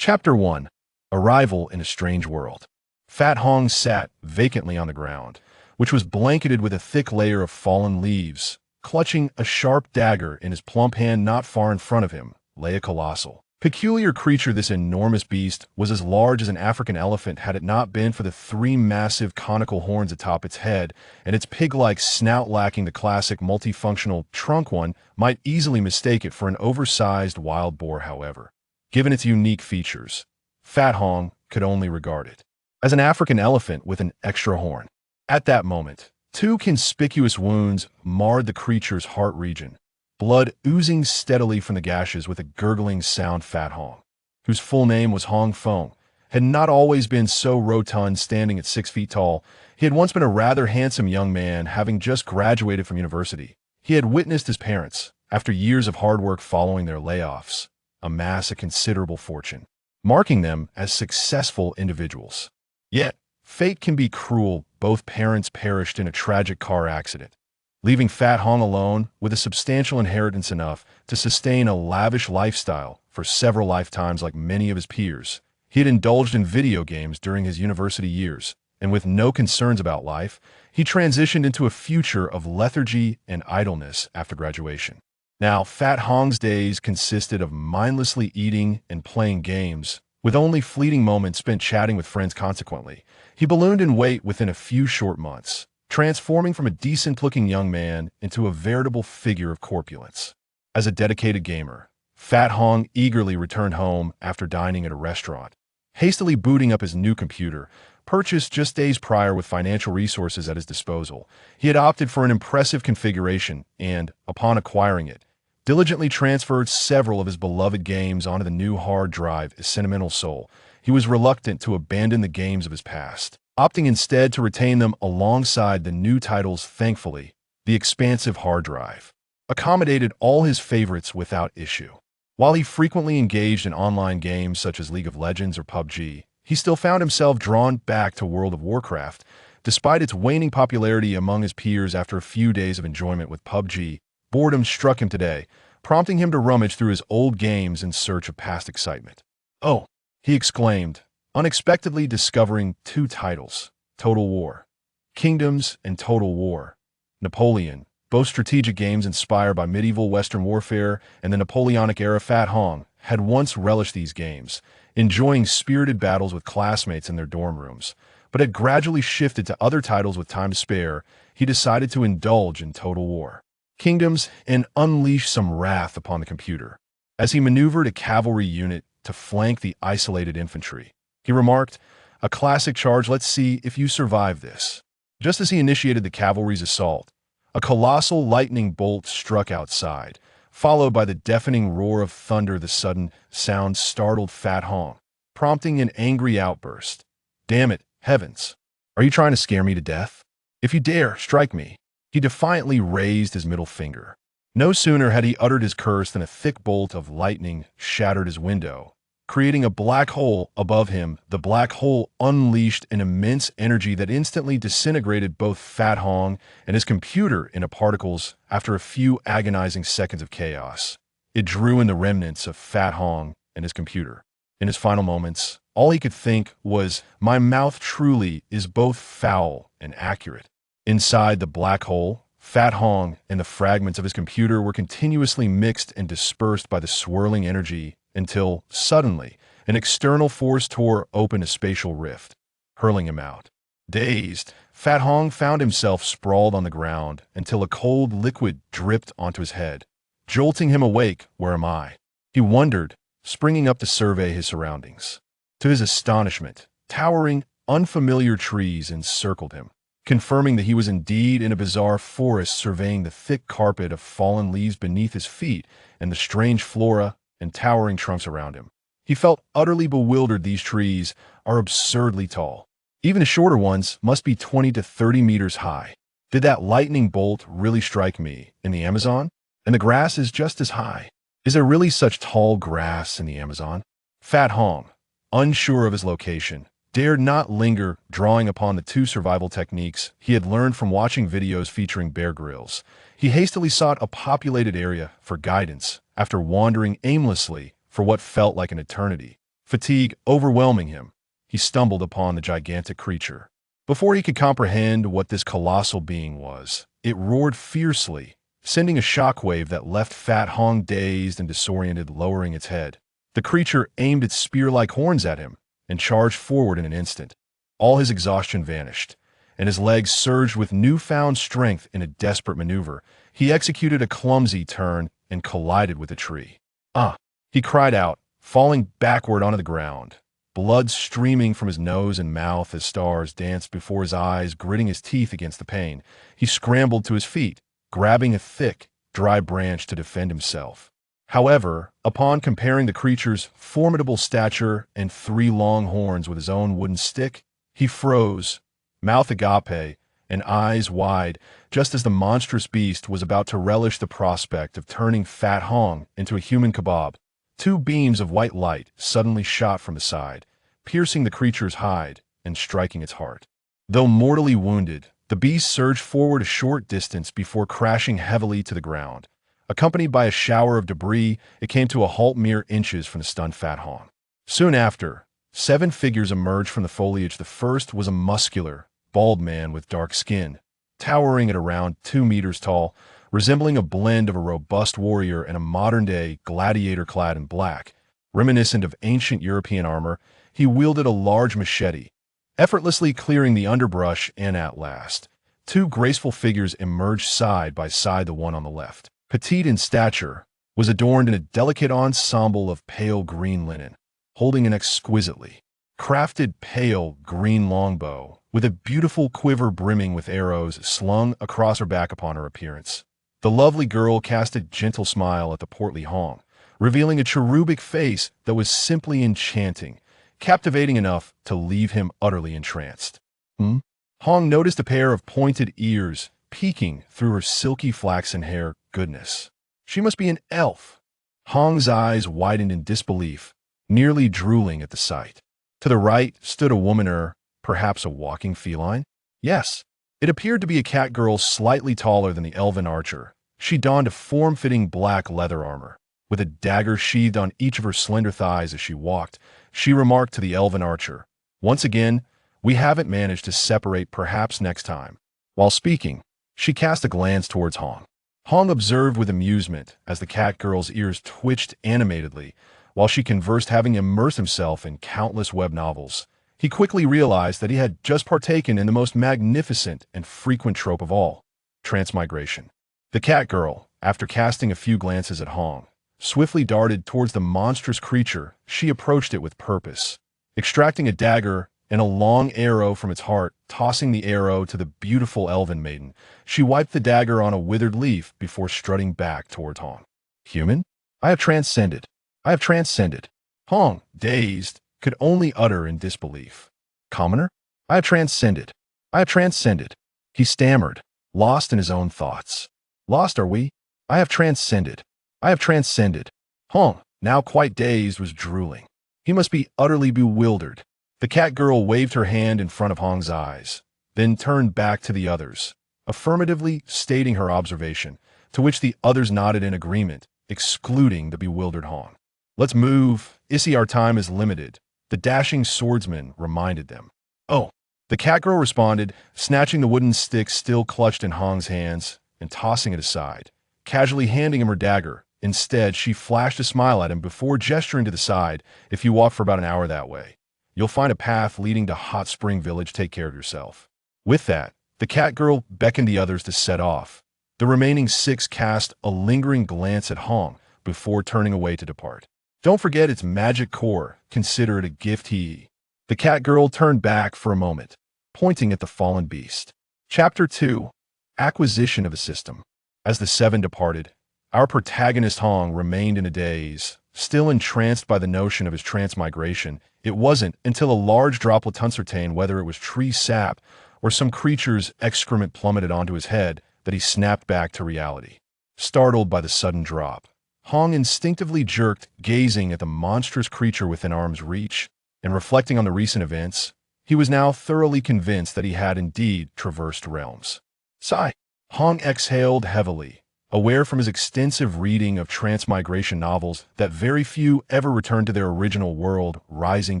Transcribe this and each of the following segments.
Chapter 1. Arrival in a Strange World. Fat Hong sat vacantly on the ground, which was blanketed with a thick layer of fallen leaves. Clutching a sharp dagger in his plump hand not far in front of him lay a colossal, peculiar creature. This enormous beast was as large as an African elephant had it not been for the three massive conical horns atop its head, and its pig-like snout lacking the classic multifunctional trunk. One might easily mistake it for an oversized wild boar. However, given its unique features, Fat Hong could only regard it as an African elephant with an extra horn. At that moment, two conspicuous wounds marred the creature's heart region, blood oozing steadily from the gashes with a gurgling sound. Fat Hong, whose full name was Hong Feng, had not always been so rotund. Standing at 6 feet tall, he had once been a rather handsome young man, having just graduated from university. He had witnessed his parents, after years of hard work following their layoffs, amass a considerable fortune, marking them as successful individuals. Yet, fate can be cruel. Both parents perished in a tragic car accident, leaving Fat Hong alone with a substantial inheritance enough to sustain a lavish lifestyle for several lifetimes. Like many of his peers, he had indulged in video games during his university years, and with no concerns about life, he transitioned into a future of lethargy and idleness after graduation. Now, Fat Hong's days consisted of mindlessly eating and playing games, with only fleeting moments spent chatting with friends. Consequently, he ballooned in weight within a few short months, transforming from a decent-looking young man into a veritable figure of corpulence. As a dedicated gamer, Fat Hong eagerly returned home after dining at a restaurant, hastily booting up his new computer, purchased just days prior. With financial resources at his disposal, he had opted for an impressive configuration and, upon acquiring it, diligently transferred several of his beloved games onto the new hard drive. His sentimental soul, he was reluctant to abandon the games of his past, opting instead to retain them alongside the new titles. Thankfully, the expansive hard drive accommodated all his favorites without issue. While he frequently engaged in online games such as League of Legends or PUBG, he still found himself drawn back to World of Warcraft, despite its waning popularity among his peers. After a few days of enjoyment with PUBG, boredom struck him today, prompting him to rummage through his old games in search of past excitement. "Oh!" he exclaimed, unexpectedly discovering two titles: Total War Kingdoms and Total War Napoleon, both strategic games inspired by medieval Western warfare and the Napoleonic era. Fat Hong had once relished these games, enjoying spirited battles with classmates in their dorm rooms, but had gradually shifted to other titles. With time to spare, he decided to indulge in Total War Kingdoms and unleash some wrath upon the computer. As he maneuvered a cavalry unit to flank the isolated infantry, he remarked, "A classic charge. Let's see if you survive this." Just as he initiated the cavalry's assault, a colossal lightning bolt struck outside, followed by the deafening roar of thunder. The sudden sound startled Fat Hong, prompting an angry outburst. "Damn it, heavens! Are you trying to scare me to death? If you dare, strike me!" He defiantly raised his middle finger. No sooner had he uttered his curse than a thick bolt of lightning shattered his window, creating a black hole above him. The black hole unleashed an immense energy that instantly disintegrated both Fat Hong and his computer into particles. After a few agonizing seconds of chaos, it drew in the remnants of Fat Hong and his computer. In his final moments, all he could think was, "My mouth truly is both foul and accurate." Inside the black hole, Fat Hong and the fragments of his computer were continuously mixed and dispersed by the swirling energy until, suddenly, an external force tore open a spatial rift, hurling him out. Dazed, Fat Hong found himself sprawled on the ground until a cold liquid dripped onto his head, jolting him awake. "Where am I?" he wondered, springing up to survey his surroundings. To his astonishment, towering, unfamiliar trees encircled him, confirming that he was indeed in a bizarre forest. Surveying the thick carpet of fallen leaves beneath his feet and the strange flora and towering trunks around him, he felt utterly bewildered. These trees are absurdly tall. Even the shorter ones must be 20 to 30 meters high. Did that lightning bolt really strike me in the Amazon? And the grass is just as high. Is there really such tall grass in the Amazon? Fat Hong, unsure of his location, dared not linger, drawing upon the two survival techniques he had learned from watching videos featuring Bear Grylls. He hastily sought a populated area for guidance after wandering aimlessly for what felt like an eternity. Fatigue overwhelming him, he stumbled upon the gigantic creature. Before he could comprehend what this colossal being was, it roared fiercely, sending a shockwave that left Fat Hong dazed and disoriented, lowering its head. The creature aimed its spear-like horns at him and charged forward in an instant. All his exhaustion vanished, and his legs surged with newfound strength in a desperate maneuver. He executed a clumsy turn and collided with a tree. "Ah!" he cried out, falling backward onto the ground, blood streaming from his nose and mouth as stars danced before his eyes, gritting his teeth against the pain. He scrambled to his feet, grabbing a thick, dry branch to defend himself. However, upon comparing the creature's formidable stature and 3 long horns with his own wooden stick, he froze, mouth agape and eyes wide, just as the monstrous beast was about to relish the prospect of turning Fat Hong into a human kebab. 2 beams of white light suddenly shot from the side, piercing the creature's hide and striking its heart. Though mortally wounded, the beast surged forward a short distance before crashing heavily to the ground. Accompanied by a shower of debris, it came to a halt mere inches from the stunned Fat Hong. Soon after, 7 figures emerged from the foliage. The first was a muscular, bald man with dark skin, towering at around 2 meters tall, resembling a blend of a robust warrior and a modern-day gladiator clad in black. Reminiscent of ancient European armor, he wielded a large machete, effortlessly clearing the underbrush, and at last, 2 graceful figures emerged side by side. The one on the left, petite in stature, was adorned in a delicate ensemble of pale green linen, holding an exquisitely crafted pale green longbow with a beautiful quiver brimming with arrows slung across her back. Upon her appearance, the lovely girl cast a gentle smile at the portly Hong, revealing a cherubic face that was simply enchanting, captivating enough to leave him utterly entranced. Hong noticed a pair of pointed ears peeking through her silky flaxen hair. Goodness, she must be an elf. Hong's eyes widened in disbelief, nearly drooling at the sight. To the right stood a woman, perhaps a walking feline? Yes, it appeared to be a cat girl slightly taller than the elven archer. She donned a form-fitting black leather armor, with a dagger sheathed on each of her slender thighs. As she walked, she remarked to the elven archer, "Once again, we haven't managed to separate. Perhaps next time." While speaking, she cast a glance towards Hong. Hong observed with amusement as the cat girl's ears twitched animatedly while she conversed. Having immersed himself in countless web novels, he quickly realized that he had just partaken in the most magnificent and frequent trope of all, transmigration. The cat girl, after casting a few glances at Hong, swiftly darted towards the monstrous creature. She approached it with purpose, extracting a dagger and a long arrow from its heart. Tossing the arrow to the beautiful elven maiden, she wiped the dagger on a withered leaf before strutting back towards Hong. "Human? I have transcended. I have transcended." Hong, dazed, could only utter in disbelief. "Commoner? I have transcended. I have transcended." He stammered, lost in his own thoughts. "Lost, are we? I have transcended. I have transcended." Hong, now quite dazed, was drooling. He must be utterly bewildered. The cat girl waved her hand in front of Hong's eyes, then turned back to the others, affirmatively stating her observation, to which the others nodded in agreement, excluding the bewildered Hong. "Let's move, Issy, our time is limited," the dashing swordsman reminded them. "Oh," the cat girl responded, snatching the wooden stick still clutched in Hong's hands and tossing it aside, casually handing him her dagger. Instead, she flashed a smile at him before gesturing to the side. "If you walk for about an hour that way, you'll find a path leading to Hot Spring Village. Take care of yourself." With that, the cat girl beckoned the others to set off. The remaining 6 cast a lingering glance at Hong before turning away to depart. "Don't forget its magic core. Consider it a gift." The cat girl turned back for a moment, pointing at the fallen beast. Chapter 2. Acquisition of a System. As the 7 departed, our protagonist Hong remained in a daze, still entranced by the notion of his transmigration. It wasn't until a large droplet uncertain whether it was tree sap or some creature's excrement plummeted onto his head that he snapped back to reality. Startled by the sudden drop, Hong instinctively jerked, gazing at the monstrous creature within arm's reach, and reflecting on the recent events, he was now thoroughly convinced that he had indeed traversed realms. Sigh. Hong exhaled heavily, Aware from his extensive reading of transmigration novels that very few ever returned to their original world, rising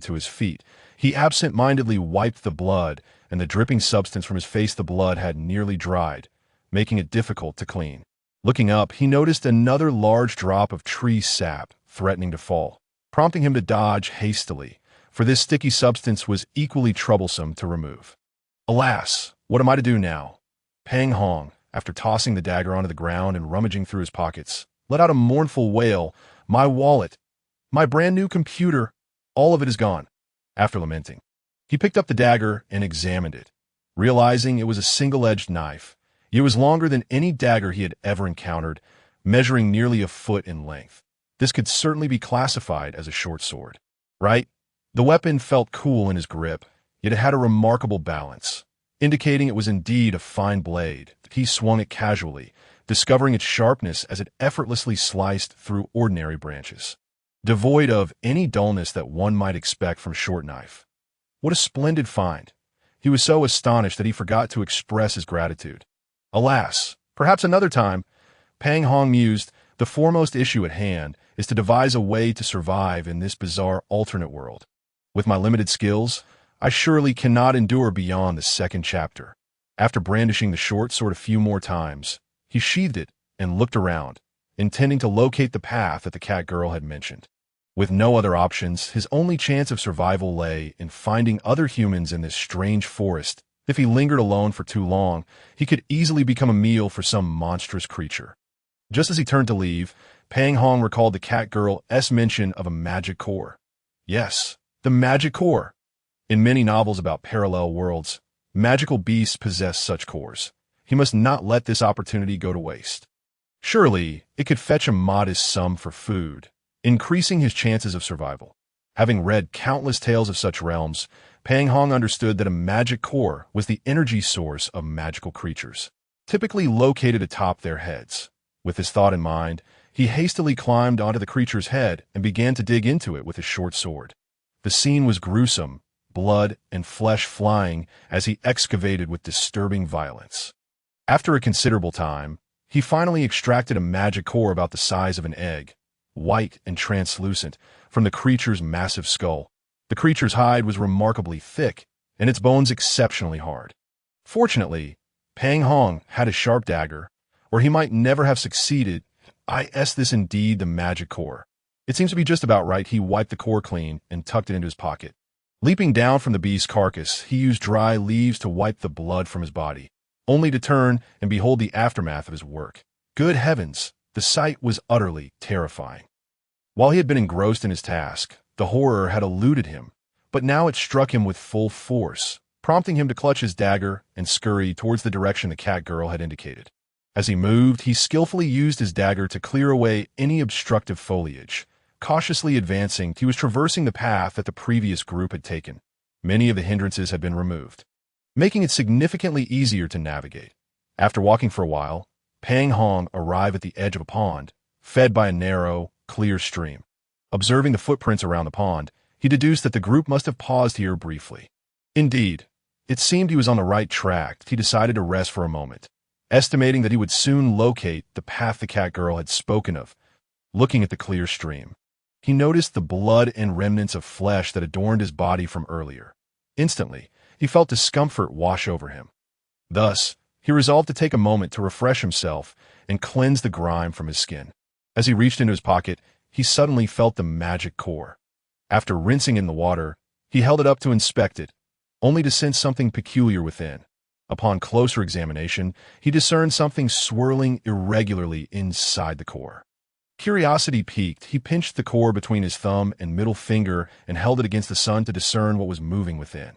to his feet, he absent-mindedly wiped the blood, and the dripping substance from his face, the blood, had nearly dried, making it difficult to clean. Looking up, he noticed another large drop of tree sap threatening to fall, prompting him to dodge hastily, for this sticky substance was equally troublesome to remove. Alas, what am I to do now? Pang Hong, after tossing the dagger onto the ground and rummaging through his pockets, let out a mournful wail. My wallet, my brand new computer, all of it is gone. After lamenting, he picked up the dagger and examined it, realizing it was a single-edged knife. It was longer than any dagger he had ever encountered, measuring nearly a foot in length. This could certainly be classified as a short sword, right? The weapon felt cool in his grip, yet it had a remarkable balance, indicating it was indeed a fine blade. He swung it casually, discovering its sharpness as it effortlessly sliced through ordinary branches, devoid of any dullness that one might expect from a short knife. What a splendid find! He was so astonished that he forgot to express his gratitude. Alas, perhaps another time, Pang Hong mused, the foremost issue at hand is to devise a way to survive in this bizarre alternate world. With my limited skills, I surely cannot endure beyond the second chapter. After brandishing the short sword a few more times, he sheathed it and looked around, intending to locate the path that the cat girl had mentioned. With no other options, his only chance of survival lay in finding other humans in this strange forest. If he lingered alone for too long, he could easily become a meal for some monstrous creature. Just as he turned to leave, Pang Hong recalled the cat girl's mention of a magic core. Yes, the magic core. In many novels about parallel worlds, magical beasts possess such cores. He must not let this opportunity go to waste. Surely, it could fetch a modest sum for food, increasing his chances of survival. Having read countless tales of such realms, Pang Hong understood that a magic core was the energy source of magical creatures, typically located atop their heads. With this thought in mind, he hastily climbed onto the creature's head and began to dig into it with his short sword. The scene was gruesome, blood and flesh flying as he excavated with disturbing violence. After a considerable time, he finally extracted a magic core about the size of an egg, white and translucent, from the creature's massive skull. The creature's hide was remarkably thick, and its bones exceptionally hard. Fortunately, Pang Hong had a sharp dagger, or he might never have succeeded. Is this indeed the magic core? It seems to be just about right. He wiped the core clean and tucked it into his pocket. Leaping down from the beast's carcass, he used dry leaves to wipe the blood from his body, only to turn and behold the aftermath of his work. Good heavens, the sight was utterly terrifying. While he had been engrossed in his task, the horror had eluded him, but now it struck him with full force, prompting him to clutch his dagger and scurry towards the direction the cat girl had indicated. As he moved, he skillfully used his dagger to clear away any obstructive foliage. Cautiously advancing, he was traversing the path that the previous group had taken. Many of the hindrances had been removed, making it significantly easier to navigate. After walking for a while, Pang Hong arrived at the edge of a pond, fed by a narrow, clear stream. Observing the footprints around the pond, he deduced that the group must have paused here briefly. Indeed, it seemed he was on the right track. He decided to rest for a moment, estimating that he would soon locate the path the cat girl had spoken of. Looking at the clear stream, he noticed the blood and remnants of flesh that adorned his body from earlier. Instantly, he felt discomfort wash over him. Thus, he resolved to take a moment to refresh himself and cleanse the grime from his skin. As he reached into his pocket, he suddenly felt the magic core. After rinsing in the water, he held it up to inspect it, only to sense something peculiar within. Upon closer examination, he discerned something swirling irregularly inside the core. Curiosity piqued, he pinched the core between his thumb and middle finger and held it against the sun to discern what was moving within.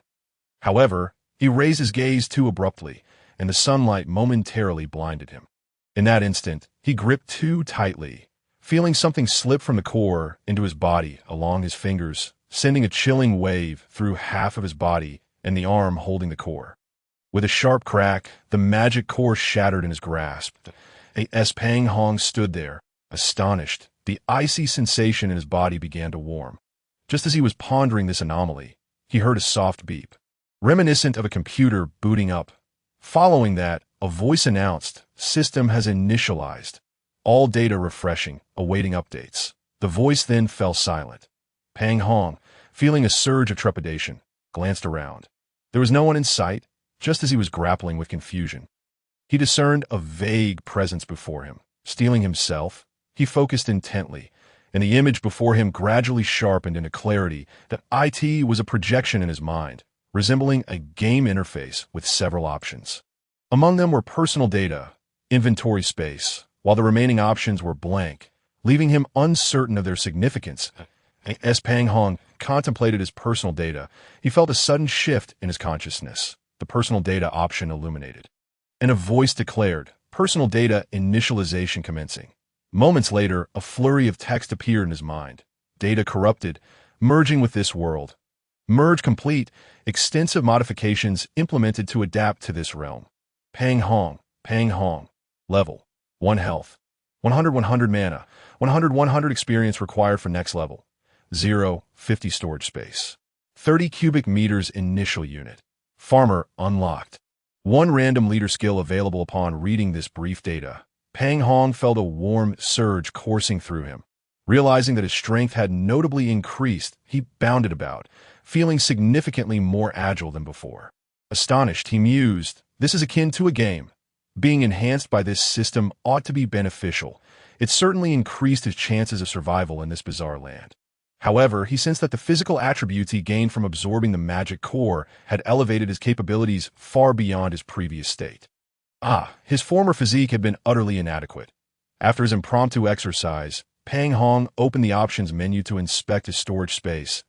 However, he raised his gaze too abruptly, and the sunlight momentarily blinded him. In that instant, he gripped too tightly, feeling something slip from the core into his body along his fingers, sending a chilling wave through half of his body and the arm holding the core. With a sharp crack, the magic core shattered in his grasp. As Pang Hong stood there, astonished, the icy sensation in his body began to warm. Just as he was pondering this anomaly, he heard a soft beep, reminiscent of a computer booting up. Following that, a voice announced, "System has initialized." all data refreshing, awaiting updates. The voice then fell silent. Pang Hong, feeling a surge of trepidation, glanced around. There was no one in sight, just as he was grappling with confusion. He discerned a vague presence before him. Steeling himself, he focused intently, and the image before him gradually sharpened into clarity that it was a projection in his mind, resembling a game interface with several options. Among them were personal data, inventory space, while the remaining options were blank, leaving him uncertain of their significance. As Pang Hong contemplated his personal data, he felt a sudden shift in his consciousness. The personal data option illuminated, and a voice declared, "Personal data initialization commencing." Moments later, a flurry of text appeared in his mind. Data corrupted, merging with this world. Merge complete, extensive modifications implemented to adapt to this realm. Pang Hong. Level 1 health. 100 mana. 100 experience required for next level. 50 storage space. 30 cubic meters initial unit. Farmer unlocked. 1 random leader skill available upon reading this brief data. Pang Hong felt a warm surge coursing through him. Realizing that his strength had notably increased, he bounded about, feeling significantly more agile than before. Astonished, he mused, "This is akin to a game. Being enhanced by this system ought to be beneficial. It certainly increased his chances of survival in this bizarre land." However, he sensed that the physical attributes he gained from absorbing the magic core had elevated his capabilities far beyond his previous state. His former physique had been utterly inadequate. After his impromptu exercise, Pang Hong opened the options menu to inspect his storage space.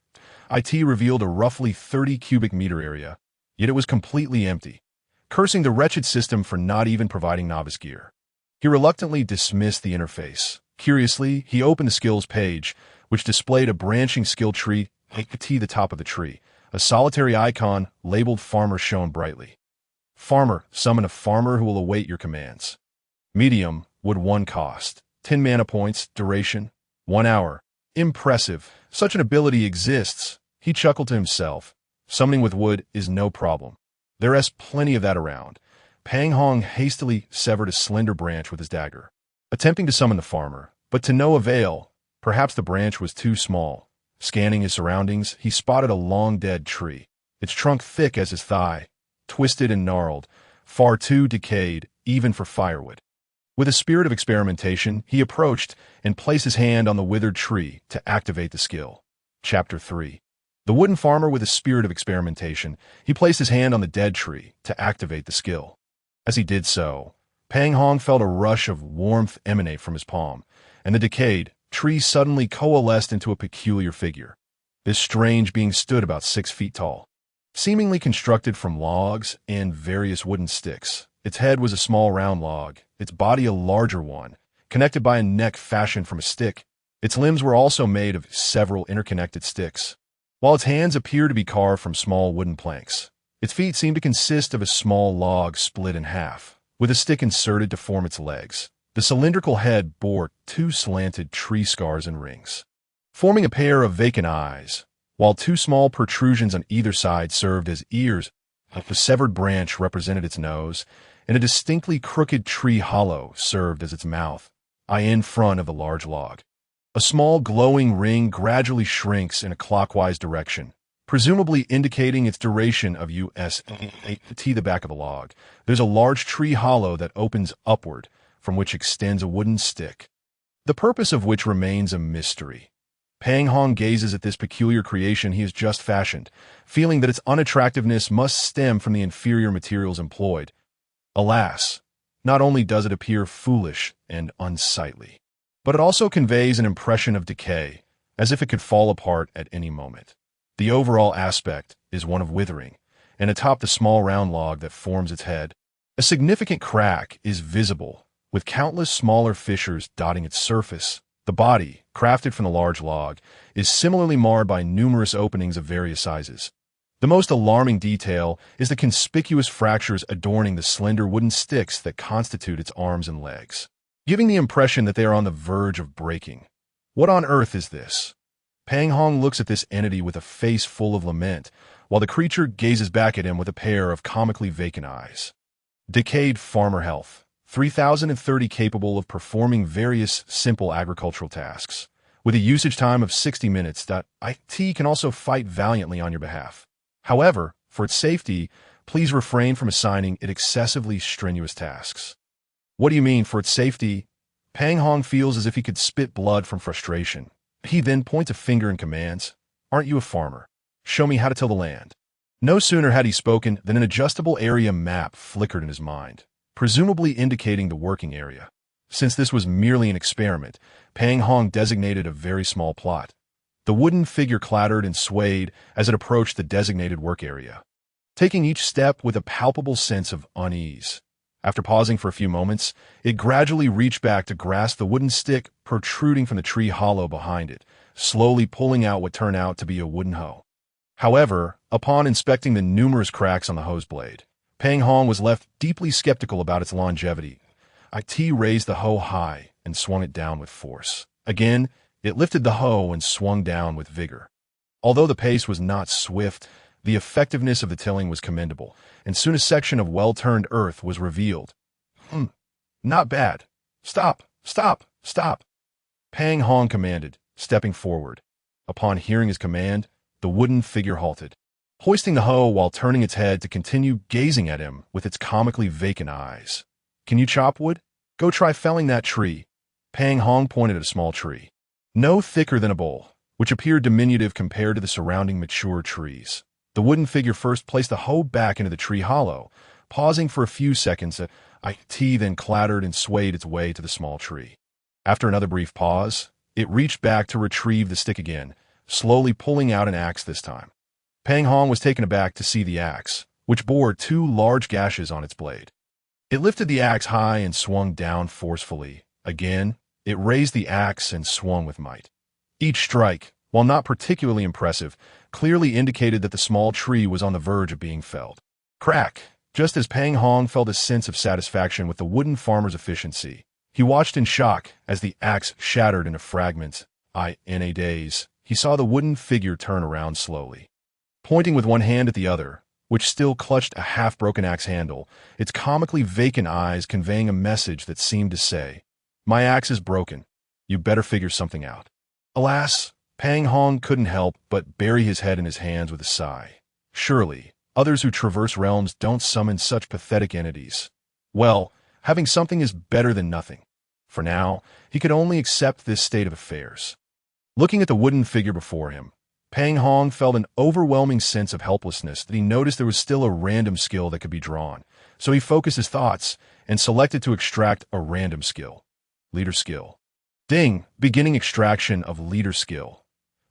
It revealed a roughly 30 cubic meter area, yet it was completely empty, cursing the wretched system for not even providing novice gear. He reluctantly dismissed the interface. Curiously, he opened the skills page, which displayed a branching skill tree at the top of the tree. A solitary icon labeled Farmer shone brightly. Farmer, summon a farmer who will await your commands. Medium, would 1 cost. 10 mana points, duration, 1 hour. Impressive. Such an ability exists. He chuckled to himself. Summoning with wood is no problem. There's plenty of that around. Pang Hong hastily severed a slender branch with his dagger, attempting to summon the farmer, but to no avail. Perhaps the branch was too small. Scanning his surroundings, he spotted a long-dead tree, its trunk thick as his thigh, twisted and gnarled, far too decayed even for firewood. With a spirit of experimentation, he approached and placed his hand on the withered tree to activate the skill. Chapter 3. The wooden farmer with a spirit of experimentation, he placed his hand on the dead tree to activate the skill. As he did so, Pang Hong felt a rush of warmth emanate from his palm, and the decayed tree suddenly coalesced into a peculiar figure. This strange being stood about 6 feet tall, seemingly constructed from logs and various wooden sticks. Its head was a small round log, its body a larger one, connected by a neck fashioned from a stick. Its limbs were also made of several interconnected sticks, while its hands appeared to be carved from small wooden planks. Its feet seemed to consist of a small log split in half, with a stick inserted to form its legs. The cylindrical head bore 2 slanted tree scars and rings, forming a pair of vacant eyes, while 2 small protrusions on either side served as ears. The severed branch represented its nose, and a distinctly crooked tree hollow served as its mouth, in front of the large log. A small glowing ring gradually shrinks in a clockwise direction, presumably indicating its duration of the back of the log. There's a large tree hollow that opens upward, from which extends a wooden stick, the purpose of which remains a mystery. Pang Hong gazes at this peculiar creation he has just fashioned, feeling that its unattractiveness must stem from the inferior materials employed. Alas, not only does it appear foolish and unsightly, but it also conveys an impression of decay, as if it could fall apart at any moment. The overall aspect is one of withering, and atop the small round log that forms its head, a significant crack is visible, with countless smaller fissures dotting its surface. The body, crafted from the large log, is similarly marred by numerous openings of various sizes. The most alarming detail is the conspicuous fractures adorning the slender wooden sticks that constitute its arms and legs, giving the impression that they are on the verge of breaking. What on earth is this? Pang Hong looks at this entity with a face full of lament, while the creature gazes back at him with a pair of comically vacant eyes. Decayed farmer health, 3030 capable of performing various simple agricultural tasks. With a usage time of 60 minutes, IT can also fight valiantly on your behalf. However, for its safety, please refrain from assigning it excessively strenuous tasks. What do you mean, for its safety? Pang Hong feels as if he could spit blood from frustration. He then points a finger and commands, "Aren't you a farmer? Show me how to till the land." No sooner had he spoken than an adjustable area map flickered in his mind, presumably indicating the working area. Since this was merely an experiment, Pang Hong designated a very small plot. The wooden figure clattered and swayed as it approached the designated work area, taking each step with a palpable sense of unease. After pausing for a few moments, it gradually reached back to grasp the wooden stick protruding from the tree hollow behind it, slowly pulling out what turned out to be a wooden hoe. However, upon inspecting the numerous cracks on the hose blade, Pang Hong was left deeply skeptical about its longevity. IT raised the hoe high and swung it down with force. Again, it lifted the hoe and swung down with vigor. Although the pace was not swift, the effectiveness of the tilling was commendable, and soon a section of well-turned earth was revealed. Not bad. Stop, stop, stop, Pang Hong commanded, stepping forward. Upon hearing his command, the wooden figure halted, hoisting the hoe while turning its head to continue gazing at him with its comically vacant eyes. "Can you chop wood? Go try felling that tree." Pang Hong pointed at a small tree, no thicker than a bowl, which appeared diminutive compared to the surrounding mature trees. The wooden figure first placed the hoe back into the tree hollow, pausing for a few seconds. IT then clattered and swayed its way to the small tree. After another brief pause, it reached back to retrieve the stick again, slowly pulling out an axe this time. Pang Hong was taken aback to see the axe, which bore 2 large gashes on its blade. It lifted the axe high and swung down forcefully. Again, it raised the axe and swung with might. Each strike, while not particularly impressive, clearly indicated that the small tree was on the verge of being felled. Crack! Just as Pang Hong felt a sense of satisfaction with the wooden farmer's efficiency, he watched in shock as the axe shattered into fragments. In a daze, he saw the wooden figure turn around slowly, pointing with one hand at the other, which still clutched a half-broken axe handle, its comically vacant eyes conveying a message that seemed to say, "My axe is broken. You better figure something out." Alas, Pang Hong couldn't help but bury his head in his hands with a sigh. Surely, others who traverse realms don't summon such pathetic entities. Well, having something is better than nothing. For now, he could only accept this state of affairs. Looking at the wooden figure before him, Pang Hong felt an overwhelming sense of helplessness that he noticed there was still a random skill that could be drawn. So he focused his thoughts and selected to extract a random skill. Leader skill. Ding! Beginning extraction of leader skill.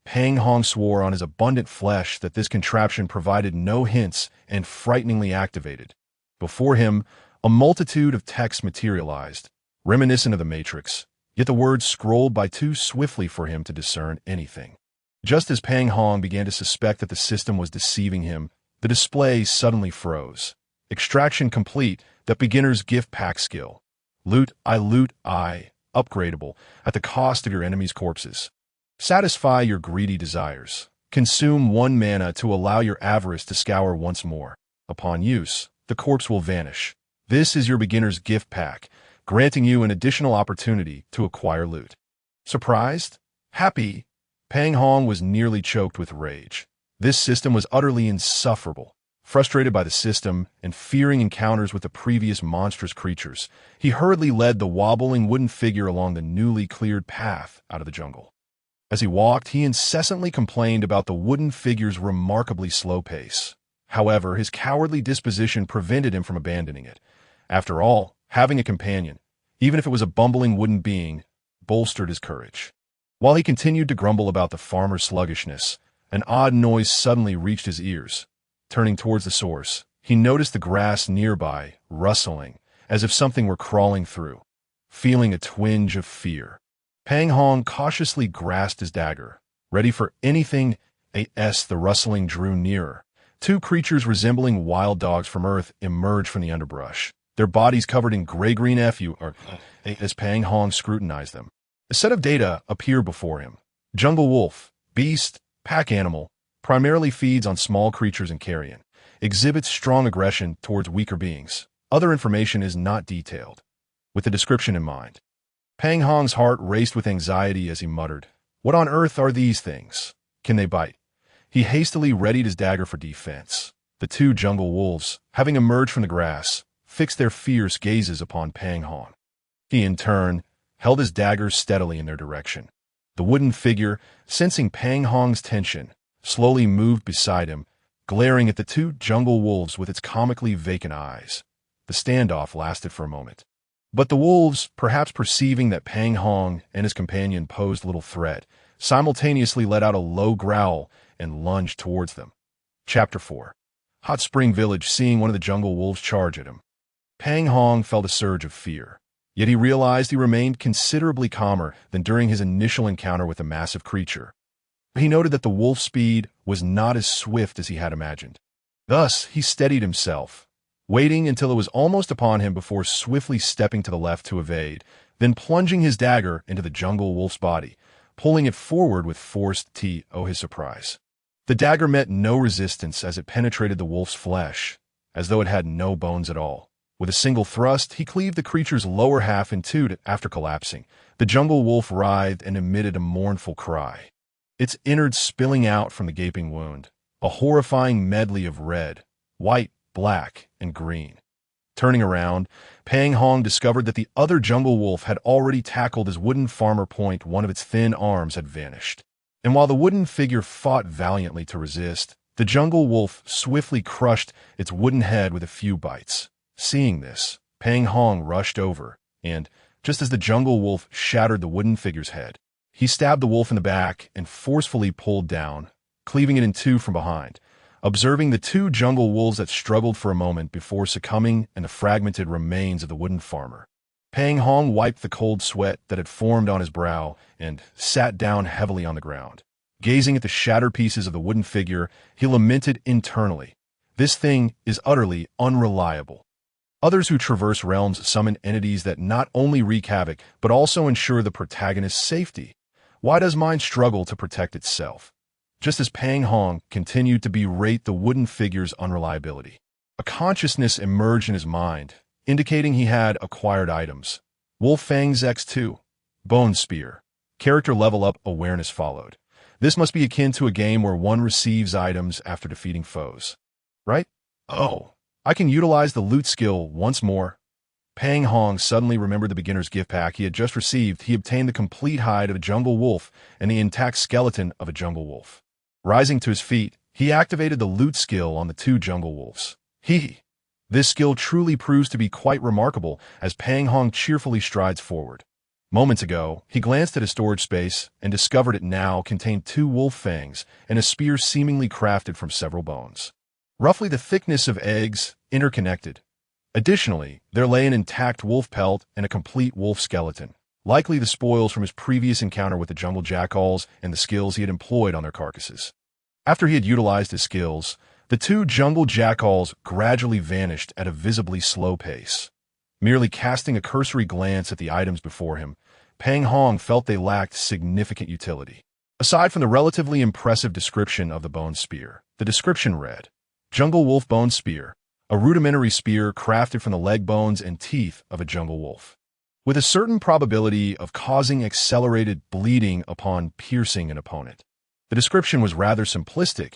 Pang Hong swore on his abundant flesh that this contraption provided no hints and frighteningly activated. Before him, a multitude of texts materialized, reminiscent of the Matrix, yet the words scrolled by too swiftly for him to discern anything. Just as Pang Hong began to suspect that the system was deceiving him, the display suddenly froze. Extraction complete, the beginner's gift pack skill. Loot I, upgradable, at the cost of your enemy's corpses. Satisfy your greedy desires. Consume 1 mana to allow your avarice to scour once more. Upon use, the corpse will vanish. This is your beginner's gift pack, granting you an additional opportunity to acquire loot. Surprised? Happy? Pang Hong was nearly choked with rage. This system was utterly insufferable. Frustrated by the system and fearing encounters with the previous monstrous creatures, he hurriedly led the wobbling wooden figure along the newly cleared path out of the jungle. As he walked, he incessantly complained about the wooden figure's remarkably slow pace. However, his cowardly disposition prevented him from abandoning it. After all, having a companion, even if it was a bumbling wooden being, bolstered his courage. While he continued to grumble about the farmer's sluggishness, an odd noise suddenly reached his ears. Turning towards the source, he noticed the grass nearby rustling, as if something were crawling through. Feeling a twinge of fear, Pang Hong cautiously grasped his dagger, ready for anything. The rustling drew nearer. 2 creatures resembling wild dogs from Earth emerged from the underbrush, their bodies covered in gray-green effluve as Pang Hong scrutinized them. A set of data appeared before him. Jungle wolf, beast, pack animal, primarily feeds on small creatures and carrion, exhibits strong aggression towards weaker beings. Other information is not detailed. with the description in mind. Pang Hong's heart raced with anxiety as he muttered, "What on earth are these things? Can they bite?" He hastily readied his dagger for defense. The two jungle wolves, having emerged from the grass, fixed their fierce gazes upon Pang Hong. He, in turn, held his dagger steadily in their direction. The wooden figure, sensing Pang Hong's tension, slowly moved beside him, glaring at the two jungle wolves with its comically vacant eyes. The standoff lasted for a moment. But the wolves, perhaps perceiving that Pang Hong and his companion posed little threat, simultaneously let out a low growl and lunged towards them. Chapter 4. Hot Spring Village. Seeing one of the jungle wolves charge at him, Pang Hong felt a surge of fear. Yet he realized he remained considerably calmer than during his initial encounter with the massive creature. He noted that the wolf's speed was not as swift as he had imagined. Thus, he steadied himself, waiting until it was almost upon him before swiftly stepping to the left to evade, then plunging his dagger into the jungle wolf's body, pulling it forward with force. To his surprise, the dagger met no resistance as it penetrated the wolf's flesh, as though it had no bones at all. With a single thrust, he cleaved the creature's lower half in two. After collapsing, the jungle wolf writhed and emitted a mournful cry, its innards spilling out from the gaping wound, a horrifying medley of red, white, black, and green. Turning around, Pang Hong discovered that the other jungle wolf had already tackled his wooden farmer point. One of its thin arms had vanished. And while the wooden figure fought valiantly to resist, the jungle wolf swiftly crushed its wooden head with a few bites. Seeing this, Pang Hong rushed over, and, just as the jungle wolf shattered the wooden figure's head, he stabbed the wolf in the back and forcefully pulled down, cleaving it in two from behind, observing the two jungle wolves that struggled for a moment before succumbing and the fragmented remains of the wooden farmer. Pang Hong wiped the cold sweat that had formed on his brow and sat down heavily on the ground. Gazing at the shattered pieces of the wooden figure, he lamented internally, "This thing is utterly unreliable." Others who traverse realms summon entities that not only wreak havoc, but also ensure the protagonist's safety. Why does mine struggle to protect itself? Just as Pang Hong continued to berate the wooden figure's unreliability, a consciousness emerged in his mind, indicating he had acquired items. Wolf Fang's X2. Bone Spear. Character level up awareness followed. This must be akin to a game where one receives items after defeating foes. Right? Oh. I can utilize the loot skill once more. Pang Hong suddenly remembered the beginner's gift pack he had just received. He obtained the complete hide of a jungle wolf and the intact skeleton of a jungle wolf. Rising to his feet, he activated the loot skill on the two jungle wolves. This skill truly proves to be quite remarkable as Pang Hong cheerfully strides forward. Moments ago, he glanced at his storage space and discovered it now contained two wolf fangs and a spear seemingly crafted from several bones, roughly the thickness of eggs, interconnected. Additionally, there lay an intact wolf pelt and a complete wolf skeleton, likely the spoils from his previous encounter with the jungle jackals and the skills he had employed on their carcasses. After he had utilized his skills, the two jungle jackals gradually vanished at a visibly slow pace. Merely casting a cursory glance at the items before him, Pang Hong felt they lacked significant utility. Aside from the relatively impressive description of the bone spear, the description read, Jungle Wolf Bone Spear, a rudimentary spear crafted from the leg bones and teeth of a jungle wolf, with a certain probability of causing accelerated bleeding upon piercing an opponent. The description was rather simplistic.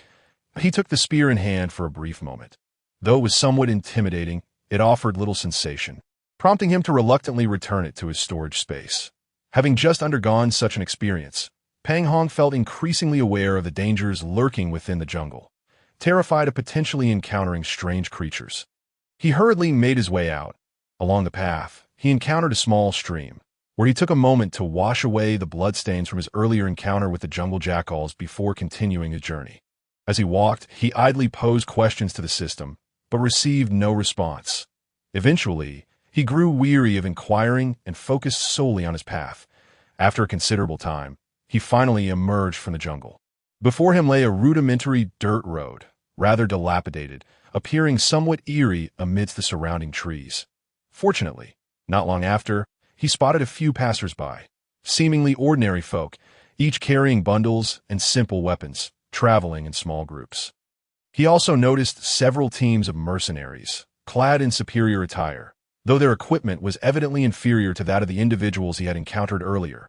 He took the spear in hand for a brief moment. Though it was somewhat intimidating, it offered little sensation, prompting him to reluctantly return it to his storage space. Having just undergone such an experience, Pang Hong felt increasingly aware of the dangers lurking within the jungle, terrified of potentially encountering strange creatures. He hurriedly made his way out. Along the path, he encountered a small stream, where he took a moment to wash away the bloodstains from his earlier encounter with the jungle jackals before continuing his journey. As he walked, he idly posed questions to the system, but received no response. Eventually, he grew weary of inquiring and focused solely on his path. After a considerable time, he finally emerged from the jungle. Before him lay a rudimentary dirt road, rather dilapidated, appearing somewhat eerie amidst the surrounding trees. Fortunately, not long after, he spotted a few passers-by, seemingly ordinary folk, each carrying bundles and simple weapons, traveling in small groups. He also noticed several teams of mercenaries, clad in superior attire, though their equipment was evidently inferior to that of the individuals he had encountered earlier.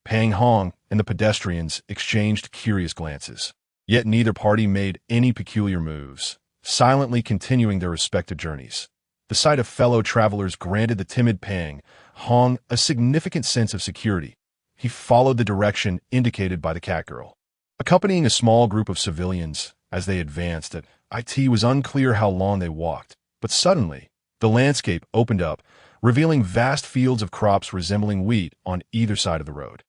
Pang Hong and the pedestrians exchanged curious glances, yet neither party made any peculiar moves, silently continuing their respective journeys. The sight of fellow travelers granted the timid Pang Hong a significant sense of security. He followed the direction indicated by the cat girl, accompanying a small group of civilians. As they advanced, it was unclear how long they walked, but suddenly, the landscape opened up, revealing vast fields of crops resembling wheat on either side of the road.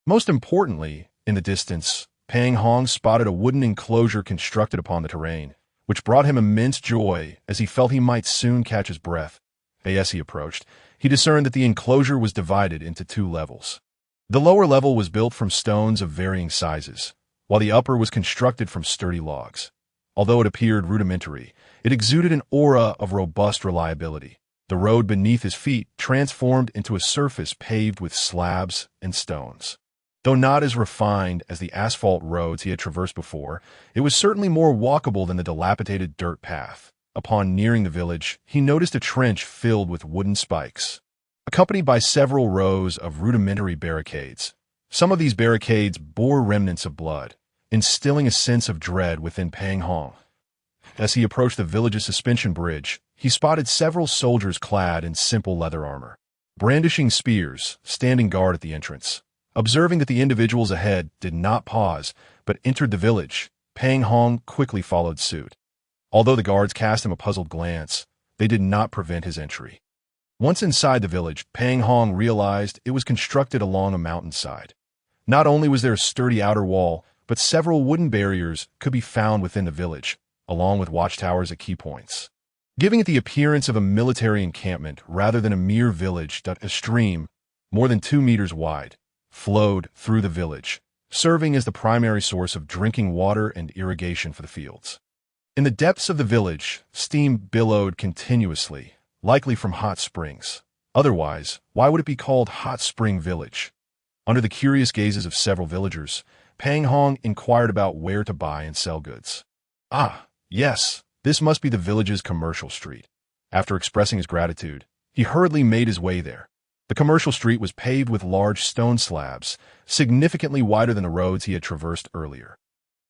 Most importantly, in the distance, Pang Hong spotted a wooden enclosure constructed upon the terrain, which brought him immense joy as he felt he might soon catch his breath. As he approached, he discerned that the enclosure was divided into two levels. The lower level was built from stones of varying sizes, while the upper was constructed from sturdy logs. Although it appeared rudimentary, it exuded an aura of robust reliability. The road beneath his feet transformed into a surface paved with slabs and stones. Though not as refined as the asphalt roads he had traversed before, it was certainly more walkable than the dilapidated dirt path. Upon nearing the village, he noticed a trench filled with wooden spikes, accompanied by several rows of rudimentary barricades. Some of these barricades bore remnants of blood, instilling a sense of dread within Pang Hong. As he approached the village's suspension bridge, he spotted several soldiers clad in simple leather armor, brandishing spears, standing guard at the entrance. Observing that the individuals ahead did not pause, but entered the village, Pang Hong quickly followed suit. Although the guards cast him a puzzled glance, they did not prevent his entry. Once inside the village, Pang Hong realized it was constructed along a mountainside. Not only was there a sturdy outer wall, but several wooden barriers could be found within the village, along with watchtowers at key points, giving it the appearance of a military encampment rather than a mere village. A stream, more than 2 meters wide, flowed through the village, serving as the primary source of drinking water and irrigation for the fields. In the depths of the village, steam billowed continuously, likely from hot springs. Otherwise, why would it be called Hot Spring Village? Under the curious gazes of several villagers, Pang Hong inquired about where to buy and sell goods. Ah, yes, this must be the village's commercial street. After expressing his gratitude, he hurriedly made his way there. The commercial street was paved with large stone slabs, significantly wider than the roads he had traversed earlier.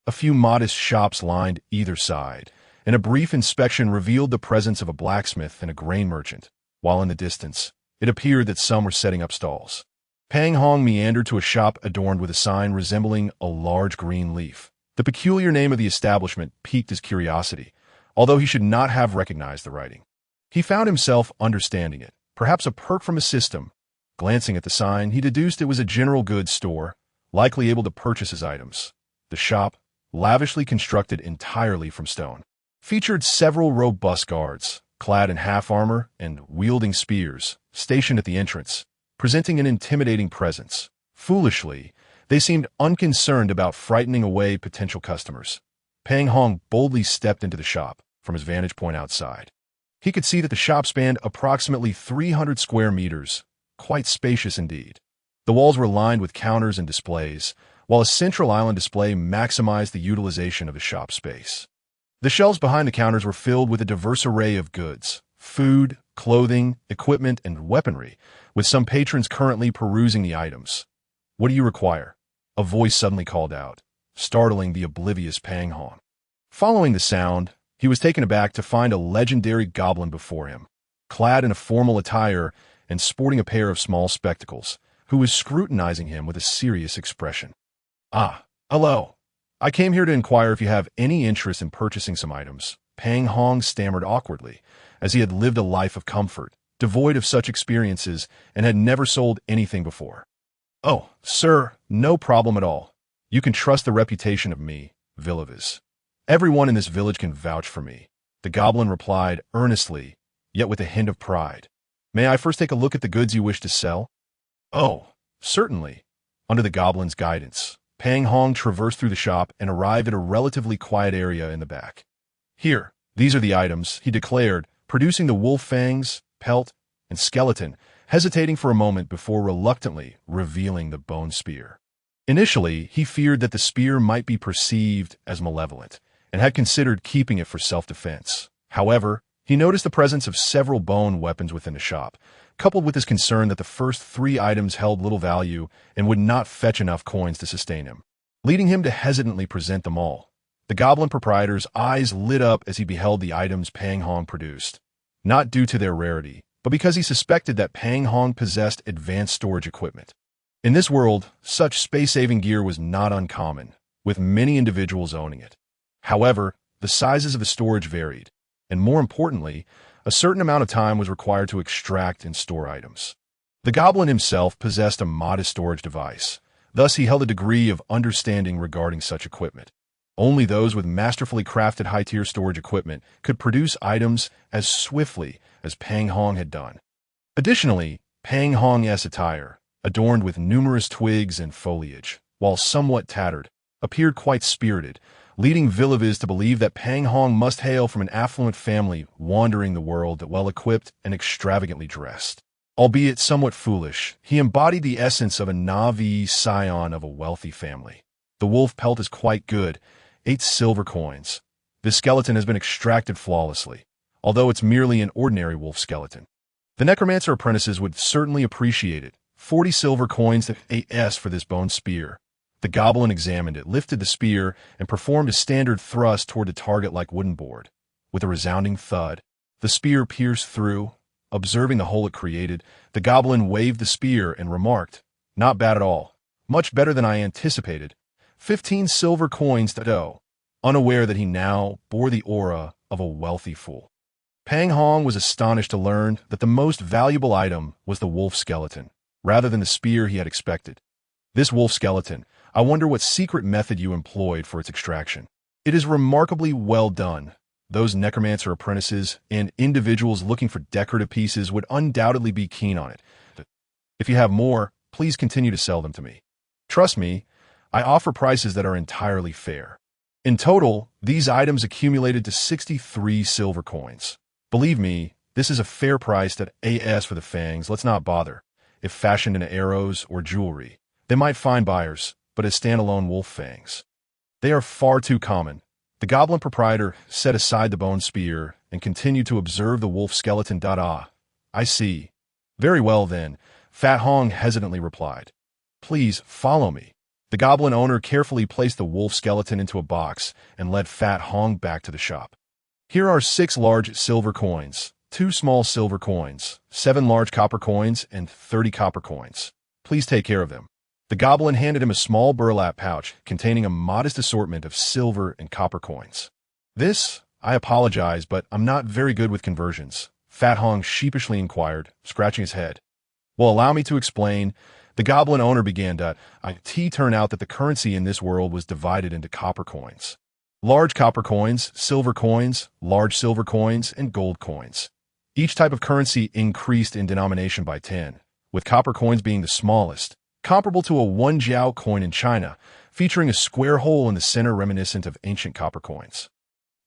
A few modest shops lined either side, and a brief inspection revealed the presence of a blacksmith and a grain merchant, while in the distance, it appeared that some were setting up stalls. Pang Hong meandered to a shop adorned with a sign resembling a large green leaf. The peculiar name of the establishment piqued his curiosity, although he should not have recognized the writing. He found himself understanding it, perhaps a perk from a system. Glancing at the sign, he deduced it was a general goods store, likely able to purchase his items. The shop, lavishly constructed entirely from stone, featured several robust guards, clad in half armor and wielding spears, stationed at the entrance, presenting an intimidating presence. Foolishly, they seemed unconcerned about frightening away potential customers. Pang Hong boldly stepped into the shop from his vantage point outside. He could see that the shop spanned approximately 300 square meters, quite spacious indeed. The walls were lined with counters and displays, while a central island display maximized the utilization of the shop space. The shelves behind the counters were filled with a diverse array of goods, food, clothing, equipment, and weaponry, with some patrons currently perusing the items. "What do you require?" a voice suddenly called out, startling the oblivious Pang Hong. Following the sound, he was taken aback to find a legendary goblin before him, clad in a formal attire and sporting a pair of small spectacles, who was scrutinizing him with a serious expression. "Ah, hello. I came here to inquire if you have any interest in purchasing some items," Pang Hong stammered awkwardly, as he had lived a life of comfort, devoid of such experiences, and had never sold anything before. "Oh, sir, no problem at all. You can trust the reputation of me, Villavis. Everyone in this village can vouch for me," the goblin replied earnestly, yet with a hint of pride. "May I first take a look at the goods you wish to sell?" "Oh, certainly." Under the goblin's guidance, Pang Hong traversed through the shop and arrived at a relatively quiet area in the back. "Here, these are the items," he declared, producing the wolf fangs, pelt, and skeleton, hesitating for a moment before reluctantly revealing the bone spear. Initially, he feared that the spear might be perceived as malevolent, and had considered keeping it for self-defense. However, He noticed the presence of several bone weapons within the shop, coupled with his concern that the first 3 items held little value and would not fetch enough coins to sustain him, leading him to hesitantly present them all. The goblin proprietor's eyes lit up as he beheld the items Pang Hong produced, not due to their rarity, but because he suspected that Pang Hong possessed advanced storage equipment. In this world, such space-saving gear was not uncommon, with many individuals owning it. However, the sizes of the storage varied, and more importantly, a certain amount of time was required to extract and store items. The goblin himself possessed a modest storage device, thus he held a degree of understanding regarding such equipment. Only those with masterfully crafted high-tier storage equipment could produce items as swiftly as Pang Hong had done. Additionally, Pang Hong's attire, adorned with numerous twigs and foliage, while somewhat tattered, appeared quite spirited, leading Villaviz to believe that Pang Hong must hail from an affluent family wandering the world well-equipped and extravagantly dressed. Albeit somewhat foolish, he embodied the essence of a Na'vi scion of a wealthy family. The wolf pelt is quite good, 8 silver coins. This skeleton has been extracted flawlessly, although it's merely an ordinary wolf skeleton. The necromancer apprentices would certainly appreciate it. 40 silver coins to AS for this bone spear. The goblin examined it, lifted the spear, and performed a standard thrust toward the target like wooden board. With a resounding thud, the spear pierced through. Observing the hole it created, the goblin waved the spear and remarked, "Not bad at all. Much better than I anticipated. 15 silver coins to do," unaware that he now bore the aura of a wealthy fool. Pang Hong was astonished to learn that the most valuable item was the wolf skeleton, rather than the spear he had expected. This wolf skeleton, I wonder what secret method you employed for its extraction. It is remarkably well done. Those necromancer apprentices and individuals looking for decorative pieces would undoubtedly be keen on it. If you have more, please continue to sell them to me. Trust me, I offer prices that are entirely fair. In total, these items accumulated to 63 silver coins. Believe me, this is a fair price at AS for the fangs. Let's not bother. If fashioned into arrows or jewelry, they might find buyers, but as standalone wolf fangs, they are far too common. The goblin proprietor set aside the bone spear and continued to observe the wolf skeleton. I see. Very well then, Fat Hong hesitantly replied. Please follow me. The goblin owner carefully placed the wolf skeleton into a box and led Fat Hong back to the shop. Here are 6 large silver coins, 2 small silver coins, 7 large copper coins, and 30 copper coins. Please take care of them. The goblin handed him a small burlap pouch containing a modest assortment of silver and copper coins. I apologize, but I'm not very good with conversions, Fat Hong sheepishly inquired, scratching his head. Well, allow me to explain. The goblin owner began to turn out that the currency in this world was divided into copper coins. Large copper coins, silver coins, large silver coins, and gold coins. Each type of currency increased in denomination by 10, with copper coins being the smallest, comparable to a 1 jiao coin in China, featuring a square hole in the center reminiscent of ancient copper coins.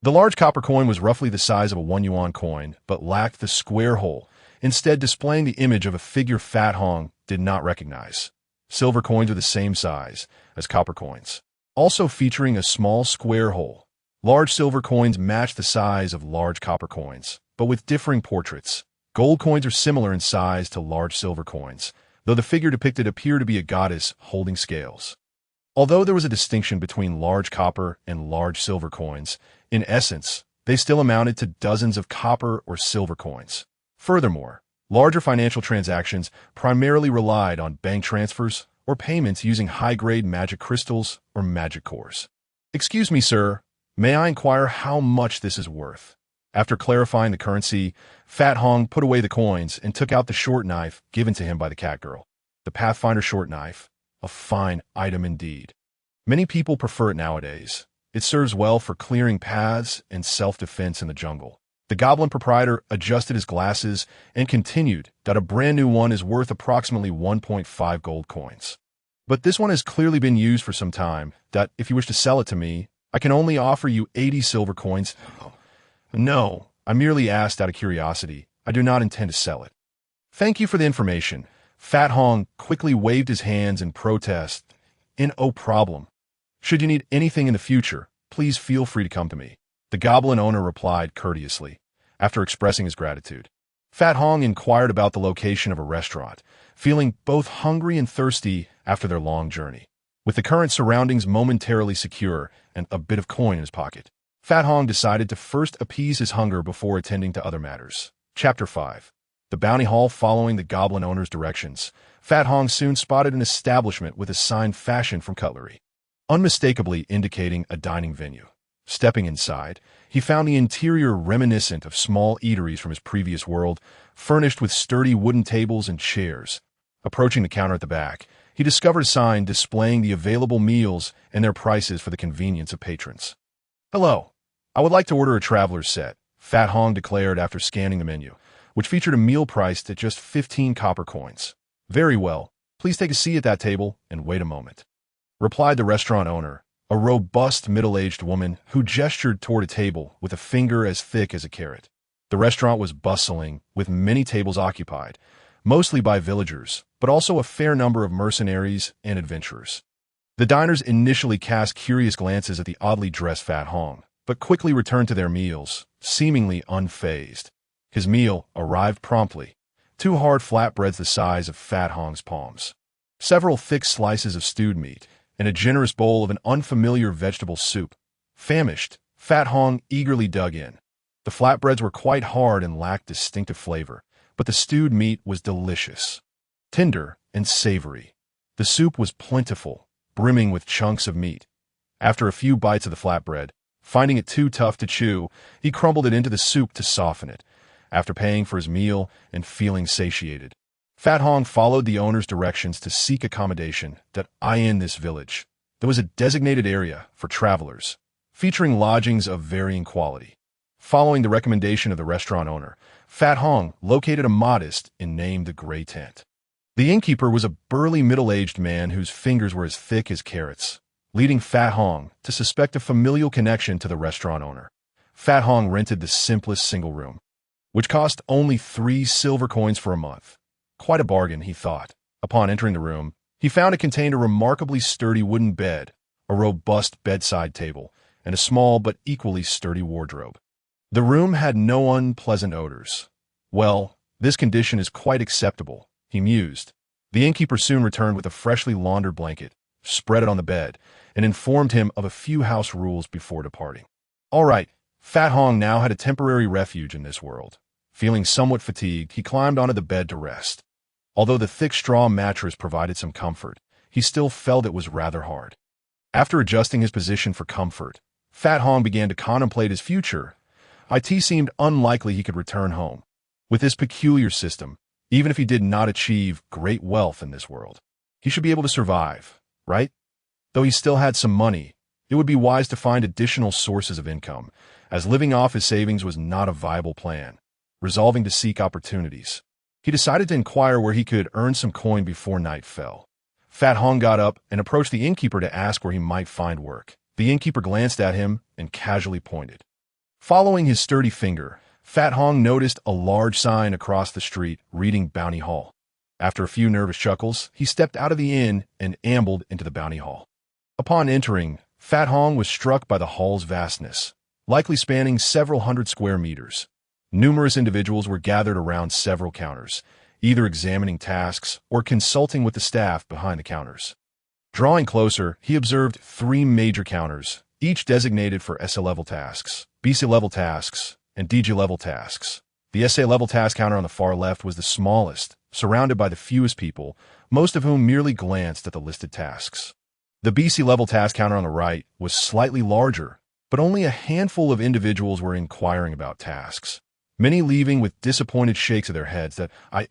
The large copper coin was roughly the size of a 1 yuan coin, but lacked the square hole, instead displaying the image of a figure Fat Hong did not recognize. Silver coins are the same size as copper coins, also featuring a small square hole. Large silver coins match the size of large copper coins, but with differing portraits. Gold coins are similar in size to large silver coins, though the figure depicted appeared to be a goddess holding scales. Although there was a distinction between large copper and large silver coins, in essence, they still amounted to dozens of copper or silver coins. Furthermore, larger financial transactions primarily relied on bank transfers or payments using high-grade magic crystals or magic cores. Excuse me, sir, may I inquire how much this is worth? After clarifying the currency, Fat Hong put away the coins and took out the short knife given to him by the cat girl. The Pathfinder short knife, a fine item indeed. Many people prefer it nowadays. It serves well for clearing paths and self-defense in the jungle. The goblin proprietor adjusted his glasses and continued that a brand new one is worth approximately 1.5 gold coins. But this one has clearly been used for some time, that if you wish to sell it to me, I can only offer you 80 silver coins. No, I merely asked out of curiosity. I do not intend to sell it. Thank you for the information. Fat Hong quickly waved his hands in protest. No problem. Should you need anything in the future, please feel free to come to me. The goblin owner replied courteously. after expressing his gratitude. Fat Hong inquired about the location of a restaurant, feeling both hungry and thirsty after their long journey. With the current surroundings momentarily secure and a bit of coin in his pocket, Fat Hong decided to first appease his hunger before attending to other matters. Chapter 5. The Bounty Hall. Following the goblin owner's directions, Fat Hong soon spotted an establishment with a sign fashioned from cutlery, unmistakably indicating a dining venue. Stepping inside, he found the interior reminiscent of small eateries from his previous world, furnished with sturdy wooden tables and chairs. Approaching the counter at the back, he discovered a sign displaying the available meals and their prices for the convenience of patrons. "Hello, I would like to order a traveler's set," Fat Hong declared after scanning the menu, which featured a meal priced at just 15 copper coins. "Very well, please take a seat at that table and wait a moment," replied the restaurant owner, a robust middle-aged woman who gestured toward a table with a finger as thick as a carrot. The restaurant was bustling, with many tables occupied, mostly by villagers, but also a fair number of mercenaries and adventurers. The diners initially cast curious glances at the oddly dressed Fat Hong, but quickly returned to their meals, seemingly unfazed. His meal arrived promptly: 2 hard flatbreads the size of Fat Hong's palms, several thick slices of stewed meat, and a generous bowl of an unfamiliar vegetable soup. Famished, Fat Hong eagerly dug in. The flatbreads were quite hard and lacked distinctive flavor, but the stewed meat was delicious, tender and savory. The soup was plentiful, brimming with chunks of meat. After a few bites of the flatbread, finding it too tough to chew, he crumbled it into the soup to soften it. After paying for his meal and feeling satiated, Fat Hong followed the owner's directions to seek accommodation in this village. There was a designated area for travelers, featuring lodgings of varying quality. Following the recommendation of the restaurant owner, Fat Hong located a modest inn named the Grey Tent. The innkeeper was a burly middle-aged man whose fingers were as thick as carrots, leading Fat Hong to suspect a familial connection to the restaurant owner. Fat Hong rented the simplest single room, which cost only 3 silver coins for a month. Quite a bargain, he thought. Upon entering the room, he found it contained a remarkably sturdy wooden bed, a robust bedside table, and a small but equally sturdy wardrobe. The room had no unpleasant odors. "Well, this condition is quite acceptable," he mused. The innkeeper soon returned with a freshly laundered blanket, spread it on the bed, and informed him of a few house rules before departing. All right, Fat Hong now had a temporary refuge in this world. Feeling somewhat fatigued, he climbed onto the bed to rest. Although the thick straw mattress provided some comfort, he still felt it was rather hard. After adjusting his position for comfort, Fat Hong began to contemplate his future. It seemed unlikely he could return home. With this peculiar system, even if he did not achieve great wealth in this world, he should be able to survive, right? Though he still had some money, it would be wise to find additional sources of income, as living off his savings was not a viable plan. Resolving to seek opportunities, he decided to inquire where he could earn some coin before night fell. Fat Hong got up and approached the innkeeper to ask where he might find work. The innkeeper glanced at him and casually pointed. Following his sturdy finger, Fat Hong noticed a large sign across the street reading Bounty Hall. After a few nervous chuckles, he stepped out of the inn and ambled into the Bounty Hall. Upon entering, Fat Hong was struck by the hall's vastness, likely spanning several hundred square meters. Numerous individuals were gathered around several counters, either examining tasks or consulting with the staff behind the counters. Drawing closer, he observed 3 major counters, each designated for SA-level tasks, BC-level tasks, and DG-level tasks. The SA-level task counter on the far left was the smallest, surrounded by the fewest people, most of whom merely glanced at the listed tasks. The BC-level task counter on the right was slightly larger, but only a handful of individuals were inquiring about tasks, many leaving with disappointed shakes of their heads.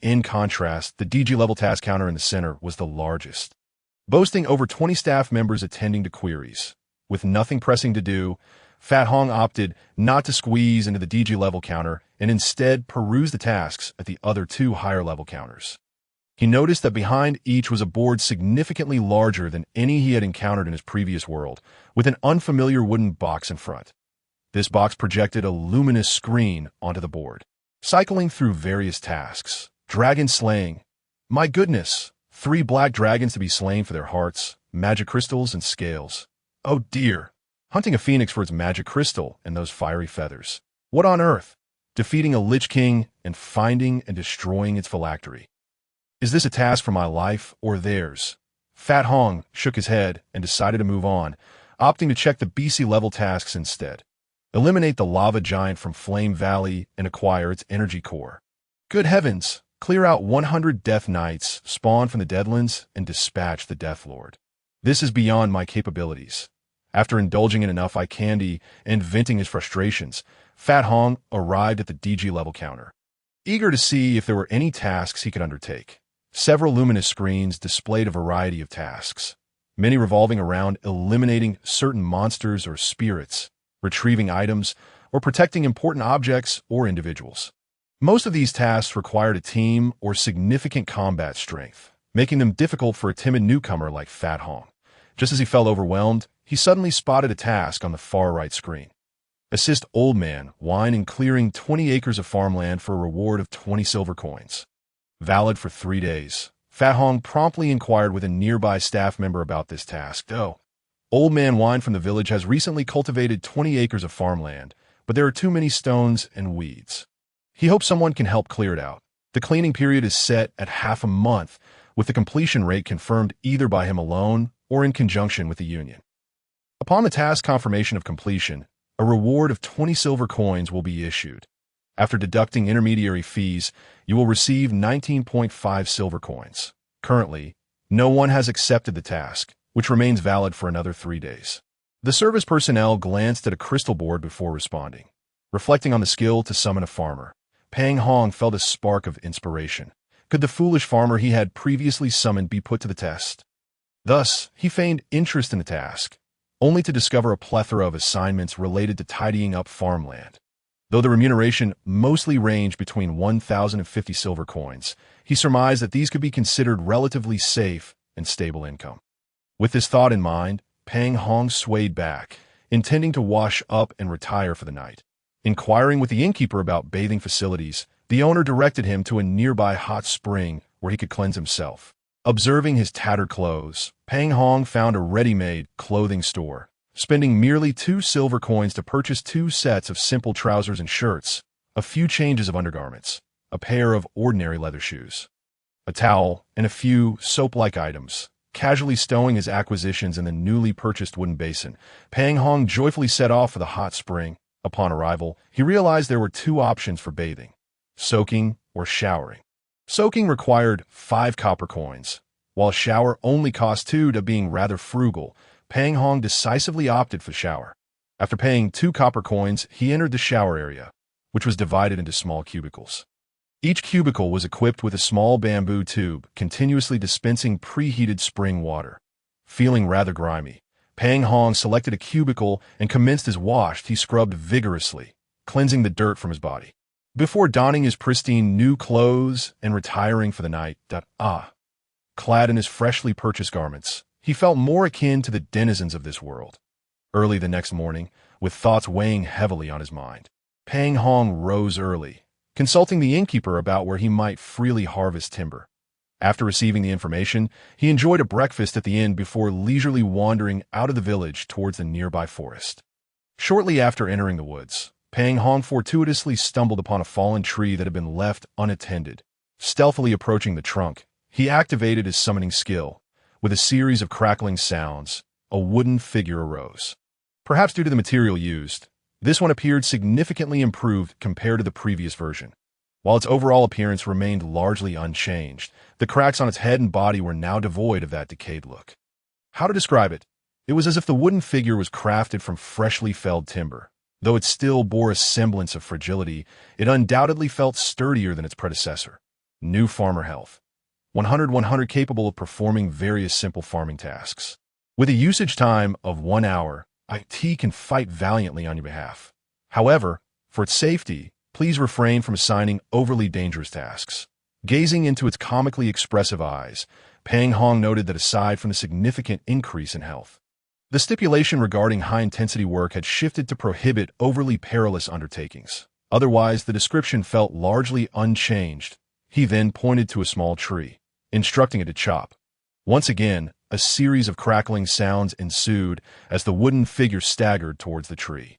In contrast, the DG-level task counter in the center was the largest, boasting over 20 staff members attending to queries. With nothing pressing to do, Fat Hong opted not to squeeze into the DG-level counter and instead peruse the tasks at the other 2 higher-level counters. He noticed that behind each was a board significantly larger than any he had encountered in his previous world, with an unfamiliar wooden box in front. This box projected a luminous screen onto the board. Cycling through various tasks. Dragon slaying. My goodness, 3 black dragons to be slain for their hearts, magic crystals, and scales. Oh dear. Hunting a phoenix for its magic crystal and those fiery feathers. What on earth? defeating a Lich King and finding and destroying its phylactery. Is this a task for my life or theirs? Fat Hong shook his head and decided to move on, opting to check the BC-level tasks instead. Eliminate the lava giant from Flame Valley and acquire its energy core. Good heavens! Clear out 100 Death Knights, spawn from the Deadlands, and dispatch the Death Lord. This is beyond my capabilities. After indulging in enough eye candy and venting his frustrations, Fat Hong arrived at the DG level counter. Eager to see if there were any tasks he could undertake, several luminous screens displayed a variety of tasks, many revolving around eliminating certain monsters or spirits, retrieving items, or protecting important objects or individuals. Most of these tasks required a team or significant combat strength, making them difficult for a timid newcomer like Fat Hong. Just as he felt overwhelmed, he suddenly spotted a task on the far right screen. Assist Old Man Wine in clearing 20 acres of farmland for a reward of 20 silver coins. Valid for 3 days. Fat Hong promptly inquired with a nearby staff member about this task. Old Man Wine from the village has recently cultivated 20 acres of farmland, but there are too many stones and weeds. He hopes someone can help clear it out. The cleaning period is set at half a month, with the completion rate confirmed either by him alone or in conjunction with the union. Upon the task confirmation of completion, a reward of 20 silver coins will be issued. After deducting intermediary fees, you will receive 19.5 silver coins. Currently, no one has accepted the task, which remains valid for another 3 days. The service personnel glanced at a crystal board before responding. Reflecting on the skill to summon a farmer, Pang Hong felt a spark of inspiration. Could the foolish farmer he had previously summoned be put to the test? Thus, he feigned interest in the task, only to discover a plethora of assignments related to tidying up farmland. Though the remuneration mostly ranged between 1,050 silver coins, he surmised that these could be considered relatively safe and stable income. With this thought in mind, Pang Hong swayed back, intending to wash up and retire for the night. Inquiring with the innkeeper about bathing facilities, the owner directed him to a nearby hot spring where he could cleanse himself. Observing his tattered clothes, Pang Hong found a ready-made clothing store, spending merely 2 silver coins to purchase 2 sets of simple trousers and shirts, a few changes of undergarments, a pair of ordinary leather shoes, a towel, and a few soap-like items. Casually stowing his acquisitions in the newly purchased wooden basin, Pang Hong joyfully set off for the hot spring. Upon arrival, he realized there were 2 options for bathing: soaking or showering. Soaking required 5 copper coins, while shower only cost 2. To being rather frugal, Pang Hong decisively opted for shower. After paying 2 copper coins, he entered the shower area, which was divided into small cubicles. Each cubicle was equipped with a small bamboo tube, continuously dispensing preheated spring water. Feeling rather grimy, Pang Hong selected a cubicle and commenced his wash. He scrubbed vigorously, cleansing the dirt from his body, before donning his pristine new clothes and retiring for the night. Clad in his freshly purchased garments, he felt more akin to the denizens of this world. Early the next morning, with thoughts weighing heavily on his mind, Pang Hong rose early, consulting the innkeeper about where he might freely harvest timber. After receiving the information, he enjoyed a breakfast at the inn before leisurely wandering out of the village towards the nearby forest. Shortly after entering the woods, Pang Hong fortuitously stumbled upon a fallen tree that had been left unattended. Stealthily approaching the trunk, he activated his summoning skill. With a series of crackling sounds, a wooden figure arose. Perhaps due to the material used, this one appeared significantly improved compared to the previous version. While its overall appearance remained largely unchanged, the cracks on its head and body were now devoid of that decayed look. How to describe it? It was as if the wooden figure was crafted from freshly felled timber. Though it still bore a semblance of fragility, it undoubtedly felt sturdier than its predecessor. New farmer health. 100 capable of performing various simple farming tasks. With a usage time of 1 hour, IT can fight valiantly on your behalf. However, for its safety, please refrain from assigning overly dangerous tasks. Gazing into its comically expressive eyes, Pang Hong noted that aside from the significant increase in health, the stipulation regarding high-intensity work had shifted to prohibit overly perilous undertakings. Otherwise, the description felt largely unchanged. He then pointed to a small tree, instructing it to chop. Once again, a series of crackling sounds ensued as the wooden figure staggered towards the tree.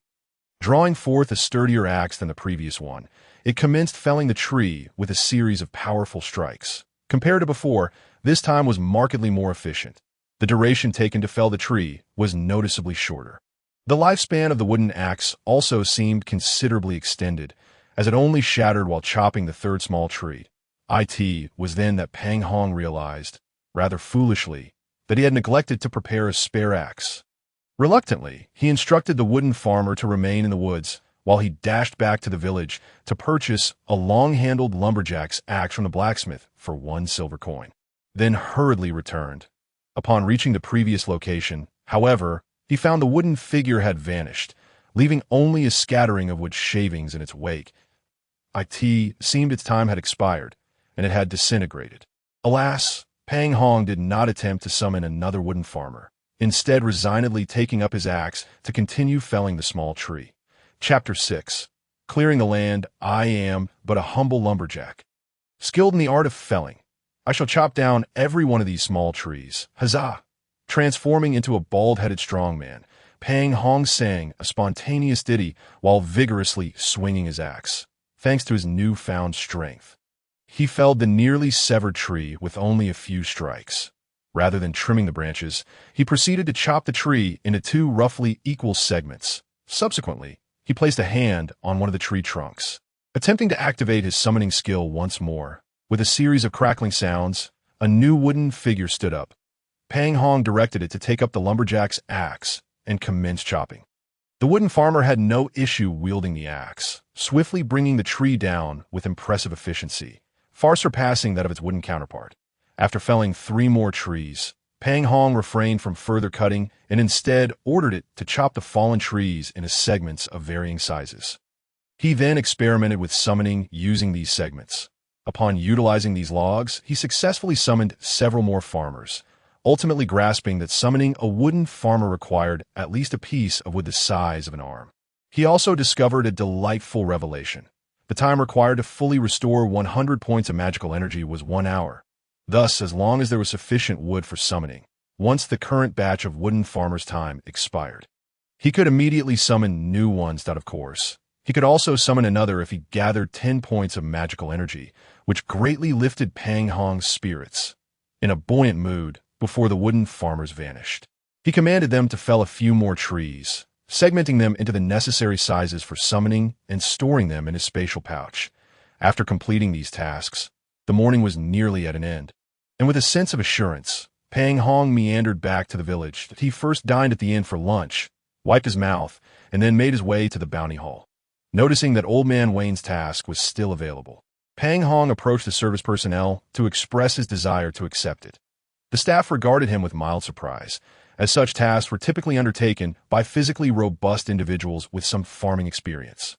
Drawing forth a sturdier axe than the previous one, it commenced felling the tree with a series of powerful strikes. Compared to before, this time was markedly more efficient. The duration taken to fell the tree was noticeably shorter. The lifespan of the wooden axe also seemed considerably extended, as it only shattered while chopping the third small tree. It was then that Pang Hong realized, rather foolishly, that he had neglected to prepare a spare axe. Reluctantly, he instructed the wooden farmer to remain in the woods while he dashed back to the village to purchase a long-handled lumberjack's axe from the blacksmith for 1 silver coin. Then hurriedly returned. Upon reaching the previous location, however, he found the wooden figure had vanished, leaving only a scattering of wood shavings in its wake. It seemed its time had expired, and it had disintegrated. Alas, Pang Hong did not attempt to summon another wooden farmer, instead resignedly taking up his axe to continue felling the small tree. Chapter 6. Clearing the land. I am but a humble lumberjack, skilled in the art of felling. I shall chop down every one of these small trees. Huzzah! Transforming into a bald-headed strongman, Pang Hong sang a spontaneous ditty while vigorously swinging his axe. Thanks to his newfound strength, he felled the nearly severed tree with only a few strikes. Rather than trimming the branches, he proceeded to chop the tree into 2 roughly equal segments. Subsequently, he placed a hand on one of the tree trunks. Attempting to activate his summoning skill once more, with a series of crackling sounds, a new wooden figure stood up. Pang Hong directed it to take up the lumberjack's axe and commence chopping. The wooden farmer had no issue wielding the axe, swiftly bringing the tree down with impressive efficiency, far surpassing that of its wooden counterpart. After felling 3 more trees, Pang Hong refrained from further cutting and instead ordered it to chop the fallen trees into segments of varying sizes. He then experimented with summoning using these segments. Upon utilizing these logs, he successfully summoned several more farmers, ultimately grasping that summoning a wooden farmer required at least a piece of wood the size of an arm. He also discovered a delightful revelation. The time required to fully restore 100 points of magical energy was 1 hour. Thus, as long as there was sufficient wood for summoning, once the current batch of wooden farmer's time expired, he could immediately summon new ones out of course. He could also summon another if he gathered 10 points of magical energy, which greatly lifted Pang Hong's spirits. In a buoyant mood, before the wooden farmers vanished, he commanded them to fell a few more trees, segmenting them into the necessary sizes for summoning and storing them in his spatial pouch. After completing these tasks, the morning was nearly at an end, and with a sense of assurance, Pang Hong meandered back to the village. He first dined at the inn for lunch, wiped his mouth, and then made his way to the bounty hall. Noticing that Old Man Wayne's task was still available, Pang Hong approached the service personnel to express his desire to accept it. The staff regarded him with mild surprise, as such tasks were typically undertaken by physically robust individuals with some farming experience.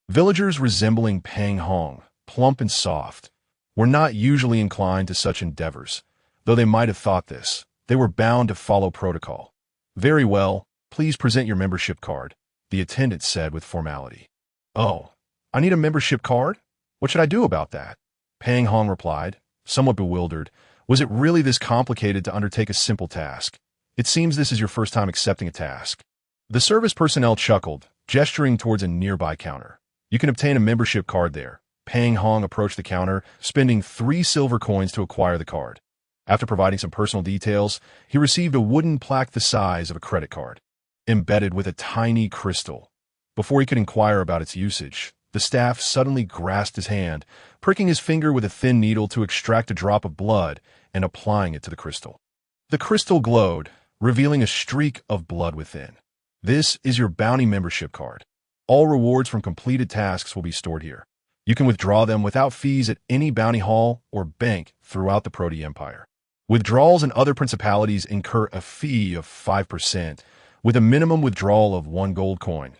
Villagers resembling Pang Hong, plump and soft, were not usually inclined to such endeavors. Though they might have thought this, they were bound to follow protocol. "Very well, please present your membership card," the attendant said with formality. "Oh, I need a membership card? What should I do about that?" Pang Hong replied, somewhat bewildered. Was it really this complicated to undertake a simple task? It seems this is your first time accepting a task. The service personnel chuckled, gesturing towards a nearby counter. "You can obtain a membership card there." Pang Hong approached the counter, spending 3 silver coins to acquire the card. After providing some personal details, he received a wooden plaque the size of a credit card, embedded with a tiny crystal. Before he could inquire about its usage, the staff suddenly grasped his hand, pricking his finger with a thin needle to extract a drop of blood and applying it to the crystal. The crystal glowed, revealing a streak of blood within. "This is your bounty membership card. All rewards from completed tasks will be stored here. You can withdraw them without fees at any bounty hall or bank throughout the Protea Empire. Withdrawals in other principalities incur a fee of 5%, with a minimum withdrawal of 1 gold coin.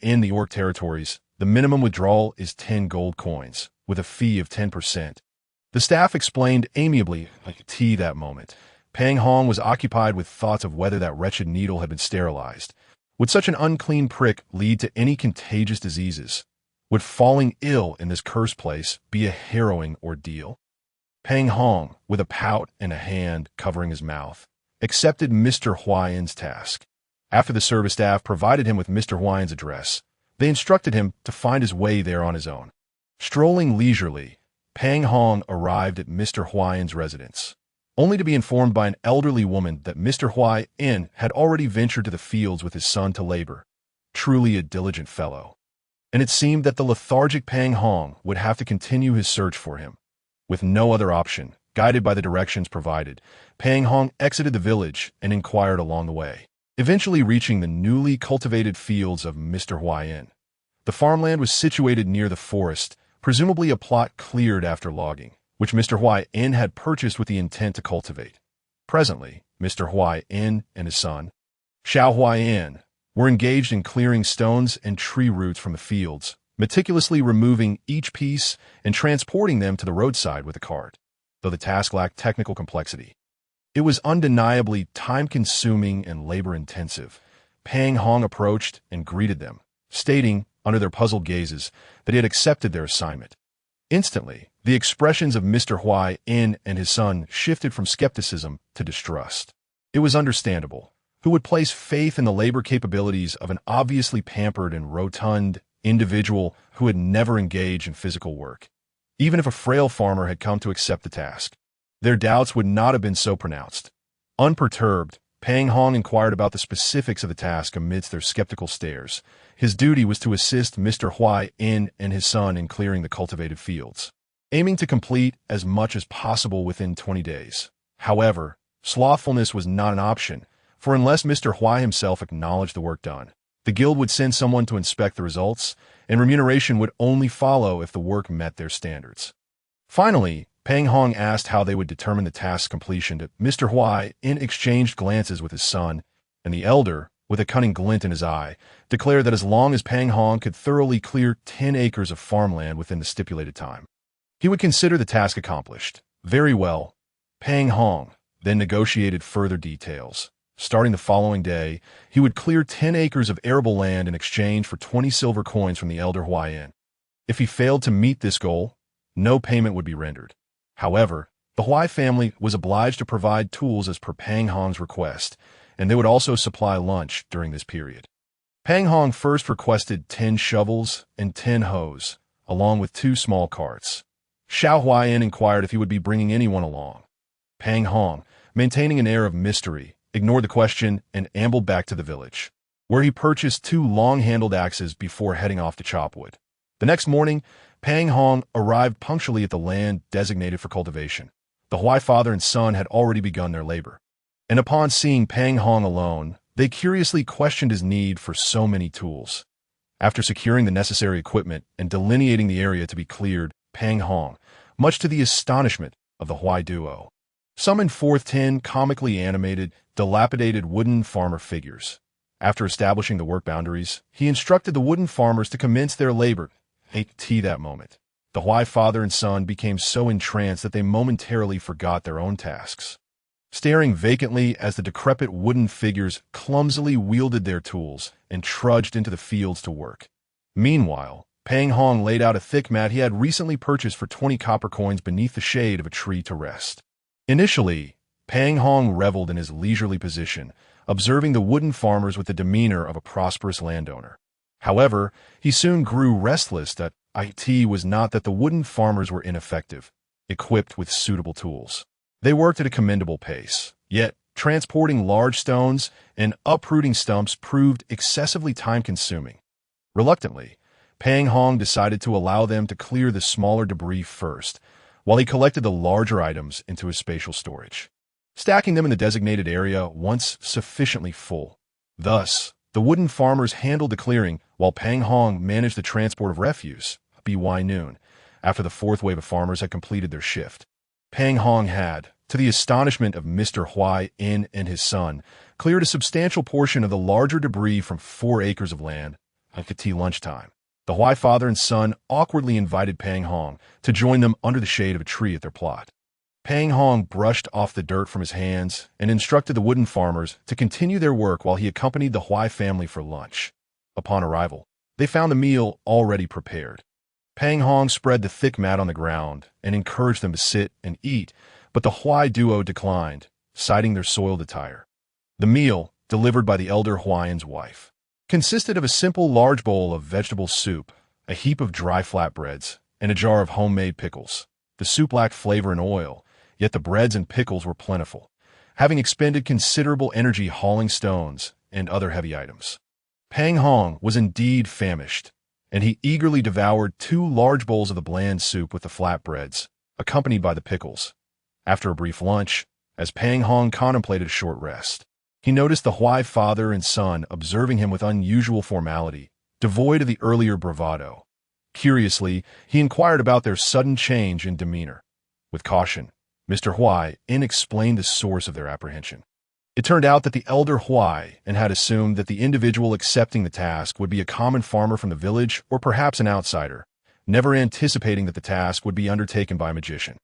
In the Orc territories, the minimum withdrawal is 10 gold coins, with a fee of 10%. The staff explained amiably, like tea that moment. Pang Hong was occupied with thoughts of whether that wretched needle had been sterilized. Would such an unclean prick lead to any contagious diseases? Would falling ill in this cursed place be a harrowing ordeal? Pang Hong, with a pout and a hand covering his mouth, accepted Mr. Huayan's task. After the service staff provided him with Mr. Huayan's address, They instructed him to find his way there on his own. Strolling leisurely, Pang Hong arrived at Mr. Huayan's residence, only to be informed by an elderly woman that Mr. Huayan had already ventured to the fields with his son to labor. Truly a diligent fellow. And it seemed that the lethargic Pang Hong would have to continue his search for him. With no other option, guided by the directions provided, Pang Hong exited the village and inquired along the way, eventually reaching the newly cultivated fields of Mr. Huayan. The farmland was situated near the forest, presumably a plot cleared after logging, which Mr. Huayan had purchased with the intent to cultivate. Presently, Mr. Huayan and his son, Xiao Huayan, were engaged in clearing stones and tree roots from the fields, meticulously removing each piece and transporting them to the roadside with a cart. Though the task lacked technical complexity, it was undeniably time-consuming and labor-intensive. Pang Hong approached and greeted them, stating, under their puzzled gazes, that he had accepted their assignment. Instantly, the expressions of Mr. Huayan and his son shifted from skepticism to distrust. It was understandable. Who would place faith in the labor capabilities of an obviously pampered and rotund individual who had never engaged in physical work? Even if a frail farmer had come to accept the task, their doubts would not have been so pronounced. Unperturbed, Pang Hong inquired about the specifics of the task amidst their skeptical stares. His duty was to assist Mr. Huayan and his son in clearing the cultivated fields, aiming to complete as much as possible within 20 days. However, slothfulness was not an option, for unless Mr. Huai himself acknowledged the work done, the guild would send someone to inspect the results, and remuneration would only follow if the work met their standards. Finally, Pang Hong asked how they would determine the task's completion to Mr. Huai exchanged glances with his son, and the elder, with a cunning glint in his eye, declared that as long as Pang Hong could thoroughly clear 10 acres of farmland within the stipulated time, he would consider the task accomplished. Very well. Pang Hong then negotiated further details. Starting the following day, he would clear 10 acres of arable land in exchange for 20 silver coins from the elder Huayan. If he failed to meet this goal, no payment would be rendered. However, the Huai family was obliged to provide tools as per Pang Hong's request, and they would also supply lunch during this period. Pang Hong first requested 10 shovels and 10 hoes, along with 2 small carts. Xiao Huayan inquired if he would be bringing anyone along. Pang Hong, maintaining an air of mystery, ignored the question and ambled back to the village, where he purchased 2 long-handled axes before heading off to chop wood. The next morning, Pang Hong arrived punctually at the land designated for cultivation. The Huai father and son had already begun their labor, and upon seeing Pang Hong alone, they curiously questioned his need for so many tools. After securing the necessary equipment and delineating the area to be cleared, Pang Hong, much to the astonishment of the Huai duo, summoned forth 10 comically animated, dilapidated wooden farmer figures. After establishing the work boundaries, he instructed the wooden farmers to commence their labor. At that moment, the Huai father and son became so entranced that they momentarily forgot their own tasks, staring vacantly as the decrepit wooden figures clumsily wielded their tools and trudged into the fields to work. Meanwhile, Pang Hong laid out a thick mat he had recently purchased for 20 copper coins beneath the shade of a tree to rest. Initially, Pang Hong reveled in his leisurely position, observing the wooden farmers with the demeanor of a prosperous landowner. However, he soon grew restless that it was not that the wooden farmers were ineffective, equipped with suitable tools. They worked at a commendable pace, yet transporting large stones and uprooting stumps proved excessively time-consuming. Reluctantly, Pang Hong decided to allow them to clear the smaller debris first, while he collected the larger items into his spatial storage, stacking them in the designated area once sufficiently full. Thus, the wooden farmers handled the clearing, while Pang Hong managed the transport of refuse, by noon, after the 4th wave of farmers had completed their shift. Pang Hong had, to the astonishment of Mr. Huayan and his son, cleared a substantial portion of the larger debris from 4 acres of land at lunchtime. The Huai father and son awkwardly invited Pang Hong to join them under the shade of a tree at their plot. Pang Hong brushed off the dirt from his hands and instructed the wooden farmers to continue their work while he accompanied the Huai family for lunch. Upon arrival, they found the meal already prepared. Pang Hong spread the thick mat on the ground and encouraged them to sit and eat, but the Huai duo declined, citing their soiled attire. The meal, delivered by the elder Huayan's wife, consisted of a simple large bowl of vegetable soup, a heap of dry flatbreads, and a jar of homemade pickles. The soup lacked flavor and oil, yet the breads and pickles were plentiful, having expended considerable energy hauling stones and other heavy items. Pang Hong was indeed famished, and he eagerly devoured 2 large bowls of the bland soup with the flatbreads, accompanied by the pickles. After a brief lunch, as Pang Hong contemplated a short rest, he noticed the Huai father and son observing him with unusual formality, devoid of the earlier bravado. Curiously, he inquired about their sudden change in demeanor. With caution, Mr. Huai explained the source of their apprehension. It turned out that the elder Huai had assumed that the individual accepting the task would be a common farmer from the village or perhaps an outsider, never anticipating that the task would be undertaken by a magician.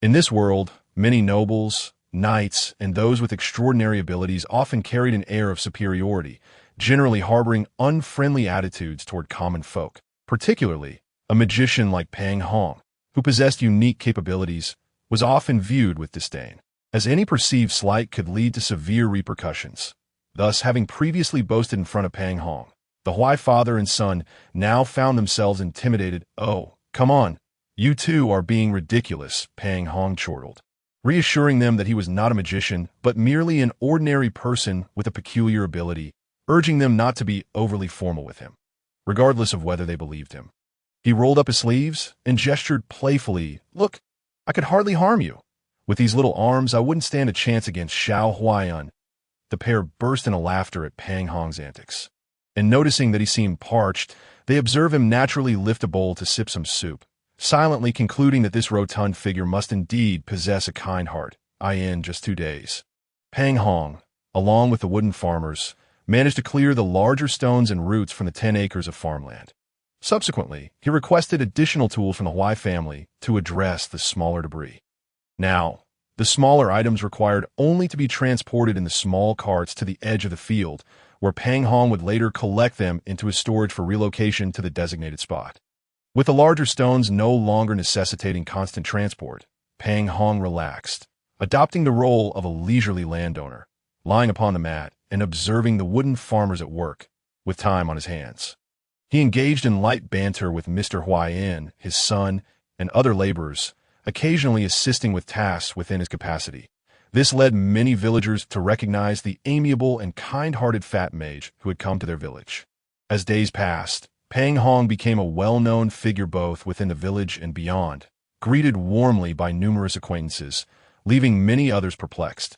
In this world, many nobles, knights, and those with extraordinary abilities often carried an air of superiority, generally harboring unfriendly attitudes toward common folk. Particularly, a magician like Pang Hong, who possessed unique capabilities, was often viewed with disdain, as any perceived slight could lead to severe repercussions. Thus, having previously boasted in front of Pang Hong, the Huai father and son now found themselves intimidated. "Oh, come on, you two are being ridiculous," Pang Hong chortled, reassuring them that he was not a magician, but merely an ordinary person with a peculiar ability, urging them not to be overly formal with him, regardless of whether they believed him. He rolled up his sleeves and gestured playfully. "Look, I could hardly harm you. With these little arms, I wouldn't stand a chance against Xiao Huayan." The pair burst into laughter at Pang Hong's antics, and noticing that he seemed parched, they observed him naturally lift a bowl to sip some soup, silently concluding that this rotund figure must indeed possess a kind heart. In just 2 days, Pang Hong, along with the wooden farmers, managed to clear the larger stones and roots from the 10 acres of farmland. Subsequently, he requested additional tools from the Huai family to address the smaller debris. Now, the smaller items required only to be transported in the small carts to the edge of the field, where Pang Hong would later collect them into his storage for relocation to the designated spot. With the larger stones no longer necessitating constant transport, Pang Hong relaxed, adopting the role of a leisurely landowner, lying upon the mat and observing the wooden farmers at work, with time on his hands. He engaged in light banter with Mr. Huai, his son, and other laborers, occasionally assisting with tasks within his capacity. This led many villagers to recognize the amiable and kind-hearted fat mage who had come to their village. As days passed, Pang Hong became a well-known figure both within the village and beyond, greeted warmly by numerous acquaintances, leaving many others perplexed.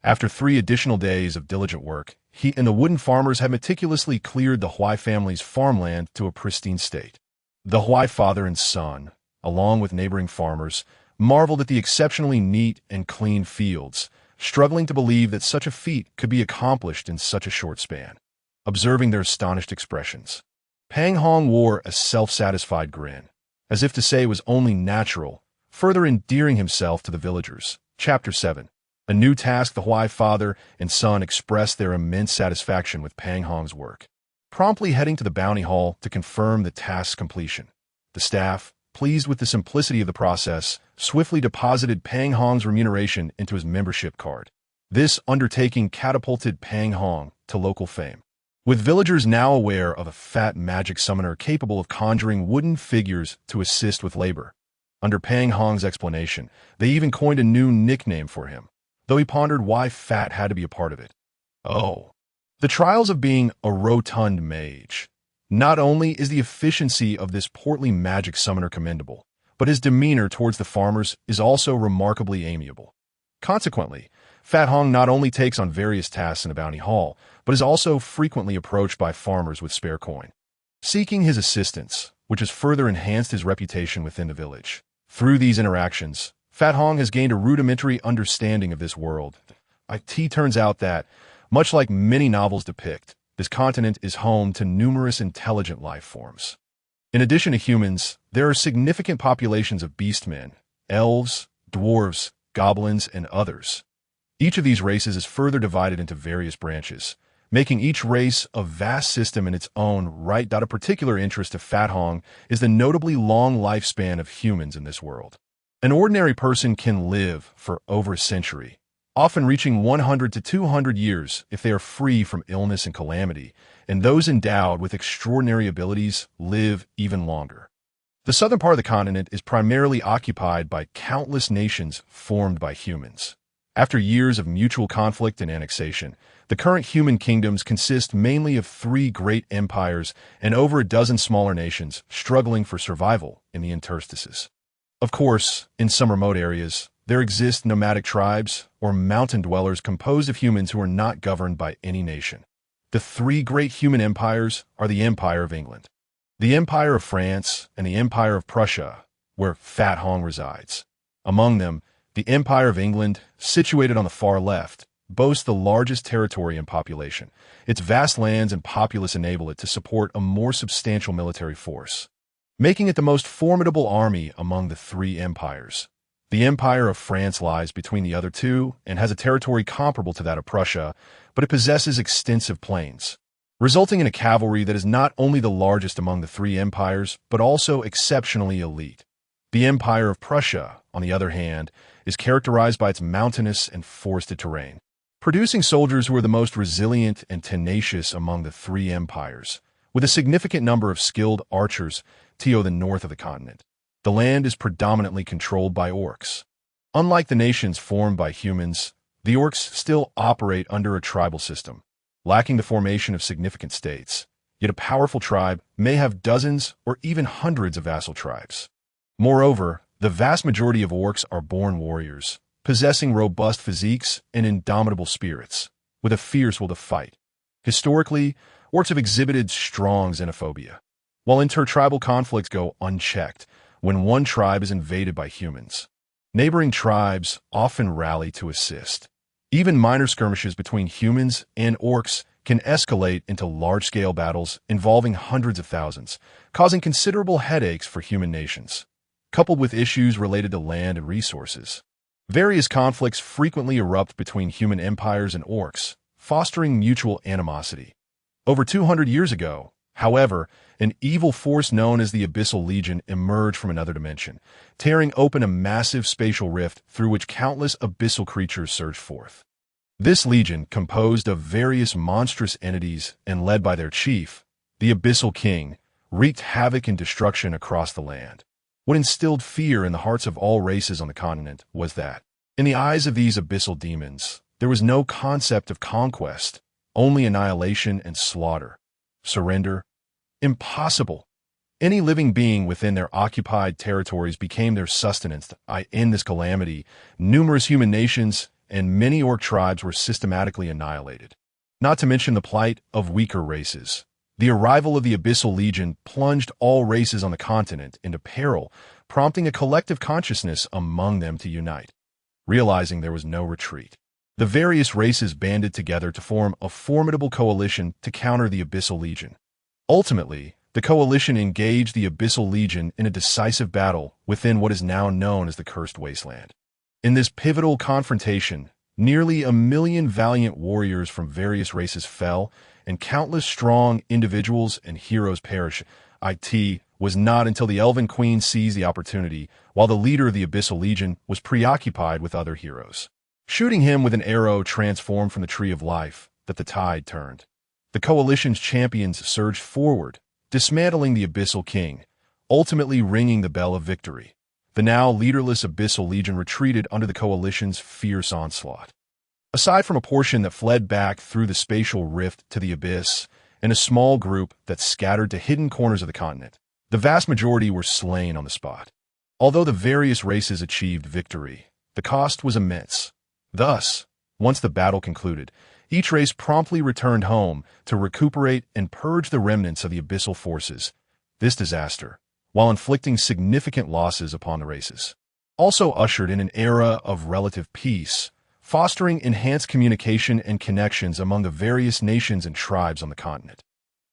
After 3 additional days of diligent work, he and the wooden farmers had meticulously cleared the Huai family's farmland to a pristine state. The Huai father and son, along with neighboring farmers, marveled at the exceptionally neat and clean fields, struggling to believe that such a feat could be accomplished in such a short span. Observing their astonished expressions, Pang Hong wore a self-satisfied grin, as if to say it was only natural, further endearing himself to the villagers. Chapter 7. A new task. The Huai father and son expressed their immense satisfaction with Pang Hong's work, promptly heading to the bounty hall to confirm the task's completion. The staff, pleased with the simplicity of the process, swiftly deposited Pang Hong's remuneration into his membership card. This undertaking catapulted Pang Hong to local fame, with villagers now aware of a fat magic summoner capable of conjuring wooden figures to assist with labor. Under Pang Hong's explanation, they even coined a new nickname for him, though he pondered why fat had to be a part of it. Oh, the trials of being a rotund mage. Not only is the efficiency of this portly magic summoner commendable, but his demeanor towards the farmers is also remarkably amiable. Consequently, Fat Hong not only takes on various tasks in a bounty hall, but is also frequently approached by farmers with spare coin, seeking his assistance, which has further enhanced his reputation within the village. Through these interactions, Fat Hong has gained a rudimentary understanding of this world. It turns out that, much like many novels depict, this continent is home to numerous intelligent life forms. In addition to humans, there are significant populations of beastmen, elves, dwarves, goblins, and others. Each of these races is further divided into various branches, making each race a vast system in its own right. A particular interest to Fat Hong is the notably long lifespan of humans in this world. An ordinary person can live for over a century, often reaching 100 to 200 years if they are free from illness and calamity, and those endowed with extraordinary abilities live even longer. The southern part of the continent is primarily occupied by countless nations formed by humans. After years of mutual conflict and annexation, the current human kingdoms consist mainly of 3 great empires and over a dozen smaller nations struggling for survival in the interstices. Of course, in some remote areas, there exist nomadic tribes or mountain dwellers composed of humans who are not governed by any nation. The 3 great human empires are the Empire of England, the Empire of France, and the Empire of Prussia, where Fat Hong resides. Among them, the Empire of England, situated on the far left, boasts the largest territory and population. Its vast lands and populace enable it to support a more substantial military force, making it the most formidable army among the 3 empires. The Empire of France lies between the other 2 and has a territory comparable to that of Prussia, but it possesses extensive plains, resulting in a cavalry that is not only the largest among the 3 empires, but also exceptionally elite. The Empire of Prussia, on the other hand, is characterized by its mountainous and forested terrain, producing soldiers who are the most resilient and tenacious among the 3 empires, with a significant number of skilled archers to the north of the continent. The land is predominantly controlled by orcs. Unlike the nations formed by humans, the orcs still operate under a tribal system, lacking the formation of significant states. Yet a powerful tribe may have dozens or even hundreds of vassal tribes. Moreover, the vast majority of orcs are born warriors, possessing robust physiques and indomitable spirits, with a fierce will to fight. Historically, orcs have exhibited strong xenophobia, while intertribal conflicts go unchecked when one tribe is invaded by humans. Neighboring tribes often rally to assist. Even minor skirmishes between humans and orcs can escalate into large-scale battles involving hundreds of thousands, causing considerable headaches for human nations, coupled with issues related to land and resources. Various conflicts frequently erupt between human empires and orcs, fostering mutual animosity. Over 200 years ago, however, an evil force known as the Abyssal Legion emerged from another dimension, tearing open a massive spatial rift through which countless abyssal creatures surged forth. This legion, composed of various monstrous entities and led by their chief, the Abyssal King, wreaked havoc and destruction across the land. What instilled fear in the hearts of all races on the continent was that, in the eyes of these abyssal demons, there was no concept of conquest, only annihilation and slaughter. Surrender? Impossible. Any living being within their occupied territories became their sustenance. In this calamity, numerous human nations and many orc tribes were systematically annihilated. Not to mention the plight of weaker races. The arrival of the Abyssal Legion plunged all races on the continent into peril, prompting a collective consciousness among them to unite. Realizing there was no retreat, the various races banded together to form a formidable coalition to counter the Abyssal Legion. Ultimately, the coalition engaged the Abyssal Legion in a decisive battle within what is now known as the Cursed Wasteland. In this pivotal confrontation, nearly 1 million valiant warriors from various races fell, and countless strong individuals and heroes perished. It was not until the Elven Queen seized the opportunity, while the leader of the Abyssal Legion was preoccupied with other heroes, shooting him with an arrow transformed from the Tree of Life, that the tide turned. The coalition's champions surged forward, dismantling the Abyssal King, ultimately ringing the bell of victory. The now leaderless Abyssal Legion retreated under the coalition's fierce onslaught. Aside from a portion that fled back through the spatial rift to the abyss, and a small group that scattered to hidden corners of the continent, the vast majority were slain on the spot. Although the various races achieved victory, the cost was immense. Thus, once the battle concluded, each race promptly returned home to recuperate and purge the remnants of the abyssal forces. This disaster, while inflicting significant losses upon the races, also ushered in an era of relative peace, fostering enhanced communication and connections among the various nations and tribes on the continent.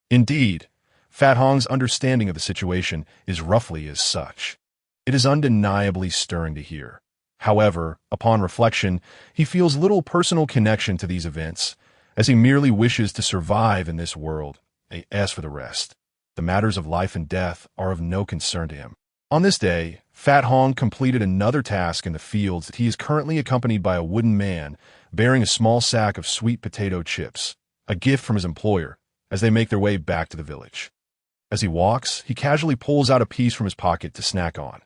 Indeed, Fat Hong's understanding of the situation is roughly as such. It is undeniably stirring to hear. However, upon reflection, he feels little personal connection to these events, as he merely wishes to survive in this world. As for the rest, the matters of life and death are of no concern to him. On this day, Fat Hong completed another task in the fields. He is currently accompanied by a wooden man bearing a small sack of sweet potato chips, a gift from his employer, as they make their way back to the village. As he walks, he casually pulls out a piece from his pocket to snack on.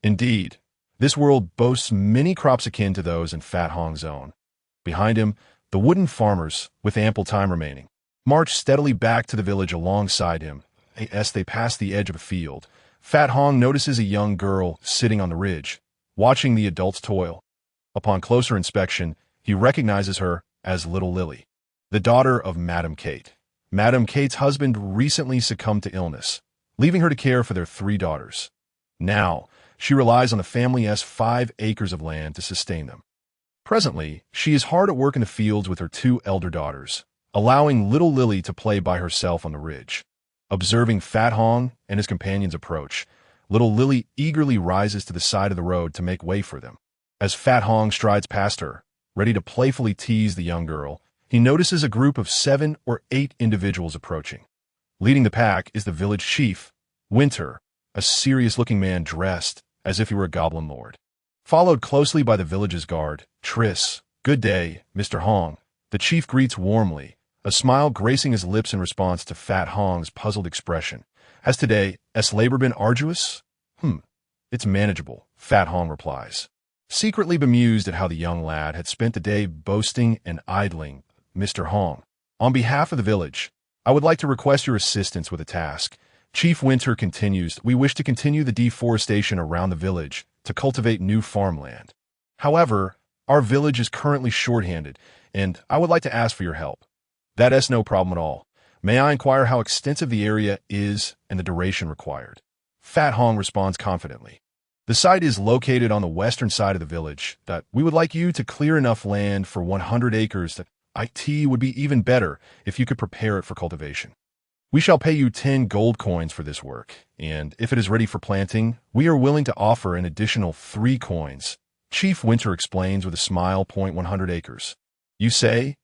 Indeed, this world boasts many crops akin to those in Fat Hong's own. Behind him, the wooden farmers, with ample time remaining, march steadily back to the village alongside him. As they pass the edge of a field, Fat Hong notices a young girl sitting on the ridge, watching the adults toil. Upon closer inspection, he recognizes her as Little Lily, the daughter of Madam Kate. Madam Kate's husband recently succumbed to illness, leaving her to care for their 3 daughters. Now, she relies on the family's 5 acres of land to sustain them. Presently, she is hard at work in the fields with her 2 elder daughters, allowing Little Lily to play by herself on the ridge. Observing Fat Hong and his companions approach, Little Lily eagerly rises to the side of the road to make way for them. As Fat Hong strides past her, ready to playfully tease the young girl, he notices a group of 7 or 8 individuals approaching. Leading the pack is the village chief, Winter, a serious-looking man dressed as if he were a goblin lord. Followed closely by the village's guard, Triss. "Good day, Mr. Hong." The chief greets warmly, a smile gracing his lips in response to Fat Hong's puzzled expression. "Has today's labor been arduous?" It's manageable," Fat Hong replies, secretly bemused at how the young lad had spent the day boasting and idling. "Mr. Hong, on behalf of the village, I would like to request your assistance with a task." Chief Winter continues, "We wish to continue the deforestation around the village to cultivate new farmland. However, our village is currently short-handed, and I would like to ask for your help." "That's no problem at all. May I inquire how extensive the area is and the duration required?" Fat Hong responds confidently. "The site is located on the western side of the village. That we would like you to clear enough land for 100 acres that it would be even better if you could prepare it for cultivation. We shall pay you 10 gold coins for this work, and if it is ready for planting, we are willing to offer an additional 3 coins. Chief Winter explains with a smile. 100 acres. You say?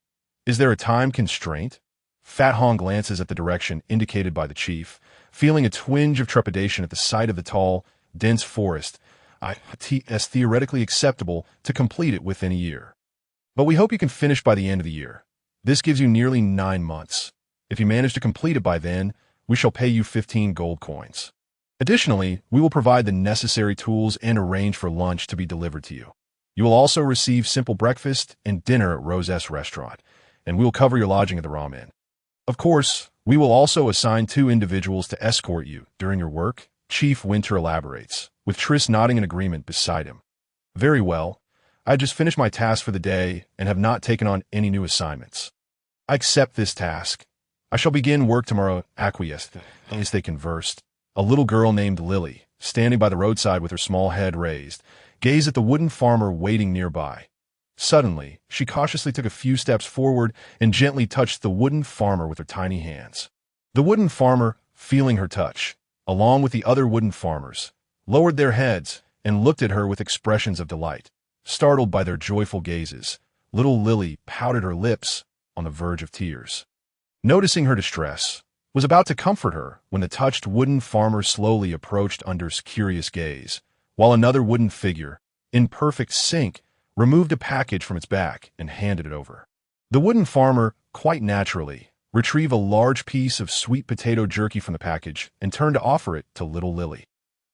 Is there a time constraint? Fat Hong glances at the direction indicated by the chief, feeling a twinge of trepidation at the sight of the tall, dense forest. It's theoretically acceptable to complete it within a year. But we hope you can finish by the end of the year. This gives you nearly 9 months. If you manage to complete it by then, we shall pay you 15 gold coins. Additionally, we will provide the necessary tools and arrange for lunch to be delivered to you. You will also receive simple breakfast and dinner at Rose's restaurant, and we will cover your lodging at the ramen. Of course, we will also assign 2 individuals to escort you during your work," Chief Winter elaborates, with Triss nodding in agreement beside him. "Very well. I just finished my task for the day and have not taken on any new assignments. I accept this task. I shall begin work tomorrow." Acquiesced. As they conversed, a little girl named Lily, standing by the roadside with her small head raised, gazed at the wooden farmer waiting nearby. Suddenly, she cautiously took a few steps forward and gently touched the wooden farmer with her tiny hands. The wooden farmer, feeling her touch, along with the other wooden farmers, lowered their heads and looked at her with expressions of delight. Startled by their joyful gazes, little Lily pouted her lips on the verge of tears. Noticing her distress, was about to comfort her when the touched wooden farmer slowly approached under his curious gaze, while another wooden figure, in perfect sync, removed a package from its back and handed it over. The wooden farmer, quite naturally, retrieved a large piece of sweet potato jerky from the package and turned to offer it to little Lily.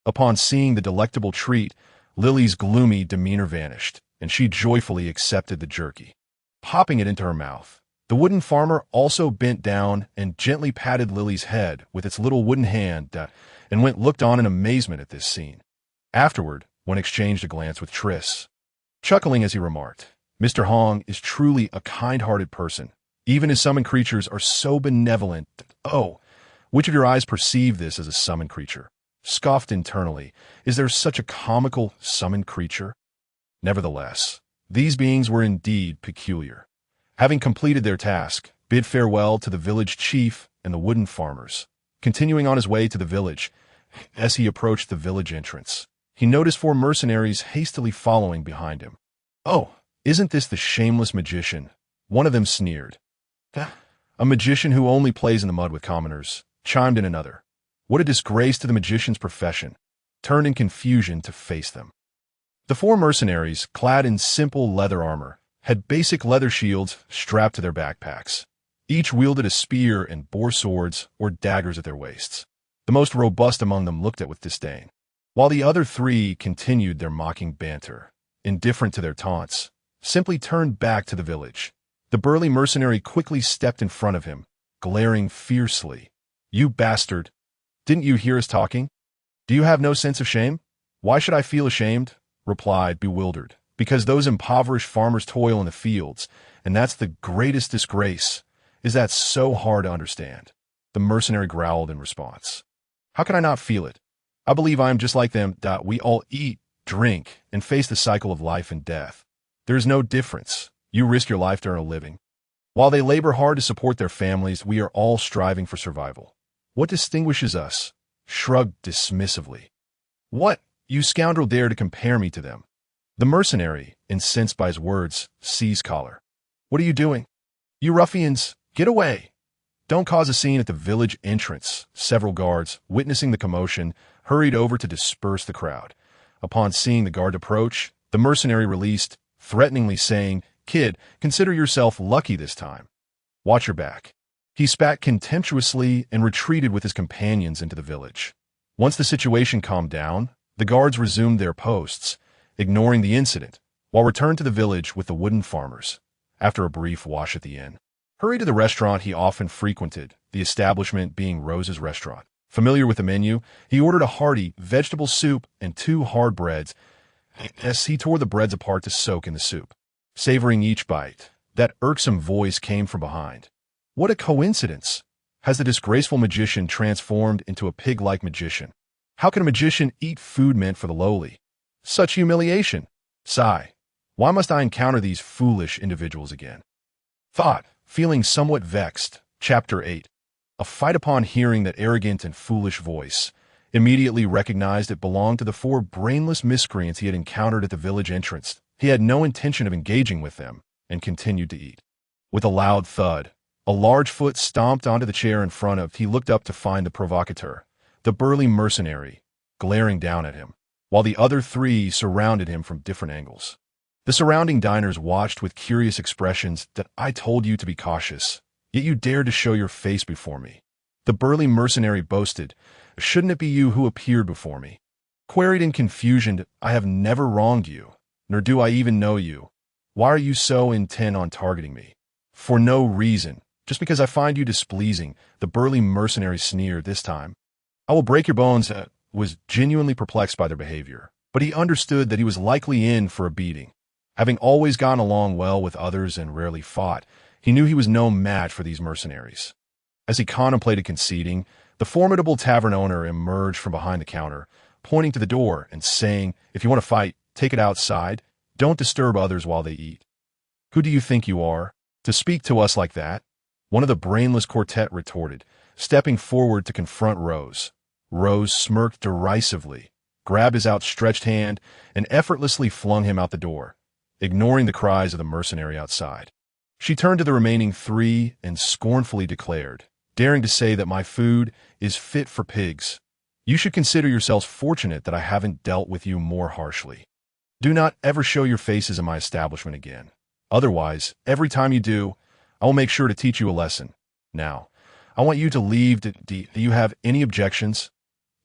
Upon seeing the delectable treat, Lily's gloomy demeanor vanished, and she joyfully accepted the jerky. Popping it into her mouth, the wooden farmer also bent down and gently patted Lily's head with its little wooden hand and looked on in amazement at this scene. Afterward, one exchanged a glance with Triss, chuckling as he remarked, "Mr. Hong is truly a kind-hearted person. Even his summoned creatures are so benevolent. Oh, which of your eyes perceived this as a summoned creature?" Scoffed internally, "Is there such a comical summoned creature?" Nevertheless, these beings were indeed peculiar. Having completed their task, bid farewell to the village chief and the wooden farmers. Continuing on his way to the village, as he approached the village entrance, he noticed 4 mercenaries hastily following behind him. "Oh, isn't this the shameless magician?" One of them sneered. "A magician who only plays in the mud with commoners," chimed in another. "What a disgrace to the magician's profession." turned in confusion to face them. The four mercenaries, clad in simple leather armor, had basic leather shields strapped to their backpacks. Each wielded a spear and bore swords or daggers at their waists. The most robust among them looked at with disdain, while the other three continued their mocking banter, indifferent to their taunts, simply turned back to the village. The burly mercenary quickly stepped in front of him, glaring fiercely. "You bastard! Didn't you hear us talking? Do you have no sense of shame?" "Why should I feel ashamed?" replied, bewildered. "Because those impoverished farmers toil in the fields, and that's the greatest disgrace. Is that so hard to understand?" The mercenary growled in response. "How can I not feel it? I believe I am just like them. We all eat, drink, and face the cycle of life and death. There is no difference. You risk your life to earn a living. While they labor hard to support their families, we are all striving for survival. What distinguishes us?" Shrugged dismissively. "What? You scoundrel dare to compare me to them?" The mercenary, incensed by his words, seized collar. "What are you doing? You ruffians, get away! Don't cause a scene at the village entrance." Several guards, witnessing the commotion, hurried over to disperse the crowd. Upon seeing the guard approach, the mercenary released, threateningly saying, "Kid, consider yourself lucky this time. Watch your back." He spat contemptuously and retreated with his companions into the village. Once the situation calmed down, the guards resumed their posts, ignoring the incident, while returned to the village with the wooden farmers. After a brief wash at the inn, hurried to the restaurant he often frequented, the establishment being Rose's restaurant. Familiar with the menu, he ordered a hearty vegetable soup and 2 hard breads. As he tore the breads apart to soak in the soup, savoring each bite, that irksome voice came from behind. "What a coincidence! Has the disgraceful magician transformed into a pig-like magician? How can a magician eat food meant for the lowly? Such humiliation! Sigh. Why must I encounter these foolish individuals again?" Thought, feeling somewhat vexed. Chapter 8. A fight. Upon hearing that arrogant and foolish voice, immediately recognized it belonged to the 4 brainless miscreants he had encountered at the village entrance. He had no intention of engaging with them, and continued to eat. With a loud thud, a large foot stomped onto the chair in front of. He looked up to find the provocateur, the burly mercenary, glaring down at him, while the other 3 surrounded him from different angles. The surrounding diners watched with curious expressions. "That I told you to be cautious, yet you dared to show your face before me," the burly mercenary boasted. "Shouldn't it be you who appeared before me?" Queried in confusion, "I have never wronged you, nor do I even know you. Why are you so intent on targeting me?" "For no reason, just because I find you displeasing," the burly mercenary sneered this time. "I will break your bones." Was genuinely perplexed by their behavior, but he understood that he was likely in for a beating. Having always gotten along well with others and rarely fought, he knew he was no match for these mercenaries. As he contemplated conceding, the formidable tavern owner emerged from behind the counter, pointing to the door and saying, "If you want to fight, take it outside. Don't disturb others while they eat." "Who do you think you are, to speak to us like that?" one of the brainless quartet retorted, stepping forward to confront Rose. Rose smirked derisively, grabbed his outstretched hand, and effortlessly flung him out the door, ignoring the cries of the mercenary outside. She turned to the remaining 3 and scornfully declared, "Daring to say that my food is fit for pigs. You should consider yourselves fortunate that I haven't dealt with you more harshly. Do not ever show your faces in my establishment again. Otherwise, every time you do, I will make sure to teach you a lesson. Now, I want you to leave. Do you have any objections?"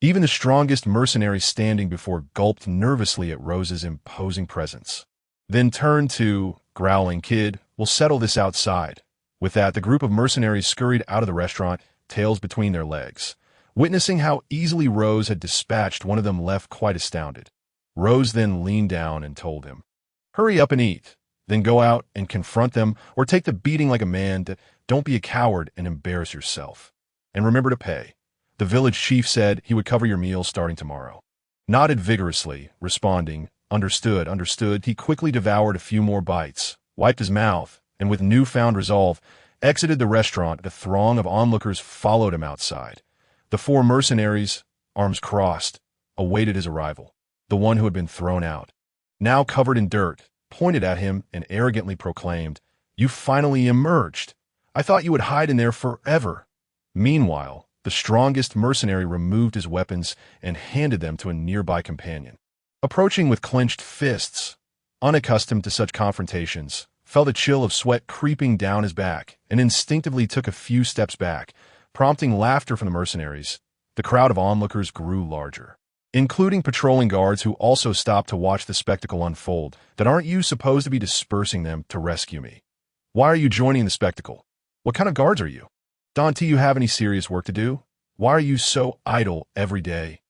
Even the strongest mercenary standing before gulped nervously at Rose's imposing presence, then turned to, growling, "Kid, we'll settle this outside." With that, the group of mercenaries scurried out of the restaurant, tails between their legs. Witnessing how easily Rose had dispatched one of them, left quite astounded. Rose then leaned down and told him, "Hurry up and eat, then go out and confront them, or take the beating like a man. Don't be a coward and embarrass yourself. And remember to pay. The village chief said he would cover your meals starting tomorrow." Nodded vigorously, responding, "Understood, understood." He quickly devoured a few more bites, wiped his mouth, and with newfound resolve, exited the restaurant. The throng of onlookers followed him outside. The 4 mercenaries, arms crossed, awaited his arrival. The one who had been thrown out, now covered in dirt, pointed at him and arrogantly proclaimed, "You finally emerged. I thought you would hide in there forever." Meanwhile, The strongest mercenary removed his weapons and handed them to a nearby companion. Approaching with clenched fists, unaccustomed to such confrontations, felt a chill of sweat creeping down his back and instinctively took a few steps back, prompting laughter from the mercenaries. The crowd of onlookers grew larger, including patrolling guards who also stopped to watch the spectacle unfold. That aren't you supposed to be dispersing them to rescue me? Why are you joining the spectacle? What kind of guards are you? Don't you have any serious work to do? Why are you so idle every day?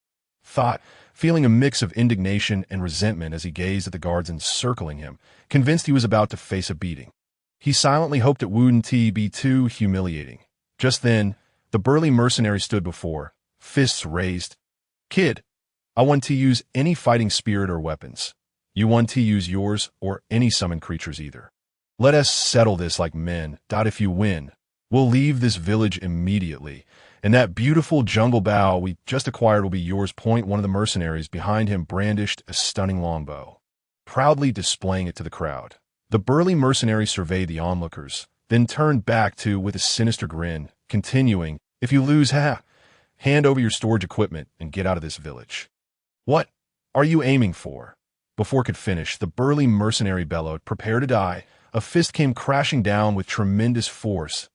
Thought, feeling a mix of indignation and resentment as he gazed at the guards encircling him, convinced he was about to face a beating. He silently hoped it wouldn't be too humiliating. Just then, the burly mercenary stood before, fists raised. Kid, I want to use any fighting spirit or weapons. You want to use yours or any summoned creatures either. Let us settle this like men. If you win, we'll leave this village immediately, and that beautiful jungle bow we just acquired will be yours. Point. One of the mercenaries behind him brandished a stunning longbow, proudly displaying it to the crowd. The burly mercenary surveyed the onlookers, then turned back with a sinister grin, continuing, if you lose, hand over your storage equipment and get out of this village. What are you aiming for? Before it could finish, the burly mercenary bellowed, prepare to die. A fist came crashing down with tremendous force.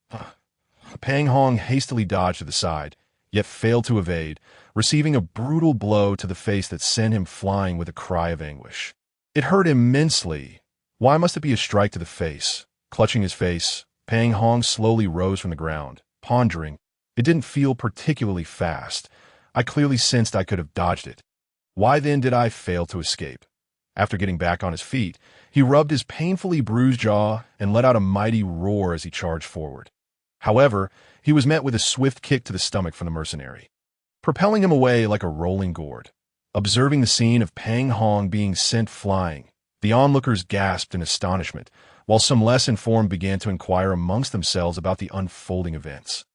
Pang Hong hastily dodged to the side, yet failed to evade, receiving a brutal blow to the face that sent him flying with a cry of anguish. It hurt immensely. Why must it be a strike to the face? Clutching his face, Pang Hong slowly rose from the ground, pondering. It didn't feel particularly fast. I clearly sensed I could have dodged it. Why then did I fail to escape? After getting back on his feet, he rubbed his painfully bruised jaw and let out a mighty roar as he charged forward. However, he was met with a swift kick to the stomach from the mercenary, propelling him away like a rolling gourd. Observing the scene of Pang Hong being sent flying, the onlookers gasped in astonishment, while some less informed began to inquire amongst themselves about the unfolding events.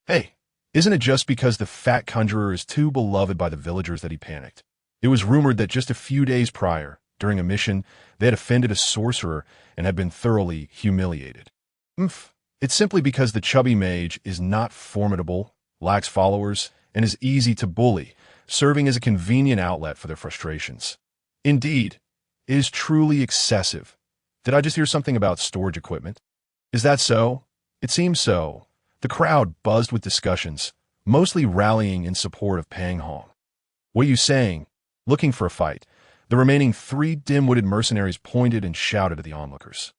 Hey, isn't it just because the fat conjurer is too beloved by the villagers that he panicked? It was rumored that just a few days prior, during a mission, they had offended a sorcerer and had been thoroughly humiliated. It's simply because the chubby mage is not formidable, lacks followers, and is easy to bully, serving as a convenient outlet for their frustrations. Indeed, it is truly excessive. Did I just hear something about storage equipment? Is that so? It seems so. The crowd buzzed with discussions, mostly rallying in support of Pang Hong. What are you saying? Looking for a fight, the remaining 3 dim-witted mercenaries pointed and shouted at the onlookers.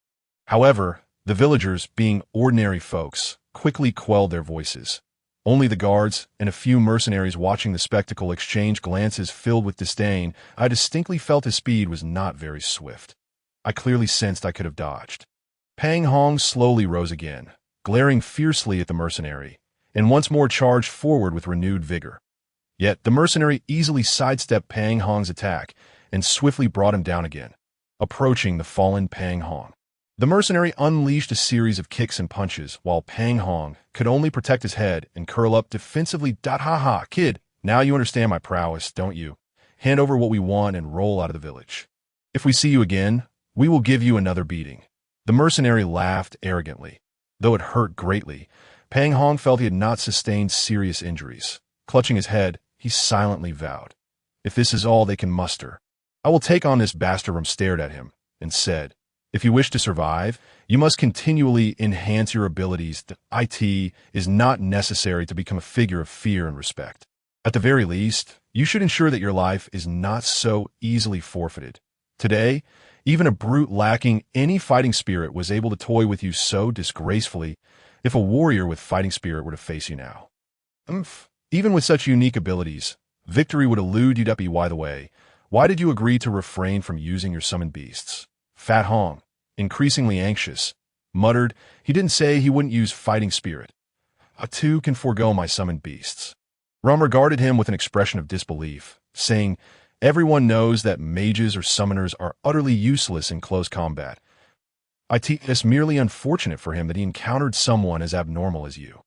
However, the villagers, being ordinary folks, quickly quelled their voices. Only the guards and a few mercenaries watching the spectacle exchanged glances filled with disdain. I distinctly felt his speed was not very swift. I clearly sensed I could have dodged. Pang Hong slowly rose again, glaring fiercely at the mercenary, and once more charged forward with renewed vigor. Yet the mercenary easily sidestepped Pang Hong's attack and swiftly brought him down again, approaching the fallen Pang Hong. The mercenary unleashed a series of kicks and punches, while Pang Hong could only protect his head and curl up defensively. Ha, kid, now you understand my prowess, don't you? Hand over what we want and roll out of the village. If we see you again, we will give you another beating. The mercenary laughed arrogantly. Though it hurt greatly, Pang Hong felt he had not sustained serious injuries. Clutching his head, he silently vowed, if this is all they can muster, I will take on this bastard. Stared at him and said, if you wish to survive, you must continually enhance your abilities. It is not necessary to become a figure of fear and respect. At the very least, you should ensure that your life is not so easily forfeited. Today, even a brute lacking any fighting spirit was able to toy with you so disgracefully. If a warrior with fighting spirit were to face you now, even with such unique abilities, victory would elude you. By the way, why did you agree to refrain from using your summoned beasts? Fat Hong, increasingly anxious, muttered he didn't say he wouldn't use fighting spirit. I too can forego my summoned beasts. Rum regarded him with an expression of disbelief, saying, everyone knows that mages or summoners are utterly useless in close combat. It's merely unfortunate for him that he encountered someone as abnormal as you.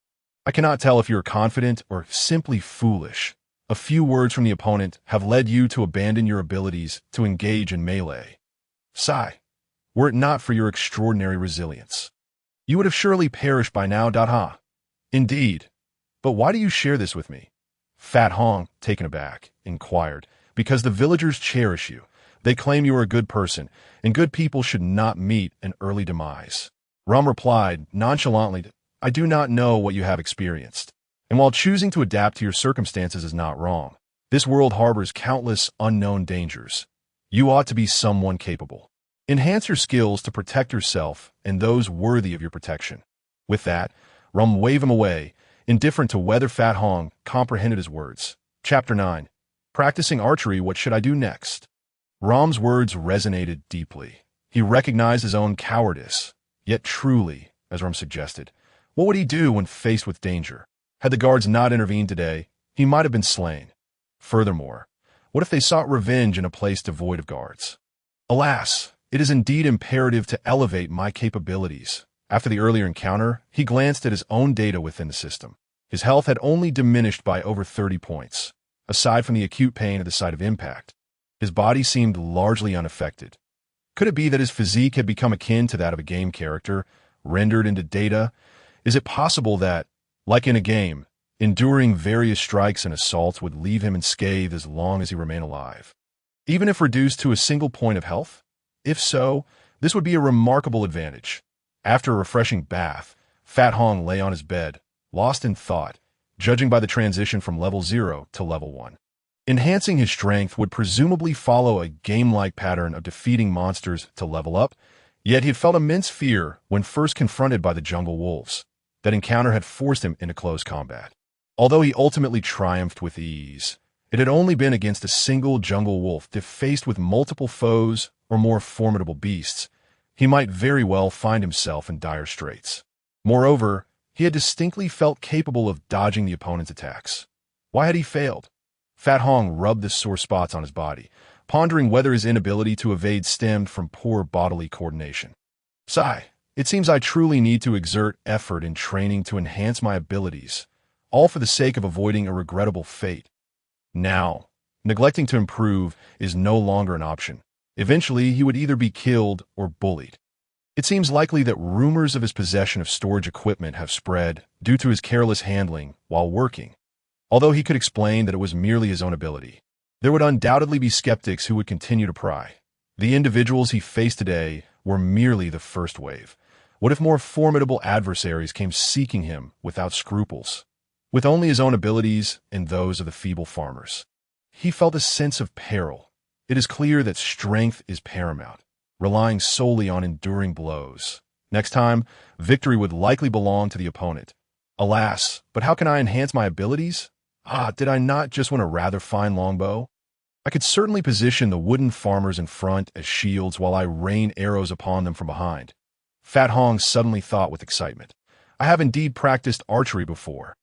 I cannot tell if you're confident or simply foolish. A few words from the opponent have led you to abandon your abilities to engage in melee. Sigh, were it not for your extraordinary resilience, you would have surely perished by now. Indeed, But why do you share this with me? Fat Hong, taken aback, inquired. Because the villagers cherish you. They claim you are a good person, and good people should not meet an early demise. Rum replied, nonchalantly, I do not know what you have experienced. And while choosing to adapt to your circumstances is not wrong, this world harbors countless unknown dangers. You ought to be someone capable. Enhance your skills to protect yourself and those worthy of your protection. With that, Rum waved him away, indifferent to whether Fat Hong comprehended his words. Chapter 9. Practicing archery, what should I do next? Rum's words resonated deeply. He recognized his own cowardice. Yet truly, as Rum suggested, what would he do when faced with danger? Had the guards not intervened today, he might have been slain. Furthermore, what if they sought revenge in a place devoid of guards? Alas, it is indeed imperative to elevate my capabilities. After the earlier encounter, he glanced at his own data within the system. His health had only diminished by over 30 points. Aside from the acute pain at the site of impact, his body seemed largely unaffected. Could it be that his physique had become akin to that of a game character, rendered into data? Is it possible that, like in a game, enduring various strikes and assaults would leave him unscathed as long as he remained alive, even if reduced to a single point of health? If so, this would be a remarkable advantage. After a refreshing bath, Fat Hong lay on his bed, lost in thought, judging by the transition from level 0 to level 1. Enhancing his strength would presumably follow a game-like pattern of defeating monsters to level up, yet he had felt immense fear when first confronted by the jungle wolves. That encounter had forced him into close combat. Although he ultimately triumphed with ease, it had only been against a single jungle wolf. If faced with multiple foes or more formidable beasts, he might very well find himself in dire straits. Moreover, he had distinctly felt capable of dodging the opponent's attacks. Why had he failed? Fat Hong rubbed the sore spots on his body, pondering whether his inability to evade stemmed from poor bodily coordination. Sigh, it seems I truly need to exert effort in training to enhance my abilities, all for the sake of avoiding a regrettable fate. Now, neglecting to improve is no longer an option. Eventually, he would either be killed or bullied. It seems likely that rumors of his possession of storage equipment have spread due to his careless handling while working. Although he could explain that it was merely his own ability, there would undoubtedly be skeptics who would continue to pry. The individuals he faced today were merely the first wave. What if more formidable adversaries came seeking him without scruples, with only his own abilities and those of the feeble farmers? He felt a sense of peril. It is clear that strength is paramount, relying solely on enduring blows. Next time, victory would likely belong to the opponent. Alas, but how can I enhance my abilities? Did I not just want a rather fine longbow? I could certainly position the wooden farmers in front as shields while I rain arrows upon them from behind. Fat Hong suddenly thought with excitement. I have indeed practiced archery before.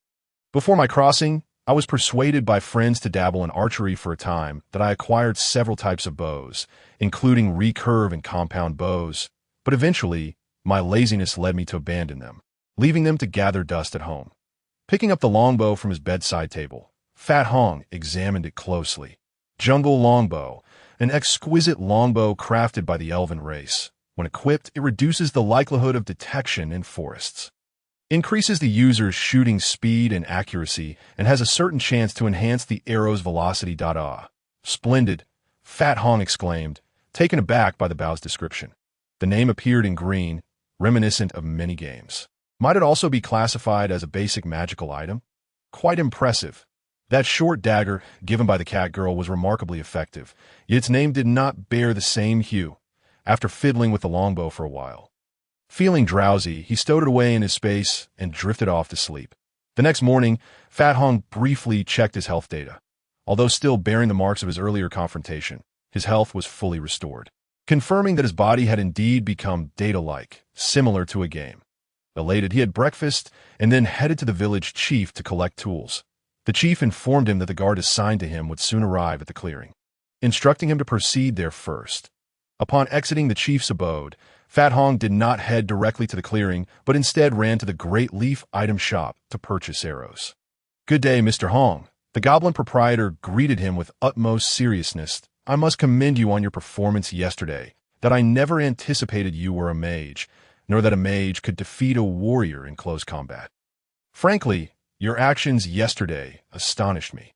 Before my crossing, I was persuaded by friends to dabble in archery for a time that I acquired several types of bows, including recurve and compound bows, but eventually, my laziness led me to abandon them, leaving them to gather dust at home. Picking up the longbow from his bedside table, Fat Hong examined it closely. Jungle longbow, an exquisite longbow crafted by the elven race. When equipped, it reduces the likelihood of detection in forests, increases the user's shooting speed and accuracy, and has a certain chance to enhance the arrow's velocity. Splendid, Fat Hong exclaimed, taken aback by the bow's description. The name appeared in green, reminiscent of many games. Might it also be classified as a basic magical item? Quite impressive. That short dagger, given by the cat girl, was remarkably effective, yet its name did not bear the same hue. After fiddling with the longbow for a while, feeling drowsy, he stowed it away in his space and drifted off to sleep. The next morning, Fat Hong briefly checked his health data. Although still bearing the marks of his earlier confrontation, his health was fully restored, confirming that his body had indeed become data-like, similar to a game. Elated, he had breakfast and then headed to the village chief to collect tools. The chief informed him that the guard assigned to him would soon arrive at the clearing, instructing him to proceed there first. Upon exiting the chief's abode, Fat Hong did not head directly to the clearing, but instead ran to the Great Leaf item shop to purchase arrows. "Good day, Mr. Hong." The goblin proprietor greeted him with utmost seriousness. "I must commend you on your performance yesterday, that I never anticipated you were a mage, nor that a mage could defeat a warrior in close combat. Frankly, Your actions yesterday astonished me.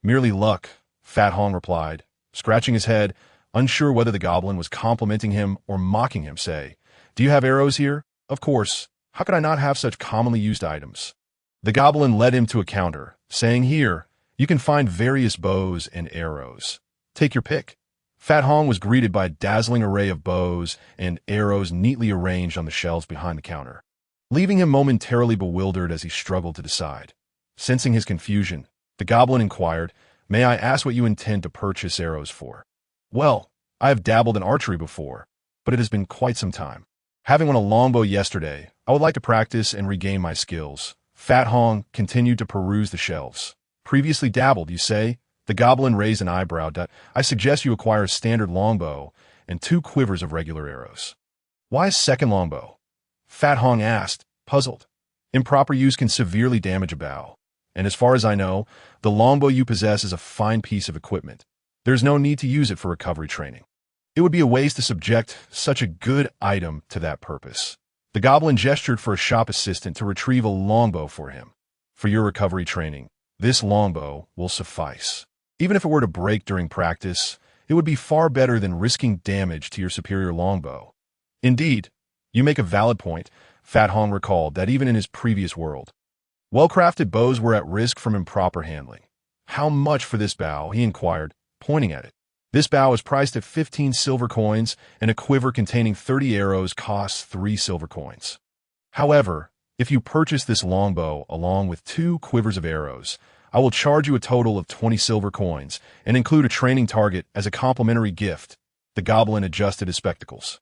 Merely luck, Fat Hong replied, scratching his head, unsure whether the goblin was complimenting him or mocking him. Say, do you have arrows here? Of course. How could I not have such commonly used items? The goblin led him to a counter, saying, here, you can find various bows and arrows. Take your pick. Fat Hong was greeted by a dazzling array of bows and arrows neatly arranged on the shelves behind the counter, leaving him momentarily bewildered as he struggled to decide. Sensing his confusion, the goblin inquired, may I ask what you intend to purchase arrows for? Well, I have dabbled in archery before, but it has been quite some time. Having won a longbow yesterday, I would like to practice and regain my skills. Fat Hong continued to peruse the shelves. Previously dabbled, you say? The goblin raised an eyebrow. I suggest you acquire a standard longbow and 2 quivers of regular arrows. Why a second longbow? Fat Hong asked, puzzled. Improper use can severely damage a bow, and as far as I know, the longbow you possess is a fine piece of equipment. There's no need to use it for recovery training. It would be a waste to subject such a good item to that purpose. The goblin gestured for a shop assistant to retrieve a longbow for him. For your recovery training, this longbow will suffice. Even if it were to break during practice, it would be far better than risking damage to your superior longbow. Indeed, you make a valid point, Fat Hong recalled that even in his previous world, well-crafted bows were at risk from improper handling. How much for this bow? He inquired, pointing at it. This bow is priced at 15 silver coins, and a quiver containing 30 arrows costs 3 silver coins. However, if you purchase this longbow along with 2 quivers of arrows, I will charge you a total of 20 silver coins and include a training target as a complimentary gift. The goblin adjusted his spectacles.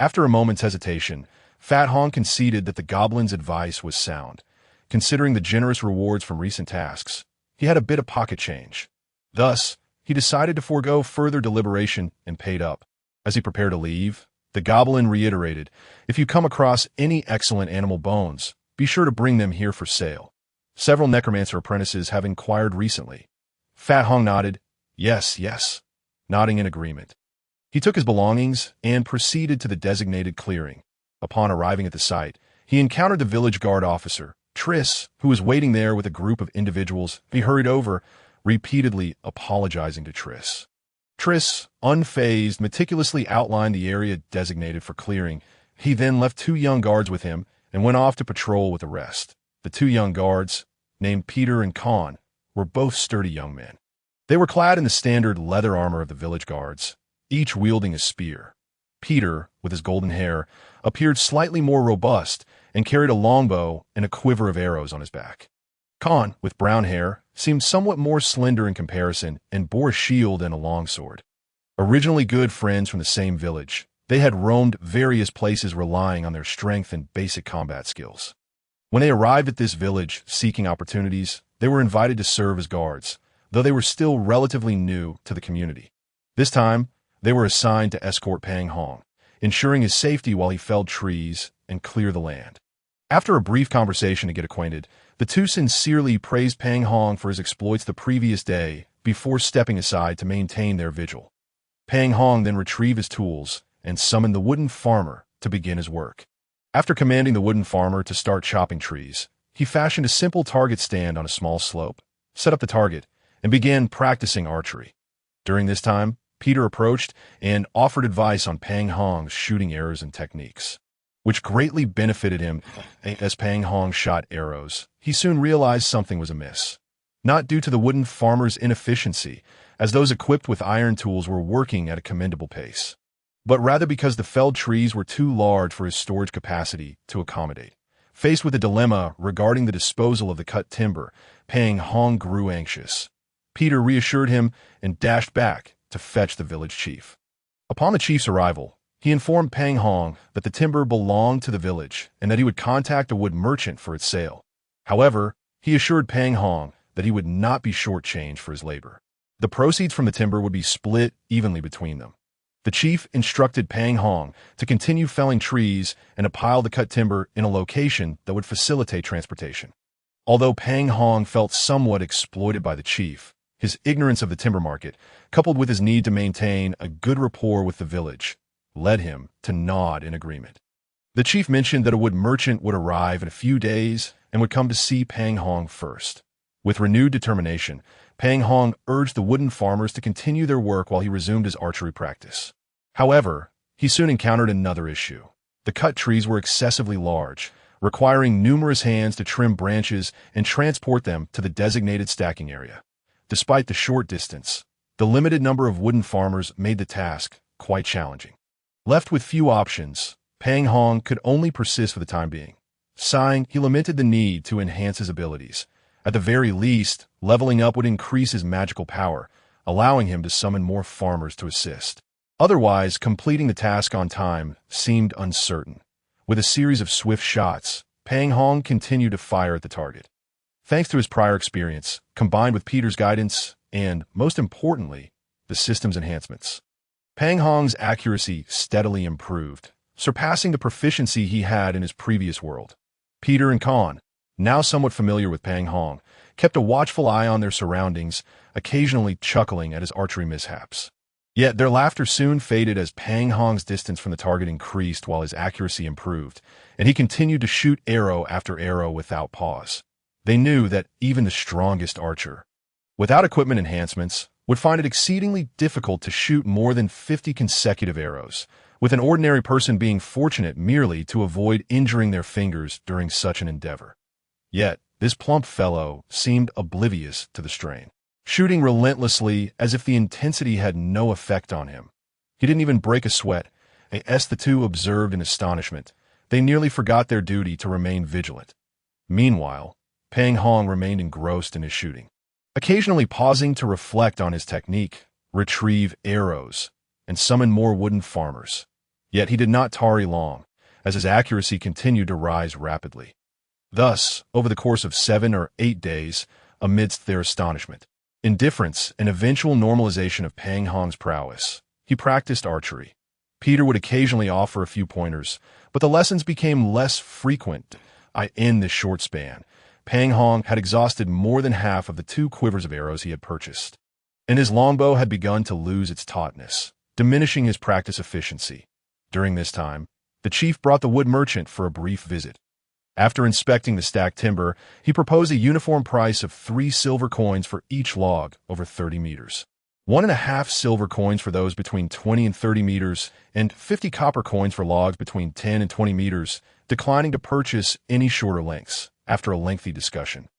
After a moment's hesitation, Fat Hong conceded that the goblin's advice was sound. Considering the generous rewards from recent tasks, he had a bit of pocket change. Thus, he decided to forego further deliberation and paid up. As he prepared to leave, the goblin reiterated, if you come across any excellent animal bones, be sure to bring them here for sale. Several necromancer apprentices have inquired recently. Fat Hong nodded, yes, nodding in agreement. He took his belongings and proceeded to the designated clearing. Upon arriving at the site, he encountered the village guard officer, Triss, who was waiting there with a group of individuals. He hurried over, repeatedly apologizing to Triss. Triss, unfazed, meticulously outlined the area designated for clearing. He then left 2 young guards with him and went off to patrol with the rest. The 2 young guards, named Peter and Con, were both sturdy young men. They were clad in the standard leather armor of the village guards, each wielding a spear. Peter, with his golden hair, appeared slightly more robust and carried a longbow and a quiver of arrows on his back. Con, with brown hair, seemed somewhat more slender in comparison and bore a shield and a longsword. Originally good friends from the same village, they had roamed various places relying on their strength and basic combat skills. When they arrived at this village seeking opportunities, they were invited to serve as guards, though they were still relatively new to the community. This time, they were assigned to escort Pang Hong, ensuring his safety while he felled trees and cleared the land. After a brief conversation to get acquainted, the 2 sincerely praised Pang Hong for his exploits the previous day before stepping aside to maintain their vigil. Pang Hong then retrieved his tools and summoned the wooden farmer to begin his work. After commanding the wooden farmer to start chopping trees, he fashioned a simple target stand on a small slope, set up the target, and began practicing archery. During this time, Peter approached and offered advice on Pang Hong's shooting errors and techniques, which greatly benefited him. As Pang Hong shot arrows, he soon realized something was amiss. Not due to the wooden farmer's inefficiency, as those equipped with iron tools were working at a commendable pace, but rather because the felled trees were too large for his storage capacity to accommodate. Faced with a dilemma regarding the disposal of the cut timber, Pang Hong grew anxious. Peter reassured him and dashed back to fetch the village chief. Upon the chief's arrival, he informed Pang Hong that the timber belonged to the village and that he would contact a wood merchant for its sale. However, he assured Pang Hong that he would not be shortchanged for his labor. The proceeds from the timber would be split evenly between them. The chief instructed Pang Hong to continue felling trees and to pile the cut timber in a location that would facilitate transportation. Although Pang Hong felt somewhat exploited by the chief, his ignorance of the timber market, coupled with his need to maintain a good rapport with the village, led him to nod in agreement. The chief mentioned that a wood merchant would arrive in a few days and would come to see Pang Hong first. With renewed determination, Pang Hong urged the wooden farmers to continue their work while he resumed his archery practice. However, he soon encountered another issue. The cut trees were excessively large, requiring numerous hands to trim branches and transport them to the designated stacking area. Despite the short distance, the limited number of wooden farmers made the task quite challenging. Left with few options, Pang Hong could only persist for the time being. Sighing, he lamented the need to enhance his abilities. At the very least, leveling up would increase his magical power, allowing him to summon more farmers to assist. Otherwise, completing the task on time seemed uncertain. With a series of swift shots, Pang Hong continued to fire at the target. Thanks to his prior experience, combined with Peter's guidance, and, most importantly, the system's enhancements, Pang Hong's accuracy steadily improved, surpassing the proficiency he had in his previous world. Peter and Con, now somewhat familiar with Pang Hong, kept a watchful eye on their surroundings, occasionally chuckling at his archery mishaps. Yet their laughter soon faded as Pang Hong's distance from the target increased while his accuracy improved, and he continued to shoot arrow after arrow without pause. They knew that even the strongest archer, without equipment enhancements, would find it exceedingly difficult to shoot more than 50 consecutive arrows, with an ordinary person being fortunate merely to avoid injuring their fingers during such an endeavor. Yet, this plump fellow seemed oblivious to the strain, shooting relentlessly as if the intensity had no effect on him. He didn't even break a sweat, as the two observed in astonishment. They nearly forgot their duty to remain vigilant. Meanwhile, Pang Hong remained engrossed in his shooting, occasionally pausing to reflect on his technique, retrieve arrows, and summon more wooden farmers. Yet he did not tarry long, as his accuracy continued to rise rapidly. Thus, over the course of 7 or 8 days, amidst their astonishment, indifference, and eventual normalization of Pang Hong's prowess, he practiced archery. Peter would occasionally offer a few pointers, but the lessons became less frequent. In this short span, Pang Hong had exhausted more than half of the 2 quivers of arrows he had purchased, and his longbow had begun to lose its tautness, diminishing his practice efficiency. During this time, the chief brought the wood merchant for a brief visit. After inspecting the stacked timber, he proposed a uniform price of 3 silver coins for each log over 30 meters, 1.5 silver coins for those between 20 and 30 meters, and 50 copper coins for logs between 10 and 20 meters, declining to purchase any shorter lengths. After a lengthy discussion,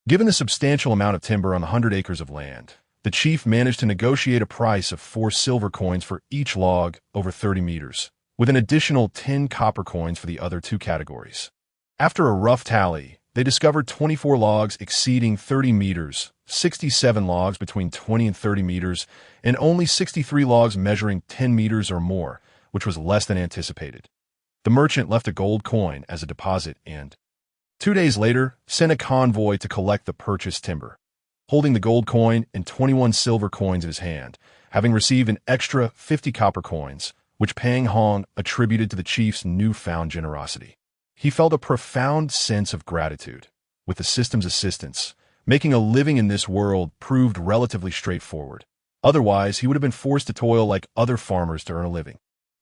given the substantial amount of timber on the 100 acres of land, the chief managed to negotiate a price of 4 silver coins for each log over 30 meters, with an additional 10 copper coins for the other 2 categories. After a rough tally, they discovered 24 logs exceeding 30 meters, 67 logs between 20 and 30 meters, and only 63 logs measuring 10 meters or more, which was less than anticipated. The merchant left a gold coin as a deposit and, 2 days later, sent a convoy to collect the purchased timber, holding the gold coin and 21 silver coins in his hand, having received an extra 50 copper coins, which Pang Hong attributed to the chief's newfound generosity. He felt a profound sense of gratitude. With the system's assistance, making a living in this world proved relatively straightforward. Otherwise, he would have been forced to toil like other farmers to earn a living.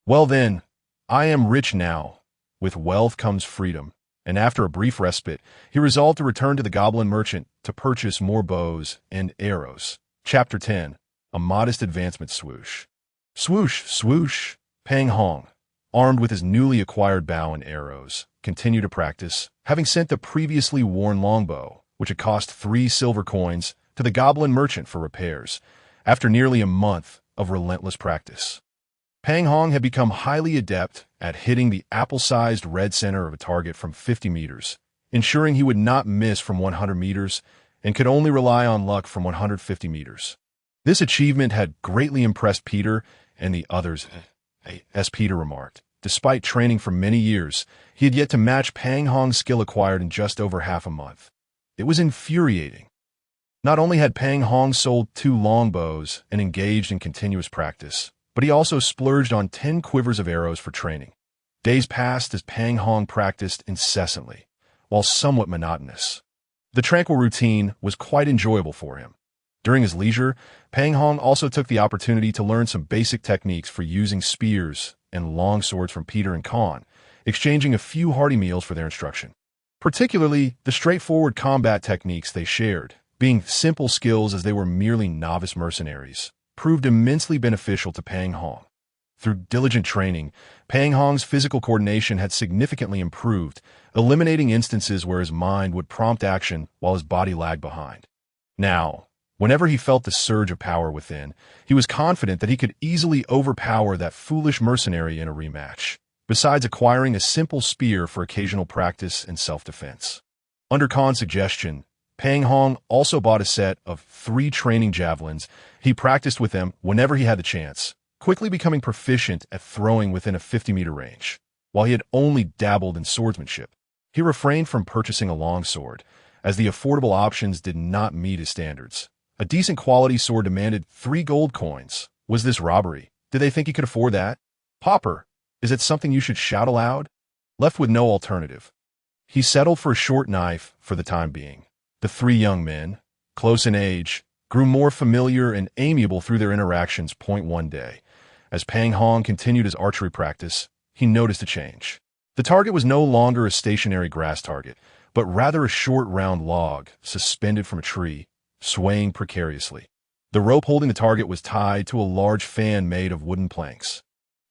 Well then, I am rich now. With wealth comes freedom. And after a brief respite, he resolved to return to the goblin merchant to purchase more bows and arrows. Chapter 10. A Modest Advancement Swoosh. Swoosh, swoosh. Pang Hong, armed with his newly acquired bow and arrows, continued to practice, having sent the previously worn longbow, which had cost 3 silver coins, to the goblin merchant for repairs, after nearly a month of relentless practice. Pang Hong had become highly adept at hitting the apple-sized red center of a target from 50 meters, ensuring he would not miss from 100 meters and could only rely on luck from 150 meters. This achievement had greatly impressed Peter and the others. As Peter remarked, despite training for many years, he had yet to match Pang Hong's skill acquired in just over half a month. It was infuriating. Not only had Pang Hong sold 2 longbows and engaged in continuous practice, but he also splurged on 10 quivers of arrows for training. Days passed as Pang Hong practiced incessantly, while somewhat monotonous. The tranquil routine was quite enjoyable for him. During his leisure, Pang Hong also took the opportunity to learn some basic techniques for using spears and long swords from Peter and Con, exchanging a few hearty meals for their instruction. Particularly, the straightforward combat techniques they shared, being simple skills as they were merely novice mercenaries, proved immensely beneficial to Pang Hong. Through diligent training, Pang Hong's physical coordination had significantly improved, eliminating instances where his mind would prompt action while his body lagged behind. Now, whenever he felt the surge of power within, he was confident that he could easily overpower that foolish mercenary in a rematch, besides acquiring a simple spear for occasional practice and self-defense. Under Khan's suggestion, Pang Hong also bought a set of 3 training javelins. He practiced with them whenever he had the chance, quickly becoming proficient at throwing within a 50-meter range. While he had only dabbled in swordsmanship, he refrained from purchasing a longsword, as the affordable options did not meet his standards. A decent quality sword demanded 3 gold coins. Was this robbery? Did they think he could afford that? Pauper, is it something you should shout aloud? Left with no alternative, he settled for a short knife for the time being. The 3 young men, close in age, grew more familiar and amiable through their interactions. One day, as Pang Hong continued his archery practice, he noticed a change. The target was no longer a stationary grass target, but rather a short round log suspended from a tree, swaying precariously. The rope holding the target was tied to a large fan made of wooden planks,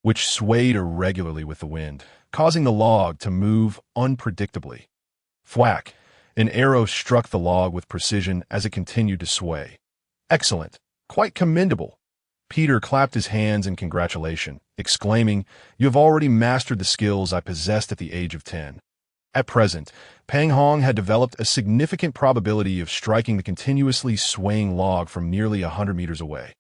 which swayed irregularly with the wind, causing the log to move unpredictably. Thwack! An arrow struck the log with precision as it continued to sway. Excellent! Quite commendable! Peter clapped his hands in congratulation, exclaiming, "You have already mastered the skills I possessed at the age of 10. At present, Pang Hong had developed a significant probability of striking the continuously swaying log from nearly 100 meters away.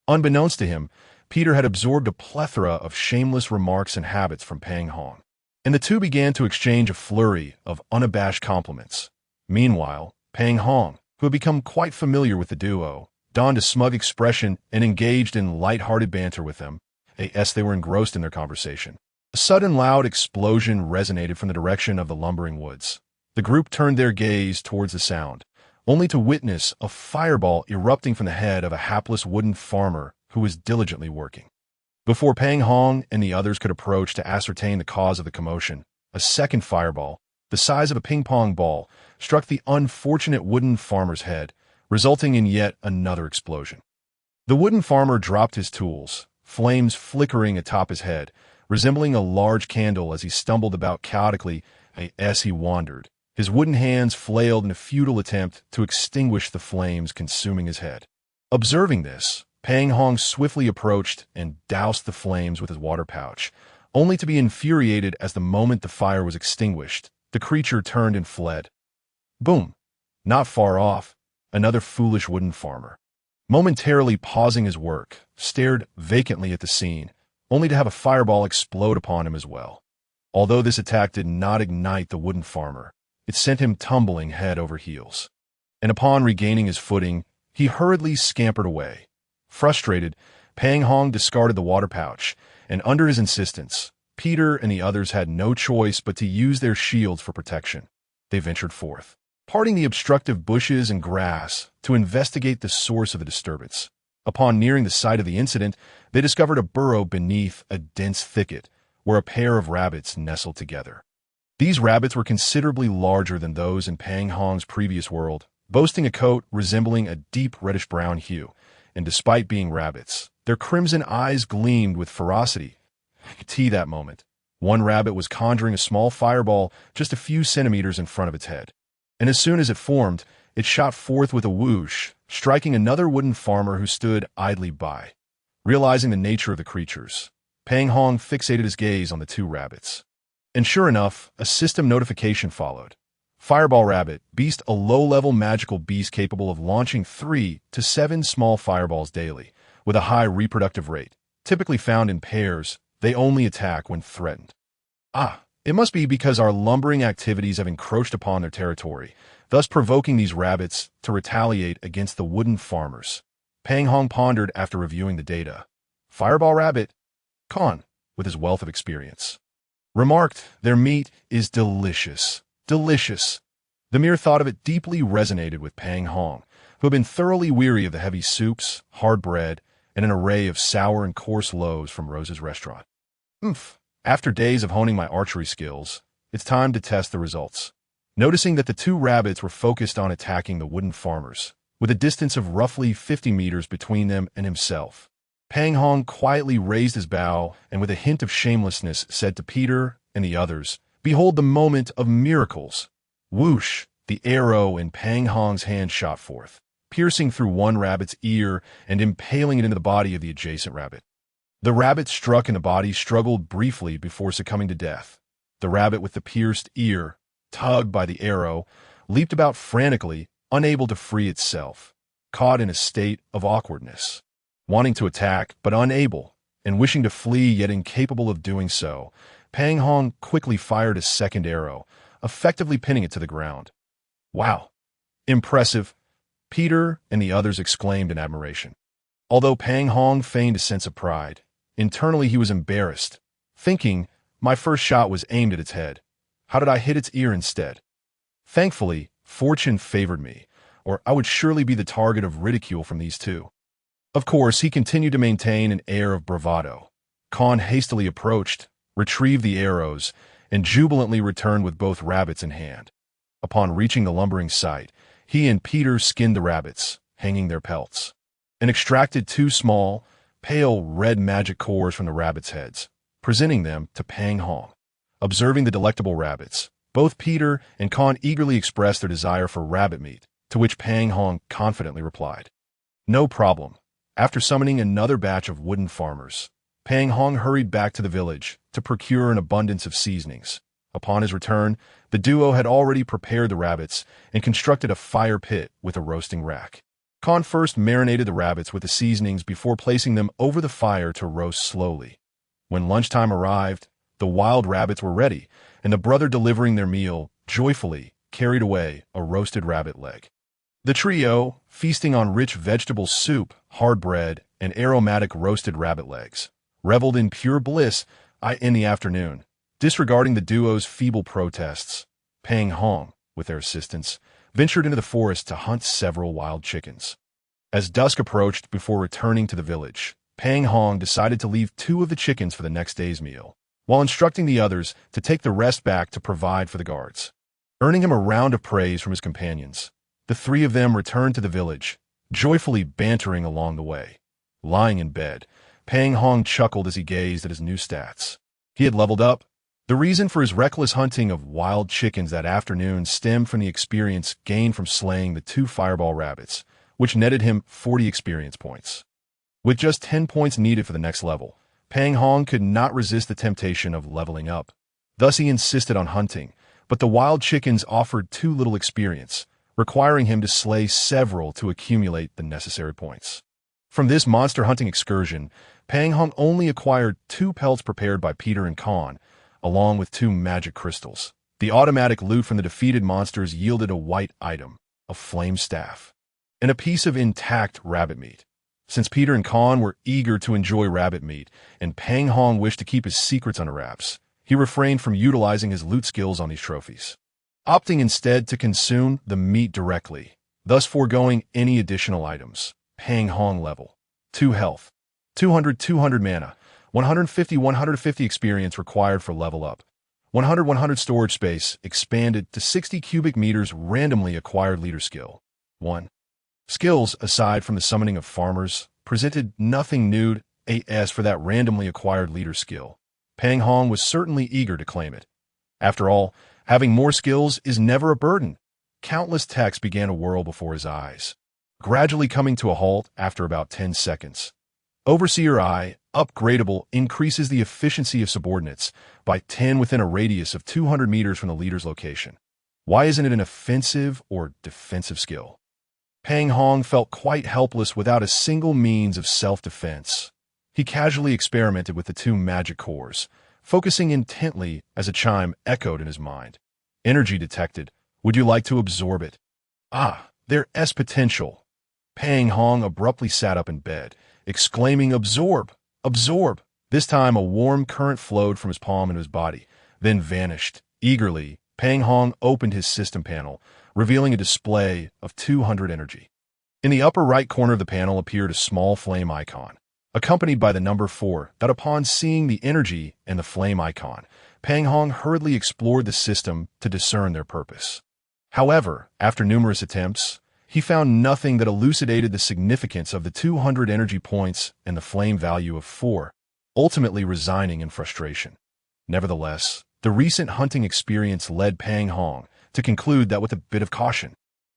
Unbeknownst to him, Peter had absorbed a plethora of shameless remarks and habits from Pang Hong, and the two began to exchange a flurry of unabashed compliments. Meanwhile, Pang Hong, who had become quite familiar with the duo, donned a smug expression and engaged in light-hearted banter with them. As they were engrossed in their conversation, a sudden loud explosion resonated from the direction of the lumbering woods. The group turned their gaze towards the sound, only to witness a fireball erupting from the head of a hapless wooden farmer who was diligently working. Before Pang Hong and the others could approach to ascertain the cause of the commotion, a second fireball, the size of a ping-pong ball, struck the unfortunate wooden farmer's head, resulting in yet another explosion. The wooden farmer dropped his tools, flames flickering atop his head, resembling a large candle as he stumbled about chaotically as he wandered. His wooden hands flailed in a futile attempt to extinguish the flames consuming his head. Observing this, Pang Hong swiftly approached and doused the flames with his water pouch, only to be infuriated as the moment the fire was extinguished, the creature turned and fled. Boom! Not far off, another foolish wooden farmer, momentarily pausing his work, stared vacantly at the scene, only to have a fireball explode upon him as well. Although this attack did not ignite the wooden farmer, it sent him tumbling head over heels. And upon regaining his footing, he hurriedly scampered away. Frustrated, Pang Hong discarded the water pouch, and under his insistence, Peter and the others had no choice but to use their shields for protection. They ventured forth, parting the obstructive bushes and grass to investigate the source of the disturbance. Upon nearing the site of the incident, they discovered a burrow beneath a dense thicket where a pair of rabbits nestled together. These rabbits were considerably larger than those in Pang Hong's previous world, boasting a coat resembling a deep reddish-brown hue, and despite being rabbits, their crimson eyes gleamed with ferocity. That moment, one rabbit was conjuring a small fireball just a few centimeters in front of its head, and as soon as it formed, it shot forth with a whoosh, striking another wooden farmer who stood idly by. Realizing the nature of the creatures, Pang Hong fixated his gaze on the two rabbits. And sure enough, a system notification followed. Fireball Rabbit, beast, a low-level magical beast capable of launching 3 to 7 small fireballs daily, with a high reproductive rate. Typically found in pairs, they only attack when threatened. It must be because our lumbering activities have encroached upon their territory, thus provoking these rabbits to retaliate against the wooden farmers. Pang Hong pondered after reviewing the data. Fireball Rabbit, Khan, with his wealth of experience, remarked, "Their meat is delicious. Delicious." The mere thought of it deeply resonated with Pang Hong, who had been thoroughly weary of the heavy soups, hard bread, and an array of sour and coarse loaves from Rose's restaurant. After days of honing my archery skills, it's time to test the results. Noticing that the two rabbits were focused on attacking the wooden farmers, with a distance of roughly 50 meters between them and himself, Pang Hong quietly raised his bow and with a hint of shamelessness said to Peter and the others, "Behold the moment of miracles." Whoosh! The arrow in Pang Hong's hand shot forth, piercing through one rabbit's ear and impaling it into the body of the adjacent rabbit. The rabbit struck in the body struggled briefly before succumbing to death. The rabbit with the pierced ear, tugged by the arrow, leaped about frantically, unable to free itself, caught in a state of awkwardness. Wanting to attack, but unable, and wishing to flee yet incapable of doing so, Pang Hong quickly fired a second arrow, effectively pinning it to the ground. "Wow! Impressive!" Peter and the others exclaimed in admiration. Although Pang Hong feigned a sense of pride, internally he was embarrassed, thinking, "My first shot was aimed at its head. How did I hit its ear instead?" Thankfully, fortune favored me, or I would surely be the target of ridicule from these two. Of course, he continued to maintain an air of bravado. Khan hastily approached, retrieved the arrows, and jubilantly returned with both rabbits in hand. Upon reaching the lumbering site, he and Peter skinned the rabbits, hanging their pelts, and extracted two small, pale red magic cores from the rabbits' heads, presenting them to Pang Hong. Observing the delectable rabbits, both Peter and Khan eagerly expressed their desire for rabbit meat, to which Pang Hong confidently replied, "No problem." After summoning another batch of wooden farmers, Pang Hong hurried back to the village to procure an abundance of seasonings. Upon his return, the duo had already prepared the rabbits and constructed a fire pit with a roasting rack. Khan first marinated the rabbits with the seasonings before placing them over the fire to roast slowly. When lunchtime arrived, the wild rabbits were ready, and the brother delivering their meal joyfully carried away a roasted rabbit leg. The trio, feasting on rich vegetable soup, hard bread, and aromatic roasted rabbit legs, reveled in pure bliss in the afternoon. Disregarding the duo's feeble protests, Pang Hong, with their assistance, ventured into the forest to hunt several wild chickens. As dusk approached before returning to the village, Pang Hong decided to leave two of the chickens for the next day's meal, while instructing the others to take the rest back to provide for the guards. Earning him a round of praise from his companions, the three of them returned to the village, joyfully bantering along the way. Lying in bed, Pang Hong chuckled as he gazed at his new stats. He had leveled up. The reason for his reckless hunting of wild chickens that afternoon stemmed from the experience gained from slaying the two fireball rabbits, which netted him 40 experience points. With just 10 points needed for the next level, Pang Hong could not resist the temptation of leveling up. Thus he insisted on hunting, but the wild chickens offered too little experience, requiring him to slay several to accumulate the necessary points. From this monster hunting excursion, Pang Hong only acquired 2 pelts prepared by Peter and Khan, along with 2 magic crystals. The automatic loot from the defeated monsters yielded a white item, a flame staff, and a piece of intact rabbit meat. Since Peter and Khan were eager to enjoy rabbit meat, and Pang Hong wished to keep his secrets under wraps, he refrained from utilizing his loot skills on these trophies, opting instead to consume the meat directly, thus foregoing any additional items. Pang Hong level 2 health, 200 mana, 150 experience required for level up, 100 storage space expanded to 60 cubic meters randomly acquired leader skill. 1. Skills, aside from the summoning of farmers, presented nothing new as for that randomly acquired leader skill. Pang Hong was certainly eager to claim it. After all, having more skills is never a burden. Countless texts began to whirl before his eyes, gradually coming to a halt after about 10 seconds. Overseer I, upgradable, increases the efficiency of subordinates by 10 within a radius of 200 meters from the leader's location. Why isn't it an offensive or defensive skill? Pang Hong felt quite helpless without a single means of self-defense. He casually experimented with the 2 magic cores, focusing intently as a chime echoed in his mind. Energy detected. Would you like to absorb it? Ah, their S-potential. Pang Hong abruptly sat up in bed, exclaiming, "Absorb! Absorb!" This time a warm current flowed from his palm into his body, then vanished. Eagerly, Pang Hong opened his system panel, revealing a display of 200 energy. In the upper right corner of the panel appeared a small flame icon, accompanied by the number 4, that upon seeing the energy and the flame icon, Pang Hong hurriedly explored the system to discern their purpose. However, after numerous attempts, he found nothing that elucidated the significance of the 200 energy points and the flame value of 4, ultimately resigning in frustration. Nevertheless, the recent hunting experience led Pang Hong to conclude that with a bit of caution,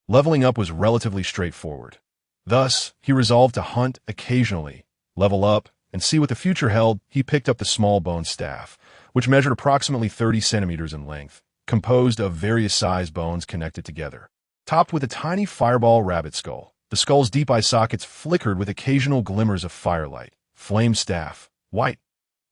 leveling up was relatively straightforward. Thus, he resolved to hunt occasionally, level up, and see what the future held. He picked up the small bone staff, which measured approximately 30 centimeters in length, composed of various size bones connected together. Topped with a tiny fireball rabbit skull, the skull's deep eye sockets flickered with occasional glimmers of firelight. Flame staff, white.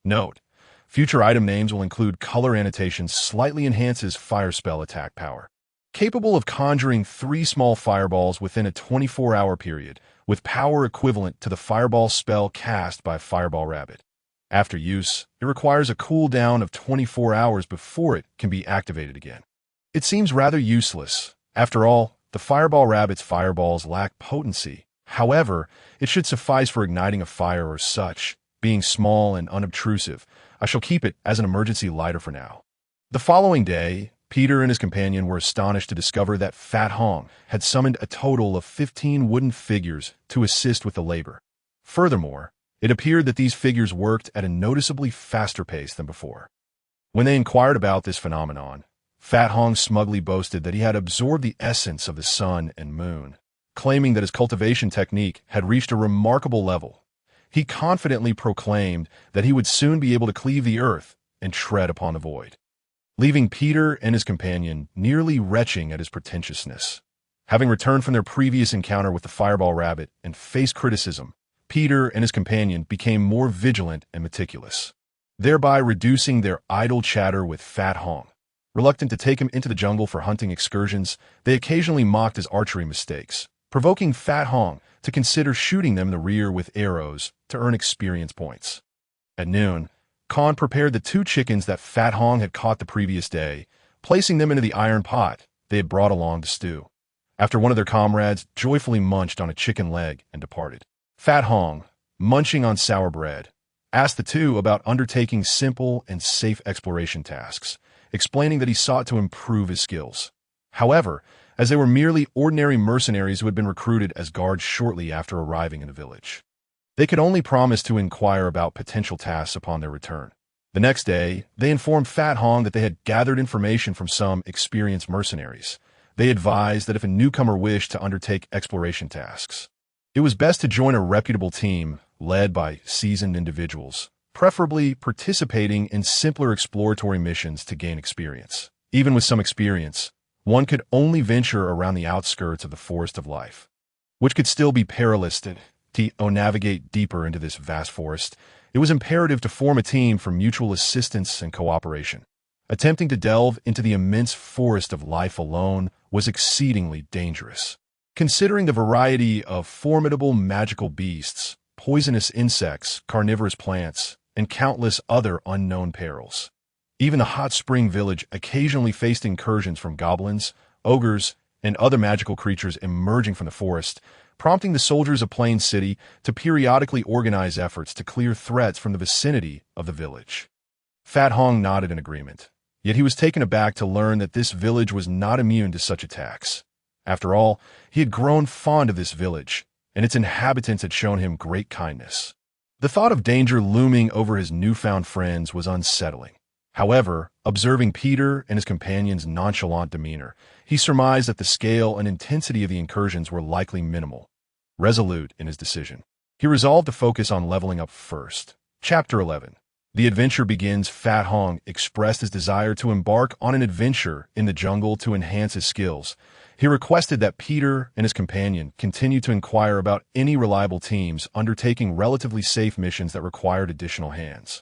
Note: future item names will include color annotations slightly enhances fire spell attack power. Capable of conjuring 3 small fireballs within a 24-hour period, with power equivalent to the fireball spell cast by Fireball Rabbit. After use, it requires a cooldown of 24 hours before it can be activated again. It seems rather useless. After all, the Fireball Rabbit's fireballs lack potency. However, it should suffice for igniting a fire or such. Being small and unobtrusive, I shall keep it as an emergency lighter for now. The following day, Peter and his companion were astonished to discover that Fat Hong had summoned a total of 15 wooden figures to assist with the labor. Furthermore, it appeared that these figures worked at a noticeably faster pace than before. When they inquired about this phenomenon, Fat Hong smugly boasted that he had absorbed the essence of the sun and moon, claiming that his cultivation technique had reached a remarkable level. He confidently proclaimed that he would soon be able to cleave the earth and tread upon the void, leaving Peter and his companion nearly retching at his pretentiousness. Having returned from their previous encounter with the Fireball Rabbit and faced criticism, Peter and his companion became more vigilant and meticulous, thereby reducing their idle chatter with Fat Hong. Reluctant to take him into the jungle for hunting excursions, they occasionally mocked his archery mistakes, provoking Fat Hong to consider shooting them in the rear with arrows to earn experience points. At noon, Khan prepared the 2 chickens that Fat Hong had caught the previous day, placing them into the iron pot they had brought along to stew. After one of their comrades joyfully munched on a chicken leg and departed, Fat Hong, munching on sour bread, asked the 2 about undertaking simple and safe exploration tasks, explaining that he sought to improve his skills. However, as they were merely ordinary mercenaries who had been recruited as guards shortly after arriving in the village, they could only promise to inquire about potential tasks upon their return. The next day, they informed Fat Hong that they had gathered information from some experienced mercenaries. They advised that if a newcomer wished to undertake exploration tasks, it was best to join a reputable team led by seasoned individuals, preferably participating in simpler exploratory missions to gain experience. Even with some experience, one could only venture around the outskirts of the forest of life, which could still be perilous to navigate deeper into this vast forest. It was imperative to form a team for mutual assistance and cooperation. Attempting to delve into the immense forest of life alone was exceedingly dangerous, considering the variety of formidable magical beasts, poisonous insects, carnivorous plants, and countless other unknown perils. Even the hot spring village occasionally faced incursions from goblins, ogres, and other magical creatures emerging from the forest, prompting the soldiers of Plain City to periodically organize efforts to clear threats from the vicinity of the village. Fat Hong nodded in agreement, yet he was taken aback to learn that this village was not immune to such attacks. After all, he had grown fond of this village, and its inhabitants had shown him great kindness. The thought of danger looming over his newfound friends was unsettling. However, observing Peter and his companion's nonchalant demeanor, he surmised that the scale and intensity of the incursions were likely minimal. Resolute in his decision, he resolved to focus on leveling up first. Chapter 11. The adventure begins. Fat Hong expressed his desire to embark on an adventure in the jungle to enhance his skills. He requested that Peter and his companion continue to inquire about any reliable teams undertaking relatively safe missions that required additional hands.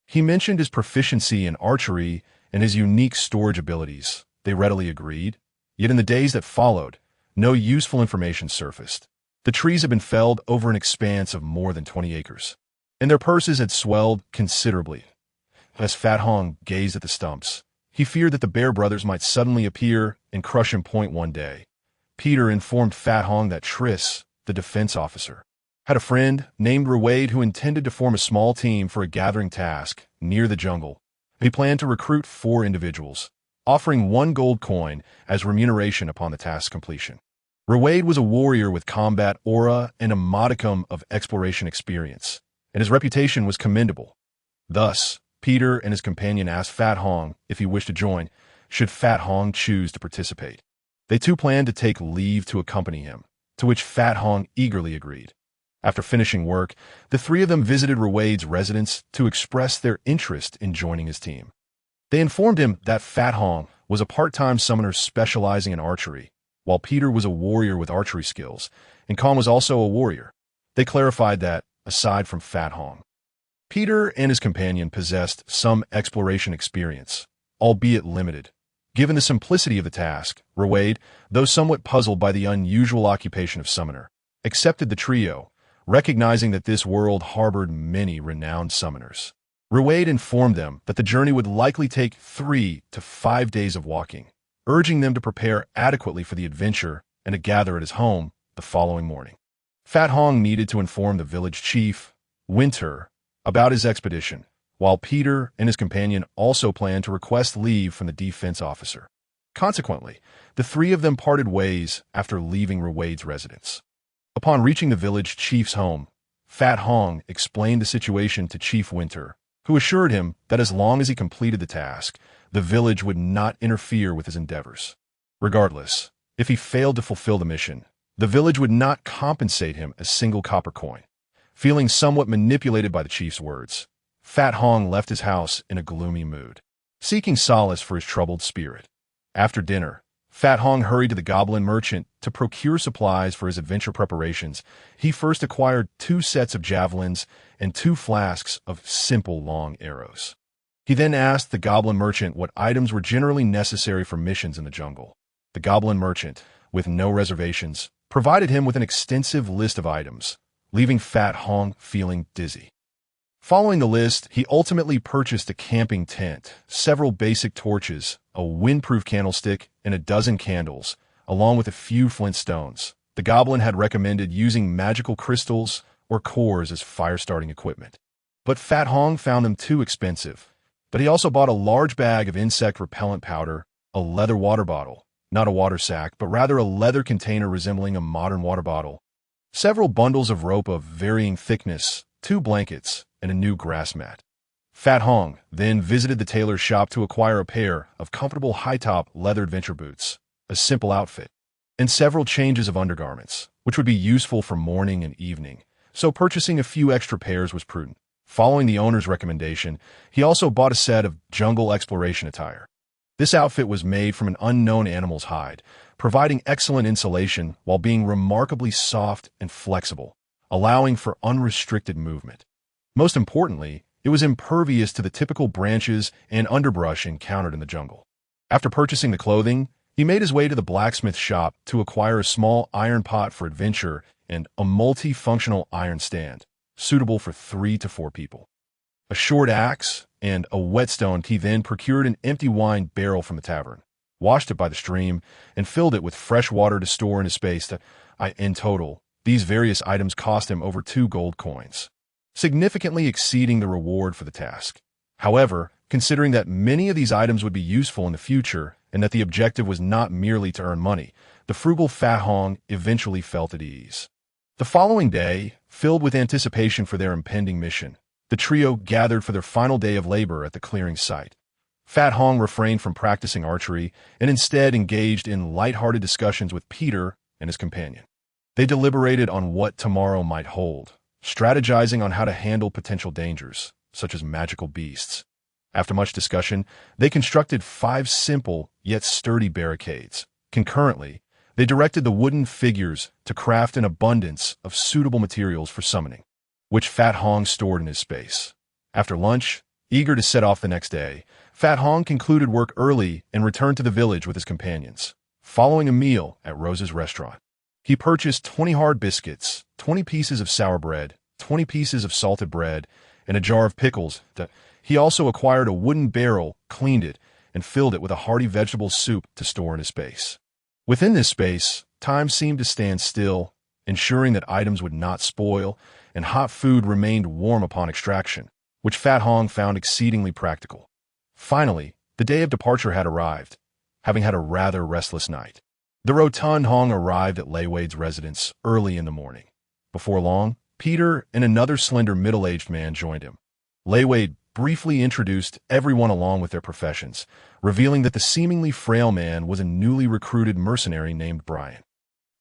He mentioned his proficiency in archery and his unique storage abilities. They readily agreed. Yet in the days that followed, no useful information surfaced. The trees had been felled over an expanse of more than 20 acres, and their purses had swelled considerably. As Fat Hong gazed at the stumps, he feared that the Bear brothers might suddenly appear and crush him point one day. Peter informed Fat Hong that Triss, the defense officer, had a friend named Ruwaid who intended to form a small team for a gathering task near the jungle. He planned to recruit 4 individuals, offering 1 gold coin as remuneration upon the task's completion. Ruwaid was a warrior with combat aura and a modicum of exploration experience, and his reputation was commendable. Thus, Peter and his companion asked Fat Hong if he wished to join, should Fat Hong choose to participate. They too planned to take leave to accompany him, to which Fat Hong eagerly agreed. After finishing work, the 3 of them visited Ruwaid's residence to express their interest in joining his team. They informed him that Fat Hong was a part-time summoner specializing in archery, while Peter was a warrior with archery skills, and Kong was also a warrior. They clarified that, aside from Fat Hong, Peter and his companion possessed some exploration experience, albeit limited. Given the simplicity of the task, Ruwaid, though somewhat puzzled by the unusual occupation of summoner, accepted the trio, recognizing that this world harbored many renowned summoners. Ruwaid informed them that the journey would likely take 3 to 5 days of walking, urging them to prepare adequately for the adventure and to gather at his home the following morning. Fat Hong needed to inform the village chief, Winter, about his expedition, while Peter and his companion also planned to request leave from the defense officer. Consequently, the 3 of them parted ways after leaving Ruwaid's residence. Upon reaching the village chief's home, Fat Hong explained the situation to Chief Winter, who assured him that as long as he completed the task, the village would not interfere with his endeavors. Regardless, if he failed to fulfill the mission, the village would not compensate him a single copper coin. Feeling somewhat manipulated by the chief's words, Fat Hong left his house in a gloomy mood, seeking solace for his troubled spirit. After dinner, Fat Hong hurried to the goblin merchant to procure supplies for his adventure preparations. He first acquired 2 sets of javelins and 2 flasks of simple long arrows. He then asked the goblin merchant what items were generally necessary for missions in the jungle. The goblin merchant, with no reservations, provided him with an extensive list of items, leaving Fat Hong feeling dizzy. Following the list, he ultimately purchased a camping tent, several basic torches, a windproof candlestick, and a dozen candles, along with a few flint stones. The goblin had recommended using magical crystals or cores as fire-starting equipment, but Fat Hong found them too expensive. But he also bought a large bag of insect repellent powder, a leather water bottle, not a water sack, but rather a leather container resembling a modern water bottle, several bundles of rope of varying thickness, 2 blankets, and a new grass mat. Fat Hong then visited the tailor's shop to acquire a pair of comfortable high-top leather adventure boots, a simple outfit, and several changes of undergarments, which would be useful for morning and evening, so purchasing a few extra pairs was prudent. Following the owner's recommendation, he also bought a set of jungle exploration attire. This outfit was made from an unknown animal's hide, providing excellent insulation while being remarkably soft and flexible, allowing for unrestricted movement. Most importantly, it was impervious to the typical branches and underbrush encountered in the jungle. After purchasing the clothing, he made his way to the blacksmith shop to acquire a small iron pot for adventure and a multifunctional iron stand, suitable for 3 to 4 people. A short axe and a whetstone. He then procured an empty wine barrel from the tavern, washed it by the stream, and filled it with fresh water to store in his space. In total, these various items cost him over 2 gold coins, significantly exceeding the reward for the task. However, considering that many of these items would be useful in the future and that the objective was not merely to earn money, the frugal Fat Hong eventually felt at ease. The following day, filled with anticipation for their impending mission, the trio gathered for their final day of labor at the clearing site. Fat Hong refrained from practicing archery and instead engaged in light-hearted discussions with Peter and his companion. They deliberated on what tomorrow might hold, strategizing on how to handle potential dangers, such as magical beasts. After much discussion, they constructed 5 simple yet sturdy barricades. Concurrently, they directed the wooden figures to craft an abundance of suitable materials for summoning, which Fat Hong stored in his space. After lunch, eager to set off the next day, Fat Hong concluded work early and returned to the village with his companions. Following a meal at Rose's restaurant, he purchased 20 hard biscuits, 20 pieces of sour bread, 20 pieces of salted bread, and a jar of pickles. He also acquired a wooden barrel, cleaned it, and filled it with a hearty vegetable soup to store in his space. Within this space, time seemed to stand still, ensuring that items would not spoil and hot food remained warm upon extraction, which Fat Hong found exceedingly practical. Finally, the day of departure had arrived, having had a rather restless night. The rotund Hong arrived at Lei Wade's residence early in the morning. Before long, Peter and another slender middle-aged man joined him. Lei Wade briefly introduced everyone along with their professions, revealing that the seemingly frail man was a newly recruited mercenary named Brian.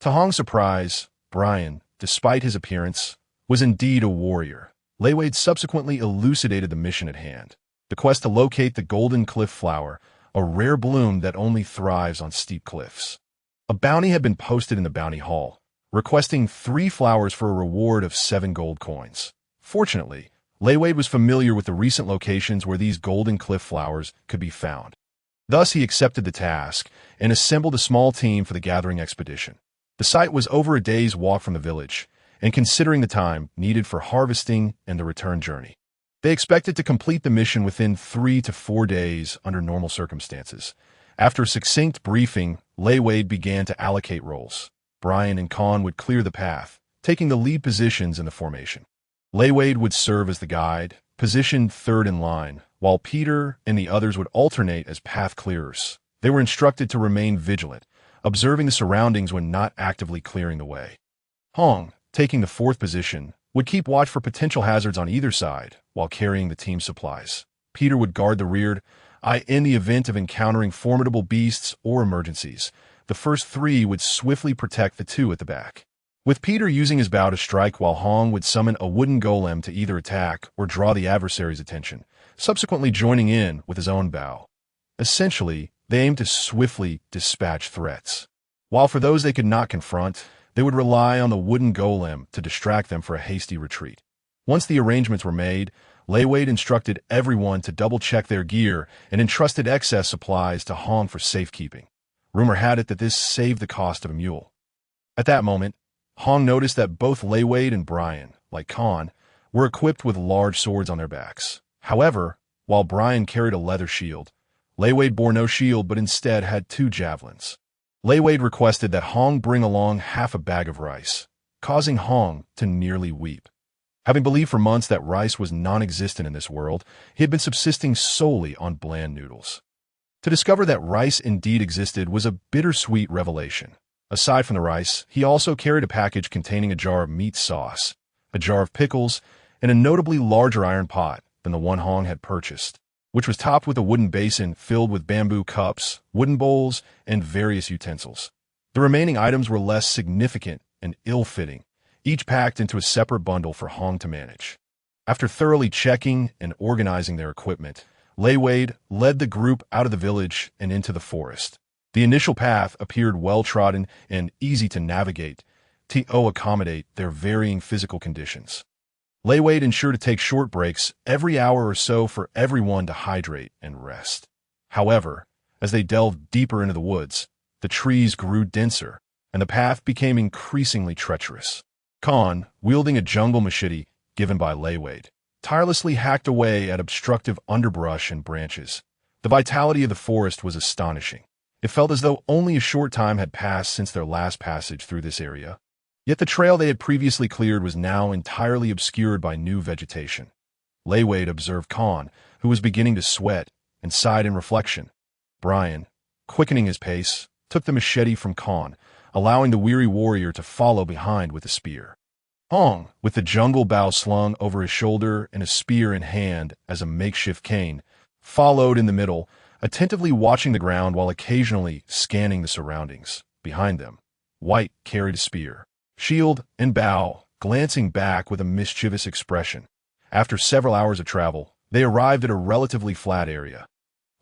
To Hong's surprise, Brian, despite his appearance, was indeed a warrior. Lei Wade subsequently elucidated the mission at hand, the quest to locate the golden cliff flower, a rare bloom that only thrives on steep cliffs. A bounty had been posted in the bounty hall, requesting 3 flowers for a reward of 7 gold coins. Fortunately, Lei Wade was familiar with the recent locations where these golden cliff flowers could be found. Thus, he accepted the task and assembled a small team for the gathering expedition. The site was over a day's walk from the village, and considering the time needed for harvesting and the return journey, they expected to complete the mission within 3 to 4 days under normal circumstances. After a succinct briefing, Lei Wade began to allocate roles. Brian and Khan would clear the path, taking the lead positions in the formation. Lei Wade would serve as the guide, positioned third in line, while Peter and the others would alternate as path clearers. They were instructed to remain vigilant, observing the surroundings when not actively clearing the way. Hong, taking the 4th position, would keep watch for potential hazards on either side while carrying the team's supplies. Peter would guard the rear in the event of encountering formidable beasts or emergencies. The first 3 would swiftly protect the 2 at the back, with Peter using his bow to strike while Hong would summon a wooden golem to either attack or draw the adversary's attention, subsequently joining in with his own bow. Essentially, they aimed to swiftly dispatch threats, while for those they could not confront, they would rely on the wooden golem to distract them for a hasty retreat. Once the arrangements were made, Lei Wade instructed everyone to double-check their gear and entrusted excess supplies to Hong for safekeeping. Rumor had it that this saved the cost of a mule. At that moment, Hong noticed that both Lei Wade and Brian, like Khan, were equipped with large swords on their backs. However, while Brian carried a leather shield, Lei Wade bore no shield but instead had 2 javelins. Lei Wade requested that Hong bring along half a bag of rice, causing Hong to nearly weep. Having believed for months that rice was non-existent in this world, he had been subsisting solely on bland noodles. To discover that rice indeed existed was a bittersweet revelation. Aside from the rice, he also carried a package containing a jar of meat sauce, a jar of pickles, and a notably larger iron pot than the one Hong had purchased, which was topped with a wooden basin filled with bamboo cups, wooden bowls, and various utensils. The remaining items were less significant and ill-fitting, each packed into a separate bundle for Hong to manage. After thoroughly checking and organizing their equipment, Lei Wade led the group out of the village and into the forest. The initial path appeared well-trodden and easy to navigate to accommodate their varying physical conditions. Lei Wade ensured to take short breaks every hour or so for everyone to hydrate and rest. However, as they delved deeper into the woods, the trees grew denser, and the path became increasingly treacherous. Khan, wielding a jungle machete given by Lei Wade, tirelessly hacked away at obstructive underbrush and branches. The vitality of the forest was astonishing. It felt as though only a short time had passed since their last passage through this area. Yet the trail they had previously cleared was now entirely obscured by new vegetation. Lei Wade observed Khan, who was beginning to sweat, and sighed in reflection. Brian, quickening his pace, took the machete from Khan, allowing the weary warrior to follow behind with a spear. Hong, with the jungle bow slung over his shoulder and a spear in hand as a makeshift cane, followed in the middle, attentively watching the ground while occasionally scanning the surroundings. Behind them, White carried a spear, shield, and bow, glancing back with a mischievous expression. After several hours of travel, they arrived at a relatively flat area.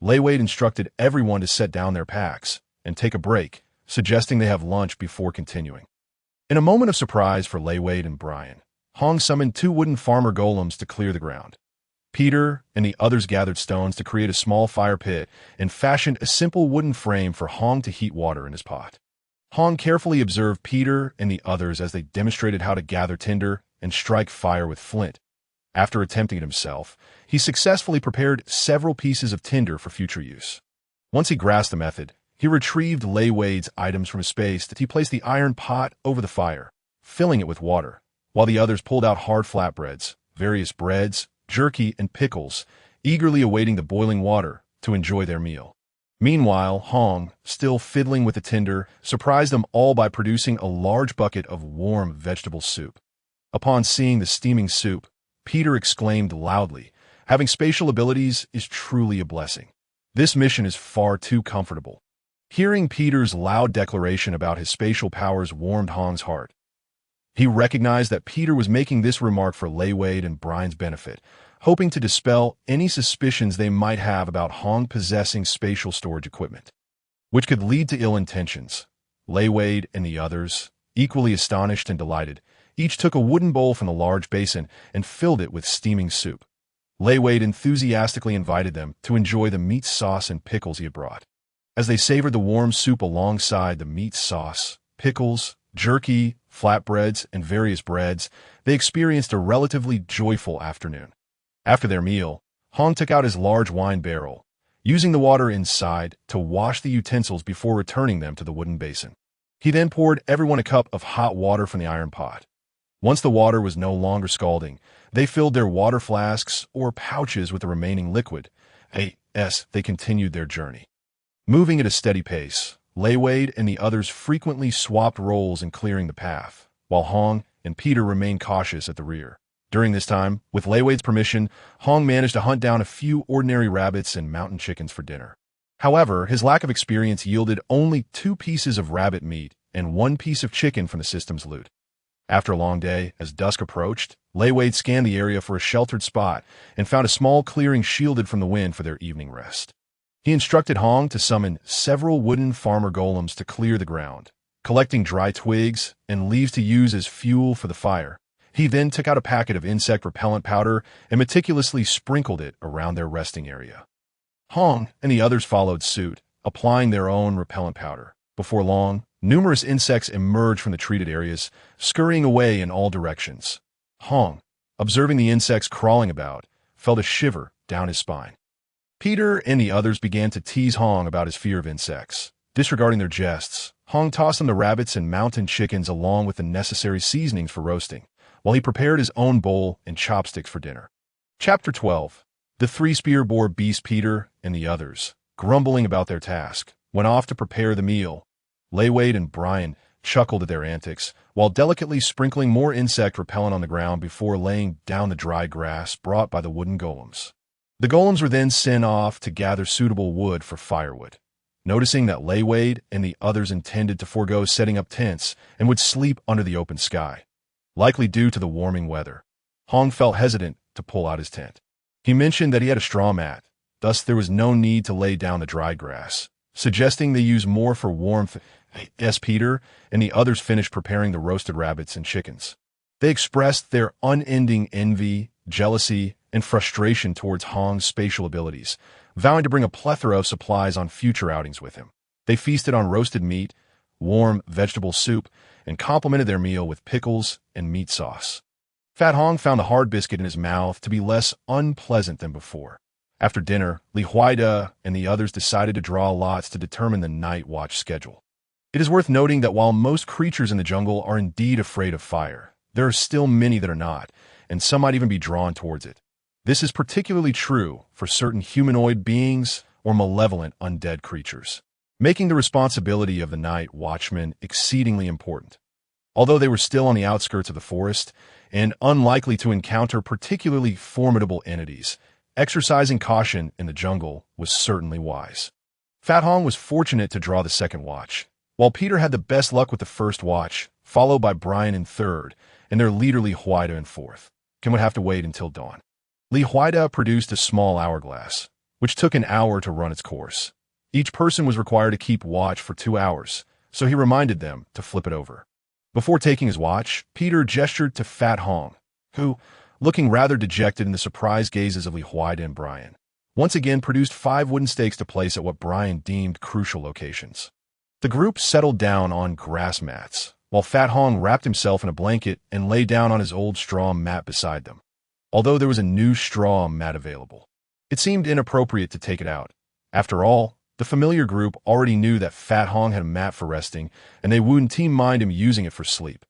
Lei Wade instructed everyone to set down their packs and take a break, suggesting they have lunch before continuing. In a moment of surprise for Lei Wade and Brian, Hong summoned 2 wooden farmer golems to clear the ground. Peter and the others gathered stones to create a small fire pit and fashioned a simple wooden frame for Hong to heat water in his pot. Hong carefully observed Peter and the others as they demonstrated how to gather tinder and strike fire with flint. After attempting it himself, he successfully prepared several pieces of tinder for future use. Once he grasped the method, he retrieved Lei Wade's items from his space that he placed the iron pot over the fire, filling it with water, while the others pulled out hard flatbreads, various breads, jerky, and pickles, eagerly awaiting the boiling water to enjoy their meal. Meanwhile, Hong, still fiddling with the tinder, surprised them all by producing a large bucket of warm vegetable soup. Upon seeing the steaming soup, Peter exclaimed loudly, "Having spatial abilities is truly a blessing. This mission is far too comfortable." Hearing Peter's loud declaration about his spatial powers warmed Hong's heart. He recognized that Peter was making this remark for Lei Wade and Brian's benefit, hoping to dispel any suspicions they might have about Hong possessing spatial storage equipment, which could lead to ill intentions. Lei Wade and the others, equally astonished and delighted, each took a wooden bowl from the large basin and filled it with steaming soup. Lei Wade enthusiastically invited them to enjoy the meat sauce and pickles he had brought. As they savored the warm soup alongside the meat sauce, pickles, jerky, flatbreads, and various breads, they experienced a relatively joyful afternoon. After their meal, Hong took out his large wine barrel, using the water inside to wash the utensils before returning them to the wooden basin. He then poured everyone a cup of hot water from the iron pot. Once the water was no longer scalding, they filled their water flasks or pouches with the remaining liquid. As they continued their journey. Moving at a steady pace, Lei Wade and the others frequently swapped roles in clearing the path, while Hong and Peter remained cautious at the rear. During this time, with Lei Wade's permission, Hong managed to hunt down a few ordinary rabbits and mountain chickens for dinner. However, his lack of experience yielded only 2 pieces of rabbit meat and 1 piece of chicken from the system's loot. After a long day, as dusk approached, Lei Wade scanned the area for a sheltered spot and found a small clearing shielded from the wind for their evening rest. He instructed Hong to summon several wooden farmer golems to clear the ground, collecting dry twigs and leaves to use as fuel for the fire. He then took out a packet of insect repellent powder and meticulously sprinkled it around their resting area. Hong and the others followed suit, applying their own repellent powder. Before long, numerous insects emerged from the treated areas, scurrying away in all directions. Hong, observing the insects crawling about, felt a shiver down his spine. Peter and the others began to tease Hong about his fear of insects. Disregarding their jests, Hong tossed them the rabbits and mountain chickens along with the necessary seasonings for roasting, while he prepared his own bowl and chopsticks for dinner. Chapter 12. The 3-spear bore beast Peter and the others, grumbling about their task, went off to prepare the meal. Lei Wade and Brian chuckled at their antics, while delicately sprinkling more insect repellent on the ground before laying down the dry grass brought by the wooden golems. The golems were then sent off to gather suitable wood for firewood. Noticing that Lei Wade and the others intended to forego setting up tents and would sleep under the open sky, likely due to the warming weather, Hong felt hesitant to pull out his tent. He mentioned that he had a straw mat, thus there was no need to lay down the dry grass, suggesting they use more for warmth. As Peter and the others finished preparing the roasted rabbits and chickens, they expressed their unending envy, jealousy, and frustration towards Hong's spatial abilities, vowing to bring a plethora of supplies on future outings with him. They feasted on roasted meat, warm vegetable soup, and complimented their meal with pickles and meat sauce. Fat Hong found the hard biscuit in his mouth to be less unpleasant than before. After dinner, Li Huaida and the others decided to draw lots to determine the night watch schedule. It is worth noting that while most creatures in the jungle are indeed afraid of fire, there are still many that are not, and some might even be drawn towards it. This is particularly true for certain humanoid beings or malevolent undead creatures, making the responsibility of the night watchman exceedingly important. Although they were still on the outskirts of the forest and unlikely to encounter particularly formidable entities, exercising caution in the jungle was certainly wise. Fat Hong was fortunate to draw the second watch, while Peter had the best luck with the first watch, followed by Brian in third, and their leader Li Huaida in fourth. Ken would have to wait until dawn. Li Huaida produced a small hourglass, which took an hour to run its course. Each person was required to keep watch for 2 hours, so he reminded them to flip it over. Before taking his watch, Peter gestured to Fat Hong, who, looking rather dejected in the surprised gazes of Li Huaida and Brian, once again produced 5 wooden stakes to place at what Brian deemed crucial locations. The group settled down on grass mats, while Fat Hong wrapped himself in a blanket and lay down on his old straw mat beside them. Although there was a new straw mat available, it seemed inappropriate to take it out. After all, the familiar group already knew that Fat Hong had a mat for resting, and they wouldn't mind him using it for sleep.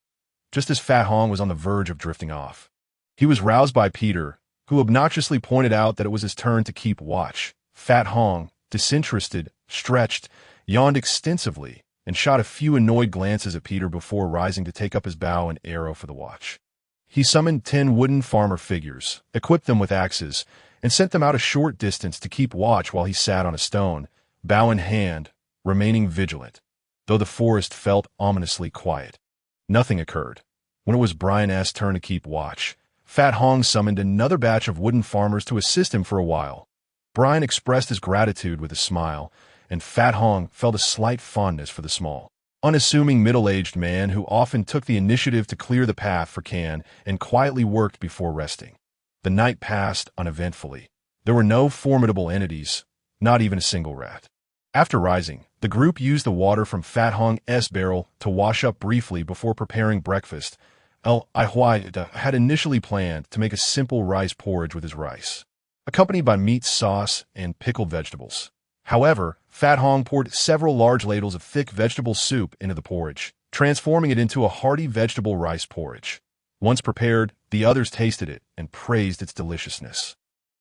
just as Fat Hong was on the verge of drifting off. He was roused by Peter, who obnoxiously pointed out that it was his turn to keep watch. Fat Hong, disinterested, stretched, yawned extensively, and shot a few annoyed glances at Peter before rising to take up his bow and arrow for the watch. He summoned 10 wooden farmer figures, equipped them with axes, and sent them out a short distance to keep watch while he sat on a stone, bow in hand, remaining vigilant, though the forest felt ominously quiet. Nothing occurred. When it was Brian's turn to keep watch, Fat Hong summoned another batch of wooden farmers to assist him for a while. Brian expressed his gratitude with a smile, and Fat Hong felt a slight fondness for the small, unassuming middle-aged man who often took the initiative to clear the path for Can and quietly worked before resting. The night passed uneventfully. There were no formidable entities, not even a single rat. After rising, the group used the water from Fat Hong's barrel to wash up briefly before preparing breakfast. Huaida had initially planned to make a simple rice porridge with his rice, accompanied by meat sauce and pickled vegetables. However, Fat Hong poured several large ladles of thick vegetable soup into the porridge, transforming it into a hearty vegetable rice porridge. Once prepared, the others tasted it and praised its deliciousness.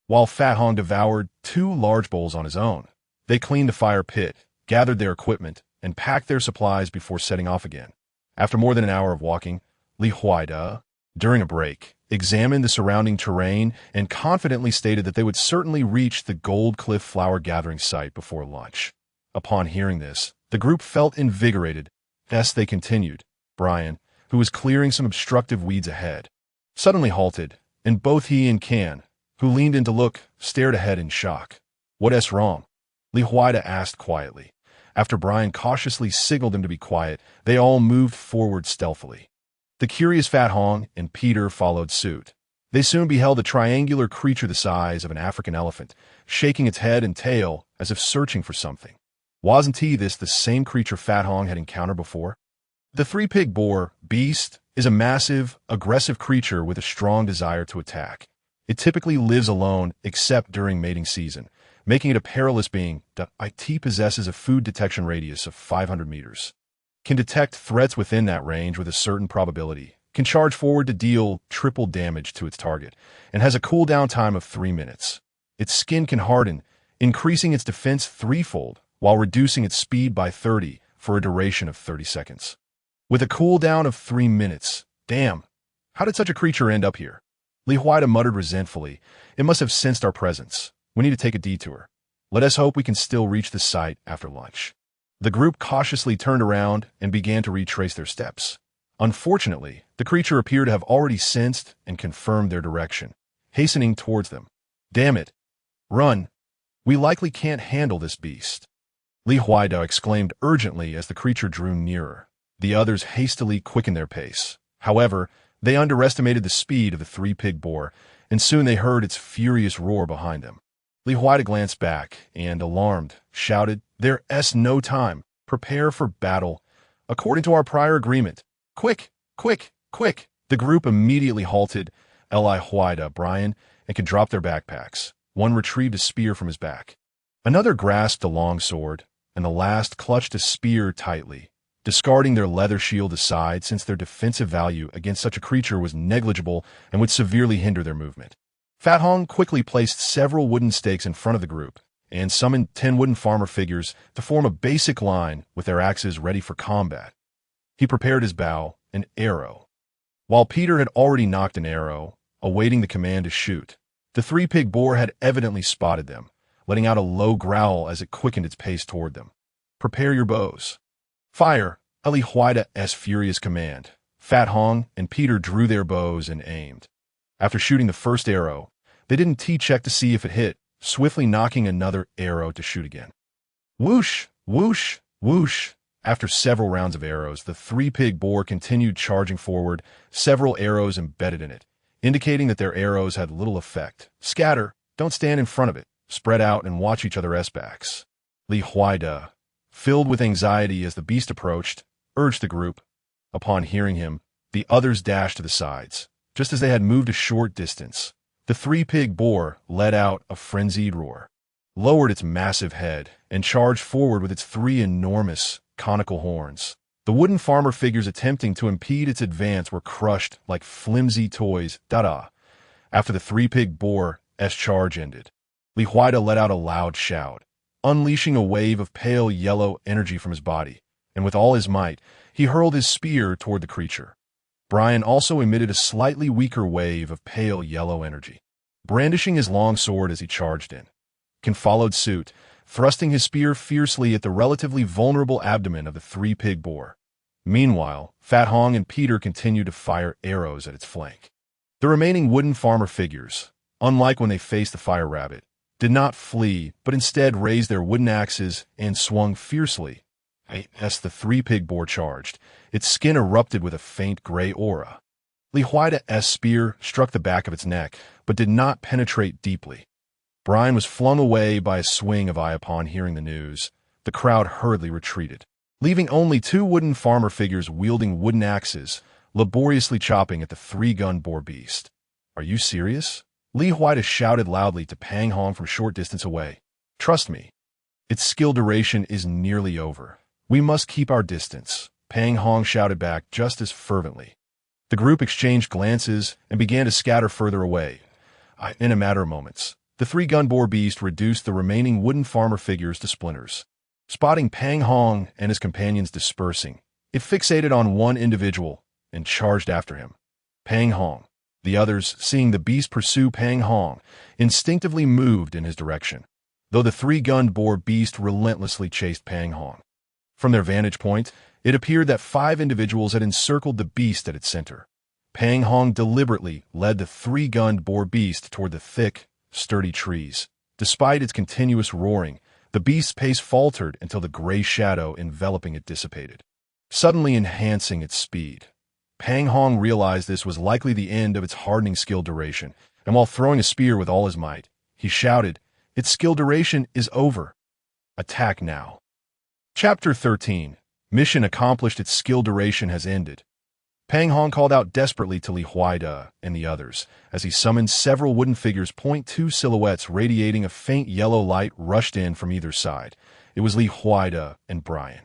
While Fat Hong devoured 2 large bowls on his own, they cleaned the fire pit, gathered their equipment, and packed their supplies before setting off again. After more than an hour of walking, Li Huaida, during a break, examined the surrounding terrain and confidently stated that they would certainly reach the Gold Cliff flower gathering site before lunch. Upon hearing this, the group felt invigorated. Thus they continued. Brian, who was clearing some obstructive weeds ahead, suddenly halted, and both he and Can, who leaned in to look, stared ahead in shock. "What's wrong?" Li Huaida asked quietly. After Brian cautiously signaled them to be quiet, they all moved forward stealthily. The curious Fat Hong and Peter followed suit. They soon beheld a triangular creature the size of an African elephant, shaking its head and tail as if searching for something. Wasn't this the same creature Fat Hong had encountered before? The 3-pig boar beast is a massive, aggressive creature with a strong desire to attack. It typically lives alone except during mating season, making it a perilous being. It possesses a food detection radius of 500 meters. Can detect threats within that range with a certain probability, can charge forward to deal triple damage to its target, and has a cooldown time of 3 minutes. Its skin can harden, increasing its defense 3-fold, while reducing its speed by 30 for a duration of 30 seconds. With a cooldown of 3 minutes, damn, how did such a creature end up here? Li Huaida muttered resentfully. It must have sensed our presence. We need to take a detour. Let us hope we can still reach the site after lunch. The group cautiously turned around and began to retrace their steps. Unfortunately, the creature appeared to have already sensed and confirmed their direction, hastening towards them. "Damn it! Run! We likely can't handle this beast," Li Huaida exclaimed urgently as the creature drew nearer. The others hastily quickened their pace. However, they underestimated the speed of the 3-pig boar, and soon they heard its furious roar behind them. Li Huaida glanced back and, alarmed, shouted, "There's no time. Prepare for battle. According to our prior agreement. Quick, quick, quick." The group immediately halted. Li Huaida, Brian, and could drop their backpacks. One retrieved a spear from his back. Another grasped a long sword, and the last clutched a spear tightly, discarding their leather shield aside since their defensive value against such a creature was negligible and would severely hinder their movement. Fat Hong quickly placed several wooden stakes in front of the group and summoned 10 wooden farmer figures to form a basic line with their axes ready for combat. He prepared his bow and arrow. While Peter had already nocked an arrow, awaiting the command to shoot, the 3-pig boar had evidently spotted them, letting out a low growl as it quickened its pace toward them. "Prepare your bows. Fire!" Li Huaida's furious command. Fat Hong and Peter drew their bows and aimed. After shooting the first arrow, they didn't check to see if it hit, swiftly knocking another arrow to shoot again. Whoosh, whoosh, whoosh. After several rounds of arrows, the 3-pig boar continued charging forward, several arrows embedded in it, indicating that their arrows had little effect. "Scatter, don't stand in front of it, spread out and watch each other's backs." Li Huaida, filled with anxiety as the beast approached, urged the group. Upon hearing him, the others dashed to the sides. Just as they had moved a short distance, the 3-pig boar let out a frenzied roar, lowered its massive head, and charged forward with its 3 enormous, conical horns. The wooden farmer figures attempting to impede its advance were crushed like flimsy toys. Da-da. After the three-pig boar's charge ended, Li Huida let out a loud shout, unleashing a wave of pale yellow energy from his body, and with all his might, he hurled his spear toward the creature. Brian also emitted a slightly weaker wave of pale yellow energy, brandishing his long sword as he charged in. Ken followed suit, thrusting his spear fiercely at the relatively vulnerable abdomen of the three-pig boar. Meanwhile, Fat Hong and Peter continued to fire arrows at its flank. The remaining wooden farmer figures, unlike when they faced the fire rabbit, did not flee, but instead raised their wooden axes and swung fiercely. As the three-pig boar charged, its skin erupted with a faint gray aura. Li Huida's spear struck the back of its neck, but did not penetrate deeply. Brian was flung away by a swing of eye upon hearing the news. The crowd hurriedly retreated, leaving only two wooden farmer figures wielding wooden axes, laboriously chopping at the three-gun boar beast. "Are you serious?" Li Huida shouted loudly to Pang Hong from a short distance away. "Trust me, its skill duration is nearly over. We must keep our distance," Pang Hong shouted back just as fervently. The group exchanged glances and began to scatter further away. In a matter of moments, the three-gun boar beast reduced the remaining wooden farmer figures to splinters. Spotting Pang Hong and his companions dispersing, it fixated on one individual and charged after him. Pang Hong. The others, seeing the beast pursue Pang Hong, instinctively moved in his direction, though the three-gun boar beast relentlessly chased Pang Hong. From their vantage point, it appeared that 5 individuals had encircled the beast at its center. Pang Hong deliberately led the three-gun boar beast toward the thick, sturdy trees. Despite its continuous roaring, the beast's pace faltered until the gray shadow enveloping it dissipated, suddenly enhancing its speed. Pang Hong realized this was likely the end of its hardening skill duration, and while throwing a spear with all his might, he shouted, "Its skill duration is over. Attack now." Chapter 13. Mission accomplished. Its skill duration has ended. Pang Hong called out desperately to Li Huida and the others, as he summoned several wooden figures. 2 silhouettes radiating a faint yellow light rushed in from either side. It was Li Huida and Brian.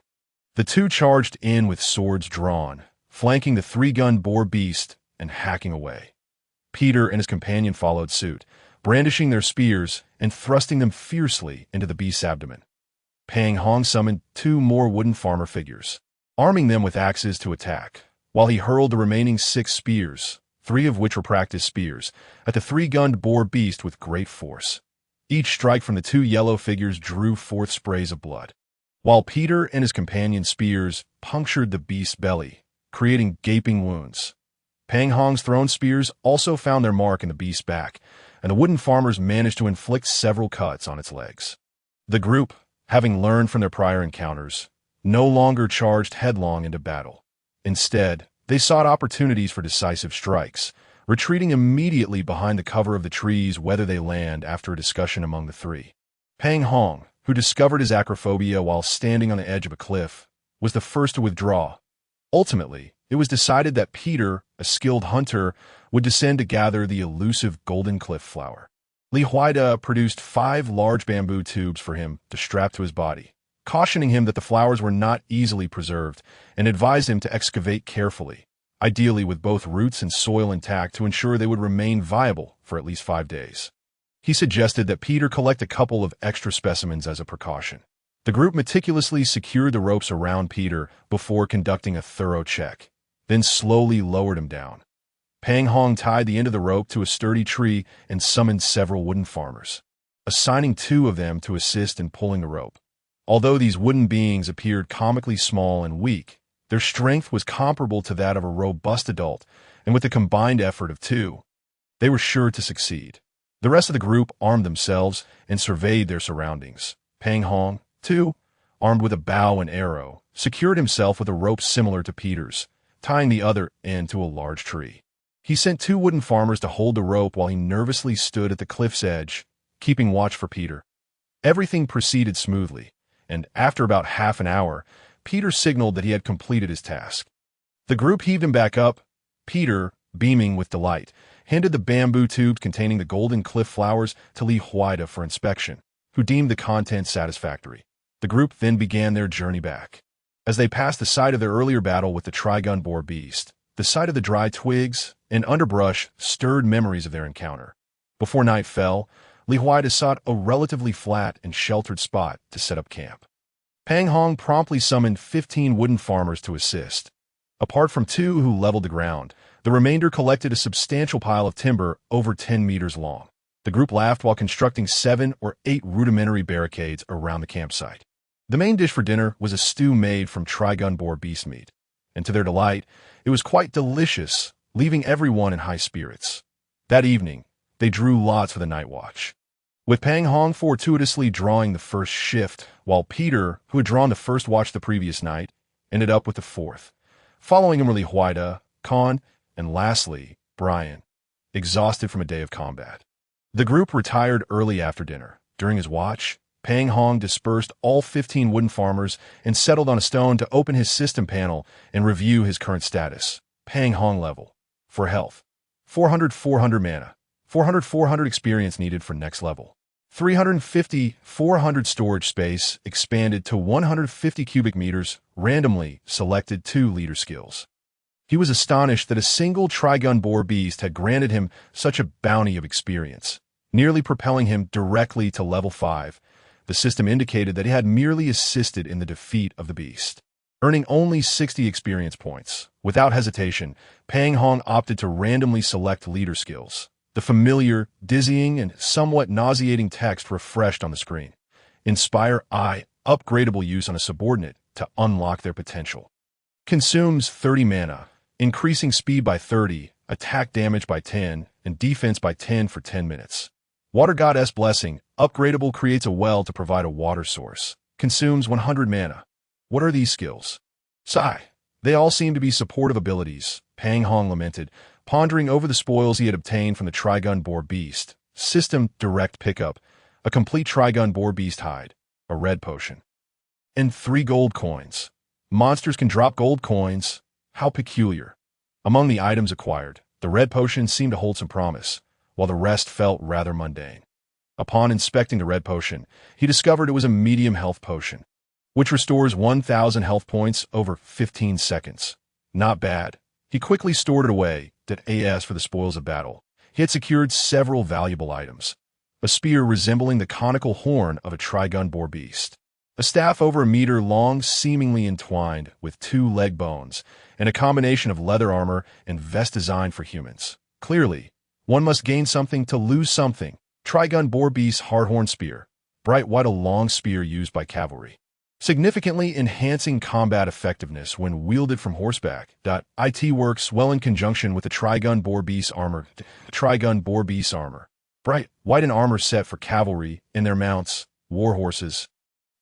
The two charged in with swords drawn, flanking the three-gun boar beast and hacking away. Peter and his companion followed suit, brandishing their spears and thrusting them fiercely into the beast's abdomen. Pang Hong summoned 2 more wooden farmer figures, arming them with axes to attack, while he hurled the remaining 6 spears, 3 of which were practice spears, at the three-gunned boar beast with great force. Each strike from the 2 yellow figures drew forth sprays of blood, while Peter and his companion's spears punctured the beast's belly, creating gaping wounds. Pang Hong's thrown spears also found their mark in the beast's back, and the wooden farmers managed to inflict several cuts on its legs. The group, having learned from their prior encounters, no longer charged headlong into battle. Instead, they sought opportunities for decisive strikes, retreating immediately behind the cover of the trees whether they land after a discussion among the 3. Pang Hong, who discovered his acrophobia while standing on the edge of a cliff, was the first to withdraw. Ultimately, it was decided that Peter, a skilled hunter, would descend to gather the elusive golden cliff flower. Li Huida produced 5 large bamboo tubes for him to strap to his body, cautioning him that the flowers were not easily preserved, and advised him to excavate carefully, ideally with both roots and soil intact to ensure they would remain viable for at least 5 days. He suggested that Peter collect a couple of extra specimens as a precaution. The group meticulously secured the ropes around Peter before conducting a thorough check, then slowly lowered him down. Pang Hong tied the end of the rope to a sturdy tree and summoned several wooden farmers, assigning 2 of them to assist in pulling the rope. Although these wooden beings appeared comically small and weak, their strength was comparable to that of a robust adult, and with the combined effort of 2, they were sure to succeed. The rest of the group armed themselves and surveyed their surroundings. Pang Hong, too, armed with a bow and arrow, secured himself with a rope similar to Peter's, tying the other end to a large tree. He sent 2 wooden farmers to hold the rope while he nervously stood at the cliff's edge, keeping watch for Peter. Everything proceeded smoothly, and after about half an hour, Peter signaled that he had completed his task. The group heaved him back up. Peter, beaming with delight, handed the bamboo tubes containing the golden cliff flowers to Li Huida for inspection, who deemed the contents satisfactory. The group then began their journey back. As they passed the site of their earlier battle with the Trigun boar beast, the sight of the dry twigs and underbrush stirred memories of their encounter. Before night fell, Li Huida sought a relatively flat and sheltered spot to set up camp. Pang Hong promptly summoned 15 wooden farmers to assist. Apart from 2 who leveled the ground, the remainder collected a substantial pile of timber over 10 meters long. The group laughed while constructing 7 or 8 rudimentary barricades around the campsite. The main dish for dinner was a stew made from Trigun boar beast meat, and to their delight, it was quite delicious, leaving everyone in high spirits. That evening, they drew lots for the night watch, with Pang Hong fortuitously drawing the first shift, while Peter, who had drawn the first watch the previous night, ended up with the fourth. Following him were Li Huida, Khan, and lastly, Brian, exhausted from a day of combat. The group retired early after dinner. During his watch, Pang Hong dispersed all 15 wooden farmers and settled on a stone to open his system panel and review his current status. Pang Hong level. For health. 400 mana. 400 experience needed for next level. 400 storage space expanded to 150 cubic meters, randomly selected 2 leader skills. He was astonished that a single Trigun boar beast had granted him such a bounty of experience, nearly propelling him directly to level 5. The system indicated that he had merely assisted in the defeat of the beast, earning only 60 experience points. Without hesitation, Pang Hong opted to randomly select leader skills. The familiar, dizzying, and somewhat nauseating text refreshed on the screen. Inspire I, upgradable use on a subordinate to unlock their potential. Consumes 30 mana, increasing speed by 30, attack damage by 10, and defense by 10 for 10 minutes. Water Goddess Blessing, upgradable, creates a well to provide a water source. Consumes 100 mana. What are these skills? Sigh. They all seem to be supportive abilities, Pang Hong lamented, pondering over the spoils he had obtained from the Trigun boar beast. System direct pickup, a complete Trigun boar beast hide, a red potion, and 3 gold coins. Monsters can drop gold coins. How peculiar. Among the items acquired, the red potion seemed to hold some promise, while the rest felt rather mundane. Upon inspecting the red potion, he discovered it was a medium health potion, which restores 1,000 health points over 15 seconds. Not bad. He quickly stored it away, did AS for the spoils of battle. He had secured several valuable items. A spear resembling the conical horn of a Trigun boar beast. A staff over a meter long, seemingly entwined with 2 leg bones, and a combination of leather armor and vest designed for humans. Clearly, one must gain something to lose something. Trigun boar beast hardhorn spear. Bright white, a long spear used by cavalry, significantly enhancing combat effectiveness when wielded from horseback. It works well in conjunction with the Trigun boar beast armor. Trigun boar beast armor. Bright white, an armor set for cavalry and their mounts, war horses,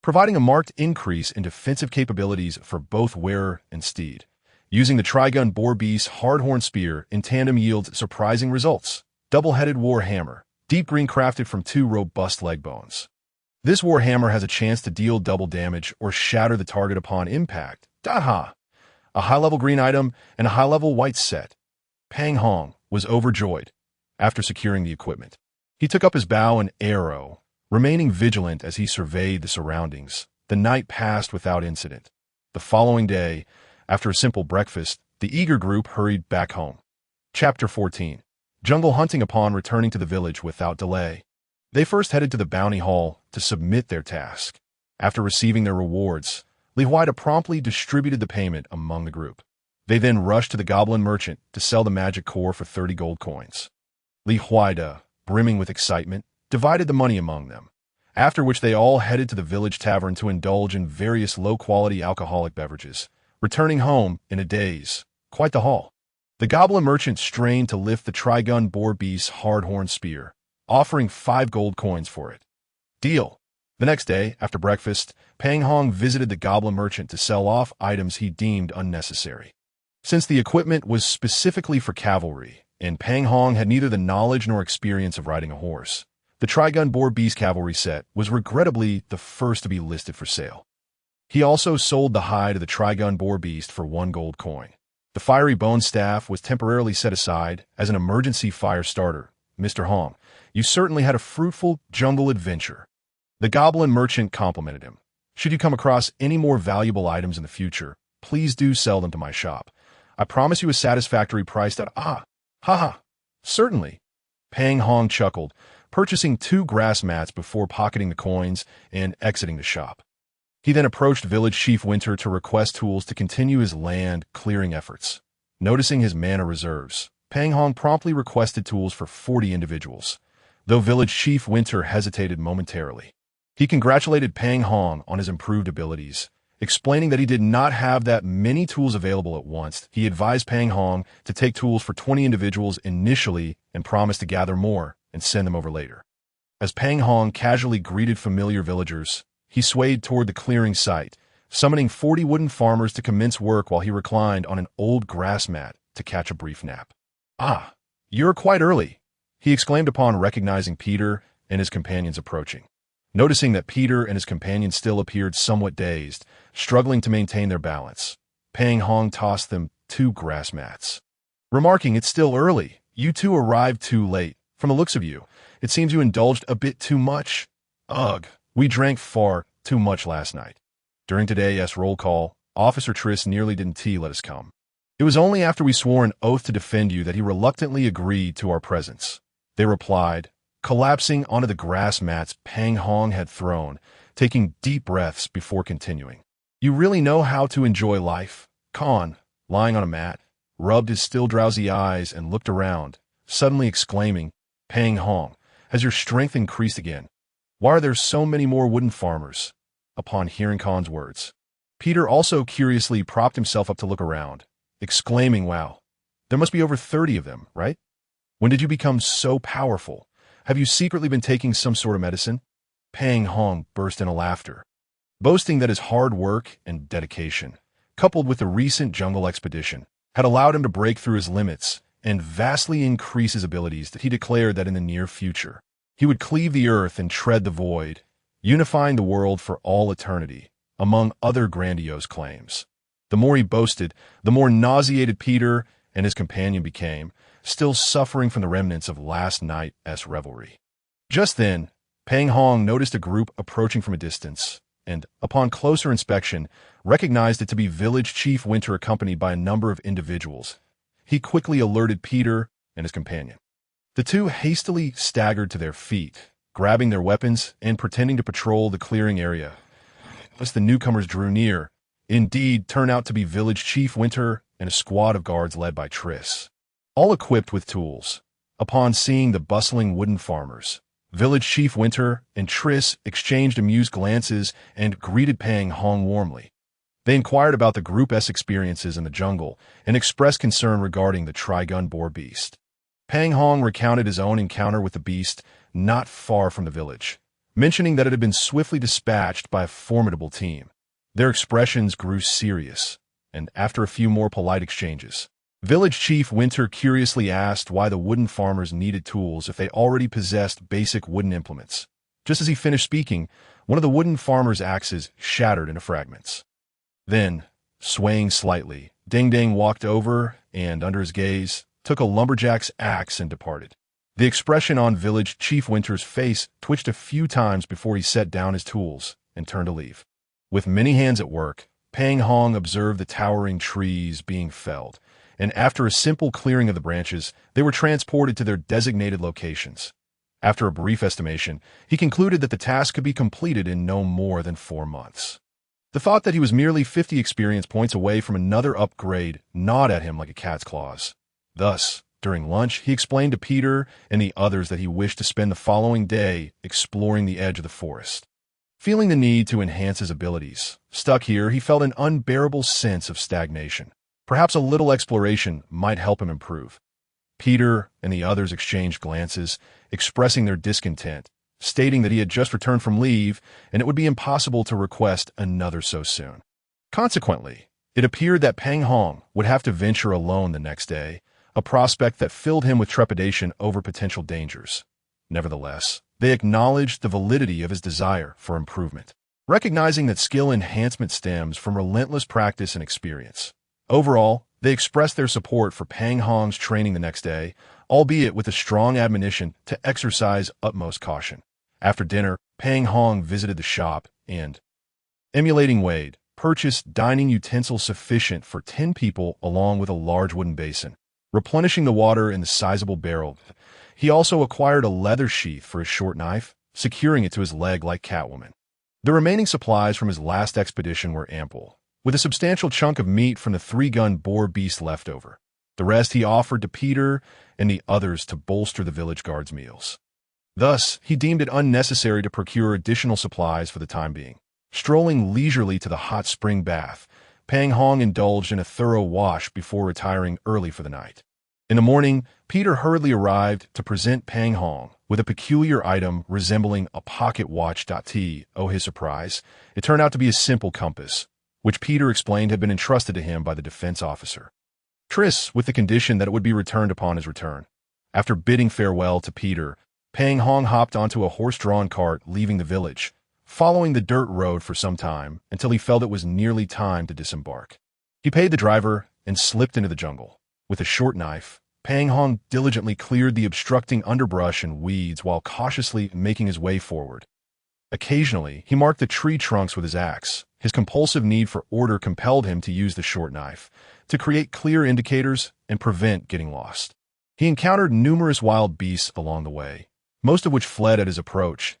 providing a marked increase in defensive capabilities for both wearer and steed. Using the Trigun boar beast hardhorn spear in tandem yields surprising results. Double-headed war hammer, deep green, crafted from 2 robust leg bones. This war hammer has a chance to deal double damage or shatter the target upon impact. A high-level green item and a high-level white set. Pang Hong was overjoyed after securing the equipment. He took up his bow and arrow, remaining vigilant as he surveyed the surroundings. The night passed without incident. The following day, after a simple breakfast, the eager group hurried back home. Chapter 14. Jungle hunting. Upon returning to the village without delay, they first headed to the bounty hall to submit their task. After receiving their rewards, Li Huida promptly distributed the payment among the group. They then rushed to the goblin merchant to sell the magic core for 30 gold coins. Li Huida, brimming with excitement, divided the money among them, after which they all headed to the village tavern to indulge in various low-quality alcoholic beverages, returning home in a daze. Quite the haul. The goblin merchant strained to lift the Trigun boar beast's hardhorn spear, offering 5 gold coins for it. Deal. The next day, after breakfast, Pang Hong visited the goblin merchant to sell off items he deemed unnecessary. Since the equipment was specifically for cavalry, and Pang Hong had neither the knowledge nor experience of riding a horse, the Trigun boar beast cavalry set was regrettably the first to be listed for sale. He also sold the hide of the Trigun boar beast for 1 gold coin. The fiery bone staff was temporarily set aside as an emergency fire starter. Mr. Hong, you certainly had a fruitful jungle adventure. The goblin merchant complimented him. Should you come across any more valuable items in the future, please do sell them to my shop. I promise you a satisfactory price that, haha, certainly. Pang Hong chuckled, purchasing 2 grass mats before pocketing the coins and exiting the shop. He then approached Village Chief Winter to request tools to continue his land clearing efforts. Noticing his mana reserves, Pang Hong promptly requested tools for 40 individuals, though Village Chief Winter hesitated momentarily. He congratulated Pang Hong on his improved abilities, explaining that he did not have that many tools available at once. He advised Pang Hong to take tools for 20 individuals initially and promised to gather more and send them over later. As Pang Hong casually greeted familiar villagers, he swayed toward the clearing site, summoning 40 wooden farmers to commence work while he reclined on an old grass mat to catch a brief nap. "Ah, you're quite early," he exclaimed upon recognizing Peter and his companions approaching. Noticing that Peter and his companions still appeared somewhat dazed, struggling to maintain their balance, Pang Hong tossed them 2 grass mats. Remarking, "It's still early. You two arrived too late. From the looks of you, it seems you indulged a bit too much. Ugh, we drank far too much last night. During today's roll call, Officer Triss nearly didn't let us come. It was only after we swore an oath to defend you that he reluctantly agreed to our presence," they replied, collapsing onto the grass mats Pang Hong had thrown, taking deep breaths before continuing. "You really know how to enjoy life." Khan, lying on a mat, rubbed his still drowsy eyes and looked around, suddenly exclaiming, "Pang Hong, has your strength increased again? Why are there so many more wooden farmers?" Upon hearing Khan's words, Peter also curiously propped himself up to look around, exclaiming, "Wow, there must be over 30 of them, right? When did you become so powerful? Have you secretly been taking some sort of medicine?" Pang Hong burst into laughter, boasting that his hard work and dedication, coupled with the recent jungle expedition, had allowed him to break through his limits and vastly increase his abilities. That he declared that in the near future, he would cleave the earth and tread the void, unifying the world for all eternity, among other grandiose claims. The more he boasted, the more nauseated Peter and his companion became, still suffering from the remnants of last night's revelry. Just then, Pang Hong noticed a group approaching from a distance, and, upon closer inspection, recognized it to be Village Chief Winter accompanied by a number of individuals. He quickly alerted Peter and his companion. The two hastily staggered to their feet, grabbing their weapons and pretending to patrol the clearing area. As the newcomers drew near, indeed turned out to be Village Chief Winter and a squad of guards led by Triss, all equipped with tools. Upon seeing the bustling wooden farmers, Village Chief Winter and Triss exchanged amused glances and greeted Pang Hong warmly. They inquired about the group's experiences in the jungle and expressed concern regarding the trigun boar beast. Pang Hong recounted his own encounter with the beast not far from the village, mentioning that it had been swiftly dispatched by a formidable team. Their expressions grew serious, and after a few more polite exchanges, Village Chief Winter curiously asked why the wooden farmers needed tools if they already possessed basic wooden implements. Just as he finished speaking, one of the wooden farmers' axes shattered into fragments. Then, swaying slightly, Ding Ding walked over and, under his gaze, took a lumberjack's axe and departed. The expression on Village Chief Winter's face twitched a few times before he set down his tools and turned to leave. With many hands at work, Pang Hong observed the towering trees being felled, and after a simple clearing of the branches, they were transported to their designated locations. After a brief estimation, he concluded that the task could be completed in no more than 4 months. The thought that he was merely 50 experience points away from another upgrade gnawed at him like a cat's claws. Thus, during lunch, he explained to Peter and the others that he wished to spend the following day exploring the edge of the forest. Feeling the need to enhance his abilities, stuck here, he felt an unbearable sense of stagnation. Perhaps a little exploration might help him improve. Peter and the others exchanged glances, expressing their discontent, stating that he had just returned from leave and it would be impossible to request another so soon. Consequently, it appeared that Pang Hong would have to venture alone the next day, a prospect that filled him with trepidation over potential dangers. Nevertheless, they acknowledged the validity of his desire for improvement, recognizing that skill enhancement stems from relentless practice and experience. Overall, they expressed their support for Pang Hong's training the next day, albeit with a strong admonition to exercise utmost caution. After dinner, Pang Hong visited the shop and, Emulating Wade purchased dining utensils sufficient for 10 people along with a large wooden basin, replenishing the water in the sizable barrel. He also acquired a leather sheath for his short knife, securing it to his leg like Catwoman. The remaining supplies from his last expedition were ample, with a substantial chunk of meat from the 3-gun boar beast left over. The rest he offered to Peter and the others to bolster the village guard's meals. Thus, he deemed it unnecessary to procure additional supplies for the time being. Strolling leisurely to the hot spring bath, Pang Hong indulged in a thorough wash before retiring early for the night. In the morning, Peter hurriedly arrived to present Pang Hong with a peculiar item resembling a pocket watch. To his surprise, it turned out to be a simple compass, which Peter explained had been entrusted to him by the defense officer. Tris, with the condition that it would be returned upon his return. After bidding farewell to Peter, Pang Hong hopped onto a horse-drawn cart, leaving the village, following the dirt road for some time until he felt it was nearly time to disembark. He paid the driver and slipped into the jungle. With a short knife, Pang Hong diligently cleared the obstructing underbrush and weeds while cautiously making his way forward. Occasionally, he marked the tree trunks with his axe. His compulsive need for order compelled him to use the short knife to create clear indicators and prevent getting lost. He encountered numerous wild beasts along the way, most of which fled at his approach.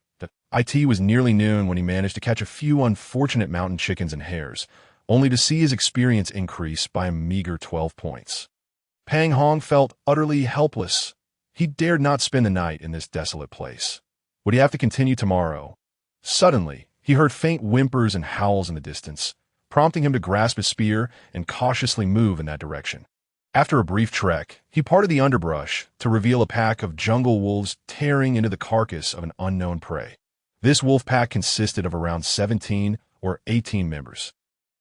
It was nearly noon when he managed to catch a few unfortunate mountain chickens and hares, only to see his experience increase by a meager 12 points. Pang Hong felt utterly helpless. He dared not spend the night in this desolate place. Would he have to continue tomorrow? Suddenly, he heard faint whimpers and howls in the distance, prompting him to grasp his spear and cautiously move in that direction. After a brief trek, he parted the underbrush to reveal a pack of jungle wolves tearing into the carcass of an unknown prey. This wolf pack consisted of around 17 or 18 members,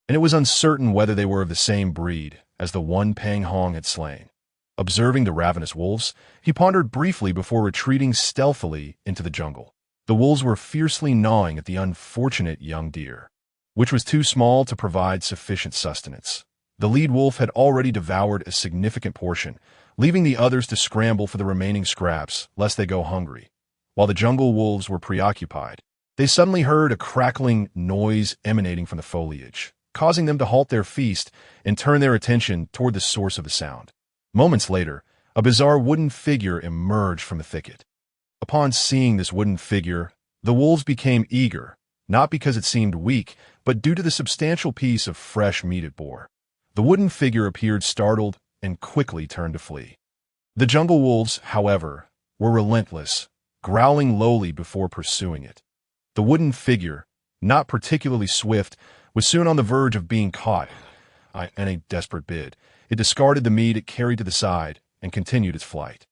and it was uncertain whether they were of the same breed as the one Pang Hong had slain. Observing the ravenous wolves, he pondered briefly before retreating stealthily into the jungle. The wolves were fiercely gnawing at the unfortunate young deer, which was too small to provide sufficient sustenance. The lead wolf had already devoured a significant portion, leaving the others to scramble for the remaining scraps lest they go hungry. While the jungle wolves were preoccupied, they suddenly heard a crackling noise emanating from the foliage, causing them to halt their feast and turn their attention toward the source of the sound. Moments later, a bizarre wooden figure emerged from the thicket. Upon seeing this wooden figure, the wolves became eager, not because it seemed weak, but due to the substantial piece of fresh meat it bore. The wooden figure appeared startled and quickly turned to flee. The jungle wolves, however, were relentless, growling lowly before pursuing it. The wooden figure, not particularly swift, was soon on the verge of being caught. In a desperate bid, it discarded the meat it carried to the side and continued its flight.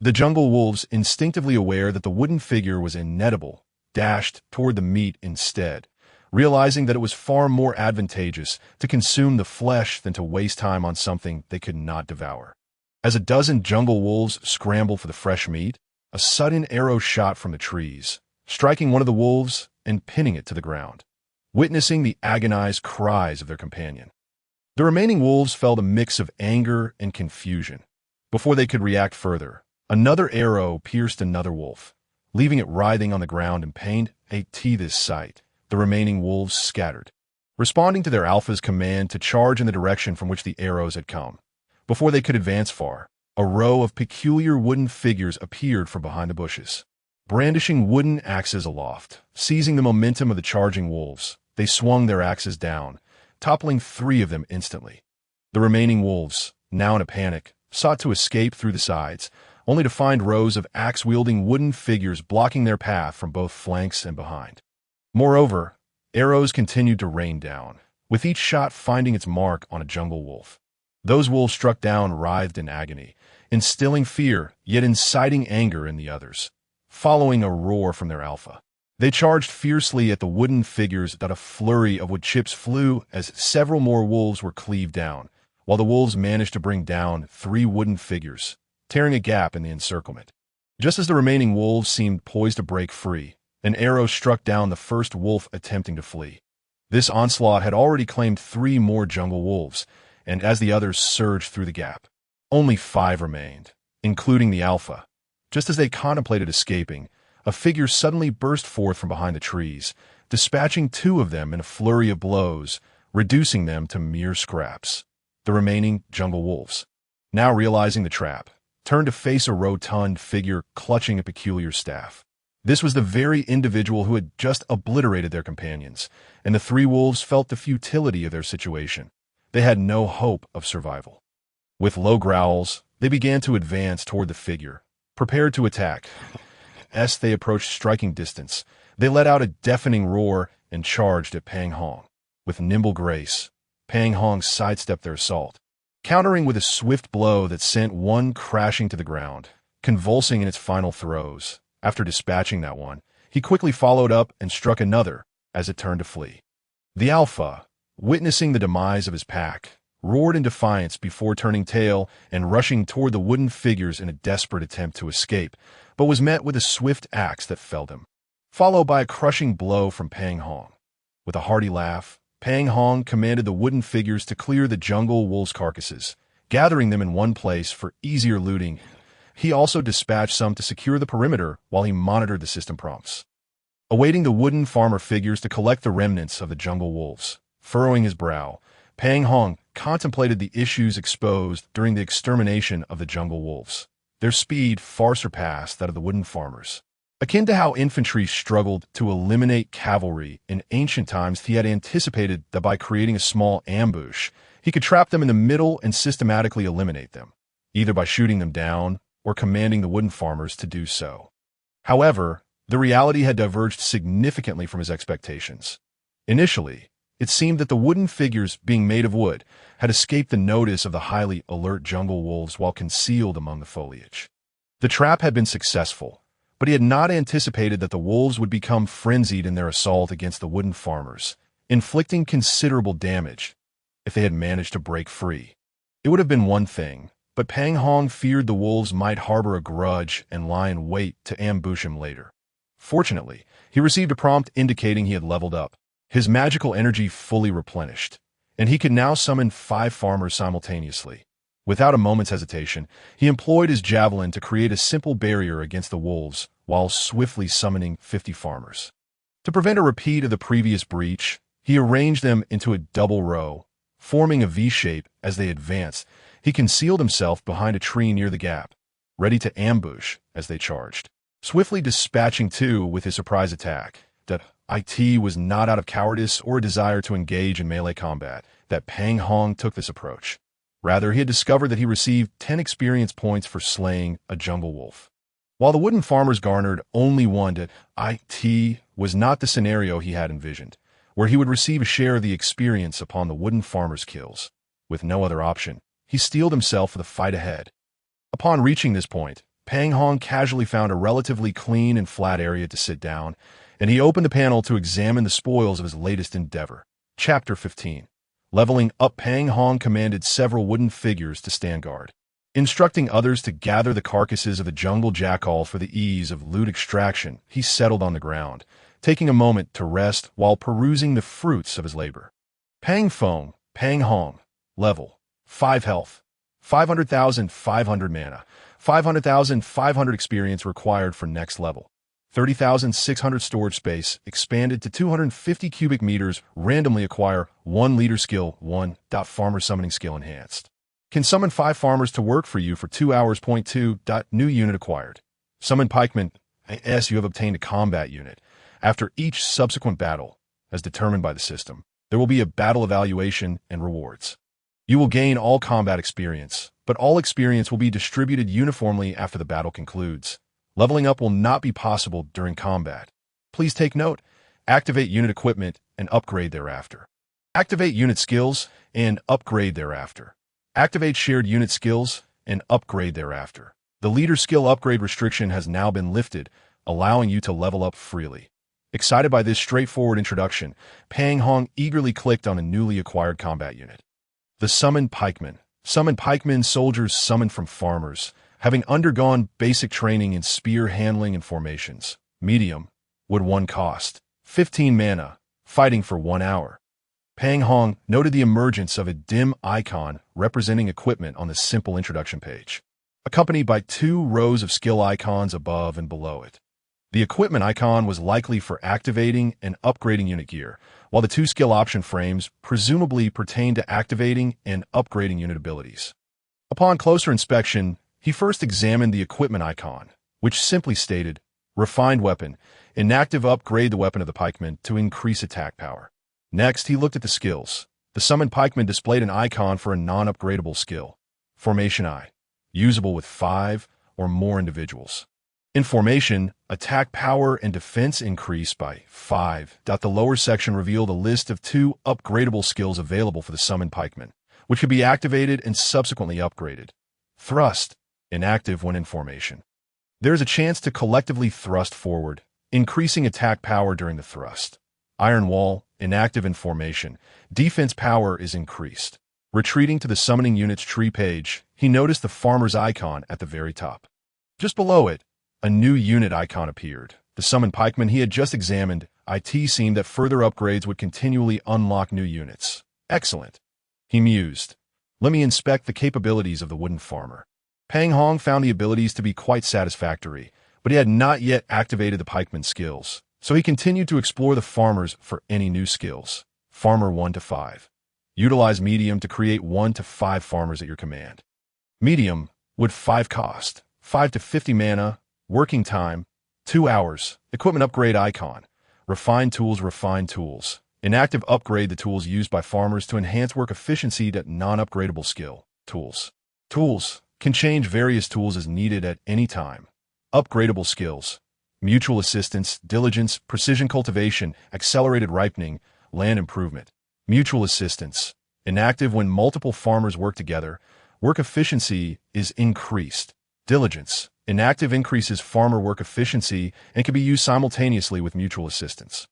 The jungle wolves, instinctively aware that the wooden figure was inedible, dashed toward the meat instead, realizing that it was far more advantageous to consume the flesh than to waste time on something they could not devour. As a dozen jungle wolves scrambled for the fresh meat, a sudden arrow shot from the trees, striking one of the wolves and pinning it to the ground, witnessing the agonized cries of their companion. The remaining wolves felt a mix of anger and confusion. Before they could react further, another arrow pierced another wolf, leaving it writhing on the ground in pain. At this sight, the remaining wolves scattered, responding to their alpha's command to charge in the direction from which the arrows had come. Before they could advance far, a row of peculiar wooden figures appeared from behind the bushes. Brandishing wooden axes aloft, seizing the momentum of the charging wolves, they swung their axes down, toppling 3 of them instantly. The remaining wolves, now in a panic, sought to escape through the sides, only to find rows of axe-wielding wooden figures blocking their path from both flanks and behind. Moreover, arrows continued to rain down, with each shot finding its mark on a jungle wolf. Those wolves struck down writhed in agony, instilling fear, yet inciting anger in the others. Following a roar from their alpha, they charged fiercely at the wooden figures that a flurry of wood chips flew as several more wolves were cleaved down, while the wolves managed to bring down 3 wooden figures, tearing a gap in the encirclement. Just as the remaining wolves seemed poised to break free, an arrow struck down the first wolf attempting to flee. This onslaught had already claimed 3 more jungle wolves, and as the others surged through the gap, only 5 remained, including the alpha. Just as they contemplated escaping, a figure suddenly burst forth from behind the trees, dispatching 2 of them in a flurry of blows, reducing them to mere scraps. The remaining jungle wolves, now realizing the trap, turned to face a rotund figure clutching a peculiar staff. This was the very individual who had just obliterated their companions, and the 3 wolves felt the futility of their situation. They had no hope of survival. With low growls, they began to advance toward the figure, prepared to attack. As they approached striking distance, they let out a deafening roar and charged at Pang Hong. With nimble grace, Pang Hong sidestepped their assault, countering with a swift blow that sent one crashing to the ground, convulsing in its final throes. After dispatching that one, he quickly followed up and struck another as it turned to flee. The Alpha, witnessing the demise of his pack, roared in defiance before turning tail and rushing toward the wooden figures in a desperate attempt to escape, but was met with a swift axe that felled him, followed by a crushing blow from Pang Hong. With a hearty laugh, Pang Hong commanded the wooden figures to clear the jungle wolves' carcasses, gathering them in one place for easier looting. He also dispatched some to secure the perimeter while he monitored the system prompts. Awaiting the wooden farmer figures to collect the remnants of the jungle wolves, furrowing his brow, Pang Hong contemplated the issues exposed during the extermination of the jungle wolves. Their speed far surpassed that of the wooden farmers. Akin to how infantry struggled to eliminate cavalry in ancient times, he had anticipated that by creating a small ambush, he could trap them in the middle and systematically eliminate them, either by shooting them down or commanding the wooden farmers to do so. However, the reality had diverged significantly from his expectations. Initially, it seemed that the wooden figures, being made of wood, had escaped the notice of the highly alert jungle wolves while concealed among the foliage. The trap had been successful, but he had not anticipated that the wolves would become frenzied in their assault against the wooden farmers, inflicting considerable damage. If they had managed to break free, it would have been one thing, but Pang Hong feared the wolves might harbor a grudge and lie in wait to ambush him later. Fortunately, he received a prompt indicating he had leveled up, his magical energy fully replenished, and he could now summon 5 farmers simultaneously. Without a moment's hesitation, he employed his javelin to create a simple barrier against the wolves while swiftly summoning 50 farmers. To prevent a repeat of the previous breach, he arranged them into a double row, forming a V-shape as they advanced. He concealed himself behind a tree near the gap, ready to ambush as they charged, swiftly dispatching 2 with his surprise attack. It was not out of cowardice or a desire to engage in melee combat that Pang Hong took this approach. Rather, he had discovered that he received 10 experience points for slaying a jungle wolf. While the wooden farmers garnered only 1, it was not the scenario he had envisioned, where he would receive a share of the experience upon the wooden farmers' kills. With no other option, he steeled himself for the fight ahead. Upon reaching this point, Pang Hong casually found a relatively clean and flat area to sit down, and he opened the panel to examine the spoils of his latest endeavor. Chapter 15. Leveling up, Pang Hong commanded several wooden figures to stand guard, instructing others to gather the carcasses of the jungle jackal for the ease of loot extraction. He settled on the ground, taking a moment to rest while perusing the fruits of his labor. Pang Hong, level 5 health, 500,500 mana, 500,500 experience required for next level. 30,600 storage space, expanded to 250 cubic meters, randomly acquire 1 leader skill, 1. Farmer summoning skill enhanced. Can summon 5 farmers to work for you for 2 hours. 2. New unit acquired. Summon pikemen. You have obtained a combat unit. After each subsequent battle, as determined by the system, there will be a battle evaluation and rewards. You will gain all combat experience, but all experience will be distributed uniformly after the battle concludes. Leveling up will not be possible during combat. Please take note, activate unit equipment and upgrade thereafter. Activate unit skills and upgrade thereafter. Activate shared unit skills and upgrade thereafter. The leader skill upgrade restriction has now been lifted, allowing you to level up freely. Excited by this straightforward introduction, Pang Hong eagerly clicked on a newly acquired combat unit. The Summoned Pikemen. Summoned pikemen, soldiers summoned from farmers, having undergone basic training in spear handling and formations. Medium. Would 1 cost 15 mana, fighting for 1 hour. Pang Hong noted the emergence of a dim icon representing equipment on the simple introduction page, accompanied by 2 rows of skill icons above and below it. The equipment icon was likely for activating and upgrading unit gear, while the two skill option frames presumably pertained to activating and upgrading unit abilities. Upon closer inspection, he first examined the equipment icon, which simply stated, Refined Weapon, inactive upgrade the weapon of the pikeman to increase attack power. Next, he looked at the skills. The summoned pikeman displayed an icon for a non-upgradable skill, Formation Eye, usable with 5 or more individuals. In formation, attack power and defense increased by 5. The lower section revealed a list of 2 upgradable skills available for the summoned pikeman, which could be activated and subsequently upgraded. Thrust, inactive when in formation. There is a chance to collectively thrust forward, increasing attack power during the thrust. Iron Wall, inactive in formation. Defense power is increased. Retreating to the summoning unit's tree page, he noticed the farmer's icon at the very top. Just below it, a new unit icon appeared. The summoned pikeman he had just examined. It seemed that further upgrades would continually unlock new units. Excellent. He mused. Let me inspect the capabilities of the wooden farmer. Pang Hong found the abilities to be quite satisfactory, but he had not yet activated the pikeman's skills, so he continued to explore the farmers for any new skills. Farmer 1 to 5. Utilize medium to create 1 to 5 farmers at your command. Medium, would 5 cost, 5 to 50 mana, working time, 2 hours, equipment upgrade icon, refined tools, inactive upgrade the tools used by farmers to enhance work efficiency to non-upgradable skill, tools. Tools, can change various tools as needed at any time. Upgradable skills, mutual assistance, diligence, precision cultivation, accelerated ripening, land improvement. Mutual assistance, inactive when multiple farmers work together, work efficiency is increased. Diligence, inactive increases farmer work efficiency and can be used simultaneously with mutual assistance.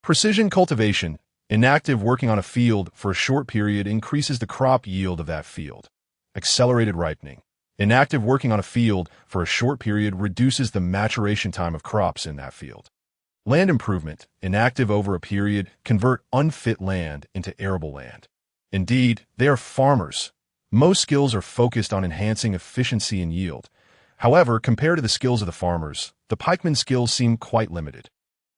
Precision cultivation, inactive working on a field for a short period increases the crop yield of that field. Accelerated ripening, inactive working on a field for a short period reduces the maturation time of crops in that field. Land improvement, inactive over a period, convert unfit land into arable land. Indeed, they are farmers. Most skills are focused on enhancing efficiency and yield. However, compared to the skills of the farmers, the pikeman's skills seem quite limited.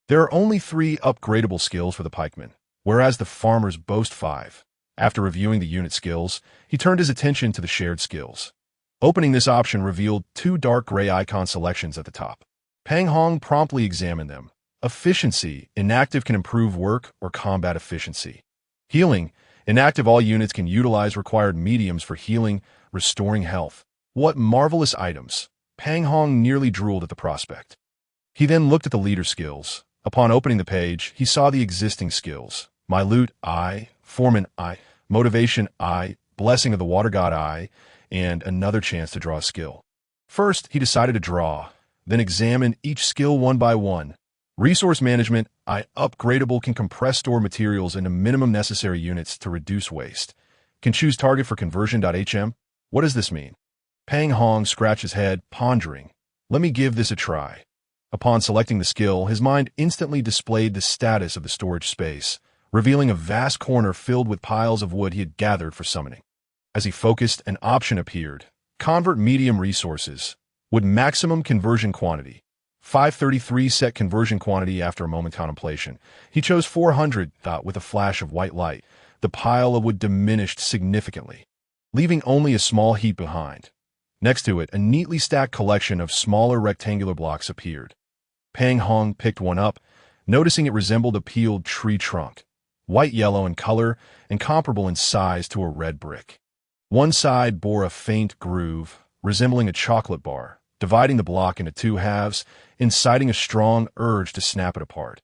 There are only 3 upgradable skills for the pikeman, whereas the farmers boast 5. After reviewing the unit skills, he turned his attention to the shared skills. Opening this option revealed 2 dark gray icon selections at the top. Pang Hong promptly examined them. Efficiency, inactive can improve work or combat efficiency. Healing, inactive all units can utilize required mediums for healing, restoring health. What marvelous items! Pang Hong nearly drooled at the prospect. He then looked at the leader skills. Upon opening the page, he saw the existing skills. My Loot I, Foreman I, Motivation I, Blessing of the Water God I, and another chance to draw a skill. First, he decided to draw, then examine each skill one by one. Resource Management I, upgradable, can compress store materials into minimum necessary units to reduce waste. Can choose target for conversion.hm. What does this mean? Pang Hong scratched his head, pondering. Let me give this a try. Upon selecting the skill, his mind instantly displayed the status of the storage space, revealing a vast corner filled with piles of wood he had gathered for summoning. As he focused, an option appeared. Convert medium resources. Would maximum conversion quantity. 533 set conversion quantity. After a moment contemplation, he chose 400. With a flash of white light, the pile of wood diminished significantly, leaving only a small heap behind. Next to it, a neatly stacked collection of smaller rectangular blocks appeared. Pang Hong picked one up, noticing it resembled a peeled tree trunk, white-yellow in color and comparable in size to a red brick. One side bore a faint groove, resembling a chocolate bar, dividing the block into 2 halves, inciting a strong urge to snap it apart.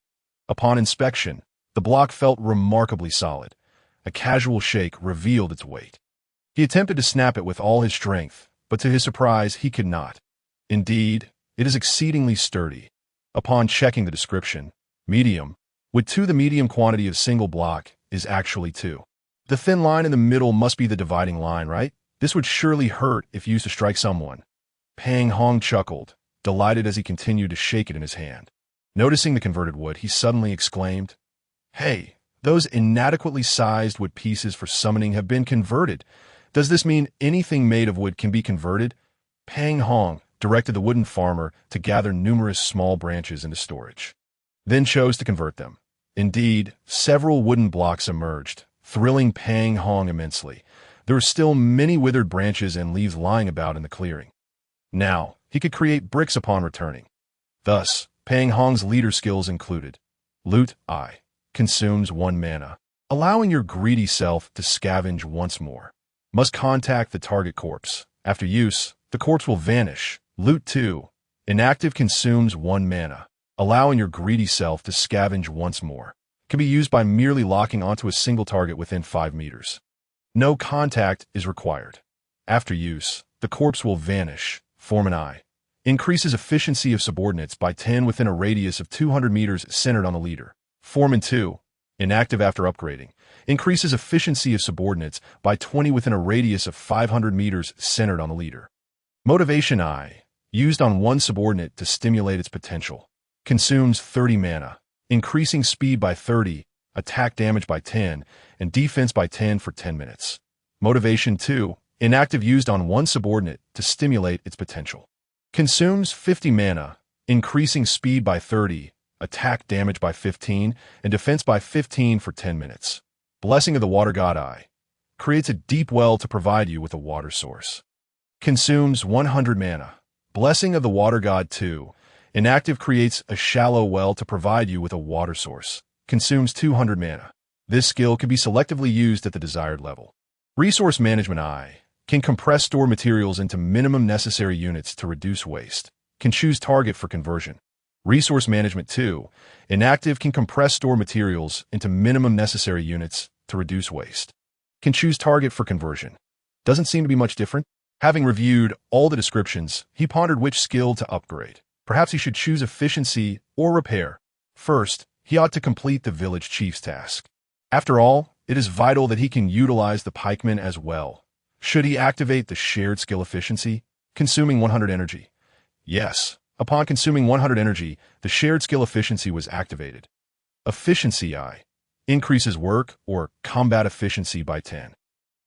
Upon inspection, the block felt remarkably solid. A casual shake revealed its weight. He attempted to snap it with all his strength, but to his surprise, he could not. Indeed, it is exceedingly sturdy. Upon checking the description, medium, with 2, the medium quantity of single block is actually 2. The thin line in the middle must be the dividing line, right? This would surely hurt if used to strike someone. Pang Hong chuckled, delighted as he continued to shake it in his hand. Noticing the converted wood, he suddenly exclaimed, Hey, those inadequately sized wood pieces for summoning have been converted. Does this mean anything made of wood can be converted? Pang Hong, directed the wooden farmer to gather numerous small branches into storage, then chose to convert them. Indeed, several wooden blocks emerged, thrilling Pang Hong immensely. There were still many withered branches and leaves lying about in the clearing. Now, he could create bricks upon returning. Thus, Pang Hong's leader skills included Loot I. Consumes 1 mana, allowing your greedy self to scavenge once more. Must contact the target corpse. After use, the corpse will vanish. Loot 2. Inactive consumes 1 mana, allowing your greedy self to scavenge once more. Can be used by merely locking onto a single target within 5 meters. No contact is required. After use, the corpse will vanish. Form an eye. Increases efficiency of subordinates by 10 within a radius of 200 meters centered on the leader. Form in 2. Inactive after upgrading. Increases efficiency of subordinates by 20 within a radius of 500 meters centered on the leader. Motivation Eye. Used on one subordinate to stimulate its potential. Consumes 30 mana. Increasing speed by 30, attack damage by 10, and defense by 10 for 10 minutes. Motivation 2. Inactive used on one subordinate to stimulate its potential. Consumes 50 mana, increasing speed by 30, attack damage by 15, and defense by 15 for 10 minutes. Blessing of the Water God Eye. Creates a deep well to provide you with a water source. Consumes 100 mana. Blessing of the Water God 2. Inactive creates a shallow well to provide you with a water source. Consumes 200 mana. This skill can be selectively used at the desired level. Resource Management Eye. Can compress store materials into minimum necessary units to reduce waste. Can choose target for conversion. Resource Management 2. Inactive can compress store materials into minimum necessary units to reduce waste. Can choose target for conversion. Doesn't seem to be much different. Having reviewed all the descriptions, he pondered which skill to upgrade. Perhaps he should choose efficiency or repair. First, he ought to complete the village chief's task. After all, it is vital that he can utilize the pikemen as well. Should he activate the shared skill efficiency, consuming 100 energy? Yes. Upon consuming 100 energy, the shared skill efficiency was activated. Efficiency Eye. Increases work or combat efficiency by 10.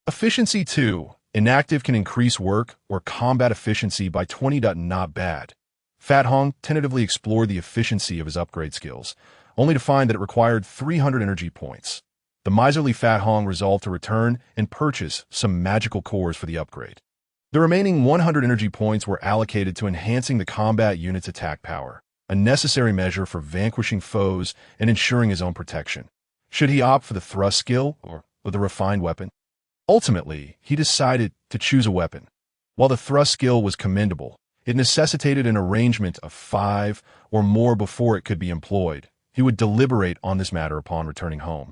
Efficiency 2. Inactive can increase work or combat efficiency by 20. Not bad. Fat Hong tentatively explored the efficiency of his upgrade skills, only to find that it required 300 energy points. The miserly Fat Hong resolved to return and purchase some magical cores for the upgrade. The remaining 100 energy points were allocated to enhancing the combat unit's attack power, a necessary measure for vanquishing foes and ensuring his own protection. Should he opt for the thrust skill or the refined weapon? Ultimately, he decided to choose a weapon. While the thrust skill was commendable, it necessitated an arrangement of 5 or more before it could be employed. He would deliberate on this matter upon returning home,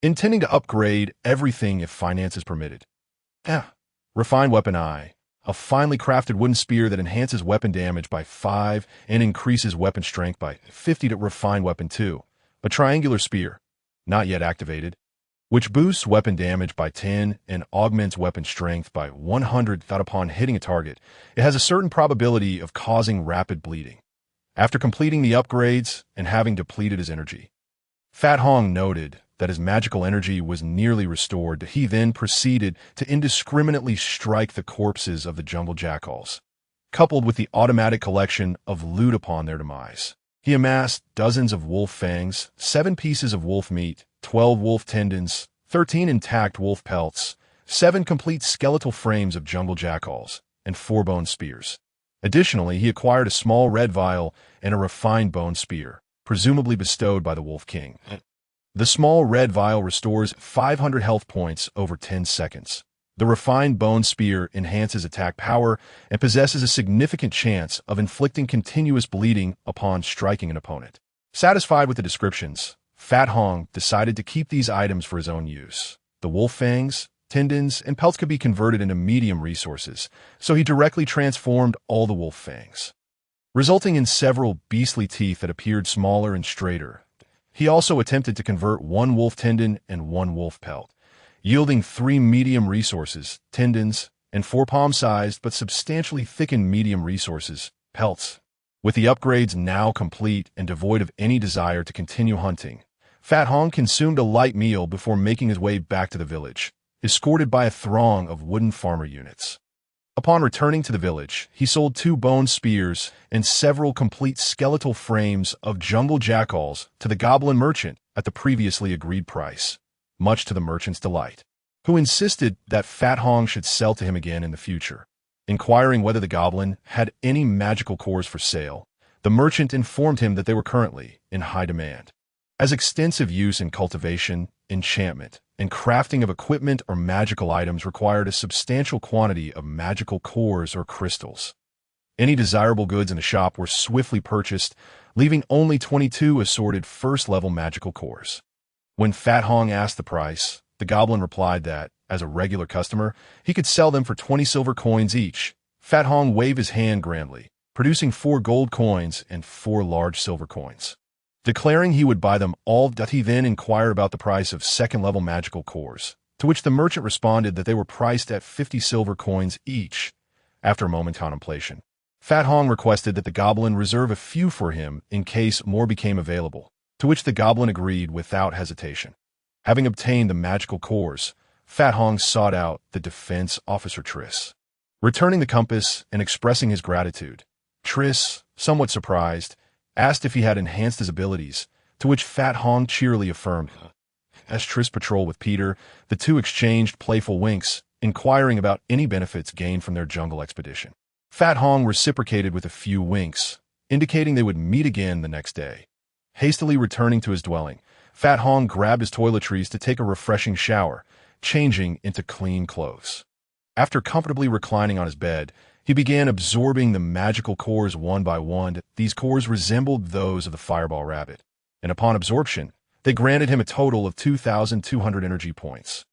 intending to upgrade everything if finances permitted. Refined Weapon Eye. A finely crafted wooden spear that enhances weapon damage by 5 and increases weapon strength by 50. To Refined Weapon 2. A triangular spear, not yet activated, which boosts weapon damage by 10 and augments weapon strength by 100. Upon hitting a target, it has a certain probability of causing rapid bleeding. After completing the upgrades and having depleted his energy, Fat Hong noted that his magical energy was nearly restored. He then proceeded to indiscriminately strike the corpses of the jungle jackals, coupled with the automatic collection of loot upon their demise. He amassed dozens of wolf fangs, 7 pieces of wolf meat, 12 wolf tendons, 13 intact wolf pelts, 7 complete skeletal frames of jungle jackals, and 4 bone spears. Additionally, he acquired a small red vial and a refined bone spear, presumably bestowed by the Wolf King. The small red vial restores 500 health points over 10 seconds. The refined bone spear enhances attack power and possesses a significant chance of inflicting continuous bleeding upon striking an opponent. Satisfied with the descriptions, Fat Hong decided to keep these items for his own use. The wolf fangs, tendons, and pelts could be converted into medium resources, so he directly transformed all the wolf fangs, resulting in several beastly teeth that appeared smaller and straighter. He also attempted to convert 1 wolf tendon and 1 wolf pelt, yielding 3 medium resources, tendons, and 4 palm-sized but substantially thickened medium resources, pelts. With the upgrades now complete and devoid of any desire to continue hunting, Fat Hong consumed a light meal before making his way back to the village, escorted by a throng of wooden farmer units. Upon returning to the village, he sold 2 bone spears and several complete skeletal frames of jungle jackals to the goblin merchant at the previously agreed price, much to the merchant's delight, who insisted that Fat Hong should sell to him again in the future. Inquiring whether the goblin had any magical cores for sale, the merchant informed him that they were currently in high demand, as extensive use in cultivation, enchantment, and crafting of equipment or magical items required a substantial quantity of magical cores or crystals. Any desirable goods in the shop were swiftly purchased, leaving only 22 assorted first-level magical cores. When Fat Hong asked the price, the goblin replied that, as a regular customer, he could sell them for 20 silver coins each. Fat Hong waved his hand grandly, producing 4 gold coins and 4 large silver coins. Declaring he would buy them all, he then inquired about the price of second-level magical cores, to which the merchant responded that they were priced at 50 silver coins each. After a moment's contemplation, Fat Hong requested that the goblin reserve a few for him in case more became available, to which the goblin agreed without hesitation. Having obtained the magical cores, Fat Hong sought out the defense officer Triss. Returning the compass and expressing his gratitude, Triss, somewhat surprised, asked if he had enhanced his abilities, to which Fat Hong cheerily affirmed. As Triss patrolled with Peter, the two exchanged playful winks, inquiring about any benefits gained from their jungle expedition. Fat Hong reciprocated with a few winks, indicating they would meet again the next day. Hastily returning to his dwelling, Fat Hong grabbed his toiletries to take a refreshing shower, changing into clean clothes. After comfortably reclining on his bed, he began absorbing the magical cores one by one. These cores resembled those of the fireball rabbit, and upon absorption, they granted him a total of 2,200 energy points.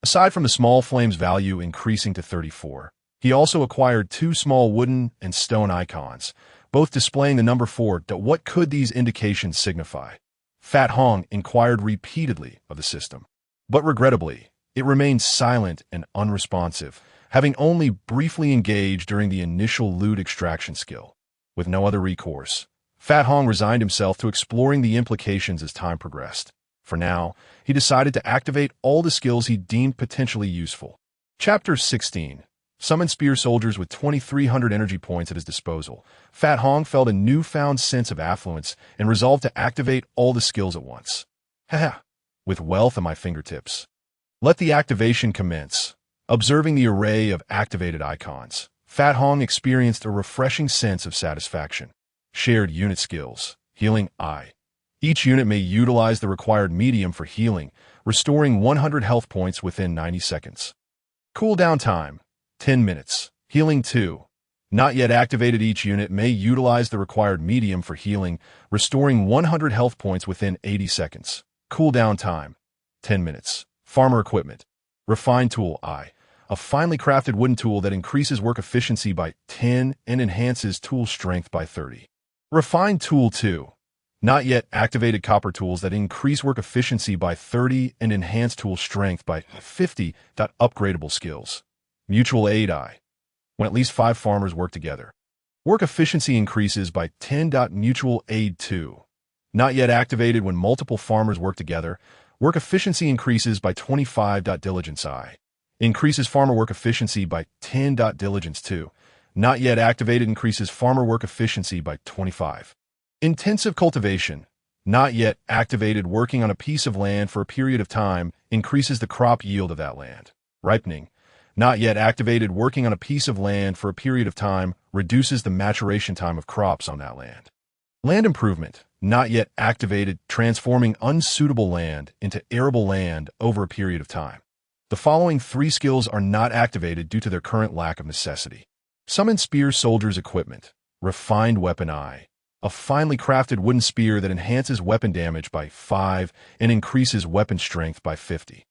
Aside from the small flame's value increasing to 34, he also acquired 2 small wooden and stone icons, both displaying the number 4. What could these indications signify? Fat Hong inquired repeatedly of the system, but regrettably, it remained silent and unresponsive, having only briefly engaged during the initial loot extraction skill. With no other recourse, Fat Hong resigned himself to exploring the implications as time progressed. For now, he decided to activate all the skills he deemed potentially useful. Chapter 16. Summon spear soldiers with 2,300 energy points at his disposal. Fat Hong felt a newfound sense of affluence and resolved to activate all the skills at once. Haha, with wealth at my fingertips. Let the activation commence. Observing the array of activated icons, Fat Hong experienced a refreshing sense of satisfaction. Shared unit skills. Healing I. Each unit may utilize the required medium for healing, restoring 100 health points within 90 seconds. Cooldown time. 10 minutes. Healing 2. Not yet activated. Each unit may utilize the required medium for healing, restoring 100 health points within 80 seconds. Cooldown time. 10 minutes. Farmer equipment. Refined tool I. A finely crafted wooden tool that increases work efficiency by 10 and enhances tool strength by 30. Refined tool 2. Not yet activated copper tools that increase work efficiency by 30 and enhance tool strength by 50. Upgradable skills. Mutual aid I. When at least 5 farmers work together, work efficiency increases by 10. Mutual aid 2. Not yet activated. When multiple farmers work together, work efficiency increases by 25. Diligence I. Increases farmer work efficiency by 10. Diligence 2. Not yet activated. Increases farmer work efficiency by 25. Intensive cultivation. Not yet activated. Working on a piece of land for a period of time increases the crop yield of that land. Ripening. Not yet activated. Working on a piece of land for a period of time reduces the maturation time of crops on that land. Land improvement. Not yet activated. Transforming unsuitable land into arable land over a period of time. The following 3 skills are not activated due to their current lack of necessity. Summon spear soldiers equipment. Refined weapon I. A finely crafted wooden spear that enhances weapon damage by 5 and increases weapon strength by 50.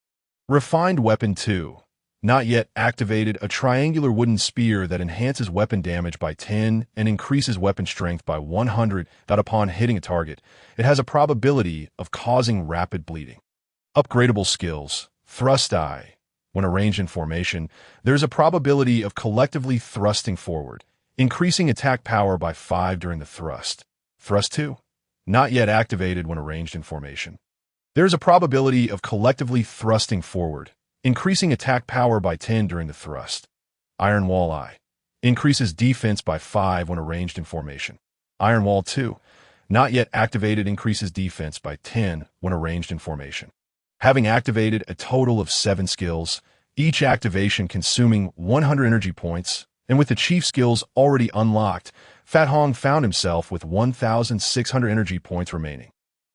Refined weapon 2. Not yet activated. A triangular wooden spear that enhances weapon damage by 10 and increases weapon strength by 100. Upon hitting a target, it has a probability of causing rapid bleeding. Upgradable skills. Thrust I. When arranged in formation, there's a probability of collectively thrusting forward, increasing attack power by 5 during the thrust. Thrust 2. Not yet activated. When arranged in formation, there's a probability of collectively thrusting forward, increasing attack power by 10 during the thrust. Iron Wall I. increases defense by 5 when arranged in formation. Iron Wall 2, not yet activated, increases defense by 10 when arranged in formation. Having activated a total of 7 skills, each activation consuming 100 energy points, and with the chief skills already unlocked, Fat Hong found himself with 1,600 energy points remaining,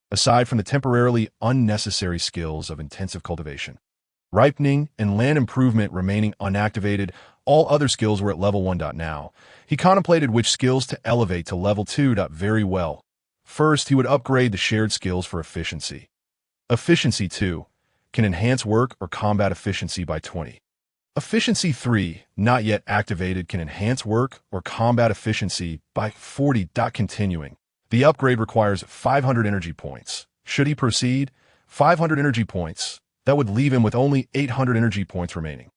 aside from the temporarily unnecessary skills of intensive cultivation. Ripening and land improvement remaining unactivated, all other skills were at level 1. Now, he contemplated which skills to elevate to level 2. Very well. First, he would upgrade the shared skills for efficiency. Efficiency 2 can enhance work or combat efficiency by 20. Efficiency 3, not yet activated, can enhance work or combat efficiency by 40. Continuing. The upgrade requires 500 energy points. Should he proceed, 500 energy points. That would leave him with only 800 energy points remaining.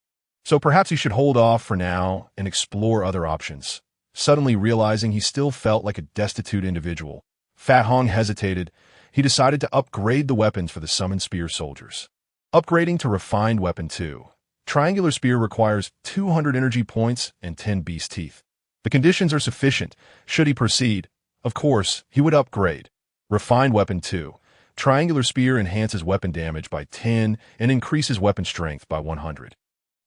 So perhaps he should hold off for now and explore other options. Suddenly realizing he still felt like a destitute individual, Fat Hong hesitated. He decided to upgrade the weapons for the summoned spear soldiers. Upgrading to Refined Weapon 2. Triangular Spear requires 200 energy points and 10 beast teeth. The conditions are sufficient. Should he proceed, of course, he would upgrade. Refined Weapon 2. Triangular Spear enhances weapon damage by 10 and increases weapon strength by 100.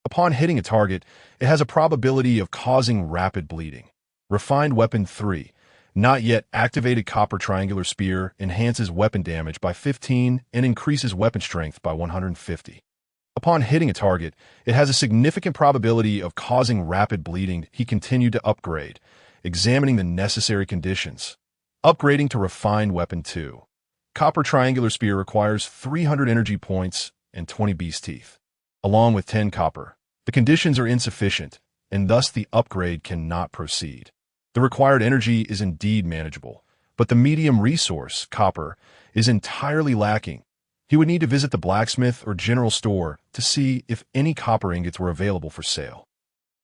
Upon hitting a target, it has a probability of causing rapid bleeding. Refined Weapon 3. Not yet activated Copper Triangular Spear enhances weapon damage by 15 and increases weapon strength by 150. Upon hitting a target, it has a significant probability of causing rapid bleeding. He continued to upgrade, examining the necessary conditions. Upgrading to Refined Weapon 2. Copper Triangular Spear requires 300 energy points and 20 beast teeth, along with 10 copper. The conditions are insufficient, and thus the upgrade cannot proceed. The required energy is indeed manageable, but the medium resource, copper, is entirely lacking. He would need to visit the blacksmith or general store to see if any copper ingots were available for sale.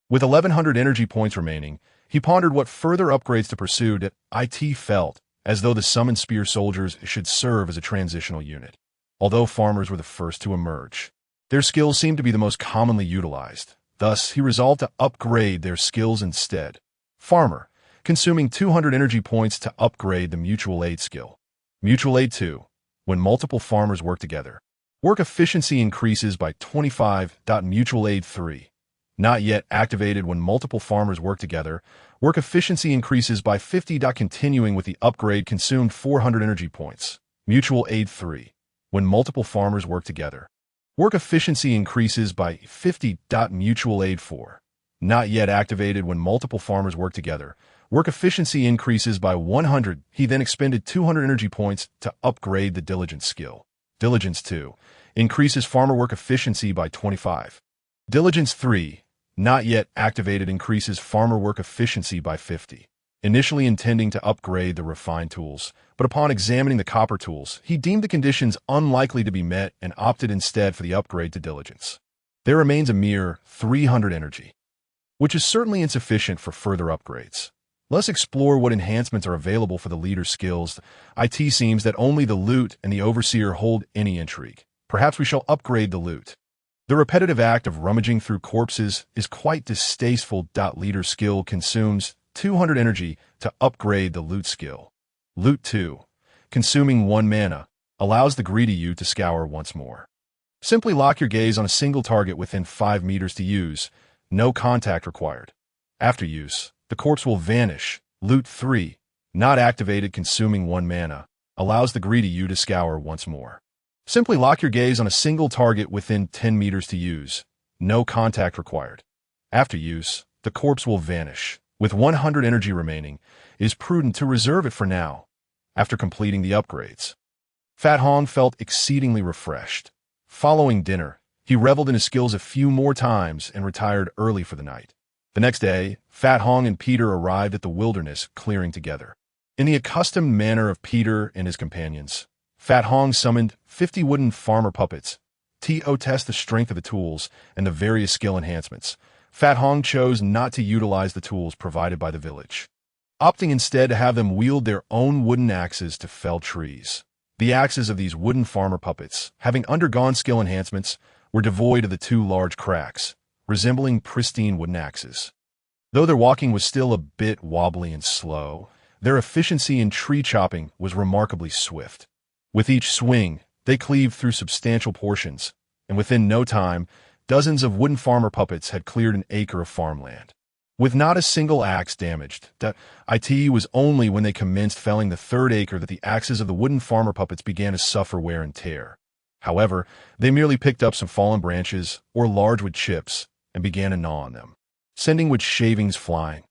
With 1,100 energy points remaining, he pondered what further upgrades to pursue. It felt as though the summoned spear soldiers should serve as a transitional unit. Although farmers were the first to emerge, their skills seemed to be the most commonly utilized. Thus, he resolved to upgrade their skills instead. Farmer, consuming 200 energy points to upgrade the Mutual Aid skill. Mutual Aid 2. When multiple farmers work together, work efficiency increases by 25. Mutual Aid 3. Not yet activated. When multiple farmers work together, work efficiency increases by 50. Continuing with the upgrade, consumed 400 energy points. Mutual Aid 3. When multiple farmers work together, work efficiency increases by 50. Mutual Aid 4. Not yet activated. When multiple farmers work together, work efficiency increases by 100. He then expended 200 energy points to upgrade the Diligence skill. Diligence 2. Increases farmer work efficiency by 25. Diligence 3. Not yet activated. Increases farmer work efficiency by 50. Initially intending to upgrade the refined tools, but upon examining the copper tools, he deemed the conditions unlikely to be met and opted instead for the upgrade to Diligence. There remains a mere 300 energy, which is certainly insufficient for further upgrades. Let's explore what enhancements are available for the leader's skills. It seems that only the loot and the overseer hold any intrigue. Perhaps we shall upgrade the loot. The repetitive act of rummaging through corpses is quite distasteful. Leader skill consumes 200 energy to upgrade the loot skill. Loot 2. Consuming 1 mana, allows the greedy you to scour once more. Simply lock your gaze on a single target within 5 meters to use. No contact required. After use, the corpse will vanish. Loot 3. Not activated. Consuming 1 mana, allows the greedy you to scour once more. Simply lock your gaze on a single target within 10 meters to use. No contact required. After use, the corpse will vanish. With 100 energy remaining, it is prudent to reserve it for now. After completing the upgrades, Fat Hong felt exceedingly refreshed. Following dinner, he reveled in his skills a few more times and retired early for the night. The next day, Fat Hong and Peter arrived at the wilderness clearing together. In the accustomed manner of Peter and his companions, Fat Hong summoned 50 wooden farmer puppets to test the strength of the tools and the various skill enhancements. Fat Hong chose not to utilize the tools provided by the village, opting instead to have them wield their own wooden axes to fell trees. The axes of these wooden farmer puppets, having undergone skill enhancements, were devoid of the 2 large cracks, resembling pristine wooden axes. Though their walking was still a bit wobbly and slow, their efficiency in tree chopping was remarkably swift. With each swing, they cleaved through substantial portions, and within no time, dozens of wooden farmer puppets had cleared an acre of farmland. With not a single axe damaged, it was only when they commenced felling the third acre that the axes of the wooden farmer puppets began to suffer wear and tear. However, they merely picked up some fallen branches or large wood chips and began to gnaw on them, sending wood shavings flying.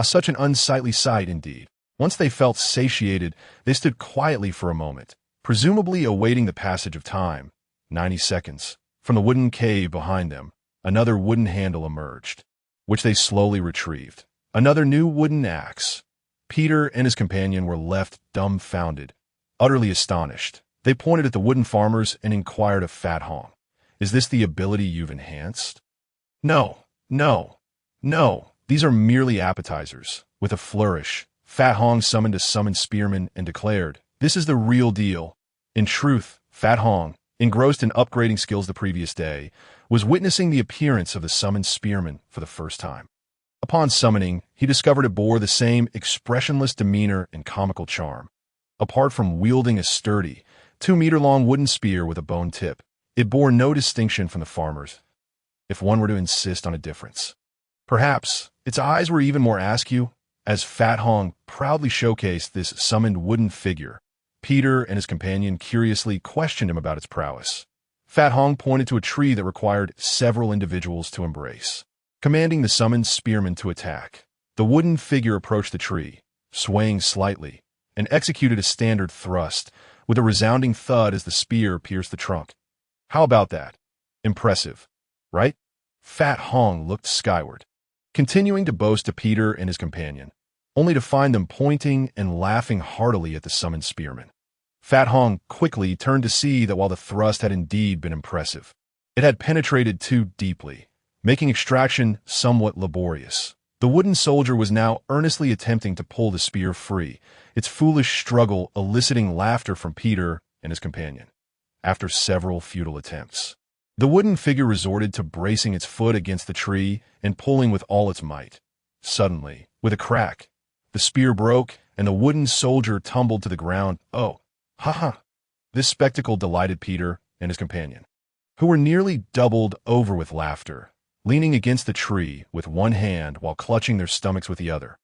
Such an unsightly sight indeed. Once they felt satiated, they stood quietly for a moment, presumably awaiting the passage of time. 90 seconds. From the wooden cave behind them, another wooden handle emerged, which they slowly retrieved. Another new wooden axe. Peter and his companion were left dumbfounded, utterly astonished. They pointed at the wooden farmers and inquired of Fat Hong, "Is this the ability you've enhanced?" No, no, no, these are merely appetizers. With a flourish, Fat Hong summoned a summoned spearman and declared, "This is the real deal." In truth, Fat Hong, engrossed in upgrading skills the previous day, was witnessing the appearance of the summoned spearman for the first time. Upon summoning, he discovered it bore the same expressionless demeanor and comical charm. Apart from wielding a sturdy, 2-meter-long wooden spear with a bone tip, it bore no distinction from the farmers, if one were to insist on a difference. Perhaps its eyes were even more askew, as Fat Hong proudly showcased this summoned wooden figure. Peter and his companion curiously questioned him about its prowess. Fat Hong pointed to a tree that required several individuals to embrace, commanding the summoned spearman to attack. The wooden figure approached the tree, swaying slightly, and executed a standard thrust, with a resounding thud as the spear pierced the trunk. How about that? Impressive, right? Fat Hong looked skyward, continuing to boast to Peter and his companion, only to find them pointing and laughing heartily at the summoned spearman. Fat Hong quickly turned to see that while the thrust had indeed been impressive, it had penetrated too deeply, making extraction somewhat laborious. The wooden soldier was now earnestly attempting to pull the spear free, its foolish struggle eliciting laughter from Peter and his companion. After several futile attempts, the wooden figure resorted to bracing its foot against the tree and pulling with all its might. Suddenly, with a crack, the spear broke and the wooden soldier tumbled to the ground. Oh, ha! This spectacle delighted Peter and his companion, who were nearly doubled over with laughter, leaning against the tree with one hand while clutching their stomachs with the other.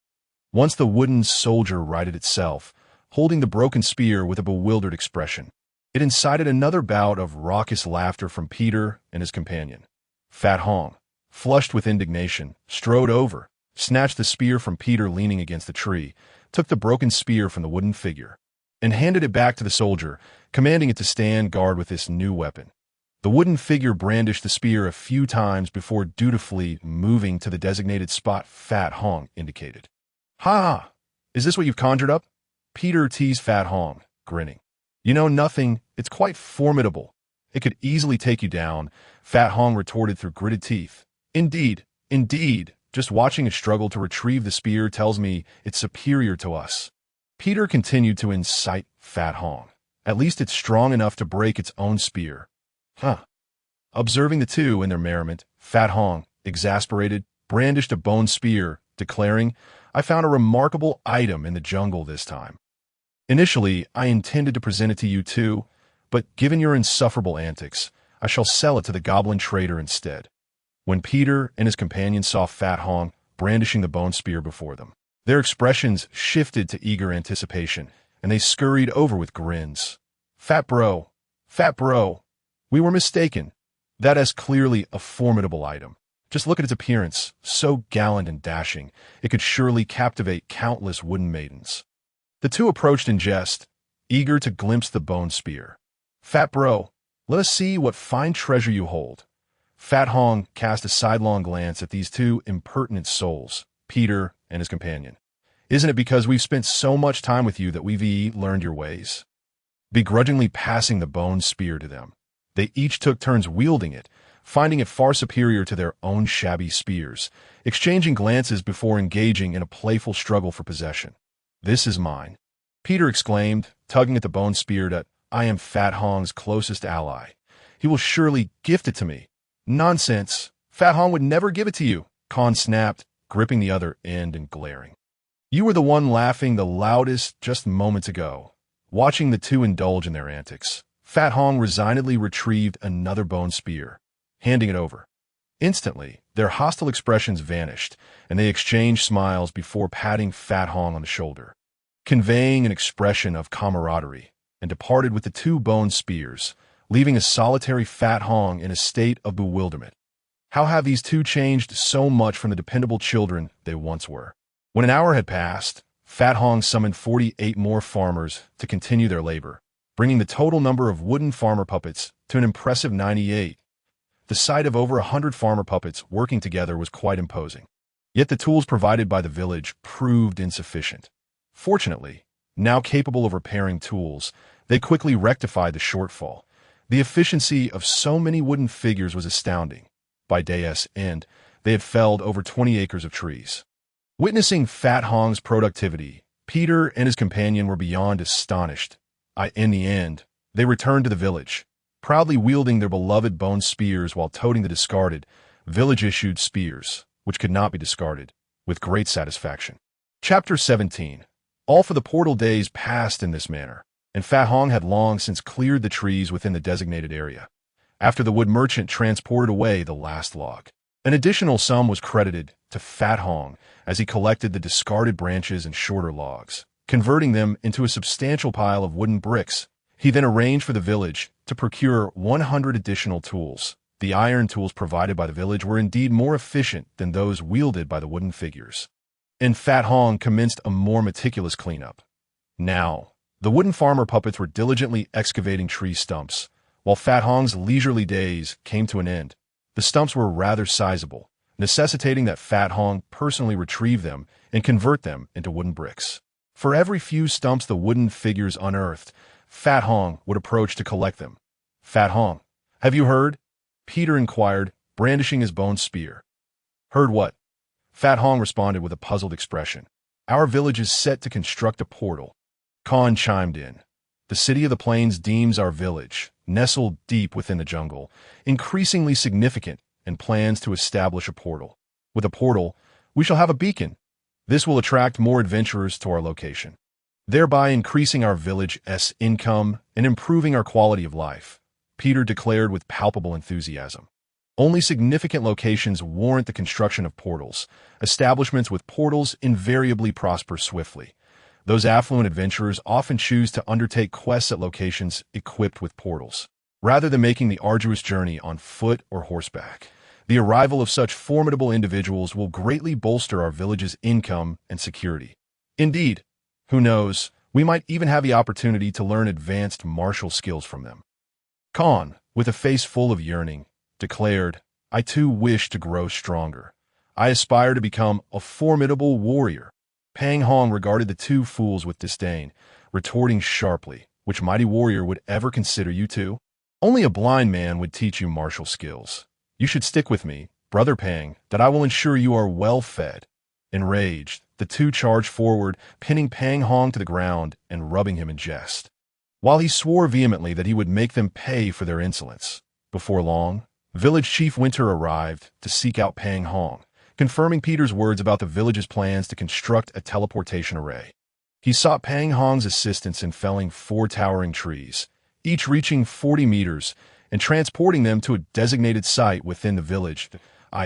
Once the wooden soldier righted itself, holding the broken spear with a bewildered expression. It incited another bout of raucous laughter from Peter and his companion. Fat Hong, flushed with indignation, strode over, snatched the spear from Peter leaning against the tree, took the broken spear from the wooden figure, and handed it back to the soldier, commanding it to stand guard with this new weapon. The wooden figure brandished the spear a few times before dutifully moving to the designated spot Fat Hong indicated. "Ha! Is this what you've conjured up?" Peter teased Fat Hong, grinning. "You know nothing. It's quite formidable. It could easily take you down," Fat Hong retorted through gritted teeth. Indeed. Just watching it struggle to retrieve the spear tells me it's superior to us." Peter continued to incite Fat Hong. "At least it's strong enough to break its own spear." Observing the two in their merriment, Fat Hong, exasperated, brandished a bone spear, declaring, "I found a remarkable item in the jungle this time. Initially, I intended to present it to you too, but given your insufferable antics, I shall sell it to the goblin trader instead." When Peter and his companions saw Fat Hong brandishing the bone spear before them, their expressions shifted to eager anticipation, and they scurried over with grins. Fat bro, we were mistaken. That is clearly a formidable item. Just look at its appearance, so gallant and dashing, it could surely captivate countless wooden maidens." The two approached in jest, eager to glimpse the bone spear. "Fat bro, let us see what fine treasure you hold." Fat Hong cast a sidelong glance at these two impertinent souls, Peter and his companion. "Isn't it because we've spent so much time with you that we've learned your ways?" Begrudgingly passing the bone spear to them, they each took turns wielding it, finding it far superior to their own shabby spears, exchanging glances before engaging in a playful struggle for possession. "This is mine," Peter exclaimed, tugging at the bone spear that "I am Fat Hong's closest ally. He will surely gift it to me." "Nonsense! Fat Hong would never give it to you," Con snapped, gripping the other end and glaring. "You were the one laughing the loudest just moments ago." Watching the two indulge in their antics, Fat Hong resignedly retrieved another bone spear, handing it over. Instantly, their hostile expressions vanished, and they exchanged smiles before patting Fat Hong on the shoulder, conveying an expression of camaraderie, and departed with the two bone spears, leaving a solitary Fat Hong in a state of bewilderment. How have these two changed so much from the dependable children they once were? When an hour had passed, Fat Hong summoned 48 more farmers to continue their labor, bringing the total number of wooden farmer puppets to an impressive 98. The sight of over 100 farmer puppets working together was quite imposing. Yet the tools provided by the village proved insufficient. Fortunately, now capable of repairing tools, they quickly rectified the shortfall. The efficiency of so many wooden figures was astounding. By day's end, they had felled over 20 acres of trees. Witnessing Fat Hong's productivity, Peter and his companion were beyond astonished. In the end, they returned to the village, proudly wielding their beloved bone spears while toting the discarded, village-issued spears, which could not be discarded, with great satisfaction. Chapter 17. All for the portal days passed in this manner, and Fat Hong had long since cleared the trees within the designated area, after the wood merchant transported away the last log. An additional sum was credited to Fat Hong as he collected the discarded branches and shorter logs, converting them into a substantial pile of wooden bricks. He then arranged for the village to procure 100 additional tools. The iron tools provided by the village were indeed more efficient than those wielded by the wooden figures. And Fat Hong commenced a more meticulous cleanup. Now, the wooden farmer puppets were diligently excavating tree stumps, while Fat Hong's leisurely days came to an end. The stumps were rather sizable, necessitating that Fat Hong personally retrieve them and convert them into wooden bricks. For every few stumps the wooden figures unearthed, Fat Hong would approach to collect them. "Fat Hong, have you heard?" Peter inquired, brandishing his bone spear. "Heard what?" Fat Hong responded with a puzzled expression. "Our village is set to construct a portal." Khan chimed in. "The city of the plains deems our village, nestled deep within the jungle, increasingly significant and plans to establish a portal. With a portal, we shall have a beacon. This will attract more adventurers to our location, thereby increasing our village's income and improving our quality of life," Peter declared with palpable enthusiasm. Only significant locations warrant the construction of portals. Establishments with portals invariably prosper swiftly. Those affluent adventurers often choose to undertake quests at locations equipped with portals, rather than making the arduous journey on foot or horseback. The arrival of such formidable individuals will greatly bolster our village's income and security. Indeed, who knows, we might even have the opportunity to learn advanced martial skills from them. Khan, with a face full of yearning, declared, "I too wish to grow stronger. I aspire to become a formidable warrior." Pang Hong regarded the two fools with disdain, retorting sharply, "Which mighty warrior would ever consider you two? Only a blind man would teach you martial skills. You should stick with me, Brother Pang, that I will ensure you are well fed." Enraged, the two charged forward, pinning Pang Hong to the ground and rubbing him in jest, while he swore vehemently that he would make them pay for their insolence. Before long, village chief Winter arrived to seek out Pang Hong, confirming Peter's words about the village's plans to construct a teleportation array. He sought Pang Hong's assistance in felling 4 towering trees, each reaching 40 meters, and transporting them to a designated site within the village.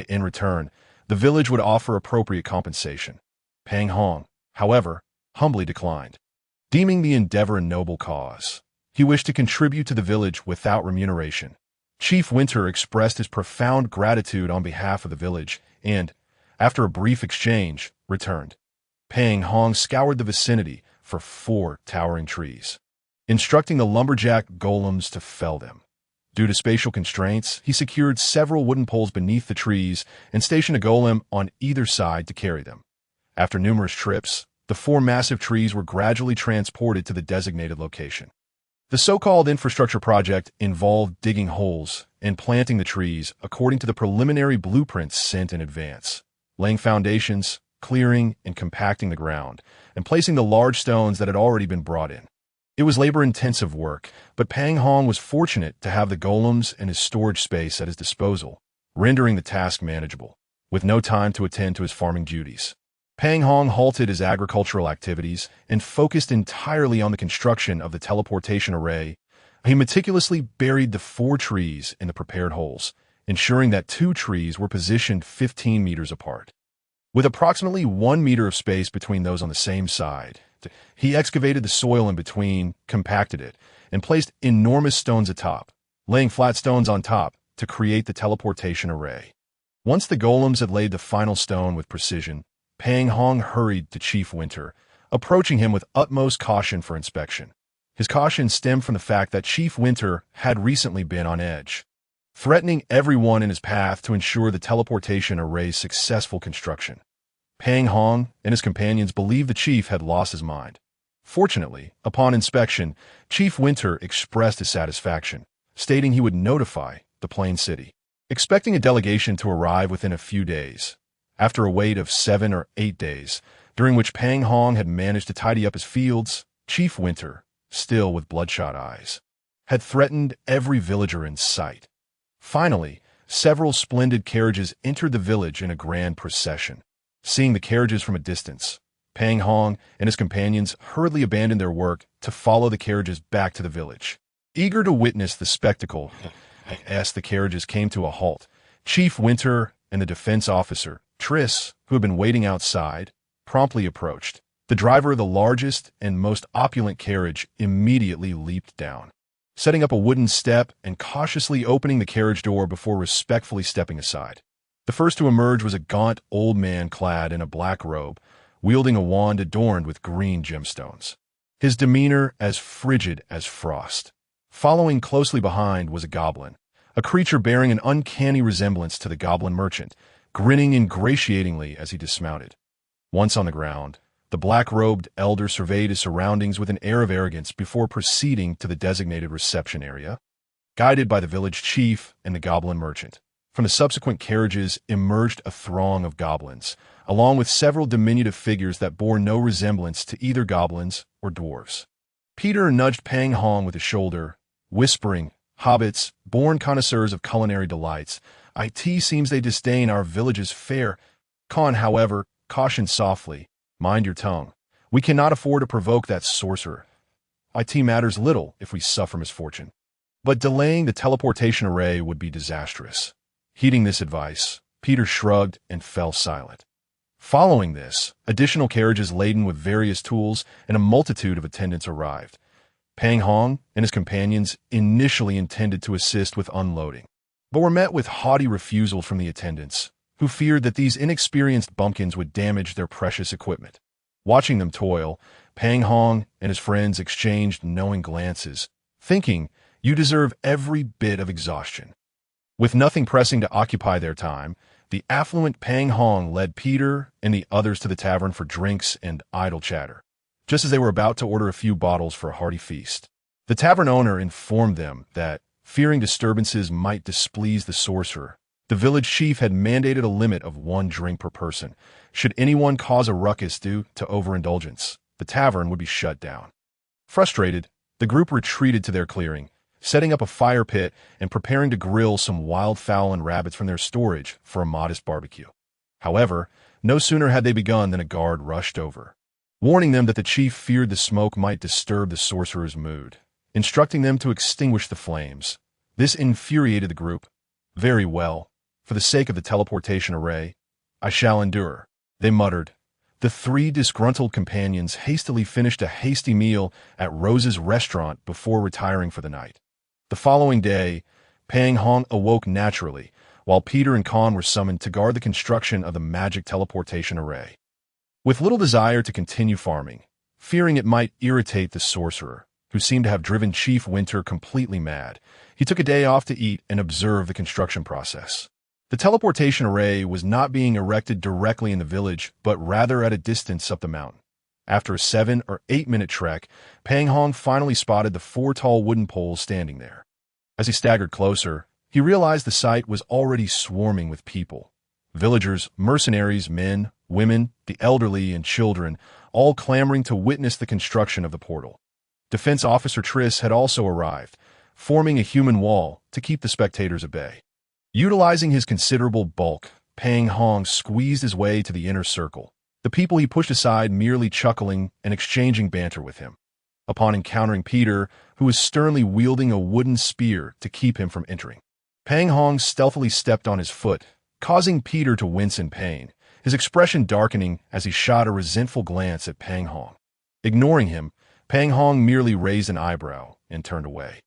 In return, the village would offer appropriate compensation. Pang Hong, however, humbly declined, deeming the endeavor a noble cause. He wished to contribute to the village without remuneration. Chief Winter expressed his profound gratitude on behalf of the village and, after a brief exchange, returned. Pang Hong scoured the vicinity for 4 towering trees, instructing the lumberjack golems to fell them. Due to spatial constraints, he secured several wooden poles beneath the trees and stationed a golem on either side to carry them. After numerous trips, the 4 massive trees were gradually transported to the designated location. The so-called infrastructure project involved digging holes and planting the trees according to the preliminary blueprints sent in advance, laying foundations, clearing and compacting the ground, and placing the large stones that had already been brought in. It was labor-intensive work, but Pang Hong was fortunate to have the golems and his storage space at his disposal, rendering the task manageable. with no time to attend to his farming duties. Pang Hong halted his agricultural activities and focused entirely on the construction of the teleportation array. He meticulously buried the 4 trees in the prepared holes, ensuring that 2 trees were positioned 15 meters apart. With approximately 1 meter of space between those on the same side, he excavated the soil in between, compacted it, and placed enormous stones atop, laying flat stones on top to create the teleportation array. Once the golems had laid the final stone with precision, Pang Hong hurried to Chief Winter, approaching him with utmost caution for inspection. His caution stemmed from the fact that Chief Winter had recently been on edge, threatening everyone in his path to ensure the teleportation array's successful construction. Pang Hong and his companions believed the chief had lost his mind. Fortunately, upon inspection, Chief Winter expressed his satisfaction, stating he would notify the Plain City, expecting a delegation to arrive within a few days. After a wait of 7 or 8 days, during which Pang Hong had managed to tidy up his fields, Chief Winter, still with bloodshot eyes, had threatened every villager in sight. Finally, several splendid carriages entered the village in a grand procession. Seeing the carriages from a distance, Pang Hong and his companions hurriedly abandoned their work to follow the carriages back to the village. Eager to witness the spectacle, as the carriages came to a halt, Chief Winter and the defense officer, Triss, who had been waiting outside, promptly approached. The driver of the largest and most opulent carriage immediately leaped down, setting up a wooden step and cautiously opening the carriage door before respectfully stepping aside. The first to emerge was a gaunt old man clad in a black robe, wielding a wand adorned with green gemstones, his demeanor as frigid as frost. Following closely behind was a goblin, a creature bearing an uncanny resemblance to the goblin merchant, grinning ingratiatingly as he dismounted. Once on the ground, the black-robed elder surveyed his surroundings with an air of arrogance before proceeding to the designated reception area, guided by the village chief and the goblin merchant. From the subsequent carriages emerged a throng of goblins, along with several diminutive figures that bore no resemblance to either goblins or dwarves. Peter nudged Pang Hong with his shoulder, whispering, "Hobbits, born connoisseurs of culinary delights, it seems they disdain our village's fare." Khan, however, cautioned softly, "Mind your tongue. We cannot afford to provoke that sorcerer. It matters little if we suffer misfortune." But delaying the teleportation array would be disastrous. Heeding this advice, Peter shrugged and fell silent. Following this, additional carriages laden with various tools and a multitude of attendants arrived. Pang Hong and his companions initially intended to assist with unloading, but were met with haughty refusal from the attendants, who feared that these inexperienced bumpkins would damage their precious equipment. Watching them toil, Pang Hong and his friends exchanged knowing glances, thinking, "You deserve every bit of exhaustion." With nothing pressing to occupy their time, the affluent Pang Hong led Peter and the others to the tavern for drinks and idle chatter, just as they were about to order a few bottles for a hearty feast. The tavern owner informed them that, fearing disturbances might displease the sorcerer, the village chief had mandated a limit of 1 drink per person. Should anyone cause a ruckus due to overindulgence, the tavern would be shut down. Frustrated, the group retreated to their clearing, setting up a fire pit and preparing to grill some wild fowl and rabbits from their storage for a modest barbecue. However, no sooner had they begun than a guard rushed over, warning them that the chief feared the smoke might disturb the sorcerer's mood, instructing them to extinguish the flames. This infuriated the group. "Very well. For the sake of the teleportation array, I shall endure," they muttered. The 3 disgruntled companions hastily finished a hasty meal at Rose's restaurant before retiring for the night. The following day, Pang Hong awoke naturally, while Peter and Khan were summoned to guard the construction of the magic teleportation array. With little desire to continue farming, fearing it might irritate the sorcerer, who seemed to have driven Chief Winter completely mad, he took a day off to eat and observe the construction process. The teleportation array was not being erected directly in the village, but rather at a distance up the mountain. After a 7 or 8 minute trek, Pang Hong finally spotted the 4 tall wooden poles standing there. As he staggered closer, he realized the site was already swarming with people. Villagers, mercenaries, men, women, the elderly, and children, all clamoring to witness the construction of the portal. Defense Officer Triss had also arrived, forming a human wall to keep the spectators at bay. Utilizing his considerable bulk, Pang Hong squeezed his way to the inner circle, the people he pushed aside merely chuckling and exchanging banter with him. Upon encountering Peter, who was sternly wielding a wooden spear to keep him from entering, Pang Hong stealthily stepped on his foot, causing Peter to wince in pain, his expression darkening as he shot a resentful glance at Pang Hong. Ignoring him, Pang Hong merely raised an eyebrow and turned away,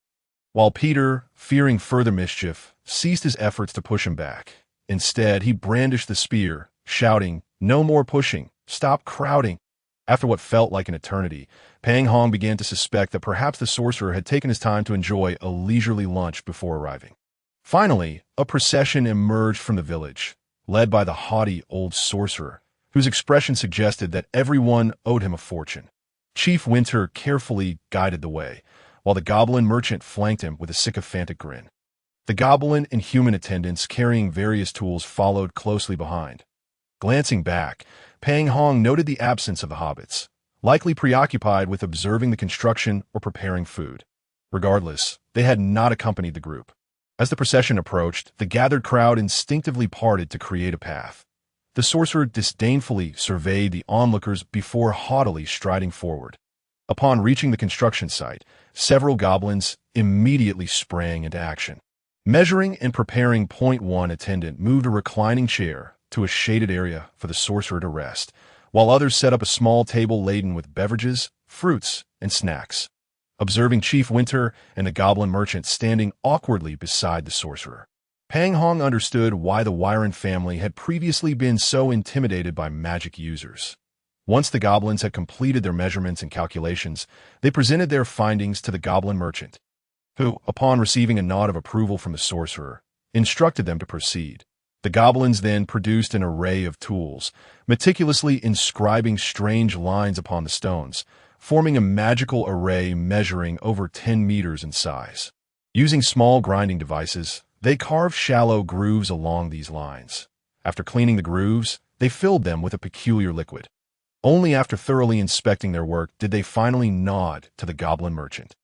while Peter, fearing further mischief, ceased his efforts to push him back. Instead, he brandished the spear, shouting, "No more pushing! Stop crowding!" After what felt like an eternity, Pang Hong began to suspect that perhaps the sorcerer had taken his time to enjoy a leisurely lunch before arriving. Finally, a procession emerged from the village, led by the haughty old sorcerer, whose expression suggested that everyone owed him a fortune. Chief Winter carefully guided the way, while the goblin merchant flanked him with a sycophantic grin. The goblin and human attendants carrying various tools followed closely behind. Glancing back, Pang Hong noted the absence of the hobbits, likely preoccupied with observing the construction or preparing food. Regardless, they had not accompanied the group. As the procession approached, the gathered crowd instinctively parted to create a path. The sorcerer disdainfully surveyed the onlookers before haughtily striding forward. Upon reaching the construction site, several goblins immediately sprang into action. Measuring and preparing point one attendant moved a reclining chair to a shaded area for the sorcerer to rest, while others set up a small table laden with beverages, fruits, and snacks. Observing Chief Winter and the goblin merchant standing awkwardly beside the sorcerer, Pang Hong understood why the Wyron family had previously been so intimidated by magic users. Once the goblins had completed their measurements and calculations, they presented their findings to the goblin merchant, who, upon receiving a nod of approval from the sorcerer, instructed them to proceed. The goblins then produced an array of tools, meticulously inscribing strange lines upon the stones, forming a magical array measuring over 10 meters in size. Using small grinding devices, they carved shallow grooves along these lines. After cleaning the grooves, they filled them with a peculiar liquid. Only after thoroughly inspecting their work did they finally nod to the goblin merchant,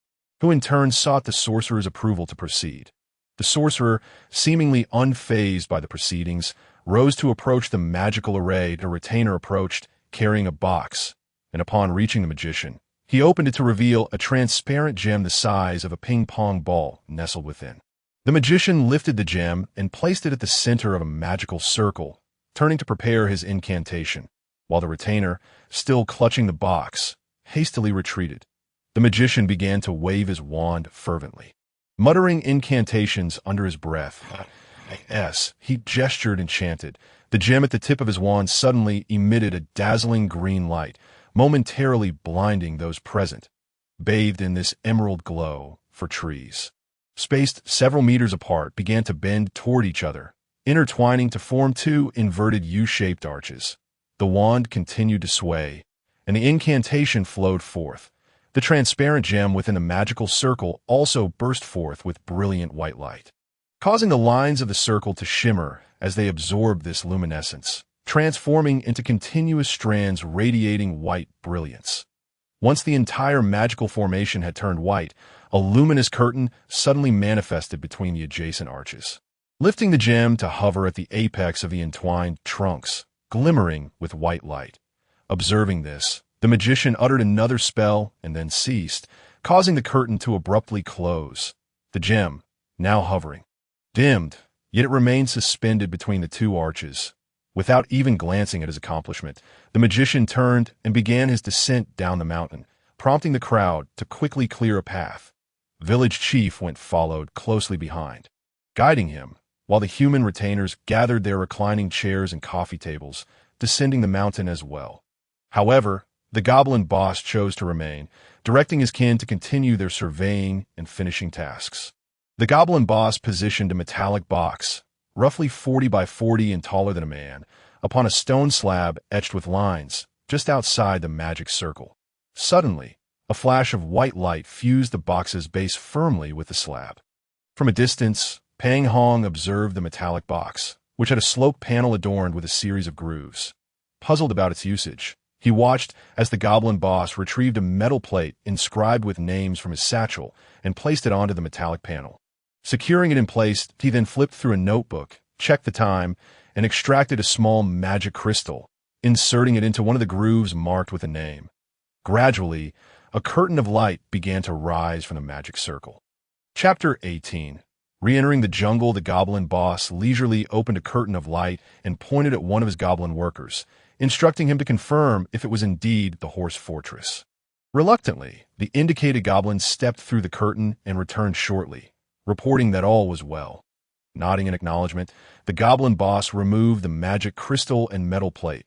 who in turn sought the sorcerer's approval to proceed. The sorcerer, seemingly unfazed by the proceedings, rose to approach the magical array. A retainer approached, carrying a box, and upon reaching the magician, he opened it to reveal a transparent gem the size of a ping-pong ball nestled within. The magician lifted the gem and placed it at the center of a magical circle, turning to prepare his incantation, while the retainer, still clutching the box, hastily retreated. The magician began to wave his wand fervently. Muttering incantations under his breath, he gestured enchanted. The gem at the tip of his wand suddenly emitted a dazzling green light, momentarily blinding those present. Bathed in this emerald glow, for trees, spaced several meters apart, began to bend toward each other, intertwining to form two inverted U-shaped arches. The wand continued to sway, and the incantation flowed forth. The transparent gem within the magical circle also burst forth with brilliant white light, causing the lines of the circle to shimmer as they absorbed this luminescence, transforming into continuous strands radiating white brilliance. Once the entire magical formation had turned white, a luminous curtain suddenly manifested between the adjacent arches, lifting the gem to hover at the apex of the entwined trunks, glimmering with white light. Observing this, the magician uttered another spell and then ceased, causing the curtain to abruptly close. The gem, now hovering, dimmed, yet it remained suspended between the two arches. Without even glancing at his accomplishment, the magician turned and began his descent down the mountain, prompting the crowd to quickly clear a path. Village chief followed closely behind, guiding him, while the human retainers gathered their reclining chairs and coffee tables, descending the mountain as well. However, the goblin boss chose to remain, directing his kin to continue their surveying and finishing tasks. The goblin boss positioned a metallic box, roughly 40 by 40 and taller than a man, upon a stone slab etched with lines, just outside the magic circle. Suddenly, a flash of white light fused the box's base firmly with the slab. From a distance, Pang Hong observed the metallic box, which had a sloped panel adorned with a series of grooves. Puzzled about its usage, he watched as the goblin boss retrieved a metal plate inscribed with names from his satchel and placed it onto the metallic panel. Securing it in place, he then flipped through a notebook, checked the time, and extracted a small magic crystal, inserting it into one of the grooves marked with a name. Gradually, a curtain of light began to rise from the magic circle. Chapter 18. Re-entering the jungle, the goblin boss leisurely opened a curtain of light and pointed at one of his goblin workers, instructing him to confirm if it was indeed the horse fortress. Reluctantly, the indicated goblin stepped through the curtain and returned shortly, reporting that all was well. Nodding in acknowledgement, the goblin boss removed the magic crystal and metal plate.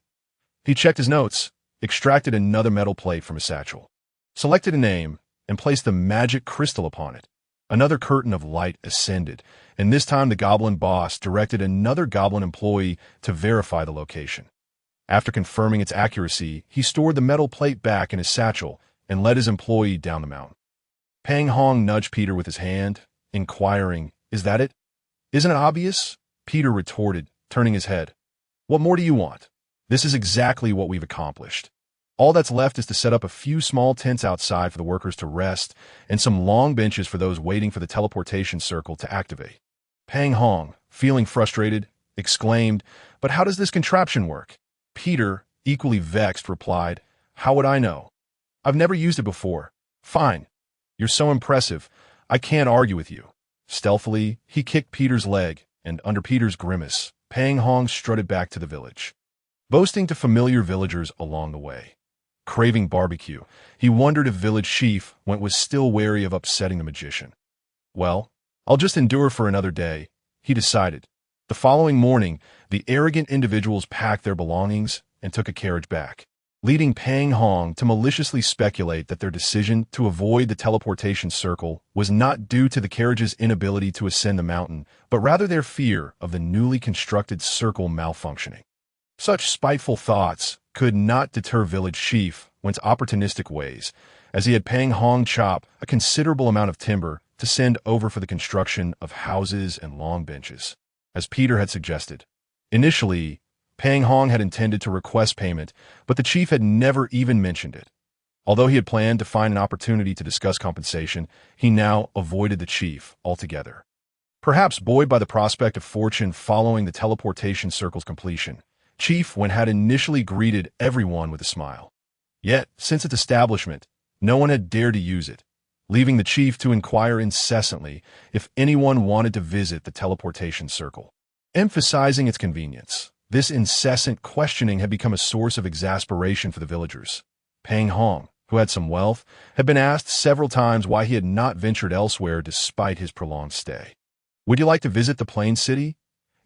He checked his notes, extracted another metal plate from his satchel, selected a name, and placed the magic crystal upon it. Another curtain of light ascended, and this time the goblin boss directed another goblin employee to verify the location. After confirming its accuracy, he stored the metal plate back in his satchel and led his employee down the mountain. Pang Hong nudged Peter with his hand, inquiring, "Is that it?" "Isn't it obvious?" Peter retorted, turning his head. "What more do you want? This is exactly what we've accomplished. All that's left is to set up a few small tents outside for the workers to rest and some long benches for those waiting for the teleportation circle to activate." Pang Hong, feeling frustrated, exclaimed, "But how does this contraption work?" Peter, equally vexed, replied, "How would I know? I've never used it before." "Fine. You're so impressive. I can't argue with you." Stealthily, he kicked Peter's leg, and under Peter's grimace, Pang Hong strutted back to the village, boasting to familiar villagers along the way. Craving barbecue, he wondered if village chief was still wary of upsetting the magician. "Well, I'll just endure for another day," he decided. The following morning, the arrogant individuals packed their belongings and took a carriage back, leading Pang Hong to maliciously speculate that their decision to avoid the teleportation circle was not due to the carriage's inability to ascend the mountain, but rather their fear of the newly constructed circle malfunctioning. Such spiteful thoughts could not deter village chief went's opportunistic ways, as he had Pang Hong chop a considerable amount of timber to send over for the construction of houses and long benches, as Peter had suggested. Initially, Pang Hong had intended to request payment, but the chief had never even mentioned it. Although he had planned to find an opportunity to discuss compensation, he now avoided the chief altogether. Perhaps buoyed by the prospect of fortune following the teleportation circle's completion, Chief had initially greeted everyone with a smile. Yet, since its establishment, no one had dared to use it, leaving the chief to inquire incessantly if anyone wanted to visit the teleportation circle. Emphasizing its convenience, this incessant questioning had become a source of exasperation for the villagers. Pang Hong, who had some wealth, had been asked several times why he had not ventured elsewhere despite his prolonged stay. "Would you like to visit the Plain City?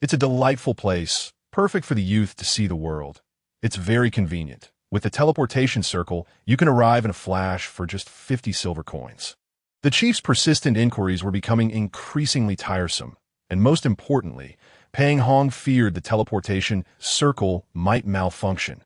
It's a delightful place, perfect for the youth to see the world. It's very convenient. With the teleportation circle, you can arrive in a flash for just 50 silver coins." The chief's persistent inquiries were becoming increasingly tiresome, and most importantly, Pang Hong feared the teleportation circle might malfunction.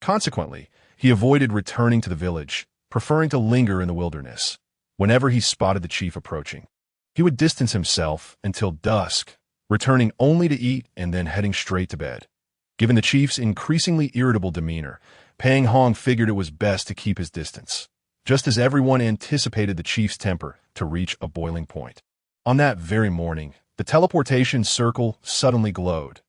Consequently, he avoided returning to the village, preferring to linger in the wilderness. Whenever he spotted the chief approaching, he would distance himself until dusk, returning only to eat and then heading straight to bed. Given the chief's increasingly irritable demeanor, Pang Hong figured it was best to keep his distance, just as everyone anticipated the chief's temper to reach a boiling point. On that very morning, the teleportation circle suddenly glowed.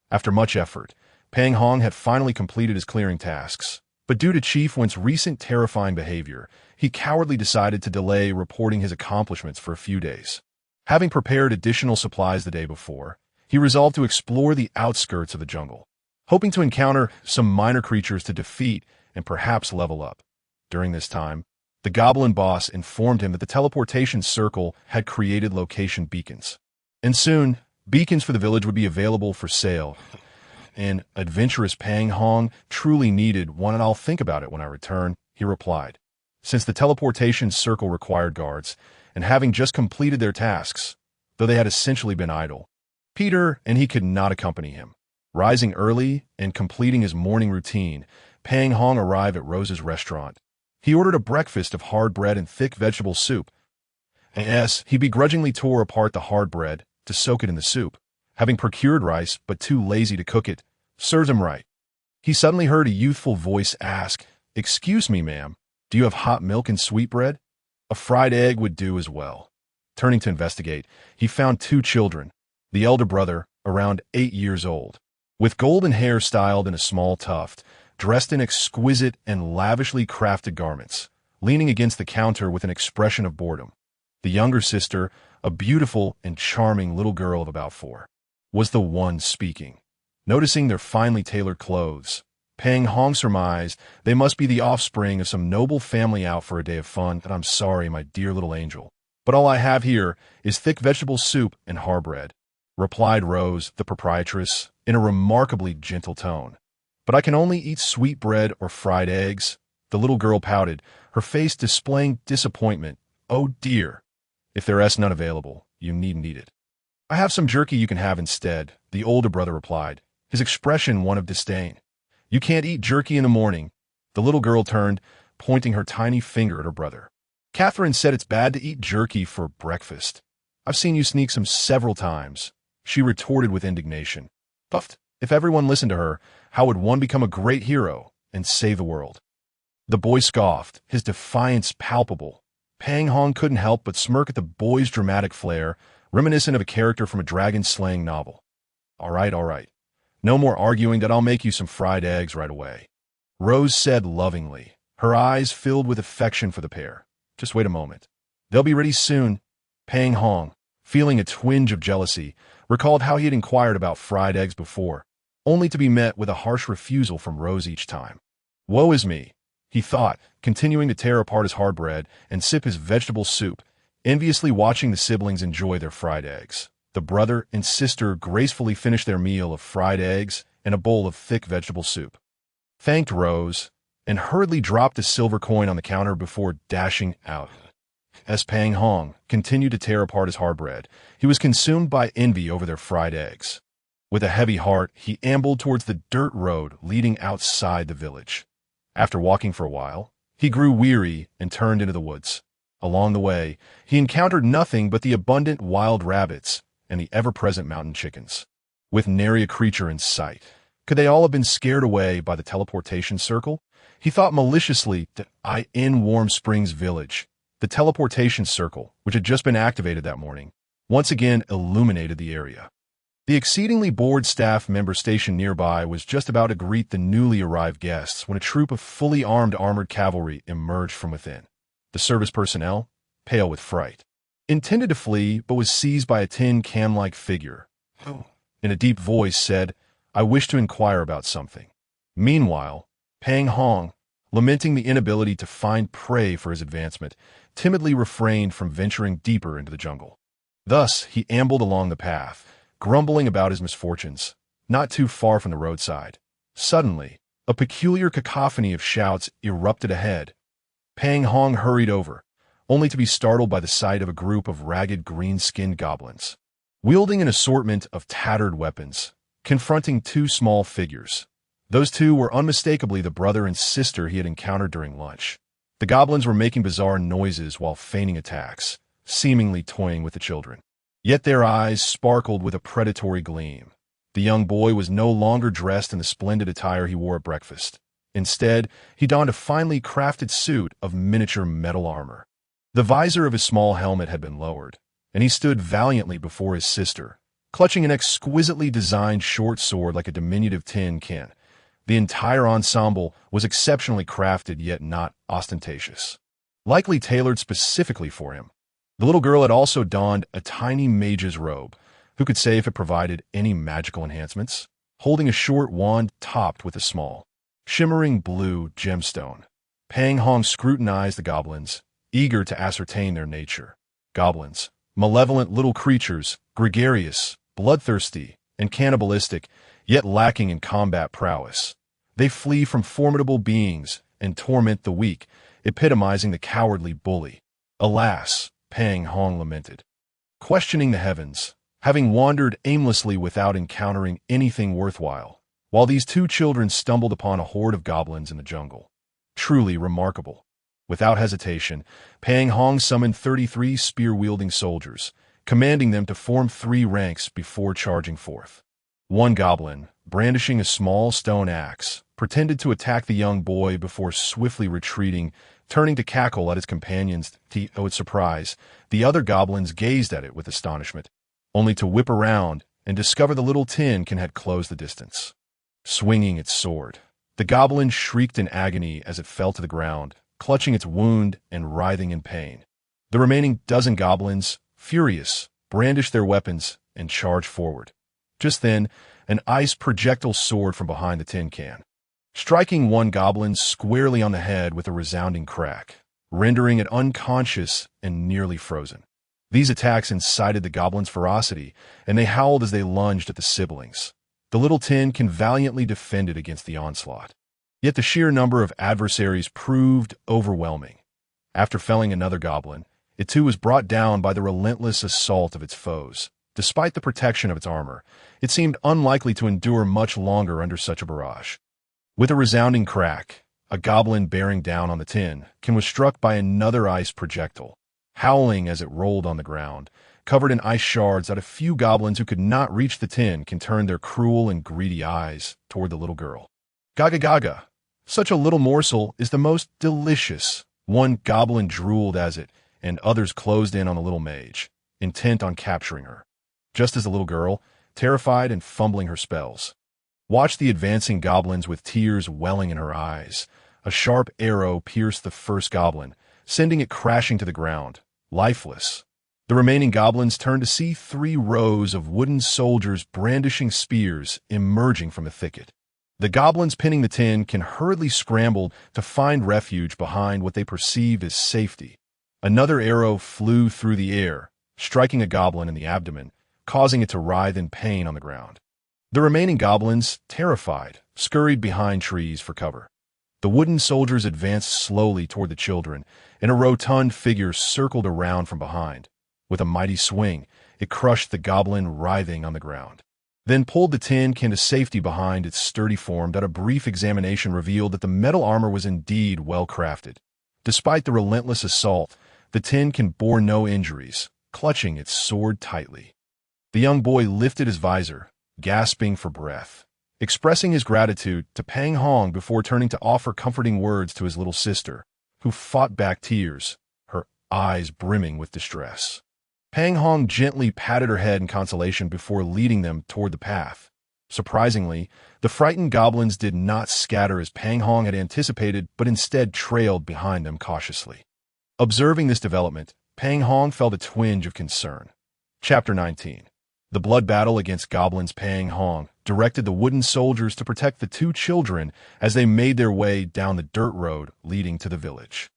After much effort, Pang Hong had finally completed his clearing tasks, but due to Chief Went's recent terrifying behavior, he cowardly decided to delay reporting his accomplishments for a few days. Having prepared additional supplies the day before, he resolved to explore the outskirts of the jungle, hoping to encounter some minor creatures to defeat and perhaps level up. During this time, the goblin boss informed him that the teleportation circle had created location beacons, and soon, beacons for the village would be available for sale. And adventurous Pang Hong truly needed one, and I'll think about it when I return, he replied. Since the teleportation circle required guards, and having just completed their tasks, though they had essentially been idle, Peter and he could not accompany him. Rising early and completing his morning routine, Pang Hong arrived at Rose's restaurant. He ordered a breakfast of hard bread and thick vegetable soup. Yes, he begrudgingly tore apart the hard bread to soak it in the soup, having procured rice but too lazy to cook it. Served him right. He suddenly heard a youthful voice ask, "Excuse me, ma'am, do you have hot milk and sweetbread? A fried egg would do as well." Turning to investigate, he found two children, the elder brother, around 8 years old, with golden hair styled in a small tuft, dressed in exquisite and lavishly crafted garments, leaning against the counter with an expression of boredom. The younger sister, a beautiful and charming little girl of about 4, was the one speaking. Noticing their finely tailored clothes, Pang Hong surmised they must be the offspring of some noble family out for a day of fun. And I'm sorry, my dear little angel, but all I have here is thick vegetable soup and harbread, replied Rose, the proprietress, in a remarkably gentle tone. But I can only eat sweet bread or fried eggs. The little girl pouted, her face displaying disappointment. Oh dear. If there's none available, you needn't eat it. I have some jerky you can have instead, the older brother replied, his expression one of disdain. You can't eat jerky in the morning. The little girl turned, pointing her tiny finger at her brother. Catherine said it's bad to eat jerky for breakfast. I've seen you sneak some several times, she retorted with indignation. Puffed. If everyone listened to her, how would one become a great hero and save the world? The boy scoffed, his defiance palpable. Pang Hong couldn't help but smirk at the boy's dramatic flair, reminiscent of a character from a dragon-slaying novel. All right. No more arguing that I'll make you some fried eggs right away, Rose said lovingly, her eyes filled with affection for the pair. Just wait a moment. They'll be ready soon. Pang Hong, feeling a twinge of jealousy, recalled how he had inquired about fried eggs before, only to be met with a harsh refusal from Rose each time. Woe is me, he thought, continuing to tear apart his hard bread and sip his vegetable soup, enviously watching the siblings enjoy their fried eggs. The brother and sister gracefully finished their meal of fried eggs and a bowl of thick vegetable soup, thanked Rose, and hurriedly dropped a silver coin on the counter before dashing out. As Pang Hong continued to tear apart his hard bread, he was consumed by envy over their fried eggs. With a heavy heart, he ambled towards the dirt road leading outside the village. After walking for a while, he grew weary and turned into the woods. Along the way, he encountered nothing but the abundant wild rabbits and the ever-present mountain chickens. With nary a creature in sight, could they all have been scared away by the teleportation circle? He thought maliciously that in Warm Springs Village, the teleportation circle, which had just been activated that morning, once again illuminated the area. The exceedingly bored staff member stationed nearby was just about to greet the newly arrived guests when a troop of fully armed armored cavalry emerged from within. The service personnel, pale with fright, intended to flee but was seized by a tin can-like figure, who, in a deep voice, said, I wish to inquire about something. Meanwhile, Pang Hong, lamenting the inability to find prey for his advancement, timidly refrained from venturing deeper into the jungle. Thus he ambled along the path, grumbling about his misfortunes, not too far from the roadside. Suddenly, a peculiar cacophony of shouts erupted ahead. Pang Hong hurried over, only to be startled by the sight of a group of ragged green-skinned goblins, wielding an assortment of tattered weapons, confronting two small figures. Those two were unmistakably the brother and sister he had encountered during lunch. The goblins were making bizarre noises while feigning attacks, seemingly toying with the children. Yet their eyes sparkled with a predatory gleam. The young boy was no longer dressed in the splendid attire he wore at breakfast. Instead, he donned a finely crafted suit of miniature metal armor. The visor of his small helmet had been lowered, and he stood valiantly before his sister, clutching an exquisitely designed short sword like a diminutive tin can. The entire ensemble was exceptionally crafted yet not ostentatious, likely tailored specifically for him. The little girl had also donned a tiny mage's robe. Who could say if it provided any magical enhancements? Holding a short wand topped with a small, shimmering blue gemstone. Pang Hong scrutinized the goblins, eager to ascertain their nature. Goblins, malevolent little creatures, gregarious, bloodthirsty, and cannibalistic, yet lacking in combat prowess. They flee from formidable beings and torment the weak, epitomizing the cowardly bully. Alas, Pang Hong lamented, questioning the heavens, having wandered aimlessly without encountering anything worthwhile, while these two children stumbled upon a horde of goblins in the jungle. Truly remarkable. Without hesitation, Pang Hong summoned 33 spear-wielding soldiers, commanding them to form 3 ranks before charging forth. One goblin, brandishing a small stone axe, pretended to attack the young boy before swiftly retreating, turning to cackle at his companions' surprise. The other goblins gazed at it with astonishment, only to whip around and discover the little tin can had closed the distance. Swinging its sword, the goblin shrieked in agony as it fell to the ground, clutching its wound and writhing in pain. The remaining dozen goblins, furious, brandished their weapons and charged forward. Just then, an ice projectile soared from behind the tin can, striking one goblin squarely on the head with a resounding crack, rendering it unconscious and nearly frozen. These attacks incited the goblins' ferocity, and they howled as they lunged at the siblings. The little tin can valiantly defended against the onslaught. Yet the sheer number of adversaries proved overwhelming. After felling another goblin, it too was brought down by the relentless assault of its foes. Despite the protection of its armor, it seemed unlikely to endure much longer under such a barrage. With a resounding crack, a goblin bearing down on the tin can was struck by another ice projectile, howling as it rolled on the ground, covered in ice shards that a few goblins who could not reach the tin can turn their cruel and greedy eyes toward the little girl. Gaga gaga! Such a little morsel is the most delicious. One goblin drooled as it, and others closed in on the little mage, intent on capturing her. Just as the little girl, terrified and fumbling her spells, watched the advancing goblins with tears welling in her eyes, a sharp arrow pierced the first goblin, sending it crashing to the ground, lifeless. The remaining goblins turned to see 3 rows of wooden soldiers brandishing spears emerging from the thicket. The goblins pinning the tin can hurriedly scrambled to find refuge behind what they perceived as safety. Another arrow flew through the air, striking a goblin in the abdomen, causing it to writhe in pain on the ground. The remaining goblins, terrified, scurried behind trees for cover. The wooden soldiers advanced slowly toward the children, and a rotund figure circled around from behind. With a mighty swing, it crushed the goblin writhing on the ground, then pulled the tin can to safety behind its sturdy form that a brief examination revealed that the metal armor was indeed well crafted. Despite the relentless assault, the tin can bore no injuries, clutching its sword tightly. The young boy lifted his visor, gasping for breath, expressing his gratitude to Pang Hong before turning to offer comforting words to his little sister, who fought back tears, her eyes brimming with distress. Pang Hong gently patted her head in consolation before leading them toward the path. Surprisingly, the frightened goblins did not scatter as Pang Hong had anticipated, but instead trailed behind them cautiously. Observing this development, Pang Hong felt a twinge of concern. Chapter 19. The blood battle against goblins. Pang Hong directed the wooden soldiers to protect the 2 children as they made their way down the dirt road leading to the village.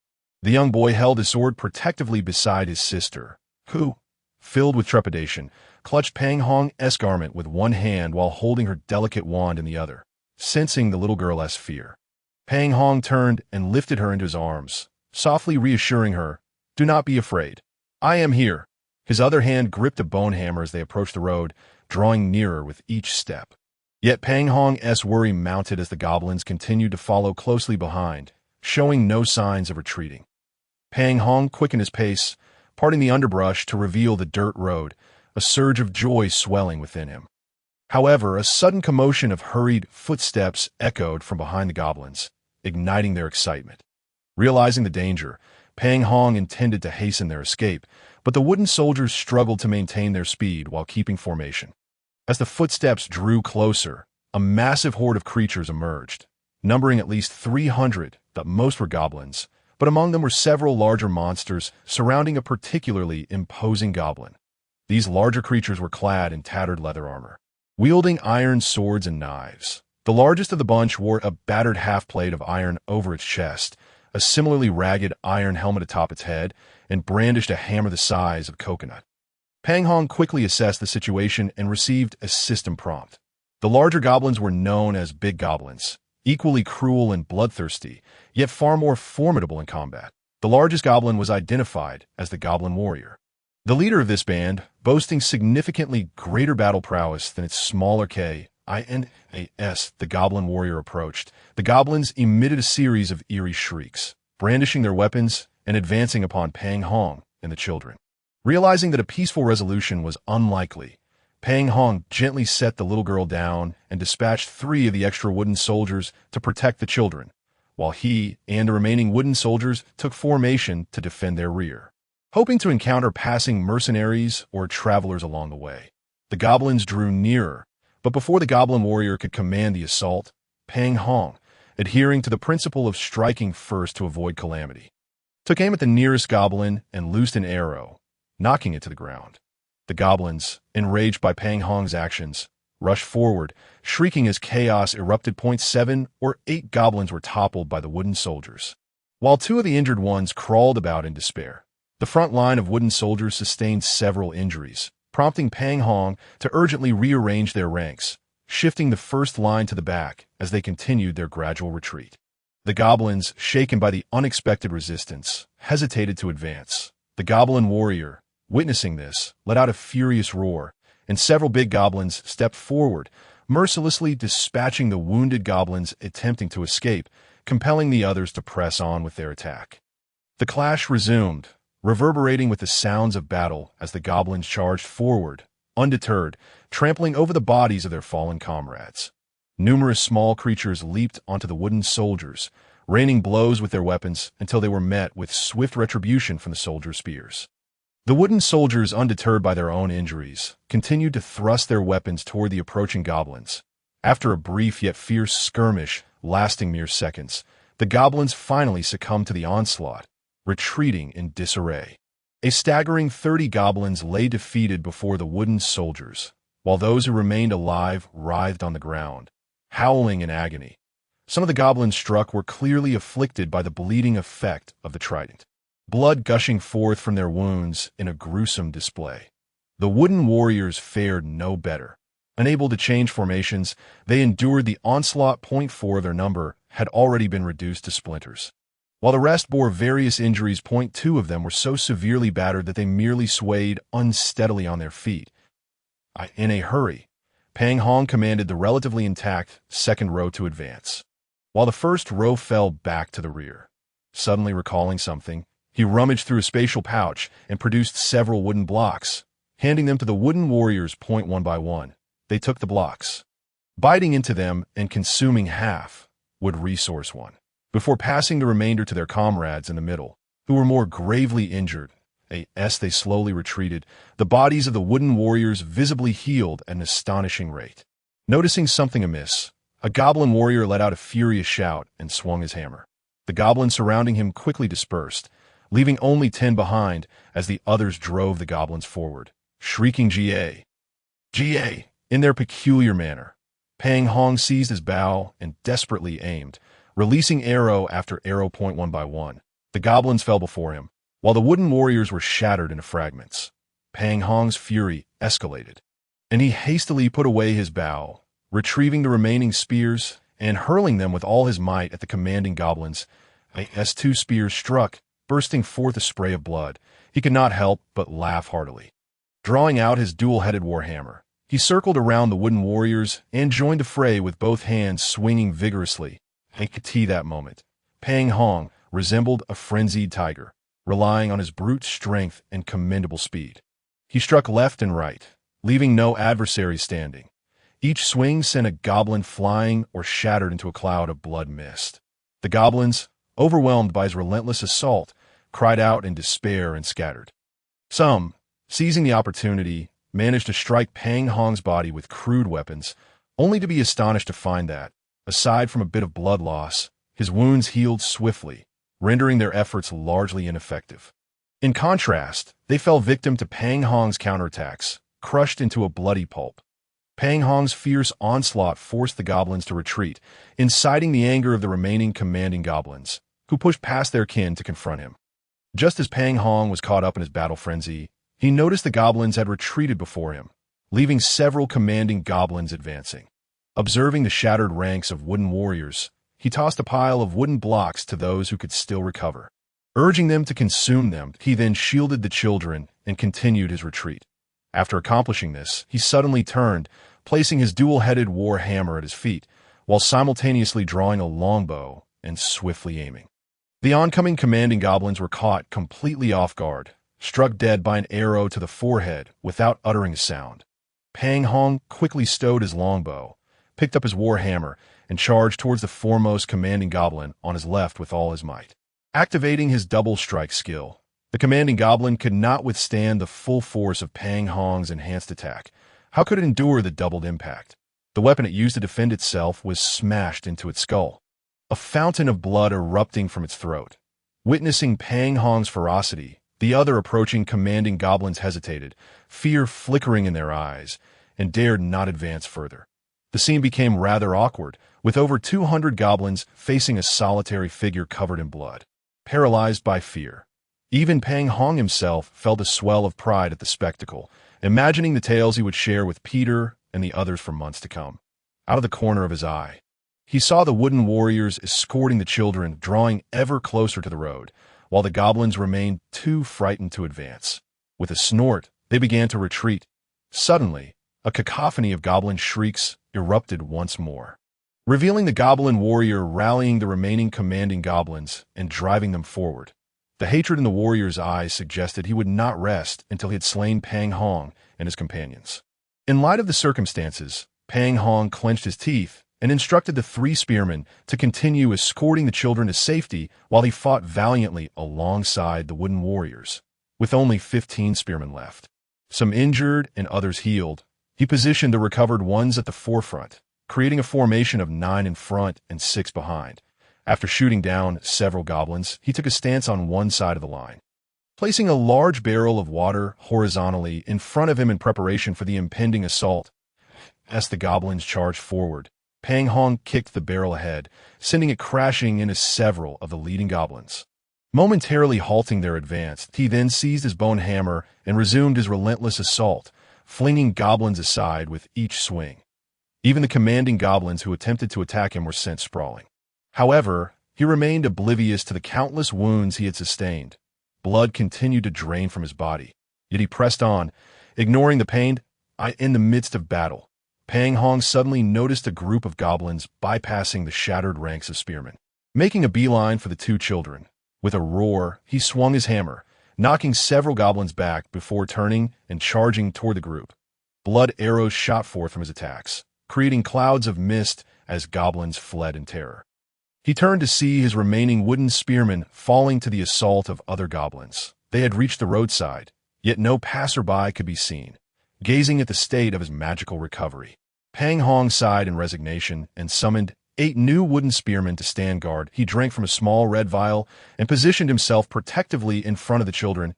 The young boy held his sword protectively beside his sister, who, filled with trepidation, clutched Pang Hong's garment with one hand while holding her delicate wand in the other, sensing the little girl's fear. Pang Hong turned and lifted her into his arms, softly reassuring her, "Do not be afraid. I am here." His other hand gripped a bone hammer as they approached the road, drawing nearer with each step. Yet Pang Hong's worry mounted as the goblins continued to follow closely behind, showing no signs of retreating. Pang Hong quickened his pace, parting the underbrush to reveal the dirt road, a surge of joy swelling within him. However, a sudden commotion of hurried footsteps echoed from behind the goblins, igniting their excitement. Realizing the danger, Pang Hong intended to hasten their escape, but the wooden soldiers struggled to maintain their speed while keeping formation. As the footsteps drew closer, a massive horde of creatures emerged, numbering at least 300, that most were goblins, but among them were several larger monsters surrounding a particularly imposing goblin. These larger creatures were clad in tattered leather armor, wielding iron swords and knives. The largest of the bunch wore a battered half-plate of iron over its chest, a similarly ragged iron helmet atop its head, and brandished a hammer the size of a coconut. Pang Hong quickly assessed the situation and received a system prompt. The larger goblins were known as big goblins, equally cruel and bloodthirsty, yet far more formidable in combat. The largest goblin was identified as the Goblin Warrior. The leader of this band, boasting significantly greater battle prowess than its smaller KINAS, the Goblin Warrior approached. The goblins emitted a series of eerie shrieks, brandishing their weapons and advancing upon Pang Hong and the children. Realizing that a peaceful resolution was unlikely, Pang Hong gently set the little girl down and dispatched 3 of the extra wooden soldiers to protect the children, while he and the remaining wooden soldiers took formation to defend their rear, hoping to encounter passing mercenaries or travelers along the way. The goblins drew nearer, but before the goblin warrior could command the assault, Pang Hong, adhering to the principle of striking first to avoid calamity, took aim at the nearest goblin and loosed an arrow, knocking it to the ground. The goblins, enraged by Pang Hong's actions, rushed forward, shrieking as chaos erupted. 7 or 8 goblins were toppled by the wooden soldiers, while 2 of the injured ones crawled about in despair. The front line of wooden soldiers sustained several injuries, prompting Pang Hong to urgently rearrange their ranks, shifting the first line to the back as they continued their gradual retreat. The goblins, shaken by the unexpected resistance, hesitated to advance. The goblin warrior, witnessing this, let out a furious roar, and several big goblins stepped forward, mercilessly dispatching the wounded goblins attempting to escape, compelling the others to press on with their attack. The clash resumed, reverberating with the sounds of battle as the goblins charged forward, undeterred, trampling over the bodies of their fallen comrades. Numerous small creatures leaped onto the wooden soldiers, raining blows with their weapons until they were met with swift retribution from the soldiers' spears. The wooden soldiers, undeterred by their own injuries, continued to thrust their weapons toward the approaching goblins. After a brief yet fierce skirmish lasting mere seconds, the goblins finally succumbed to the onslaught, retreating in disarray. A staggering 30 goblins lay defeated before the wooden soldiers, while those who remained alive writhed on the ground, howling in agony. Some of the goblins struck were clearly afflicted by the bleeding effect of the trident, blood gushing forth from their wounds in a gruesome display. The wooden warriors fared no better. Unable to change formations, they endured the onslaught. 4 of their number had already been reduced to splinters, while the rest bore various injuries. 2 of them were so severely battered that they merely swayed unsteadily on their feet. In a hurry, Pang Hong commanded the relatively intact second row to advance, while the first row fell back to the rear. Suddenly recalling something, he rummaged through a spatial pouch and produced several wooden blocks, handing them to the wooden warriors. 1 by 1, they took the blocks, biting into them and consuming half, would resource 1, before passing the remainder to their comrades in the middle, who were more gravely injured. As they slowly retreated, the bodies of the wooden warriors visibly healed at an astonishing rate. Noticing something amiss, a goblin warrior let out a furious shout and swung his hammer. The goblins surrounding him quickly dispersed, leaving only 10 behind as the others drove the goblins forward, shrieking "Ga! Ga!" in their peculiar manner. Pang Hong seized his bow and desperately aimed, releasing arrow after arrow. 1 by 1, the goblins fell before him, while the wooden warriors were shattered into fragments. Pang Hong's fury escalated, and he hastily put away his bow, retrieving the remaining spears and hurling them with all his might at the commanding goblins. As 2 spears struck, bursting forth a spray of blood, he could not help but laugh heartily. Drawing out his dual-headed warhammer, he circled around the wooden warriors and joined the fray with both hands swinging vigorously. At that moment, Pang Hong resembled a frenzied tiger, relying on his brute strength and commendable speed. He struck left and right, leaving no adversary standing. Each swing sent a goblin flying or shattered into a cloud of blood mist. The goblins, overwhelmed by his relentless assault, cried out in despair and scattered. Some, seizing the opportunity, managed to strike Pang Hong's body with crude weapons, only to be astonished to find that, aside from a bit of blood loss, his wounds healed swiftly, rendering their efforts largely ineffective. In contrast, they fell victim to Pang Hong's counterattacks, crushed into a bloody pulp. Pang Hong's fierce onslaught forced the goblins to retreat, inciting the anger of the remaining commanding goblins, who pushed past their kin to confront him. Just as Pang Hong was caught up in his battle frenzy, he noticed the goblins had retreated before him, leaving several commanding goblins advancing. Observing the shattered ranks of wooden warriors, he tossed a pile of wooden blocks to those who could still recover. Urging them to consume them, he then shielded the children and continued his retreat. After accomplishing this, he suddenly turned, placing his dual-headed war hammer at his feet, while simultaneously drawing a longbow and swiftly aiming. The oncoming commanding goblins were caught completely off guard, struck dead by an arrow to the forehead without uttering a sound. Pang Hong quickly stowed his longbow, picked up his war hammer, and charged towards the foremost commanding goblin on his left with all his might. Activating his double strike skill, the commanding goblin could not withstand the full force of Pang Hong's enhanced attack. How could it endure the doubled impact? The weapon it used to defend itself was smashed into its skull, a fountain of blood erupting from its throat. Witnessing Pang Hong's ferocity, the other approaching commanding goblins hesitated, fear flickering in their eyes, and dared not advance further. The scene became rather awkward, with over 200 goblins facing a solitary figure covered in blood, paralyzed by fear. Even Pang Hong himself felt a swell of pride at the spectacle, imagining the tales he would share with Peter and the others for months to come. Out of the corner of his eye, he saw the wooden warriors escorting the children, drawing ever closer to the road, while the goblins remained too frightened to advance. With a snort, they began to retreat. Suddenly, a cacophony of goblin shrieks erupted once more, revealing the goblin warrior rallying the remaining commanding goblins and driving them forward. The hatred in the warrior's eyes suggested he would not rest until he had slain Pang Hong and his companions. In light of the circumstances, Pang Hong clenched his teeth and instructed the 3 spearmen to continue escorting the children to safety while he fought valiantly alongside the wooden warriors. With only 15 spearmen left, some injured and others healed, he positioned the recovered ones at the forefront, creating a formation of 9 in front and 6 behind. After shooting down several goblins, he took a stance on one side of the line, placing a large barrel of water horizontally in front of him in preparation for the impending assault. As the goblins charged forward, Pang Hong kicked the barrel ahead, sending it crashing into several of the leading goblins. Momentarily halting their advance, he then seized his bone hammer and resumed his relentless assault, flinging goblins aside with each swing. Even the commanding goblins who attempted to attack him were sent sprawling. However, he remained oblivious to the countless wounds he had sustained. Blood continued to drain from his body, yet he pressed on, ignoring the pain. In the midst of battle, Pang Hong suddenly noticed a group of goblins bypassing the shattered ranks of spearmen, making a beeline for the 2 children. With a roar, he swung his hammer, knocking several goblins back before turning and charging toward the group. Blood arrows shot forth from his attacks, creating clouds of mist as goblins fled in terror. He turned to see his remaining wooden spearmen falling to the assault of other goblins. They had reached the roadside, yet no passerby could be seen. Gazing at the state of his magical recovery, Pang Hong sighed in resignation and summoned 8 new wooden spearmen to stand guard. He drank from a small red vial and positioned himself protectively in front of the children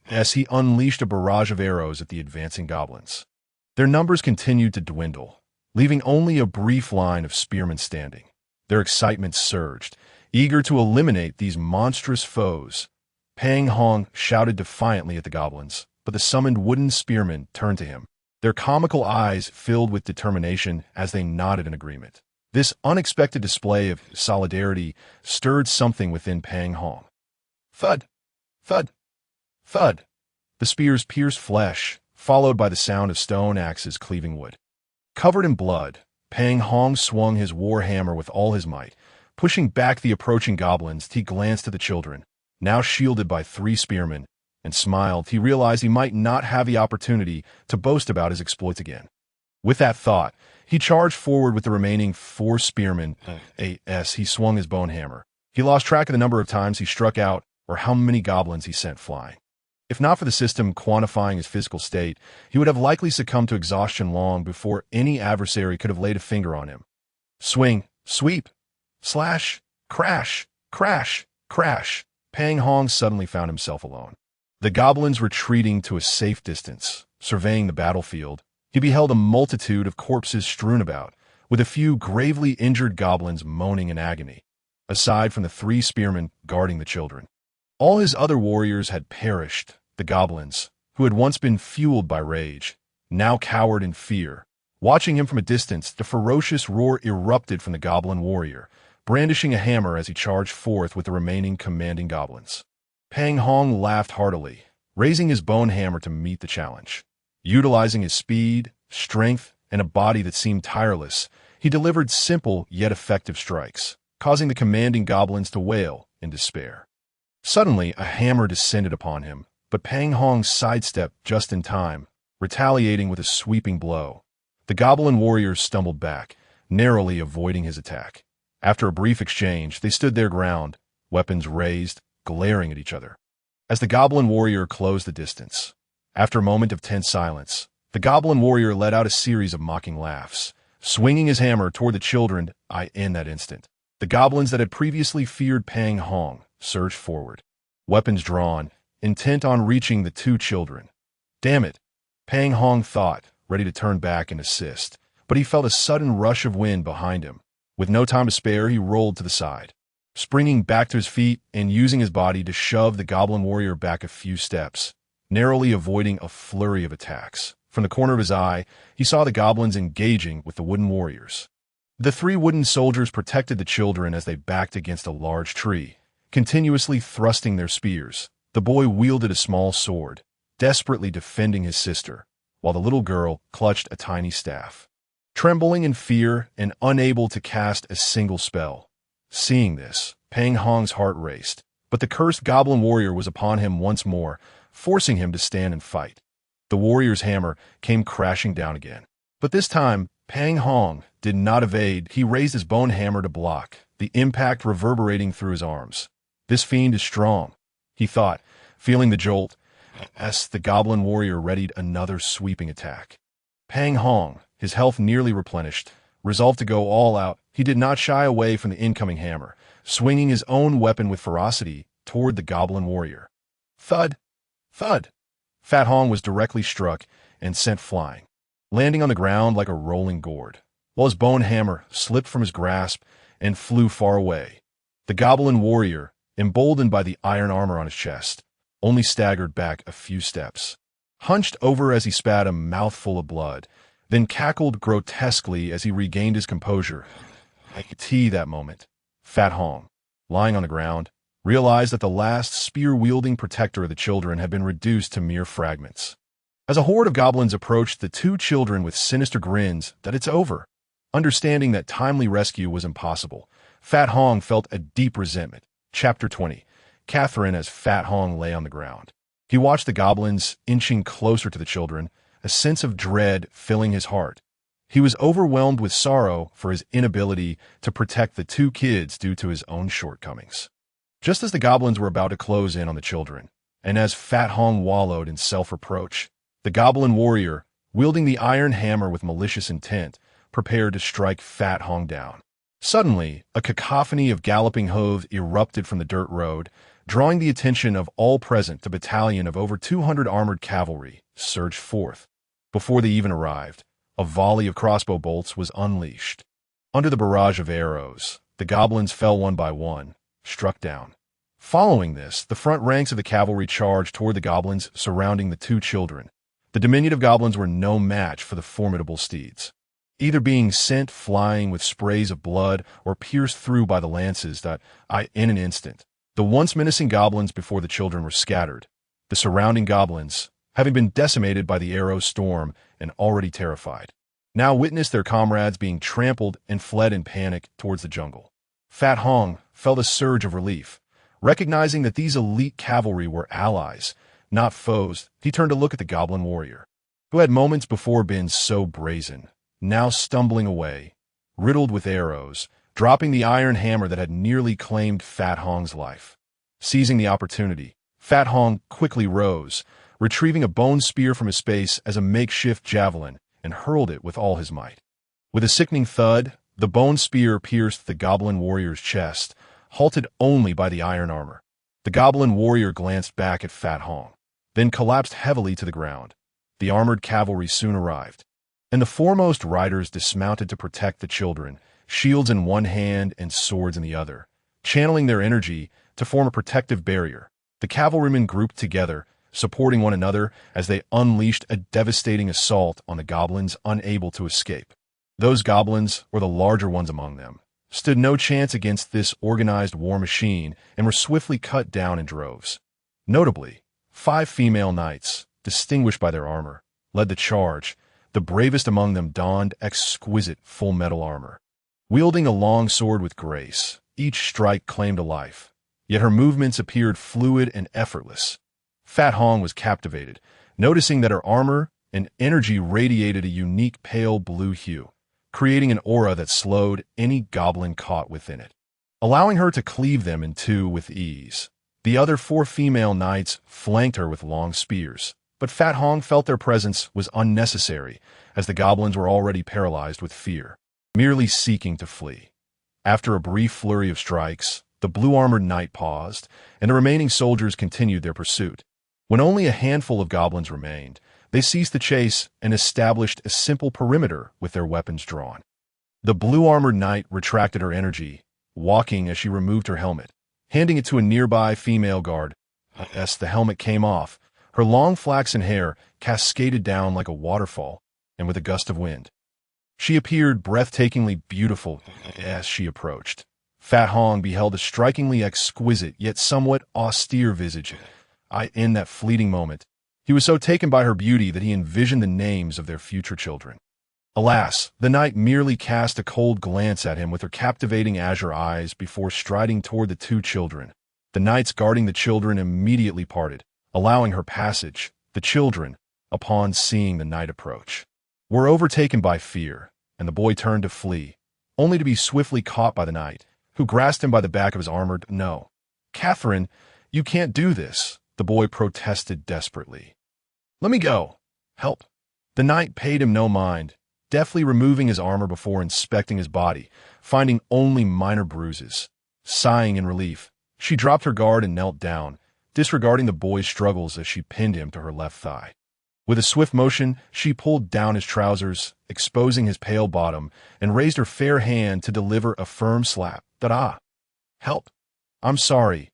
as he unleashed a barrage of arrows at the advancing goblins. Their numbers continued to dwindle, leaving only a brief line of spearmen standing. Their excitement surged, eager to eliminate these monstrous foes. Pang Hong shouted defiantly at the goblins, but the summoned wooden spearmen turned to him, their comical eyes filled with determination as they nodded in agreement. This unexpected display of solidarity stirred something within Pang Hong. Thud! Thud! Thud! The spears pierced flesh, followed by the sound of stone axes cleaving wood. Covered in blood, Pang Hong swung his war hammer with all his might. Pushing back the approaching goblins, he glanced at the children, now shielded by 3 spearmen, and smiled. He realized he might not have the opportunity to boast about his exploits again. With that thought, he charged forward with the remaining 4 spearmen. As he swung his bone hammer, he lost track of the number of times he struck out or how many goblins he sent flying. If not for the system quantifying his physical state, he would have likely succumbed to exhaustion long before any adversary could have laid a finger on him. Swing, sweep, slash, crash, crash, crash. Pang Hong suddenly found himself alone. The goblins retreating to a safe distance, surveying the battlefield, he beheld a multitude of corpses strewn about, with a few gravely injured goblins moaning in agony, aside from the 3 spearmen guarding the children. All his other warriors had perished. The goblins, who had once been fueled by rage, now cowered in fear. Watching him from a distance, the ferocious roar erupted from the goblin warrior, brandishing a hammer as he charged forth with the remaining commanding goblins. Pang Hong laughed heartily, raising his bone hammer to meet the challenge. Utilizing his speed, strength, and a body that seemed tireless, he delivered simple yet effective strikes, causing the commanding goblins to wail in despair. Suddenly, a hammer descended upon him, but Pang Hong sidestepped just in time, retaliating with a sweeping blow. The goblin warriors stumbled back, narrowly avoiding his attack. After a brief exchange, they stood their ground, weapons raised, glaring at each other. As the goblin warrior closed the distance, after a moment of tense silence, The goblin warrior let out a series of mocking laughs, swinging his hammer toward the children. In that instant, the goblins that had previously feared Pang Hong surged forward, weapons drawn, intent on reaching the two children. Damn it, Pang Hong thought, ready to turn back and assist, but he felt a sudden rush of wind behind him. With no time to spare, he rolled to the side, springing back to his feet and using his body to shove the goblin warrior back a few steps, narrowly avoiding a flurry of attacks. From the corner of his eye, he saw the goblins engaging with the wooden warriors. The three wooden soldiers protected the children as they backed against a large tree, continuously thrusting their spears. The boy wielded a small sword, desperately defending his sister, while the little girl clutched a tiny staff, trembling in fear and unable to cast a single spell. Seeing this, Pang Hong's heart raced, but the cursed goblin warrior was upon him once more, forcing him to stand and fight. The warrior's hammer came crashing down again. But this time, Pang Hong did not evade. He raised his bone hammer to block, the impact reverberating through his arms. This fiend is strong, he thought, feeling the jolt, as the goblin warrior readied another sweeping attack. Pang Hong, his health nearly replenished, resolved to go all out. He did not shy away from the incoming hammer, swinging his own weapon with ferocity toward the goblin warrior. Thud! Thud! Fat Hong was directly struck and sent flying, landing on the ground like a rolling gourd, while his bone hammer slipped from his grasp and flew far away. The goblin warrior, emboldened by the iron armor on his chest, only staggered back a few steps, hunched over as he spat a mouthful of blood, then cackled grotesquely as he regained his composure. I could see that moment. Fat Hong, lying on the ground, realized that the last spear-wielding protector of the children had been reduced to mere fragments. As a horde of goblins approached the two children with sinister grins, that it's over. Understanding that timely rescue was impossible, Fat Hong felt a deep resentment. Chapter 20. Catherine as Fat Hong lay on the ground. He watched the goblins inching closer to the children, a sense of dread filling his heart. He was overwhelmed with sorrow for his inability to protect the two kids due to his own shortcomings. Just as the goblins were about to close in on the children, and as Fat Hong wallowed in self-reproach, the goblin warrior, wielding the iron hammer with malicious intent, prepared to strike Fat Hong down. Suddenly, a cacophony of galloping hooves erupted from the dirt road, drawing the attention of all present. A battalion of over 200 armored cavalry surged forth. Before they even arrived, a volley of crossbow bolts was unleashed. Under the barrage of arrows, the goblins fell one by one, struck down. Following this, the front ranks of the cavalry charged toward the goblins surrounding the two children. The diminutive goblins were no match for the formidable steeds, either being sent flying with sprays of blood or pierced through by the lances that, in an instant, the once menacing goblins before the children were scattered. The surrounding goblins, having been decimated by the arrow storm and already terrified, now witnessed their comrades being trampled and fled in panic towards the jungle. Fat Hong felt a surge of relief. Recognizing that these elite cavalry were allies, not foes, he turned to look at the goblin warrior, who had moments before been so brazen, now stumbling away, riddled with arrows, dropping the iron hammer that had nearly claimed Fat Hong's life. Seizing the opportunity, Fat Hong quickly rose, retrieving a bone spear from his space as a makeshift javelin, and hurled it with all his might. With a sickening thud, the bone spear pierced the goblin warrior's chest, halted only by the iron armor. The goblin warrior glanced back at Fat Hong, then collapsed heavily to the ground. The armored cavalry soon arrived, and the foremost riders dismounted to protect the children, shields in one hand and swords in the other, channeling their energy to form a protective barrier. The cavalrymen grouped together, supporting one another as they unleashed a devastating assault on the goblins unable to escape. Those goblins, or the larger ones among them, stood no chance against this organized war machine and were swiftly cut down in droves. Notably, 5 female knights, distinguished by their armor, led the charge. The bravest among them donned exquisite full-metal armor. Wielding a long sword with grace, each strike claimed a life, yet her movements appeared fluid and effortless. Fat Hong was captivated, noticing that her armor and energy radiated a unique pale blue hue, creating an aura that slowed any goblin caught within it, allowing her to cleave them in two with ease. The other 4 female knights flanked her with long spears, But Fat Hong felt their presence was unnecessary, as the goblins were already paralyzed with fear, merely seeking to flee. After a brief flurry of strikes, the blue-armored knight paused, and the remaining soldiers continued their pursuit. When only a handful of goblins remained, they ceased the chase and established a simple perimeter with their weapons drawn. The blue-armored knight retracted her energy, walking as she removed her helmet, handing it to a nearby female guard. As the helmet came off, her long flaxen hair cascaded down like a waterfall, and with a gust of wind, she appeared breathtakingly beautiful as she approached. Fat Hong beheld a strikingly exquisite yet somewhat austere visage. In that fleeting moment, he was so taken by her beauty that he envisioned the names of their future children. Alas, the knight merely cast a cold glance at him with her captivating azure eyes before striding toward the two children. The knights guarding the children immediately parted, allowing her passage. The children, upon seeing the knight approach, were overtaken by fear, and the boy turned to flee, only to be swiftly caught by the knight, who grasped him by the back of his armored. "No, Catherine, you can't do this," the boy protested desperately. "Let me go. Help." The knight paid him no mind, deftly removing his armor before inspecting his body, finding only minor bruises. Sighing in relief, she dropped her guard and knelt down, disregarding the boy's struggles as she pinned him to her left thigh. With a swift motion, she pulled down his trousers, exposing his pale bottom, and raised her fair hand to deliver a firm slap. "Help! I'm sorry,"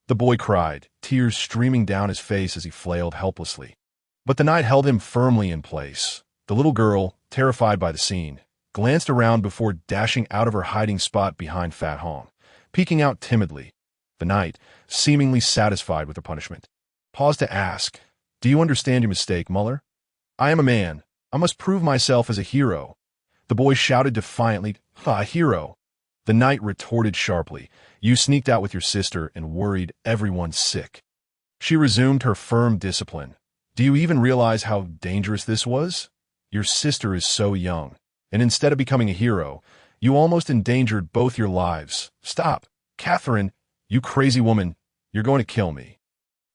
the boy cried, tears streaming down his face as he flailed helplessly. But the knight held him firmly in place. The little girl, terrified by the scene, glanced around before dashing out of her hiding spot behind Fat Hong, peeking out timidly. The knight, seemingly satisfied with her punishment, paused to ask, "Do you understand your mistake, Muller? I am a man. I must prove myself as a hero." The boy shouted defiantly, "A hero?" The knight retorted sharply, "You sneaked out with your sister and worried everyone sick." She resumed her firm discipline. "Do you even realize how dangerous this was? Your sister is so young, and instead of becoming a hero, you almost endangered both your lives. Stop, Catherine, you crazy woman, you're going to kill me."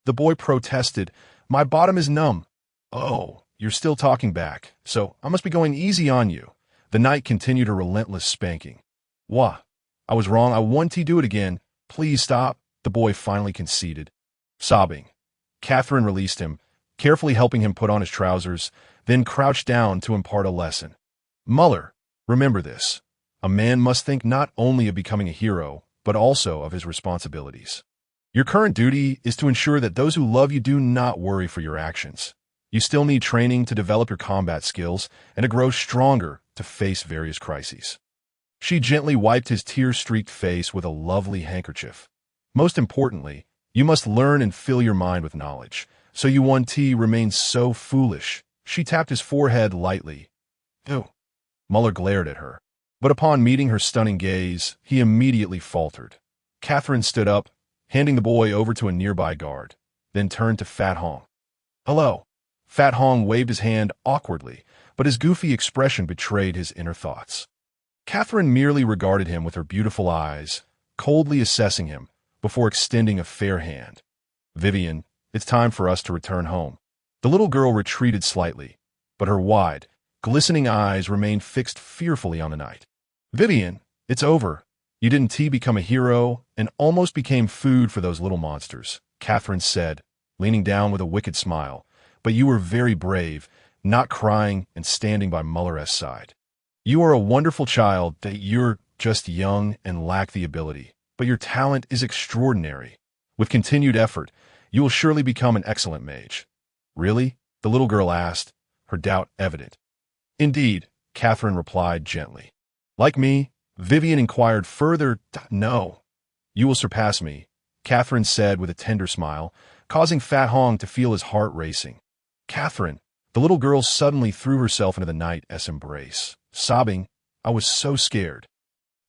The boy protested, "My bottom is numb." "Oh, you're still talking back, so I must be going easy on you." The knight continued her relentless spanking. "Wah, I was wrong, I want to do it again. Please stop," the boy finally conceded. Sobbing, Catherine released him, carefully helping him put on his trousers, then crouched down to impart a lesson. "Muller, remember this. A man must think not only of becoming a hero, but also of his responsibilities. Your current duty is to ensure that those who love you do not worry for your actions. You still need training to develop your combat skills and to grow stronger to face various crises." She gently wiped his tear-streaked face with a lovely handkerchief. "Most importantly, you must learn and fill your mind with knowledge, so you won't remain so foolish." She tapped his forehead lightly. "Ew." Muller glared at her, but upon meeting her stunning gaze, he immediately faltered. Catherine stood up, handing the boy over to a nearby guard, then turned to Fat Hong. "Hello." Fat Hong waved his hand awkwardly, but his goofy expression betrayed his inner thoughts. Catherine merely regarded him with her beautiful eyes, coldly assessing him, before extending a fair hand. "Vivian, it's time for us to return home." The little girl retreated slightly, but her wide, glistening eyes remained fixed fearfully on the knight. "Vivian, it's over. You didn't become a hero and almost became food for those little monsters," Catherine said, leaning down with a wicked smile. "But you were very brave, not crying and standing by Muller's side. You are a wonderful child. That you're just young and lack the ability, but your talent is extraordinary. With continued effort, you will surely become an excellent mage." "Really?" the little girl asked, her doubt evident. "Indeed," Catherine replied gently. "Like me?" Vivian inquired further. "No. You will surpass me," Catherine said with a tender smile, causing Fat Hong to feel his heart racing. "Catherine," the little girl suddenly threw herself into the knight's embrace, sobbing, "I was so scared."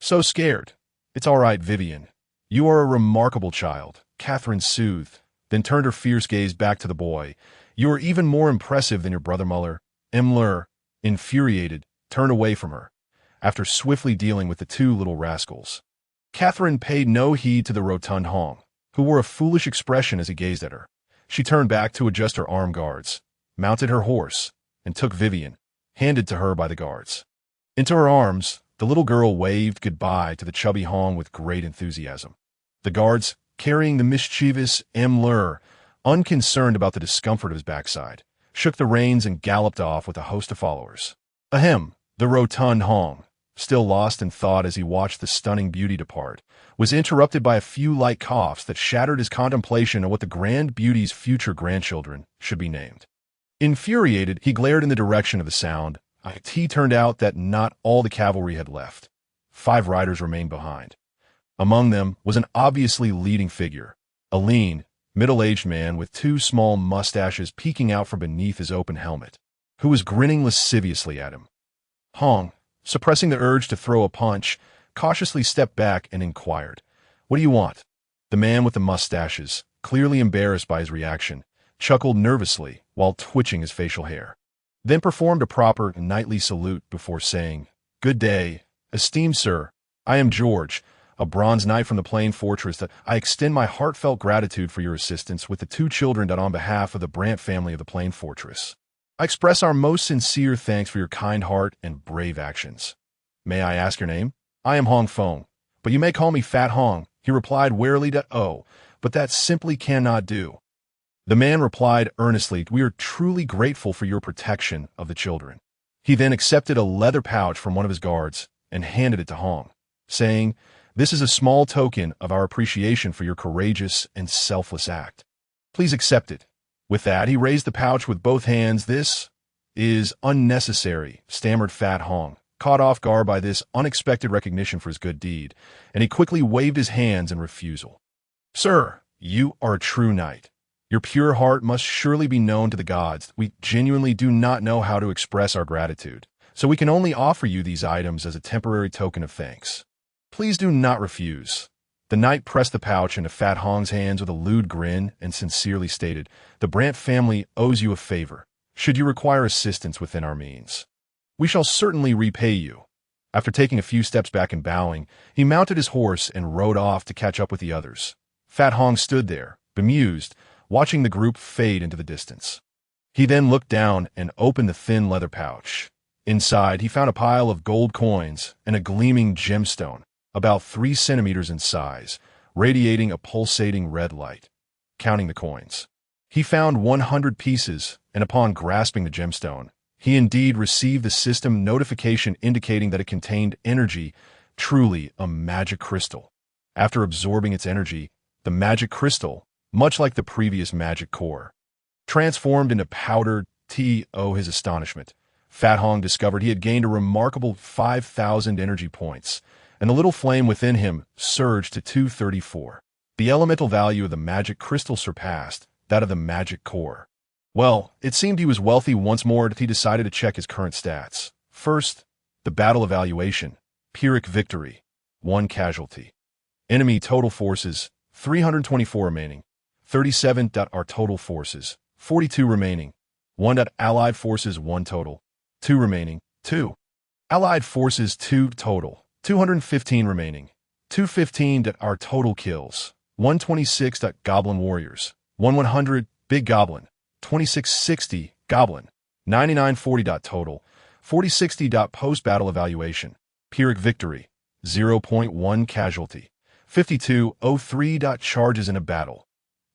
"So scared. It's all right, Vivian. You are a remarkable child," Catherine soothed, then turned her fierce gaze back to the boy. "You are even more impressive than your brother Muller." Muller, infuriated, turned away from her, after swiftly dealing with the two little rascals. Catherine paid no heed to the rotund Hong, who wore a foolish expression as he gazed at her. She turned back to adjust her arm guards, mounted her horse, and took Vivian, handed to her by the guards. Into her arms, the little girl waved goodbye to the chubby Hong with great enthusiasm. The guards, carrying the mischievous Lur, unconcerned about the discomfort of his backside, shook the reins and galloped off with a host of followers. Ahem, the rotund Hong, still lost in thought as he watched the stunning beauty depart, was interrupted by a few light coughs that shattered his contemplation of what the grand beauty's future grandchildren should be named. Infuriated, he glared in the direction of the sound. It turned out that not all the cavalry had left. 5 riders remained behind. Among them was an obviously leading figure, a lean, middle-aged man with 2 small mustaches peeking out from beneath his open helmet, who was grinning lasciviously at him. Hong, suppressing the urge to throw a punch, cautiously stepped back and inquired, "What do you want?" The man with the mustaches, clearly embarrassed by his reaction, chuckled nervously while twitching his facial hair, then performed a proper knightly salute before saying, "Good day, esteemed sir. I am George, a bronze knight from the Plain Fortress. That I extend my heartfelt gratitude for your assistance with the 2 children that on behalf of the Brant family of the Plain Fortress. I express our most sincere thanks for your kind heart and brave actions. May I ask your name?" "I am Hong Fong, but you may call me Fat Hong," he replied warily. "Oh, but that simply cannot do." The man replied earnestly, "We are truly grateful for your protection of the children." He then accepted a leather pouch from one of his guards and handed it to Hong, saying, "This is a small token of our appreciation for your courageous and selfless act. Please accept it." With that, he raised the pouch with both hands. "This is unnecessary," stammered Fat Hong, caught off guard by this unexpected recognition for his good deed, and he quickly waved his hands in refusal. "Sir, you are a true knight. Your pure heart must surely be known to the gods. We genuinely do not know how to express our gratitude, so we can only offer you these items as a temporary token of thanks. Please do not refuse." The knight pressed the pouch into Fat Hong's hands with a lewd grin and sincerely stated, "The Brant family owes you a favor. Should you require assistance within our means, we shall certainly repay you." After taking a few steps back and bowing, he mounted his horse and rode off to catch up with the others. Fat Hong stood there, bemused, watching the group fade into the distance. He then looked down and opened the thin leather pouch. Inside, he found a pile of gold coins and a gleaming gemstone, about 3 centimeters in size, radiating a pulsating red light. Counting the coins, he found 100 pieces, and upon grasping the gemstone, he indeed received the system notification indicating that it contained energy, truly a magic crystal. After absorbing its energy, the magic crystal, much like the previous magic core, transformed into powder. To his astonishment, Fat Hong discovered he had gained a remarkable 5,000 energy points, and the little flame within him surged to 234. The elemental value of the magic crystal surpassed that of the magic core. Well, it seemed he was wealthy once more. He decided to check his current stats. First, the battle evaluation. Pyrrhic victory, 1 casualty. Enemy total forces, 324 remaining. 37. Our total forces, 42 remaining. 1. Allied forces, 1 total. 2 remaining. 2. Allied forces, 2 total. 215 remaining. 215. Our total kills, 126. Goblin warriors, 100. Big goblin, 2660. Goblin, 9940. Total, 4060. Post-battle evaluation. Pyrrhic victory, 0.1 casualty. 5203. Charges in a battle,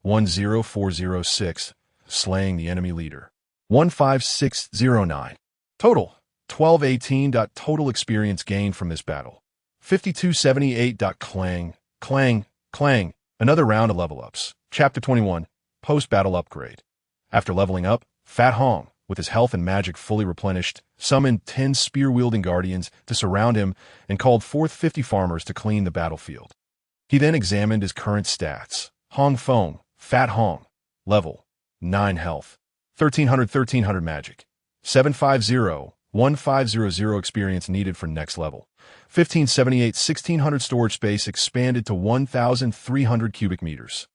10406. Slaying the enemy leader, 15609. Total, 1218. Total experience gained from this battle, 5278. Clang, clang, clang. Another round of level ups. Chapter 21, Post-Battle Upgrade. After leveling up, Fat Hong, with his health and magic fully replenished, summoned 10 spear-wielding guardians to surround him and called forth 50 farmers to clean the battlefield. He then examined his current stats. Hong Fong, Fat Hong, level 9 health, 1300 magic, 750-1500 experience needed for next level, 1578 1600 storage space expanded to 1300 cubic meters.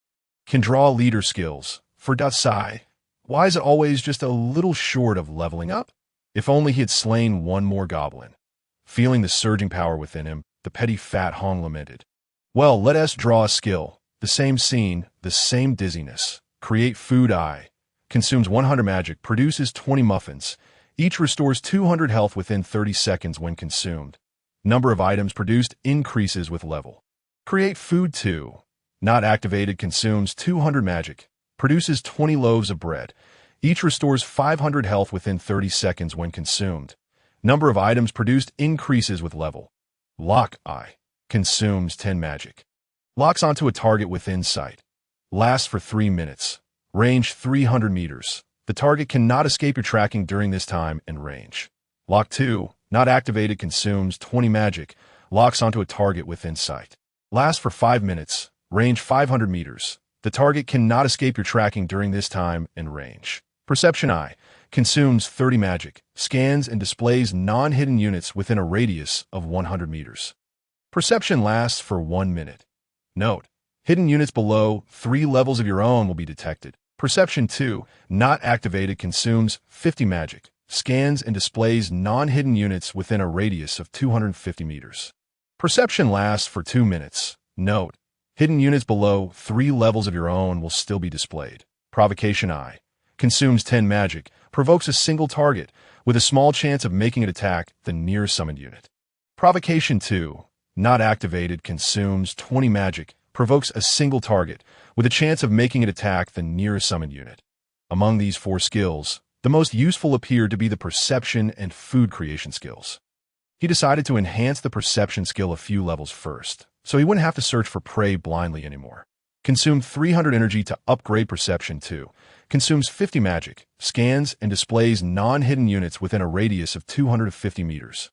Can draw leader skills. For Datsai, why is it always just a little short of leveling up? If only he had slain 1 more goblin. Feeling the surging power within him, the petty Fat Hong lamented. Well, let us draw a skill. The same scene, the same dizziness. Create food I. Consumes 100 magic, produces 20 muffins. Each restores 200 health within 30 seconds when consumed. Number of items produced increases with level. Create food 2. Not activated, consumes 200 magic. Produces 20 loaves of bread. Each restores 500 health within 30 seconds when consumed. Number of items produced increases with level. Lock I. Consumes 10 magic. Locks onto a target within sight. Lasts for 3 minutes. Range 300 meters. The target cannot escape your tracking during this time and range. Lock 2. Not activated, consumes 20 magic. Locks onto a target within sight. Lasts for 5 minutes. Range 500 meters. The target cannot escape your tracking during this time and range. Perception I. Consumes 30 magic. Scans and displays non-hidden units within a radius of 100 meters. Perception lasts for 1 minute. Note: hidden units below 3 levels of your own will be detected. Perception 2. Not activated, consumes 50 magic. Scans and displays non-hidden units within a radius of 250 meters. Perception lasts for 2 minutes. Note: hidden units below 3 levels of your own will still be displayed. Provocation I. Consumes 10 magic. Provokes a single target, with a small chance of making it attack the nearest summoned unit. Provocation 2. Not activated, consumes 20 magic. Provokes a single target, with a chance of making it attack the nearest summoned unit. Among these 4 skills, the most useful appeared to be the perception and food creation skills. He decided to enhance the perception skill a few levels first, so he wouldn't have to search for prey blindly anymore. Consumed 300 energy to upgrade perception 2. Consumes 50 magic. Scans and displays non-hidden units within a radius of 250 meters.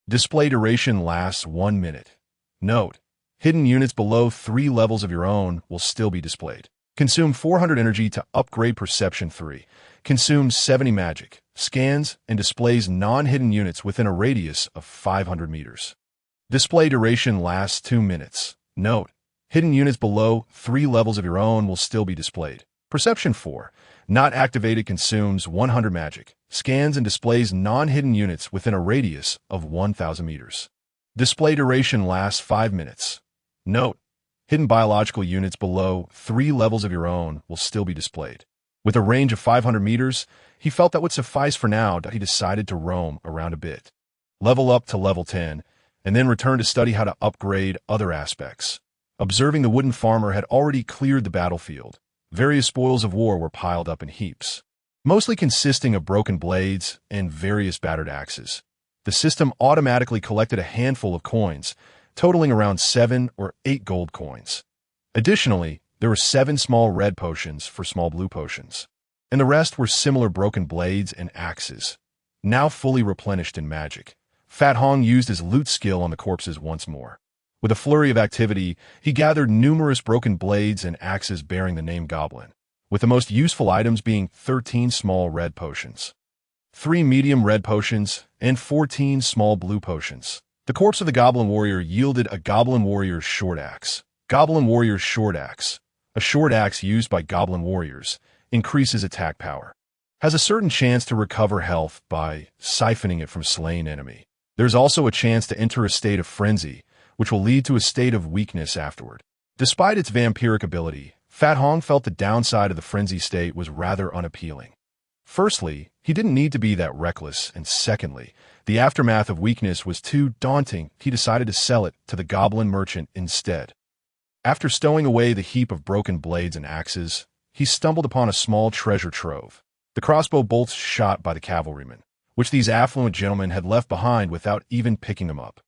Display duration lasts 1 minute. Note: hidden units below 3 levels of your own will still be displayed. Consume 400 energy to upgrade perception 3. Consumes 70 magic. Scans and displays non-hidden units within a radius of 500 meters. Display duration lasts 2 minutes. Note: hidden units below 3 levels of your own will still be displayed. Perception 4. Not activated, consumes 100 magic. Scans and displays non-hidden units within a radius of 1,000 meters. Display duration lasts 5 minutes. Note: hidden biological units below 3 levels of your own will still be displayed. With a range of 500 meters, he felt that would suffice for now. He decided to roam around a bit. Level up to level 10, and then return to study how to upgrade other aspects. Observing the wooden farmer had already cleared the battlefield. Various spoils of war were piled up in heaps, mostly consisting of broken blades and various battered axes. The system automatically collected a handful of coins, totaling around 7 or 8 gold coins. Additionally, there were 7 small red potions for small blue potions, and the rest were similar broken blades and axes, now fully replenished in magic. Fat Hong used his loot skill on the corpses once more. With a flurry of activity, he gathered numerous broken blades and axes bearing the name Goblin, with the most useful items being 13 small red potions, 3 medium red potions, and 14 small blue potions. The corpse of the Goblin Warrior yielded a Goblin Warrior's Short Axe. Goblin Warrior's Short Axe. A short axe used by Goblin Warriors increases attack power. Has a certain chance to recover health by siphoning it from slain enemy. There's also a chance to enter a state of frenzy, which will lead to a state of weakness afterward. Despite its vampiric ability, Fat Hong felt the downside of the frenzy state was rather unappealing. Firstly, he didn't need to be that reckless, and secondly, the aftermath of weakness was too daunting. He decided to sell it to the goblin merchant instead. After stowing away the heap of broken blades and axes, he stumbled upon a small treasure trove, the crossbow bolts shot by the cavalrymen, which these affluent gentlemen had left behind without even picking them up.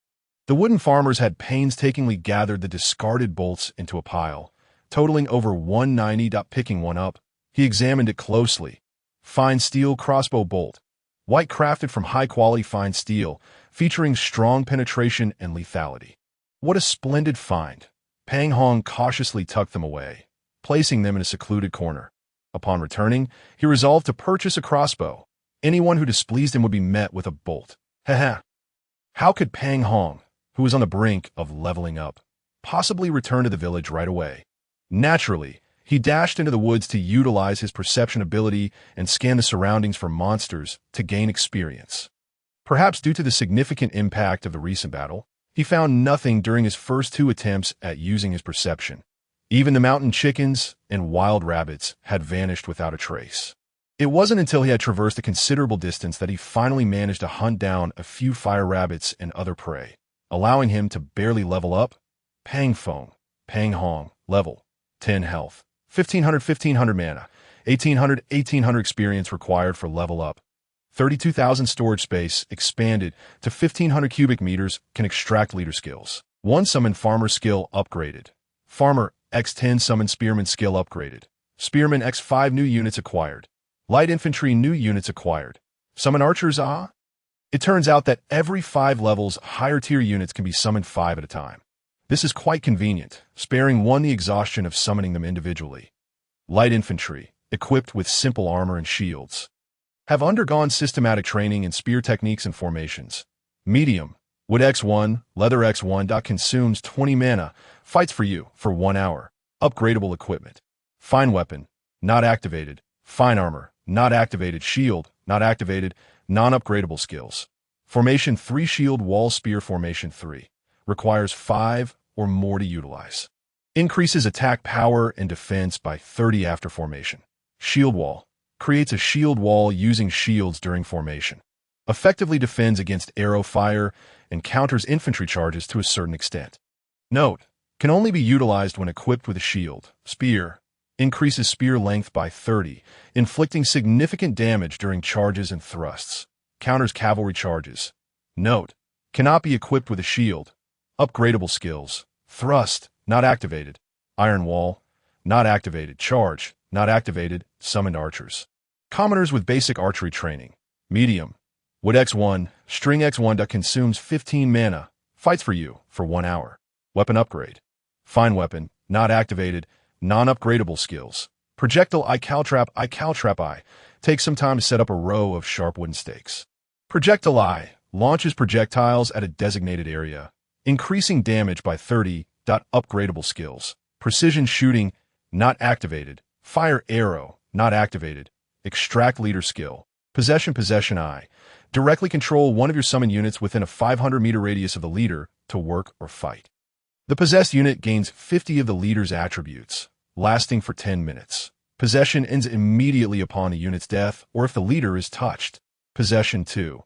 The wooden farmers had painstakingly gathered the discarded bolts into a pile, totaling over 190. Picking one up, he examined it closely. Fine steel crossbow bolt, white, crafted from high-quality fine steel, featuring strong penetration and lethality. What a splendid find! Pang Hong cautiously tucked them away, placing them in a secluded corner. Upon returning, he resolved to purchase a crossbow. Anyone who displeased him would be met with a bolt. Haha! How could Pang Hong, who was on the brink of leveling up, possibly return to the village right away? Naturally, he dashed into the woods to utilize his perception ability and scan the surroundings for monsters to gain experience. Perhaps due to the significant impact of the recent battle, he found nothing during his first 2 attempts at using his perception. Even the mountain chickens and wild rabbits had vanished without a trace. It wasn't until he had traversed a considerable distance that he finally managed to hunt down a few fire rabbits and other prey, allowing him to barely level up. Pang Fong, Pang Hong, level 10 health, 1500 mana, 1800 experience required for level up. 32,000 storage space expanded to 1500 cubic meters, can extract leader skills. 1 summon farmer skill upgraded. Farmer X10 summon spearman skill upgraded. Spearman X5 new units acquired. Light infantry new units acquired. Summon archers It turns out that every 5 levels higher tier units can be summoned 5 at a time. This is quite convenient, sparing one the exhaustion of summoning them individually. Light infantry, equipped with simple armor and shields, have undergone systematic training in spear techniques and formations. Medium, wood X1, leather X1. Consumes 20 mana, fights for you for 1 hour. Upgradable equipment. Fine weapon, not activated. Fine armor, not activated. Shield, not activated. Non-upgradable skills. Formation 3 shield wall spear formation 3. Requires 5 or more to utilize. Increases attack power and defense by 30 after formation. Shield wall. Creates a shield wall using shields during formation. Effectively defends against arrow fire and counters infantry charges to a certain extent. Note, can only be utilized when equipped with a shield. Spear. Increases spear length by 30, inflicting significant damage during charges and thrusts. Counters cavalry charges. Note, cannot be equipped with a shield. Upgradable skills. Thrust, not activated. Iron wall, not activated. Charge, not activated. Summoned archers. Commoners with basic archery training. Medium. Wood X1, string X1. Consumes 15 mana. Fights for you for 1 hour. Weapon upgrade. Fine weapon, not activated. Non-upgradable skills. Projectile Caltrap I. Takes some time to set up a row of sharp wooden stakes. Projectile I. Launches projectiles at a designated area, increasing damage by 30. Upgradable skills. Precision shooting, not activated. Fire arrow, not activated. Extract leader skill. Possession I. Directly control one of your summon units within a 500-meter radius of the leader to work or fight. The possessed unit gains 50 of the leader's attributes, lasting for 10 minutes. Possession ends immediately upon the unit's death or if the leader is touched. Possession 2.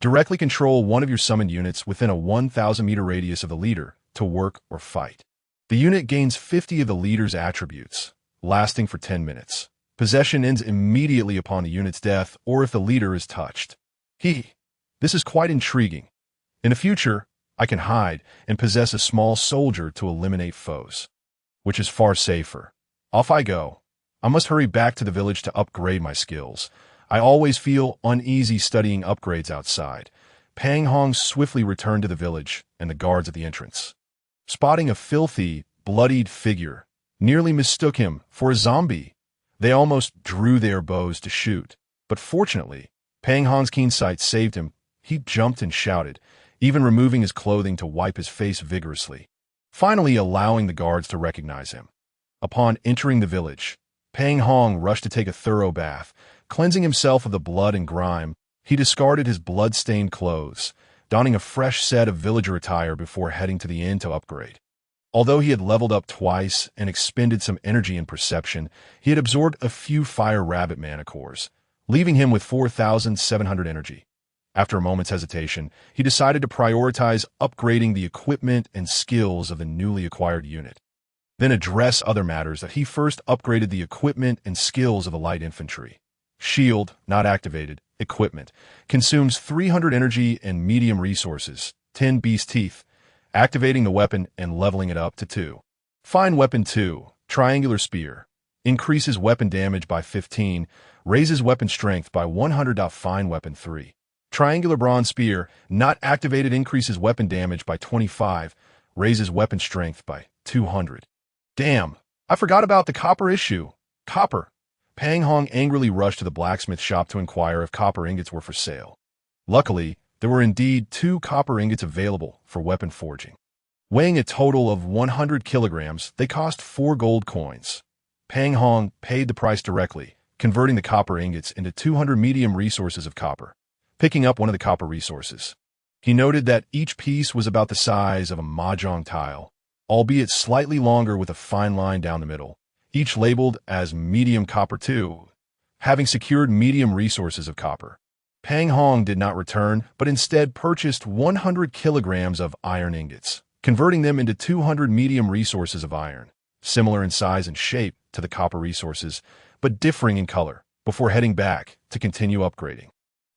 Directly control one of your summoned units within a 1,000-meter radius of the leader to work or fight. The unit gains 50 of the leader's attributes, lasting for 10 minutes. Possession ends immediately upon the unit's death or if the leader is touched. This is quite intriguing. In the future, I can hide and possess a small soldier to eliminate foes, which is far safer. Off I go. I must hurry back to the village to upgrade my skills. I always feel uneasy studying upgrades outside. Pang Hong swiftly returned to the village and the guards at the entrance. Spotting a filthy, bloodied figure, nearly mistook him for a zombie. They almost drew their bows to shoot, but fortunately, Pang Hong's keen sight saved him. He jumped and shouted, even removing his clothing to wipe his face vigorously, finally allowing the guards to recognize him. Upon entering the village, Pang Hong rushed to take a thorough bath. Cleansing himself of the blood and grime, he discarded his blood-stained clothes, donning a fresh set of villager attire before heading to the inn to upgrade. Although he had leveled up twice and expended some energy and perception, he had absorbed a few fire rabbit mana cores, leaving him with 4,700 energy. After a moment's hesitation, he decided to prioritize upgrading the equipment and skills of the newly acquired unit, then address other matters that he first upgraded the equipment and skills of the light infantry. Shield, not activated. Equipment. Consumes 300 energy and medium resources. 10 beast teeth. Activating the weapon and leveling it up to 2. Fine weapon 2. Triangular spear. Increases weapon damage by 15. Raises weapon strength by 100. Fine weapon 3. Triangular bronze spear. Not activated. Increases weapon damage by 25. Raises weapon strength by 200. Damn, I forgot about the copper issue. Copper. Pang Hong angrily rushed to the blacksmith shop to inquire if copper ingots were for sale. Luckily, there were indeed 2 copper ingots available for weapon forging. Weighing a total of 100 kilograms, they cost 4 gold coins. Pang Hong paid the price directly, converting the copper ingots into 200 medium resources of copper. Picking up one of the copper resources, he noted that each piece was about the size of a mahjong tile. albeit slightly longer with a fine line down the middle, each labeled as medium copper 2. Having secured medium resources of copper, Pang Hong did not return, but instead purchased 100 kilograms of iron ingots, converting them into 200 medium resources of iron, similar in size and shape to the copper resources, but differing in color, before heading back to continue upgrading.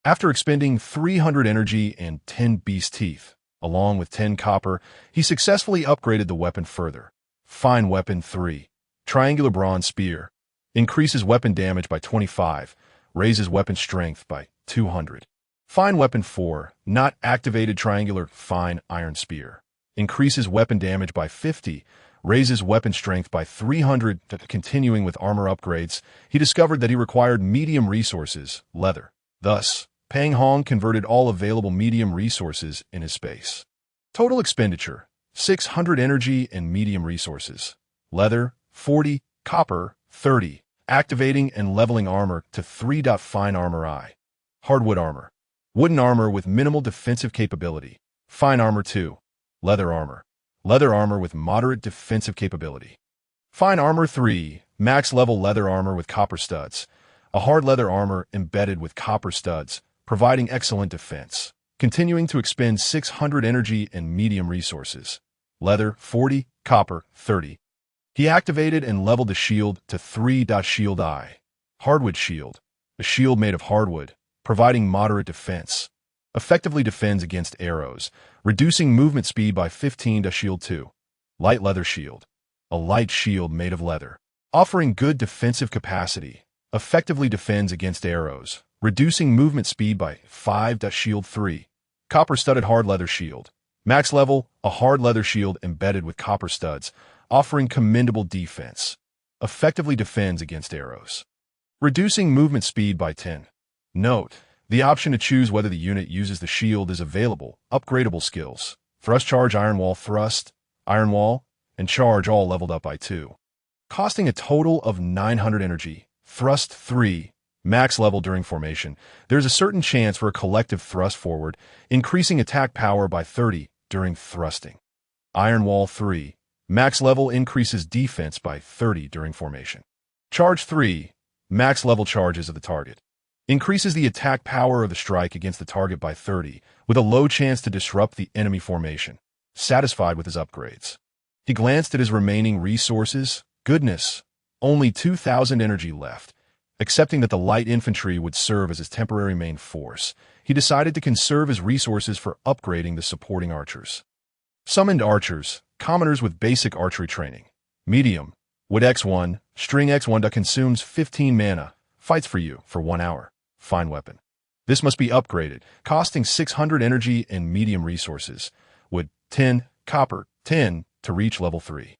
After expending 300 energy and 10 beast teeth, along with 10 copper, he successfully upgraded the weapon further. Fine Weapon 3. Triangular Bronze Spear. Increases weapon damage by 25, raises weapon strength by 200. Fine Weapon 4. Not activated Triangular Fine Iron Spear. Increases weapon damage by 50, raises weapon strength by 300. Continuing with armor upgrades, he discovered that he required medium resources, leather. Thus, Pang Hong converted all available medium resources in his space. Total expenditure: 600 energy and medium resources. Leather, 40, copper, 30. Activating and leveling armor to 3. Fine Armor I. Hardwood armor. Wooden armor with minimal defensive capability. Fine Armor 2. Leather armor. Leather armor with moderate defensive capability. Fine Armor 3. Max level leather armor with copper studs. A hard leather armor embedded with copper studs, providing excellent defense. Continuing to expend 600 energy and medium resources. Leather, 40, copper, 30. He activated and leveled the shield to 3. Shield I. Hardwood shield. A shield made of hardwood, providing moderate defense. Effectively defends against arrows, reducing movement speed by 15. Shield 2. Light leather shield. A light shield made of leather, offering good defensive capacity. Effectively defends against arrows, reducing movement speed by 5. Shield 3. Copper-studded hard leather shield. Max level, a hard leather shield embedded with copper studs, offering commendable defense. Effectively defends against arrows, reducing movement speed by 10. Note: the option to choose whether the unit uses the shield is available. Upgradable skills: Thrust Charge, Iron Wall Thrust, Iron Wall, and Charge, all leveled up by 2. Costing a total of 900 energy. Thrust 3. Max level during formation. There's a certain chance for a collective thrust forward, increasing attack power by 30 during thrusting. Iron Wall 3. Max level increases defense by 30 during formation. Charge 3. Max level charges of the target. Increases the attack power of the strike against the target by 30, with a low chance to disrupt the enemy formation. Satisfied with his upgrades, he glanced at his remaining resources. Goodness, only 2,000 energy left. Accepting that the light infantry would serve as his temporary main force, he decided to conserve his resources for upgrading the supporting archers. Summoned archers, commoners with basic archery training. Medium, Wood X1, String X1 that consumes 15 mana, fights for you for 1 hour. Fine weapon. This must be upgraded, costing 600 energy and medium resources. Wood 10, copper 10 to reach level 3.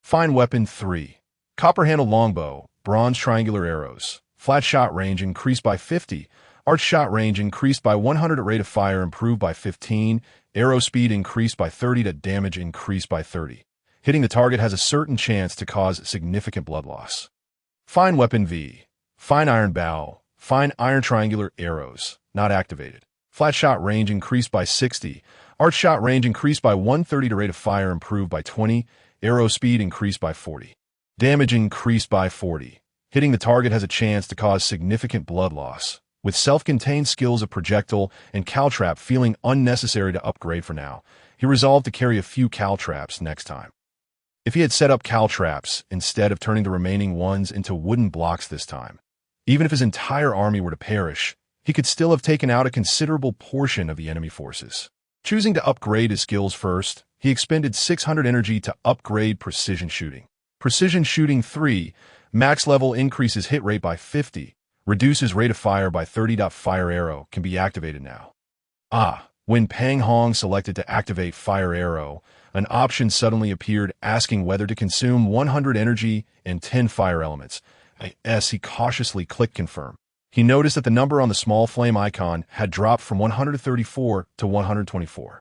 Fine Weapon 3. Copper handled longbow, bronze triangular arrows. Flat shot range increased by 50. Arch shot range increased by 100. Rate of fire improved by 15. Arrow speed increased by 30. Damage increased by 30. Hitting the target has a certain chance to cause significant blood loss. Fine Weapon V. Fine Iron Bow. Fine Iron Triangular Arrows. Not activated. Flat shot range increased by 60. Arch shot range increased by 130. Rate of fire improved by 20. Arrow speed increased by 40. Damage increased by 40. Hitting the target has a chance to cause significant blood loss. With self-contained skills of projectile and caltrap feeling unnecessary to upgrade for now, he resolved to carry a few caltraps next time. If he had set up caltraps instead of turning the remaining ones into wooden blocks this time, even if his entire army were to perish, he could still have taken out a considerable portion of the enemy forces. Choosing to upgrade his skills first, he expended 600 energy to upgrade Precision Shooting. Precision Shooting 3. Max level increases hit rate by 50. Reduces rate of fire by 30. Fire Arrow can be activated now. When Pang Hong selected to activate Fire Arrow, an option suddenly appeared asking whether to consume 100 energy and 10 fire elements. As he cautiously clicked confirm, he noticed that the number on the small flame icon had dropped from 134 to 124.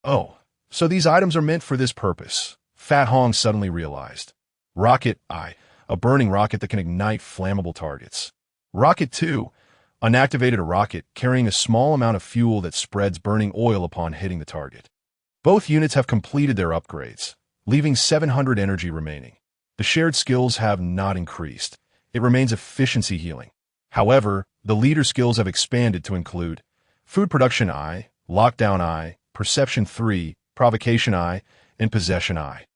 Oh, so these items are meant for this purpose. Fat Hong suddenly realized. Rocket I. A burning rocket that can ignite flammable targets. Rocket 2. Unactivated a rocket carrying a small amount of fuel that spreads burning oil upon hitting the target. Both units have completed their upgrades. leaving 700 energy remaining. The shared skills have not increased. It remains efficiency healing. However, the leader skills have expanded to include food production I, lockdown I, perception 3, provocation I, and possession I.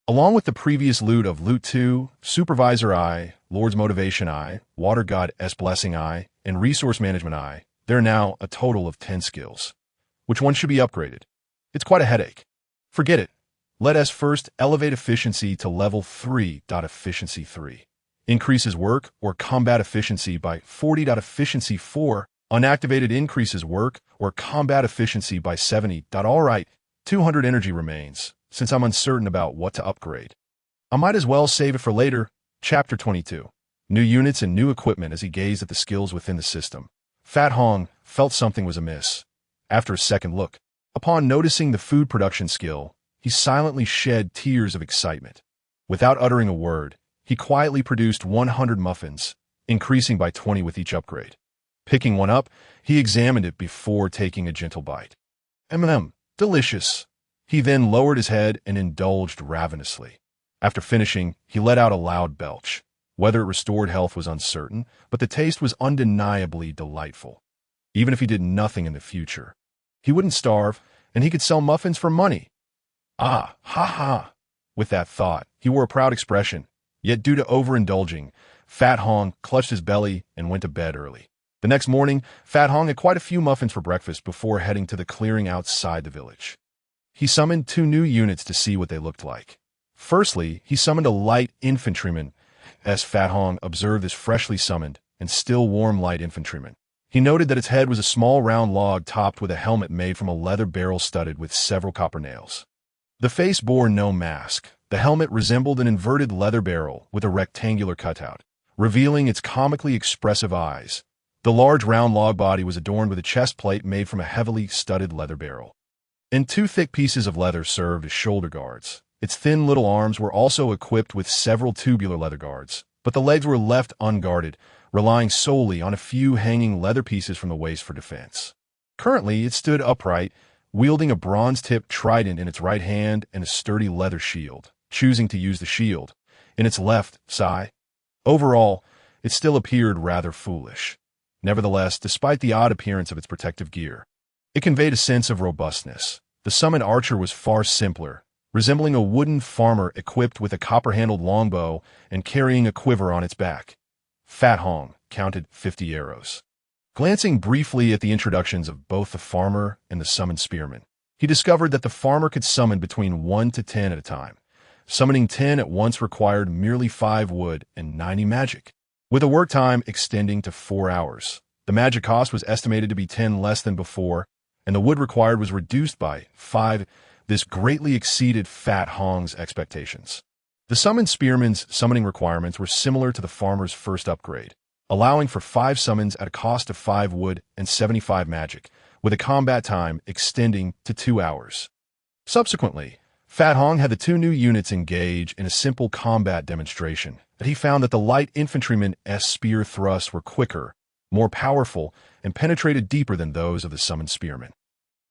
Along with the previous loot of loot 2, supervisor I, Lord's motivation I, water god S blessing I, and resource management I, there are now a total of 10 skills. Which one should be upgraded? It's quite a headache. Forget it. Let us first elevate efficiency to level 3. Efficiency 3. Increases work or combat efficiency by 40. Efficiency 4. Unactivated increases work or combat efficiency by 70. Alright, 200 energy remains, since I'm uncertain about what to upgrade. I might as well save it for later. Chapter 22. New units and new equipment. As he gazed at the skills within the system, Fat Hong felt something was amiss. After a second look, upon noticing the food production skill, he silently shed tears of excitement. Without uttering a word, he quietly produced 100 muffins, increasing by 20 with each upgrade. Picking one up, he examined it before taking a gentle bite. Delicious. He then lowered his head and indulged ravenously. After finishing, he let out a loud belch. Whether it restored health was uncertain, but the taste was undeniably delightful. Even if he did nothing in the future, he wouldn't starve, and he could sell muffins for money. Ah, ha ha. With that thought, he wore a proud expression. Yet due to overindulging, Fat Hong clutched his belly and went to bed early. The next morning, Fat Hong had quite a few muffins for breakfast before heading to the clearing outside the village. He summoned 2 new units to see what they looked like. Firstly, he summoned a light infantryman. As Fat Hong observed this freshly summoned and still warm light infantryman, he noted that its head was a small round log topped with a helmet made from a leather barrel studded with several copper nails. The face bore no mask. The helmet resembled an inverted leather barrel with a rectangular cutout, revealing its comically expressive eyes. The large round log body was adorned with a chest plate made from a heavily studded leather barrel, and 2 thick pieces of leather served as shoulder guards. Its thin little arms were also equipped with several tubular leather guards, but the legs were left unguarded, relying solely on a few hanging leather pieces from the waist for defense. Currently, it stood upright, wielding a bronze-tipped trident in its right hand and a sturdy leather shield, choosing to use the shield in its left side. Overall, it still appeared rather foolish. Nevertheless, despite the odd appearance of its protective gear, it conveyed a sense of robustness. The summoned archer was far simpler, resembling a wooden farmer equipped with a copper-handled longbow and carrying a quiver on its back. Fat Hong counted 50 arrows. Glancing briefly at the introductions of both the farmer and the summoned spearman, he discovered that the farmer could summon between 1 to 10 at a time. Summoning 10 at once required merely 5 wood and 90 magic, with a work time extending to 4 hours. The magic cost was estimated to be 10 less than before, and the wood required was reduced by 5. This greatly exceeded Fat Hong's expectations. The summoned spearman's summoning requirements were similar to the farmer's first upgrade, allowing for 5 summons at a cost of 5 wood and 75 magic, with a combat time extending to 2 hours. Subsequently, Fat Hong had the 2 new units engage in a simple combat demonstration, but he found that the light infantryman's spear thrusts were quicker, more powerful, and penetrated deeper than those of the summoned spearman.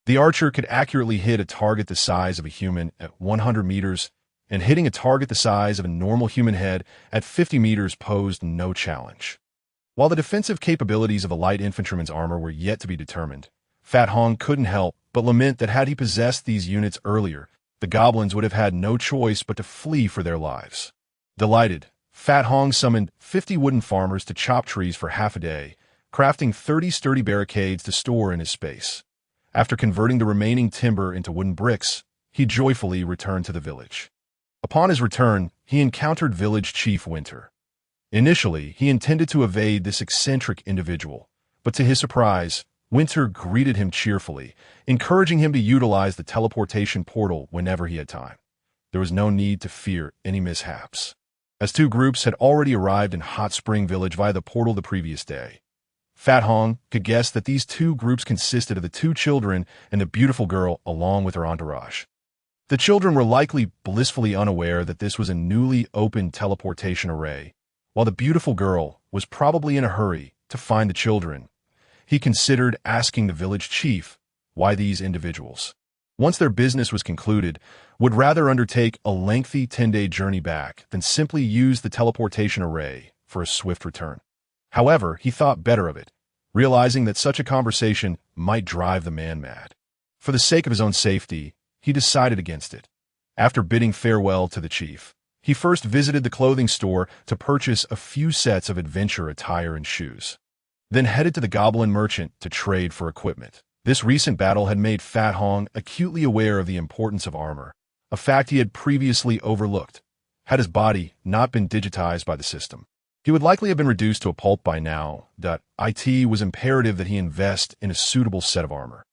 The archer could accurately hit a target the size of a human at 100 meters, and hitting a target the size of a normal human head at 50 meters posed no challenge. While the defensive capabilities of the light infantryman's armor were yet to be determined, Fat Hong couldn't help but lament that had he possessed these units earlier, the goblins would have had no choice but to flee for their lives. Delighted, Fat Hong summoned 50 wooden farmers to chop trees for half a day, crafting 30 sturdy barricades to store in his space. After converting the remaining timber into wooden bricks, he joyfully returned to the village. Upon his return, he encountered village chief Winter. Initially, he intended to evade this eccentric individual, but to his surprise, Winter greeted him cheerfully, encouraging him to utilize the teleportation portal whenever he had time. There was no need to fear any mishaps, as 2 groups had already arrived in Hot Spring Village via the portal the previous day. Fat Hong could guess that these 2 groups consisted of the 2 children and the beautiful girl along with her entourage. The children were likely blissfully unaware that this was a newly opened teleportation array, while the beautiful girl was probably in a hurry to find the children. He considered asking the village chief why these individuals once their business was concluded, would rather undertake a lengthy 10-day journey back than simply use the teleportation array for a swift return. However, he thought better of it, realizing that such a conversation might drive the man mad. For the sake of his own safety, he decided against it. After bidding farewell to the chief, he first visited the clothing store to purchase a few sets of adventure attire and shoes, then headed to the goblin merchant to trade for equipment. This recent battle had made Fat Hong acutely aware of the importance of armor, a fact he had previously overlooked. Had his body not been digitized by the system, he would likely have been reduced to a pulp by now. It was imperative that he invest in a suitable set of armor.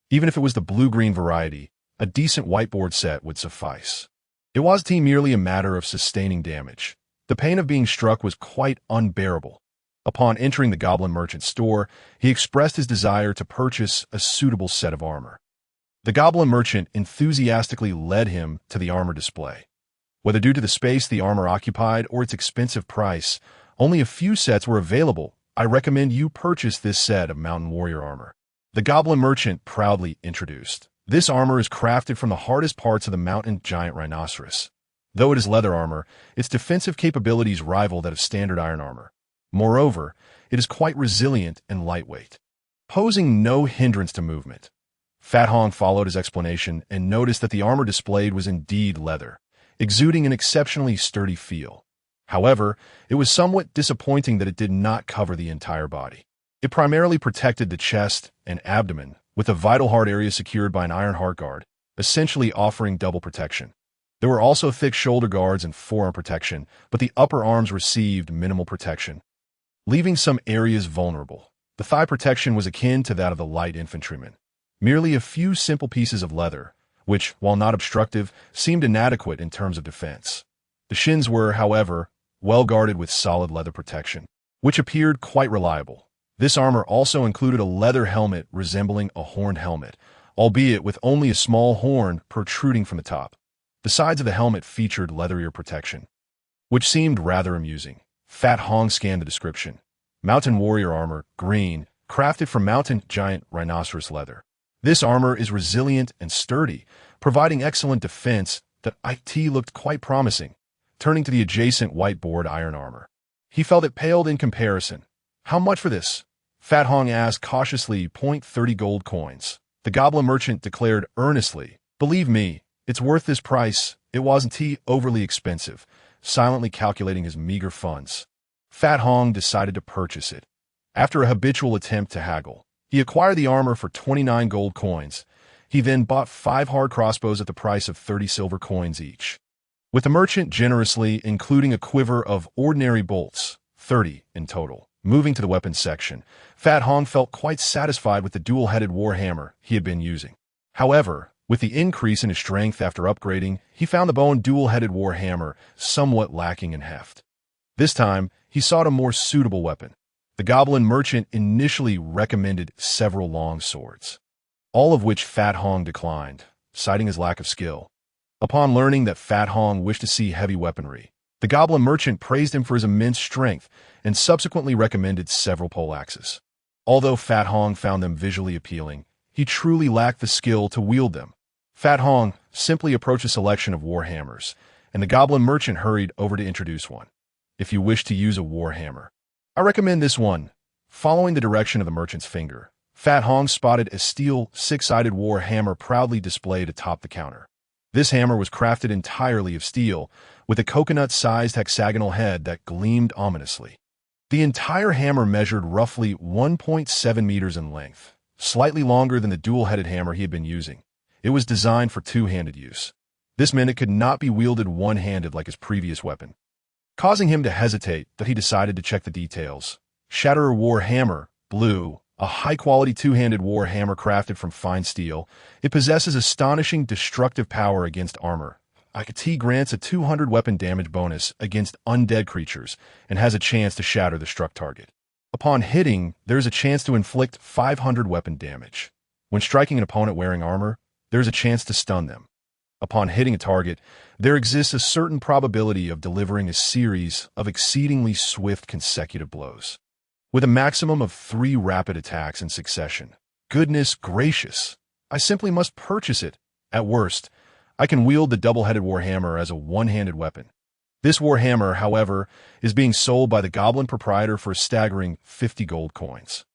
Even if it was the blue-green variety, a decent whiteboard set would suffice. It wasn't merely a matter of sustaining damage. The pain of being struck was quite unbearable. Upon entering the goblin merchant's store, he expressed his desire to purchase a suitable set of armor. The goblin merchant enthusiastically led him to the armor display. Whether due to the space the armor occupied or its expensive price, only a few sets were available. I recommend you purchase this set of mountain warrior armor, the goblin merchant proudly introduced. This armor is crafted from the hardest parts of the mountain giant rhinoceros. Though it is leather armor, its defensive capabilities rival that of standard iron armor. Moreover, it is quite resilient and lightweight, posing no hindrance to movement. Fat Hong followed his explanation and noticed that the armor displayed was indeed leather, exuding an exceptionally sturdy feel. However, it was somewhat disappointing that it did not cover the entire body. It primarily protected the chest and abdomen, with the vital heart area secured by an iron heart guard, essentially offering double protection. There were also thick shoulder guards and forearm protection, but the upper arms received minimal protection, leaving some areas vulnerable. The thigh protection was akin to that of the light infantryman. Merely a few simple pieces of leather, which, while not obstructive, seemed inadequate in terms of defense. The shins were, however, well guarded with solid leather protection, which appeared quite reliable. This armor also included a leather helmet resembling a horned helmet, albeit with only a small horn protruding from the top. The sides of the helmet featured leather ear protection, which seemed rather amusing. Fat Hong scanned the description. Mountain warrior armor, green, crafted from mountain giant rhinoceros leather. This armor is resilient and sturdy, providing excellent defense. That IT looked quite promising. Turning to the adjacent whiteboard iron armor, he felt it paled in comparison. How much for this? Fat Hong asked cautiously. 30 gold coins. The goblin merchant declared earnestly. Believe me, it's worth this price. It wasn't overly expensive, silently calculating his meager funds. Fat Hong decided to purchase it. After a habitual attempt to haggle, he acquired the armor for 29 gold coins. He then bought 5 hard crossbows at the price of 30 silver coins each, with the merchant generously including a quiver of ordinary bolts, 30 in total. Moving to the weapons section, Fat Hong felt quite satisfied with the dual-headed war hammer he had been using. However, with the increase in his strength after upgrading, he found the bone dual-headed war hammer somewhat lacking in heft. This time, he sought a more suitable weapon. The goblin merchant initially recommended several long swords, all of which Fat Hong declined, citing his lack of skill. Upon learning that Fat Hong wished to see heavy weaponry, the goblin merchant praised him for his immense strength and subsequently recommended several poleaxes. Although Fat Hong found them visually appealing, he truly lacked the skill to wield them. Fat Hong simply approached a selection of war hammers, and the goblin merchant hurried over to introduce one. If you wish to use a war hammer, I recommend this one. Following the direction of the merchant's finger, Fat Hong spotted a steel, 6-sided war hammer proudly displayed atop the counter. This hammer was crafted entirely of steel, with a coconut-sized hexagonal head that gleamed ominously. The entire hammer measured roughly 1.7 meters in length, slightly longer than the dual-headed hammer he had been using. It was designed for two-handed use. This meant it could not be wielded one-handed like his previous weapon, causing him to hesitate. That he decided to check the details. Shatterer War Hammer, blue, a high-quality two-handed war hammer crafted from fine steel. It possesses astonishing destructive power against armor. IT grants a 200 weapon damage bonus against undead creatures and has a chance to shatter the struck target. Upon hitting, there is a chance to inflict 500 weapon damage. When striking an opponent wearing armor, there is a chance to stun them. Upon hitting a target, there exists a certain probability of delivering a series of exceedingly swift consecutive blows, with a maximum of 3 rapid attacks in succession. Goodness gracious! I simply must purchase it. At worst, I can wield the double-headed warhammer as a one-handed weapon. This warhammer, however, is being sold by the goblin proprietor for a staggering 50 gold coins.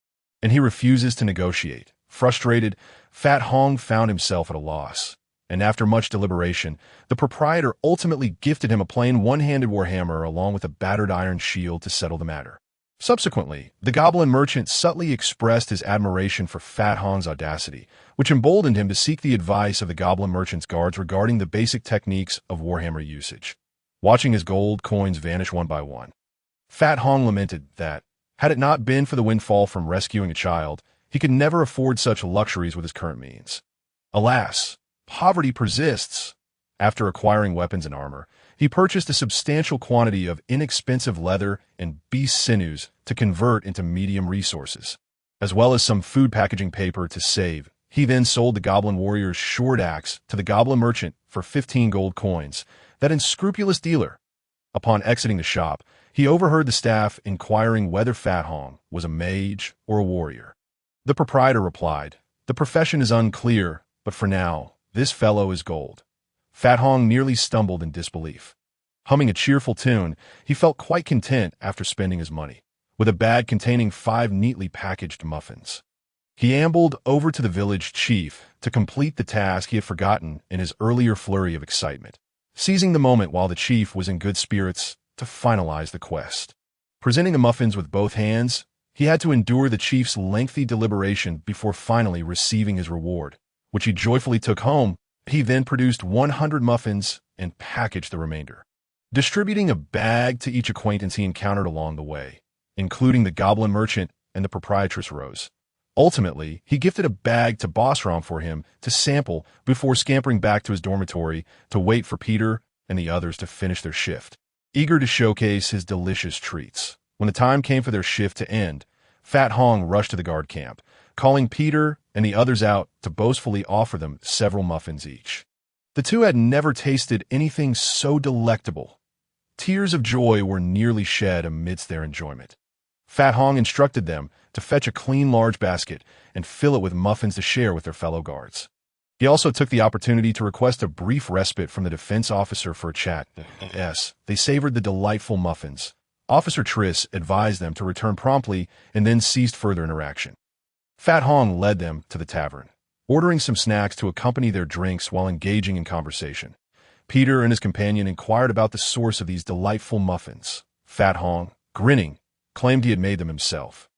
And he refuses to negotiate. Frustrated, Fat Hong found himself at a loss. And after much deliberation, the proprietor ultimately gifted him a plain one-handed warhammer along with a battered iron shield to settle the matter. Subsequently, the goblin merchant subtly expressed his admiration for Fat Hong's audacity, which emboldened him to seek the advice of the goblin merchant's guards regarding the basic techniques of warhammer usage. Watching his gold coins vanish one by one, Fat Hong lamented that, had it not been for the windfall from rescuing a child, he could never afford such luxuries with his current means. Alas, poverty persists. After acquiring weapons and armor, he purchased a substantial quantity of inexpensive leather and beast sinews to convert into medium resources, as well as some food packaging paper to save. He then sold the goblin warrior's short axe to the goblin merchant for 15 gold coins, that unscrupulous dealer. Upon exiting the shop, he overheard the staff inquiring whether Fat Hong was a mage or a warrior. The proprietor replied, "The profession is unclear, but for now, this fellow is gold." Fat Hong nearly stumbled in disbelief. Humming a cheerful tune, he felt quite content after spending his money, with a bag containing 5 neatly packaged muffins. He ambled over to the village chief to complete the task he had forgotten in his earlier flurry of excitement, seizing the moment while the chief was in good spirits to finalize the quest. Presenting the muffins with both hands, he had to endure the chief's lengthy deliberation before finally receiving his reward, which he joyfully took home. He then produced 100 muffins and packaged the remainder, distributing a bag to each acquaintance he encountered along the way, including the goblin merchant and the proprietress Rose. Ultimately, he gifted a bag to Bossrom for him to sample before scampering back to his dormitory to wait for Peter and the others to finish their shift, eager to showcase his delicious treats. When the time came for their shift to end, Fat Hong rushed to the guard camp, calling Peter and the others out to boastfully offer them several muffins each. The two had never tasted anything so delectable. Tears of joy were nearly shed amidst their enjoyment. Fat Hong instructed them to fetch a clean large basket and fill it with muffins to share with their fellow guards. He also took the opportunity to request a brief respite from the defense officer for a chat. Yes, they savored the delightful muffins. Officer Triss advised them to return promptly and then ceased further interaction. Fat Hong led them to the tavern, ordering some snacks to accompany their drinks while engaging in conversation. Peter and his companion inquired about the source of these delightful muffins. Fat Hong, grinning, claimed he had made them himself.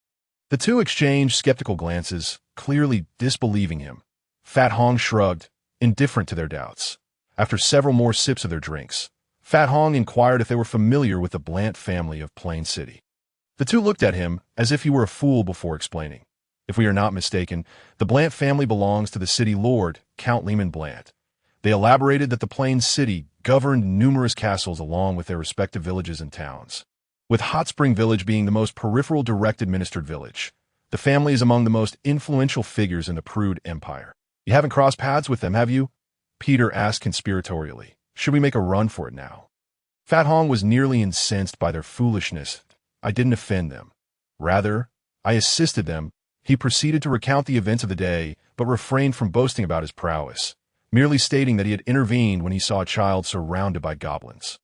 The two exchanged skeptical glances, clearly disbelieving him. Fat Hong shrugged, indifferent to their doubts. After several more sips of their drinks, Fat Hong inquired if they were familiar with the Blant family of Plain City. The two looked at him as if he were a fool before explaining. If we are not mistaken, the Blant family belongs to the city lord, Count Lehman Blant. They elaborated that the Plain City governed numerous castles along with their respective villages and towns, with Hot Spring Village being the most peripheral direct administered village. The family is among the most influential figures in the Prude Empire. You haven't crossed paths with them, have you? Peter asked conspiratorially. Should we make a run for it now? Fat Hong was nearly incensed by their foolishness. I didn't offend them. Rather, I assisted them. He proceeded to recount the events of the day, but refrained from boasting about his prowess, merely stating that he had intervened when he saw a child surrounded by goblins.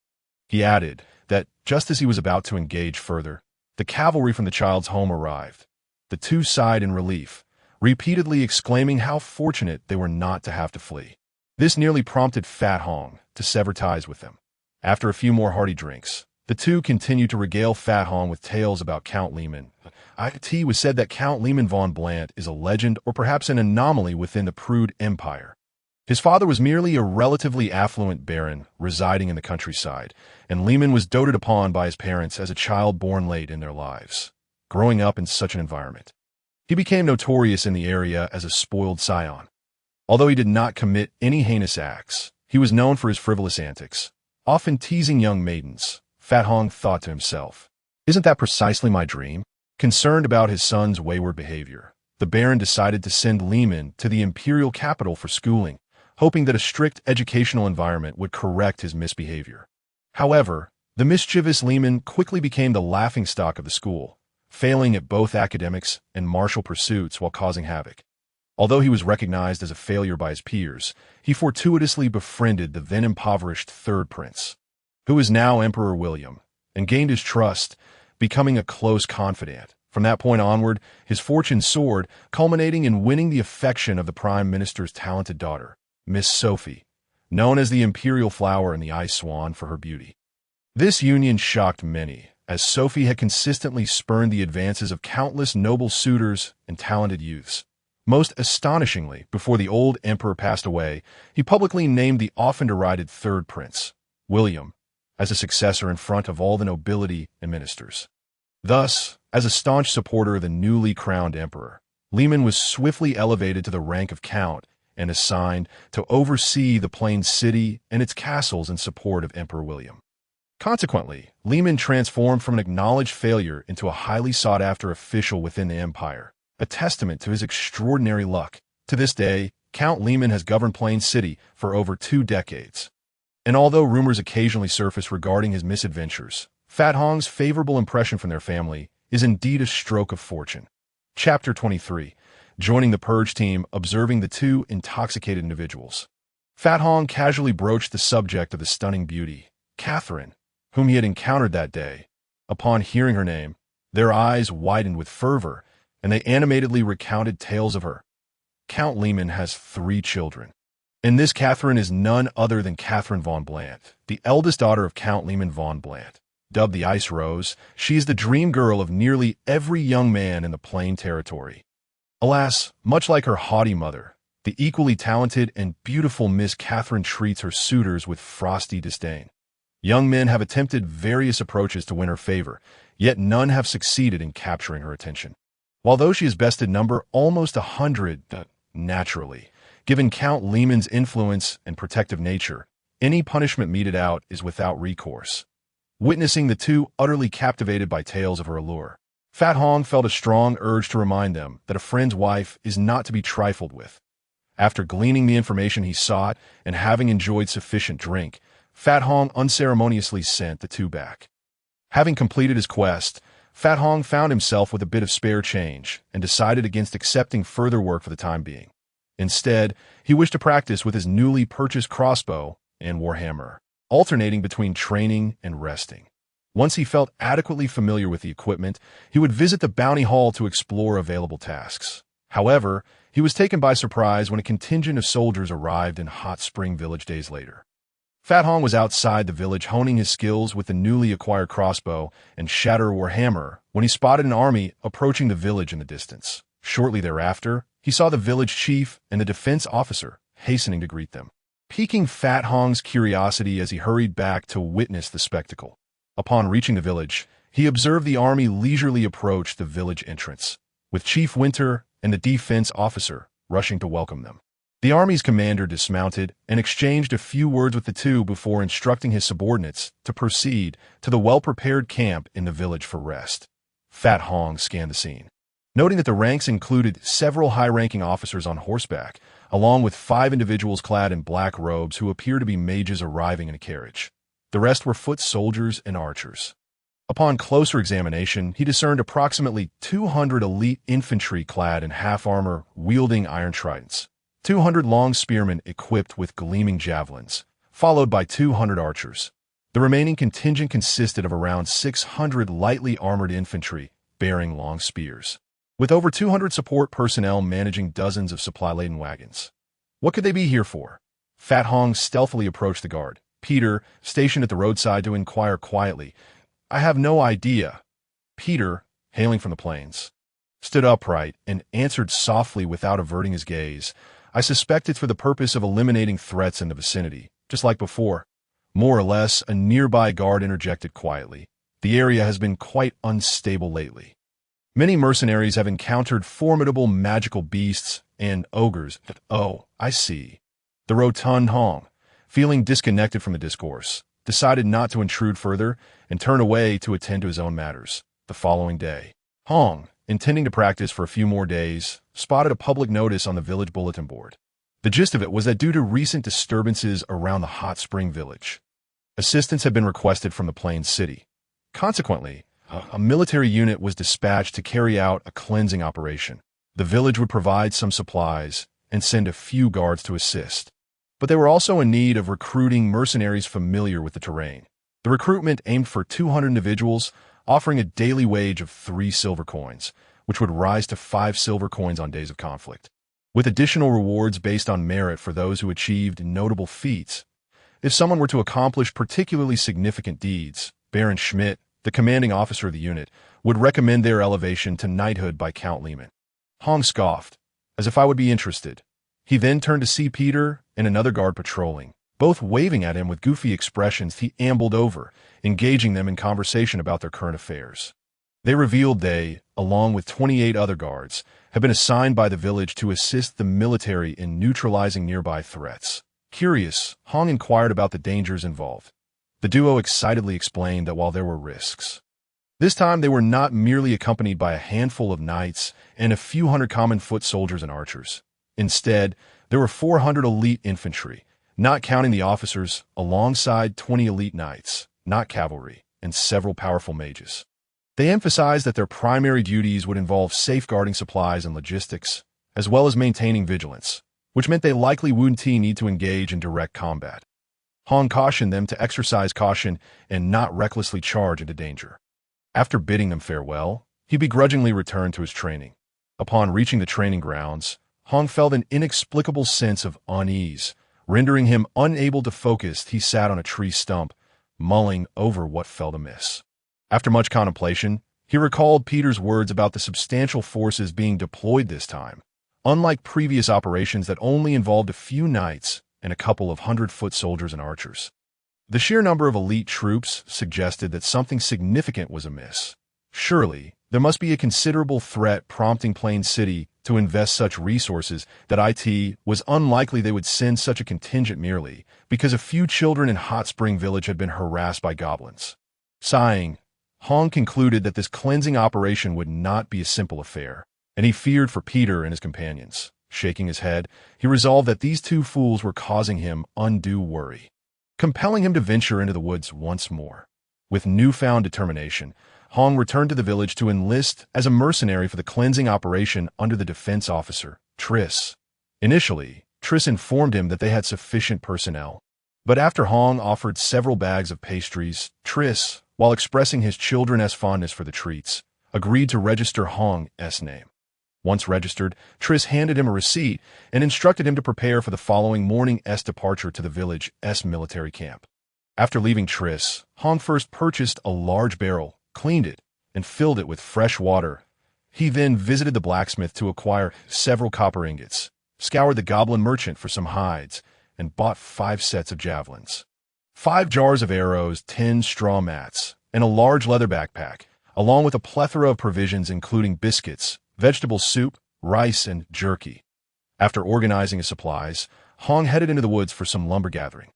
He added that, just as he was about to engage further, the cavalry from the child's home arrived. The two sighed in relief, repeatedly exclaiming how fortunate they were not to have to flee. This nearly prompted Fat Hong to sever ties with them. After a few more hearty drinks, the two continued to regale Fat Hong with tales about Count Lehman. It was said that Count Lehman von Blant is a legend or perhaps an anomaly within the Prude Empire. His father was merely a relatively affluent baron residing in the countryside, and Lehman was doted upon by his parents as a child born late in their lives. Growing up in such an environment, he became notorious in the area as a spoiled scion. Although he did not commit any heinous acts, he was known for his frivolous antics, often teasing young maidens. Fat Hong thought to himself, "Isn't that precisely my dream?" Concerned about his son's wayward behavior, the baron decided to send Lehman to the imperial capital for schooling, hoping that a strict educational environment would correct his misbehavior. However, the mischievous Lehman quickly became the laughingstock of the school, failing at both academics and martial pursuits while causing havoc. Although he was recognized as a failure by his peers, he fortuitously befriended the then-impoverished third prince, who is now Emperor William, and gained his trust, becoming a close confidant. From that point onward, his fortune soared, culminating in winning the affection of the Prime Minister's talented daughter, Miss Sophie, known as the Imperial Flower and the Ice Swan for her beauty. This union shocked many, as Sophie had consistently spurned the advances of countless noble suitors and talented youths. Most astonishingly, before the old emperor passed away, he publicly named the often-derided third prince, William, as a successor in front of all the nobility and ministers. Thus, as a staunch supporter of the newly crowned emperor, Lehman was swiftly elevated to the rank of count and assigned to oversee the plain city and its castles in support of Emperor William. Consequently, Lehman transformed from an acknowledged failure into a highly sought-after official within the empire, a testament to his extraordinary luck. To this day, Count Lehman has governed Plain City for over 2 decades. And although rumors occasionally surface regarding his misadventures, Fat Hong's favorable impression from their family is indeed a stroke of fortune. Chapter 23. Joining the Purge team, observing the two intoxicated individuals. Fat Hong casually broached the subject of the stunning beauty, Catherine, whom he had encountered that day. Upon hearing her name, their eyes widened with fervor, and they animatedly recounted tales of her. Count Lehman has 3 children, and this Catherine is none other than Catherine von Blant, the eldest daughter of Count Lehman von Blant. Dubbed the Ice Rose, she is the dream girl of nearly every young man in the Plain territory. Alas, much like her haughty mother, the equally talented and beautiful Miss Catherine treats her suitors with frosty disdain. Young men have attempted various approaches to win her favor, yet none have succeeded in capturing her attention. While though she has bested number almost 100, naturally, given Count Lehman's influence and protective nature, any punishment meted out is without recourse. Witnessing the two utterly captivated by tales of her allure, Fat Hong felt a strong urge to remind them that a friend's wife is not to be trifled with. After gleaning the information he sought and having enjoyed sufficient drink, Fat Hong unceremoniously sent the two back. Having completed his quest, Fat Hong found himself with a bit of spare change and decided against accepting further work for the time being. Instead, he wished to practice with his newly purchased crossbow and warhammer, alternating between training and resting. Once he felt adequately familiar with the equipment, he would visit the bounty hall to explore available tasks. However, he was taken by surprise when a contingent of soldiers arrived in Hot Spring Village days later. Fat Hong was outside the village honing his skills with the newly acquired crossbow and shatter warhammer when he spotted an army approaching the village in the distance. Shortly thereafter, he saw the village chief and the defense officer hastening to greet them, piquing Fat Hong's curiosity as he hurried back to witness the spectacle. Upon reaching the village, he observed the army leisurely approach the village entrance, with Chief Winter and the defense officer rushing to welcome them. The army's commander dismounted and exchanged a few words with the two before instructing his subordinates to proceed to the well-prepared camp in the village for rest. Fat Hong scanned the scene, noting that the ranks included several high-ranking officers on horseback, along with 5 individuals clad in black robes who appear to be mages arriving in a carriage. The rest were foot soldiers and archers. Upon closer examination, he discerned approximately 200 elite infantry clad in half-armor wielding iron tridents, 200 long spearmen equipped with gleaming javelins, followed by 200 archers. The remaining contingent consisted of around 600 lightly armored infantry bearing long spears, with over 200 support personnel managing dozens of supply-laden wagons. What could they be here for? Fat Hong stealthily approached the guard, Peter, stationed at the roadside, to inquire quietly. "I have no idea." Peter, hailing from the plains, stood upright and answered softly without averting his gaze, "I suspect it's for the purpose of eliminating threats in the vicinity, just like before." More or less, a nearby guard interjected quietly. "The area has been quite unstable lately. Many mercenaries have encountered formidable magical beasts and ogres." "Oh, I see." The rotund Hong, feeling disconnected from the discourse, decided not to intrude further and turn away to attend to his own matters. The following day, Hong, intending to practice for a few more days, spotted a public notice on the village bulletin board. The gist of it was that due to recent disturbances around the Hot Spring Village, assistance had been requested from the Plain City. Consequently, a military unit was dispatched to carry out a cleansing operation. The village would provide some supplies and send a few guards to assist. But they were also in need of recruiting mercenaries familiar with the terrain. The recruitment aimed for 200 individuals, offering a daily wage of 3 silver coins, which would rise to 5 silver coins on days of conflict, with additional rewards based on merit for those who achieved notable feats. If someone were to accomplish particularly significant deeds, Baron Schmidt, the commanding officer of the unit, would recommend their elevation to knighthood by Count Lehman. Hong scoffed, as if I would be interested. He then turned to see Peter and another guard patrolling. Both waving at him with goofy expressions, he ambled over, engaging them in conversation about their current affairs. They revealed they, along with 28 other guards, had been assigned by the village to assist the military in neutralizing nearby threats. Curious, Hong inquired about the dangers involved. The duo excitedly explained that while there were risks, this time they were not merely accompanied by a handful of knights and a few hundred common foot soldiers and archers. Instead, there were 400 elite infantry, not counting the officers, alongside 20 elite knights, not cavalry, and several powerful mages. They emphasized that their primary duties would involve safeguarding supplies and logistics, as well as maintaining vigilance, which meant they likely wouldn't need to engage in direct combat. Hong cautioned them to exercise caution and not recklessly charge into danger. After bidding them farewell, he begrudgingly returned to his training. Upon reaching the training grounds, Hong felt an inexplicable sense of unease. Rendering him unable to focus, he sat on a tree stump, mulling over what felt amiss. After much contemplation, he recalled Peter's words about the substantial forces being deployed this time, unlike previous operations that only involved a few knights and a couple of 100-foot soldiers and archers. The sheer number of elite troops suggested that something significant was amiss. Surely, there must be a considerable threat prompting Plain City to invest such resources that it was unlikely they would send such a contingent merely because a few children in Hot Spring Village had been harassed by goblins. Sighing, Hong concluded that this cleansing operation would not be a simple affair, and he feared for Peter and his companions. Shaking his head, he resolved that these two fools were causing him undue worry, compelling him to venture into the woods once more. With newfound determination, Hong returned to the village to enlist as a mercenary for the cleansing operation under the defense officer, Triss. Initially, Triss informed him that they had sufficient personnel, but after Hong offered several bags of pastries, Triss, while expressing his children's fondness for the treats, agreed to register Hong's name. Once registered, Triss handed him a receipt and instructed him to prepare for the following morning's departure to the village's military camp. After leaving Triss, Hong first purchased a large barrel, cleaned it, and filled it with fresh water. He then visited the blacksmith to acquire several copper ingots, scoured the goblin merchant for some hides, and bought 5 sets of javelins, 5 jars of arrows, 10 straw mats, and a large leather backpack, along with a plethora of provisions including biscuits, vegetable soup, rice, and jerky. After organizing his supplies, Hong headed into the woods for some lumber gathering.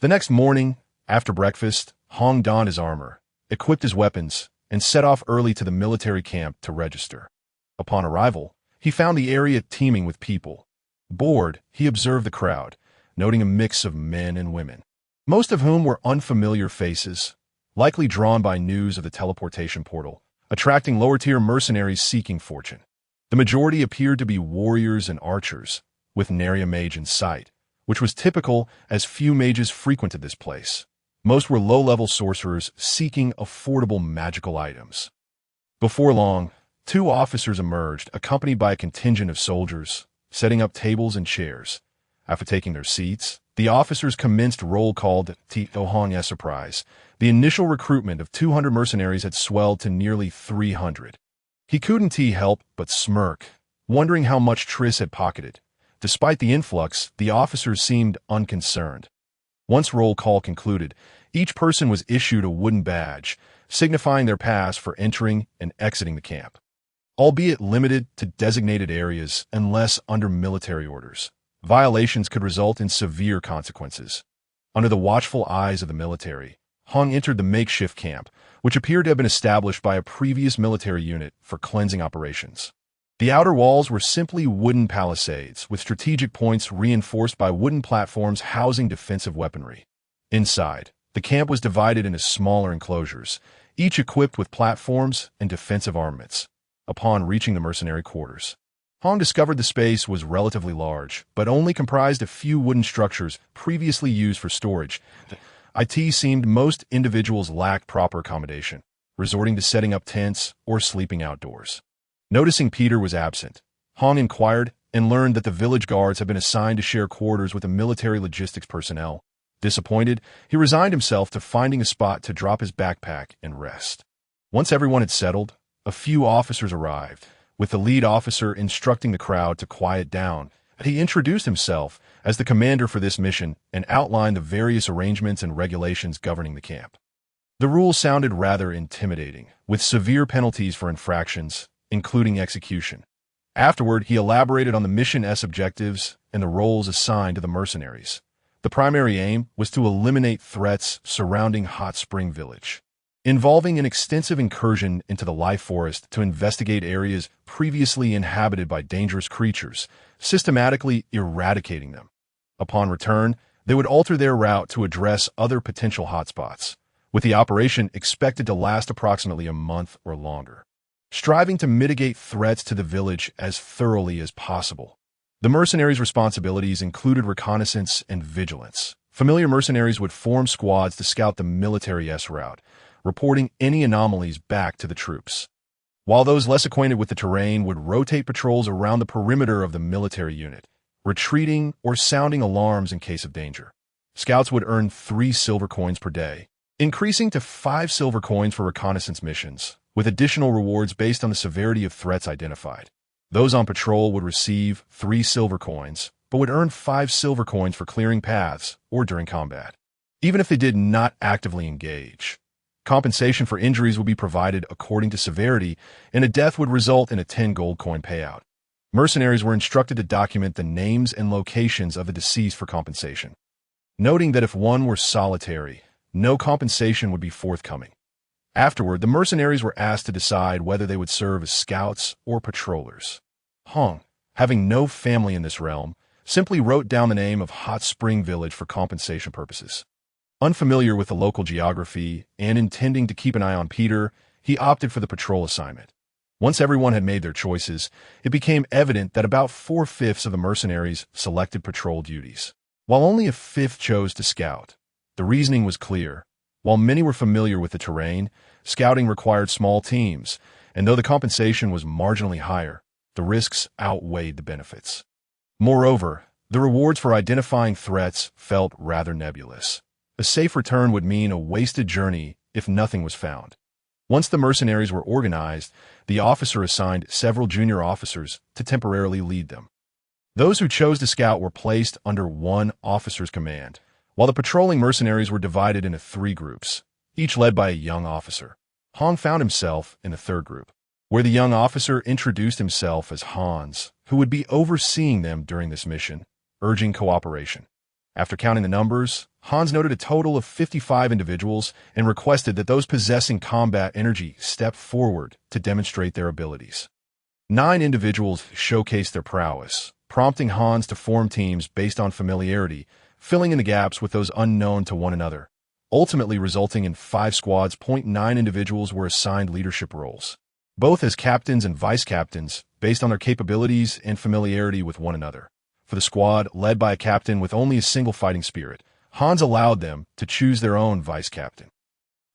The next morning, after breakfast, Hong donned his armor, equipped his weapons, and set off early to the military camp to register. Upon arrival, he found the area teeming with people. Bored, he observed the crowd, noting a mix of men and women, most of whom were unfamiliar faces, likely drawn by news of the teleportation portal, attracting lower-tier mercenaries seeking fortune. The majority appeared to be warriors and archers, with nary a mage in sight, which was typical as few mages frequented this place. Most were low-level sorcerers seeking affordable magical items. Before long, 2 officers emerged, accompanied by a contingent of soldiers, setting up tables and chairs. After taking their seats, the officers commenced roll call to Hong's surprise. The initial recruitment of 200 mercenaries had swelled to nearly 300. He couldn't help but smirk, wondering how much Triss had pocketed. Despite the influx, the officers seemed unconcerned. Once roll call concluded, each person was issued a wooden badge, signifying their pass for entering and exiting the camp, albeit limited to designated areas unless under military orders. Violations could result in severe consequences. Under the watchful eyes of the military, Hong entered the makeshift camp, which appeared to have been established by a previous military unit for cleansing operations. The outer walls were simply wooden palisades, with strategic points reinforced by wooden platforms housing defensive weaponry. Inside, the camp was divided into smaller enclosures, each equipped with platforms and defensive armaments. Upon reaching the mercenary quarters, Hong discovered the space was relatively large, but only comprised a few wooden structures previously used for storage. It seemed most individuals lacked proper accommodation, resorting to setting up tents or sleeping outdoors. Noticing Peter was absent, Hong inquired and learned that the village guards had been assigned to share quarters with the military logistics personnel. Disappointed, he resigned himself to finding a spot to drop his backpack and rest. Once everyone had settled, a few officers arrived, with the lead officer instructing the crowd to quiet down. He introduced himself as the commander for this mission and outlined the various arrangements and regulations governing the camp. The rules sounded rather intimidating, with severe penalties for infractions, including execution. Afterward, he elaborated on the mission's objectives and the roles assigned to the mercenaries. The primary aim was to eliminate threats surrounding Hot Spring Village, involving an extensive incursion into the life forest to investigate areas previously inhabited by dangerous creatures, systematically eradicating them. Upon return, they would alter their route to address other potential hotspots, with the operation expected to last approximately a month or longer, striving to mitigate threats to the village as thoroughly as possible. The mercenaries' responsibilities included reconnaissance and vigilance. Familiar mercenaries would form squads to scout the military's route, reporting any anomalies back to the troops, while those less acquainted with the terrain would rotate patrols around the perimeter of the military unit, retreating or sounding alarms in case of danger. Scouts would earn 3 silver coins per day, increasing to 5 silver coins for reconnaissance missions, with additional rewards based on the severity of threats identified. Those on patrol would receive 3 silver coins, but would earn 5 silver coins for clearing paths or during combat, even if they did not actively engage. Compensation for injuries would be provided according to severity, and a death would result in a 10 gold coin payout. Mercenaries were instructed to document the names and locations of the deceased for compensation, noting that if one were solitary, no compensation would be forthcoming. Afterward, the mercenaries were asked to decide whether they would serve as scouts or patrollers. Hong, having no family in this realm, simply wrote down the name of Hot Spring Village for compensation purposes. Unfamiliar with the local geography and intending to keep an eye on Peter, he opted for the patrol assignment. Once everyone had made their choices, it became evident that about 4/5 of the mercenaries selected patrol duties, while only a fifth chose to scout. The reasoning was clear. While many were familiar with the terrain, scouting required small teams, and though the compensation was marginally higher, the risks outweighed the benefits. Moreover, the rewards for identifying threats felt rather nebulous. A safe return would mean a wasted journey if nothing was found. Once the mercenaries were organized, the officer assigned several junior officers to temporarily lead them. Those who chose to scout were placed under one officer's command, while the patrolling mercenaries were divided into 3 groups, each led by a young officer. Hong found himself in the 3rd group, where the young officer introduced himself as Hans, who would be overseeing them during this mission, urging cooperation. After counting the numbers, Hans noted a total of 55 individuals and requested that those possessing combat energy step forward to demonstrate their abilities. 9 individuals showcased their prowess, prompting Hans to form teams based on familiarity, filling in the gaps with those unknown to one another, ultimately resulting in 5 squads. 9 individuals were assigned leadership roles, both as captains and vice-captains, based on their capabilities and familiarity with one another. For the squad, led by a captain with only a single fighting spirit, Hans allowed them to choose their own vice-captain.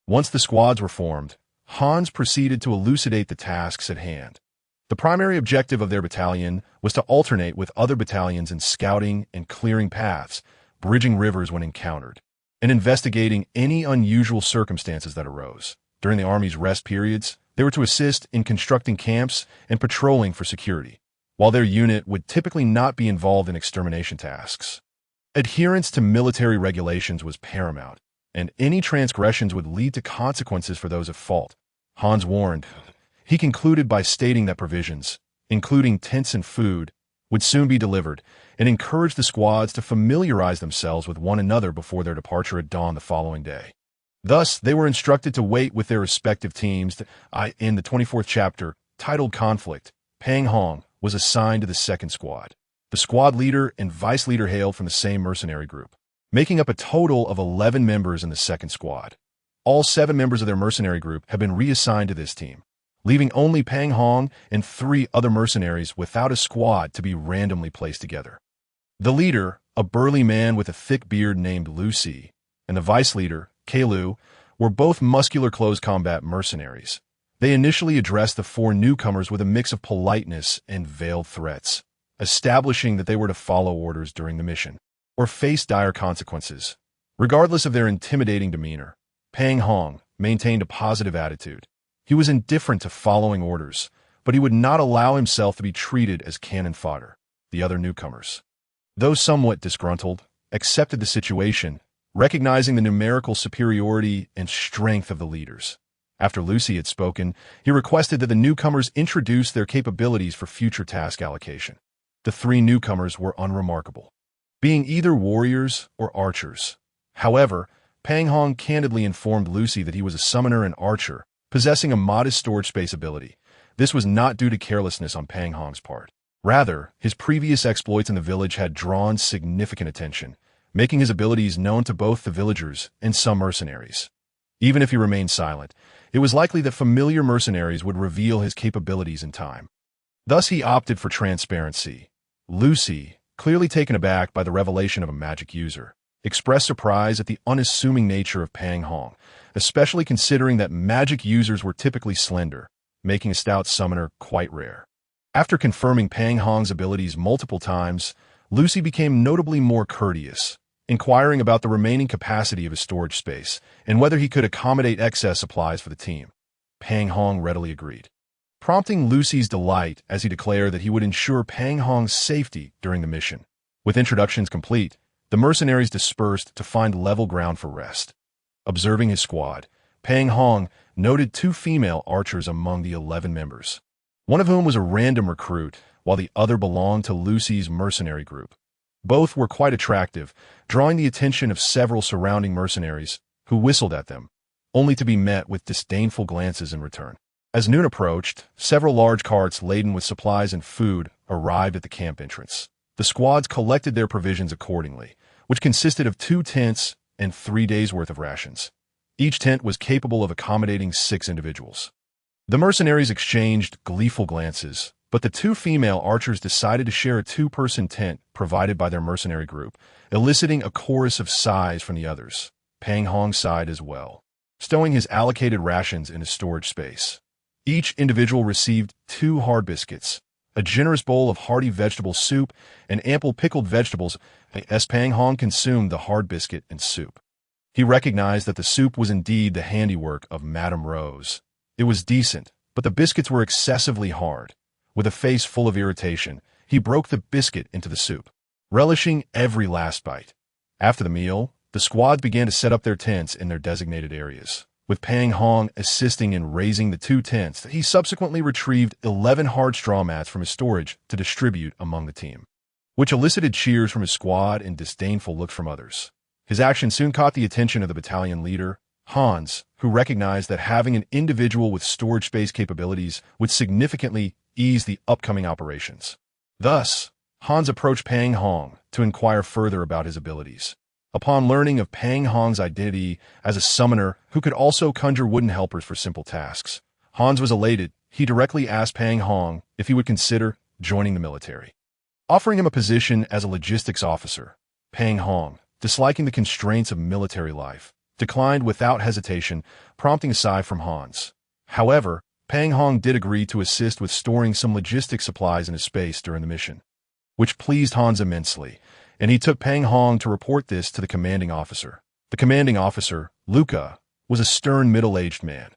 Once the squads were formed, Hans proceeded to elucidate the tasks at hand. The primary objective of their battalion was to alternate with other battalions in scouting and clearing paths, bridging rivers when encountered, and investigating any unusual circumstances that arose. During the Army's rest periods, they were to assist in constructing camps and patrolling for security, while their unit would typically not be involved in extermination tasks. Adherence to military regulations was paramount, and any transgressions would lead to consequences for those at fault. Hans warned. He concluded by stating that provisions, including tents and food, would soon be delivered, and encouraged the squads to familiarize themselves with one another before their departure at dawn the following day. Thus, they were instructed to wait with their respective teams. In the 24th chapter, titled Conflict, Pang Hong was assigned to the 2nd squad. The squad leader and vice leader hailed from the same mercenary group, making up a total of 11 members in the 2nd squad. All 7 members of their mercenary group have been reassigned to this team, leaving only Pang Hong and 3 other mercenaries without a squad to be randomly placed together. The leader, a burly man with a thick beard named Lucy, and the vice leader, Keilu, were both muscular close combat mercenaries. They initially addressed the 4 newcomers with a mix of politeness and veiled threats, establishing that they were to follow orders during the mission, or face dire consequences. Regardless of their intimidating demeanor, Pang Hong maintained a positive attitude. He was indifferent to following orders, but he would not allow himself to be treated as cannon fodder. The other newcomers, though somewhat disgruntled, accepted the situation, recognizing the numerical superiority and strength of the leaders. After Lucy had spoken, he requested that the newcomers introduce their capabilities for future task allocation. The 3 newcomers were unremarkable, being either warriors or archers. However, Pang Hong candidly informed Lucy that he was a summoner and archer, possessing a modest storage space ability. This was not due to carelessness on Pang Hong's part. Rather, his previous exploits in the village had drawn significant attention, making his abilities known to both the villagers and some mercenaries. Even if he remained silent, it was likely that familiar mercenaries would reveal his capabilities in time. Thus he opted for transparency. Lucy, clearly taken aback by the revelation of a magic user, expressed surprise at the unassuming nature of Pang Hong, especially considering that magic users were typically slender, making a stout summoner quite rare. After confirming Pang Hong's abilities multiple times, Lucy became notably more courteous, inquiring about the remaining capacity of his storage space and whether he could accommodate excess supplies for the team. Pang Hong readily agreed, prompting Lucy's delight as he declared that he would ensure Pang Hong's safety during the mission. With introductions complete, the mercenaries dispersed to find level ground for rest. Observing his squad, Pang Hong noted 2 female archers among the 11 members, one of whom was a random recruit, while the other belonged to Lucy's mercenary group. Both were quite attractive, drawing the attention of several surrounding mercenaries, who whistled at them, only to be met with disdainful glances in return. As noon approached, several large carts laden with supplies and food arrived at the camp entrance. The squads collected their provisions accordingly, which consisted of 2 tents and 3 days' worth of rations. Each tent was capable of accommodating 6 individuals. The mercenaries exchanged gleeful glances, but the 2 female archers decided to share a 2-person tent provided by their mercenary group, eliciting a chorus of sighs from the others. Pang Hong sighed as well, stowing his allocated rations in his storage space. Each individual received 2 hard biscuits, a generous bowl of hearty vegetable soup, and ample pickled vegetables. As Pang Hong consumed the hard biscuit and soup, he recognized that the soup was indeed the handiwork of Madame Rose. It was decent, but the biscuits were excessively hard. With a face full of irritation, he broke the biscuit into the soup, relishing every last bite. After the meal, the squad began to set up their tents in their designated areas. With Pang Hong assisting in raising the 2 tents, he subsequently retrieved 11 hard straw mats from his storage to distribute among the team, which elicited cheers from his squad and disdainful looks from others. His action soon caught the attention of the battalion leader, Hans, who recognized that having an individual with storage space capabilities would significantly ease the upcoming operations. Thus, Hans approached Pang Hong to inquire further about his abilities. Upon learning of Pang Hong's identity as a summoner who could also conjure wooden helpers for simple tasks, Hans was elated. He directly asked Pang Hong if he would consider joining the military, offering him a position as a logistics officer. Pang Hong, disliking the constraints of military life, declined without hesitation, prompting a sigh from Hans. However, Pang Hong did agree to assist with storing some logistics supplies in his space during the mission, which pleased Hans immensely, and he took Pang Hong to report this to the commanding officer. The commanding officer, Luca, was a stern middle-aged man.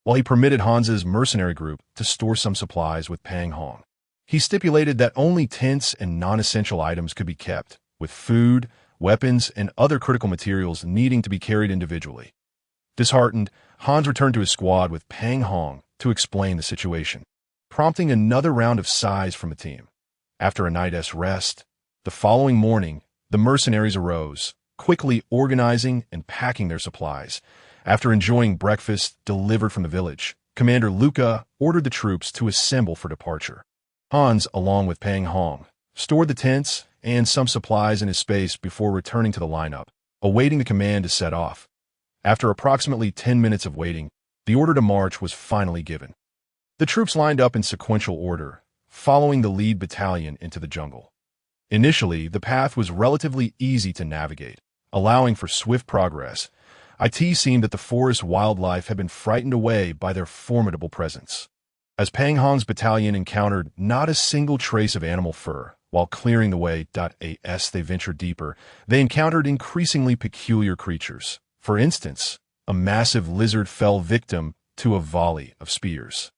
While he permitted Hans's mercenary group to store some supplies with Pang Hong, he stipulated that only tents and non-essential items could be kept, with food, weapons, and other critical materials needing to be carried individually. Disheartened, Hans returned to his squad with Pang Hong to explain the situation, prompting another round of sighs from the team. After a night's rest, the following morning, the mercenaries arose, quickly organizing and packing their supplies. After enjoying breakfast delivered from the village, Commander Luca ordered the troops to assemble for departure. Hans, along with Pang Hong, stored the tents and some supplies in his space before returning to the lineup, awaiting the command to set off. After approximately 10 minutes of waiting, the order to march was finally given. The troops lined up in sequential order, following the lead battalion into the jungle. Initially, the path was relatively easy to navigate, allowing for swift progress. It seemed that the forest wildlife had been frightened away by their formidable presence. As Pang Hong's battalion encountered not a single trace of animal fur, while clearing the way, as they ventured deeper, they encountered increasingly peculiar creatures. For instance, a massive lizard fell victim to a volley of spears,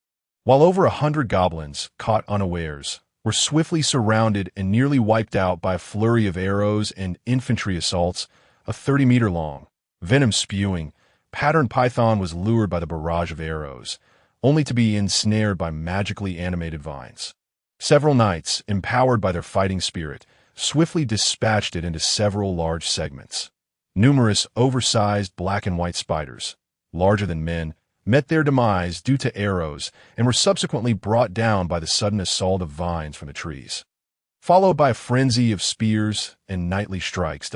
while over 100 goblins, caught unawares, were swiftly surrounded and nearly wiped out by a flurry of arrows and infantry assaults. A 30-meter-long, venom-spewing, patterned python was lured by the barrage of arrows, only to be ensnared by magically animated vines. Several knights, empowered by their fighting spirit, swiftly dispatched it into several large segments. Numerous oversized black and white spiders, larger than men, met their demise due to arrows and were subsequently brought down by the sudden assault of vines from the trees, followed by a frenzy of spears and knightly strikes.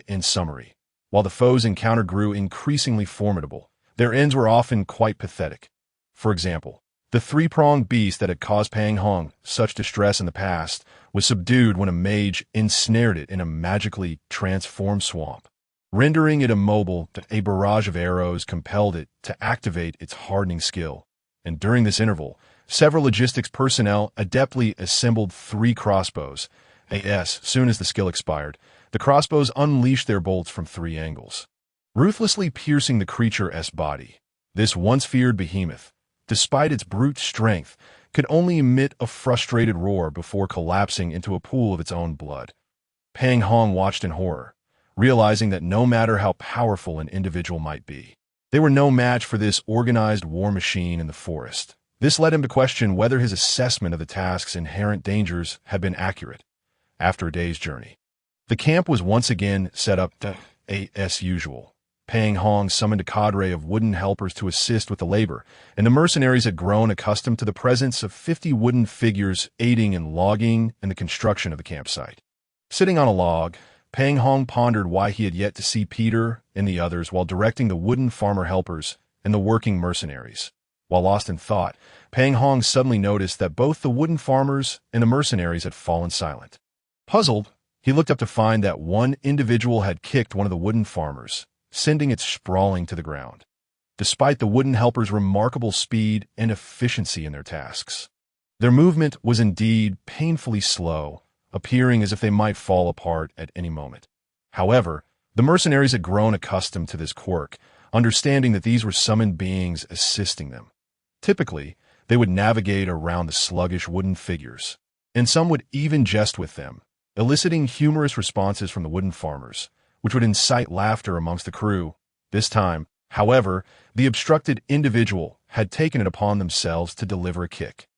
In summary, while the foes encountered grew increasingly formidable, their ends were often quite pathetic. For example, the three-pronged beast that had caused Pang Hong such distress in the past was subdued when a mage ensnared it in a magically transformed swamp. Rendering it immobile, a barrage of arrows compelled it to activate its hardening skill, and during this interval, several logistics personnel adeptly assembled 3 crossbows. Soon as the skill expired, the crossbows unleashed their bolts from 3 angles, ruthlessly piercing the creature's body. This once feared behemoth, despite its brute strength, could only emit a frustrated roar before collapsing into a pool of its own blood. Pang Hong watched in horror, realizing that no matter how powerful an individual might be, they were no match for this organized war machine in the forest. This led him to question whether his assessment of the task's inherent dangers had been accurate. After a day's journey, the camp was once again set up as usual. Pang Hong summoned a cadre of wooden helpers to assist with the labor, and the mercenaries had grown accustomed to the presence of 50 wooden figures aiding in logging and the construction of the campsite. Sitting on a log, Pang Hong pondered why he had yet to see Peter and the others while directing the wooden farmer helpers and the working mercenaries. While lost in thought, Pang Hong suddenly noticed that both the wooden farmers and the mercenaries had fallen silent. Puzzled, he looked up to find that one individual had kicked one of the wooden farmers, sending it sprawling to the ground, despite the wooden helpers' remarkable speed and efficiency in their tasks. Their movement was indeed painfully slow, appearing as if they might fall apart at any moment. However, the mercenaries had grown accustomed to this quirk, understanding that these were summoned beings assisting them. Typically, they would navigate around the sluggish wooden figures, and some would even jest with them, eliciting humorous responses from the wooden farmers, which would incite laughter amongst the crew. This time, however, the obstructed individual had taken it upon themselves to deliver a kick.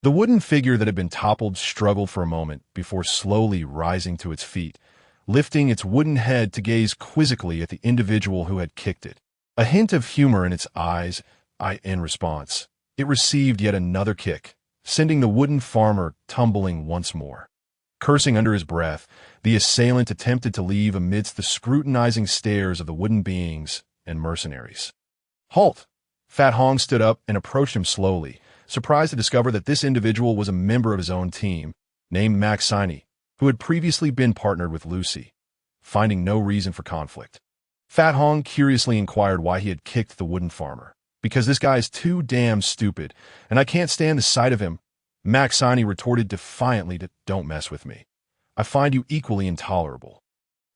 The wooden figure that had been toppled struggled for a moment before slowly rising to its feet, lifting its wooden head to gaze quizzically at the individual who had kicked it. A hint of humor in its eyes, in response, it received yet another kick, sending the wooden farmer tumbling once more. Cursing under his breath, the assailant attempted to leave amidst the scrutinizing stares of the wooden beings and mercenaries. "Halt!" Fat Hong stood up and approached him slowly, surprised to discover that this individual was a member of his own team, named Maxine, who had previously been partnered with Lucy. Finding no reason for conflict, Fat Hong curiously inquired why he had kicked the wooden farmer. "Because this guy is too damn stupid, and I can't stand the sight of him," Maxine retorted defiantly. "Don't mess with me. I find you equally intolerable."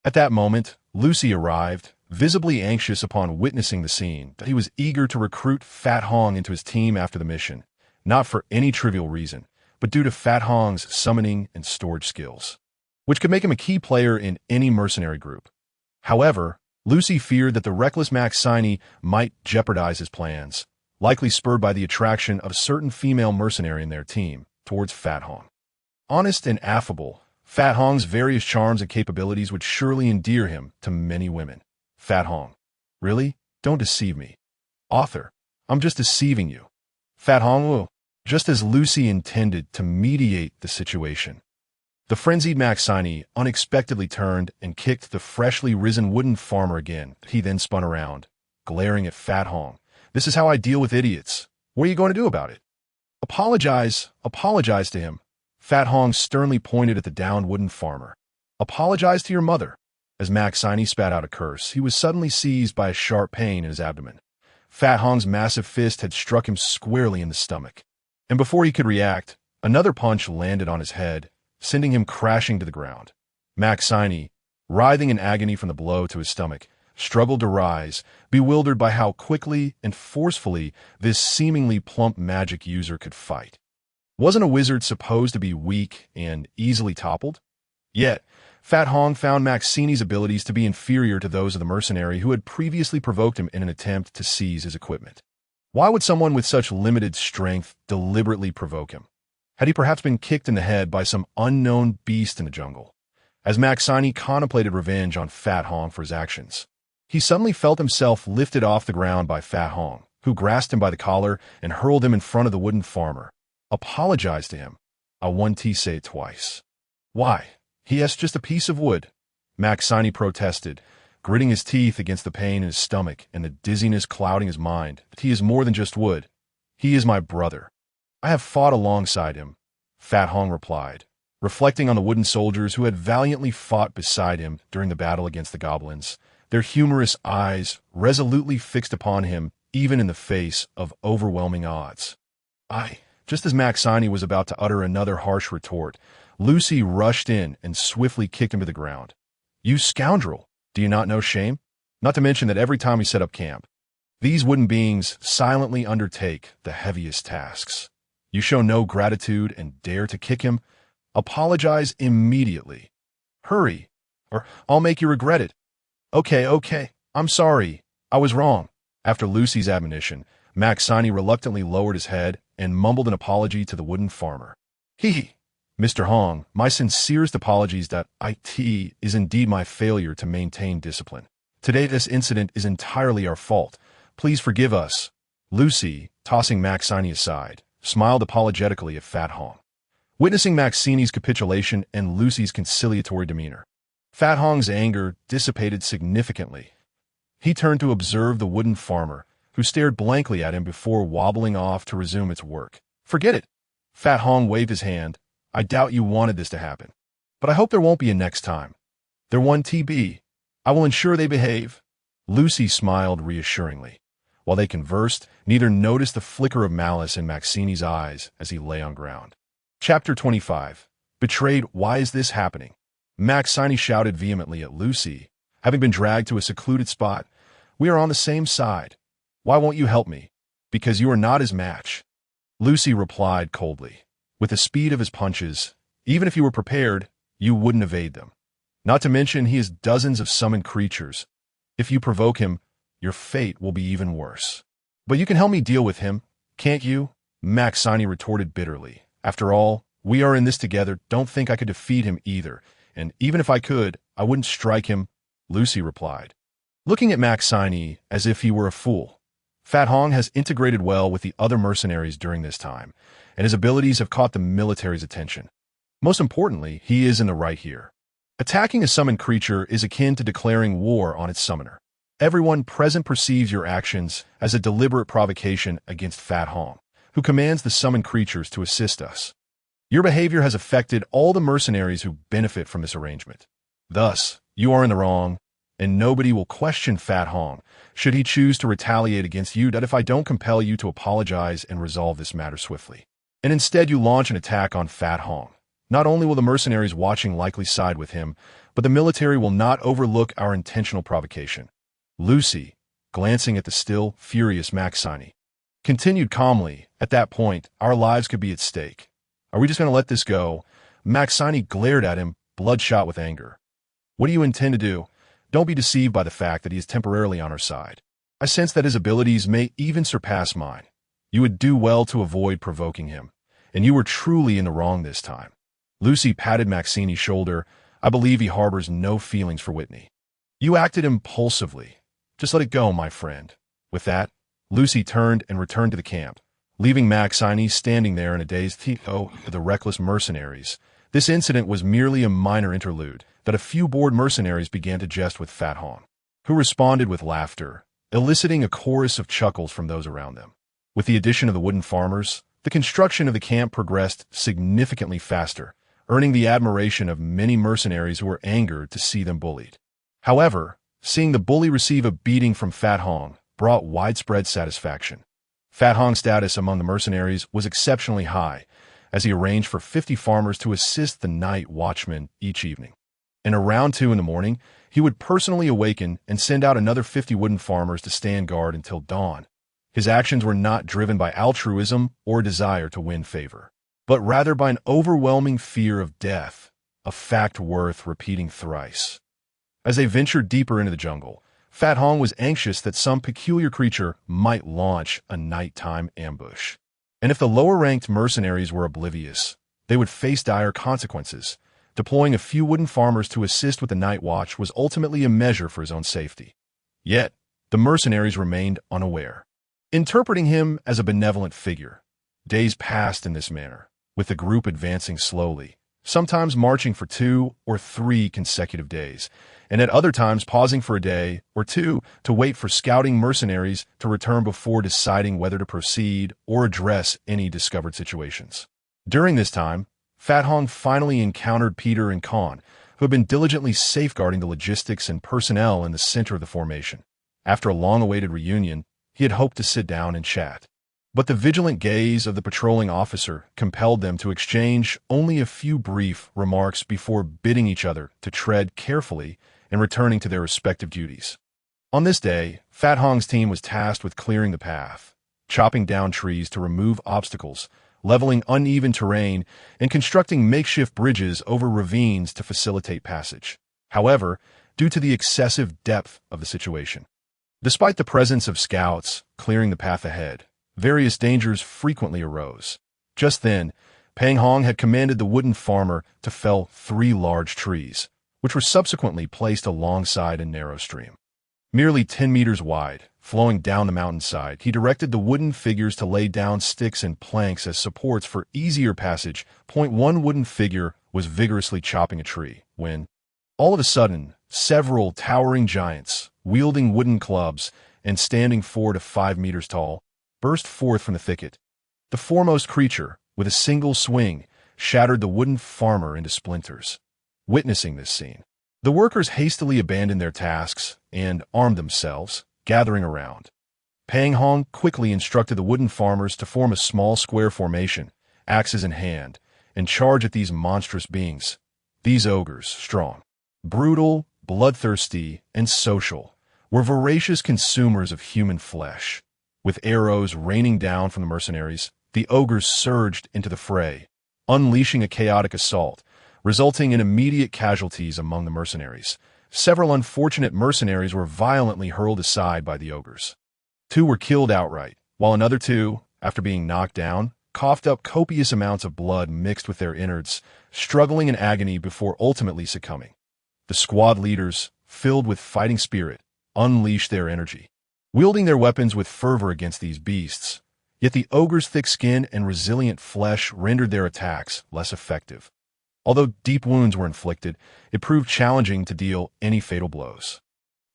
At that moment, Lucy arrived, visibly anxious upon witnessing the scene. He was eager to recruit Fat Hong into his team after the mission, not for any trivial reason, but due to Fat Hong's summoning and storage skills, which could make him a key player in any mercenary group. However, Lucy feared that the reckless Maxine might jeopardize his plans, likely spurred by the attraction of a certain female mercenary in their team towards Fat Hong. Honest and affable, Fat Hong's various charms and capabilities would surely endear him to many women. Fat Hong: "Really? Don't deceive me." Author: "I'm just deceiving you." Fat Hong will, just as Lucy intended to mediate the situation. The frenzied Maxine unexpectedly turned and kicked the freshly risen wooden farmer again. He then spun around, glaring at Fat Hong. "This is how I deal with idiots. What are you going to do about it?" Apologize to him. Fat Hong sternly pointed at the downed wooden farmer. Apologize to your mother. As Maxine spat out a curse, he was suddenly seized by a sharp pain in his abdomen. Fat Hong's massive fist had struck him squarely in the stomach. And before he could react, another punch landed on his head, sending him crashing to the ground. Maxine, writhing in agony from the blow to his stomach, struggled to rise, bewildered by how quickly and forcefully this seemingly plump magic user could fight. Wasn't a wizard supposed to be weak and easily toppled? Yet, Fat Hong found Maxine's abilities to be inferior to those of the mercenary who had previously provoked him in an attempt to seize his equipment. Why would someone with such limited strength deliberately provoke him? Had he perhaps been kicked in the head by some unknown beast in the jungle? As Maxine contemplated revenge on Fat Hong for his actions, he suddenly felt himself lifted off the ground by Fat Hong, who grasped him by the collar and hurled him in front of the wooden farmer. Apologize to him. I want to say it twice. Why? He is just a piece of wood. Maxine protested, gritting his teeth against the pain in his stomach and the dizziness clouding his mind. But he is more than just wood. He is my brother. I have fought alongside him, Fat Hong replied, reflecting on the wooden soldiers who had valiantly fought beside him during the battle against the goblins, their humorous eyes resolutely fixed upon him even in the face of overwhelming odds. Just as Maxine was about to utter another harsh retort, Lucy rushed in and swiftly kicked him to the ground. You scoundrel! Do you not know shame? Not to mention that every time we set up camp, these wooden beings silently undertake the heaviest tasks. You show no gratitude and dare to kick him? Apologize immediately. Hurry, or I'll make you regret it. Okay, I'm sorry. I was wrong. After Lucy's admonition, Maxine reluctantly lowered his head and mumbled an apology to the wooden farmer. Mr. Hong, my sincerest apologies that it is indeed my failure to maintain discipline. Today this incident is entirely our fault. Please forgive us. Lucy, tossing Maxine aside, smiled apologetically at Fat Hong. Witnessing Maxine's capitulation and Lucy's conciliatory demeanor, Fat Hong's anger dissipated significantly. He turned to observe the wooden farmer, who stared blankly at him before wobbling off to resume its work. Forget it. Fat Hong waved his hand. I doubt you wanted this to happen, but I hope there won't be a next time. They're one TB. I will ensure they behave. Lucy smiled reassuringly. While they conversed, neither noticed the flicker of malice in Maxine's eyes as he lay on ground. Chapter 25. Betrayed. Why is this happening? Maxine shouted vehemently at Lucy, having been dragged to a secluded spot. We are on the same side. Why won't you help me? Because you are not his match. Lucy replied coldly. With the speed of his punches, even if you were prepared, you wouldn't evade them. Not to mention he has dozens of summoned creatures. If you provoke him, your fate will be even worse. But you can help me deal with him, can't you? Maxine retorted bitterly. After all, we are in this together. Don't think I could defeat him either. And even if I could, I wouldn't strike him, Lucy replied, looking at Maxine as if he were a fool. Fat Hong has integrated well with the other mercenaries during this time, and his abilities have caught the military's attention. Most importantly, he is in the right here. Attacking a summoned creature is akin to declaring war on its summoner. Everyone present perceives your actions as a deliberate provocation against Fat Hong, who commands the summoned creatures to assist us. Your behavior has affected all the mercenaries who benefit from this arrangement. Thus, you are in the wrong, and nobody will question Fat Hong should he choose to retaliate against you that if I don't compel you to apologize and resolve this matter swiftly. And instead you launch an attack on Fat Hong. Not only will the mercenaries watching likely side with him, but the military will not overlook our intentional provocation. Lucy, glancing at the still, furious Maxine, continued calmly. At that point, our lives could be at stake. Are we just going to let this go? Maxine glared at him, bloodshot with anger. What do you intend to do? Don't be deceived by the fact that he is temporarily on our side. I sense that his abilities may even surpass mine. You would do well to avoid provoking him, and you were truly in the wrong this time. Lucy patted Maxine's shoulder. I believe he harbors no feelings for Whitney. You acted impulsively. Just let it go, my friend. With that, Lucy turned and returned to the camp, leaving Maxine standing there in a dazed of the reckless mercenaries. This incident was merely a minor interlude that a few bored mercenaries began to jest with Fat Hong, who responded with laughter, eliciting a chorus of chuckles from those around them. With the addition of the wooden farmers, the The construction of the camp progressed significantly faster, earning the admiration of many mercenaries who were angered to see them bullied. However, seeing the bully receive a beating from Fat Hong brought widespread satisfaction. Fat Hong's status among the mercenaries was exceptionally high, as he arranged for 50 farmers to assist the night watchman each evening. And around 2 in the morning, he would personally awaken and send out another 50 wooden farmers to stand guard until dawn. His actions were not driven by altruism or desire to win favor, but rather by an overwhelming fear of death, a fact worth repeating thrice. As they ventured deeper into the jungle, Fat Hong was anxious that some peculiar creature might launch a nighttime ambush. And if the lower-ranked mercenaries were oblivious, they would face dire consequences. Deploying a few wooden farmers to assist with the night watch was ultimately a measure for his own safety. Yet, the mercenaries remained unaware, interpreting him as a benevolent figure. Days passed in this manner, with the group advancing slowly, sometimes marching for 2 or 3 consecutive days, and at other times pausing for a day or 2 to wait for scouting mercenaries to return before deciding whether to proceed or address any discovered situations. During this time, Fat Hong finally encountered Peter and Con, who had been diligently safeguarding the logistics and personnel in the center of the formation. After a long-awaited reunion, he had hoped to sit down and chat. But the vigilant gaze of the patrolling officer compelled them to exchange only a few brief remarks before bidding each other to tread carefully and returning to their respective duties. On this day, Fat Hong's team was tasked with clearing the path, chopping down trees to remove obstacles, leveling uneven terrain, and constructing makeshift bridges over ravines to facilitate passage. However, due to the excessive depth of the situation, despite the presence of scouts clearing the path ahead, various dangers frequently arose. Just then, Pang Hong had commanded the wooden farmer to fell 3 large trees, which were subsequently placed alongside a narrow stream. Merely 10 meters wide, flowing down the mountainside, he directed the wooden figures to lay down sticks and planks as supports for easier passage. One wooden figure was vigorously chopping a tree when, all of a sudden, several towering giants, wielding wooden clubs and standing 4 to 5 meters tall, burst forth from the thicket. The foremost creature, with a single swing, shattered the wooden farmer into splinters. Witnessing this scene, the workers hastily abandoned their tasks and armed themselves, gathering around. Pang Hong quickly instructed the wooden farmers to form a small square formation, axes in hand, and charge at these monstrous beings. These ogres, strong, brutal, bloodthirsty, and social, were voracious consumers of human flesh. With arrows raining down from the mercenaries, the ogres surged into the fray, unleashing a chaotic assault, resulting in immediate casualties among the mercenaries. Several unfortunate mercenaries were violently hurled aside by the ogres. 2 were killed outright, while another 2, after being knocked down, coughed up copious amounts of blood mixed with their innards, struggling in agony before ultimately succumbing. The squad leaders, filled with fighting spirit, unleashed their energy, wielding their weapons with fervor against these beasts. Yet the ogres' thick skin and resilient flesh rendered their attacks less effective. Although deep wounds were inflicted, it proved challenging to deal any fatal blows.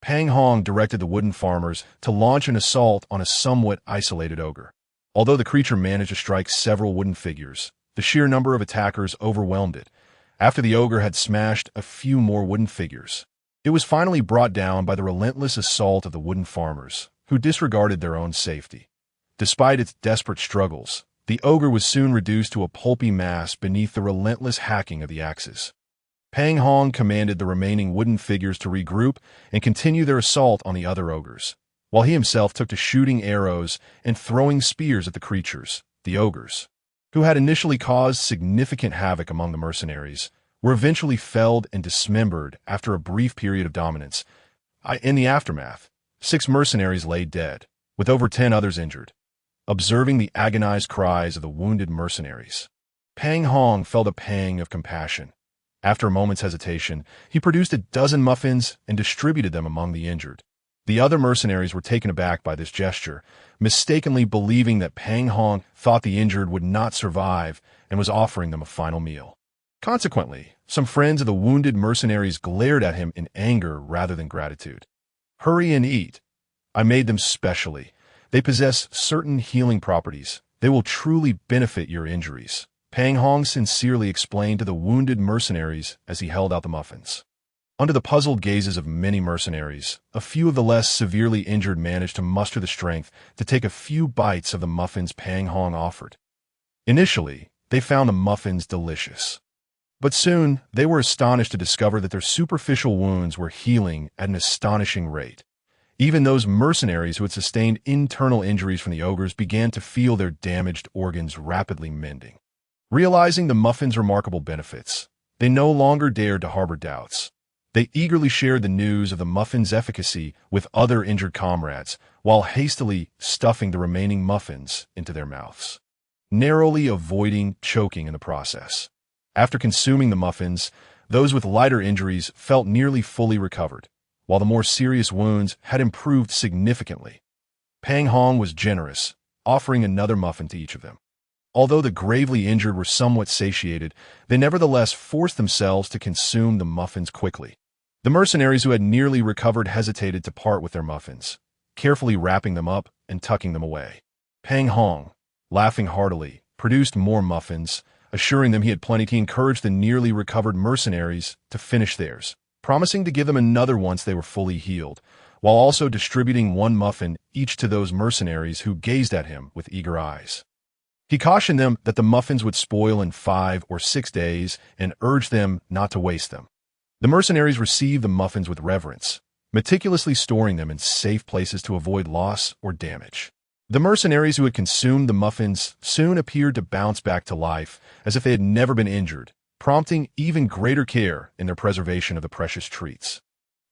Pang Hong directed the wooden farmers to launch an assault on a somewhat isolated ogre. Although the creature managed to strike several wooden figures, the sheer number of attackers overwhelmed it. After the ogre had smashed a few more wooden figures, it was finally brought down by the relentless assault of the wooden farmers, who disregarded their own safety. Despite its desperate struggles, the ogre was soon reduced to a pulpy mass beneath the relentless hacking of the axes. Pang Hong commanded the remaining wooden figures to regroup and continue their assault on the other ogres, while he himself took to shooting arrows and throwing spears at the creatures. The ogres, who had initially caused significant havoc among the mercenaries, were eventually felled and dismembered after a brief period of dominance. In the aftermath, 6 mercenaries lay dead, with over 10 others injured. Observing the agonized cries of the wounded mercenaries, Pang Hong felt a pang of compassion. After a moment's hesitation, he produced a dozen muffins and distributed them among the injured. The other mercenaries were taken aback by this gesture, mistakenly believing that Pang Hong thought the injured would not survive and was offering them a final meal. Consequently, some friends of the wounded mercenaries glared at him in anger rather than gratitude. "Hurry and eat. I made them specially. They possess certain healing properties. They will truly benefit your injuries, Pang Hong sincerely explained to the wounded mercenaries as he held out the muffins. Under the puzzled gazes of many mercenaries, a few of the less severely injured managed to muster the strength to take a few bites of the muffins Pang Hong offered. Initially, they found the muffins delicious. But soon, they were astonished to discover that their superficial wounds were healing at an astonishing rate. Even those mercenaries who had sustained internal injuries from the ogres began to feel their damaged organs rapidly mending. Realizing the muffins' remarkable benefits, they no longer dared to harbor doubts. They eagerly shared the news of the muffins' efficacy with other injured comrades, while hastily stuffing the remaining muffins into their mouths, narrowly avoiding choking in the process. After consuming the muffins, those with lighter injuries felt nearly fully recovered, while the more serious wounds had improved significantly. Pang Hong was generous, offering another muffin to each of them. Although the gravely injured were somewhat satiated, they nevertheless forced themselves to consume the muffins quickly. The mercenaries who had nearly recovered hesitated to part with their muffins, carefully wrapping them up and tucking them away. Pang Hong, laughing heartily, produced more muffins, assuring them he had plenty to encourage the nearly recovered mercenaries to finish theirs, promising to give them another once they were fully healed, while also distributing one muffin each to those mercenaries who gazed at him with eager eyes. He cautioned them that the muffins would spoil in 5 or 6 days and urged them not to waste them. The mercenaries received the muffins with reverence, meticulously storing them in safe places to avoid loss or damage. The mercenaries who had consumed the muffins soon appeared to bounce back to life as if they had never been injured, prompting even greater care in their preservation of the precious treats.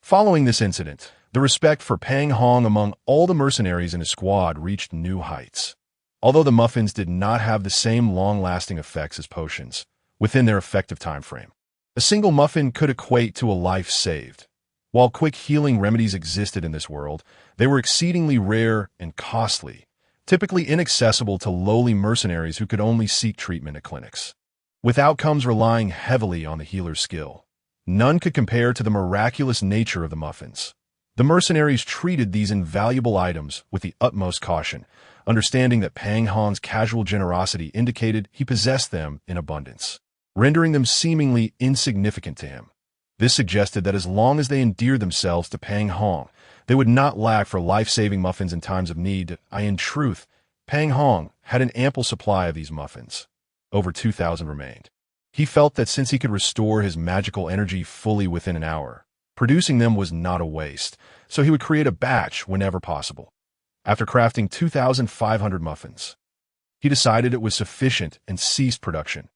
Following this incident, the respect for Pang Hong among all the mercenaries in his squad reached new heights. Although the muffins did not have the same long-lasting effects as potions within their effective time frame, a single muffin could equate to a life saved. While quick healing remedies existed in this world, they were exceedingly rare and costly, typically inaccessible to lowly mercenaries who could only seek treatment at clinics. With outcomes relying heavily on the healer's skill, none could compare to the miraculous nature of the muffins. The mercenaries treated these invaluable items with the utmost caution, understanding that Pang Hong's casual generosity indicated he possessed them in abundance, rendering them seemingly insignificant to him. This suggested that as long as they endeared themselves to Pang Hong, they would not lack for life-saving muffins in times of need. In truth, Pang Hong had an ample supply of these muffins. Over 2,000 remained. He felt that since he could restore his magical energy fully within an hour, producing them was not a waste, so he would create a batch whenever possible. After crafting 2,500 muffins, he decided it was sufficient and ceased production.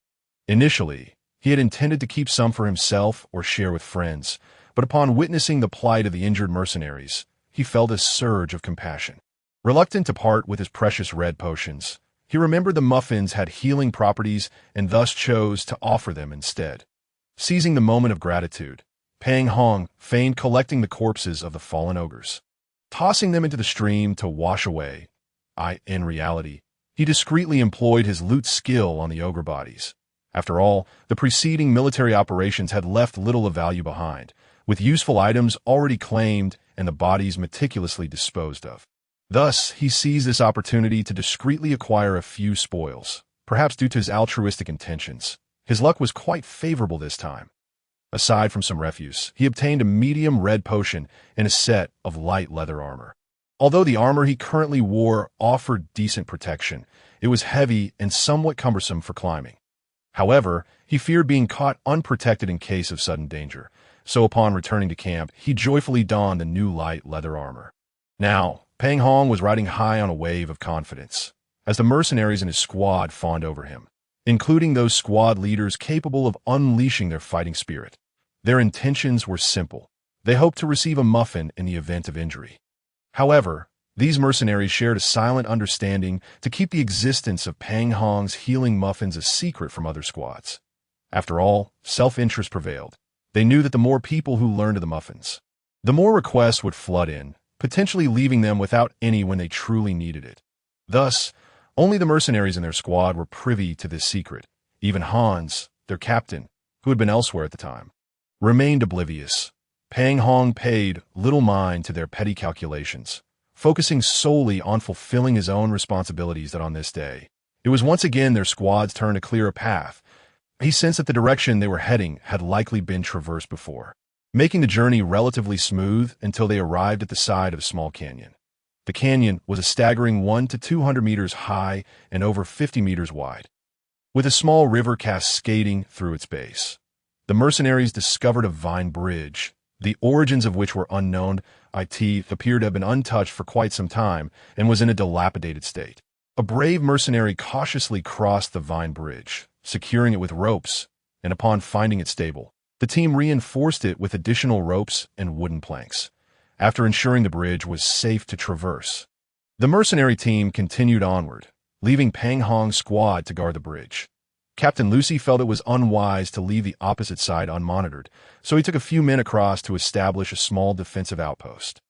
Initially, he had intended to keep some for himself or share with friends, but upon witnessing the plight of the injured mercenaries, he felt a surge of compassion. Reluctant to part with his precious red potions, he remembered the muffins had healing properties and thus chose to offer them instead. Seizing the moment of gratitude, Pang Hong feigned collecting the corpses of the fallen ogres, tossing them into the stream to wash away. In reality, he discreetly employed his loot skill on the ogre bodies. After all, the preceding military operations had left little of value behind, with useful items already claimed and the bodies meticulously disposed of. Thus, he seized this opportunity to discreetly acquire a few spoils. Perhaps due to his altruistic intentions, his luck was quite favorable this time. Aside from some refuse, he obtained a medium red potion and a set of light leather armor. Although the armor he currently wore offered decent protection, it was heavy and somewhat cumbersome for climbing. However, he feared being caught unprotected in case of sudden danger, so upon returning to camp, he joyfully donned the new light leather armor. Now, Pang Hong was riding high on a wave of confidence, as the mercenaries in his squad fawned over him, including those squad leaders capable of unleashing their fighting spirit. Their intentions were simple. They hoped to receive a muffin in the event of injury. However, these mercenaries shared a silent understanding to keep the existence of Pang Hong's healing muffins a secret from other squads. After all, self-interest prevailed. They knew that the more people who learned of the muffins, the more requests would flood in, potentially leaving them without any when they truly needed it. Thus, only the mercenaries in their squad were privy to this secret. Even Hans, their captain, who had been elsewhere at the time, remained oblivious. Pang Hong paid little mind to their petty calculations, focusing solely on fulfilling his own responsibilities that on this day, It was once again their squad's turn to clear a path. He sensed that the direction they were heading had likely been traversed before, making the journey relatively smooth until they arrived at the side of a small canyon. The canyon was a staggering 100 to 200 meters high and over 50 meters wide, with a small river cascading through its base. The mercenaries discovered a vine bridge, the origins of which were unknown. It appeared to have been untouched for quite some time and was in a dilapidated state. A brave mercenary cautiously crossed the vine bridge, securing it with ropes, and upon finding it stable, the team reinforced it with additional ropes and wooden planks, after ensuring the bridge was safe to traverse. The mercenary team continued onward, leaving Pang Hong's squad to guard the bridge. Captain Lucy felt it was unwise to leave the opposite side unmonitored, so he took a few men across to establish a small defensive outpost.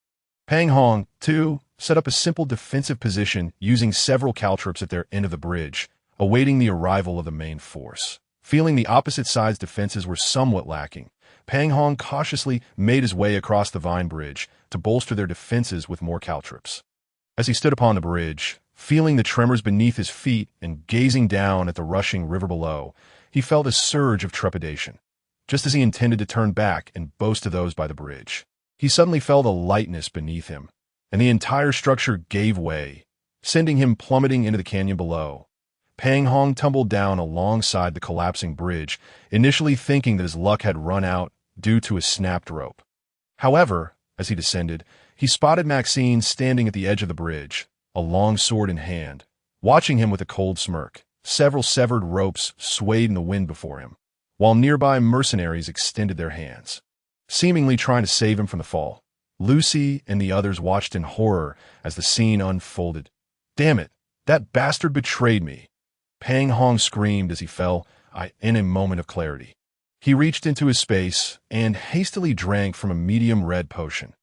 Pang Hong, too, set up a simple defensive position using several caltrops at their end of the bridge, awaiting the arrival of the main force. Feeling the opposite side's defenses were somewhat lacking, Pang Hong cautiously made his way across the vine bridge to bolster their defenses with more caltrops. As he stood upon the bridge, feeling the tremors beneath his feet and gazing down at the rushing river below, he felt a surge of trepidation. Just as he intended to turn back and boast to those by the bridge, he suddenly felt a lightness beneath him, and the entire structure gave way, sending him plummeting into the canyon below. Pang Hong tumbled down alongside the collapsing bridge, initially thinking that his luck had run out due to a snapped rope. However, as he descended, he spotted Maxine standing at the edge of the bridge, a long sword in hand, watching him with a cold smirk. Several severed ropes swayed in the wind before him, while nearby mercenaries extended their hands, seemingly trying to save him from the fall. Lucy and the others watched in horror as the scene unfolded. "Damn it, that bastard betrayed me!" Pang Hong screamed as he fell, in a moment of clarity. He reached into his space and hastily drank from a medium red potion.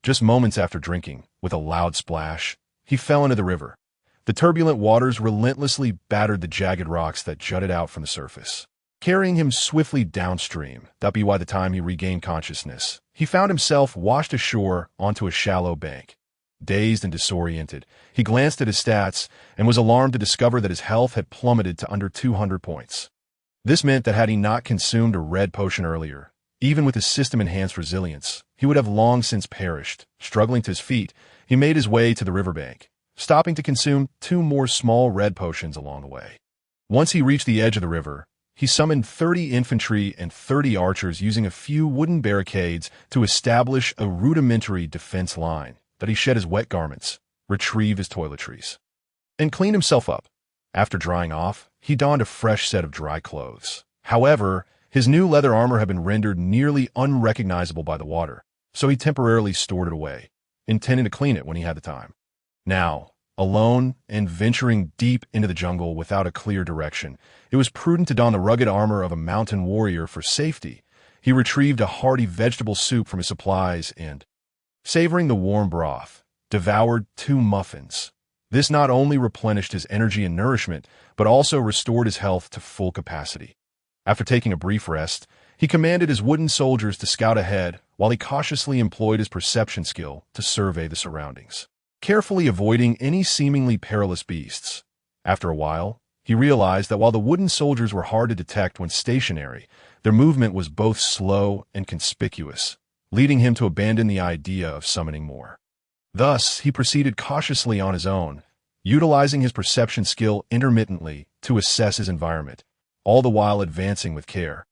Just moments after drinking, with a loud splash, he fell into the river. The turbulent waters relentlessly battered the jagged rocks that jutted out from the surface, carrying him swiftly downstream. By the time he regained consciousness, he found himself washed ashore onto a shallow bank. Dazed and disoriented, he glanced at his stats and was alarmed to discover that his health had plummeted to under 200 points. This meant that had he not consumed a red potion earlier, even with his system-enhanced resilience, he would have long since perished. Struggling to his feet, he made his way to the riverbank, stopping to consume 2 more small red potions along the way. Once he reached the edge of the river, he summoned 30 infantry and 30 archers using a few wooden barricades to establish a rudimentary defense line. That he shed his wet garments, retrieved his toiletries, and cleaned himself up. After drying off, he donned a fresh set of dry clothes. However, his new leather armor had been rendered nearly unrecognizable by the water, so he temporarily stored it away, intending to clean it when he had the time. Now, alone and venturing deep into the jungle without a clear direction, it was prudent to don the rugged armor of a mountain warrior for safety. He retrieved a hearty vegetable soup from his supplies and, savoring the warm broth, devoured 2 muffins. This not only replenished his energy and nourishment, but also restored his health to full capacity. After taking a brief rest, he commanded his wooden soldiers to scout ahead while he cautiously employed his perception skill to survey the surroundings, carefully avoiding any seemingly perilous beasts. After a while, he realized that while the wooden soldiers were hard to detect when stationary, their movement was both slow and conspicuous, leading him to abandon the idea of summoning more. Thus, he proceeded cautiously on his own, utilizing his perception skill intermittently to assess his environment, all the while advancing with care.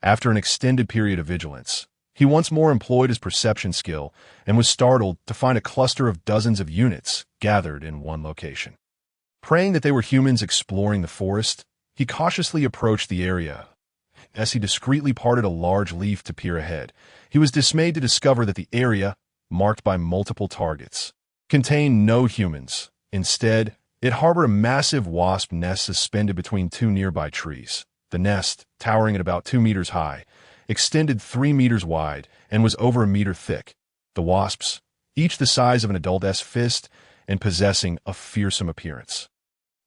After an extended period of vigilance, he once more employed his perception skill and was startled to find a cluster of dozens of units gathered in one location. Praying that they were humans exploring the forest, he cautiously approached the area. As he discreetly parted a large leaf to peer ahead, he was dismayed to discover that the area, marked by multiple targets, contained no humans. Instead, it harbored a massive wasp nest suspended between 2 nearby trees. The nest, towering at about 2 meters high, extended 3 meters wide and was over 1 meter thick. The wasps, each the size of an adult's fist and possessing a fearsome appearance,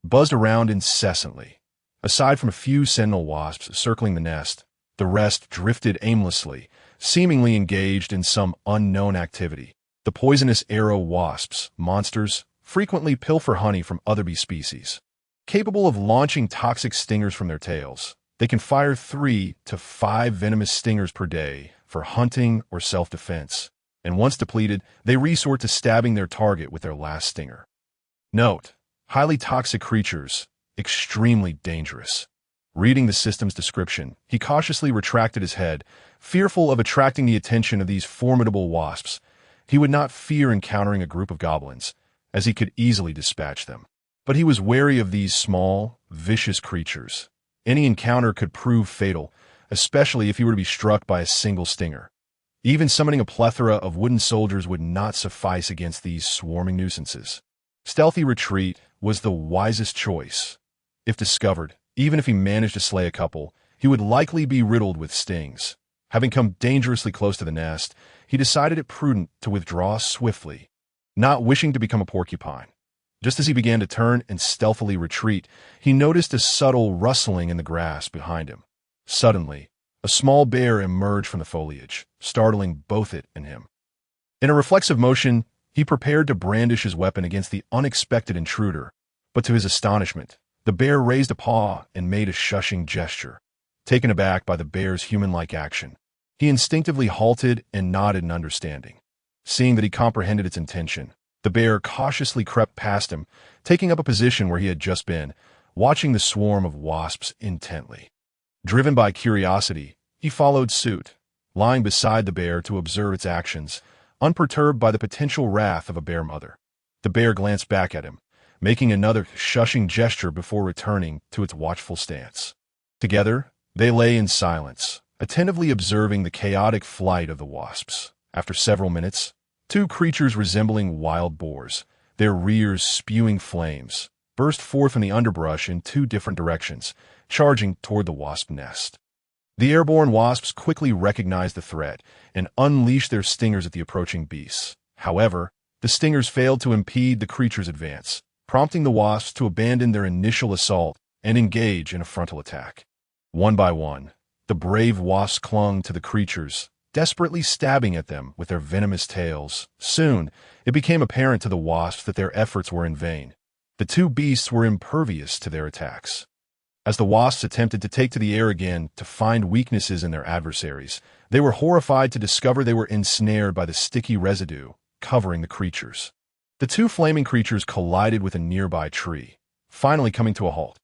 buzzed around incessantly. Aside from a few sentinel wasps circling the nest, the rest drifted aimlessly, seemingly engaged in some unknown activity. The poisonous arrow wasps, monsters, frequently pilfer honey from other bee species, capable of launching toxic stingers from their tails. They can fire 3 to 5 venomous stingers per day for hunting or self-defense, and once depleted, they resort to stabbing their target with their last stinger. Note: highly toxic creatures, extremely dangerous. Reading the system's description, he cautiously retracted his head, fearful of attracting the attention of these formidable wasps. He would not fear encountering a group of goblins, as he could easily dispatch them. But he was wary of these small, vicious creatures. Any encounter could prove fatal, especially if he were to be struck by a single stinger. Even summoning a plethora of wooden soldiers would not suffice against these swarming nuisances. Stealthy retreat was the wisest choice. If discovered, even if he managed to slay a couple, he would likely be riddled with stings. Having come dangerously close to the nest, he decided it prudent to withdraw swiftly, not wishing to become a porcupine. Just as he began to turn and stealthily retreat, he noticed a subtle rustling in the grass behind him. Suddenly, a small bear emerged from the foliage, startling both it and him. In a reflexive motion, he prepared to brandish his weapon against the unexpected intruder, but to his astonishment, the bear raised a paw and made a shushing gesture. Taken aback by the bear's human-like action, he instinctively halted and nodded in understanding. Seeing that he comprehended its intention, the bear cautiously crept past him, taking up a position where he had just been, watching the swarm of wasps intently. Driven by curiosity, he followed suit, lying beside the bear to observe its actions, unperturbed by the potential wrath of a bear mother. The bear glanced back at him, making another shushing gesture before returning to its watchful stance. Together, they lay in silence, attentively observing the chaotic flight of the wasps. After several minutes, 2 creatures resembling wild boars, their rears spewing flames, burst forth from the underbrush in 2 different directions, charging toward the wasp nest. The airborne wasps quickly recognized the threat and unleashed their stingers at the approaching beasts. However, the stingers failed to impede the creatures' advance, prompting the wasps to abandon their initial assault and engage in a frontal attack. One by one, the brave wasps clung to the creatures, desperately stabbing at them with their venomous tails. Soon, it became apparent to the wasps that their efforts were in vain. The 2 beasts were impervious to their attacks. As the wasps attempted to take to the air again to find weaknesses in their adversaries, they were horrified to discover they were ensnared by the sticky residue covering the creatures. The 2 flaming creatures collided with a nearby tree, finally coming to a halt.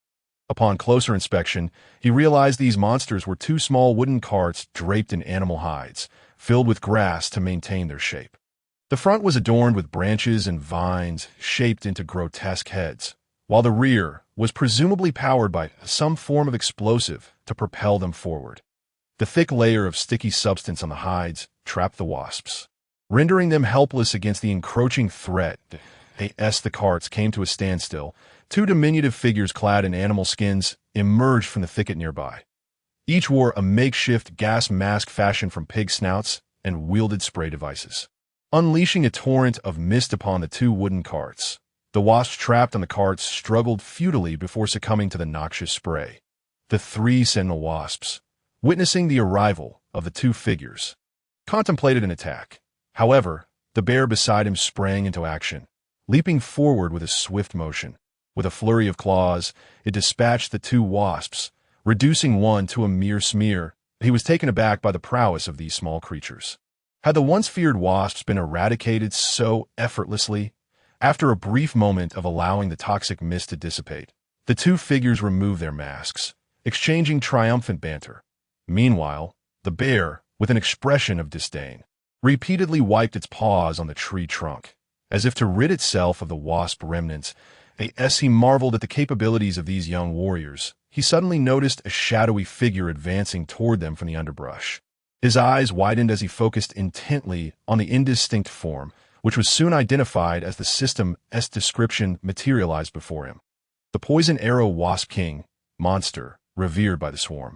Upon closer inspection, he realized these monsters were 2 small wooden carts draped in animal hides, filled with grass to maintain their shape. The front was adorned with branches and vines shaped into grotesque heads, while the rear was presumably powered by some form of explosive to propel them forward. The thick layer of sticky substance on the hides trapped the wasps, rendering them helpless against the encroaching threat. As the carts came to a standstill, 2 diminutive figures clad in animal skins emerged from the thicket nearby. Each wore a makeshift gas mask fashioned from pig snouts and wielded spray devices. Unleashing a torrent of mist upon the 2 wooden carts, the wasps trapped on the carts struggled futilely before succumbing to the noxious spray. The 3 sentinel wasps, witnessing the arrival of the 2 figures, contemplated an attack. However, the bear beside him sprang into action, leaping forward with a swift motion. With a flurry of claws, it dispatched the 2 wasps, reducing one to a mere smear. He was taken aback by the prowess of these small creatures. Had the once feared wasps been eradicated so effortlessly? After a brief moment of allowing the toxic mist to dissipate, the 2 figures removed their masks, exchanging triumphant banter. Meanwhile, the bear, with an expression of disdain, repeatedly wiped its paws on the tree trunk, as if to rid itself of the wasp remnants. As he marveled at the capabilities of these young warriors, he suddenly noticed a shadowy figure advancing toward them from the underbrush. His eyes widened as he focused intently on the indistinct form, which was soon identified as the system's description materialized before him. The poison arrow wasp king, monster, revered by the swarm,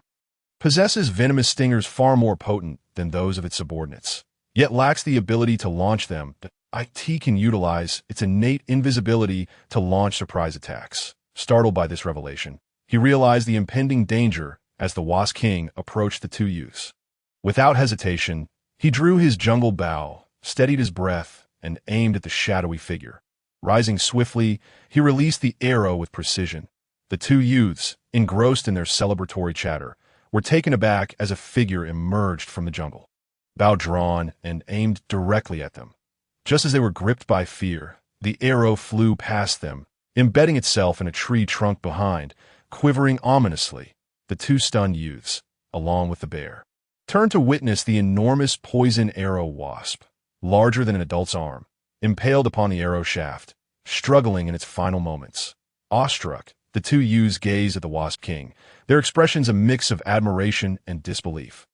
possesses venomous stingers far more potent than those of its subordinates, yet lacks the ability to launch them. IT can utilize its innate invisibility to launch surprise attacks. Startled by this revelation, he realized the impending danger as the Wasp King approached the 2 youths. Without hesitation, he drew his jungle bow, steadied his breath, and aimed at the shadowy figure. Rising swiftly, he released the arrow with precision. The two youths, engrossed in their celebratory chatter, were taken aback as a figure emerged from the jungle, bow drawn and aimed directly at them. Just as they were gripped by fear, the arrow flew past them, embedding itself in a tree trunk behind, quivering ominously. The two stunned youths, along with the bear, turned to witness the enormous poison arrow wasp, larger than an adult's arm, impaled upon the arrow shaft, struggling in its final moments. Awestruck, the two youths gazed at the wasp king, their expressions a mix of admiration and disbelief.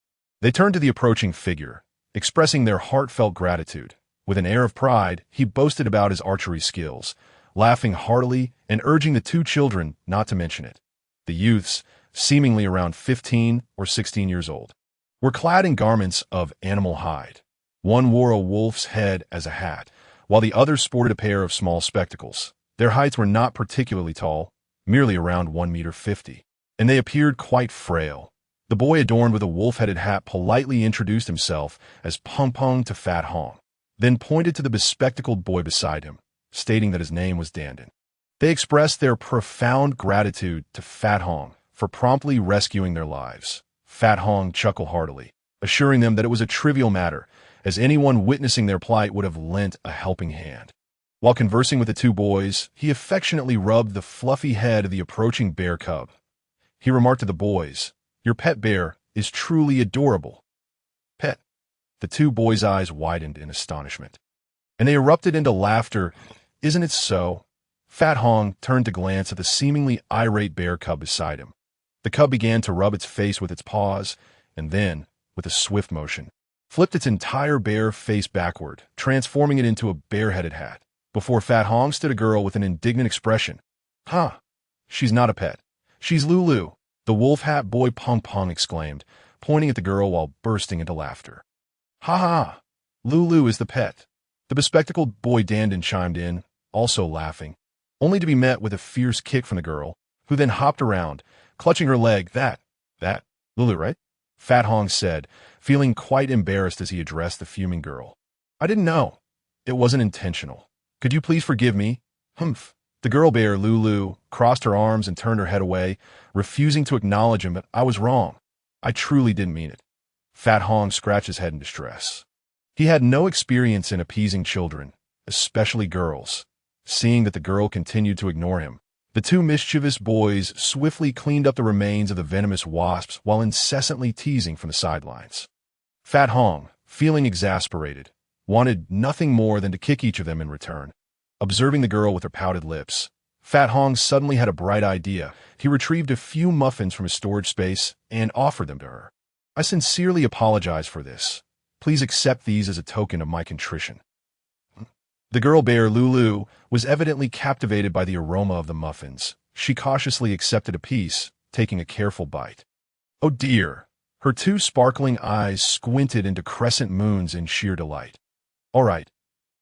They turned to the approaching figure, expressing their heartfelt gratitude. With an air of pride, he boasted about his archery skills, laughing heartily and urging the two children not to mention it. The youths, seemingly around 15 or 16 years old, were clad in garments of animal hide. One wore a wolf's head as a hat, while the other sported a pair of small spectacles. Their heights were not particularly tall, merely around 1.50 meters, and they appeared quite frail. The boy adorned with a wolf-headed hat politely introduced himself as Pung Pung to Fat Hong, then pointed to the bespectacled boy beside him, stating that his name was Dandan. They expressed their profound gratitude to Fat Hong for promptly rescuing their lives. Fat Hong chuckled heartily, assuring them that it was a trivial matter, as anyone witnessing their plight would have lent a helping hand. While conversing with the two boys, he affectionately rubbed the fluffy head of the approaching bear cub. He remarked to the boys, "Your pet bear is truly adorable." Pet. The two boys' eyes widened in astonishment, and they erupted into laughter. "Isn't it so?" Fat Hong turned to glance at the seemingly irate bear cub beside him. The cub began to rub its face with its paws, and then, with a swift motion, flipped its entire bare face backward, transforming it into a bear-headed hat. Before Fat Hong stood a girl with an indignant expression. "Huh, she's not a pet. She's Lulu," the wolf hat boy Pung Pung exclaimed, pointing at the girl while bursting into laughter. "Ha ha, Lulu is the pet," the bespectacled boy Dandan chimed in, also laughing, only to be met with a fierce kick from the girl, who then hopped around, clutching her leg. That, Lulu, right?" Fat Hong said, feeling quite embarrassed as he addressed the fuming girl. "I didn't know. It wasn't intentional. Could you please forgive me?" "Humph." The girl bear, Lulu, crossed her arms and turned her head away, refusing to acknowledge him, "But I was wrong. I truly didn't mean it." Fat Hong scratched his head in distress. He had no experience in appeasing children, especially girls. Seeing that the girl continued to ignore him, the two mischievous boys swiftly cleaned up the remains of the venomous wasps while incessantly teasing from the sidelines. Fat Hong, feeling exasperated, wanted nothing more than to kick each of them in return. Observing the girl with her pouted lips, Fat Hong suddenly had a bright idea. He retrieved a few muffins from his storage space and offered them to her. "I sincerely apologize for this. Please accept these as a token of my contrition." The girl bear, Lulu, was evidently captivated by the aroma of the muffins. She cautiously accepted a piece, taking a careful bite. "Oh dear!" Her two sparkling eyes squinted into crescent moons in sheer delight. "All right,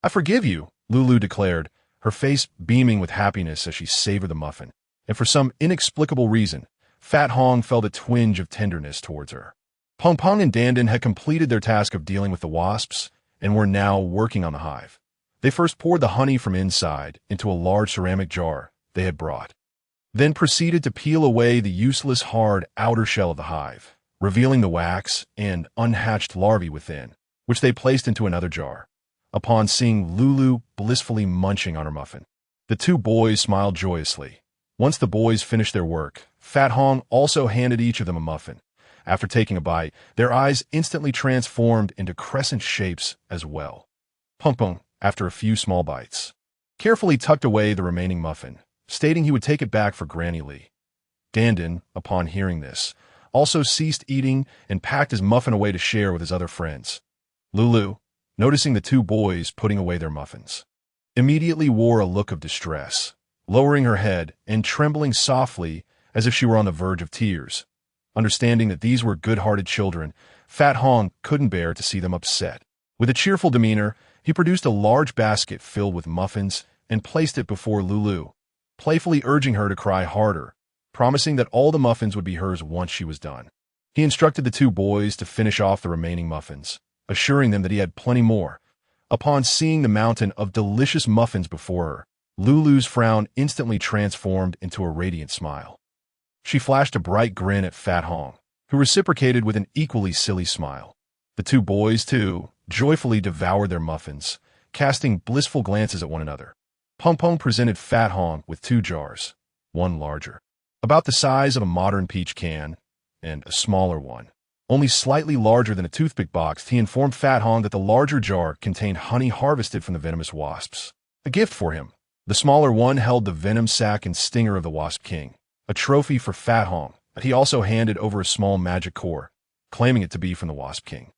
I forgive you," Lulu declared, her face beaming with happiness as she savored the muffin. And for some inexplicable reason, Fat Hong felt a twinge of tenderness towards her. Pung Pung and Dandan had completed their task of dealing with the wasps and were now working on the hive. They first poured the honey from inside into a large ceramic jar they had brought, then proceeded to peel away the useless hard outer shell of the hive, revealing the wax and unhatched larvae within, which they placed into another jar. Upon seeing Lulu blissfully munching on her muffin, the two boys smiled joyously. Once the boys finished their work, Fat Hong also handed each of them a muffin. After taking a bite, their eyes instantly transformed into crescent shapes as well. Pung Pung, after a few small bites, carefully tucked away the remaining muffin, stating he would take it back for Granny Lee. Dandan, upon hearing this, also ceased eating and packed his muffin away to share with his other friends. Lulu, noticing the two boys putting away their muffins, immediately wore a look of distress, lowering her head and trembling softly as if she were on the verge of tears. Understanding that these were good-hearted children, Fat Hong couldn't bear to see them upset. With a cheerful demeanor, he produced a large basket filled with muffins and placed it before Lulu, playfully urging her to cry harder, promising that all the muffins would be hers once she was done. He instructed the two boys to finish off the remaining muffins, assuring them that he had plenty more. Upon seeing the mountain of delicious muffins before her, Lulu's frown instantly transformed into a radiant smile. She flashed a bright grin at Fat Hong, who reciprocated with an equally silly smile. The two boys, too, joyfully devoured their muffins, casting blissful glances at one another. Pong Pong presented Fat Hong with 2 jars, one larger, about the size of a modern peach can, and a smaller one, only slightly larger than a toothpick box. He informed Fat Hong that the larger jar contained honey harvested from the venomous wasps. A gift for him. The smaller one held the venom sac and stinger of the Wasp King, a trophy for Fat Hong, but he also handed over a small magic core, claiming it to be from the Wasp King.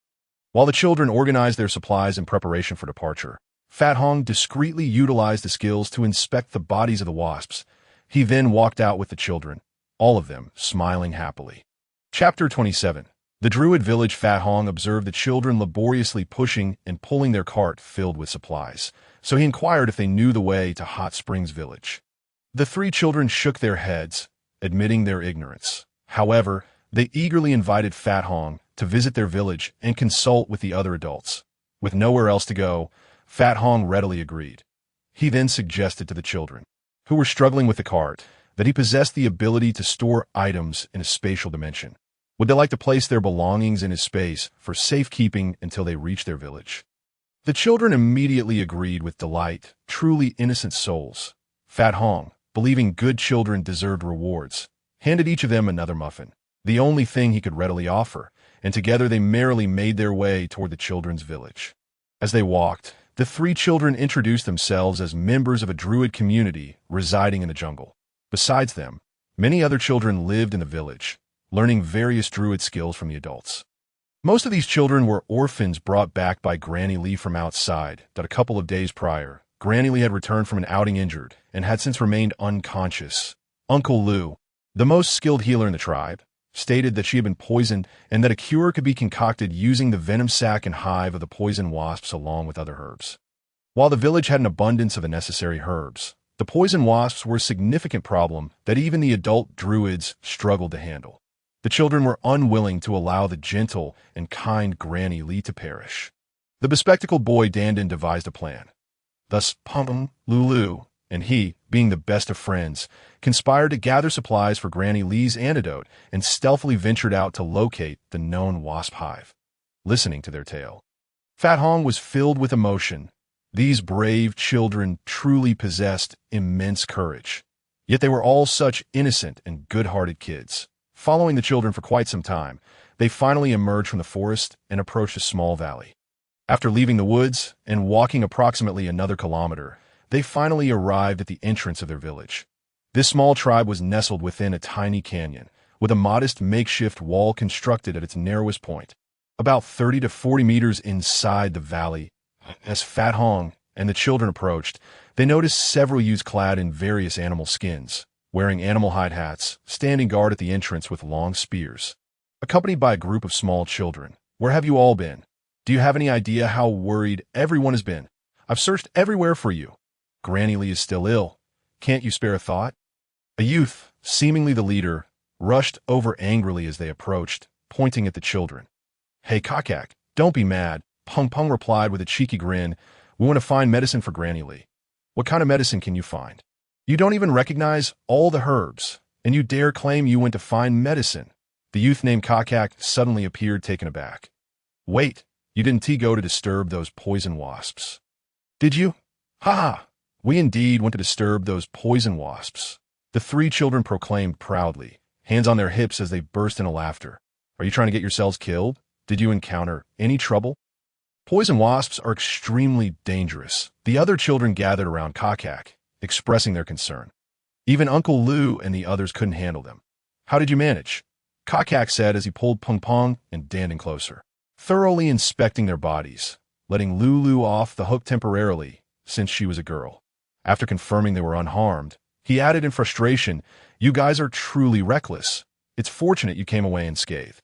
While the children organized their supplies in preparation for departure, Fat Hong discreetly utilized the skills to inspect the bodies of the wasps. He then walked out with the children, all of them smiling happily. Chapter 27. The Druid Village. Fat Hong observed the children laboriously pushing and pulling their cart filled with supplies, so he inquired if they knew the way to Hot Springs Village. The 3 children shook their heads, admitting their ignorance. However, they eagerly invited Fat Hong to visit their village and consult with the other adults. With nowhere else to go, Fat Hong readily agreed. He then suggested to the children, who were struggling with the cart, that he possessed the ability to store items in a spatial dimension. Would they like to place their belongings in his space for safekeeping until they reached their village? The children immediately agreed with delight, truly innocent souls. Fat Hong, believing good children deserved rewards, handed each of them another muffin, the only thing he could readily offer, and together they merrily made their way toward the children's village. As they walked, the 3 children introduced themselves as members of a druid community residing in the jungle. Besides them, many other children lived in the village, learning various druid skills from the adults. Most of these children were orphans brought back by Granny Lee from outside. That a couple of days prior, Granny Lee had returned from an outing injured and had since remained unconscious. Uncle Lou, the most skilled healer in the tribe, stated that she had been poisoned and that a cure could be concocted using the venom sac and hive of the poison wasps along with other herbs. While the village had an abundance of the necessary herbs, the poison wasps were a significant problem that even the adult druids struggled to handle. The children were unwilling to allow the gentle and kind Granny Lee to perish. The bespectacled boy Dandan devised a plan. Thus Pum, Lulu, and he, being the best of friends, conspired to gather supplies for Granny Lee's antidote and stealthily ventured out to locate the known wasp hive. Listening to their tale, Fat Hong was filled with emotion. These brave children truly possessed immense courage. Yet they were all such innocent and good-hearted kids. Following the children for quite some time, they finally emerged from the forest and approached a small valley. After leaving the woods and walking approximately another kilometer, they finally arrived at the entrance of their village. This small tribe was nestled within a tiny canyon, with a modest makeshift wall constructed at its narrowest point, about 30 to 40 meters inside the valley. As Fat Hong and the children approached, they noticed several youths clad in various animal skins, wearing animal hide hats, standing guard at the entrance with long spears, accompanied by a group of small children. Where have you all been? Do you have any idea how worried everyone has been? I've searched everywhere for you. Granny Lee is still ill. Can't you spare a thought? A youth, seemingly the leader, rushed over angrily as they approached, pointing at the children. Hey, Kakak, don't be mad. Pung Pung replied with a cheeky grin. We want to find medicine for Granny Lee. What kind of medicine can you find? You don't even recognize all the herbs, and you dare claim you went to find medicine. The youth named Kakak suddenly appeared taken aback. Wait, you didn't go to disturb those poison wasps. Did you? Ha ha! We indeed went to disturb those poison wasps. The 3 children proclaimed proudly, hands on their hips as they burst into laughter. Are you trying to get yourselves killed? Did you encounter any trouble? Poison wasps are extremely dangerous. The other children gathered around Kakak, expressing their concern. Even Uncle Lou and the others couldn't handle them. How did you manage? Kakak said as he pulled Pung Pung and Dandan closer, thoroughly inspecting their bodies, letting Lulu off the hook temporarily, since she was a girl. After confirming they were unharmed, he added in frustration, You guys are truly reckless. It's fortunate you came away unscathed.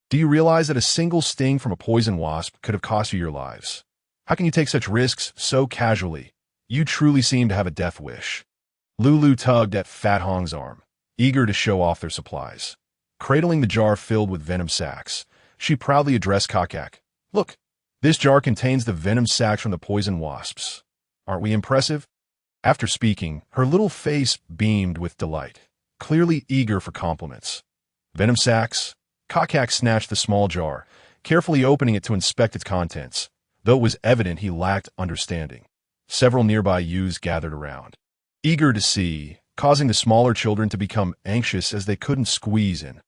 Do you realize that a single sting from a poison wasp could have cost you your lives? How can you take such risks so casually? You truly seem to have a death wish. Lulu tugged at Fat Hong's arm, eager to show off their supplies. Cradling the jar filled with venom sacs, she proudly addressed Kakak. Look, this jar contains the venom sacs from the poison wasps. Aren't we impressive? After speaking, her little face beamed with delight, clearly eager for compliments. Venom sacks? Kakak snatched the small jar, carefully opening it to inspect its contents, though it was evident he lacked understanding. Several nearby youths gathered around, eager to see, causing the smaller children to become anxious as they couldn't squeeze in.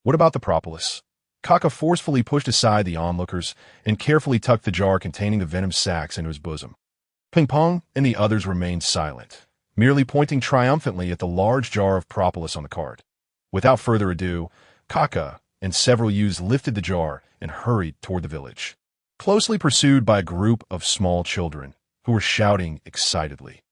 What about the propolis? Kaka forcefully pushed aside the onlookers and carefully tucked the jar containing the venom sacs into his bosom. Ping Pong and the others remained silent, merely pointing triumphantly at the large jar of propolis on the cart. Without further ado, Kaka and several youths lifted the jar and hurried toward the village, closely pursued by a group of small children who were shouting excitedly.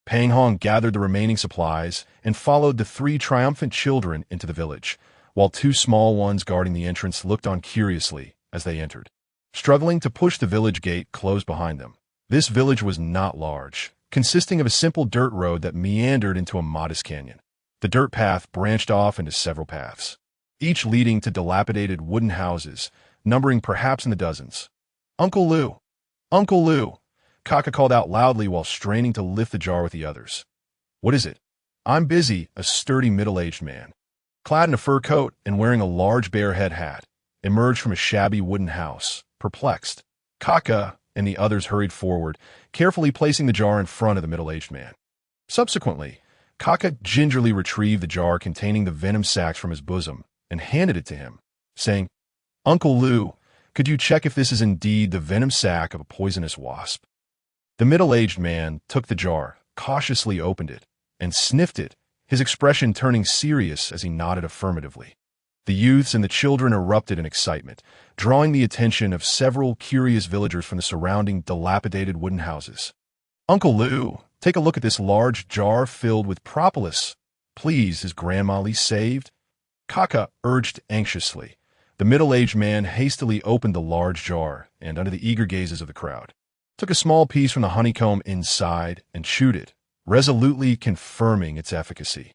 Pang Hong gathered the remaining supplies and followed the three triumphant children into the village, while two small ones guarding the entrance looked on curiously as they entered. Struggling to push the village gate closed behind them, this village was not large, consisting of a simple dirt road that meandered into a modest canyon. The dirt path branched off into several paths, each leading to dilapidated wooden houses, numbering perhaps in the dozens. "Uncle Lou! Uncle Lou!" Kaka called out loudly while straining to lift the jar with the others. "What is it?" "I'm busy," a sturdy middle-aged man, clad in a fur coat and wearing a large bear head hat, emerged from a shabby wooden house, perplexed. Kaka and the others hurried forward, carefully placing the jar in front of the middle-aged man. Subsequently, Kaka gingerly retrieved the jar containing the venom sacs from his bosom and handed it to him, saying, "Uncle Lou, could you check if this is indeed the venom sac of a poisonous wasp?" The middle-aged man took the jar, cautiously opened it, and sniffed it, his expression turning serious as he nodded affirmatively. The youths and the children erupted in excitement, drawing the attention of several curious villagers from the surrounding dilapidated wooden houses. "Uncle Lou, take a look at this large jar filled with propolis. Please, is Grandma Lee saved?" Kaka urged anxiously. The middle-aged man hastily opened the large jar and, under the eager gazes of the crowd, took a small piece from the honeycomb inside and chewed it, resolutely confirming its efficacy.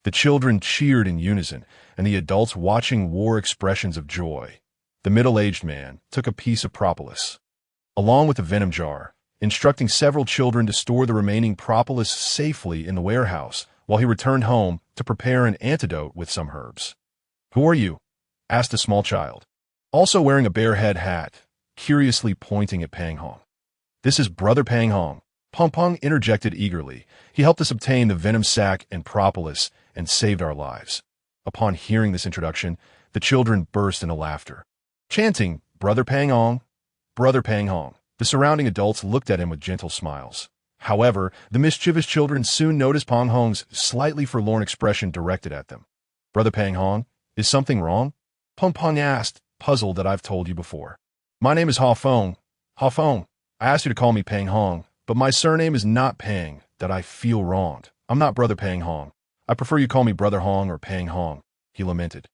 The children cheered in unison, and the adults watching wore expressions of joy. The middle-aged man took a piece of propolis, along with the venom jar, instructing several children to store the remaining propolis safely in the warehouse while he returned home to prepare an antidote with some herbs. "Who are you?" asked a small child, also wearing a bear head hat, curiously pointing at Pang Hong. "This is Brother Pang Hong." Pong Pong interjected eagerly. "He helped us obtain the venom sac and propolis and saved our lives." Upon hearing this introduction, the children burst into laughter, chanting, "Brother Pang Hong, Brother Pang Hong." The surrounding adults looked at him with gentle smiles. However, the mischievous children soon noticed Pang Hong's slightly forlorn expression directed at them. "Brother Pang Hong, is something wrong?" Pong Pong asked, puzzled that I've told you before. "My name is Ha Fong. Ha Fong. I asked you to call me Pang Hong, but my surname is not Pang, that I feel wronged. I'm not Brother Pang Hong. I prefer you call me Brother Hong or Pang Hong," he lamented.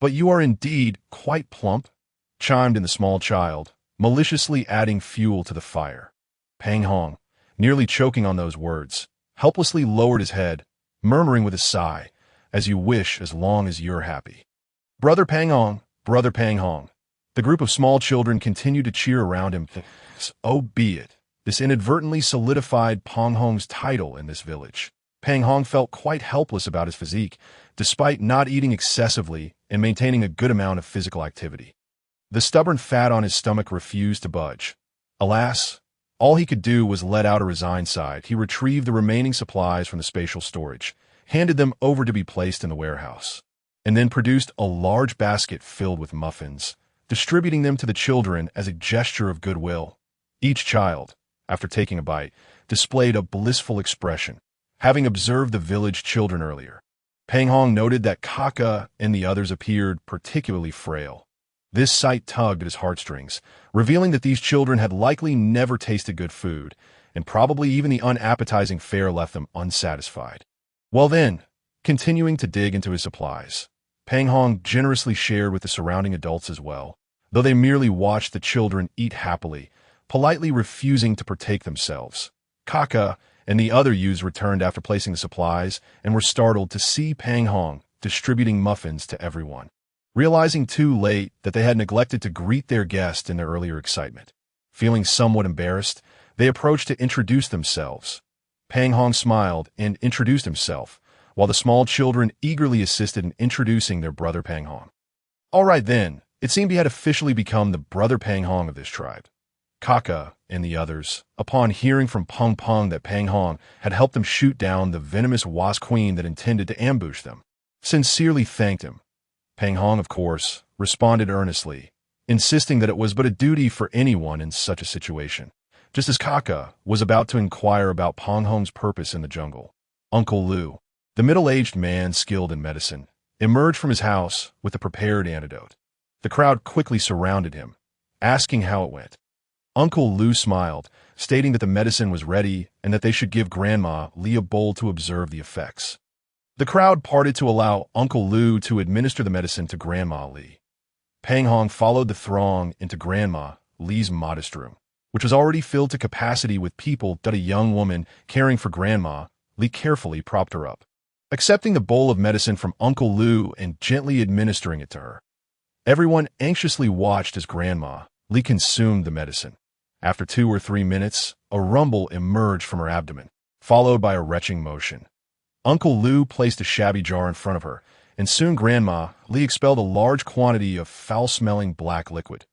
"But you are indeed quite plump," chimed in the small child, maliciously adding fuel to the fire. Pang Hong, nearly choking on those words, helplessly lowered his head, murmuring with a sigh, "As you wish, as long as you're happy." "Brother Pang Hong, Brother Pang Hong." The group of small children continued to cheer around him. So be it. This inadvertently solidified Pang Hong's title in this village. Pang Hong felt quite helpless about his physique, despite not eating excessively and maintaining a good amount of physical activity. The stubborn fat on his stomach refused to budge. Alas, all he could do was let out a resigned sigh. He retrieved the remaining supplies from the spatial storage, handed them over to be placed in the warehouse, and then produced a large basket filled with muffins, distributing them to the children as a gesture of goodwill. Each child, after taking a bite, displayed a blissful expression, having observed the village children earlier. Pang Hong noted that Kaka and the others appeared particularly frail. This sight tugged at his heartstrings, revealing that these children had likely never tasted good food, and probably even the unappetizing fare left them unsatisfied. Well then, continuing to dig into his supplies, Pang Hong generously shared with the surrounding adults as well, though they merely watched the children eat happily, politely refusing to partake themselves. Kaka and the other youths returned after placing the supplies and were startled to see Pang Hong distributing muffins to everyone, realizing too late that they had neglected to greet their guest in their earlier excitement. Feeling somewhat embarrassed, they approached to introduce themselves. Pang Hong smiled and introduced himself, while the small children eagerly assisted in introducing their brother Pang Hong. All right then, it seemed he had officially become the brother Pang Hong of this tribe. Kaka and the others, upon hearing from Peng Peng that Pang Hong had helped them shoot down the venomous wasp queen that intended to ambush them, sincerely thanked him. Pang Hong, of course, responded earnestly, insisting that it was but a duty for anyone in such a situation. Just as Kaka was about to inquire about Pang Hong's purpose in the jungle, Uncle Lu, the middle-aged man skilled in medicine, emerged from his house with a prepared antidote. The crowd quickly surrounded him, asking how it went. Uncle Lu smiled, stating that the medicine was ready and that they should give Grandma Li a bowl to observe the effects. The crowd parted to allow Uncle Lu to administer the medicine to Grandma Li. Pang Hong followed the throng into Grandma Li's modest room, which was already filled to capacity with people that a young woman caring for Grandma Li carefully propped her up, accepting the bowl of medicine from Uncle Lu and gently administering it to her. Everyone anxiously watched as Grandma Li consumed the medicine. After 2 or 3 minutes, a rumble emerged from her abdomen, followed by a retching motion. Uncle Lu placed a shabby jar in front of her, and soon Grandma Li expelled a large quantity of foul-smelling black liquid.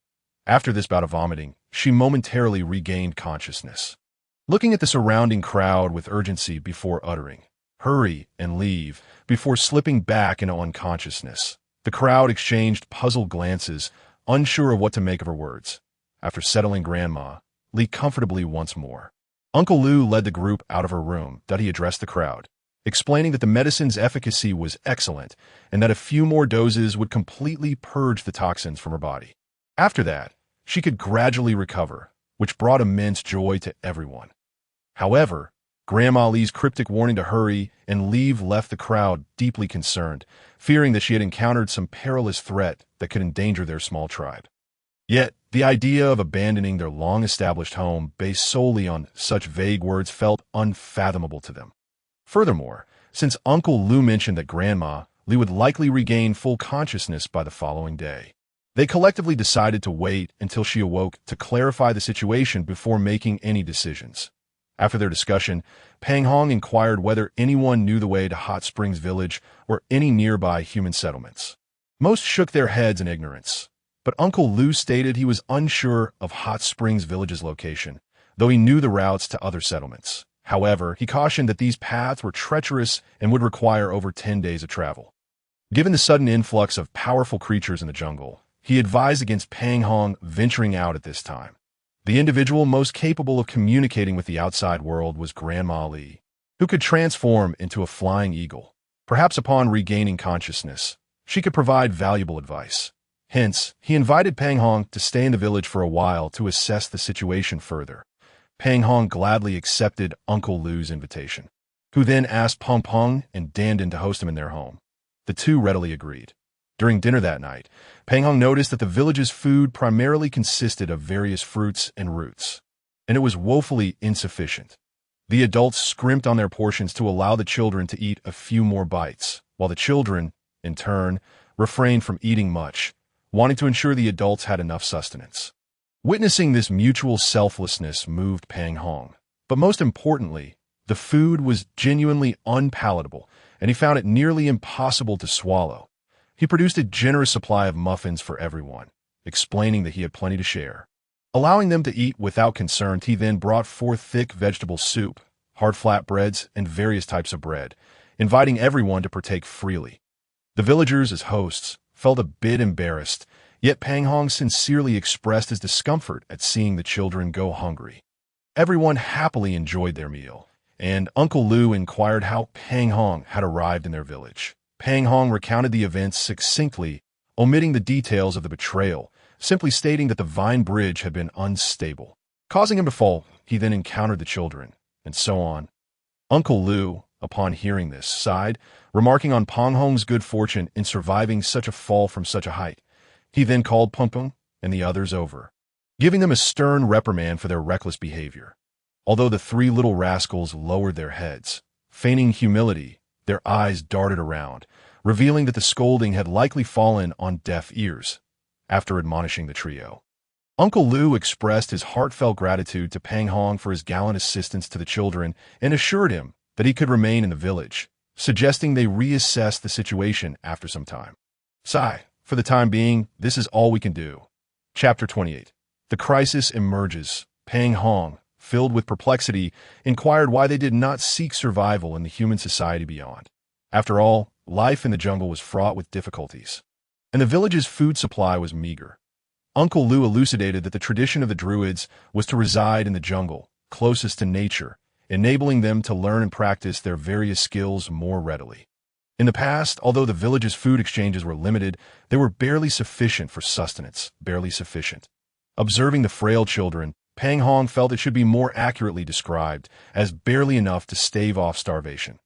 After this bout of vomiting, she momentarily regained consciousness. Looking at the surrounding crowd with urgency before uttering, "Hurry and leave," before slipping back into unconsciousness, the crowd exchanged puzzled glances, unsure of what to make of her words. After settling Grandma Li comfortably once more, Uncle Lu led the group out of her room that he addressed the crowd, explaining that the medicine's efficacy was excellent and that a few more doses would completely purge the toxins from her body. After that, she could gradually recover, which brought immense joy to everyone. However, Grandma Li's cryptic warning to hurry and leave left the crowd deeply concerned, fearing that she had encountered some perilous threat that could endanger their small tribe. Yet, the idea of abandoning their long-established home based solely on such vague words felt unfathomable to them. Furthermore, since Uncle Lu mentioned that Grandma Li would likely regain full consciousness by the following day, they collectively decided to wait until she awoke to clarify the situation before making any decisions. After their discussion, Pang Hong inquired whether anyone knew the way to Hot Springs Village or any nearby human settlements. Most shook their heads in ignorance, but Uncle Lu stated he was unsure of Hot Springs Village's location, though he knew the routes to other settlements. However, he cautioned that these paths were treacherous and would require over 10 days of travel. Given the sudden influx of powerful creatures in the jungle, he advised against Pang Hong venturing out at this time. The individual most capable of communicating with the outside world was Grandma Li, who could transform into a flying eagle. Perhaps upon regaining consciousness, she could provide valuable advice. Hence, he invited Pang Hong to stay in the village for a while to assess the situation further. Pang Hong gladly accepted Uncle Lu's invitation, who then asked Peng Peng and Dandan to host him in their home. The two readily agreed. During dinner that night, Pang Hong noticed that the village's food primarily consisted of various fruits and roots, and it was woefully insufficient. The adults scrimped on their portions to allow the children to eat a few more bites, while the children, in turn, refrained from eating much, wanting to ensure the adults had enough sustenance. Witnessing this mutual selflessness moved Pang Hong, but most importantly, the food was genuinely unpalatable, and he found it nearly impossible to swallow. He produced a generous supply of muffins for everyone, explaining that he had plenty to share. Allowing them to eat without concern, he then brought forth thick vegetable soup, hard flatbreads, and various types of bread, inviting everyone to partake freely. The villagers, as hosts, felt a bit embarrassed, yet Pang Hong sincerely expressed his discomfort at seeing the children go hungry. Everyone happily enjoyed their meal, and Uncle Lu inquired how Pang Hong had arrived in their village. Pang Hong recounted the events succinctly, omitting the details of the betrayal, simply stating that the vine bridge had been unstable, causing him to fall. He then encountered the children, and so on. Uncle Lu, upon hearing this, sighed, remarking on Pang Hong's good fortune in surviving such a fall from such a height. He then called Peng Peng and the others over, giving them a stern reprimand for their reckless behavior. Although the three little rascals lowered their heads, feigning humility, their eyes darted around, revealing that the scolding had likely fallen on deaf ears. After admonishing the trio, Uncle Lu expressed his heartfelt gratitude to Pang Hong for his gallant assistance to the children and assured him that he could remain in the village, suggesting they reassess the situation after some time. Sigh, for the time being, this is all we can do. Chapter 28. The crisis emerges. Pang Hong, filled with perplexity, inquired why they did not seek survival in the human society beyond. After all, life in the jungle was fraught with difficulties, and the village's food supply was meager. Uncle Lu elucidated that the tradition of the Druids was to reside in the jungle, closest to nature, enabling them to learn and practice their various skills more readily. In the past, although the village's food exchanges were limited, they were barely sufficient for sustenance, barely sufficient. Observing the frail children, Pang Hong felt it should be more accurately described as barely enough to stave off starvation.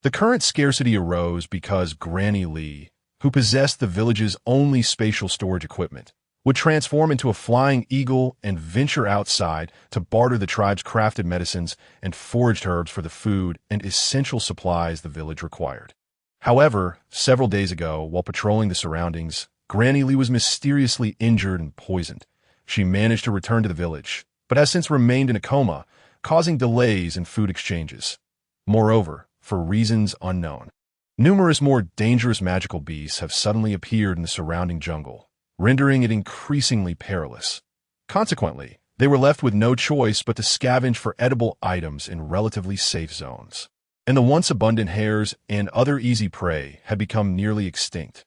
The current scarcity arose because Granny Li, who possessed the village's only spatial storage equipment, would transform into a flying eagle and venture outside to barter the tribe's crafted medicines and foraged herbs for the food and essential supplies the village required. However, several days ago, while patrolling the surroundings, Granny Li was mysteriously injured and poisoned. She managed to return to the village, but has since remained in a coma, causing delays in food exchanges. Moreover, for reasons unknown, numerous more dangerous magical beasts have suddenly appeared in the surrounding jungle, rendering it increasingly perilous. Consequently, they were left with no choice but to scavenge for edible items in relatively safe zones. And the once abundant hares and other easy prey had become nearly extinct.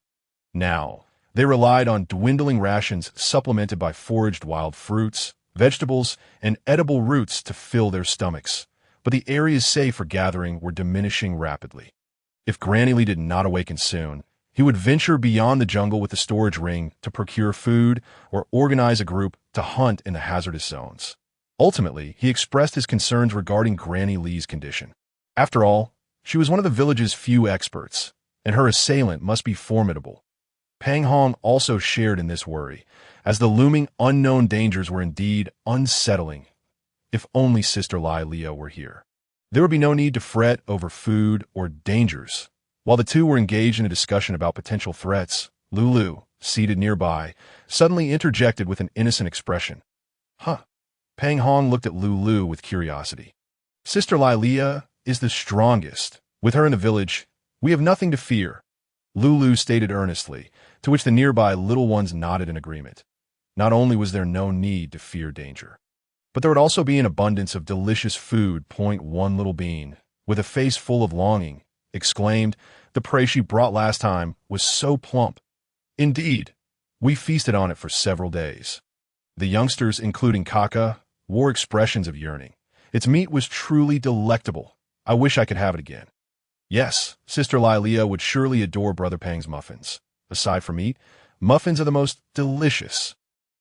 Now, they relied on dwindling rations supplemented by foraged wild fruits, vegetables, and edible roots to fill their stomachs, but the areas safe for gathering were diminishing rapidly. If Granny Lee did not awaken soon, he would venture beyond the jungle with the storage ring to procure food or organize a group to hunt in the hazardous zones. Ultimately, he expressed his concerns regarding Granny Lee's condition. After all, she was one of the village's few experts, and her assailant must be formidable. Pang Hong also shared in this worry, as the looming unknown dangers were indeed unsettling. If only Sister Lai Leo were here, there would be no need to fret over food or dangers. While the two were engaged in a discussion about potential threats, Lulu, seated nearby, suddenly interjected with an innocent expression. Huh. Pang Hong looked at Lulu with curiosity. Sister Lai Leo is the strongest. With her in the village, we have nothing to fear, Lulu stated earnestly, to which the nearby little ones nodded in agreement. Not only was there no need to fear danger, but there would also be an abundance of delicious food. One little bean, with a face full of longing, exclaimed, the prey she brought last time was so plump. Indeed, we feasted on it for several days. The youngsters, including Kaka, wore expressions of yearning. Its meat was truly delectable. I wish I could have it again. Yes, Sister Lilia would surely adore Brother Pang's muffins. Aside from meat, muffins are the most delicious.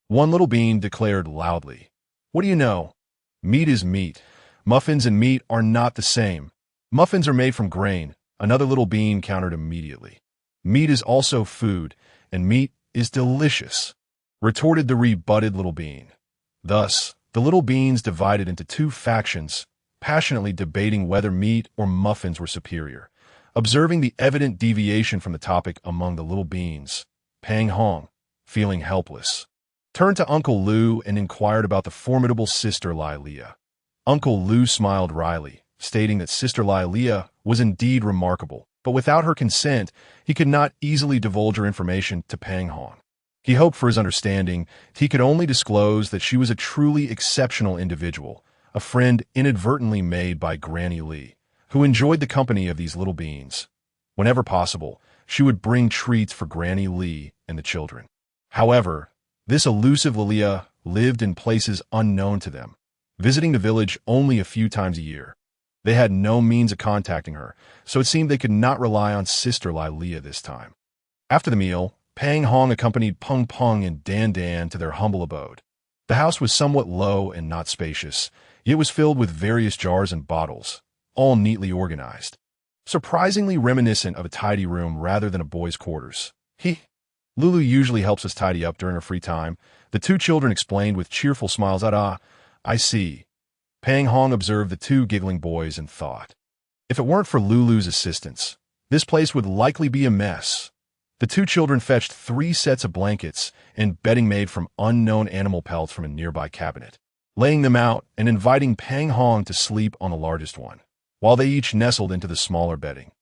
One little bean declared loudly. What do you know? Meat is meat. Muffins and meat are not the same. Muffins are made from grain, another little bean countered immediately. Meat is also food, and meat is delicious, retorted the rebutted little bean. Thus, the little beans divided into two factions, passionately debating whether meat or muffins were superior. Observing the evident deviation from the topic among the little beans, Pang Hong, feeling helpless, turned to Uncle Lu and inquired about the formidable Sister Lilia. Uncle Lu smiled wryly, stating that Sister Lilia was indeed remarkable, but without her consent, he could not easily divulge her information to Pang Hong. He hoped for his understanding. He could only disclose that she was a truly exceptional individual, a friend inadvertently made by Granny Lee, who enjoyed the company of these little beans. Whenever possible, she would bring treats for Granny Lee and the children. However, this elusive Lilia lived in places unknown to them, visiting the village only a few times a year. They had no means of contacting her, so it seemed they could not rely on Sister Lilia this time. After the meal, Pang Hong accompanied Peng Peng and Dan Dan to their humble abode. The house was somewhat low and not spacious, yet was filled with various jars and bottles, all neatly organized. Surprisingly reminiscent of a tidy room rather than a boy's quarters. Lulu usually helps us tidy up during her free time, the two children explained with cheerful smiles. I see. Pang Hong observed the two giggling boys and thought, if it weren't for Lulu's assistance, this place would likely be a mess. The two children fetched 3 sets of blankets and bedding made from unknown animal pelts from a nearby cabinet, laying them out and inviting Pang Hong to sleep on the largest one, while they each nestled into the smaller bedding.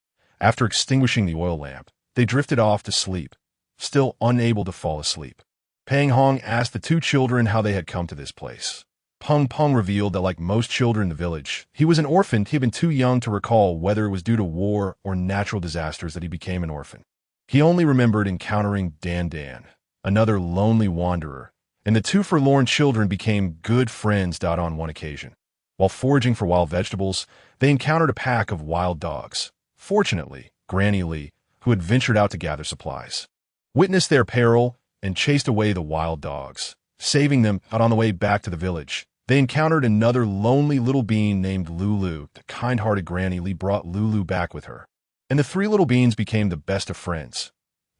After extinguishing the oil lamp, they drifted off to sleep, still unable to fall asleep. Pang Hong asked the two children how they had come to this place. Peng Peng revealed that like most children in the village, he was an orphan. He had been too young to recall whether it was due to war or natural disasters that he became an orphan. He only remembered encountering Dan Dan, another lonely wanderer, and the two forlorn children became good friends. On one occasion, while foraging for wild vegetables, they encountered a pack of wild dogs. Fortunately, Granny Lee, who had ventured out to gather supplies, witnessed their peril and chased away the wild dogs, saving them. Out on the way back to the village, they encountered another lonely little bean named Lulu. The kind-hearted Granny Lee brought Lulu back with her, and the 3 little beans became the best of friends.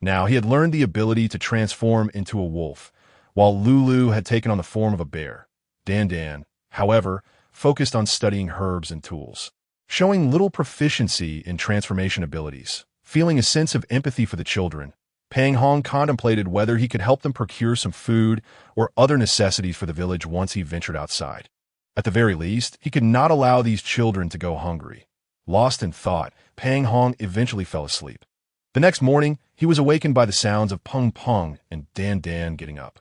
Now he had learned the ability to transform into a wolf, while Lulu had taken on the form of a bear. Dan Dan, however, focused on studying herbs and tools, showing little proficiency in transformation abilities. Feeling a sense of empathy for the children, Pang Hong contemplated whether he could help them procure some food or other necessities for the village once he ventured outside. At the very least, he could not allow these children to go hungry. Lost in thought, Pang Hong eventually fell asleep. The next morning, he was awakened by the sounds of Peng Peng and Dan Dan getting up.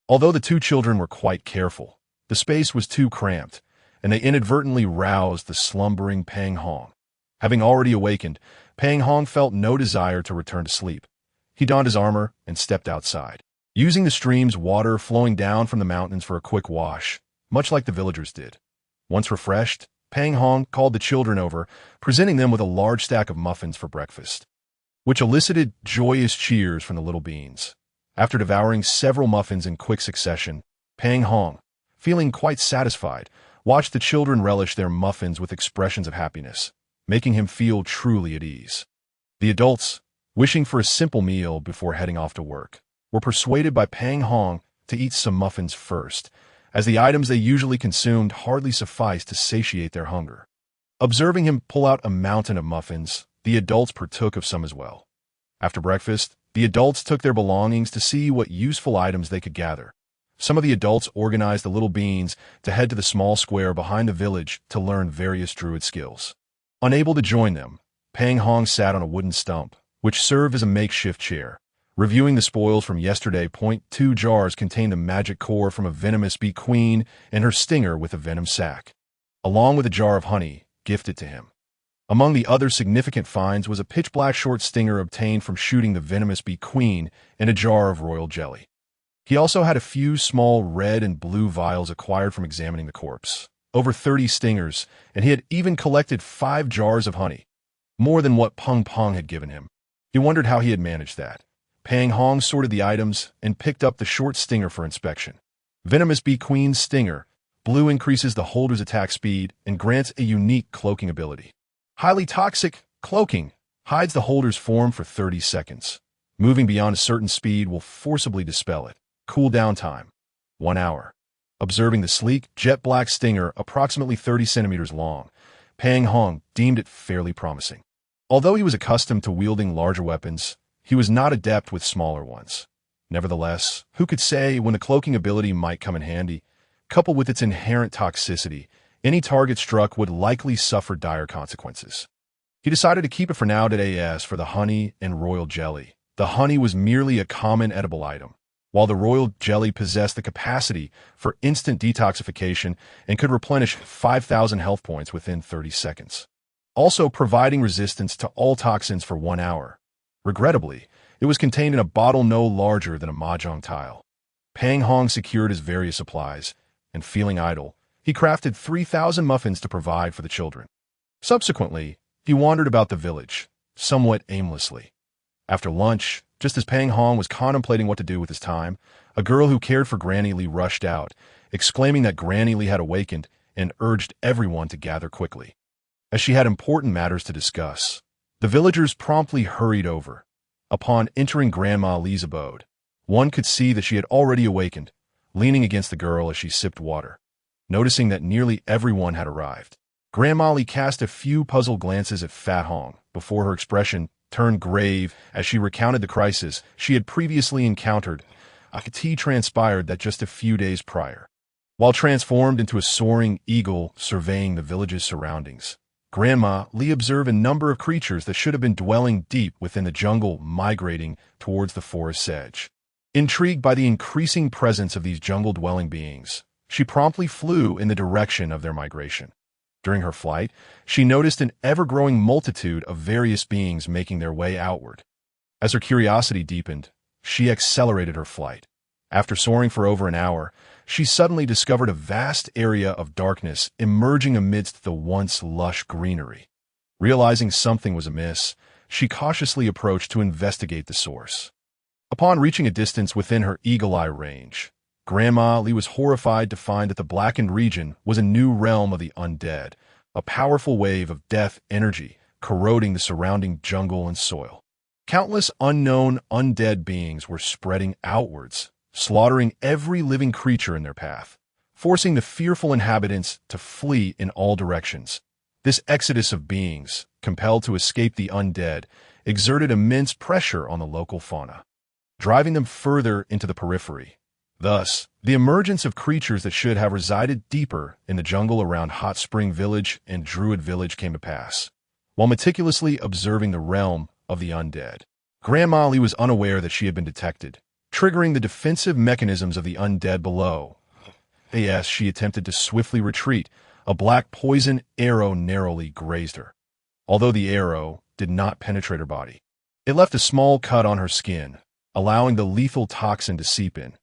Although the two children were quite careful, the space was too cramped, and they inadvertently roused the slumbering Pang Hong. Having already awakened, Pang Hong felt no desire to return to sleep. He donned his armor and stepped outside, using the stream's water flowing down from the mountains for a quick wash, much like the villagers did. Once refreshed, Pang Hong called the children over, presenting them with a large stack of muffins for breakfast, which elicited joyous cheers from the little beans. After devouring several muffins in quick succession, Pang Hong, feeling quite satisfied, watched the children relish their muffins with expressions of happiness, making him feel truly at ease. The adults, wishing for a simple meal before heading off to work, were persuaded by Pang Hong to eat some muffins first, as the items they usually consumed hardly sufficed to satiate their hunger. Observing him pull out a mountain of muffins, the adults partook of some as well. After breakfast, the adults took their belongings to see what useful items they could gather. Some of the adults organized the little beans to head to the small square behind the village to learn various druid skills. Unable to join them, Pang Hong sat on a wooden stump, which served as a makeshift chair, reviewing the spoils from yesterday. 2 jars contained a magic core from a venomous bee queen and her stinger with a venom sac, along with a jar of honey gifted to him. Among the other significant finds was a pitch-black short stinger obtained from shooting the venomous bee queen and a jar of royal jelly. He also had a few small red and blue vials acquired from examining the corpse, over 30 stingers, and he had even collected 5 jars of honey, more than what Peng Peng had given him. He wondered how he had managed that. Pang Hong sorted the items and picked up the short stinger for inspection. Venomous Bee Queen's stinger. Blue increases the holder's attack speed and grants a unique cloaking ability. Highly toxic, cloaking, hides the holder's form for 30 seconds. Moving beyond a certain speed will forcibly dispel it. Cooldown time, 1 hour. Observing the sleek, jet-black stinger, approximately 30 centimeters long, Pang Hong deemed it fairly promising. Although he was accustomed to wielding larger weapons, he was not adept with smaller ones. Nevertheless, who could say when the cloaking ability might come in handy? Coupled with its inherent toxicity, any target struck would likely suffer dire consequences. He decided to keep it for now as for the honey and royal jelly. The honey was merely a common edible item, while the royal jelly possessed the capacity for instant detoxification and could replenish 5,000 health points within 30 seconds, also providing resistance to all toxins for 1 hour. Regrettably, it was contained in a bottle no larger than a mahjong tile. Pang Hong secured his various supplies, and feeling idle, he crafted 3,000 muffins to provide for the children. Subsequently, he wandered about the village, somewhat aimlessly. After lunch, just as Pang Hong was contemplating what to do with his time, a girl who cared for Granny Lee rushed out, exclaiming that Granny Lee had awakened and urged everyone to gather quickly, as she had important matters to discuss. The villagers promptly hurried over. Upon entering Grandma Lee's abode, one could see that she had already awakened, leaning against the girl as she sipped water. Noticing that nearly everyone had arrived, Grandma Lee cast a few puzzled glances at Fat Hong before her expression turned grave as she recounted the crisis she had previously encountered. It transpired that just a few days prior, while transformed into a soaring eagle surveying the village's surroundings, Grandma Lee observed a number of creatures that should have been dwelling deep within the jungle migrating towards the forest's edge. Intrigued by the increasing presence of these jungle-dwelling beings, she promptly flew in the direction of their migration. During her flight, she noticed an ever-growing multitude of various beings making their way outward. As her curiosity deepened, she accelerated her flight. After soaring for over an hour, she suddenly discovered a vast area of darkness emerging amidst the once lush greenery. Realizing something was amiss, she cautiously approached to investigate the source. Upon reaching a distance within her eagle-eye range, Grandma Lee was horrified to find that the blackened region was a new realm of the undead, a powerful wave of death energy corroding the surrounding jungle and soil. Countless unknown undead beings were spreading outwards, slaughtering every living creature in their path, forcing the fearful inhabitants to flee in all directions. This exodus of beings, compelled to escape the undead, exerted immense pressure on the local fauna, driving them further into the periphery. Thus, the emergence of creatures that should have resided deeper in the jungle around Hot Spring Village and Druid Village came to pass. While meticulously observing the realm of the undead, Grandma Lee was unaware that she had been detected, triggering the defensive mechanisms of the undead below. As she attempted to swiftly retreat, a black poison arrow narrowly grazed her. Although the arrow did not penetrate her body, it left a small cut on her skin, allowing the lethal toxin to seep in.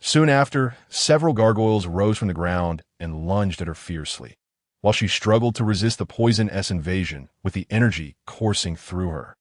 Soon after, several gargoyles rose from the ground and lunged at her fiercely, while she struggled to resist the poison-s invasion with the energy coursing through her.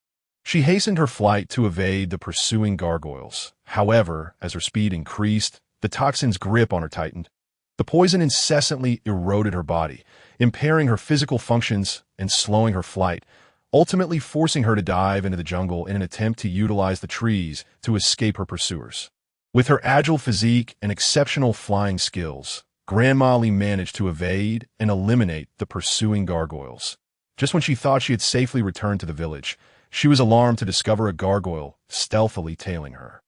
She hastened her flight to evade the pursuing gargoyles. However, as her speed increased, the toxin's grip on her tightened. The poison incessantly eroded her body, impairing her physical functions and slowing her flight, ultimately forcing her to dive into the jungle in an attempt to utilize the trees to escape her pursuers. With her agile physique and exceptional flying skills, Grandma Lee managed to evade and eliminate the pursuing gargoyles. Just when she thought she had safely returned to the village, she was alarmed to discover a gargoyle stealthily tailing her.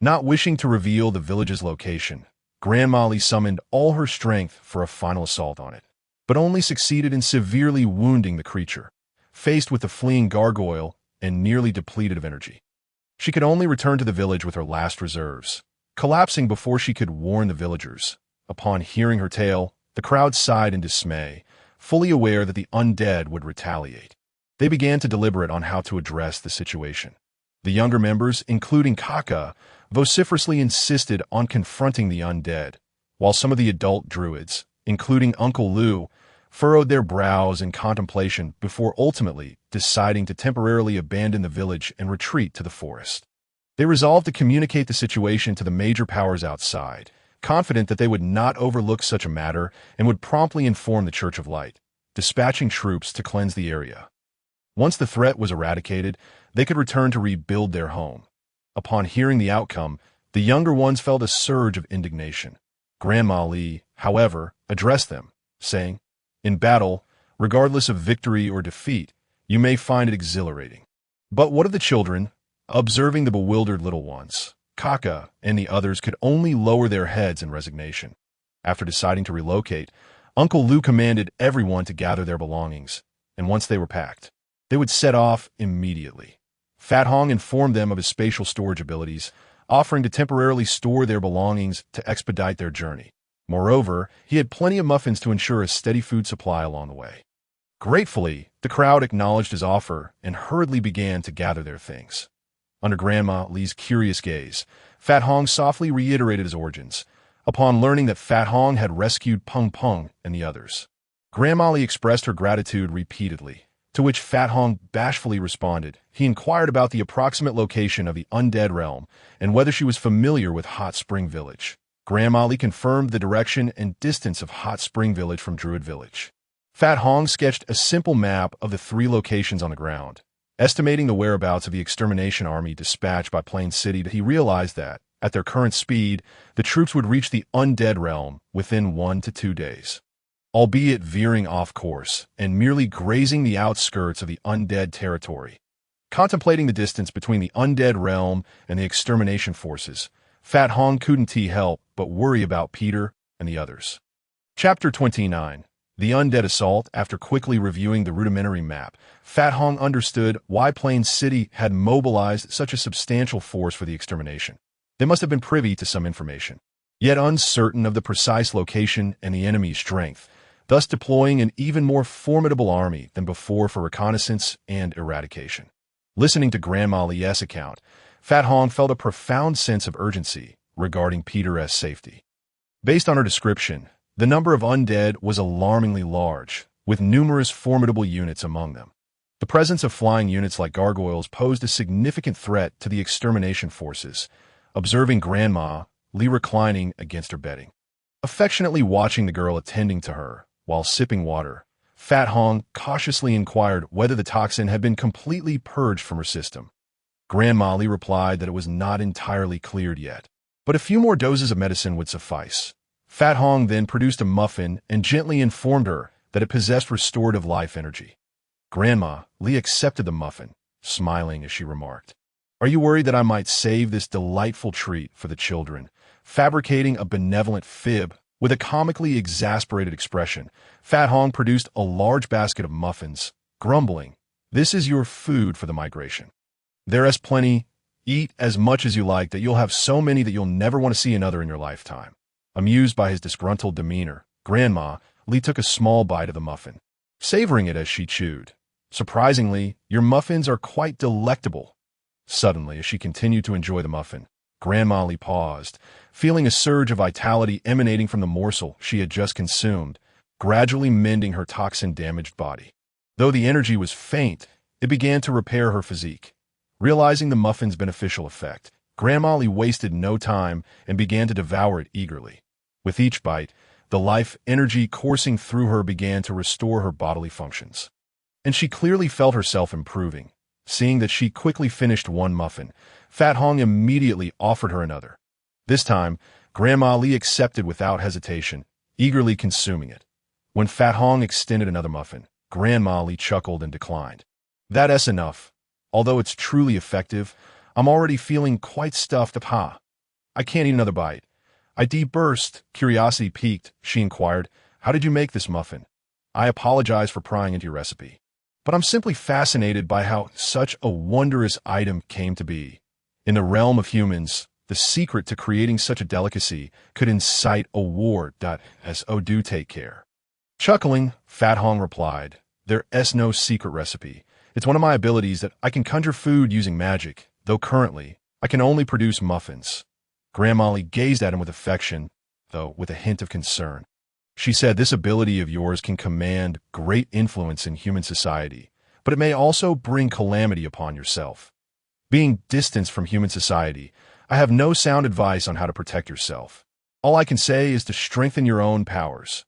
Not wishing to reveal the village's location, Grandma Lee summoned all her strength for a final assault on it, but only succeeded in severely wounding the creature. Faced with the fleeing gargoyle and nearly depleted of energy, she could only return to the village with her last reserves, collapsing before she could warn the villagers. Upon hearing her tale, the crowd sighed in dismay, fully aware that the undead would retaliate. They began to deliberate on how to address the situation. The younger members, including Kaka, vociferously insisted on confronting the undead, while some of the adult druids, including Uncle Lou, furrowed their brows in contemplation before ultimately deciding to temporarily abandon the village and retreat to the forest. They resolved to communicate the situation to the major powers outside, confident that they would not overlook such a matter and would promptly inform the Church of Light, dispatching troops to cleanse the area. Once the threat was eradicated, they could return to rebuild their home. Upon hearing the outcome, the younger ones felt a surge of indignation. Grandma Lee, however, addressed them, saying, "In battle, regardless of victory or defeat, you may find it exhilarating. But what of the children?" Observing the bewildered little ones, Kaka and the others could only lower their heads in resignation. After deciding to relocate, Uncle Lou commanded everyone to gather their belongings, and once they were packed, they would set off immediately. Fat Hong informed them of his spatial storage abilities, offering to temporarily store their belongings to expedite their journey. Moreover, he had plenty of muffins to ensure a steady food supply along the way. Gratefully, the crowd acknowledged his offer and hurriedly began to gather their things. Under Grandma Lee's curious gaze, Fat Hong softly reiterated his origins, upon learning that Fat Hong had rescued Pung Pung and the others. Grandma Lee expressed her gratitude repeatedly, to which Fat Hong bashfully responded. He inquired about the approximate location of the undead realm and whether she was familiar with Hot Spring Village. Grandma Lee confirmed the direction and distance of Hot Spring Village from Druid Village. Fat Hong sketched a simple map of the 3 locations on the ground. Estimating the whereabouts of the extermination army dispatched by Plain City, he realized that, at their current speed, the troops would reach the undead realm within 1 to 2 days. Albeit veering off course and merely grazing the outskirts of the undead territory, Contemplating the distance between the undead realm and the extermination forces, Fat Hong couldn't help but worry about Peter and the others. Chapter 29. The Undead Assault. After quickly reviewing the rudimentary map, Fat Hong understood why Plain City had mobilized such a substantial force for the extermination. They must have been privy to some information, yet uncertain of the precise location and the enemy's strength, thus deploying an even more formidable army than before for reconnaissance and eradication. Listening to Grandma Lee's account, Fat Hong felt a profound sense of urgency regarding Peter's safety. Based on her description, the number of undead was alarmingly large, with numerous formidable units among them. The presence of flying units like gargoyles posed a significant threat to the extermination forces. Observing Grandma Lee reclining against her bedding, affectionately watching the girl attending to her while sipping water, Fat Hong cautiously inquired whether the toxin had been completely purged from her system. Grandma Lee replied that it was not entirely cleared yet, but a few more doses of medicine would suffice. Fat Hong then produced a muffin and gently informed her that it possessed restorative life energy. Grandma Lee accepted the muffin, smiling as she remarked, "Are you worried that I might save this delightful treat for the children?" Fabricating a benevolent fib with a comically exasperated expression, Fat Hong produced a large basket of muffins, grumbling, "This is your food for the migration. There's plenty. Eat as much as you like, that you'll have so many that you'll never want to see another in your lifetime." Amused by his disgruntled demeanor, Grandma Lee took a small bite of the muffin, savoring it as she chewed. "Surprisingly, your muffins are quite delectable." Suddenly, as she continued to enjoy the muffin, Grandma Lee paused, feeling a surge of vitality emanating from the morsel she had just consumed, gradually mending her toxin-damaged body. Though the energy was faint, it began to repair her physique. Realizing the muffin's beneficial effect, Grandma Lee wasted no time and began to devour it eagerly. With each bite, the life energy coursing through her began to restore her bodily functions, and she clearly felt herself improving. Seeing that she quickly finished one muffin, Fat Hong immediately offered her another. This time, Grandma Lee accepted without hesitation, eagerly consuming it. When Fat Hong extended another muffin, Grandma Lee chuckled and declined. "That's enough. Although it's truly effective, I'm already feeling quite stuffed up. I can't eat another bite." I burst, curiosity piqued, she inquired, "How did you make this muffin?" "I apologize for prying into your recipe, but I'm simply fascinated by how such a wondrous item came to be. In the realm of humans, the secret to creating such a delicacy could incite a war. So do take care." Chuckling, Fat Hong replied, "There's no secret recipe. It's one of my abilities that I can conjure food using magic, though currently I can only produce muffins." Grandma Lee gazed at him with affection, though with a hint of concern. She said, "This ability of yours can command great influence in human society, but it may also bring calamity upon yourself. Being distanced from human society, I have no sound advice on how to protect yourself. All I can say is to strengthen your own powers."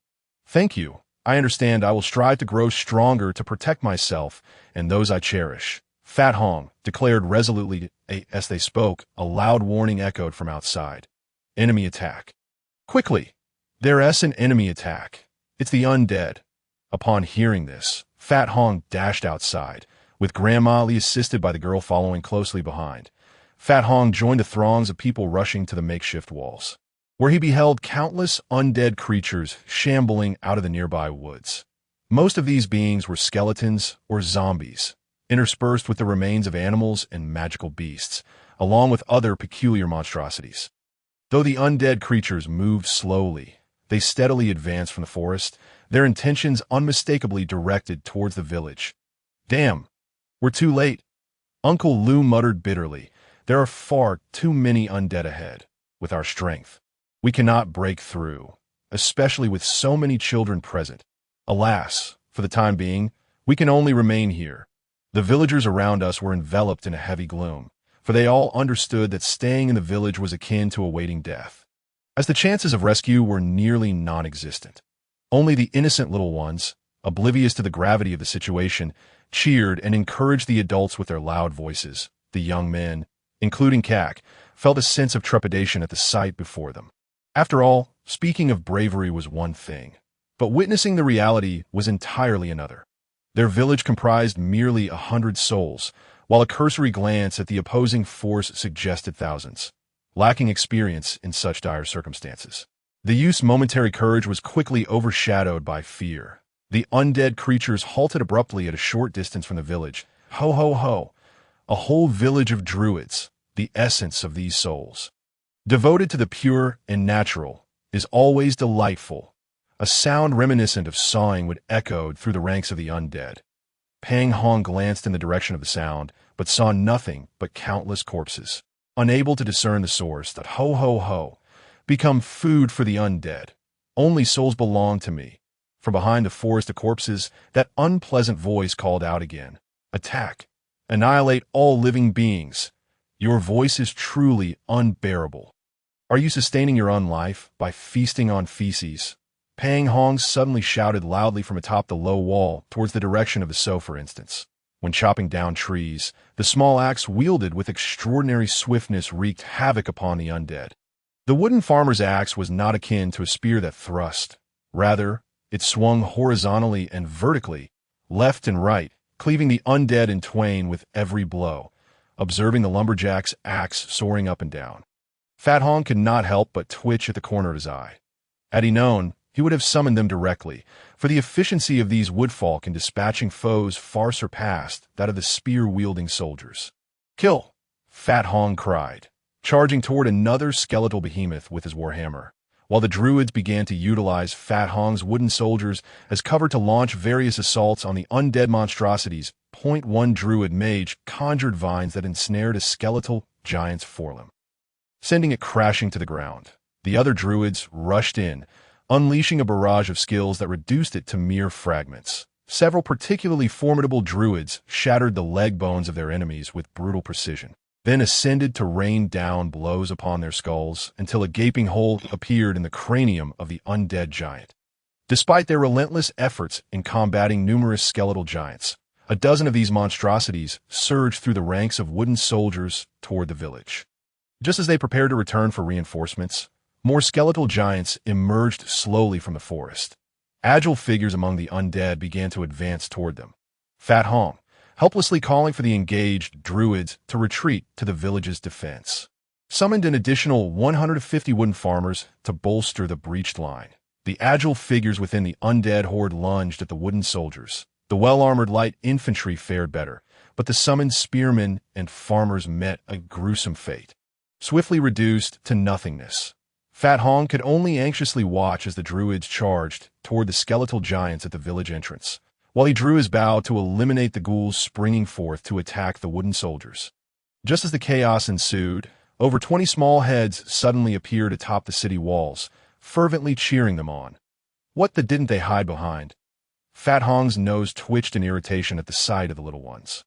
"Thank you. I understand. I will strive to grow stronger to protect myself and those I cherish," Fat Hong declared resolutely. As they spoke, a loud warning echoed from outside. "Enemy attack. Quickly! There's an enemy attack. It's the undead." Upon hearing this, Fat Hong dashed outside, with Grandma Lee assisted by the girl following closely behind. Fat Hong joined the throngs of people rushing to the makeshift walls, where he beheld countless undead creatures shambling out of the nearby woods. Most of these beings were skeletons or zombies, interspersed with the remains of animals and magical beasts, along with other peculiar monstrosities. Though the undead creatures moved slowly, they steadily advanced from the forest, their intentions unmistakably directed towards the village. "Damn, we're too late," Uncle Lou muttered bitterly. "There are far too many undead ahead. With our strength, we cannot break through, especially with so many children present. Alas, for the time being, we can only remain here." The villagers around us were enveloped in a heavy gloom, for they all understood that staying in the village was akin to awaiting death, as the chances of rescue were nearly non-existent. Only the innocent little ones, oblivious to the gravity of the situation, cheered and encouraged the adults with their loud voices. The young men, including Kak, felt a sense of trepidation at the sight before them. After all, speaking of bravery was one thing, but witnessing the reality was entirely another. Their village comprised merely 100 souls, while a cursory glance at the opposing force suggested thousands, lacking experience in such dire circumstances. The youth's momentary courage was quickly overshadowed by fear. The undead creatures halted abruptly at a short distance from the village. Ho, ho, ho! A whole village of druids, the essence of these souls. Devoted to the pure and natural, is always delightful. A sound reminiscent of sawing would echo through the ranks of the undead. Pang Hong glanced in the direction of the sound, but saw nothing but countless corpses. Unable to discern the source, that ho ho ho, become food for the undead. Only souls belong to me. From behind the forest of corpses, that unpleasant voice called out again. Attack. Annihilate all living beings. Your voice is truly unbearable. Are you sustaining your own life by feasting on feces? Pang Hong suddenly shouted loudly from atop the low wall towards the direction of the sow, for instance. When chopping down trees, the small axe wielded with extraordinary swiftness wreaked havoc upon the undead. The wooden farmer's axe was not akin to a spear that thrust. Rather, it swung horizontally and vertically, left and right, cleaving the undead in twain with every blow, observing the lumberjack's axe soaring up and down. Fat Hong could not help but twitch at the corner of his eye. Had he known, he would have summoned them directly, for the efficiency of these woodfolk in dispatching foes far surpassed that of the spear-wielding soldiers. Kill! Fat Hong cried, charging toward another skeletal behemoth with his warhammer, while the druids began to utilize Fat Hong's wooden soldiers as cover to launch various assaults on the undead monstrosities. One druid mage conjured vines that ensnared a skeletal giant's forelimb, sending it crashing to the ground. The other druids rushed in, unleashing a barrage of skills that reduced it to mere fragments. Several particularly formidable druids shattered the leg bones of their enemies with brutal precision, then ascended to rain down blows upon their skulls until a gaping hole appeared in the cranium of the undead giant. Despite their relentless efforts in combating numerous skeletal giants, a dozen of these monstrosities surged through the ranks of wooden soldiers toward the village. Just as they prepared to return for reinforcements, more skeletal giants emerged slowly from the forest. Agile figures among the undead began to advance toward them. Fat Hong, helplessly calling for the engaged druids to retreat to the village's defense, summoned an additional 150 wooden farmers to bolster the breached line. The agile figures within the undead horde lunged at the wooden soldiers. The well-armored light infantry fared better, but the summoned spearmen and farmers met a gruesome fate, swiftly reduced to nothingness. Fat Hong could only anxiously watch as the druids charged toward the skeletal giants at the village entrance, while he drew his bow to eliminate the ghouls springing forth to attack the wooden soldiers. Just as the chaos ensued, over 20 small heads suddenly appeared atop the city walls, fervently cheering them on. What the didn't they hide behind? Fat Hong's nose twitched in irritation at the sight of the little ones.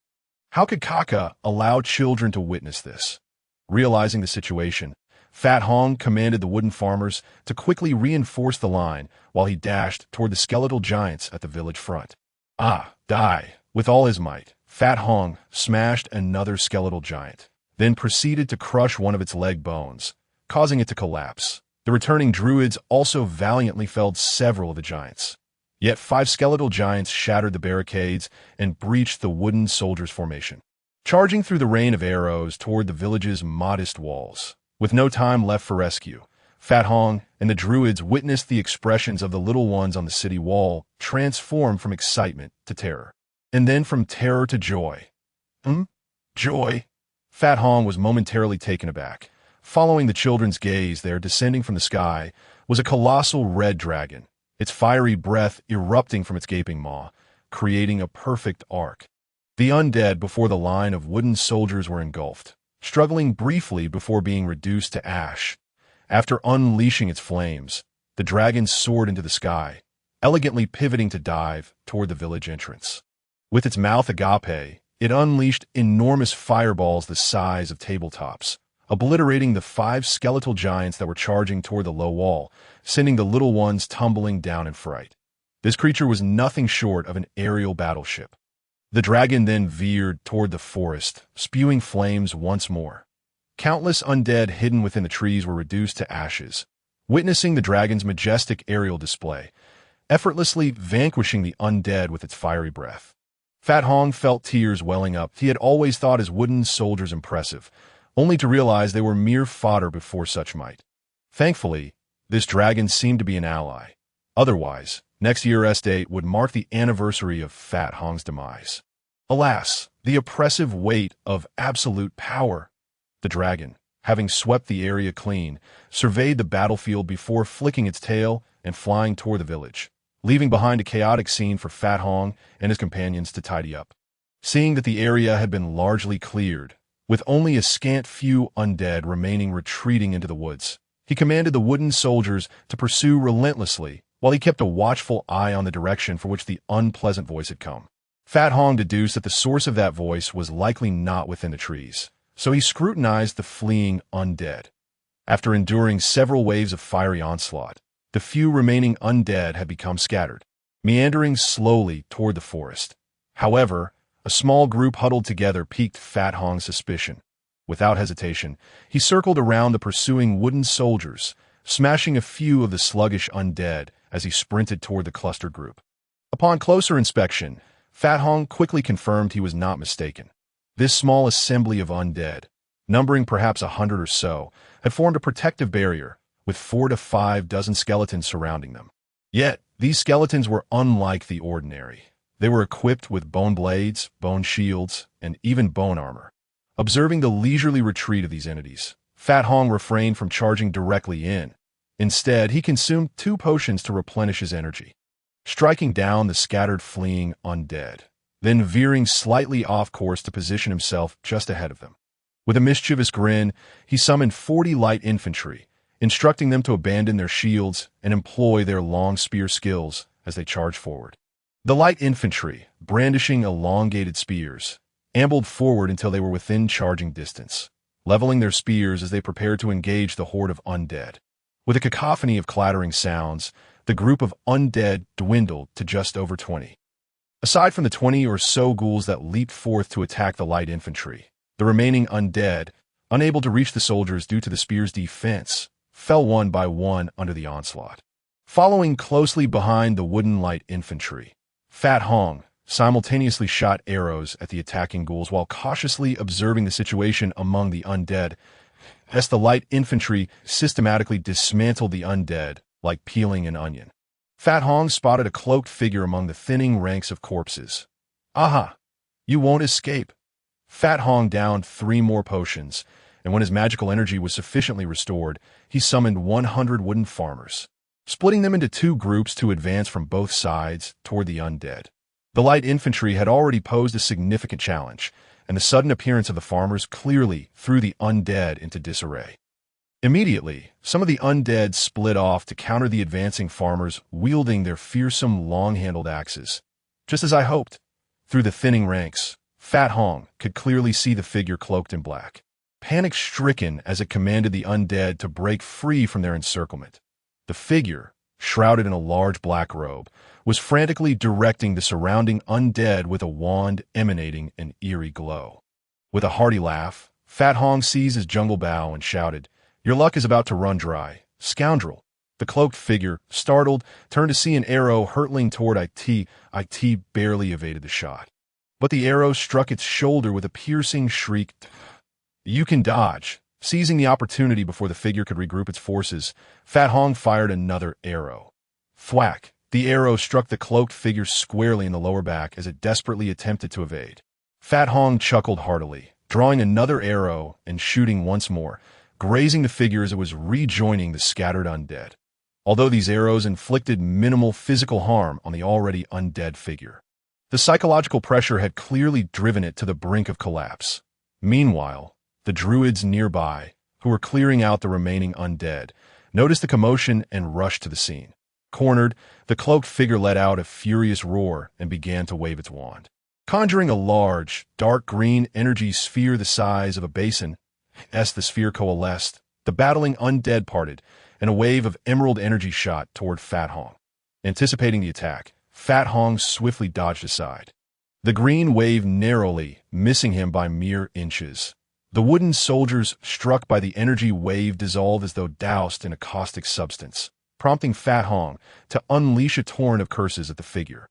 How could Kaka allow children to witness this? Realizing the situation, Fat Hong commanded the wooden farmers to quickly reinforce the line while he dashed toward the skeletal giants at the village front. Die! With all his might, Fat Hong smashed another skeletal giant, then proceeded to crush one of its leg bones, causing it to collapse. The returning druids also valiantly felled several of the giants. Yet 5 skeletal giants shattered the barricades and breached the wooden soldiers' formation, charging through the rain of arrows toward the village's modest walls. With no time left for rescue, Fat Hong and the druids witnessed the expressions of the little ones on the city wall transform from excitement to terror, and then from terror to joy. Joy? Fat Hong was momentarily taken aback. Following the children's gaze there, descending from the sky, was a colossal red dragon, its fiery breath erupting from its gaping maw, creating a perfect arc. The undead before the line of wooden soldiers were engulfed, struggling briefly before being reduced to ash. After unleashing its flames, the dragon soared into the sky, elegantly pivoting to dive toward the village entrance. With its mouth agape, it unleashed enormous fireballs the size of tabletops, obliterating the 5 skeletal giants that were charging toward the low wall, sending the little ones tumbling down in fright. This creature was nothing short of an aerial battleship. The dragon then veered toward the forest, spewing flames once more. Countless undead hidden within the trees were reduced to ashes, witnessing the dragon's majestic aerial display, effortlessly vanquishing the undead with its fiery breath. Fat Hong felt tears welling up. He had always thought his wooden soldiers impressive, only to realize they were mere fodder before such might. Thankfully, this dragon seemed to be an ally. Otherwise, next year's date would mark the anniversary of Fat Hong's demise. Alas, the oppressive weight of absolute power. The dragon, having swept the area clean, surveyed the battlefield before flicking its tail and flying toward the village, leaving behind a chaotic scene for Fat Hong and his companions to tidy up. Seeing that the area had been largely cleared, with only a scant few undead remaining retreating into the woods, he commanded the wooden soldiers to pursue relentlessly while he kept a watchful eye on the direction for which the unpleasant voice had come. Fat Hong deduced that the source of that voice was likely not within the trees, so he scrutinized the fleeing undead. After enduring several waves of fiery onslaught, the few remaining undead had become scattered, meandering slowly toward the forest. However, a small group huddled together piqued Fat Hong's suspicion. Without hesitation, he circled around the pursuing wooden soldiers, smashing a few of the sluggish undead as he sprinted toward the clustered group. Upon closer inspection, Fat Hong quickly confirmed he was not mistaken. This small assembly of undead, numbering perhaps 100 or so, had formed a protective barrier, with 4 to 5 dozen skeletons surrounding them. Yet, these skeletons were unlike the ordinary. They were equipped with bone blades, bone shields, and even bone armor. Observing the leisurely retreat of these entities, Fat Hong refrained from charging directly in. Instead, he consumed 2 potions to replenish his energy, striking down the scattered fleeing undead, then veering slightly off course to position himself just ahead of them. With a mischievous grin, he summoned 40 light infantry, instructing them to abandon their shields and employ their long spear skills as they charged forward. The light infantry, brandishing elongated spears, ambled forward until they were within charging distance, leveling their spears as they prepared to engage the horde of undead. With a cacophony of clattering sounds, the group of undead dwindled to just over 20. Aside from the 20 or so ghouls that leaped forth to attack the light infantry, the remaining undead, unable to reach the soldiers due to the spear's defense, fell one by one under the onslaught. Following closely behind the wooden light infantry, Fat Hong simultaneously shot arrows at the attacking ghouls while cautiously observing the situation among the undead, as the light infantry systematically dismantled the undead like peeling an onion. Fat Hong spotted a cloaked figure among the thinning ranks of corpses. Aha! You won't escape. Fat Hong downed 3 more potions, and when his magical energy was sufficiently restored, he summoned 100 wooden farmers, splitting them into 2 groups to advance from both sides toward the undead. The light infantry had already posed a significant challenge, and the sudden appearance of the farmers clearly threw the undead into disarray. Immediately, some of the undead split off to counter the advancing farmers, wielding their fearsome long-handled axes. Just as I hoped, through the thinning ranks, Fat Hong could clearly see the figure cloaked in black, panic-stricken as it commanded the undead to break free from their encirclement. The figure, shrouded in a large black robe, was frantically directing the surrounding undead with a wand emanating an eerie glow. With a hearty laugh, Fat Hong seized his jungle bow and shouted, "Your luck is about to run dry, scoundrel." The cloaked figure, startled, turned to see an arrow hurtling toward IT. IT barely evaded the shot, but the arrow struck its shoulder with a piercing shriek. "You can dodge." Seizing the opportunity before the figure could regroup its forces, Fat Hong fired another arrow. Thwack! The arrow struck the cloaked figure squarely in the lower back as it desperately attempted to evade. Fat Hong chuckled heartily, drawing another arrow and shooting once more, grazing the figure as it was rejoining the scattered undead. Although these arrows inflicted minimal physical harm on the already undead figure, the psychological pressure had clearly driven it to the brink of collapse. Meanwhile, the druids nearby, who were clearing out the remaining undead, noticed the commotion and rushed to the scene. Cornered, the cloaked figure let out a furious roar and began to wave its wand, conjuring a large, dark green energy sphere the size of a basin. As the sphere coalesced, the battling undead parted, and a wave of emerald energy shot toward Fat Hong. Anticipating the attack, Fat Hong swiftly dodged aside. The green wave narrowly, missing him by mere inches. The wooden soldiers struck by the energy wave dissolved as though doused in a caustic substance, prompting Fat Hong to unleash a torrent of curses at the figure.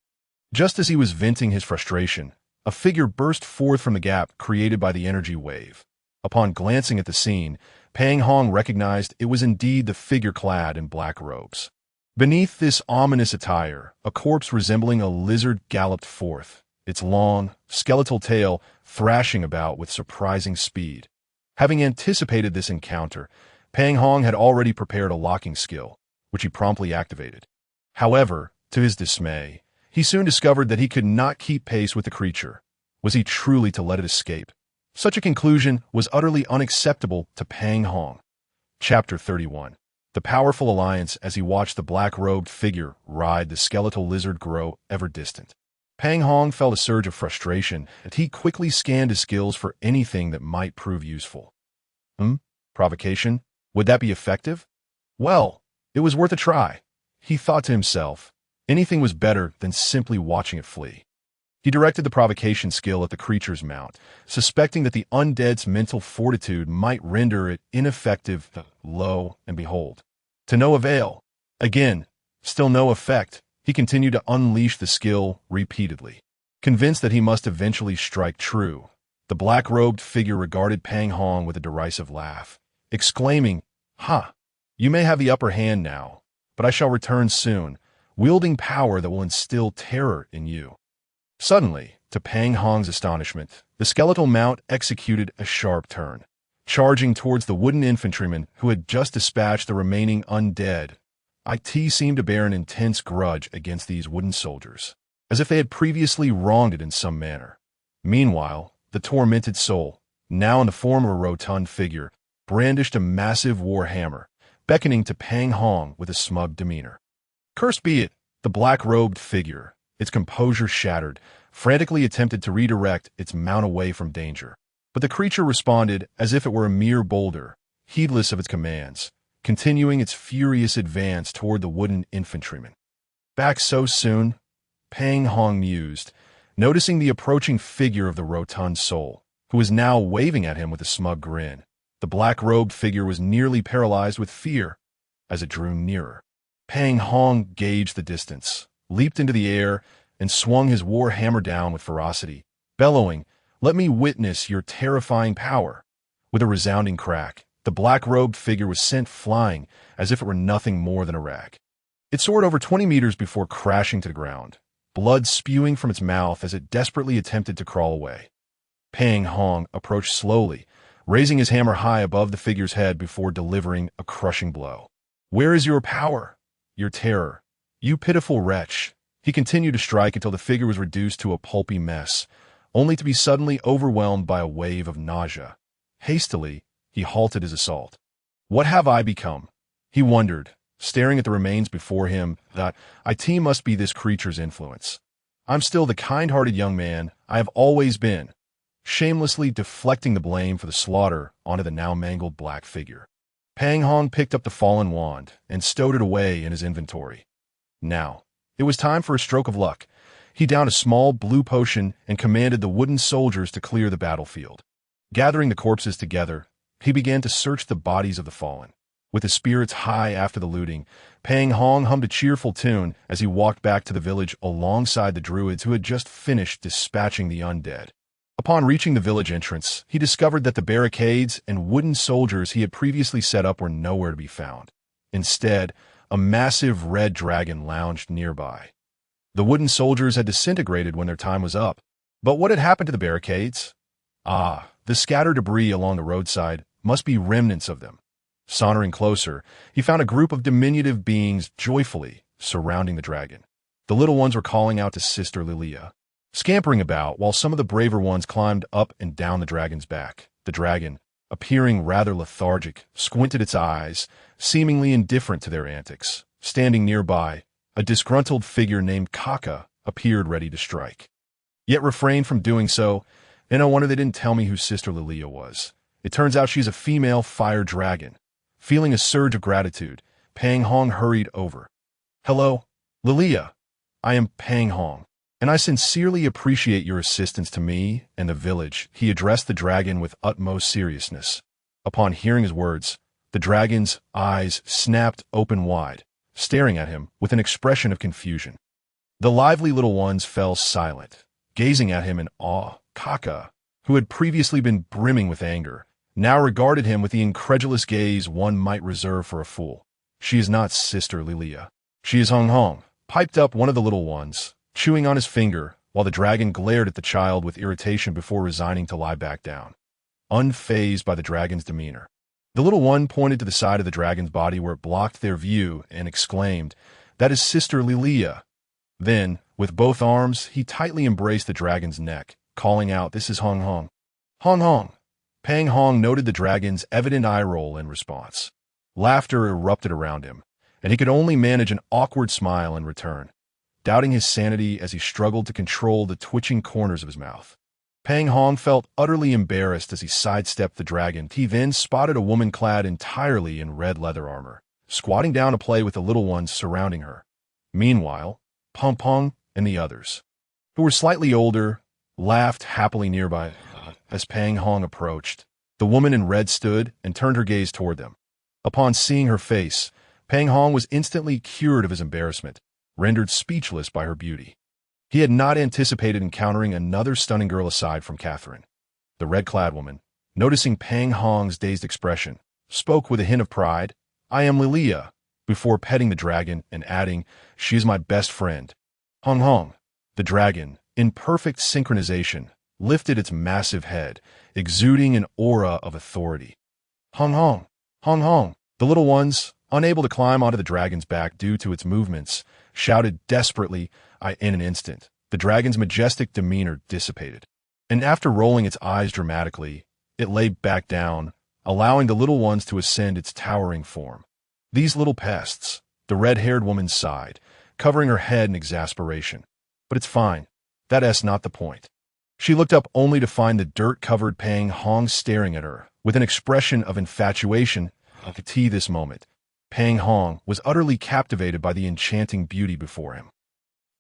Just as he was venting his frustration, A figure burst forth from the gap created by the energy wave. Upon glancing at the scene, Pang Hong recognized it was indeed the figure clad in black robes. Beneath this ominous attire, a corpse resembling a lizard galloped forth, its long, skeletal tail thrashing about with surprising speed. Having anticipated this encounter, Pang Hong had already prepared a locking skill, which he promptly activated. However, to his dismay, he soon discovered that he could not keep pace with the creature. Was he truly to let it escape? Such a conclusion was utterly unacceptable to Pang Hong. Chapter 31. The powerful alliance as he watched the black-robed figure ride the skeletal lizard grow ever distant. Pang Hong felt a surge of frustration and he quickly scanned his skills for anything that might prove useful. Provocation? Would that be effective? Well, it was worth a try. He thought to himself, anything was better than simply watching it flee. He directed the provocation skill at the creature's mount, suspecting that the undead's mental fortitude might render it ineffective. Lo and behold, to no avail. Again, still no effect, he continued to unleash the skill repeatedly. Convinced that he must eventually strike true, the black-robed figure regarded Pang Hong with a derisive laugh, exclaiming, "Ha! You may have the upper hand now, but I shall return soon, wielding power that will instill terror in you." Suddenly, to Pang Hong's astonishment, the skeletal mount executed a sharp turn, charging towards the wooden infantryman who had just dispatched the remaining undead. It seemed to bear an intense grudge against these wooden soldiers, as if they had previously wronged it in some manner. Meanwhile, the tormented soul, now in the form of a rotund figure, brandished a massive war hammer, beckoning to Pang Hong with a smug demeanor. Cursed be it, the black-robed figure, its composure shattered, frantically attempted to redirect its mount away from danger. But the creature responded as if it were a mere boulder, heedless of its commands, continuing its furious advance toward the wooden infantryman. Back so soon? Pang Hong mused, noticing the approaching figure of the rotund soul, who was now waving at him with a smug grin. The black-robed figure was nearly paralyzed with fear. As it drew nearer, Pang Hong gauged the distance, leaped into the air, and swung his war hammer down with ferocity, bellowing, "Let me witness your terrifying power." With a resounding crack, the black-robed figure was sent flying as if it were nothing more than a rag. It soared over 20 meters before crashing to the ground, blood spewing from its mouth as it desperately attempted to crawl away. Pang Hong approached slowly, raising his hammer high above the figure's head before delivering a crushing blow. "Where is your power? Your terror? You pitiful wretch." He continued to strike until the figure was reduced to a pulpy mess, only to be suddenly overwhelmed by a wave of nausea. Hastily, he halted his assault. "What have I become?" he wondered, staring at the remains before him. That it must be this creature's influence. I'm still the kind-hearted young man I have always been, shamelessly deflecting the blame for the slaughter onto the now mangled black figure. Pang Hong picked up the fallen wand and stowed it away in his inventory. Now, it was time for a stroke of luck. He downed a small blue potion and commanded the wooden soldiers to clear the battlefield. Gathering the corpses together, he began to search the bodies of the fallen. With his spirits high after the looting, Pang Hong hummed a cheerful tune as he walked back to the village alongside the druids who had just finished dispatching the undead. Upon reaching the village entrance, he discovered that the barricades and wooden soldiers he had previously set up were nowhere to be found. Instead, a massive red dragon lounged nearby. The wooden soldiers had disintegrated when their time was up. But what had happened to the barricades? The scattered debris along the roadside must be remnants of them. Sauntering closer, he found a group of diminutive beings joyfully surrounding the dragon. The little ones were calling out to Sister Lilia, scampering about while some of the braver ones climbed up and down the dragon's back. The dragon, appearing rather lethargic, squinted its eyes, seemingly indifferent to their antics. Standing nearby, a disgruntled figure named Kaka appeared ready to strike, yet refrained from doing so, and no wonder they didn't tell me who Sister Lilia was. It turns out she's a female fire dragon. Feeling a surge of gratitude, Pang Hong hurried over. "Hello, Lilia. I am Pang Hong, and I sincerely appreciate your assistance to me and the village." He addressed the dragon with utmost seriousness. Upon hearing his words, the dragon's eyes snapped open wide, staring at him with an expression of confusion. The lively little ones fell silent, gazing at him in awe. Kaka, who had previously been brimming with anger, now regarded him with the incredulous gaze one might reserve for a fool. She is not Sister Lilia. She is Hong Hong, piped up one of the little ones, chewing on his finger, while the dragon glared at the child with irritation before resigning to lie back down, unfazed by the dragon's demeanor. The little one pointed to the side of the dragon's body where it blocked their view and exclaimed, "That is Sister Lilia." Then, with both arms, he tightly embraced the dragon's neck, calling out, "This is Hong Hong." Hong Hong. Pang Hong noted the dragon's evident eye roll in response. Laughter erupted around him, and he could only manage an awkward smile in return, doubting his sanity as he struggled to control the twitching corners of his mouth. Pang Hong felt utterly embarrassed as he sidestepped the dragon. He then spotted a woman clad entirely in red leather armor, squatting down to play with the little ones surrounding her. Meanwhile, Pong Pong and the others, who were slightly older, laughed happily nearby. As Pang Hong approached, the woman in red stood and turned her gaze toward them. Upon seeing her face, Pang Hong was instantly cured of his embarrassment, rendered speechless by her beauty. He had not anticipated encountering another stunning girl aside from Catherine. The red-clad woman, noticing Pang Hong's dazed expression, spoke with a hint of pride, "I am Lilia," before petting the dragon and adding, "She is my best friend." Hong Hong, the dragon, in perfect synchronization, lifted its massive head, exuding an aura of authority. Hong Hong, Hong Hong. The little ones, unable to climb onto the dragon's back due to its movements, shouted desperately. In an instant, the dragon's majestic demeanor dissipated, and after rolling its eyes dramatically, it lay back down, allowing the little ones to ascend its towering form. "These little pests," the red-haired woman sighed, covering her head in exasperation. "But it's fine. That's not the point." She looked up only to find the dirt-covered Pang Hong staring at her with an expression of infatuation. At this moment, Pang Hong was utterly captivated by the enchanting beauty before him.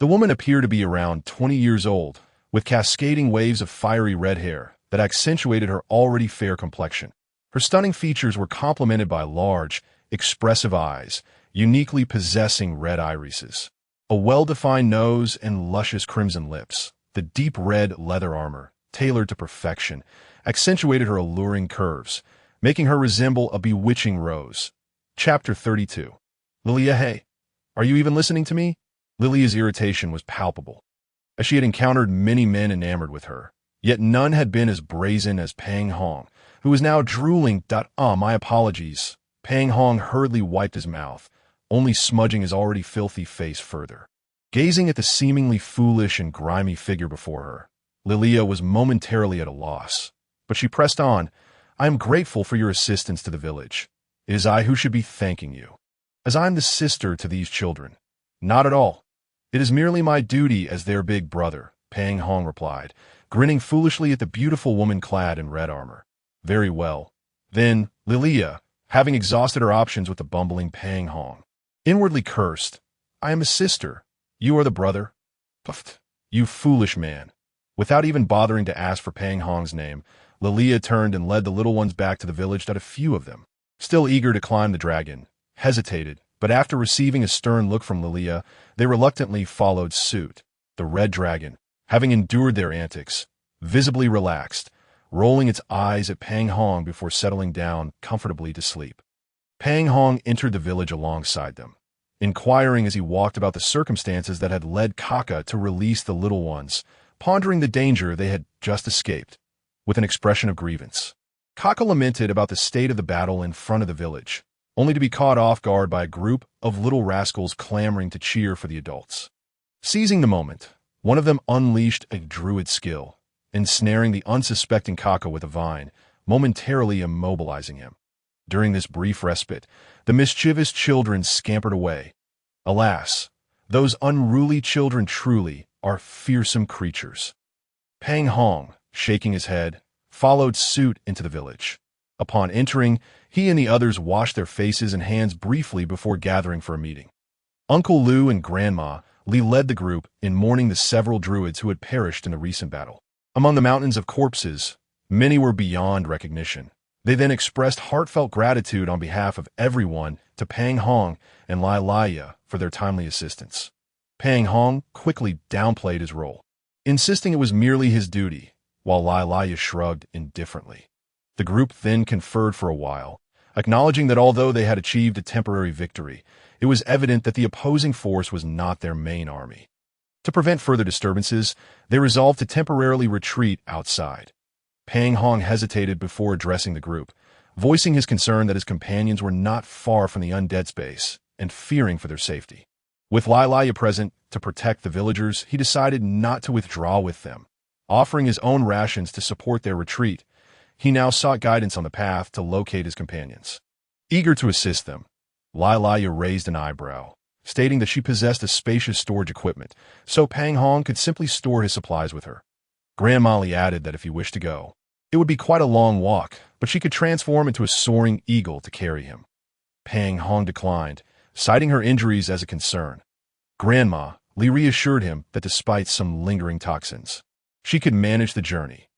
The woman appeared to be around 20 years old, with cascading waves of fiery red hair that accentuated her already fair complexion. Her stunning features were complemented by large, expressive eyes, uniquely possessing red irises, a well-defined nose, and luscious crimson lips. The deep red leather armor, tailored to perfection, accentuated her alluring curves, making her resemble a bewitching rose. Chapter 32. Lilia, hey, are you even listening to me? Lilia's irritation was palpable, as she had encountered many men enamored with her, yet none had been as brazen as Pang Hong, who was now drooling. My apologies. Pang Hong hurriedly wiped his mouth, only smudging his already filthy face further. Gazing at the seemingly foolish and grimy figure before her, Lilia was momentarily at a loss, but she pressed on. "I am grateful for your assistance to the village. It is I who should be thanking you, as I am the sister to these children." "Not at all. It is merely my duty as their big brother," Pang Hong replied, grinning foolishly at the beautiful woman clad in red armor. "Very well. Then, Lilia," having exhausted her options with the bumbling Pang Hong, inwardly cursed, "I am a sister. You are the brother." "Puffed. You foolish man." Without even bothering to ask for Pang Hong's name, Lilia turned and led the little ones back to the village. A few of them, still eager to climb the dragon, hesitated, but after receiving a stern look from Lilia, they reluctantly followed suit. The red dragon, having endured their antics, visibly relaxed, rolling its eyes at Pang Hong before settling down comfortably to sleep. Pang Hong entered the village alongside them, inquiring as he walked about the circumstances that had led Kaka to release the little ones, pondering the danger they had just escaped, with an expression of grievance. Kaka lamented about the state of the battle in front of the village, only to be caught off guard by a group of little rascals clamoring to cheer for the adults. Seizing the moment, one of them unleashed a druid skill, ensnaring the unsuspecting Kaka with a vine, momentarily immobilizing him. During this brief respite, the mischievous children scampered away. Alas, those unruly children truly are fearsome creatures. Pang Hong, shaking his head, followed suit into the village. Upon entering, he and the others washed their faces and hands briefly before gathering for a meeting. Uncle Lu and Grandma Li led the group in mourning the several druids who had perished in the recent battle. Among the mountains of corpses, many were beyond recognition. They then expressed heartfelt gratitude on behalf of everyone to Pang Hong and Lai Laya for their timely assistance. Pang Hong quickly downplayed his role, insisting it was merely his duty, while Lylaya shrugged indifferently. The group then conferred for a while, acknowledging that although they had achieved a temporary victory, it was evident that the opposing force was not their main army. To prevent further disturbances, they resolved to temporarily retreat outside. Pang Hong hesitated before addressing the group, voicing his concern that his companions were not far from the undead space and fearing for their safety. With Lylaya present to protect the villagers, he decided not to withdraw with them. Offering his own rations to support their retreat, he now sought guidance on the path to locate his companions. Eager to assist them, Lylaya raised an eyebrow, stating that she possessed a spacious storage equipment, so Pang Hong could simply store his supplies with her. Grandma Li added that if he wished to go, it would be quite a long walk, but she could transform into a soaring eagle to carry him. Pang Hong declined, citing her injuries as a concern. Grandma Li reassured him that despite some lingering toxins, she could manage the journey.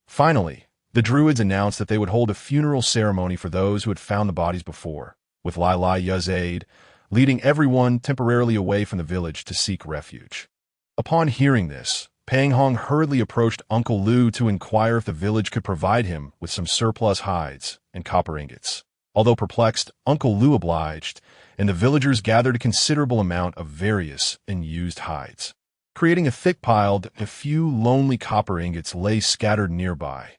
Finally, the Druids announced that they would hold a funeral ceremony for those who had found the bodies before, with Lylaya's aid, leading everyone temporarily away from the village to seek refuge. Upon hearing this, Pang Hong hurriedly approached Uncle Lu to inquire if the village could provide him with some surplus hides and copper ingots. Although perplexed, Uncle Lu obliged, and the villagers gathered a considerable amount of various and used hides. Creating a thick pile, a few lonely copper ingots lay scattered nearby.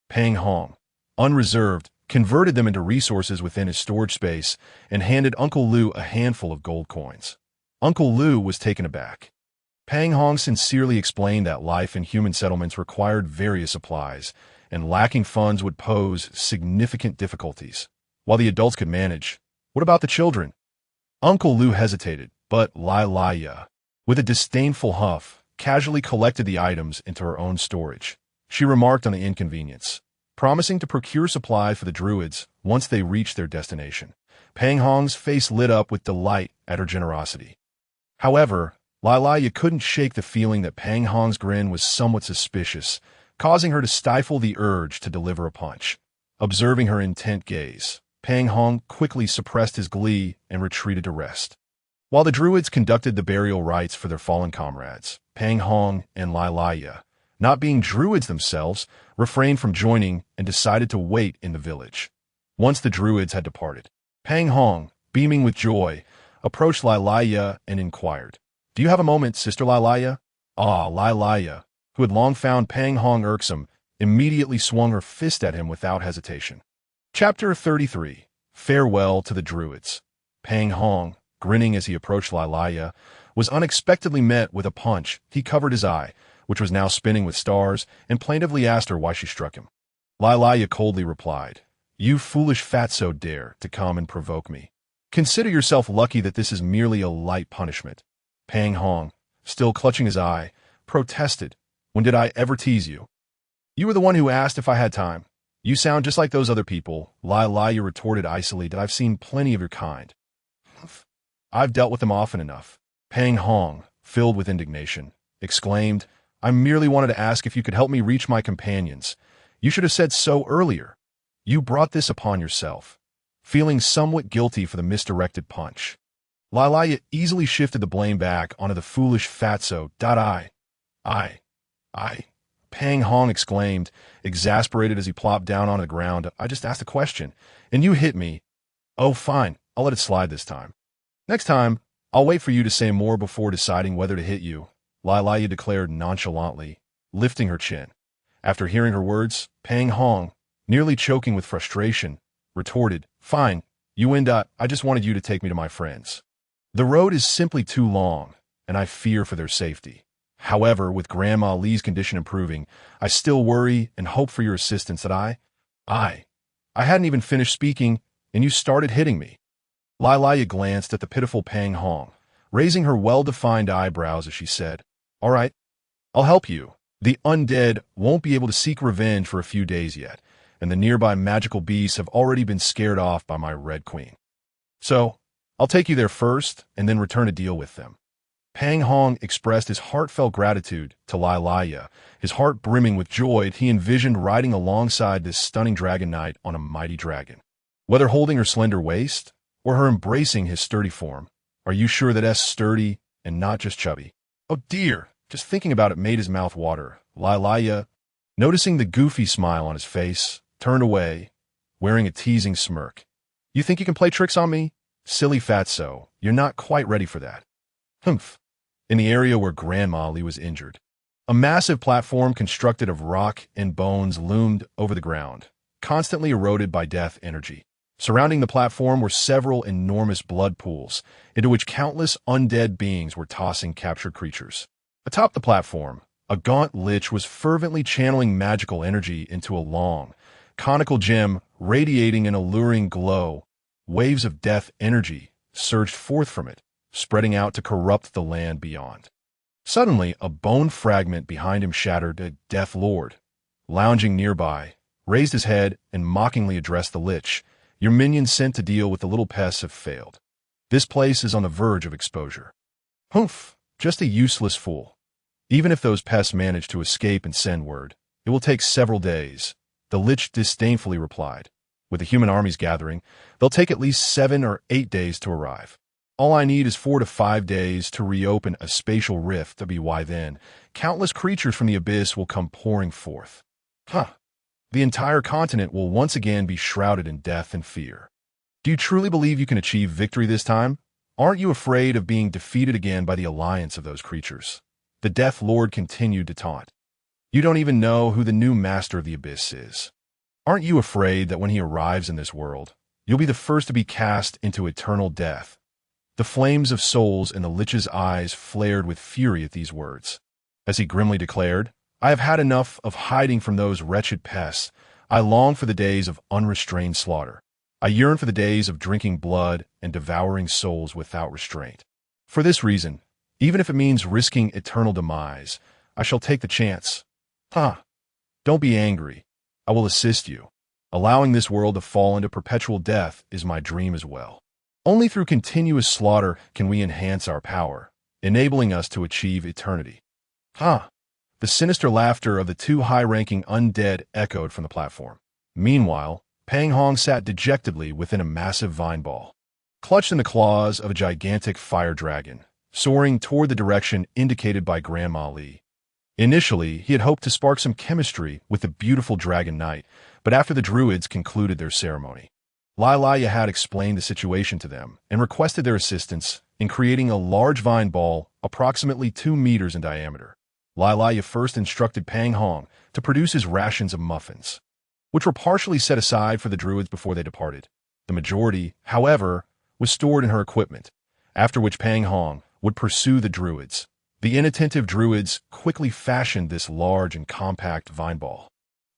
Pang Hong, unreserved, converted them into resources within his storage space and handed Uncle Lu a handful of gold coins. Uncle Lu was taken aback. Pang Hong sincerely explained that life in human settlements required various supplies, and lacking funds would pose significant difficulties. While the adults could manage, what about the children? Uncle Lu hesitated, but Lylaya, with a disdainful huff, casually collected the items into her own storage. She remarked on the inconvenience, promising to procure supplies for the Druids once they reached their destination. Pang Hong's face lit up with delight at her generosity. However, Lylaya couldn't shake the feeling that Pang Hong's grin was somewhat suspicious, causing her to stifle the urge to deliver a punch. Observing her intent gaze, Pang Hong quickly suppressed his glee and retreated to rest. While the Druids conducted the burial rites for their fallen comrades, Pang Hong and Lylaya, not being Druids themselves, refrained from joining and decided to wait in the village. Once the Druids had departed, Pang Hong, beaming with joy, approached Lylaya and inquired, "Do you have a moment, Sister Lylaya?" Lylaya, who had long found Pang Hong irksome, immediately swung her fist at him without hesitation. Chapter 33. Farewell to the Druids. Pang Hong, grinning as he approached Lylaya, was unexpectedly met with a punch. He covered his eye, which was now spinning with stars, and plaintively asked her why she struck him. Lylaya coldly replied, "You foolish fatso dare to come and provoke me. Consider yourself lucky that this is merely a light punishment." Pang Hong, still clutching his eye, protested, "When did I ever tease you? You were the one who asked if I had time. You sound just like those other people," Lylaya retorted icily, "that I've seen plenty of your kind. I've dealt with them often enough." Pang Hong, filled with indignation, exclaimed, "I merely wanted to ask if you could help me reach my companions. You should have said so earlier. You brought this upon yourself." Feeling somewhat guilty for the misdirected punch, Lylaya easily shifted the blame back onto the foolish fatso. I, Pang Hong exclaimed, exasperated as he plopped down on the ground. "I just asked a question, and you hit me." "Oh, fine, I'll let it slide this time. Next time, I'll wait for you to say more before deciding whether to hit you," Lylaya declared nonchalantly, lifting her chin. After hearing her words, Pang Hong, nearly choking with frustration, retorted, "Fine, you win. I just wanted you to take me to my friends. The road is simply too long, and I fear for their safety. However, with Grandma Li's condition improving, I still worry and hope for your assistance that I hadn't even finished speaking, and you started hitting me." Lylaya glanced at the pitiful Pang Hong, raising her well-defined eyebrows as she said, "All right, I'll help you. The undead won't be able to seek revenge for a few days yet, and the nearby magical beasts have already been scared off by my Red Queen. So, I'll take you there first and then return to deal with them." Pang Hong expressed his heartfelt gratitude to Lylaya. His heart brimming with joy, he envisioned riding alongside this stunning dragon knight on a mighty dragon. Whether holding her slender waist or her embracing his sturdy form, "Are you sure that S sturdy and not just chubby?" "Oh dear," Just thinking about it made his mouth water. Lilaya, noticing the goofy smile on his face, turned away, wearing a teasing smirk. You think you can play tricks on me? Silly fatso, you're not quite ready for that. Humph. In the area where Grandma Lee was injured, a massive platform constructed of rock and bones loomed over the ground, constantly eroded by death energy. Surrounding the platform were several enormous blood pools, into which countless undead beings were tossing captured creatures. Atop the platform, a gaunt lich was fervently channeling magical energy into a long, conical gem radiating an alluring glow. Waves of death energy surged forth from it, spreading out to corrupt the land beyond. Suddenly, a bone fragment behind him shattered. A Death Lord, lounging nearby, raised his head and mockingly addressed the lich. Your minions sent to deal with the little pests have failed. This place is on the verge of exposure. Humph, just a useless fool. Even if those pests manage to escape and send word, it will take several days, the lich disdainfully replied. With the human armies gathering, they'll take at least 7 or 8 days to arrive. All I need is 4 to 5 days to reopen a spatial rift. Why then, countless creatures from the abyss will come pouring forth. The entire continent will once again be shrouded in death and fear. Do you truly believe you can achieve victory this time? Aren't you afraid of being defeated again by the alliance of those creatures? The Death Lord continued to taunt. You don't even know who the new master of the abyss is. Aren't you afraid that when he arrives in this world, you'll be the first to be cast into eternal death? The flames of souls in the lich's eyes flared with fury at these words. As he grimly declared, I have had enough of hiding from those wretched pests. I long for the days of unrestrained slaughter. I yearn for the days of drinking blood and devouring souls without restraint. For this reason, even if it means risking eternal demise, I shall take the chance. Don't be angry. I will assist you. Allowing this world to fall into perpetual death is my dream as well. Only through continuous slaughter can we enhance our power, enabling us to achieve eternity. The sinister laughter of the 2 high-ranking undead echoed from the platform. Meanwhile, Pang Hong sat dejectedly within a massive vine ball, clutched in the claws of a gigantic fire dragon, soaring toward the direction indicated by Grandma Lee. Initially, he had hoped to spark some chemistry with the beautiful dragon knight, but after the druids concluded their ceremony, Lilaya had explained the situation to them and requested their assistance in creating a large vine ball approximately 2 meters in diameter. Lilaya first instructed Pang Hong to produce his rations of muffins, which were partially set aside for the druids before they departed. The majority, however, was stored in her equipment, after which Pang Hong would pursue the druids. The inattentive druids quickly fashioned this large and compact vine ball.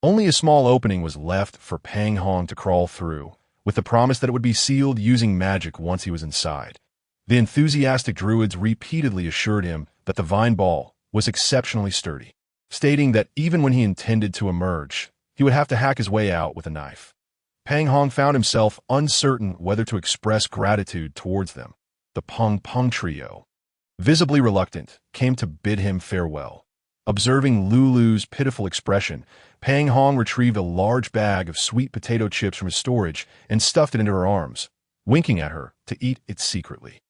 Only a small opening was left for Pang Hong to crawl through, with the promise that it would be sealed using magic once he was inside. The enthusiastic druids repeatedly assured him that the vine ball was exceptionally sturdy, stating that even when he intended to emerge, he would have to hack his way out with a knife. Pang Hong found himself uncertain whether to express gratitude towards them. The Pung Pung trio, visibly reluctant, came to bid him farewell. Observing Lulu's pitiful expression, Pang Hong retrieved a large bag of sweet potato chips from his storage and stuffed it into her arms, winking at her to eat it secretly.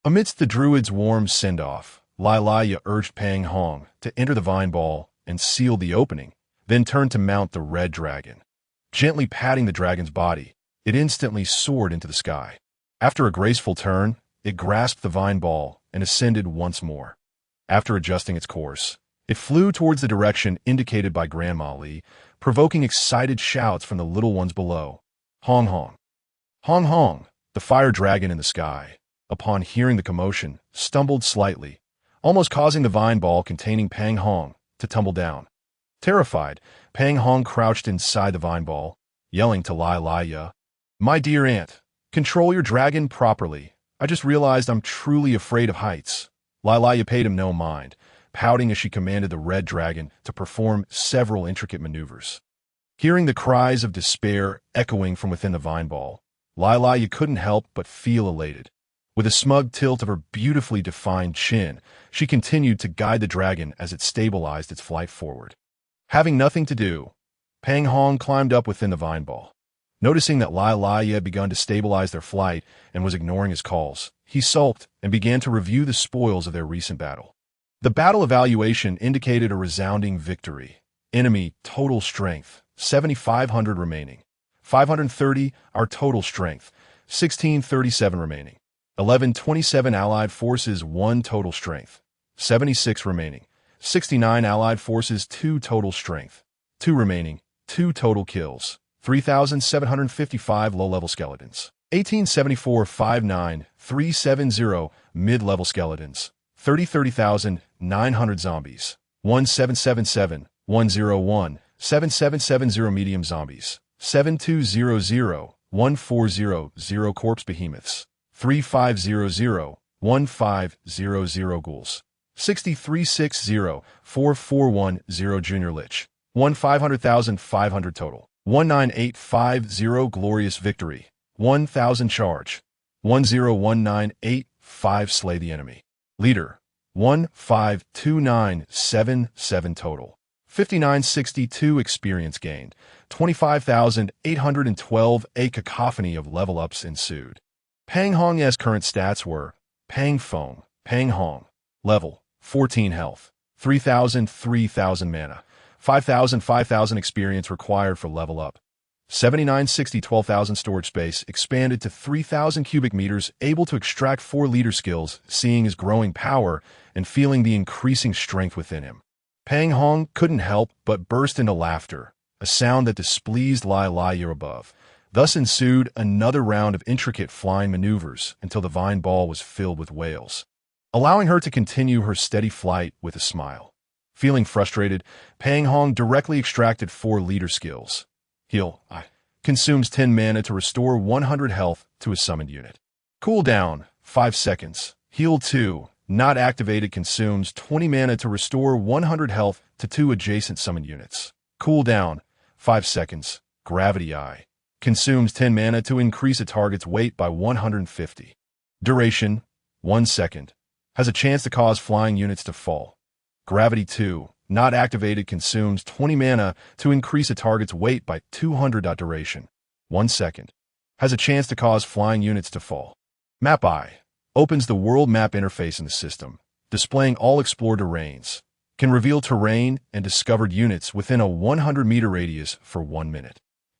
Amidst the druid's warm send-off, Lilaya urged Pang Hong to enter the vine ball and seal the opening, then turned to mount the red dragon. Gently patting the dragon's body, it instantly soared into the sky. After a graceful turn, it grasped the vine ball and ascended once more. After adjusting its course, it flew towards the direction indicated by Grandma Lee, provoking excited shouts from the little ones below. Hong Hong! Hong Hong! The fire dragon in the sky, upon hearing the commotion, stumbled slightly, almost causing the vine ball containing Pang Hong to tumble down. Terrified, Pang Hong crouched inside the vine ball, yelling to Lilaya, My dear aunt, control your dragon properly. I just realized I'm truly afraid of heights. Lilaya paid him no mind, pouting as she commanded the red dragon to perform several intricate maneuvers. Hearing the cries of despair echoing from within the vine ball, Lilaya couldn't help but feel elated. With a smug tilt of her beautifully defined chin, she continued to guide the dragon as it stabilized its flight forward. Having nothing to do, Pang Hong climbed up within the vine ball. Noticing that Lilaya had begun to stabilize their flight and was ignoring his calls, he sulked and began to review the spoils of their recent battle. The battle evaluation indicated a resounding victory. Enemy total strength, 7,500 remaining. 530 our total strength, 1637 remaining. 1127 Allied forces 1 total strength, 76 remaining. 69 Allied forces 2 total strength, 2 remaining. 2 total kills, 3,755 low-level skeletons. 1874 59 370 mid-level skeletons. 30,900 zombies. 1777 101 7770 medium zombies. 7200 1400 corpse behemoths. 3500 1500 ghouls. 6360 4410 junior lich. 1,500,500 total. 19850 glorious victory. 1,000 charge. 101985 slay the enemy. Leader 152977 total. 5962 experience gained. 25,812 a cacophony of level ups ensued. Pang Hong's current stats were Pang Fong, Pang Hong, level 14 health, 3,000 mana, 5,000 experience required for level up. 7960 12,000 storage space expanded to 3,000 cubic meters, able to extract 4 leader skills, seeing his growing power and feeling the increasing strength within him. Pang Hong couldn't help but burst into laughter, a sound that displeased Lai Year above. Thus ensued another round of intricate flying maneuvers until the vine ball was filled with whales, allowing her to continue her steady flight with a smile. Feeling frustrated, Pang Hong directly extracted 4 leader skills. Heal I consumes 10 mana to restore 100 health to a summoned unit. Cooldown 5 seconds. Heal 2 not activated consumes 20 mana to restore 100 health to 2 adjacent summoned units. Cooldown 5 seconds. Gravity Eye consumes 10 mana to increase a target's weight by 150. Duration 1 second. Has a chance to cause flying units to fall. Gravity 2 not activated consumes 20 mana to increase a target's weight by 200. Duration 1 second. Has a chance to cause flying units to fall. Map Eye opens the world map interface in the system, displaying all explored terrains. Can reveal terrain and discovered units within a 100-meter radius for 1 minute.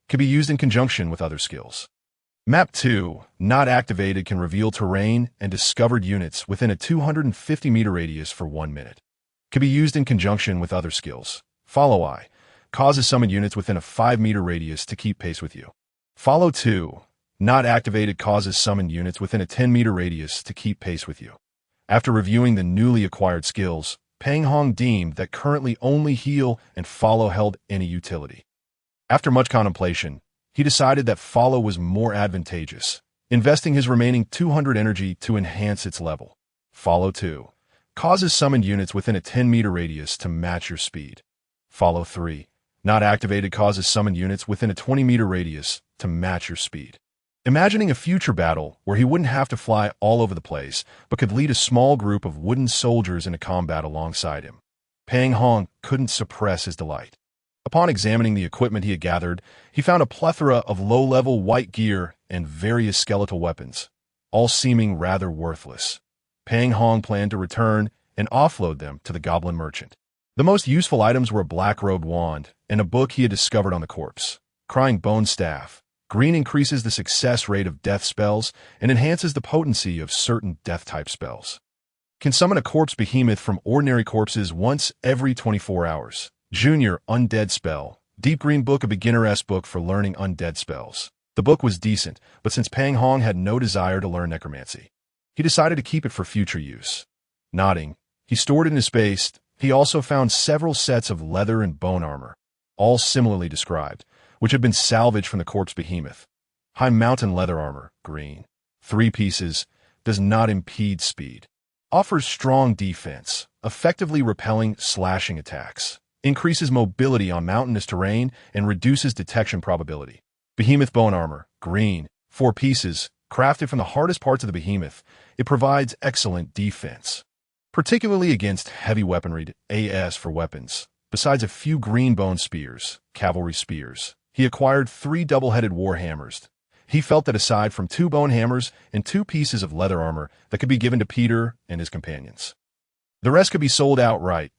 Can be used in conjunction with other skills. Map 2 not activated can reveal terrain and discovered units within a 250-meter radius for 1 minute. Can be used in conjunction with other skills. Follow Eye causes summoned units within a 5-meter radius to keep pace with you. Follow 2 not activated causes summoned units within a 10-meter radius to keep pace with you. After reviewing the newly acquired skills, Pang Hong deemed that currently only Heal and Follow held any utility. After much contemplation, he decided that Follow was more advantageous, investing his remaining 200 energy to enhance its level. Follow 2 causes summoned units within a 10-meter radius to match your speed. Follow 3 not activated causes summoned units within a 20-meter radius to match your speed. Imagining a future battle where he wouldn't have to fly all over the place, but could lead a small group of wooden soldiers into combat alongside him, Pang Hong couldn't suppress his delight. Upon examining the equipment he had gathered, he found a plethora of low-level white gear and various skeletal weapons, all seeming rather worthless. Pang Hong planned to return and offload them to the goblin merchant. The most useful items were a black-robed wand and a book he had discovered on the corpse. Crying Bone Staff. Green increases the success rate of death spells and enhances the potency of certain death-type spells. Can summon a corpse behemoth from ordinary corpses once every 24 hours. Junior Undead Spell. Deep Green Book, a beginner-esque book for learning undead spells. The book was decent, but since Pang Hong had no desire to learn necromancy, he decided to keep it for future use. Nodding, he stored it in his space. He also found several sets of leather and bone armor, all similarly described, which had been salvaged from the corpse behemoth. High mountain leather armor, green. 3 pieces, does not impede speed. Offers strong defense, effectively repelling slashing attacks. Increases mobility on mountainous terrain and reduces detection probability. Behemoth bone armor, green. 4 pieces, crafted from the hardest parts of the behemoth. It provides excellent defense, particularly against heavy weaponry. AS for weapons. Besides a few green bone spears, cavalry spears, he acquired 3 double-headed war hammers. He felt that aside from 2 bone hammers and 2 pieces of leather armor that could be given to Peter and his companions, The rest could be sold outright.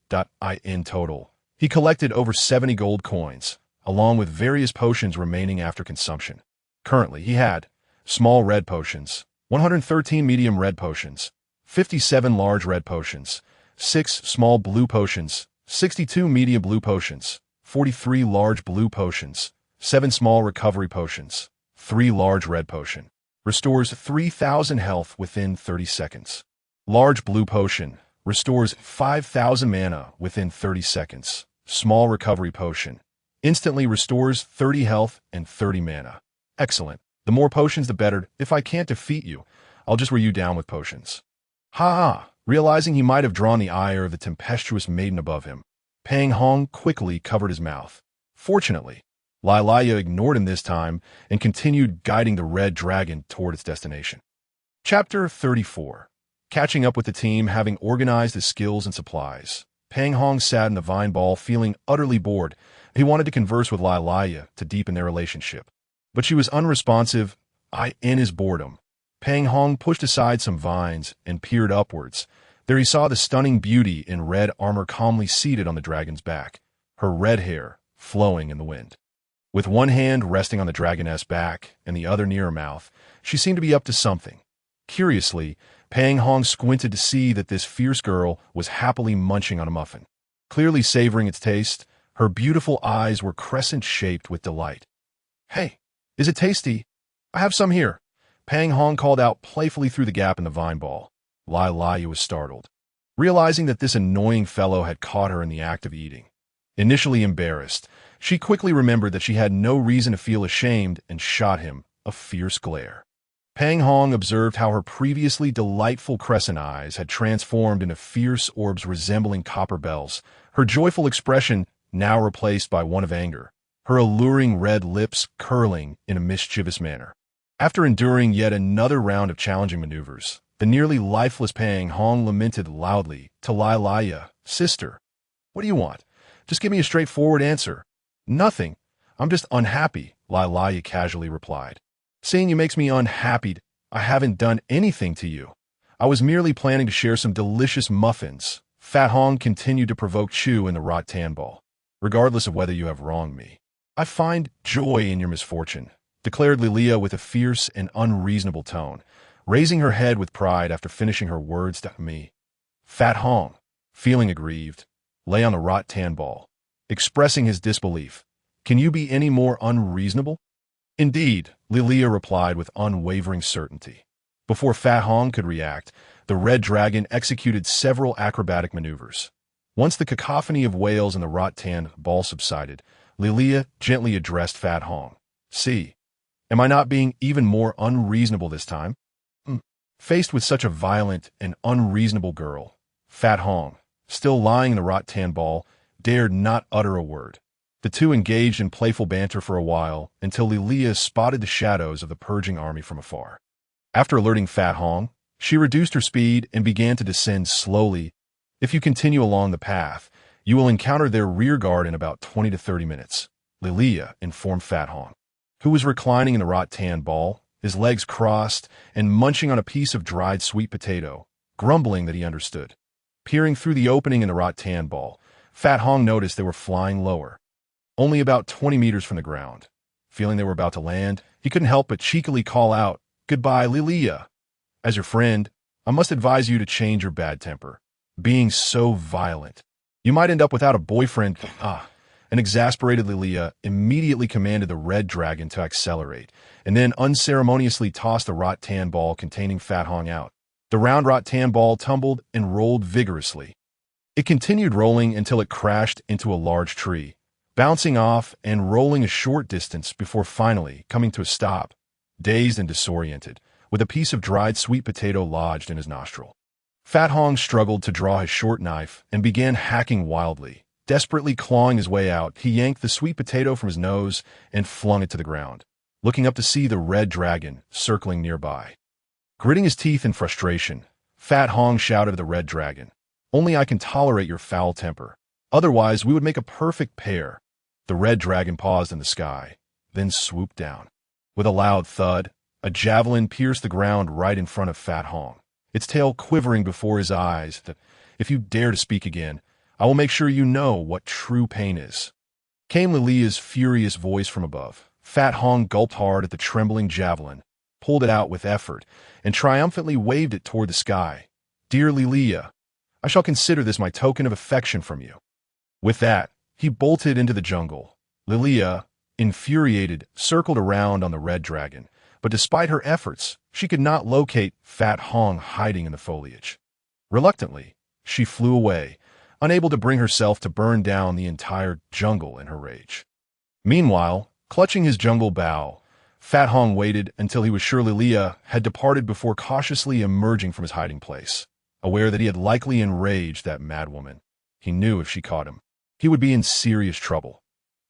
In total, he collected over 70 gold coins, along with various potions remaining after consumption. Currently, he had small red potions, 113 medium red potions, 57 large red potions, 6 small blue potions, 62 medium blue potions, 43 large blue potions, 7 small recovery potions, 3 large red potion. Restores 3,000 health within 30 seconds. Large blue potion. Restores 5,000 mana within 30 seconds. Small recovery potion. Instantly restores 30 health and 30 mana. Excellent. The more potions the better. If I can't defeat you, I'll just wear you down with potions. Ha ha! Realizing he might have drawn the ire of the tempestuous maiden above him, Pang Hong quickly covered his mouth. Fortunately, Lilaya ignored him this time and continued guiding the red dragon toward its destination. Chapter 34. Catching up with the team, having organized his skills and supplies, Pang Hong sat in the vine ball feeling utterly bored. He wanted to converse with Lilaya to deepen their relationship, but she was unresponsive. In his boredom, Pang Hong pushed aside some vines and peered upwards. There he saw the stunning beauty in red armor calmly seated on the dragon's back, her red hair flowing in the wind. With one hand resting on the dragoness back and the other near her mouth, she seemed to be up to something. Curiously, Pang Hong squinted to see that this fierce girl was happily munching on a muffin. Clearly savoring its taste, her beautiful eyes were crescent-shaped with delight. "Hey, is it tasty? I have some here," Pang Hong called out playfully through the gap in the vine ball. Lilaya was startled, realizing that this annoying fellow had caught her in the act of eating. Initially embarrassed, she quickly remembered that she had no reason to feel ashamed and shot him a fierce glare. Pang Hong observed how her previously delightful crescent eyes had transformed into fierce orbs resembling copper bells, her joyful expression now replaced by one of anger, her alluring red lips curling in a mischievous manner. After enduring yet another round of challenging maneuvers, the nearly lifeless Pang Hong lamented loudly to Lilaya, "Sister, what do you want? Just give me a straightforward answer." "Nothing. I'm just unhappy," Lilaya casually replied. "Seeing you makes me unhappy. I haven't done anything to you. I was merely planning to share some delicious muffins." Fat Hong continued to provoke Chu in the rot tan ball. "Regardless of whether you have wronged me, I find joy in your misfortune," declared Lilia with a fierce and unreasonable tone, raising her head with pride after finishing her words to me. Fat Hong, feeling aggrieved, lay on the rot tan ball, expressing his disbelief. "Can you be any more unreasonable?" "Indeed," Lilia replied with unwavering certainty. Before Fat Hong could react, the red dragon executed several acrobatic maneuvers. Once the cacophony of wails in the rot tan ball subsided, Lilia gently addressed Fat Hong. "See, am I not being even more unreasonable this time?" Faced with such a violent and unreasonable girl, Fat Hong, still lying in the rot tan ball, dared not utter a word. The two engaged in playful banter for a while until Lilia spotted the shadows of the purging army from afar. After alerting Fat Hong, she reduced her speed and began to descend slowly. "If you continue along the path, you will encounter their rear guard in about 20 to 30 minutes, Lilia informed Fat Hong, who was reclining in the rot tan ball, his legs crossed and munching on a piece of dried sweet potato, grumbling that he understood. Peering through the opening in the rot tan ball, Fat Hong noticed they were flying lower, only about 20 meters from the ground. Feeling they were about to land, he couldn't help but cheekily call out, "Goodbye, Lilia. As your friend, I must advise you to change your bad temper. Being so violent, you might end up without a boyfriend." An exasperated Lilia immediately commanded the red dragon to accelerate, and then unceremoniously tossed the rot tan ball containing Fat Hong out. The round rot tan ball tumbled and rolled vigorously. It continued rolling until it crashed into a large tree, bouncing off and rolling a short distance before finally coming to a stop, dazed and disoriented, with a piece of dried sweet potato lodged in his nostril. Fat Hong struggled to draw his short knife and began hacking wildly. Desperately clawing his way out, he yanked the sweet potato from his nose and flung it to the ground, looking up to see the red dragon circling nearby. Gritting his teeth in frustration, Fat Hong shouted to the red dragon, "Only I can tolerate your foul temper. Otherwise, we would make a perfect pair." The red dragon paused in the sky, then swooped down. With a loud thud, a javelin pierced the ground right in front of Fat Hong, its tail quivering before his eyes. If you dare to speak again, I will make sure you know what true pain is." Came Lilia's furious voice from above. Fat Hong gulped hard at the trembling javelin, pulled it out with effort, and triumphantly waved it toward the sky. "Dear Lilia, I shall consider this my token of affection from you." With that, he bolted into the jungle. Lilia, infuriated, circled around on the red dragon, but despite her efforts, she could not locate Fat Hong hiding in the foliage. Reluctantly, she flew away, unable to bring herself to burn down the entire jungle in her rage. Meanwhile, clutching his jungle bough, Fat Hong waited until he was sure Lilia had departed before cautiously emerging from his hiding place. Aware that he had likely enraged that madwoman, he knew if she caught him, he would be in serious trouble.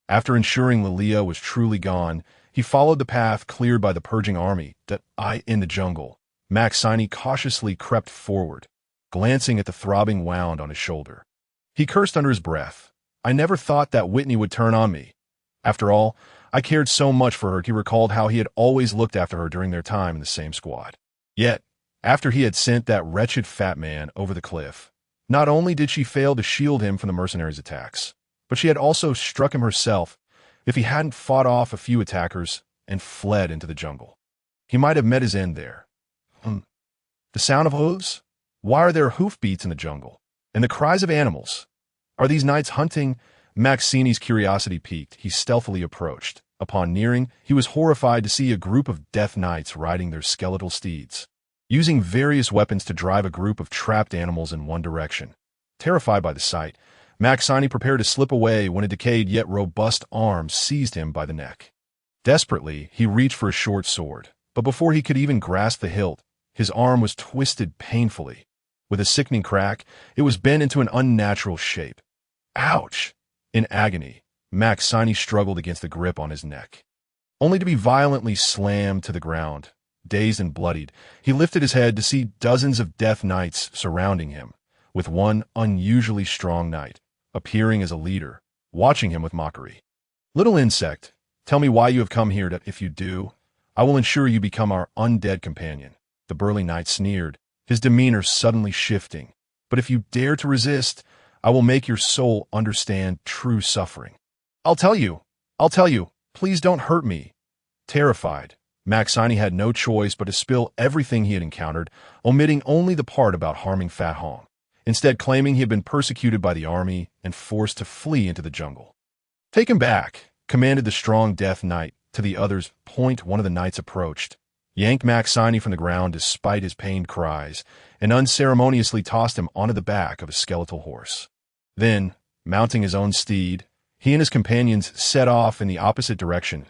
After ensuring Lilia was truly gone, he followed the path cleared by the purging army. In the jungle, Maxine cautiously crept forward, glancing at the throbbing wound on his shoulder. He cursed under his breath. "I never thought that Whitney would turn on me. After all, I cared so much for her." He recalled how he had always looked after her during their time in the same squad. Yet, after he had sent that wretched fat man over the cliff, not only did she fail to shield him from the mercenaries' attacks, but she had also struck him herself if he hadn't fought off a few attackers and fled into the jungle. He might have met his end there. The sound of hooves? Why are there hoofbeats in the jungle? And the cries of animals? Are these knights hunting? Maxine's curiosity piqued. He stealthily approached. Upon nearing, he was horrified to see a group of death knights riding their skeletal steeds, using various weapons to drive a group of trapped animals in one direction. Terrified by the sight, Maxine prepared to slip away when a decayed yet robust arm seized him by the neck. Desperately, he reached for a short sword, but before he could even grasp the hilt, his arm was twisted painfully. With a sickening crack, it was bent into an unnatural shape. Ouch! In agony, Maxine struggled against the grip on his neck, only to be violently slammed to the ground. Dazed and bloodied, he lifted his head to see dozens of death knights surrounding him, with one unusually strong knight, appearing as a leader, watching him with mockery. "Little insect, tell me why you have come here. If you do, I will ensure you become our undead companion." The burly knight sneered, his demeanor suddenly shifting. "But if you dare to resist, I will make your soul understand true suffering." I'll tell you. Please don't hurt me." Terrified, Maxine had no choice but to spill everything he had encountered, omitting only the part about harming Fat Hong, instead claiming he had been persecuted by the army and forced to flee into the jungle. "Take him back," commanded the strong death knight to the others. One of the knights approached, yanked Maxine from the ground despite his pained cries, and unceremoniously tossed him onto the back of a skeletal horse. Then, mounting his own steed, he and his companions set off in the opposite direction,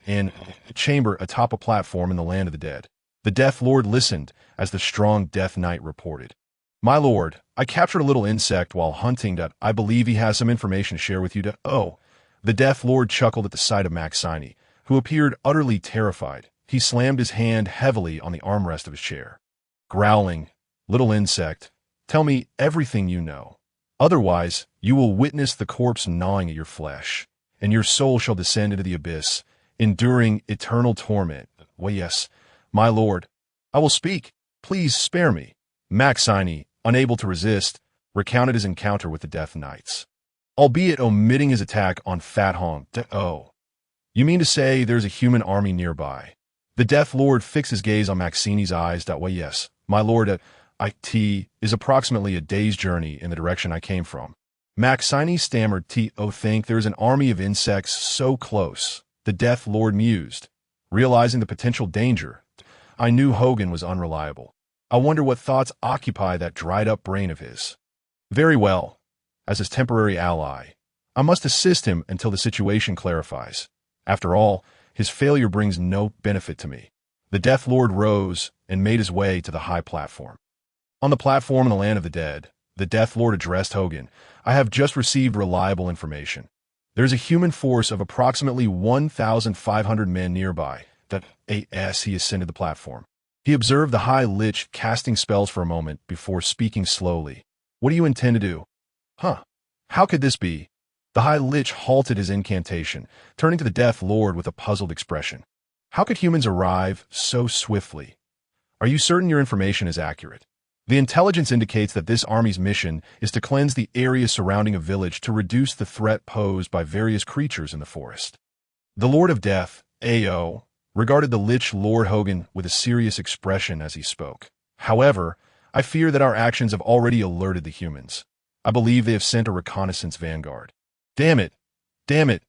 in a chamber atop a platform in the land of the dead. The Death Lord listened as the strong Death Knight reported. "My lord, I captured a little insect while hunting. I believe he has some information to share with you. Oh." The Death Lord chuckled at the sight of Maxine, who appeared utterly terrified. He slammed his hand heavily on the armrest of his chair, growling, "Little insect, tell me everything you know. Otherwise, you will witness the corpse gnawing at your flesh, and your soul shall descend into the abyss, enduring eternal torment." "Well, yes, my lord, I will speak. Please spare me." Maxine, unable to resist, recounted his encounter with the Death Knights, albeit omitting his attack on Fat Hong. "Oh, you mean to say there's a human army nearby?" The Death Lord fixed his gaze on Maxine's eyes. "Well, yes, my lord, it is approximately a day's journey in the direction I came from." Maxine stammered, "Oh, think there's an army of insects so close." The Death Lord mused, realizing the potential danger. "I knew Hogan was unreliable. I wonder what thoughts occupy that dried-up brain of his. Very well. As his temporary ally, I must assist him until the situation clarifies. After all, his failure brings no benefit to me." The Death Lord rose and made his way to the high platform. On the platform in the land of the dead, the Death Lord addressed Hogan. "I have just received reliable information. There is a human force of approximately 1,500 men nearby. He ascended the platform. He observed the High Lich casting spells for a moment before speaking slowly. "What do you intend to do?" How could this be?" The High Lich halted his incantation, turning to the Death Lord with a puzzled expression. "How could humans arrive so swiftly? Are you certain your information is accurate?" The intelligence indicates that this army's mission is to cleanse the area surrounding a village to reduce the threat posed by various creatures in the forest. The Lord of Death, AO, regarded the Lich Lord Hogan with a serious expression as he spoke. However, I fear that our actions have already alerted the humans. I believe they have sent a reconnaissance vanguard. Damn it! Damn it!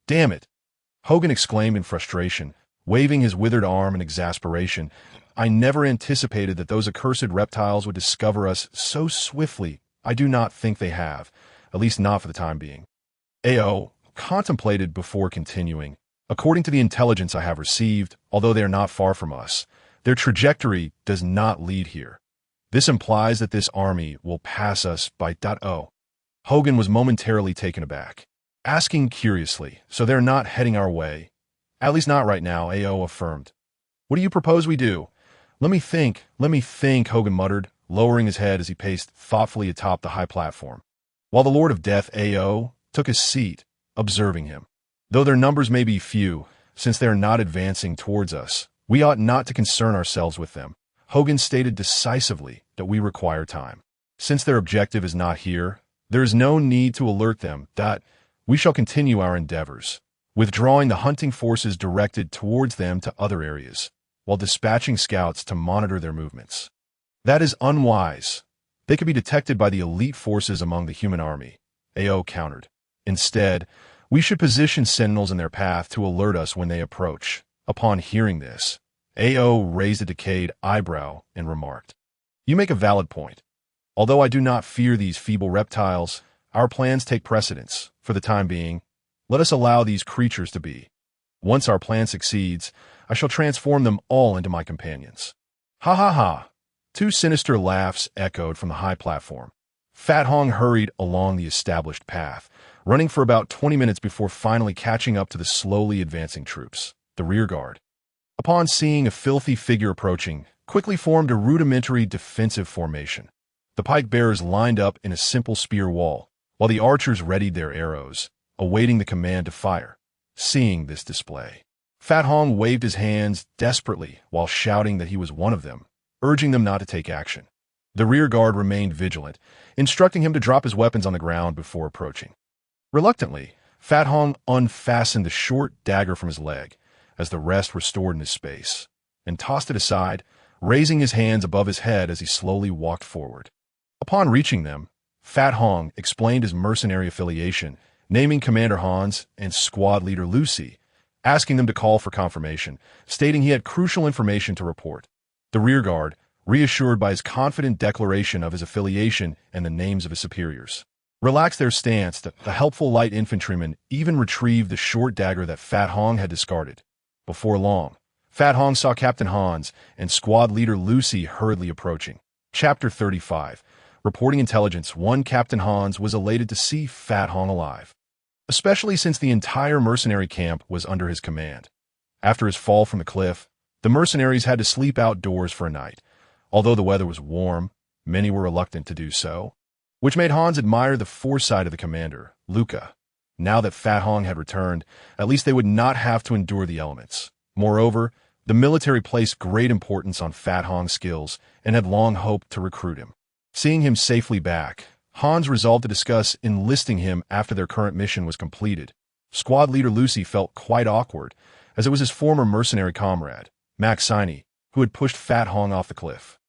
Damn it! Hogan exclaimed in frustration, waving his withered arm in exasperation. I never anticipated that those accursed reptiles would discover us so swiftly. I do not think they have, at least not for the time being. AO contemplated before continuing. According to the intelligence I have received, although they are not far from us, their trajectory does not lead here. This implies that this army will pass us by .o. Hogan was momentarily taken aback, asking curiously, so they're not heading our way? At least not right now, AO affirmed. What do you propose we do? Let me think, Hogan muttered, lowering his head as he paced thoughtfully atop the high platform, while the Lord of Death, AO, took his seat, observing him. Though their numbers may be few, since they are not advancing towards us, we ought not to concern ourselves with them. Hogan stated decisively that we require time. Since their objective is not here, there is no need to alert them. We shall continue our endeavors, withdrawing the hunting forces directed towards them to other areas, while dispatching scouts to monitor their movements. That is unwise. They could be detected by the elite forces among the human army, AO countered. Instead, we should position sentinels in their path to alert us when they approach. Upon hearing this, AO raised a decayed eyebrow and remarked, You make a valid point. Although I do not fear these feeble reptiles, our plans take precedence. For the time being, let us allow these creatures to be. Once our plan succeeds, I shall transform them all into my companions. Ha ha ha! Two sinister laughs echoed from the high platform. Fat Hong hurried along the established path, running for about 20 minutes before finally catching up to the slowly advancing troops, the rear guard. Upon seeing a filthy figure approaching, quickly formed a rudimentary defensive formation. The pike bearers lined up in a simple spear wall, while the archers readied their arrows, awaiting the command to fire. Seeing this display, Fat Hong waved his hands desperately while shouting that he was one of them, urging them not to take action. The rear guard remained vigilant, instructing him to drop his weapons on the ground before approaching. Reluctantly, Fat Hong unfastened the short dagger from his leg, as the rest were stored in his space, and tossed it aside, raising his hands above his head as he slowly walked forward. Upon reaching them, Fat Hong explained his mercenary affiliation, naming Commander Hans and squad leader Lucy, asking them to call for confirmation, stating he had crucial information to report. The rear guard, reassured by his confident declaration of his affiliation and the names of his superiors, relaxed their stance. The helpful light infantryman even retrieved the short dagger that Fat Hong had discarded. Before long, Fat Hong saw Captain Hans and squad leader Lucy hurriedly approaching. Chapter 35. Reporting intelligence. 1. Captain Hans was elated to see Fat Hong alive, especially since the entire mercenary camp was under his command. After his fall from the cliff, the mercenaries had to sleep outdoors for a night. Although the weather was warm, many were reluctant to do so, which made Hans admire the foresight of the commander, Luca. Now that Fat Hong had returned, at least they would not have to endure the elements. Moreover, the military placed great importance on Fat Hong's skills and had long hoped to recruit him. Seeing him safely back, Hans resolved to discuss enlisting him after their current mission was completed. Squad leader Lucy felt quite awkward, as it was his former mercenary comrade, Maxine, who had pushed Fat Hong off the cliff.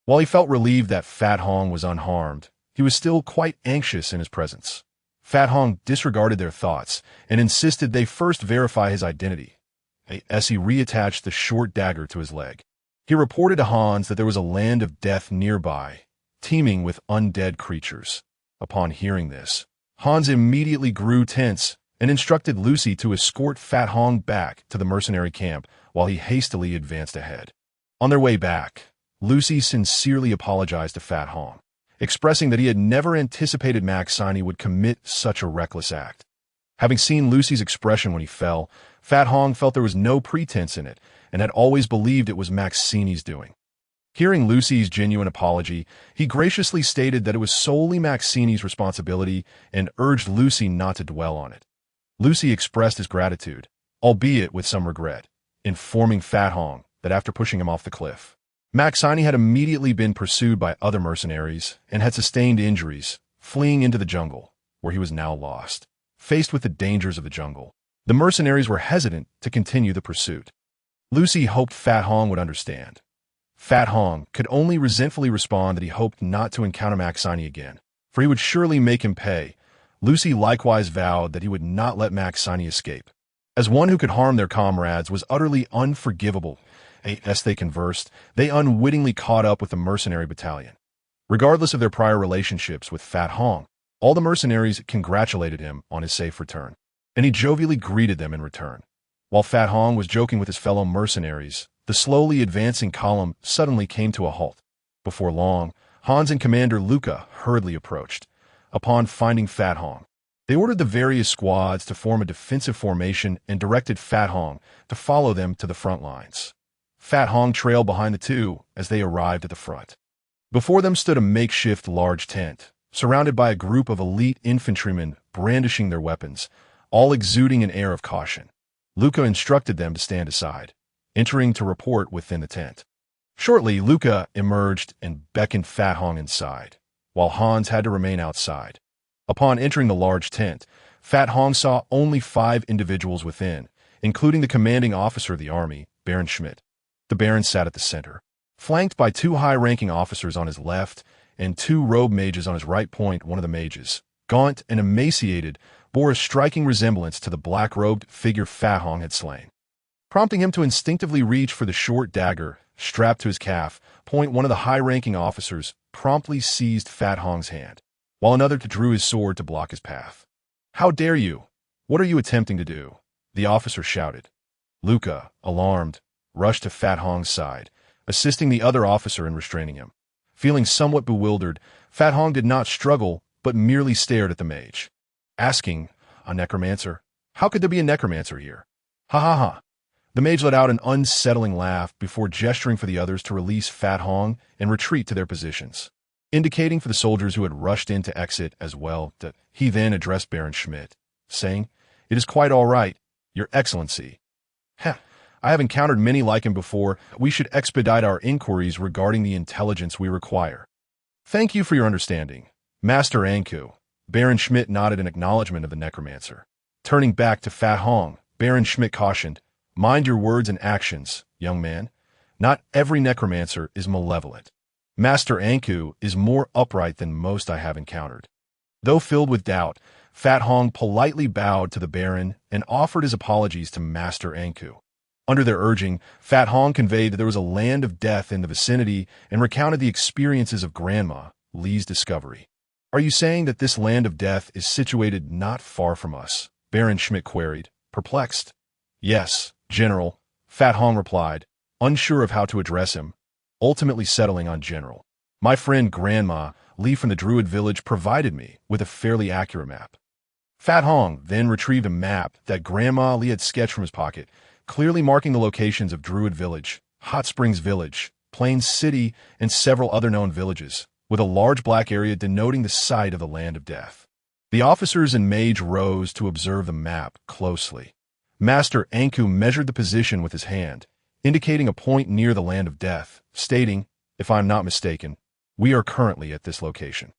While he felt relieved that Fat Hong was unharmed, he was still quite anxious in his presence. Fat Hong disregarded their thoughts and insisted they first verify his identity, as he reattached the short dagger to his leg. He reported to Hans that there was a land of death nearby, teeming with undead creatures. Upon hearing this, Hans immediately grew tense and instructed Lucy to escort Fat Hong back to the mercenary camp while he hastily advanced ahead. On their way back, Lucy sincerely apologized to Fat Hong, expressing that he had never anticipated Maxine would commit such a reckless act. Having seen Lucy's expression when he fell, Fat Hong felt there was no pretense in it and had always believed it was Maxine's doing. Hearing Lucy's genuine apology, he graciously stated that it was solely Maxine's responsibility and urged Lucy not to dwell on it. Lucy expressed his gratitude, albeit with some regret, informing Fat Hong that after pushing him off the cliff, Maxine had immediately been pursued by other mercenaries and had sustained injuries, fleeing into the jungle, where he was now lost. Faced with the dangers of the jungle, the mercenaries were hesitant to continue the pursuit. Lucy hoped Fat Hong would understand. Fat Hong could only resentfully respond that he hoped not to encounter Maxine again, for he would surely make him pay. Lucy likewise vowed that he would not let Maxine escape, as one who could harm their comrades was utterly unforgivable. As they conversed, they unwittingly caught up with the mercenary battalion. Regardless of their prior relationships with Fat Hong, all the mercenaries congratulated him on his safe return, and he jovially greeted them in return. While Fat Hong was joking with his fellow mercenaries, the slowly advancing column suddenly came to a halt. Before long, Hans and Commander Luca hurriedly approached. Upon finding Fat Hong, they ordered the various squads to form a defensive formation and directed Fat Hong to follow them to the front lines. Fat Hong trailed behind the two as they arrived at the front. Before them stood a makeshift large tent, surrounded by a group of elite infantrymen brandishing their weapons, all exuding an air of caution. Luca instructed them to stand aside, entering to report within the tent. Shortly, Luca emerged and beckoned Fat Hong inside, while Hans had to remain outside. Upon entering the large tent, Fat Hong saw only 5 individuals within, including the commanding officer of the army, Baron Schmidt. The Baron sat at the center, flanked by 2 high-ranking officers on his left and 2 robe mages on his right. One of the mages, gaunt and emaciated, bore a striking resemblance to the black-robed figure Fat Hong had slain, prompting him to instinctively reach for the short dagger strapped to his calf. One of the high-ranking officers promptly seized Fat Hong's hand, while another drew his sword to block his path. "How dare you? What are you attempting to do?" the officer shouted. Luca, alarmed, rushed to Fat Hong's side, assisting the other officer in restraining him. Feeling somewhat bewildered, Fat Hong did not struggle, but merely stared at the mage, asking, "A necromancer? How could there be a necromancer here? Ha ha ha." The mage let out an unsettling laugh before gesturing for the others to release Fat Hong and retreat to their positions, indicating for the soldiers who had rushed in to exit as well. He then addressed Baron Schmidt, saying, "It is quite all right, Your Excellency. I have encountered many like him before. We should expedite our inquiries regarding the intelligence we require." "Thank you for your understanding, Master Anku." Baron Schmidt nodded in acknowledgement of the necromancer. Turning back to Fat Hong, Baron Schmidt cautioned, "Mind your words and actions, young man. Not every necromancer is malevolent. Master Anku is more upright than most I have encountered." Though filled with doubt, Fat Hong politely bowed to the Baron and offered his apologies to Master Anku. Under their urging, Fat Hong conveyed that there was a land of death in the vicinity and recounted the experiences of Grandma, Li's discovery. "Are you saying that this land of death is situated not far from us?" Baron Schmidt queried, perplexed. "Yes, General," Fat Hong replied, unsure of how to address him, ultimately settling on General. "My friend Grandma, Li from the Druid village, provided me with a fairly accurate map." Fat Hong then retrieved a map that Grandma Li had sketched from his pocket, clearly marking the locations of Druid Village, Hot Springs Village, Plains City, and several other known villages, with a large black area denoting the site of the Land of Death. The officers and mage rose to observe the map closely. Master Anku measured the position with his hand, indicating a point near the Land of Death, stating, "If I am not mistaken, we are currently at this location."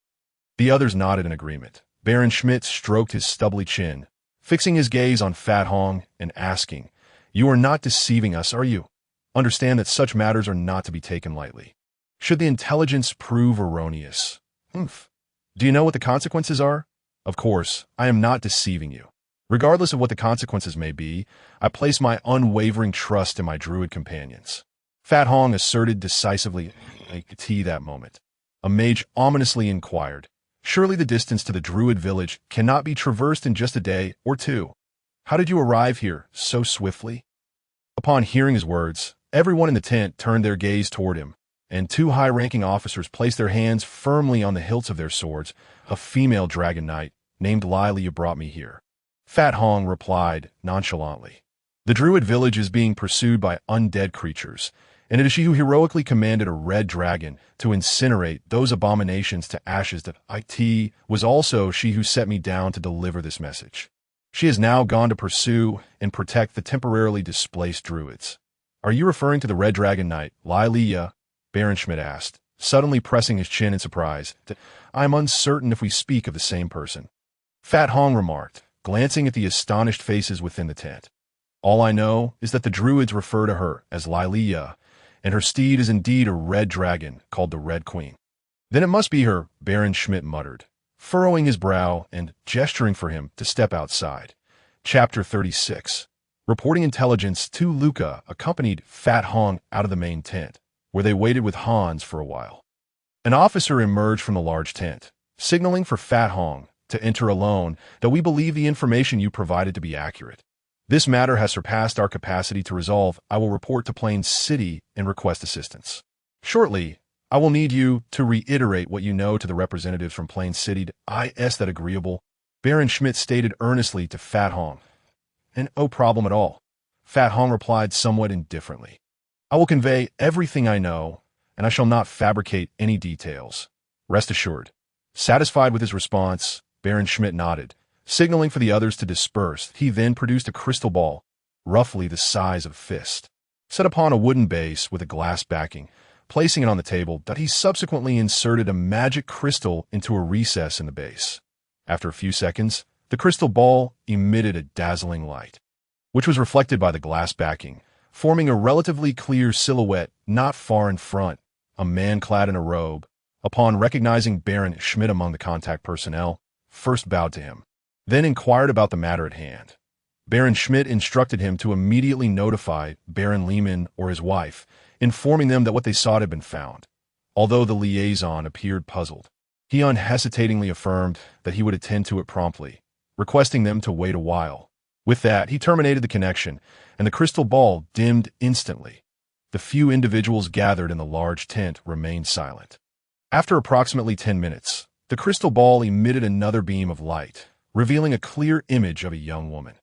The others nodded in agreement. Baron Schmidt stroked his stubbly chin, fixing his gaze on Fat Hong and asking, "You are not deceiving us, are you? Understand that such matters are not to be taken lightly. Should the intelligence prove erroneous, do you know what the consequences are? Of course, I am not deceiving you. Regardless of what the consequences may be, I place my unwavering trust in my Druid companions." Fat Hong asserted decisively that moment. A mage ominously inquired, "Surely the distance to the Druid village cannot be traversed in just a day or 2. How did you arrive here so swiftly?" Upon hearing his words, everyone in the tent turned their gaze toward him, and 2 high-ranking officers placed their hands firmly on the hilts of their swords. "A female dragon knight named Lila brought me here," Fat Hong replied nonchalantly. "The Druid village is being pursued by undead creatures, and it is she who heroically commanded a red dragon to incinerate those abominations to ashes. That it was also she who set me down to deliver this message. She has now gone to pursue and protect the temporarily displaced druids." "Are you referring to the Red Dragon Knight, Lila?" Baron Schmidt asked, suddenly pressing his chin in surprise. I'm uncertain if we speak of the same person. Fat Hong remarked, glancing at the astonished faces within the tent. All I know is that the druids refer to her as Lilia, and her steed is indeed a red dragon called the Red Queen. Then it must be her, Baron Schmidt muttered, furrowing his brow and gesturing for him to step outside. Chapter 36. Reporting intelligence to Luca accompanied Fat Hong out of the main tent, where they waited with Hans for a while. An officer emerged from the large tent, signaling for Fat Hong to enter alone, that we believe the information you provided to be accurate. This matter has surpassed our capacity to resolve. I will report to Plain City and request assistance. Shortly, I will need you to reiterate what you know to the representatives from Plain City. Is that agreeable? Baron Schmidt stated earnestly to Fat Hong. And no problem at all. Fat Hong replied somewhat indifferently. I will convey everything I know, and I shall not fabricate any details. Rest assured. Satisfied with his response, Baron Schmidt nodded, signaling for the others to disperse. He then produced a crystal ball, roughly the size of a fist, set upon a wooden base with a glass backing. Placing it on the table, he subsequently inserted a magic crystal into a recess in the base. After a few seconds, the crystal ball emitted a dazzling light, which was reflected by the glass backing, forming a relatively clear silhouette not far in front, a man clad in a robe. Upon recognizing Baron Schmidt among the contact personnel, first bowed to him, then inquired about the matter at hand. Baron Schmidt instructed him to immediately notify Baron Lehman or his wife, informing them that what they sought had been found. Although the liaison appeared puzzled, he unhesitatingly affirmed that he would attend to it promptly, requesting them to wait a while. With that, he terminated the connection, and the crystal ball dimmed instantly. The few individuals gathered in the large tent remained silent. After approximately 10 minutes, the crystal ball emitted another beam of light, revealing a clear image of a young woman.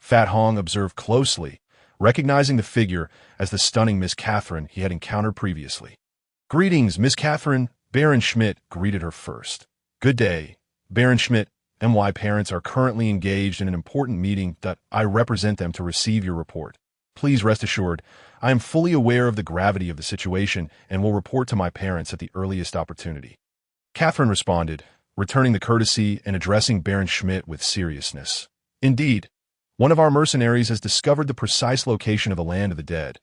Fat Hong observed closely, recognizing the figure as the stunning Miss Catherine he had encountered previously. Greetings, Miss Catherine. Baron Schmidt greeted her first. Good day, Baron Schmidt. My parents are currently engaged in an important meeting. I represent them to receive your report. Please rest assured, I am fully aware of the gravity of the situation and will report to my parents at the earliest opportunity. Catherine responded, returning the courtesy and addressing Baron Schmidt with seriousness. Indeed, one of our mercenaries has discovered the precise location of the land of the dead.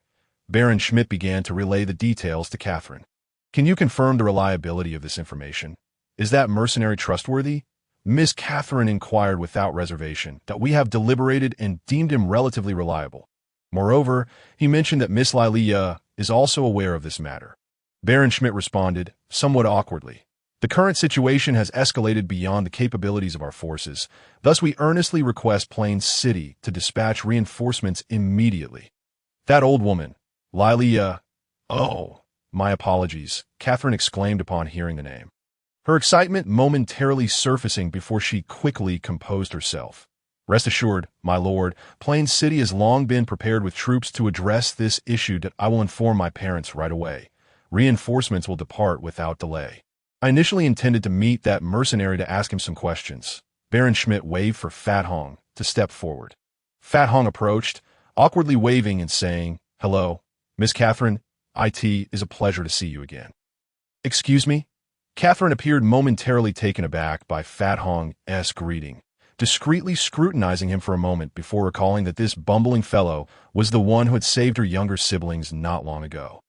Baron Schmidt began to relay the details to Catherine. Can you confirm the reliability of this information? Is that mercenary trustworthy? Miss Catherine inquired without reservation. We have deliberated and deemed him relatively reliable. Moreover, he mentioned that Miss Lilia is also aware of this matter. Baron Schmidt responded, somewhat awkwardly. The current situation has escalated beyond the capabilities of our forces. Thus, we earnestly request Plain City to dispatch reinforcements immediately. That old woman, Lilia. Oh, my apologies, Catherine exclaimed upon hearing the name, her excitement momentarily surfacing before she quickly composed herself. Rest assured, my lord, Plain City has long been prepared with troops to address this issue. I will inform my parents right away. Reinforcements will depart without delay. I initially intended to meet that mercenary to ask him some questions. Baron Schmidt waved for Fat Hong to step forward. Fat Hong approached, awkwardly waving and saying, Hello, Miss Catherine. It is a pleasure to see you again. Excuse me? Catherine appeared momentarily taken aback by Fat Hong's greeting, discreetly scrutinizing him for a moment before recalling that this bumbling fellow was the one who had saved her younger siblings not long ago.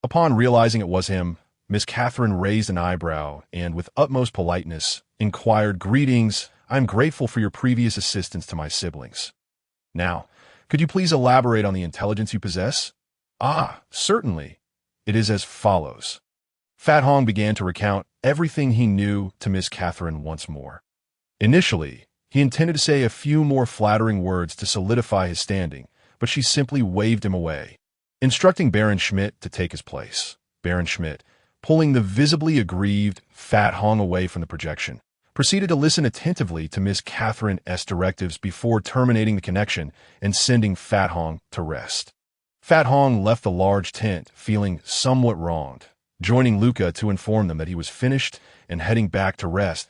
Upon realizing it was him, Miss Catherine raised an eyebrow and, with utmost politeness, inquired, Greetings, I am grateful for your previous assistance to my siblings. Now, could you please elaborate on the intelligence you possess? Certainly. It is as follows. Fat Hong began to recount everything he knew to Miss Catherine once more. Initially, he intended to say a few more flattering words to solidify his standing, but she simply waved him away, instructing Baron Schmidt to take his place. Baron Schmidt, pulling the visibly aggrieved Fat Hong away from the projection, proceeded to listen attentively to Miss Catherine's directives before terminating the connection and sending Fat Hong to rest. Fat Hong left the large tent feeling somewhat wronged, joining Luca to inform them that he was finished and heading back to rest.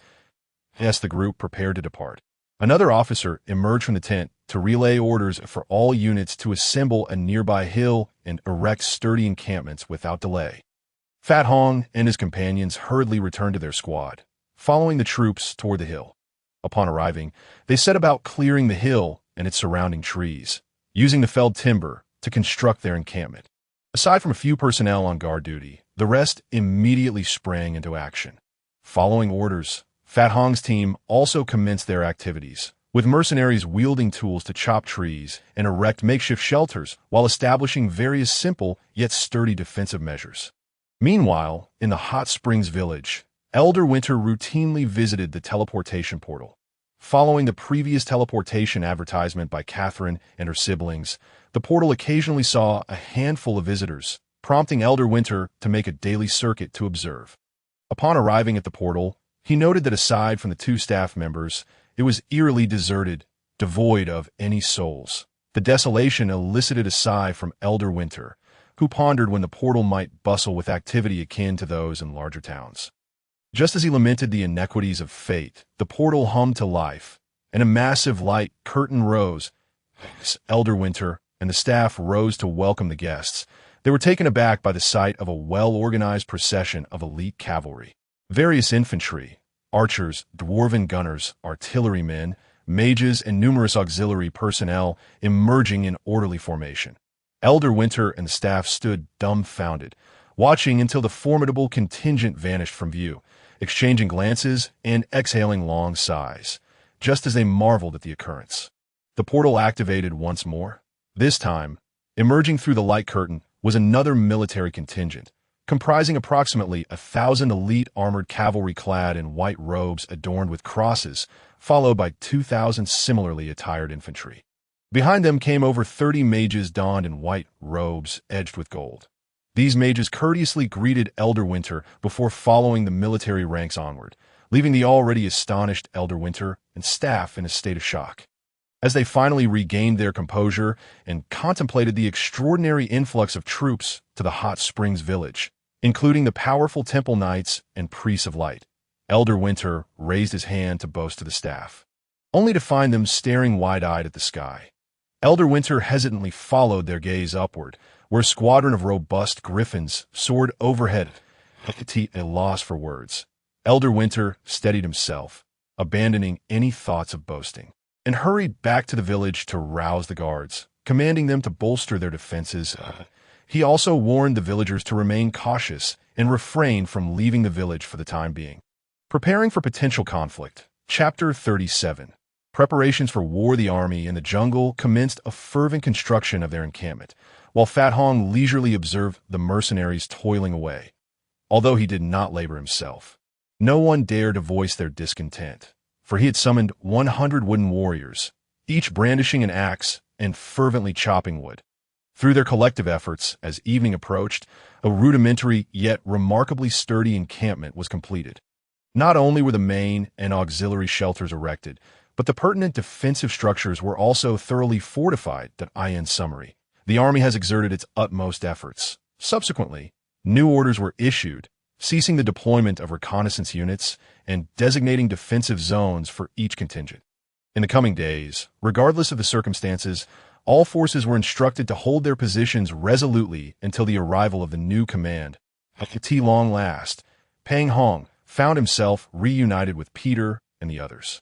As the group prepared to depart, another officer emerged from the tent to relay orders for all units to assemble a nearby hill and erect sturdy encampments without delay. Fat Hong and his companions hurriedly returned to their squad, following the troops toward the hill. Upon arriving, they set about clearing the hill and its surrounding trees, using the felled timber to construct their encampment. Aside from a few personnel on guard duty, the rest immediately sprang into action. Following orders, Fat Hong's team also commenced their activities, with mercenaries wielding tools to chop trees and erect makeshift shelters while establishing various simple yet sturdy defensive measures. Meanwhile, in the Hot Springs village, Elder Winter routinely visited the teleportation portal. Following the previous teleportation advertisement by Catherine and her siblings, the portal occasionally saw a handful of visitors, prompting Elder Winter to make a daily circuit to observe. Upon arriving at the portal, he noted that aside from the two staff members, it was eerily deserted, devoid of any souls. The desolation elicited a sigh from Elder Winter, who pondered when the portal might bustle with activity akin to those in larger towns. Just as he lamented the inequities of fate, the portal hummed to life, and a massive light curtain rose. Elder Winter and the staff rose to welcome the guests. They were taken aback by the sight of a well-organized procession of elite cavalry. Various infantry, archers, dwarven gunners, artillerymen, mages, and numerous auxiliary personnel emerging in orderly formation. Elder Winter and the staff stood dumbfounded, watching until the formidable contingent vanished from view, exchanging glances and exhaling long sighs, just as they marveled at the occurrence. The portal activated once more. This time, emerging through the light curtain was another military contingent, comprising approximately 1,000 elite armored cavalry clad in white robes adorned with crosses, followed by 2,000 similarly attired infantry. Behind them came over 30 mages donned in white robes edged with gold. These mages courteously greeted Elder Winter before following the military ranks onward, leaving the already astonished Elder Winter and staff in a state of shock. As they finally regained their composure and contemplated the extraordinary influx of troops to the Hot Springs village, including the powerful temple knights and priests of light, Elder Winter raised his hand to boast to the staff, only to find them staring wide-eyed at the sky. Elder Winter hesitantly followed their gaze upward, where a squadron of robust griffins soared overhead, at a loss for words. Elder Winter steadied himself, abandoning any thoughts of boasting, and hurried back to the village to rouse the guards, commanding them to bolster their defenses. He also warned the villagers to remain cautious and refrain from leaving the village for the time being. Preparing for potential conflict. Chapter 37. Preparations for war. The army in the jungle commenced a fervent construction of their encampment, while Fat Hong leisurely observed the mercenaries toiling away. Although he did not labor himself, no one dared to voice their discontent, for he had summoned 100 wooden warriors, each brandishing an axe and fervently chopping wood. Through their collective efforts, as evening approached, a rudimentary yet remarkably sturdy encampment was completed. Not only were the main and auxiliary shelters erected, but the pertinent defensive structures were also thoroughly fortified. In summary, the army has exerted its utmost efforts. Subsequently, new orders were issued, ceasing the deployment of reconnaissance units and designating defensive zones for each contingent. In the coming days, regardless of the circumstances, all forces were instructed to hold their positions resolutely until the arrival of the new command. At long last, Pang Hong found himself reunited with Peter and the others.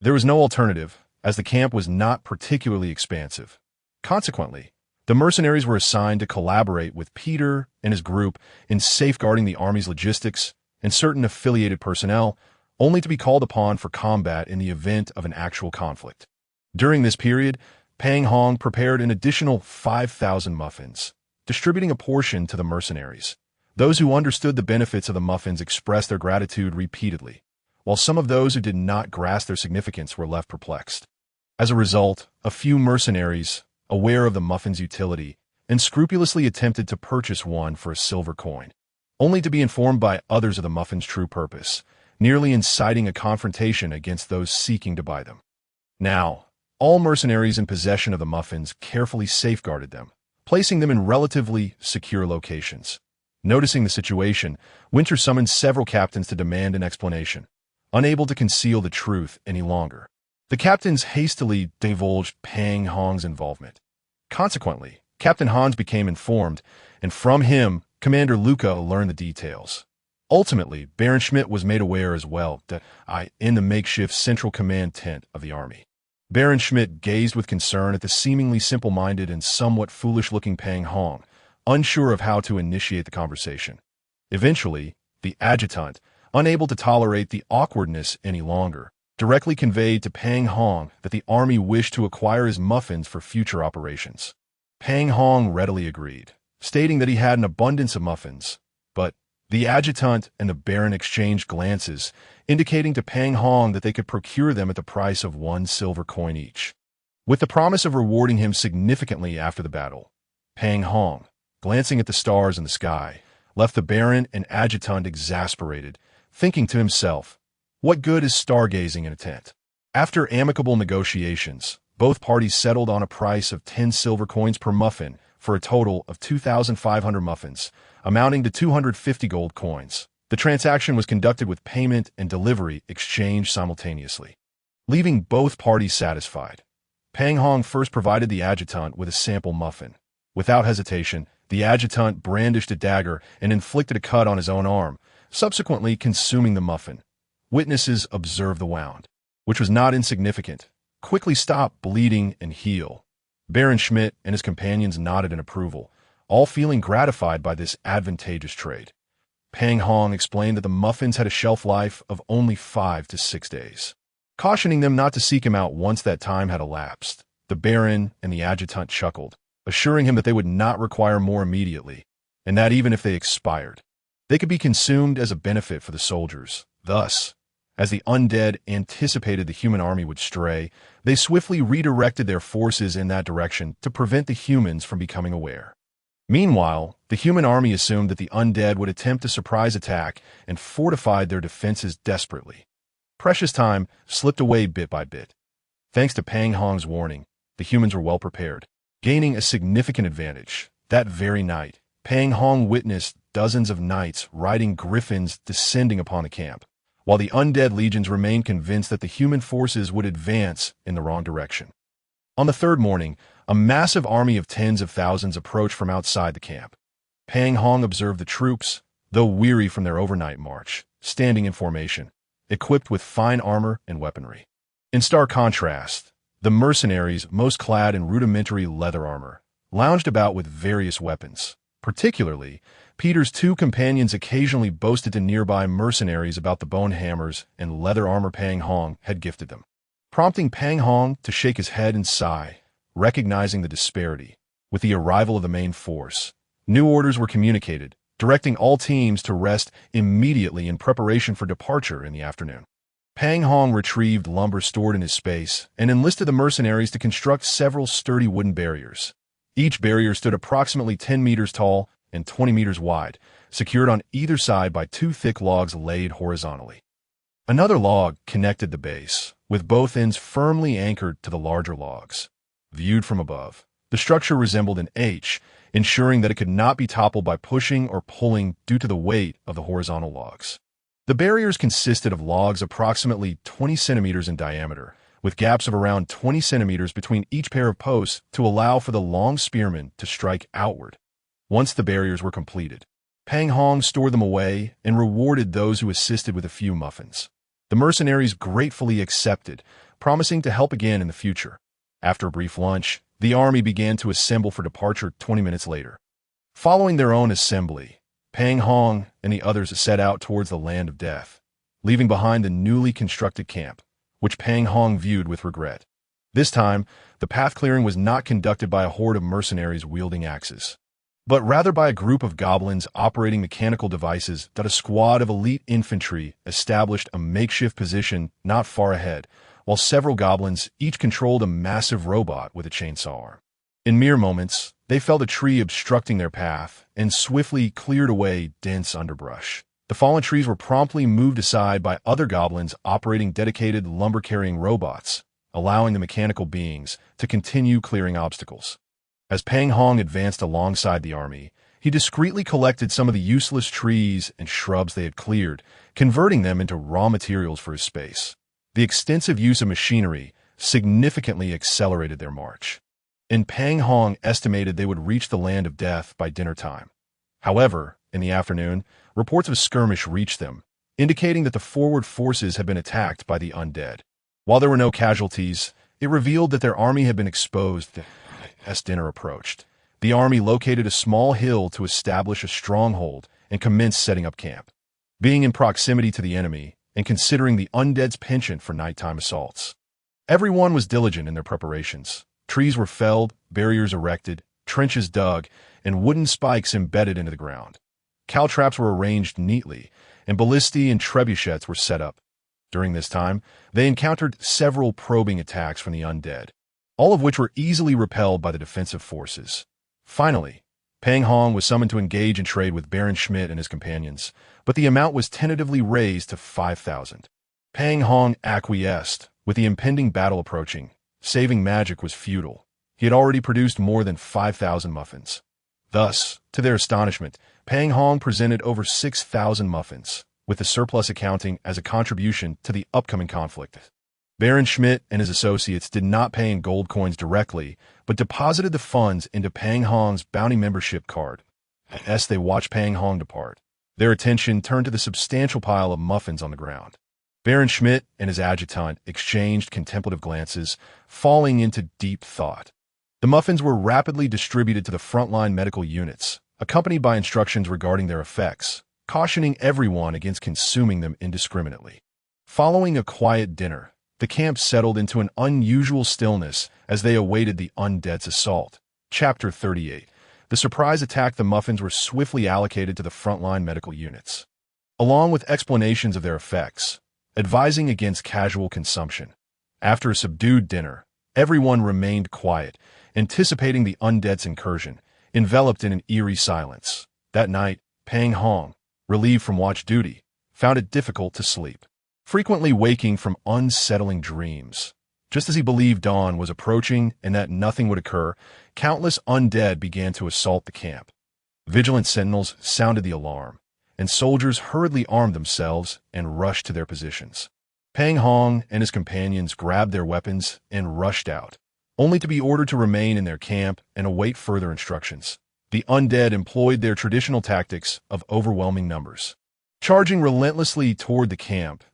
There was no alternative, as the camp was not particularly expansive. Consequently, the mercenaries were assigned to collaborate with Peter and his group in safeguarding the army's logistics and certain affiliated personnel, only to be called upon for combat in the event of an actual conflict. During this period, Pang Hong prepared an additional 5,000 muffins, distributing a portion to the mercenaries. Those who understood the benefits of the muffins expressed their gratitude repeatedly, while some of those who did not grasp their significance were left perplexed. As a result, a few mercenaries, aware of the muffin's utility, unscrupulously attempted to purchase one for a silver coin, only to be informed by others of the muffin's true purpose, nearly inciting a confrontation against those seeking to buy them. Now, all mercenaries in possession of the muffins carefully safeguarded them, placing them in relatively secure locations. Noticing the situation, Winter summoned several captains to demand an explanation, unable to conceal the truth any longer. The captains hastily divulged Pang Hong's involvement. Consequently, Captain Hans became informed, and from him Commander Luca learned the details. Ultimately, Baron Schmidt was made aware as well that in the makeshift central command tent of the army. Baron Schmidt gazed with concern at the seemingly simple-minded and somewhat foolish-looking Pang Hong, unsure of how to initiate the conversation. Eventually, the adjutant, unable to tolerate the awkwardness any longer, directly conveyed to Pang Hong that the army wished to acquire his muffins for future operations. Pang Hong readily agreed, stating that he had an abundance of muffins, but the adjutant and the Baron exchanged glances, indicating to Pang Hong that they could procure them at the price of 1 silver coin each. With the promise of rewarding him significantly after the battle, Pang Hong, glancing at the stars in the sky, left the Baron and adjutant exasperated, thinking to himself, what good is stargazing in a tent? After amicable negotiations, both parties settled on a price of 10 silver coins per muffin for a total of 2,500 muffins, amounting to 250 gold coins. The transaction was conducted with payment and delivery exchanged simultaneously, leaving both parties satisfied. Pang Hong first provided the adjutant with a sample muffin. Without hesitation, the adjutant brandished a dagger and inflicted a cut on his own arm, subsequently consuming the muffin. Witnesses observed the wound, which was not insignificant, quickly stop bleeding and heal. Baron Schmidt and his companions nodded in approval, all feeling gratified by this advantageous trade. Pang Hong explained that the muffins had a shelf life of only 5 to 6 days, cautioning them not to seek him out once that time had elapsed. The Baron and the adjutant chuckled, assuring him that they would not require more immediately, and that even if they expired, they could be consumed as a benefit for the soldiers. Thus, as the undead anticipated the human army would stray, they swiftly redirected their forces in that direction to prevent the humans from becoming aware. Meanwhile, the human army assumed that the undead would attempt a surprise attack and fortified their defenses desperately. Precious time slipped away bit by bit. Thanks to Pang Hong's warning, the humans were well prepared, gaining a significant advantage. That very night, Pang Hong witnessed dozens of knights riding griffins descending upon the camp, while the undead legions remained convinced that the human forces would advance in the wrong direction. On the third morning, a massive army of tens of thousands approached from outside the camp. Pang Hong observed the troops, though weary from their overnight march, standing in formation, equipped with fine armor and weaponry. In stark contrast, the mercenaries, most clad in rudimentary leather armor, lounged about with various weapons. Particularly, Peter's 2 companions occasionally boasted to nearby mercenaries about the bone hammers and leather armor Pang Hong had gifted them, prompting Pang Hong to shake his head and sigh, recognizing the disparity. With the arrival of the main force, new orders were communicated, directing all teams to rest immediately in preparation for departure in the afternoon. Pang Hong retrieved lumber stored in his space and enlisted the mercenaries to construct several sturdy wooden barriers. Each barrier stood approximately 10 meters tall and 20 meters wide, secured on either side by 2 thick logs laid horizontally. Another log connected the base, with both ends firmly anchored to the larger logs. Viewed from above, the structure resembled an H, ensuring that it could not be toppled by pushing or pulling due to the weight of the horizontal logs. The barriers consisted of logs approximately 20 centimeters in diameter, with gaps of around 20 centimeters between each pair of posts to allow for the long spearmen to strike outward. Once the barriers were completed, Pang Hong stored them away and rewarded those who assisted with a few muffins. The mercenaries gratefully accepted, promising to help again in the future. After a brief lunch, the army began to assemble for departure 20 minutes later. Following their own assembly, Pang Hong and the others set out towards the land of death, leaving behind the newly constructed camp, which Pang Hong viewed with regret. This time, the path clearing was not conducted by a horde of mercenaries wielding axes, but rather by a group of goblins operating mechanical devices that a squad of elite infantry established a makeshift position not far ahead, while several goblins each controlled a massive robot with a chainsaw arm. In mere moments, they felt a tree obstructing their path and swiftly cleared away dense underbrush. The fallen trees were promptly moved aside by other goblins operating dedicated lumber-carrying robots, allowing the mechanical beings to continue clearing obstacles. As Pang Hong advanced alongside the army, he discreetly collected some of the useless trees and shrubs they had cleared, converting them into raw materials for his space. The extensive use of machinery significantly accelerated their march, and Pang Hong estimated they would reach the land of death by dinner time. However, in the afternoon, reports of a skirmish reached them, indicating that the forward forces had been attacked by the undead. While there were no casualties, it revealed that their army had been exposed as dinner approached. The army located a small hill to establish a stronghold and commenced setting up camp. Being in proximity to the enemy, and considering the undead's penchant for nighttime assaults, everyone was diligent in their preparations. Trees were felled, barriers erected, trenches dug, and wooden spikes embedded into the ground. Caltraps were arranged neatly, and ballistae and trebuchets were set up. During this time, they encountered several probing attacks from the undead, all of which were easily repelled by the defensive forces. Finally, Pang Hong was summoned to engage in trade with Baron Schmidt and his companions, but the amount was tentatively raised to 5,000. Pang Hong acquiesced. With the impending battle approaching, saving magic was futile. He had already produced more than 5,000 muffins. Thus, to their astonishment, Pang Hong presented over 6,000 muffins, with the surplus accounting as a contribution to the upcoming conflict. Baron Schmidt and his associates did not pay in gold coins directly, but deposited the funds into Pang Hong's bounty membership card. As they watched Pang Hong depart, their attention turned to the substantial pile of muffins on the ground. Baron Schmidt and his adjutant exchanged contemplative glances, falling into deep thought. The muffins were rapidly distributed to the frontline medical units, accompanied by instructions regarding their effects, cautioning everyone against consuming them indiscriminately. Following a quiet dinner, the camp settled into an unusual stillness as they awaited the undead's assault. Chapter 38. The surprise attack. The muffins were swiftly allocated to the frontline medical units, along with explanations of their effects, advising against casual consumption. After a subdued dinner, everyone remained quiet, anticipating the undead's incursion, enveloped in an eerie silence. That night, Pang Hong, relieved from watch duty, found it difficult to sleep, frequently waking from unsettling dreams. Just as he believed dawn was approaching and that nothing would occur, countless undead began to assault the camp. Vigilant sentinels sounded the alarm, and soldiers hurriedly armed themselves and rushed to their positions. Pang Hong and his companions grabbed their weapons and rushed out, only to be ordered to remain in their camp and await further instructions. The undead employed their traditional tactics of overwhelming numbers, charging relentlessly toward the camp.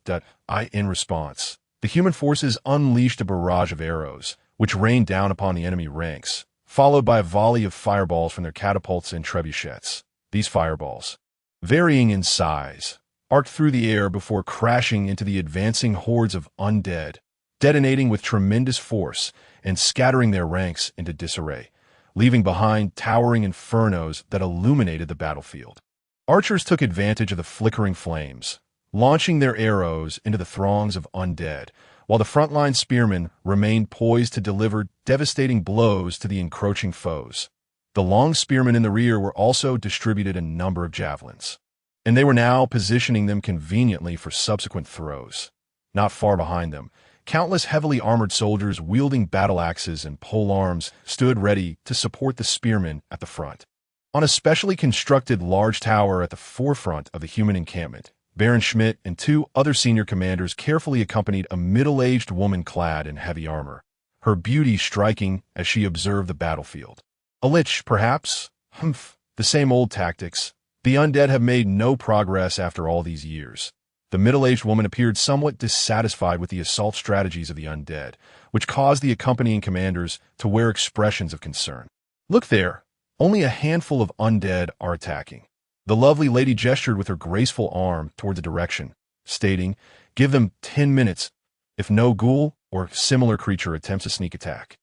In response, the human forces unleashed a barrage of arrows, which rained down upon the enemy ranks, followed by a volley of fireballs from their catapults and trebuchets. These fireballs, varying in size, arced through the air before crashing into the advancing hordes of undead, detonating with tremendous force and scattering their ranks into disarray, leaving behind towering infernos that illuminated the battlefield. Archers took advantage of the flickering flames, launching their arrows into the throngs of undead, while the frontline spearmen remained poised to deliver devastating blows to the encroaching foes. The long spearmen in the rear were also distributed a number of javelins, and they were now positioning them conveniently for subsequent throws. Not far behind them, countless heavily armored soldiers wielding battle axes and polearms stood ready to support the spearmen at the front. On a specially constructed large tower at the forefront of the human encampment, Baron Schmidt and two other senior commanders carefully accompanied a middle-aged woman clad in heavy armor, her beauty striking as she observed the battlefield. A lich, perhaps? Humph, the same old tactics. The undead have made no progress after all these years. The middle-aged woman appeared somewhat dissatisfied with the assault strategies of the undead, which caused the accompanying commanders to wear expressions of concern. Look there, only a handful of undead are attacking. The lovely lady gestured with her graceful arm toward the direction, stating, "Give them 10 minutes, if no ghoul or similar creature attempts a sneak attack.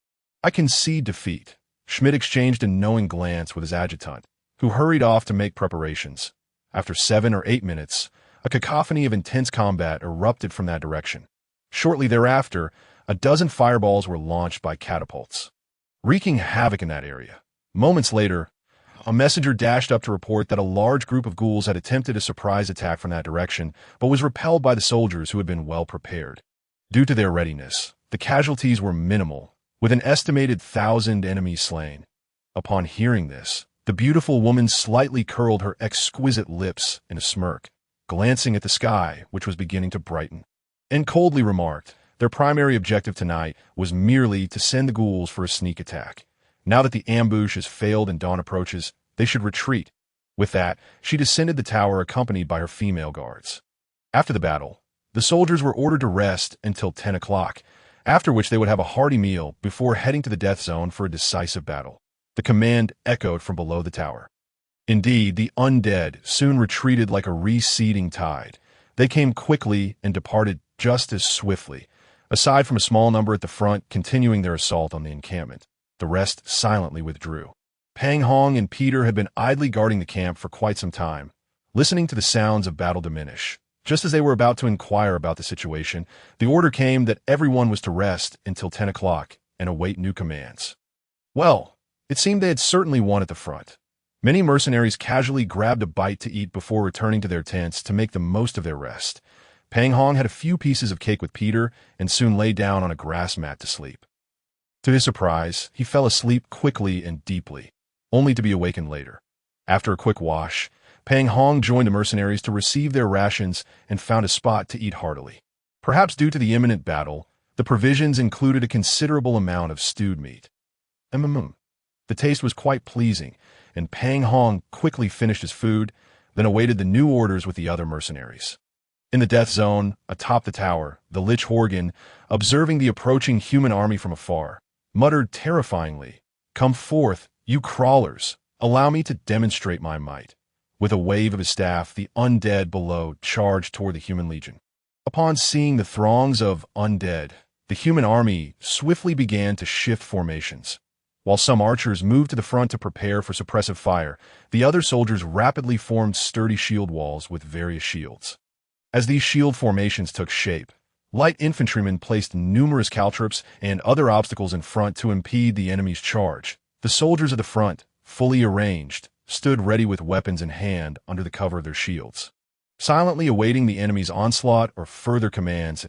I concede defeat." Schmidt exchanged a knowing glance with his adjutant, who hurried off to make preparations. After 7 or 8 minutes, a cacophony of intense combat erupted from that direction. Shortly thereafter, a dozen fireballs were launched by catapults, wreaking havoc in that area. Moments later, a messenger dashed up to report that a large group of ghouls had attempted a surprise attack from that direction, but was repelled by the soldiers who had been well prepared. Due to their readiness, the casualties were minimal, with an estimated 1,000 enemies slain. Upon hearing this, the beautiful woman slightly curled her exquisite lips in a smirk, glancing at the sky, which was beginning to brighten, and coldly remarked, their primary objective tonight was merely to send the ghouls for a sneak attack. Now that the ambush has failed and dawn approaches, they should retreat. With that, she descended the tower accompanied by her female guards. After the battle, the soldiers were ordered to rest until 10 o'clock, after which they would have a hearty meal before heading to the death zone for a decisive battle. The command echoed from below the tower. Indeed, the undead soon retreated like a receding tide. They came quickly and departed just as swiftly, aside from a small number at the front continuing their assault on the encampment. The rest silently withdrew. Pang Hong and Peter had been idly guarding the camp for quite some time, listening to the sounds of battle diminish. Just as they were about to inquire about the situation, the order came that everyone was to rest until 10 o'clock and await new commands. Well, it seemed they had certainly won at the front. Many mercenaries casually grabbed a bite to eat before returning to their tents to make the most of their rest. Pang Hong had a few pieces of cake with Peter and soon lay down on a grass mat to sleep. To his surprise, he fell asleep quickly and deeply, only to be awakened later. After a quick wash, Pang Hong joined the mercenaries to receive their rations and found a spot to eat heartily. Perhaps due to the imminent battle, the provisions included a considerable amount of stewed meat. The taste was quite pleasing, and Pang Hong quickly finished his food, then awaited the new orders with the other mercenaries. In the death zone, atop the tower, the Lich Horgan, observing the approaching human army from afar, muttered terrifyingly, "Come forth, you crawlers, allow me to demonstrate my might." With a wave of his staff, the undead below charged toward the human legion. Upon seeing the throngs of undead, the human army swiftly began to shift formations. While some archers moved to the front to prepare for suppressive fire, the other soldiers rapidly formed sturdy shield walls with various shields. As these shield formations took shape, light infantrymen placed numerous caltrops and other obstacles in front to impede the enemy's charge. The soldiers of the front, fully arranged, stood ready with weapons in hand under the cover of their shields, silently awaiting the enemy's onslaught or further commands.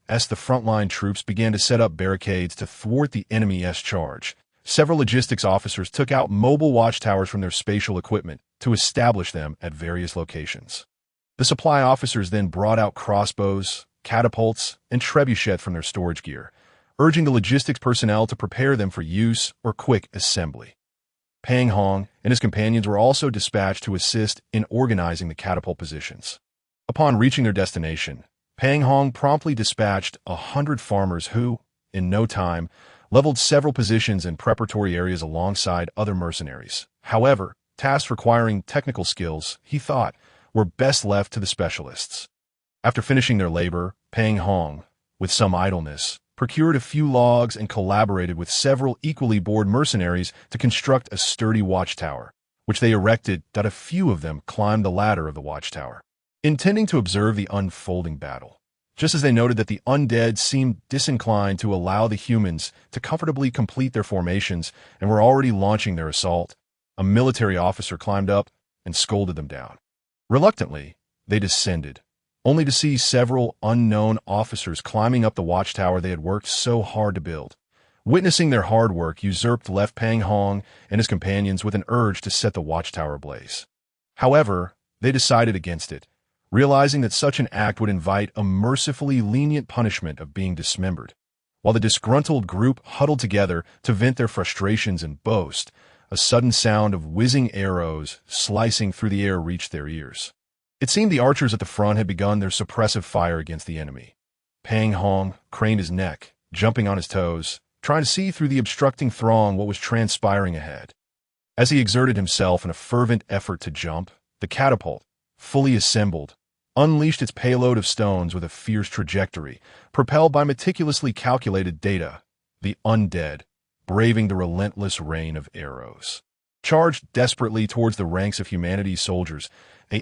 As the frontline troops began to set up barricades to thwart the enemy's charge, several logistics officers took out mobile watchtowers from their spatial equipment to establish them at various locations. The supply officers then brought out crossbows, catapults, and trebuchets from their storage gear, urging the logistics personnel to prepare them for use or quick assembly. Pang Hong and his companions were also dispatched to assist in organizing the catapult positions. Upon reaching their destination, Pang Hong promptly dispatched 100 farmers who, in no time, leveled several positions in preparatory areas alongside other mercenaries. However, tasks requiring technical skills, he thought, were best left to the specialists. After finishing their labor, Pang Hong, with some idleness, procured a few logs and collaborated with several equally bored mercenaries to construct a sturdy watchtower, which they erected that a few of them climbed the ladder of the watchtower, intending to observe the unfolding battle. Just as they noted that the undead seemed disinclined to allow the humans to comfortably complete their formations and were already launching their assault, a military officer climbed up and scolded them down. Reluctantly, they descended, only to see several unknown officers climbing up the watchtower they had worked so hard to build. Witnessing their hard work usurped left Pang Hong and his companions with an urge to set the watchtower ablaze. However, they decided against it, realizing that such an act would invite a mercifully lenient punishment of being dismembered. While the disgruntled group huddled together to vent their frustrations and boast, a sudden sound of whizzing arrows slicing through the air reached their ears. It seemed the archers at the front had begun their suppressive fire against the enemy. Pang Hong craned his neck, jumping on his toes, trying to see through the obstructing throng what was transpiring ahead. As he exerted himself in a fervent effort to jump, the catapult, fully assembled, unleashed its payload of stones with a fierce trajectory, propelled by meticulously calculated data. The undead, braving the relentless rain of arrows, charged desperately towards the ranks of humanity's soldiers.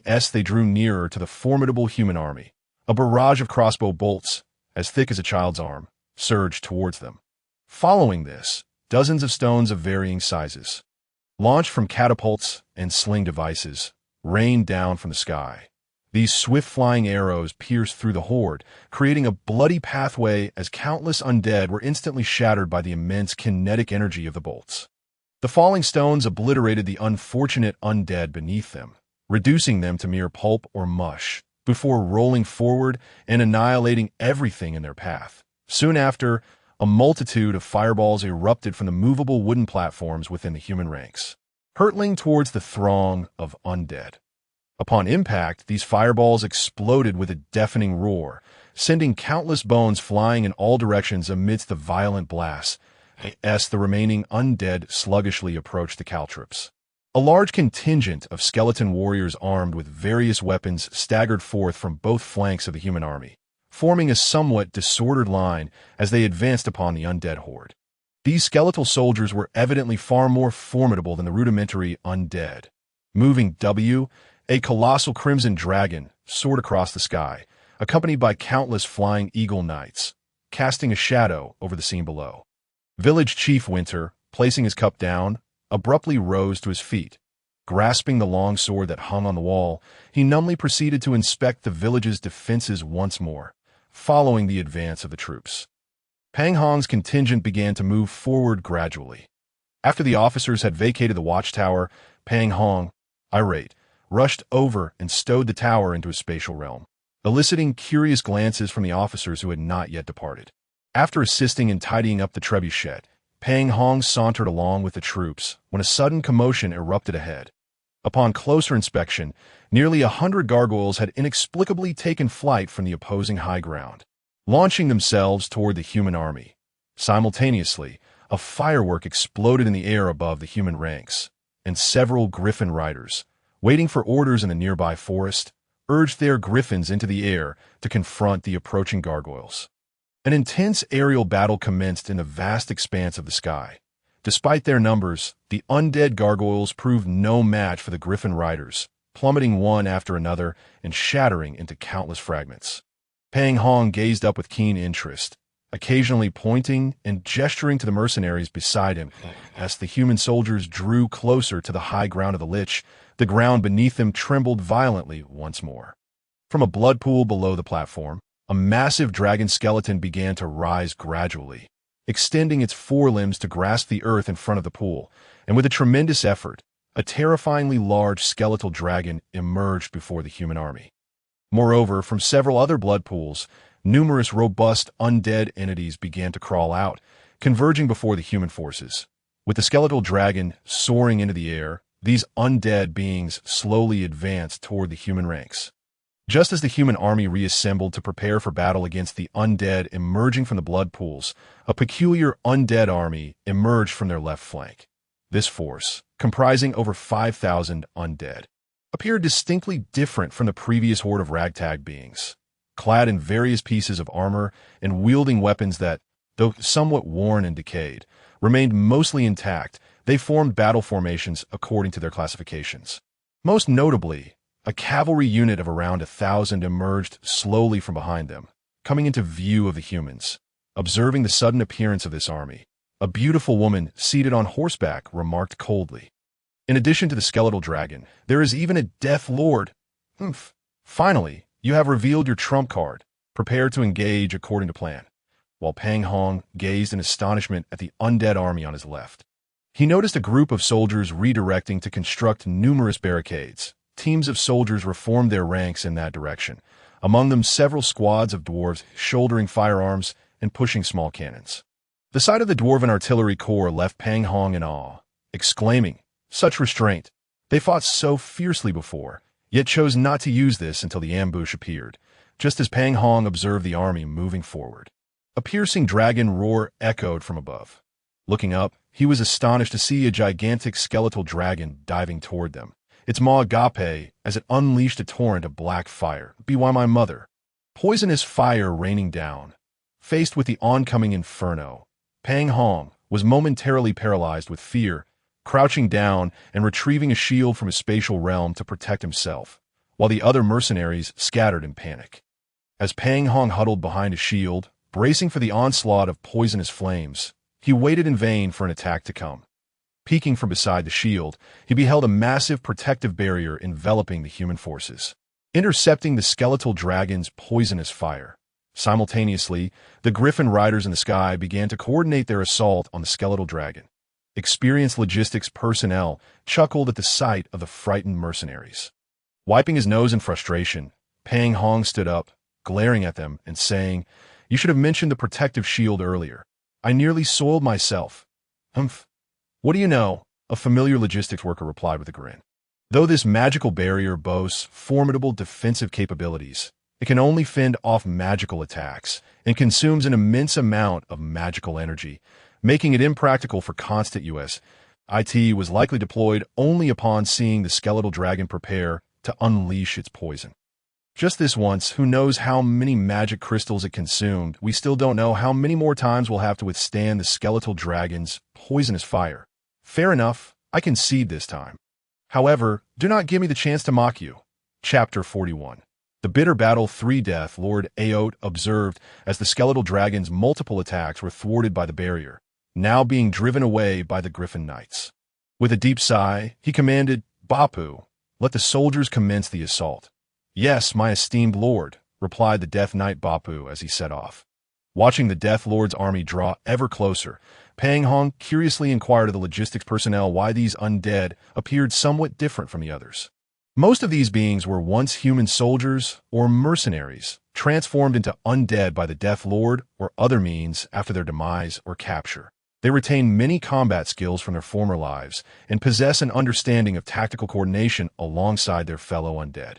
As they drew nearer to the formidable human army, a barrage of crossbow bolts, as thick as a child's arm, surged towards them. Following this, dozens of stones of varying sizes, launched from catapults and sling devices, rained down from the sky. These swift-flying arrows pierced through the horde, creating a bloody pathway as countless undead were instantly shattered by the immense kinetic energy of the bolts. The falling stones obliterated the unfortunate undead beneath them, reducing them to mere pulp or mush, before rolling forward and annihilating everything in their path. Soon after, a multitude of fireballs erupted from the movable wooden platforms within the human ranks. hurtling towards the throng of undead. Upon impact, these fireballs exploded with a deafening roar, sending countless bones flying in all directions amidst the violent blasts, as the remaining undead sluggishly approached the caltrops. A large contingent of skeleton warriors armed with various weapons staggered forth from both flanks of the human army, forming a somewhat disordered line as they advanced upon the undead horde. These skeletal soldiers were evidently far more formidable than the rudimentary undead. Moving W, a colossal crimson dragon soared across the sky, accompanied by countless flying eagle knights, casting a shadow over the scene below. Village Chief Winter, placing his cup down, abruptly rose to his feet. Grasping the long sword that hung on the wall, he numbly proceeded to inspect the village's defenses once more, following the advance of the troops. Pang Hong's contingent began to move forward gradually. After the officers had vacated the watchtower, Pang Hong, irate, rushed over and stowed the tower into his spatial realm, eliciting curious glances from the officers who had not yet departed. After assisting in tidying up the trebuchet, Pang Hong sauntered along with the troops when a sudden commotion erupted ahead. Upon closer inspection, nearly 100 gargoyles had inexplicably taken flight from the opposing high ground, launching themselves toward the human army. Simultaneously, a firework exploded in the air above the human ranks, and several griffin riders, waiting for orders in the nearby forest, urged their griffins into the air to confront the approaching gargoyles. An intense aerial battle commenced in the vast expanse of the sky. Despite their numbers, the undead gargoyles proved no match for the griffin riders, plummeting one after another and shattering into countless fragments. Pang Hong gazed up with keen interest, occasionally pointing and gesturing to the mercenaries beside him. As the human soldiers drew closer to the high ground of the Lich, the ground beneath them trembled violently once more. From a blood pool below the platform, a massive dragon skeleton began to rise gradually, extending its forelimbs to grasp the earth in front of the pool, and with a tremendous effort, a terrifyingly large skeletal dragon emerged before the human army. Moreover, from several other blood pools, numerous robust undead entities began to crawl out, converging before the human forces. With the skeletal dragon soaring into the air, these undead beings slowly advanced toward the human ranks. Just as the human army reassembled to prepare for battle against the undead emerging from the blood pools, a peculiar undead army emerged from their left flank. This force, comprising over 5,000 undead, appeared distinctly different from the previous horde of ragtag beings, clad in various pieces of armor and wielding weapons that, though somewhat worn and decayed, remained mostly intact. They formed battle formations according to their classifications. Most notably, a cavalry unit of around 1,000 emerged slowly from behind them, coming into view of the humans. Observing the sudden appearance of this army, a beautiful woman seated on horseback remarked coldly, "In addition to the skeletal dragon, there is even a death lord. Humph. Finally, you have revealed your trump card. Prepare to engage according to plan." While Pang Hong gazed in astonishment at the undead army on his left, he noticed a group of soldiers redirecting to construct numerous barricades. Teams of soldiers reformed their ranks in that direction, among them several squads of dwarves shouldering firearms and pushing small cannons. The sight of the dwarven artillery corps left Pang Hong in awe, exclaiming, "Such restraint! They fought so fiercely before, yet chose not to use this until the ambush appeared," just as Pang Hong observed the army moving forward. A piercing dragon roar echoed from above. Looking up, he was astonished to see a gigantic skeletal dragon diving toward them, its maw agape as it unleashed a torrent of black fire. Be why my mother. Poisonous fire raining down. Faced with the oncoming inferno, Pang Hong was momentarily paralyzed with fear, crouching down and retrieving a shield from his spatial realm to protect himself, while the other mercenaries scattered in panic. As Pang Hong huddled behind a shield, bracing for the onslaught of poisonous flames, he waited in vain for an attack to come. Peeking from beside the shield, he beheld a massive protective barrier enveloping the human forces, intercepting the skeletal dragon's poisonous fire. Simultaneously, the griffin riders in the sky began to coordinate their assault on the skeletal dragon. Experienced logistics personnel chuckled at the sight of the frightened mercenaries. Wiping his nose in frustration, Pang Hong stood up, glaring at them and saying, "You should have mentioned the protective shield earlier. I nearly soiled myself." "Humph. What do you know? a familiar logistics worker replied with a grin. Though this magical barrier boasts formidable defensive capabilities, it can only fend off magical attacks and consumes an immense amount of magical energy, making it impractical for constant use. IT was likely deployed only upon seeing the skeletal dragon prepare to unleash its poison. Just this once, who knows how many magic crystals it consumed? We still don't know how many more times we'll have to withstand the skeletal dragon's poisonous fire. Fair enough, I concede this time. However, do not give me the chance to mock you. Chapter 41. The bitter battle. 3 Death Lord Aote observed as the skeletal dragon's multiple attacks were thwarted by the barrier, now being driven away by the Griffin Knights. With a deep sigh, he commanded, "Bapu, let the soldiers commence the assault." "Yes, my esteemed lord," replied the Death Knight Bapu as he set off. Watching the Death Lord's army draw ever closer, Pang Hong curiously inquired of the logistics personnel why these undead appeared somewhat different from the others. Most of these beings were once human soldiers or mercenaries, transformed into undead by the Death Lord or other means after their demise or capture. They retain many combat skills from their former lives and possess an understanding of tactical coordination alongside their fellow undead.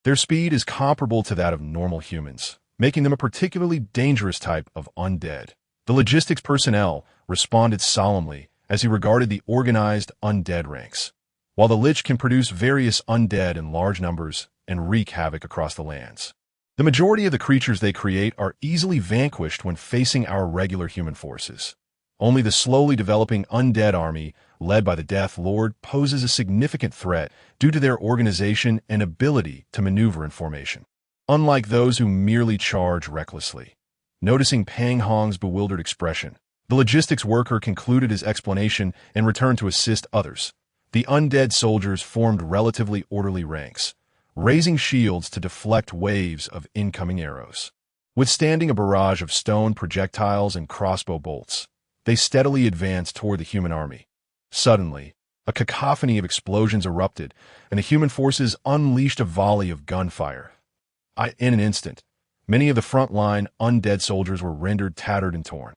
Their speed is comparable to that of normal humans, making them a particularly dangerous type of undead. The logistics personnel responded solemnly as he regarded the organized undead ranks. While the Lich can produce various undead in large numbers and wreak havoc across the lands, the majority of the creatures they create are easily vanquished when facing our regular human forces. Only the slowly developing undead army, led by the Death Lord, poses a significant threat due to their organization and ability to maneuver in formation, unlike those who merely charge recklessly. Noticing Pang Hong's bewildered expression, the logistics worker concluded his explanation and returned to assist others. The undead soldiers formed relatively orderly ranks, raising shields to deflect waves of incoming arrows. Withstanding a barrage of stone projectiles and crossbow bolts, they steadily advanced toward the human army. Suddenly, a cacophony of explosions erupted, and the human forces unleashed a volley of gunfire. In an instant, many of the front-line undead soldiers were rendered tattered and torn.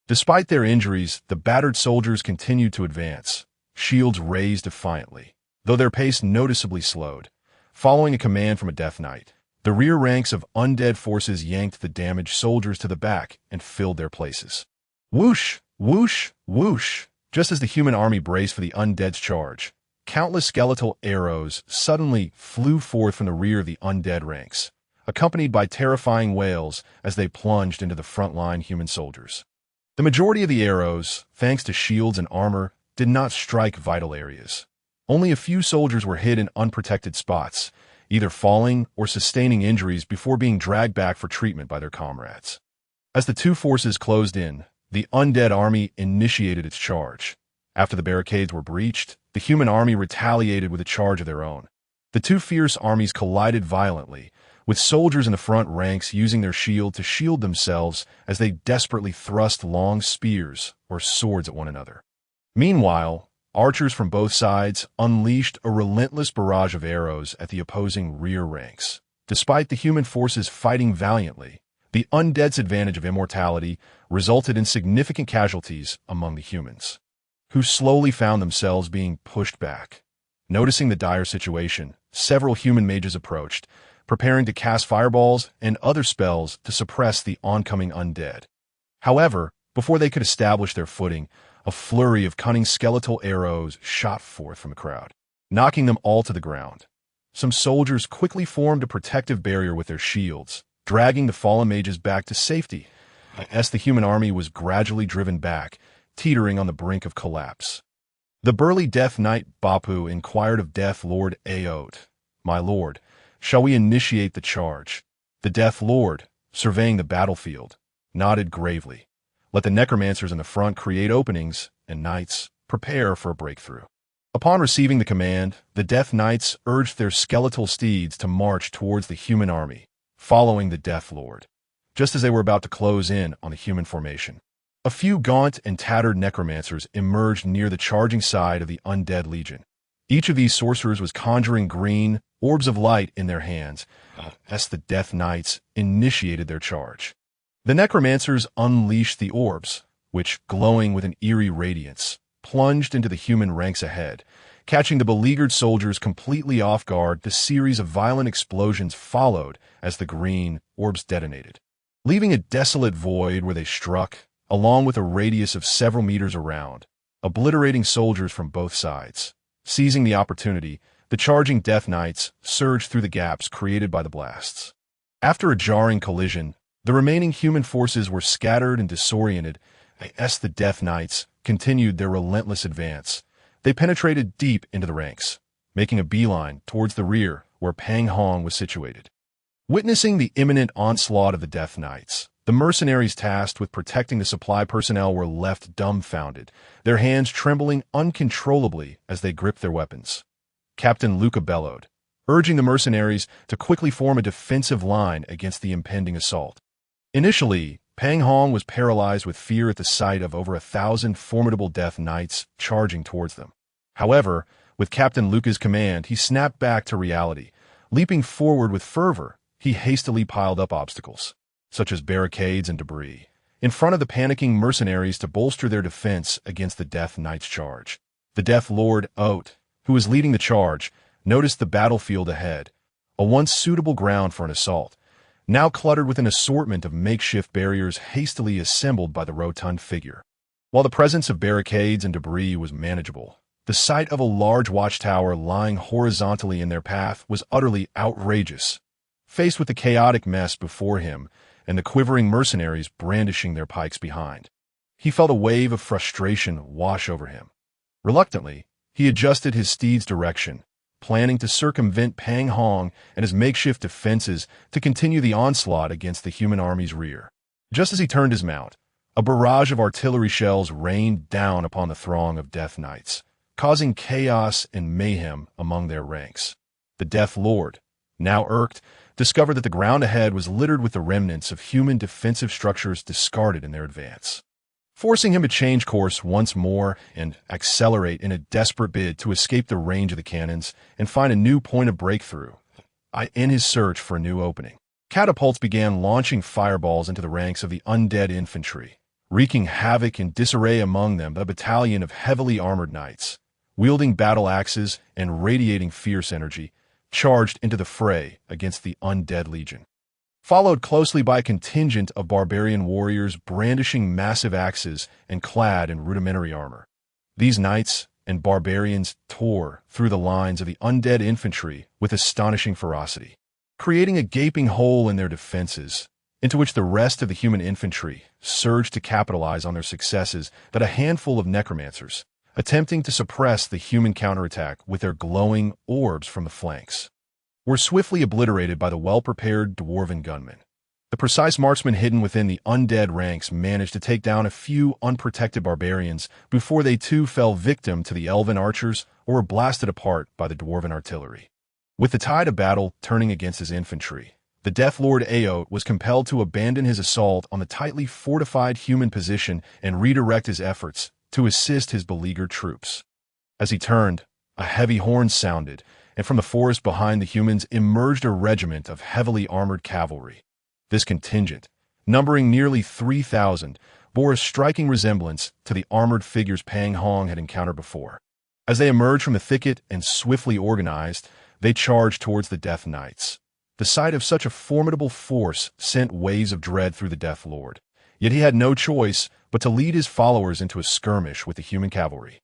Despite their injuries, the battered soldiers continued to advance, shields raised defiantly, though their pace noticeably slowed. Following a command from a Death Knight, the rear ranks of undead forces yanked the damaged soldiers to the back and filled their places. Whoosh, whoosh, whoosh! Just as the human army braced for the undead's charge, countless skeletal arrows suddenly flew forth from the rear of the undead ranks, accompanied by terrifying wails as they plunged into the front-line human soldiers. The majority of the arrows, thanks to shields and armor, did not strike vital areas. Only a few soldiers were hit in unprotected spots, either falling or sustaining injuries before being dragged back for treatment by their comrades. As the two forces closed in, the undead army initiated its charge. After the barricades were breached, the human army retaliated with a charge of their own. The two fierce armies collided violently, with soldiers in the front ranks using their shield to shield themselves as they desperately thrust long spears or swords at one another. Meanwhile, archers from both sides unleashed a relentless barrage of arrows at the opposing rear ranks. Despite the human forces fighting valiantly, the undead's advantage of immortality resulted in significant casualties among the humans, who slowly found themselves being pushed back. Noticing the dire situation, several human mages approached, preparing to cast fireballs and other spells to suppress the oncoming undead. However, before they could establish their footing, a flurry of cunning skeletal arrows shot forth from the crowd, knocking them all to the ground. Some soldiers quickly formed a protective barrier with their shields, dragging the fallen mages back to safety, as the human army was gradually driven back, teetering on the brink of collapse. The burly Death Knight Bapu inquired of Death Lord Aote, "My lord, shall we initiate the charge?" The Death Lord, surveying the battlefield, nodded gravely. "Let the necromancers in the front create openings, and knights prepare for a breakthrough." Upon receiving the command, the Death Knights urged their skeletal steeds to march towards the human army, following the Death Lord. Just as they were about to close in on the human formation, a few gaunt and tattered necromancers emerged near the charging side of the undead legion. Each of these sorcerers was conjuring green orbs of light in their hands as the Death Knights initiated their charge. The necromancers unleashed the orbs, which, glowing with an eerie radiance, plunged into the human ranks ahead. Catching the beleaguered soldiers completely off guard, the series of violent explosions followed as the green orbs detonated, leaving a desolate void where they struck, along with a radius of several meters around, obliterating soldiers from both sides. Seizing the opportunity, the charging Death Knights surged through the gaps created by the blasts. After a jarring collision, the remaining human forces were scattered and disoriented as the Death Knights continued their relentless advance. They penetrated deep into the ranks, making a beeline towards the rear where Pang Hong was situated. Witnessing the imminent onslaught of the Death Knights, the mercenaries tasked with protecting the supply personnel were left dumbfounded, their hands trembling uncontrollably as they gripped their weapons. Captain Luca bellowed, urging the mercenaries to quickly form a defensive line against the impending assault. Initially, Pang Hong was paralyzed with fear at the sight of over 1,000 formidable Death Knights charging towards them. However, with Captain Luca's command, he snapped back to reality. Leaping forward with fervor, he hastily piled up obstacles, such as barricades and debris, in front of the panicking mercenaries to bolster their defense against the Death Knight's charge. The Death Lord, Oat, who was leading the charge, noticed the battlefield ahead, a once suitable ground for an assault, now cluttered with an assortment of makeshift barriers hastily assembled by the rotund figure. While the presence of barricades and debris was manageable, the sight of a large watchtower lying horizontally in their path was utterly outrageous. Faced with the chaotic mess before him and the quivering mercenaries brandishing their pikes behind, he felt a wave of frustration wash over him. Reluctantly, he adjusted his steed's direction, planning to circumvent Pang Hong and his makeshift defenses to continue the onslaught against the human army's rear. Just as he turned his mount, a barrage of artillery shells rained down upon the throng of Death Knights, causing chaos and mayhem among their ranks. The Death Lord, now irked, discovered that the ground ahead was littered with the remnants of human defensive structures discarded in their advance, forcing him to change course once more and accelerate in a desperate bid to escape the range of the cannons and find a new point of breakthrough in his search for a new opening. Catapults began launching fireballs into the ranks of the undead infantry, wreaking havoc and disarray among them. A battalion of heavily armored knights, wielding battle axes and radiating fierce energy, charged into the fray against the undead legion, followed closely by a contingent of barbarian warriors brandishing massive axes and clad in rudimentary armor. These knights and barbarians tore through the lines of the undead infantry with astonishing ferocity, creating a gaping hole in their defenses, into which the rest of the human infantry surged to capitalize on their successes. That a handful of necromancers, attempting to suppress the human counterattack with their glowing orbs from the flanks, were swiftly obliterated by the well-prepared dwarven gunmen. The precise marksmen hidden within the undead ranks managed to take down a few unprotected barbarians before they too fell victim to the elven archers or were blasted apart by the dwarven artillery. With the tide of battle turning against his infantry, the Death Lord Aot was compelled to abandon his assault on the tightly fortified human position and redirect his efforts to assist his beleaguered troops. As he turned, a heavy horn sounded, and from the forest behind the humans emerged a regiment of heavily armored cavalry. This contingent, numbering nearly 3,000, bore a striking resemblance to the armored figures Pang Hong had encountered before. As they emerged from the thicket and swiftly organized, they charged towards the Death Knights. The sight of such a formidable force sent waves of dread through the Death Lord, yet he had no choice but to lead his followers into a skirmish with the human cavalry.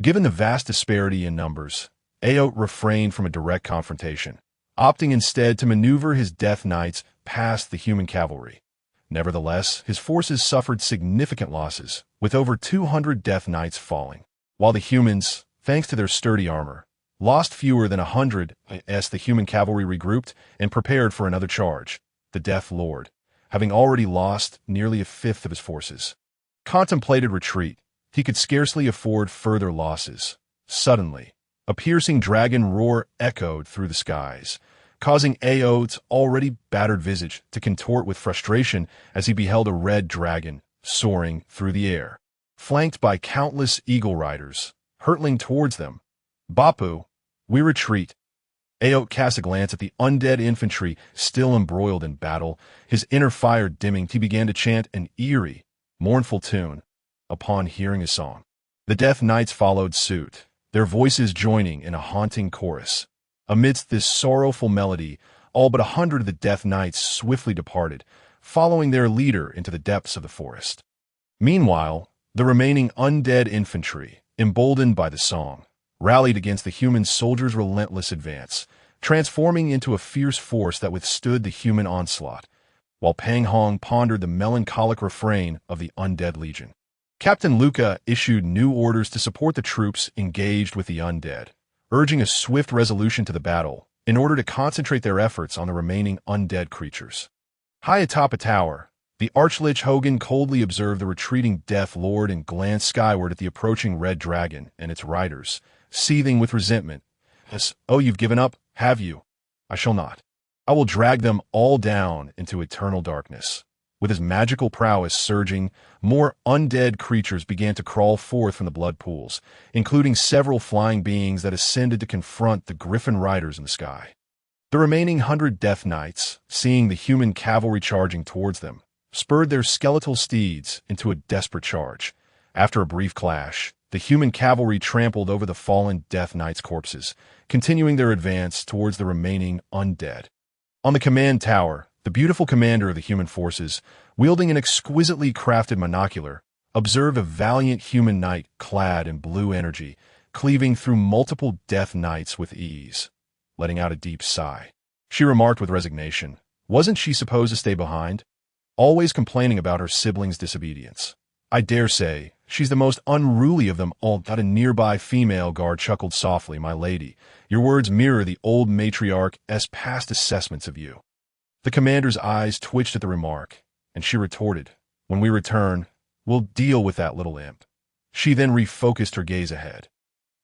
Given the vast disparity in numbers, Aot refrained from a direct confrontation, opting instead to maneuver his Death Knights past the human cavalry. Nevertheless, his forces suffered significant losses, with over 200 Death Knights falling, while the humans, thanks to their sturdy armor, lost fewer than 100 as the human cavalry regrouped and prepared for another charge. The Death Lord, having already lost nearly a fifth of his forces, contemplated retreat. He could scarcely afford further losses. Suddenly, a piercing dragon roar echoed through the skies, causing Aot's already battered visage to contort with frustration as he beheld a red dragon soaring through the air, flanked by countless eagle riders, hurtling towards them. "Bapu, we retreat." Aot cast a glance at the undead infantry still embroiled in battle. His inner fire dimming, he began to chant an eerie, mournful tune. Upon hearing his song, The Death Knights followed suit, their voices joining in a haunting chorus. Amidst this sorrowful melody, all but 100 of the Death Knights swiftly departed, following their leader into the depths of the forest. Meanwhile, the remaining undead infantry, emboldened by the song, rallied against the human soldiers' relentless advance, transforming into a fierce force that withstood the human onslaught, while Pang Hong pondered the melancholic refrain of the undead legion. Captain Luca issued new orders to support the troops engaged with the undead, urging a swift resolution to the battle in order to concentrate their efforts on the remaining undead creatures. High atop a tower, the Archlich Hogan coldly observed the retreating Death Lord and glanced skyward at the approaching Red Dragon and its riders, seething with resentment. "Oh, you've given up, have you? I shall not. I will drag them all down into eternal darkness." With his magical prowess surging, more undead creatures began to crawl forth from the blood pools, including several flying beings that ascended to confront the griffin riders in the sky. The remaining 100 Death Knights, seeing the human cavalry charging towards them, spurred their skeletal steeds into a desperate charge. After a brief clash, the human cavalry trampled over the fallen Death Knights' corpses, continuing their advance towards the remaining undead. On the command tower, the beautiful commander of the human forces, wielding an exquisitely crafted monocular, observed a valiant human knight clad in blue energy, cleaving through multiple Death Knights with ease. Letting out a deep sigh, she remarked with resignation, wasn't she supposed to stay behind? Always complaining about her siblings' disobedience. "I dare say, she's the most unruly of them all." A nearby female guard chuckled softly. "My lady, your words mirror the old matriarch's past assessments of you." The commander's eyes twitched at the remark, and she retorted, "When we return, we'll deal with that little imp." She then refocused her gaze ahead.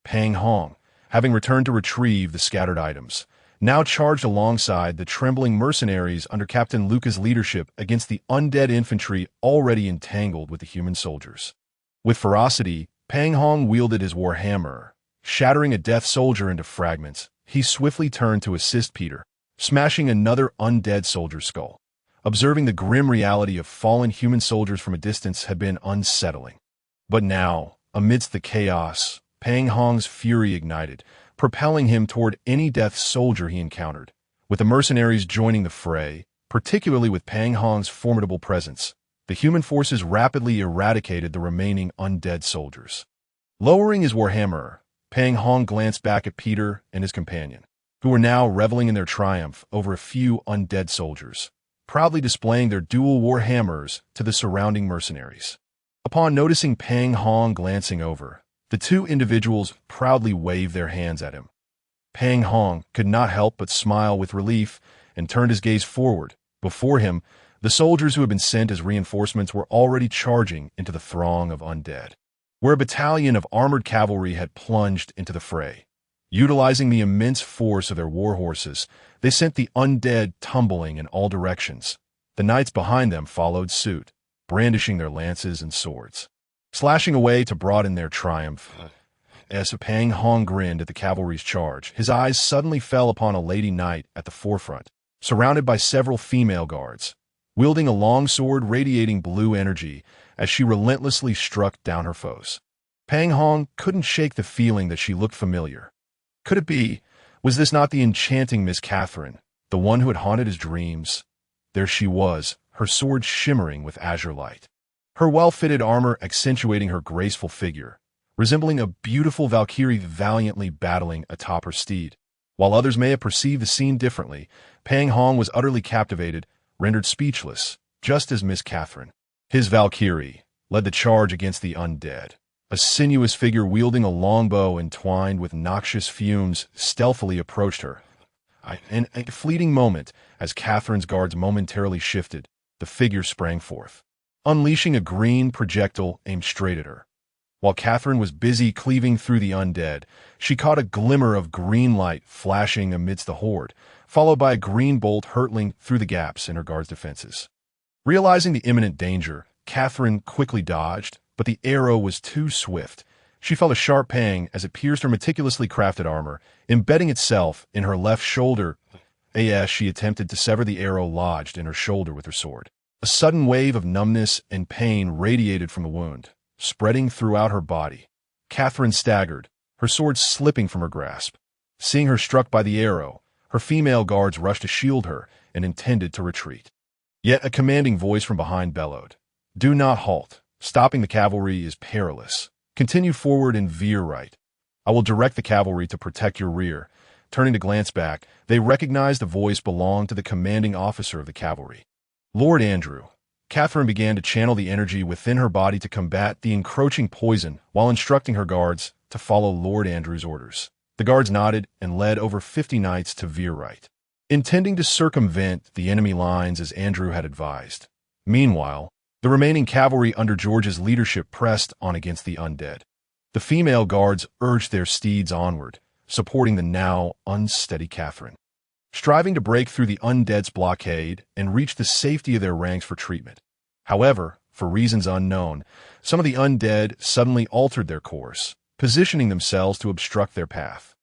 Pang Hong, having returned to retrieve the scattered items, now charged alongside the trembling mercenaries under Captain Luca's leadership against the undead infantry already entangled with the human soldiers. With ferocity, Pang Hong wielded his warhammer. Shattering a death soldier into fragments, he swiftly turned to assist Peter, smashing another undead soldier's skull. Observing the grim reality of fallen human soldiers from a distance had been unsettling. But now, amidst the chaos, Pang Hong's fury ignited, propelling him toward any death soldier he encountered. With the mercenaries joining the fray, particularly with Pang Hong's formidable presence, the human forces rapidly eradicated the remaining undead soldiers. Lowering his warhammer, Pang Hong glanced back at Peter and his companion, who were now reveling in their triumph over a few undead soldiers, proudly displaying their dual warhammers to the surrounding mercenaries. Upon noticing Pang Hong glancing over, the two individuals proudly waved their hands at him. Pang Hong could not help but smile with relief and turned his gaze forward. Before him, the soldiers who had been sent as reinforcements were already charging into the throng of undead, where a battalion of armored cavalry had plunged into the fray. Utilizing the immense force of their war horses, they sent the undead tumbling in all directions. The knights behind them followed suit, brandishing their lances and swords, slashing away to broaden their triumph. As Pang Hong grinned at the cavalry's charge, his eyes suddenly fell upon a lady knight at the forefront, surrounded by several female guards, wielding a long sword radiating blue energy as she relentlessly struck down her foes. Pang Hong couldn't shake the feeling that she looked familiar. Could it be? Was this not the enchanting Miss Catherine, the one who had haunted his dreams? There she was, her sword shimmering with azure light, her well-fitted armor accentuating her graceful figure, resembling a beautiful Valkyrie valiantly battling atop her steed. While others may have perceived the scene differently, Pang Hong was utterly captivated, rendered speechless, just as Miss Catherine, his Valkyrie, led the charge against the undead. A sinuous figure wielding a longbow entwined with noxious fumes stealthily approached her. In a fleeting moment, as Catherine's guards momentarily shifted, the figure sprang forth, unleashing a green projectile aimed straight at her. While Catherine was busy cleaving through the undead, she caught a glimmer of green light flashing amidst the horde, followed by a green bolt hurtling through the gaps in her guards' defenses. Realizing the imminent danger, Catherine quickly dodged, but the arrow was too swift. She felt a sharp pang as it pierced her meticulously crafted armor, embedding itself in her left shoulder. As she attempted to sever the arrow lodged in her shoulder with her sword. A sudden wave of numbness and pain radiated from the wound, spreading throughout her body. Catherine staggered, her sword slipping from her grasp. Seeing her struck by the arrow, her female guards rushed to shield her and intended to retreat. Yet a commanding voice from behind bellowed, "Do not halt. Stopping the cavalry is perilous. Continue forward and veer right. I will direct the cavalry to protect your rear." Turning to glance back, they recognized the voice belonged to the commanding officer of the cavalry, Lord Andrew. Catherine began to channel the energy within her body to combat the encroaching poison while instructing her guards to follow Lord Andrew's orders. The guards nodded and led over 50 knights to veer right, intending to circumvent the enemy lines as Andrew had advised. Meanwhile, the remaining cavalry under George's leadership pressed on against the undead. The female guards urged their steeds onward, supporting the now unsteady Catherine, striving to break through the undead's blockade and reach the safety of their ranks for treatment. However, for reasons unknown, some of the undead suddenly altered their course, positioning themselves to obstruct their path.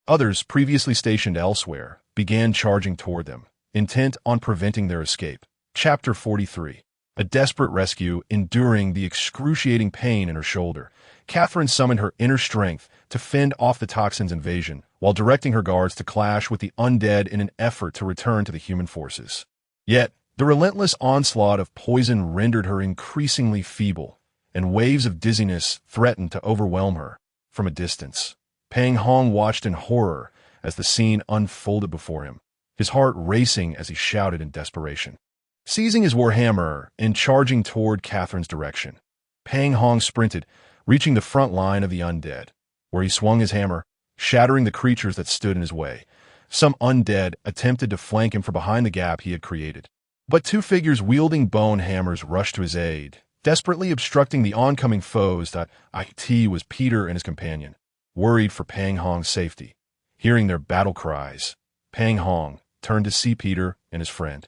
Others, previously stationed elsewhere, began charging toward them, intent on preventing their escape. Chapter 43. A desperate rescue. Enduring the excruciating pain in her shoulder, Catherine summoned her inner strength to fend off the toxin's invasion, while directing her guards to clash with the undead in an effort to return to the human forces. Yet, the relentless onslaught of poison rendered her increasingly feeble, and waves of dizziness threatened to overwhelm her. From a distance, Pang Hong watched in horror as the scene unfolded before him, his heart racing as he shouted in desperation. Seizing his warhammer and charging toward Catherine's direction, Pang Hong sprinted, reaching the front line of the undead, where he swung his hammer, shattering the creatures that stood in his way. Some undead attempted to flank him from behind the gap he had created, but two figures wielding bone hammers rushed to his aid, desperately obstructing the oncoming foes. It was Peter and his companion, worried for Pang Hong's safety. Hearing their battle cries, Pang Hong turned to see Peter and his friend,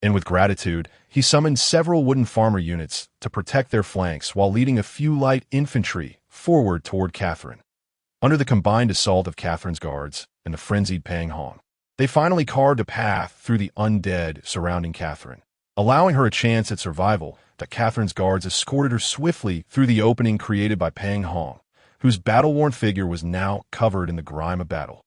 and with gratitude, he summoned several wooden farmer units to protect their flanks while leading a few light infantry forward toward Catherine. Under the combined assault of Catherine's guards and the frenzied Pang Hong, they finally carved a path through the undead surrounding Catherine, allowing her a chance at survival. That Catherine's guards escorted her swiftly through the opening created by Pang Hong, whose battle-worn figure was now covered in the grime of battle.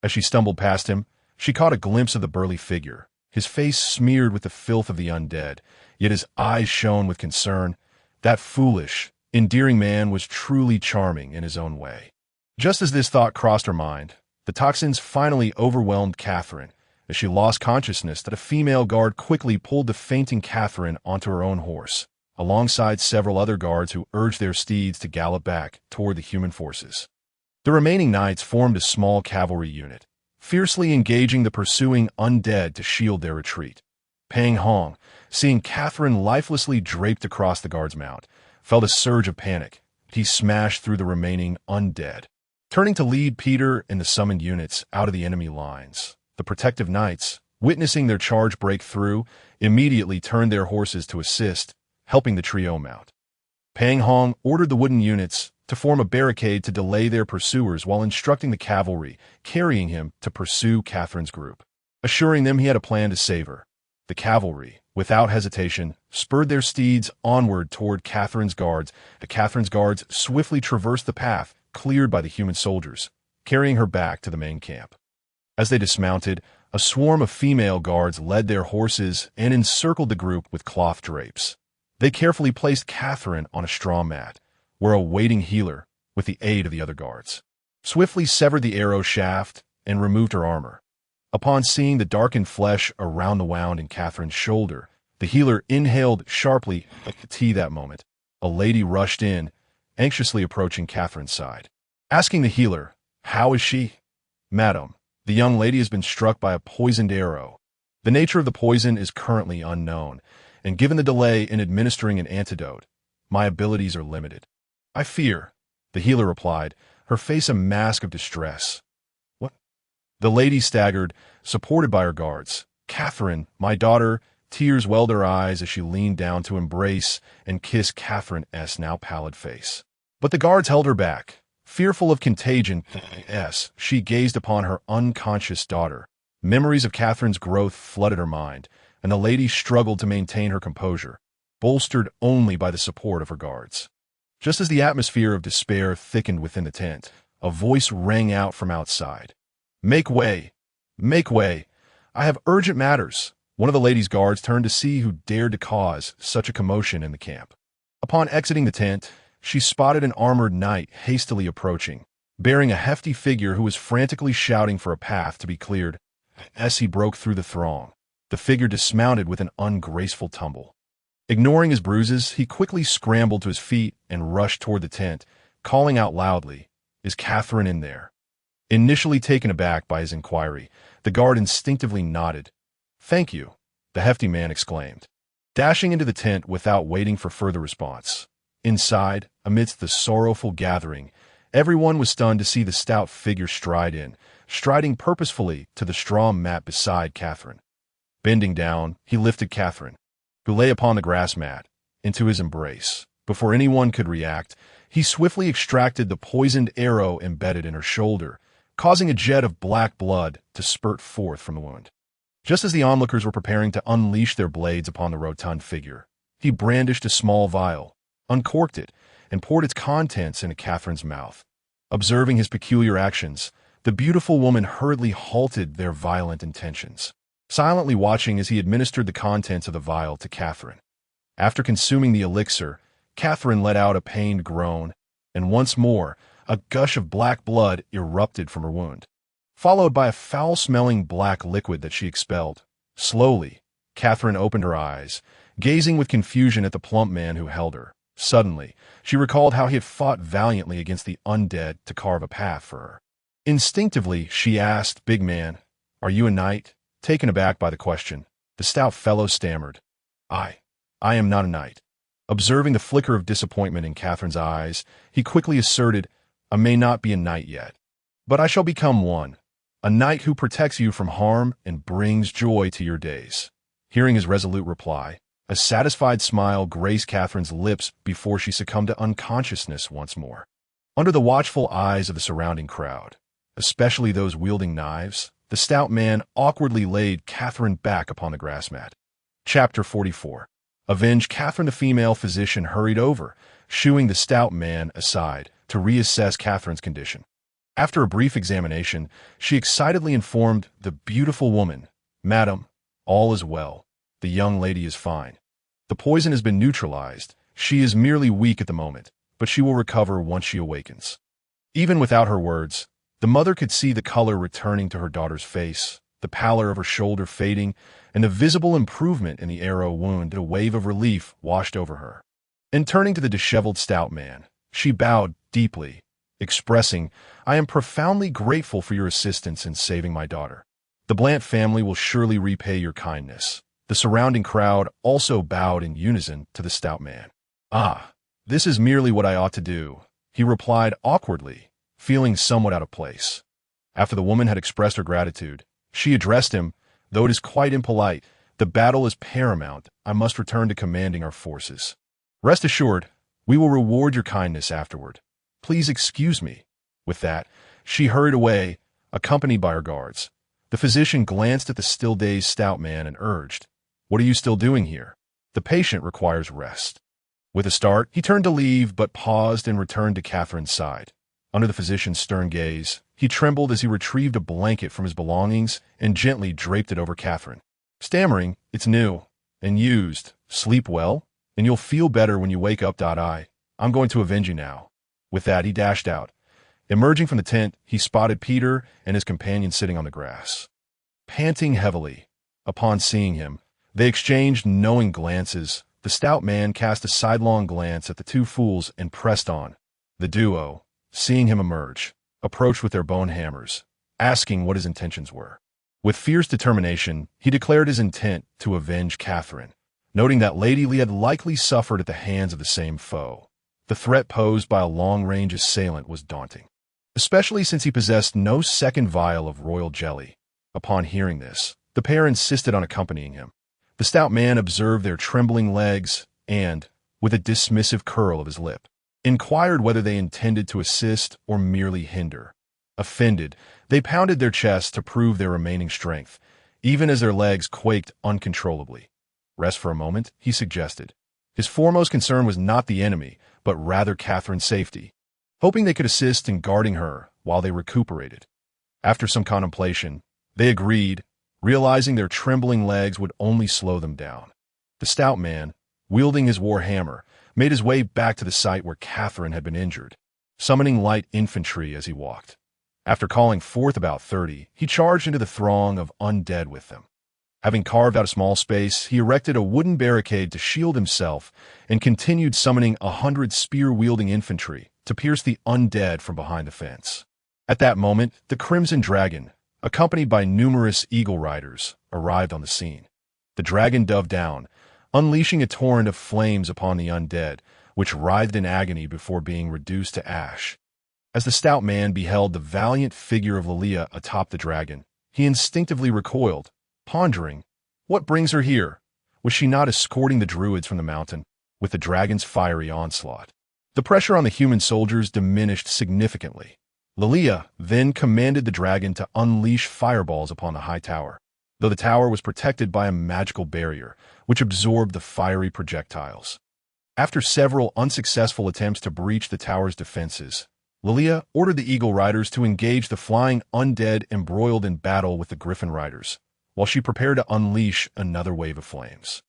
As she stumbled past him, she caught a glimpse of the burly figure, his face smeared with the filth of the undead, yet his eyes shone with concern. That foolish, endearing man was truly charming in his own way. Just as this thought crossed her mind, the toxins finally overwhelmed Catherine. As she lost consciousness, that a female guard quickly pulled the fainting Catherine onto her own horse, alongside several other guards who urged their steeds to gallop back toward the human forces. The remaining knights formed a small cavalry unit, fiercely engaging the pursuing undead to shield their retreat. Pang Hong, seeing Catherine lifelessly draped across the guard's mount, felt a surge of panic. He smashed through the remaining undead, turning to lead Peter and the summoned units out of the enemy lines. The protective knights, witnessing their charge break through, immediately turned their horses to assist, helping the trio mount. Pang Hong ordered the wooden units to form a barricade to delay their pursuers while instructing the cavalry carrying him to pursue Catherine's group, assuring them he had a plan to save her. The cavalry, without hesitation, spurred their steeds onward toward Catherine's guards. The Catherine's guards swiftly traversed the path cleared by the human soldiers, carrying her back to the main camp. As they dismounted, a swarm of female guards led their horses and encircled the group with cloth drapes. They carefully placed Catherine on a straw mat, where a waiting healer, with the aid of the other guards, swiftly severed the arrow shaft and removed her armor. Upon seeing the darkened flesh around the wound in Catherine's shoulder, the healer inhaled sharply. That moment, a lady rushed in, anxiously approaching Catherine's side. Asking the healer, "How is she?" "Madam, the young lady has been struck by a poisoned arrow. The nature of the poison is currently unknown, and given the delay in administering an antidote, my abilities are limited." "I fear," the healer replied, her face a mask of distress. "What?" The lady staggered, supported by her guards. "Catherine, my daughter." Tears welled her eyes as she leaned down to embrace and kiss Catherine's now pallid face. But the guards held her back. Fearful of contagion, she gazed upon her unconscious daughter. Memories of Catherine's growth flooded her mind, and the lady struggled to maintain her composure, bolstered only by the support of her guards. Just as the atmosphere of despair thickened within the tent, a voice rang out from outside. "Make way! Make way! I have urgent matters." One of the ladies' guards turned to see who dared to cause such a commotion in the camp. Upon exiting the tent, she spotted an armored knight hastily approaching, bearing a hefty figure who was frantically shouting for a path to be cleared. As he broke through the throng, the figure dismounted with an ungraceful tumble. Ignoring his bruises, he quickly scrambled to his feet and rushed toward the tent, calling out loudly, "Is Catherine in there?" Initially taken aback by his inquiry, the guard instinctively nodded. "Thank you," the hefty man exclaimed, dashing into the tent without waiting for further response. Inside, amidst the sorrowful gathering, everyone was stunned to see the stout figure striding purposefully to the straw mat beside Catherine. Bending down, he lifted Catherine, who lay upon the grass mat, into his embrace. Before anyone could react, he swiftly extracted the poisoned arrow embedded in her shoulder, causing a jet of black blood to spurt forth from the wound. Just as the onlookers were preparing to unleash their blades upon the rotund figure, he brandished a small vial, uncorked it, and poured its contents into Catherine's mouth. Observing his peculiar actions, the beautiful woman hurriedly halted their violent intentions, silently watching as he administered the contents of the vial to Catherine. After consuming the elixir, Catherine let out a pained groan, and once more a gush of black blood erupted from her wound, followed by a foul-smelling black liquid that she expelled. Slowly, Catherine opened her eyes, gazing with confusion at the plump man who held her. Suddenly, she recalled how he had fought valiantly against the undead to carve a path for her. Instinctively, she asked, "Big man, are you a knight?" Taken aback by the question, the stout fellow stammered, I am not a knight." Observing the flicker of disappointment in Catherine's eyes, he quickly asserted, "I may not be a knight yet, but I shall become one, a knight who protects you from harm and brings joy to your days." Hearing his resolute reply, a satisfied smile graced Catherine's lips before she succumbed to unconsciousness once more. Under the watchful eyes of the surrounding crowd, especially those wielding knives, the stout man awkwardly laid Catherine back upon the grass mat. Chapter 44. Avenged Catherine, the female physician hurried over, shooing the stout man aside to reassess Catherine's condition. After a brief examination, she excitedly informed the beautiful woman, "Madam, all is well. The young lady is fine. The poison has been neutralized. She is merely weak at the moment, but she will recover once she awakens." Even without her words, the mother could see the color returning to her daughter's face, the pallor of her shoulder fading, and the visible improvement in the arrow wound. A wave of relief washed over her. And turning to the disheveled stout man, she bowed deeply, expressing, "I am profoundly grateful for your assistance in saving my daughter. The Blant family will surely repay your kindness." The surrounding crowd also bowed in unison to the stout man. "Ah, this is merely what I ought to do," he replied awkwardly, feeling somewhat out of place. After the woman had expressed her gratitude, she addressed him, "Though it is quite impolite, the battle is paramount. I must return to commanding our forces. Rest assured, we will reward your kindness afterward. Please excuse me." With that, she hurried away, accompanied by her guards. The physician glanced at the still-dazed stout man and urged, "What are you still doing here? The patient requires rest." With a start, he turned to leave, but paused and returned to Catherine's side. Under the physician's stern gaze, he trembled as he retrieved a blanket from his belongings and gently draped it over Catherine. Stammering, "It's new and used. Sleep well, and you'll feel better when you wake up. I'm going to avenge you now." With that, he dashed out. Emerging from the tent, he spotted Peter and his companion sitting on the grass. Panting heavily, upon seeing him, they exchanged knowing glances. The stout man cast a sidelong glance at the two fools and pressed on. The duo, seeing him emerge, approached with their bone hammers, asking what his intentions were. With fierce determination, he declared his intent to avenge Catherine, noting that Lady Lee had likely suffered at the hands of the same foe. The threat posed by a long-range assailant was daunting, especially since he possessed no second vial of royal jelly. Upon hearing this, the pair insisted on accompanying him. The stout man observed their trembling legs and, with a dismissive curl of his lip, inquired whether they intended to assist or merely hinder. Offended, they pounded their chests to prove their remaining strength, even as their legs quaked uncontrollably. "Rest for a moment," he suggested. His foremost concern was not the enemy, but rather Catherine's safety, hoping they could assist in guarding her while they recuperated. After some contemplation, they agreed, realizing their trembling legs would only slow them down. The stout man, wielding his war hammer, made his way back to the site where Catherine had been injured, summoning light infantry as he walked. After calling forth about 30, he charged into the throng of undead with them. Having carved out a small space, he erected a wooden barricade to shield himself and continued summoning 100 spear-wielding infantry to pierce the undead from behind the fence. At that moment, the Crimson Dragon, accompanied by numerous eagle riders, arrived on the scene. The dragon dove down, unleashing a torrent of flames upon the undead, which writhed in agony before being reduced to ash. As the stout man beheld the valiant figure of Lilia atop the dragon, he instinctively recoiled, pondering, what brings her here? Was she not escorting the druids from the mountain with the dragon's fiery onslaught? The pressure on the human soldiers diminished significantly. Lilia then commanded the dragon to unleash fireballs upon the high tower, though the tower was protected by a magical barrier, which absorbed the fiery projectiles. After several unsuccessful attempts to breach the tower's defenses, Lilia ordered the eagle riders to engage the flying undead embroiled in battle with the griffin riders, while she prepared to unleash another wave of flames.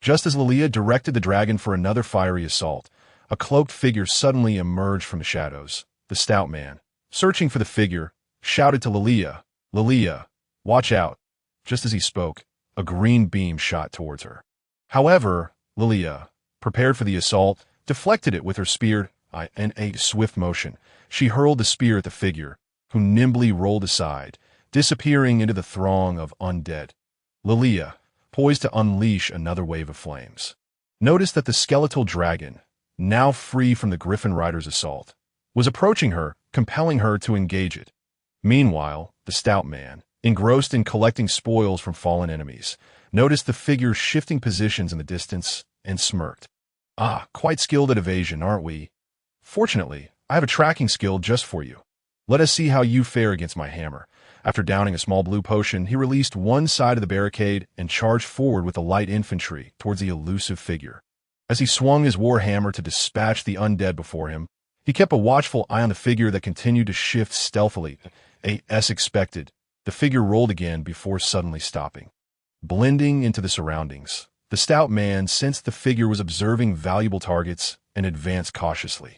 Just as Lilia directed the dragon for another fiery assault, a cloaked figure suddenly emerged from the shadows. The stout man, searching for the figure, shouted to Lilia, "Lilia, watch out." Just as he spoke, a green beam shot towards her. However, Lilia, prepared for the assault, deflected it with her spear. In a swift motion, she hurled the spear at the figure, who nimbly rolled aside, disappearing into the throng of undead. Lilia, poised to unleash another wave of flames, noticed that the skeletal dragon, now free from the griffin rider's assault, was approaching her, compelling her to engage it. Meanwhile, the stout man, engrossed in collecting spoils from fallen enemies, noticed the figure shifting positions in the distance and smirked. Quite skilled at evasion, aren't we? Fortunately, I have a tracking skill just for you. Let us see how you fare against my hammer. After downing a small blue potion, he released one side of the barricade and charged forward with the light infantry towards the elusive figure. As he swung his war hammer to dispatch the undead before him, he kept a watchful eye on the figure that continued to shift stealthily. As expected, the figure rolled again before suddenly stopping. Blending into the surroundings, the stout man sensed the figure was observing valuable targets and advanced cautiously.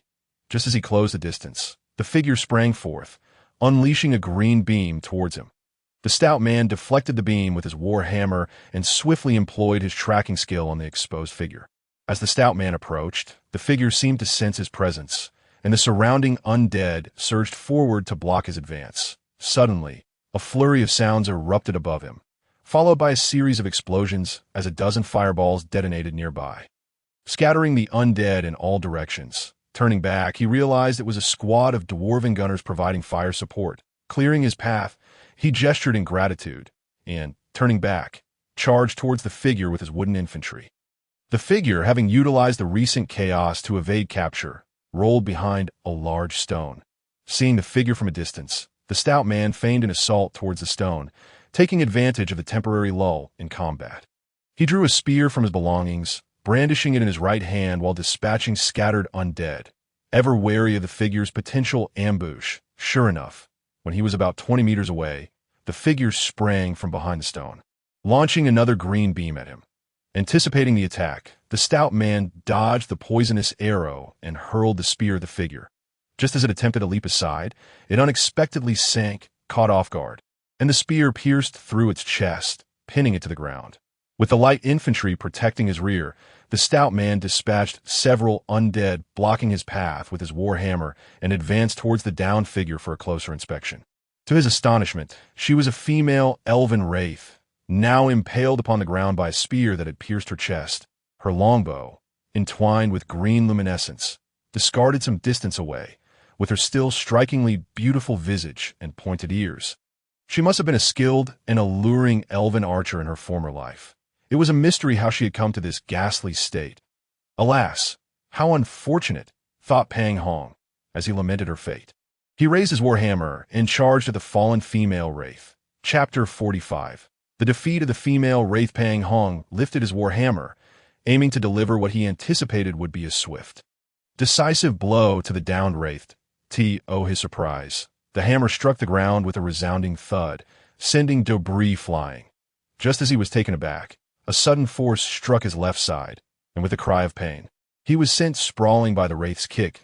Just as he closed the distance, the figure sprang forth, unleashing a green beam towards him. The stout man deflected the beam with his war hammer and swiftly employed his tracking skill on the exposed figure. As the stout man approached, the figure seemed to sense his presence, and the surrounding undead surged forward to block his advance. Suddenly, a flurry of sounds erupted above him, followed by a series of explosions as a dozen fireballs detonated nearby, scattering the undead in all directions. Turning back, he realized it was a squad of dwarven gunners providing fire support. Clearing his path, he gestured in gratitude and, turning back, charged towards the figure with his wooden infantry. The figure, having utilized the recent chaos to evade capture, rolled behind a large stone. Seeing the figure from a distance, the stout man feigned an assault towards the stone, taking advantage of the temporary lull in combat. He drew a spear from his belongings, brandishing it in his right hand while dispatching scattered undead, ever wary of the figure's potential ambush. Sure enough, when he was about 20 meters away, the figure sprang from behind the stone, launching another green beam at him. Anticipating the attack, the stout man dodged the poisonous arrow and hurled the spear at the figure. Just as it attempted to leap aside, it unexpectedly sank, caught off guard, and the spear pierced through its chest, pinning it to the ground. With the light infantry protecting his rear, the stout man dispatched several undead, blocking his path with his war hammer, and advanced towards the downed figure for a closer inspection. To his astonishment, she was a female elven wraith, now impaled upon the ground by a spear that had pierced her chest. Her longbow, entwined with green luminescence, discarded some distance away, with her still strikingly beautiful visage and pointed ears. She must have been a skilled and alluring elven archer in her former life. It was a mystery how she had come to this ghastly state. Alas, how unfortunate, thought Pang Hong, as he lamented her fate. He raised his war hammer and charged at the fallen female wraith. Chapter 45. The defeat of the female wraith. Pang Hong lifted his war hammer, aiming to deliver what he anticipated would be a swift, Decisive blow to the downed wraith. To his surprise, the hammer struck the ground with a resounding thud, sending debris flying. Just as he was taken aback, a sudden force struck his left side, and with a cry of pain, he was sent sprawling by the wraith's kick.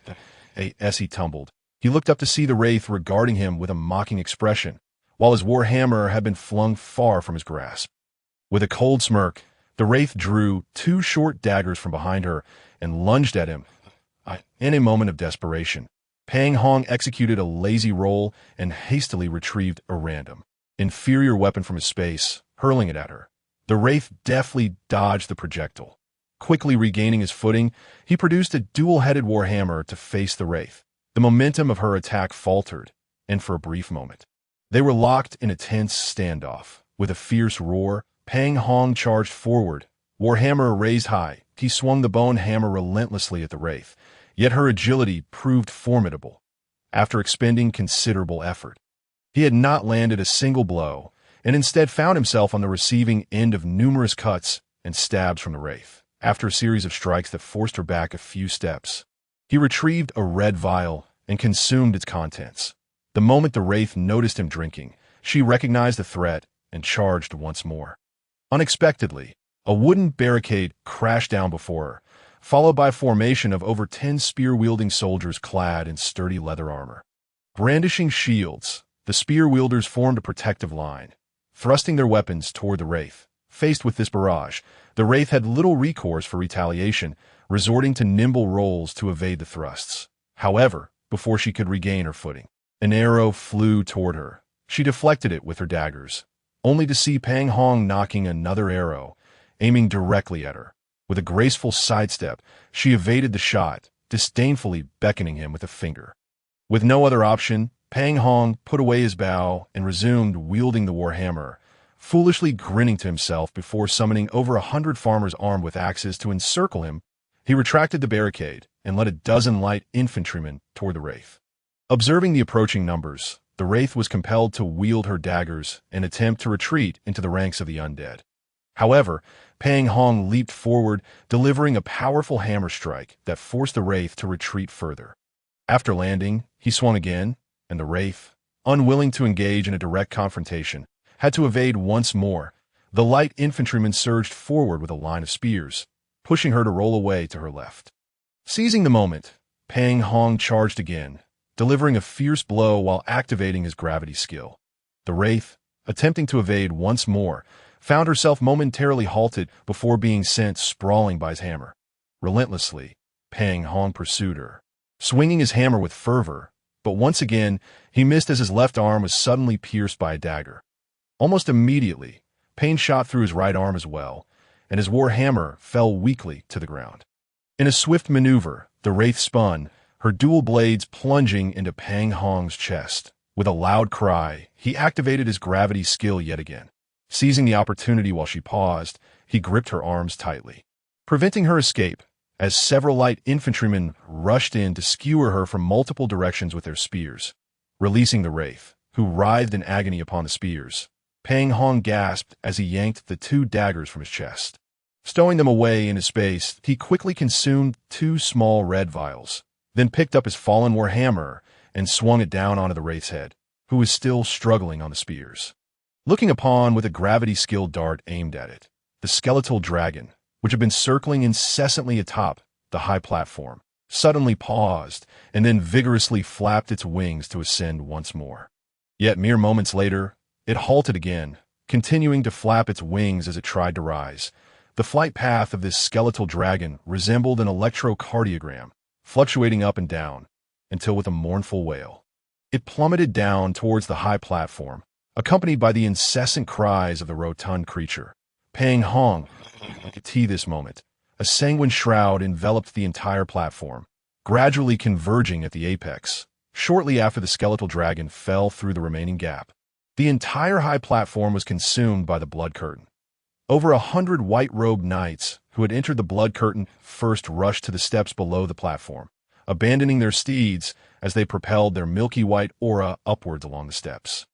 As he tumbled, he looked up to see the wraith regarding him with a mocking expression, while his war hammer had been flung far from his grasp. With a cold smirk, the wraith drew 2 short daggers from behind her and lunged at him. In a moment of desperation, Pang Hong executed a lazy roll and hastily retrieved a random, inferior weapon from his space, hurling it at her. The wraith deftly dodged the projectile. Quickly regaining his footing, he produced a dual-headed warhammer to face the wraith. The momentum of her attack faltered, and for a brief moment, they were locked in a tense standoff. With a fierce roar, Pang Hong charged forward. Warhammer raised high, he swung the bone hammer relentlessly at the wraith, yet her agility proved formidable. After expending considerable effort, he had not landed a single blow, and instead found himself on the receiving end of numerous cuts and stabs from the wraith. After a series of strikes that forced her back a few steps, he retrieved a red vial and consumed its contents. The moment the wraith noticed him drinking, she recognized the threat and charged once more. Unexpectedly, a wooden barricade crashed down before her, followed by a formation of over 10 spear-wielding soldiers clad in sturdy leather armor. Brandishing shields, the spear-wielders formed a protective line, thrusting their weapons toward the wraith. Faced with this barrage, the wraith had little recourse for retaliation, resorting to nimble rolls to evade the thrusts. However, before she could regain her footing, an arrow flew toward her. She deflected it with her daggers, only to see Pang Hong knocking another arrow, aiming directly at her. With a graceful sidestep, she evaded the shot, disdainfully beckoning him with a finger. With no other option, Pang Hong put away his bow and resumed wielding the warhammer, foolishly grinning to himself before summoning over 100 farmers armed with axes to encircle him. He retracted the barricade and led a dozen light infantrymen toward the wraith. Observing the approaching numbers, the wraith was compelled to wield her daggers and attempt to retreat into the ranks of the undead. However, Pang Hong leaped forward, delivering a powerful hammer strike that forced the wraith to retreat further. After landing, he swung again, and the wraith, unwilling to engage in a direct confrontation, had to evade once more. The light infantrymen surged forward with a line of spears, pushing her to roll away to her left. Seizing the moment, Pang Hong charged again, delivering a fierce blow while activating his gravity skill. The wraith, attempting to evade once more, found herself momentarily halted before being sent sprawling by his hammer. Relentlessly, Pang Hong pursued her, swinging his hammer with fervor, but once again he missed as his left arm was suddenly pierced by a dagger. Almost immediately, pain shot through his right arm as well, and his war hammer fell weakly to the ground. In a swift maneuver, the wraith spun, her dual blades plunging into Pang Hong's chest. With a loud cry, he activated his gravity skill yet again. Seizing the opportunity while she paused, he gripped her arms tightly, preventing her escape, as several light infantrymen rushed in to skewer her from multiple directions with their spears. Releasing the wraith, who writhed in agony upon the spears, Pang Hong gasped as he yanked the 2 daggers from his chest. Stowing them away in his space, he quickly consumed 2 small red vials, then picked up his fallen war hammer and swung it down onto the wraith's head, who was still struggling on the spears. Looking upon with a gravity-skilled dart aimed at it, the skeletal dragon, which had been circling incessantly atop the high platform, suddenly paused and then vigorously flapped its wings to ascend once more. Yet mere moments later, it halted again, continuing to flap its wings as it tried to rise. The flight path of this skeletal dragon resembled an electrocardiogram, fluctuating up and down, until with a mournful wail, it plummeted down towards the high platform, accompanied by the incessant cries of the rotund creature. Pang Hong, at this moment, a sanguine shroud enveloped the entire platform, gradually converging at the apex. Shortly after the skeletal dragon fell through the remaining gap, the entire high platform was consumed by the blood curtain. Over 100 white-robed knights who had entered the blood curtain first rushed to the steps below the platform, abandoning their steeds as they propelled their milky white aura upwards along the steps.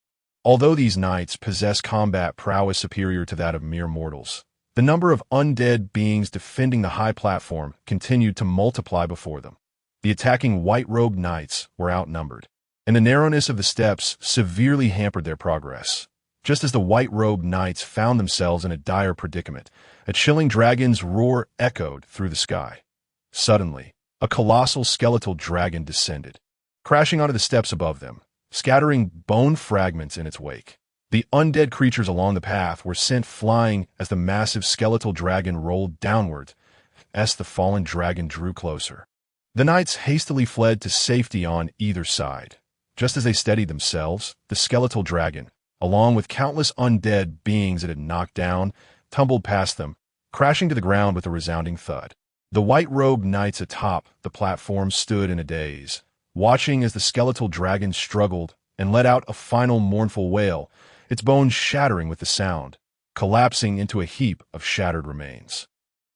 Although these knights possessed combat prowess superior to that of mere mortals, the number of undead beings defending the high platform continued to multiply before them. The attacking white-robed knights were outnumbered, and the narrowness of the steps severely hampered their progress. Just as the white-robed knights found themselves in a dire predicament, a chilling dragon's roar echoed through the sky. Suddenly, a colossal skeletal dragon descended, crashing onto the steps above them, scattering bone fragments in its wake. The undead creatures along the path were sent flying as the massive skeletal dragon rolled downward, as the fallen dragon drew closer. The knights hastily fled to safety on either side. Just as they steadied themselves, the skeletal dragon, along with countless undead beings it had knocked down, tumbled past them, crashing to the ground with a resounding thud. The white-robed knights atop the platform stood in a daze, watching as the skeletal dragon struggled and let out a final mournful wail, its bones shattering with the sound, collapsing into a heap of shattered remains.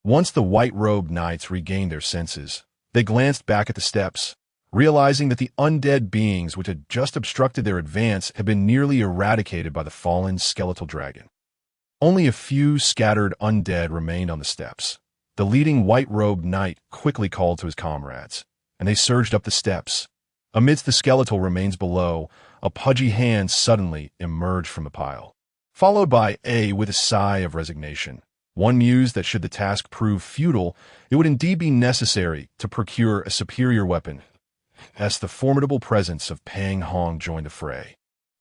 Once the white-robed knights regained their senses, they glanced back at the steps, realizing that the undead beings which had just obstructed their advance had been nearly eradicated by the fallen skeletal dragon. Only a few scattered undead remained on the steps. The leading white-robed knight quickly called to his comrades, and they surged up the steps. Amidst the skeletal remains below, a pudgy hand suddenly emerged from the pile, followed by with a sigh of resignation. One mused that should the task prove futile, it would indeed be necessary to procure a superior weapon, as the formidable presence of Pang Hong joined the fray.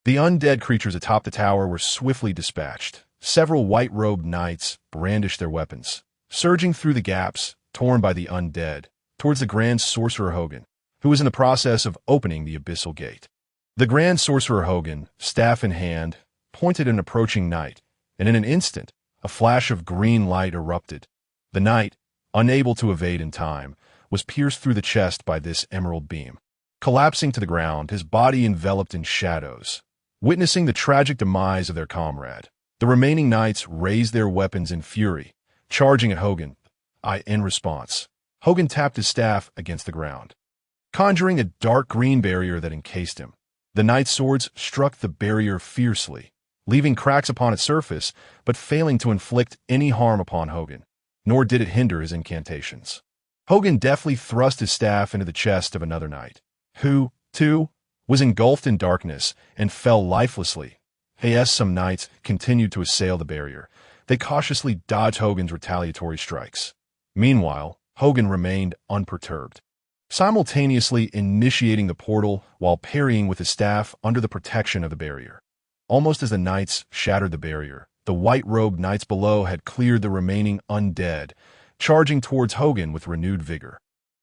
The undead creatures atop the tower were swiftly dispatched. Several white-robed knights brandished their weapons, surging through the gaps torn by the undead, towards the Grand Sorcerer Hogan, who was in the process of opening the abyssal gate. The Grand Sorcerer Hogan, staff in hand, pointed an approaching knight, and in an instant, a flash of green light erupted. The knight, unable to evade in time, was pierced through the chest by this emerald beam. Collapsing to the ground, his body enveloped in shadows. Witnessing the tragic demise of their comrade, the remaining knights raised their weapons in fury, charging at Hogan. In response, Hogan tapped his staff against the ground, conjuring a dark green barrier that encased him. The knight's swords struck the barrier fiercely, leaving cracks upon its surface, but failing to inflict any harm upon Hogan, nor did it hinder his incantations. Hogan deftly thrust his staff into the chest of another knight, who, too, was engulfed in darkness and fell lifelessly. As some knights continued to assail the barrier, they cautiously dodged Hogan's retaliatory strikes. Meanwhile, Hogan remained unperturbed, simultaneously initiating the portal while parrying with his staff under the protection of the barrier. Almost as the knights shattered the barrier, the white-robed knights below had cleared the remaining undead, charging towards Hogan with renewed vigor.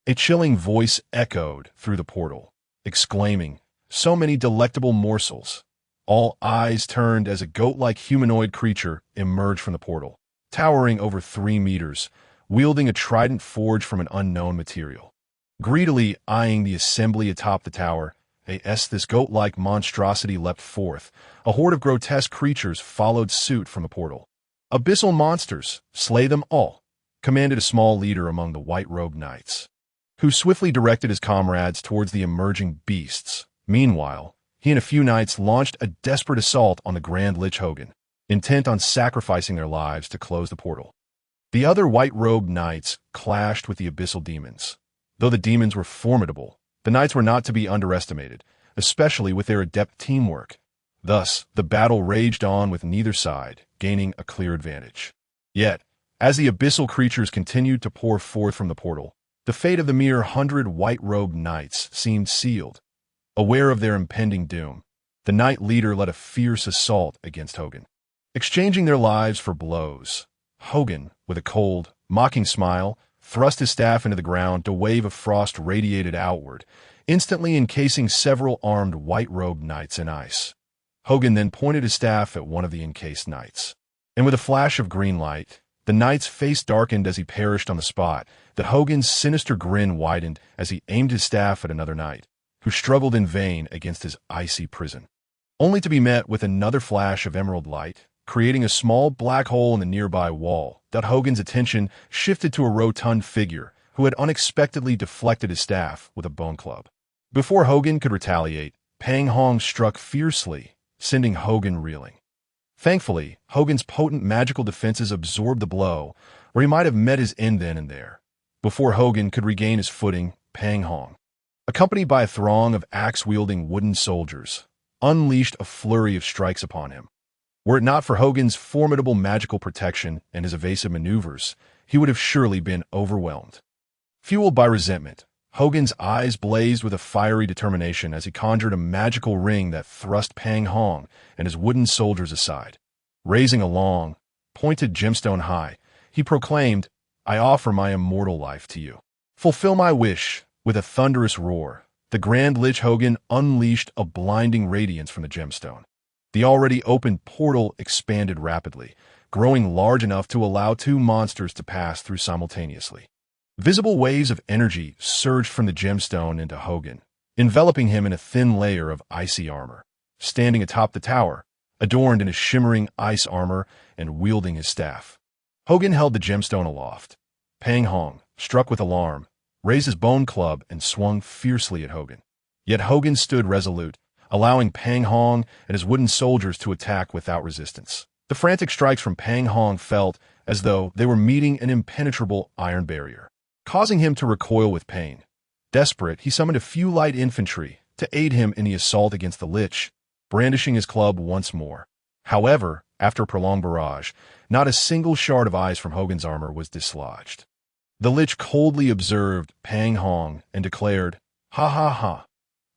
A chilling voice echoed through the portal, exclaiming, "So many delectable morsels." All eyes turned as a goat-like humanoid creature emerged from the portal, towering over 3 meters, wielding a trident forged from an unknown material. Greedily eyeing the assembly atop the tower, this goat-like monstrosity leapt forth. A horde of grotesque creatures followed suit from the portal. "Abyssal monsters, slay them all," commanded a small leader among the white-robed knights, who swiftly directed his comrades towards the emerging beasts. Meanwhile, he and a few knights launched a desperate assault on the Grand Lich Hogan, intent on sacrificing their lives to close the portal. The other white-robed knights clashed with the abyssal demons. Though the demons were formidable, the knights were not to be underestimated, especially with their adept teamwork. Thus, the battle raged on with neither side gaining a clear advantage. Yet, as the abyssal creatures continued to pour forth from the portal, the fate of the mere 100 white-robed knights seemed sealed. Aware of their impending doom, the knight leader led a fierce assault against Hogan, exchanging their lives for blows. Hogan, with a cold, mocking smile, thrust his staff into the ground. A wave of frost radiated outward, instantly encasing several armed white-robed knights in ice. Hogan then pointed his staff at one of the encased knights, and with a flash of green light, the knight's face darkened as he perished on the spot. That Hogan's sinister grin widened as he aimed his staff at another knight, who struggled in vain against his icy prison, only to be met with another flash of emerald light, creating a small black hole in the nearby wall. That Hogan's attention shifted to a rotund figure who had unexpectedly deflected his staff with a bone club. Before Hogan could retaliate, Pang Hong struck fiercely, sending Hogan reeling. Thankfully, Hogan's potent magical defenses absorbed the blow, or he might have met his end then and there. Before Hogan could regain his footing, Pang Hong, accompanied by a throng of axe-wielding wooden soldiers, unleashed a flurry of strikes upon him. Were it not for Hogan's formidable magical protection and his evasive maneuvers, he would have surely been overwhelmed. Fueled by resentment, Hogan's eyes blazed with a fiery determination as he conjured a magical ring that thrust Pang Hong and his wooden soldiers aside. Raising a long, pointed gemstone high, he proclaimed, "I offer my immortal life to you. Fulfill my wish." With a thunderous roar, the Grand Lich Hogan unleashed a blinding radiance from the gemstone. The already open portal expanded rapidly, growing large enough to allow two monsters to pass through simultaneously. Visible waves of energy surged from the gemstone into Hogan, enveloping him in a thin layer of icy armor. Standing atop the tower, adorned in his shimmering ice armor and wielding his staff, Hogan held the gemstone aloft. Pang Hong, struck with alarm, raised his bone club and swung fiercely at Hogan. Yet Hogan stood resolute, allowing Pang Hong and his wooden soldiers to attack without resistance. The frantic strikes from Pang Hong felt as though they were meeting an impenetrable iron barrier, causing him to recoil with pain. Desperate, he summoned a few light infantry to aid him in the assault against the Lich, brandishing his club once more. However, after a prolonged barrage, not a single shard of ice from Hogan's armor was dislodged. The Lich coldly observed Pang Hong and declared, "Ha ha ha!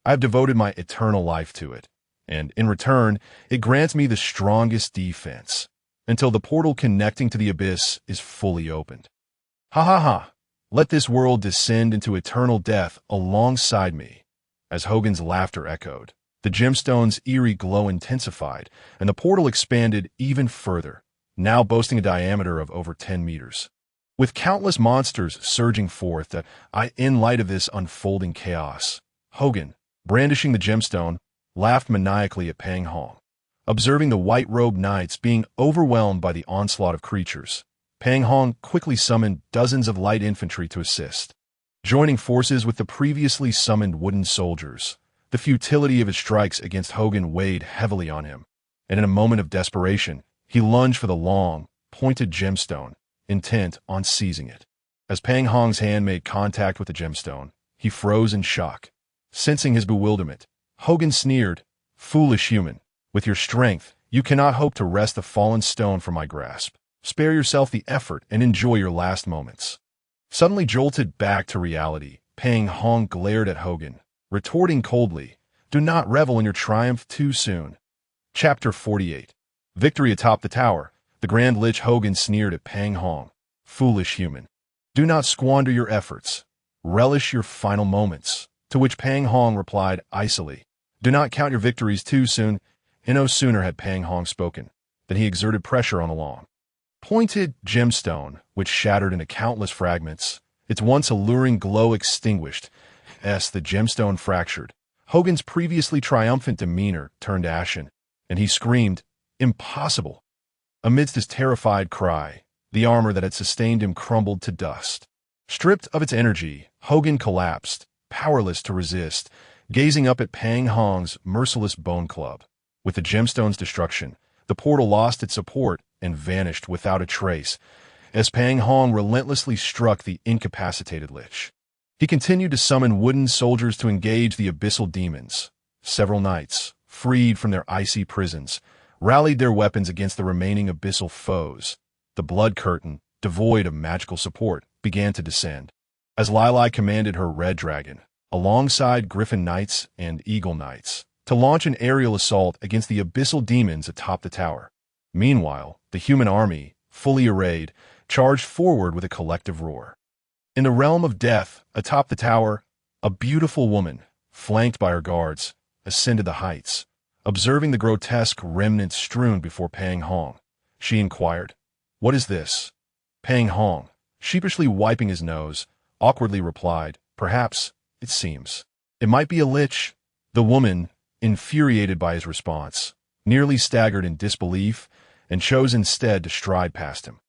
I have devoted my eternal life to it, and in return, it grants me the strongest defense, until the portal connecting to the abyss is fully opened. Ha ha ha! Let this world descend into eternal death alongside me." As Hogan's laughter echoed, the gemstone's eerie glow intensified, and the portal expanded even further, now boasting a diameter of over 10 meters. With countless monsters surging forth in light of this unfolding chaos, Hogan, brandishing the gemstone, laughed maniacally at Pang Hong. Observing the white-robed knights being overwhelmed by the onslaught of creatures, Pang Hong quickly summoned dozens of light infantry to assist. Joining forces with the previously summoned wooden soldiers, the futility of his strikes against Hogan weighed heavily on him, and in a moment of desperation, he lunged for the long, pointed gemstone, intent on seizing it. As Pang Hong's hand made contact with the gemstone, he froze in shock. Sensing his bewilderment, Hogan sneered, "Foolish human, with your strength, you cannot hope to wrest the fallen stone from my grasp. Spare yourself the effort and enjoy your last moments." Suddenly jolted back to reality, Pang Hong glared at Hogan, retorting coldly, "Do not revel in your triumph too soon." Chapter 48. Victory atop the tower. The Grand Lich Hogan sneered at Pang Hong, "Foolish human. Do not squander your efforts. Relish your final moments." To which Pang Hong replied icily, "Do not count your victories too soon." And no sooner had Pang Hong spoken than he exerted pressure on a long, pointed gemstone, which shattered into countless fragments, its once alluring glow extinguished. As the gemstone fractured, Hogan's previously triumphant demeanor turned ashen, and he screamed, "Impossible!" Amidst his terrified cry, the armor that had sustained him crumbled to dust. Stripped of its energy, Hogan collapsed, powerless to resist, gazing up at Pang Hong's merciless bone club. With the gemstone's destruction, the portal lost its support and vanished without a trace, as Pang Hong relentlessly struck the incapacitated Lich. He continued to summon wooden soldiers to engage the abyssal demons. Several knights, freed from their icy prisons, rallied their weapons against the remaining abyssal foes. The blood curtain, devoid of magical support, began to descend, as Lili commanded her Red Dragon, alongside Griffin Knights and Eagle Knights, to launch an aerial assault against the abyssal demons atop the tower. Meanwhile, the human army, fully arrayed, charged forward with a collective roar. In the realm of death, atop the tower, a beautiful woman, flanked by her guards, ascended the heights. Observing the grotesque remnants strewn before Pang Hong, she inquired, "What is this?" Pang Hong, sheepishly wiping his nose, awkwardly replied, "Perhaps, it seems. It might be a lich." The woman, infuriated by his response, nearly staggered in disbelief and chose instead to stride past him.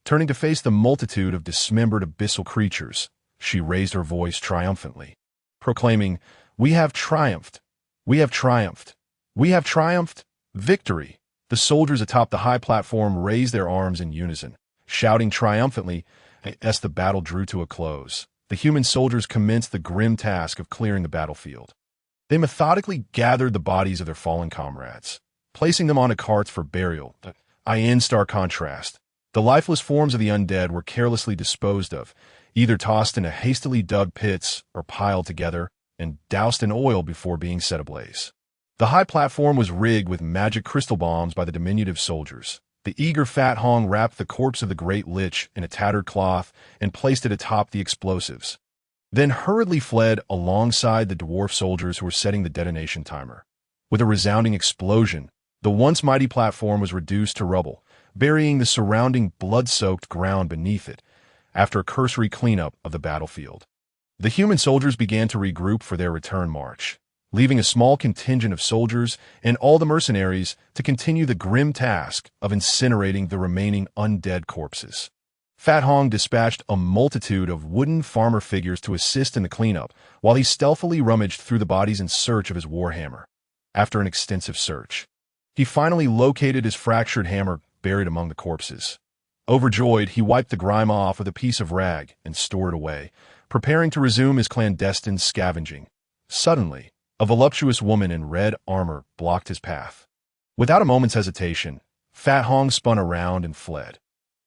Turning to face the multitude of dismembered abyssal creatures, she raised her voice triumphantly, proclaiming, "We have triumphed! We have triumphed! We have triumphed! Victory!" The soldiers atop the high platform raised their arms in unison, shouting triumphantly as the battle drew to a close. the human soldiers commenced the grim task of clearing the battlefield. They methodically gathered the bodies of their fallen comrades, placing them onto carts for burial. In stark contrast, the lifeless forms of the undead were carelessly disposed of, either tossed into hastily dug pits or piled together and doused in oil before being set ablaze. The high platform was rigged with magic crystal bombs by the diminutive soldiers. The eager Fat Hong wrapped the corpse of the great lich in a tattered cloth and placed it atop the explosives, then hurriedly fled alongside the dwarf soldiers who were setting the detonation timer. With a resounding explosion, the once mighty platform was reduced to rubble, burying the surrounding blood-soaked ground beneath it, after a cursory cleanup of the battlefield. The human soldiers began to regroup for their return march, leaving a small contingent of soldiers and all the mercenaries to continue the grim task of incinerating the remaining undead corpses. Fat Hong dispatched a multitude of wooden farmer figures to assist in the cleanup, while he stealthily rummaged through the bodies in search of his warhammer. After an extensive search, he finally located his fractured hammer buried among the corpses. Overjoyed, he wiped the grime off with a piece of rag and stored it away, preparing to resume his clandestine scavenging. Suddenly, a voluptuous woman in red armor blocked his path. Without a moment's hesitation, Fat Hong spun around and fled.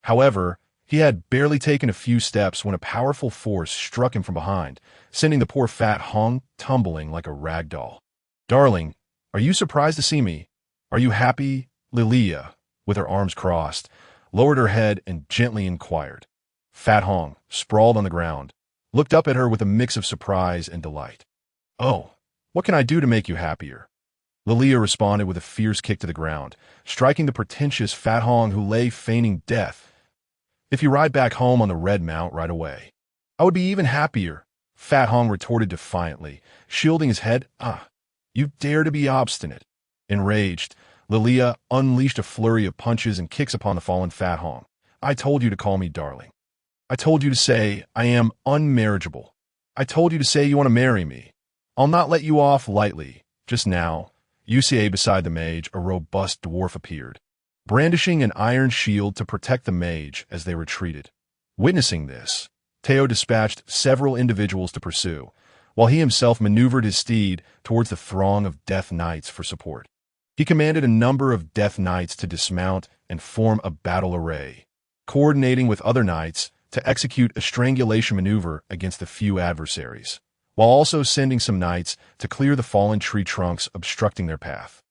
However, he had barely taken a few steps when a powerful force struck him from behind, sending the poor Fat Hong tumbling like a rag doll. "Darling, are you surprised to see me? Are you happy?" Lilia, with her arms crossed, lowered her head and gently inquired. Fat Hong, sprawled on the ground, looked up at her with a mix of surprise and delight. "Oh, what can I do to make you happier?" Lilia responded with a fierce kick to the ground, striking the pretentious Fat Hong who lay feigning death. "If you ride back home on the red mount right away, I would be even happier," Fat Hong retorted defiantly, shielding his head. You dare to be obstinate." Enraged, Lilia unleashed a flurry of punches and kicks upon the fallen Fat Hong. "I told you to call me darling. I told you to say I am unmarriageable. I told you to say you want to marry me. I'll not let you off lightly." Just now, beside the mage, a robust dwarf appeared, brandishing an iron shield to protect the mage as they retreated. Witnessing this, Teo dispatched several individuals to pursue, while he himself maneuvered his steed towards the throng of Death Knights for support. He commanded a number of Death Knights to dismount and form a battle array, coordinating with other knights to execute a strangulation maneuver against the few adversaries, while also sending some knights to clear the fallen tree trunks obstructing their path.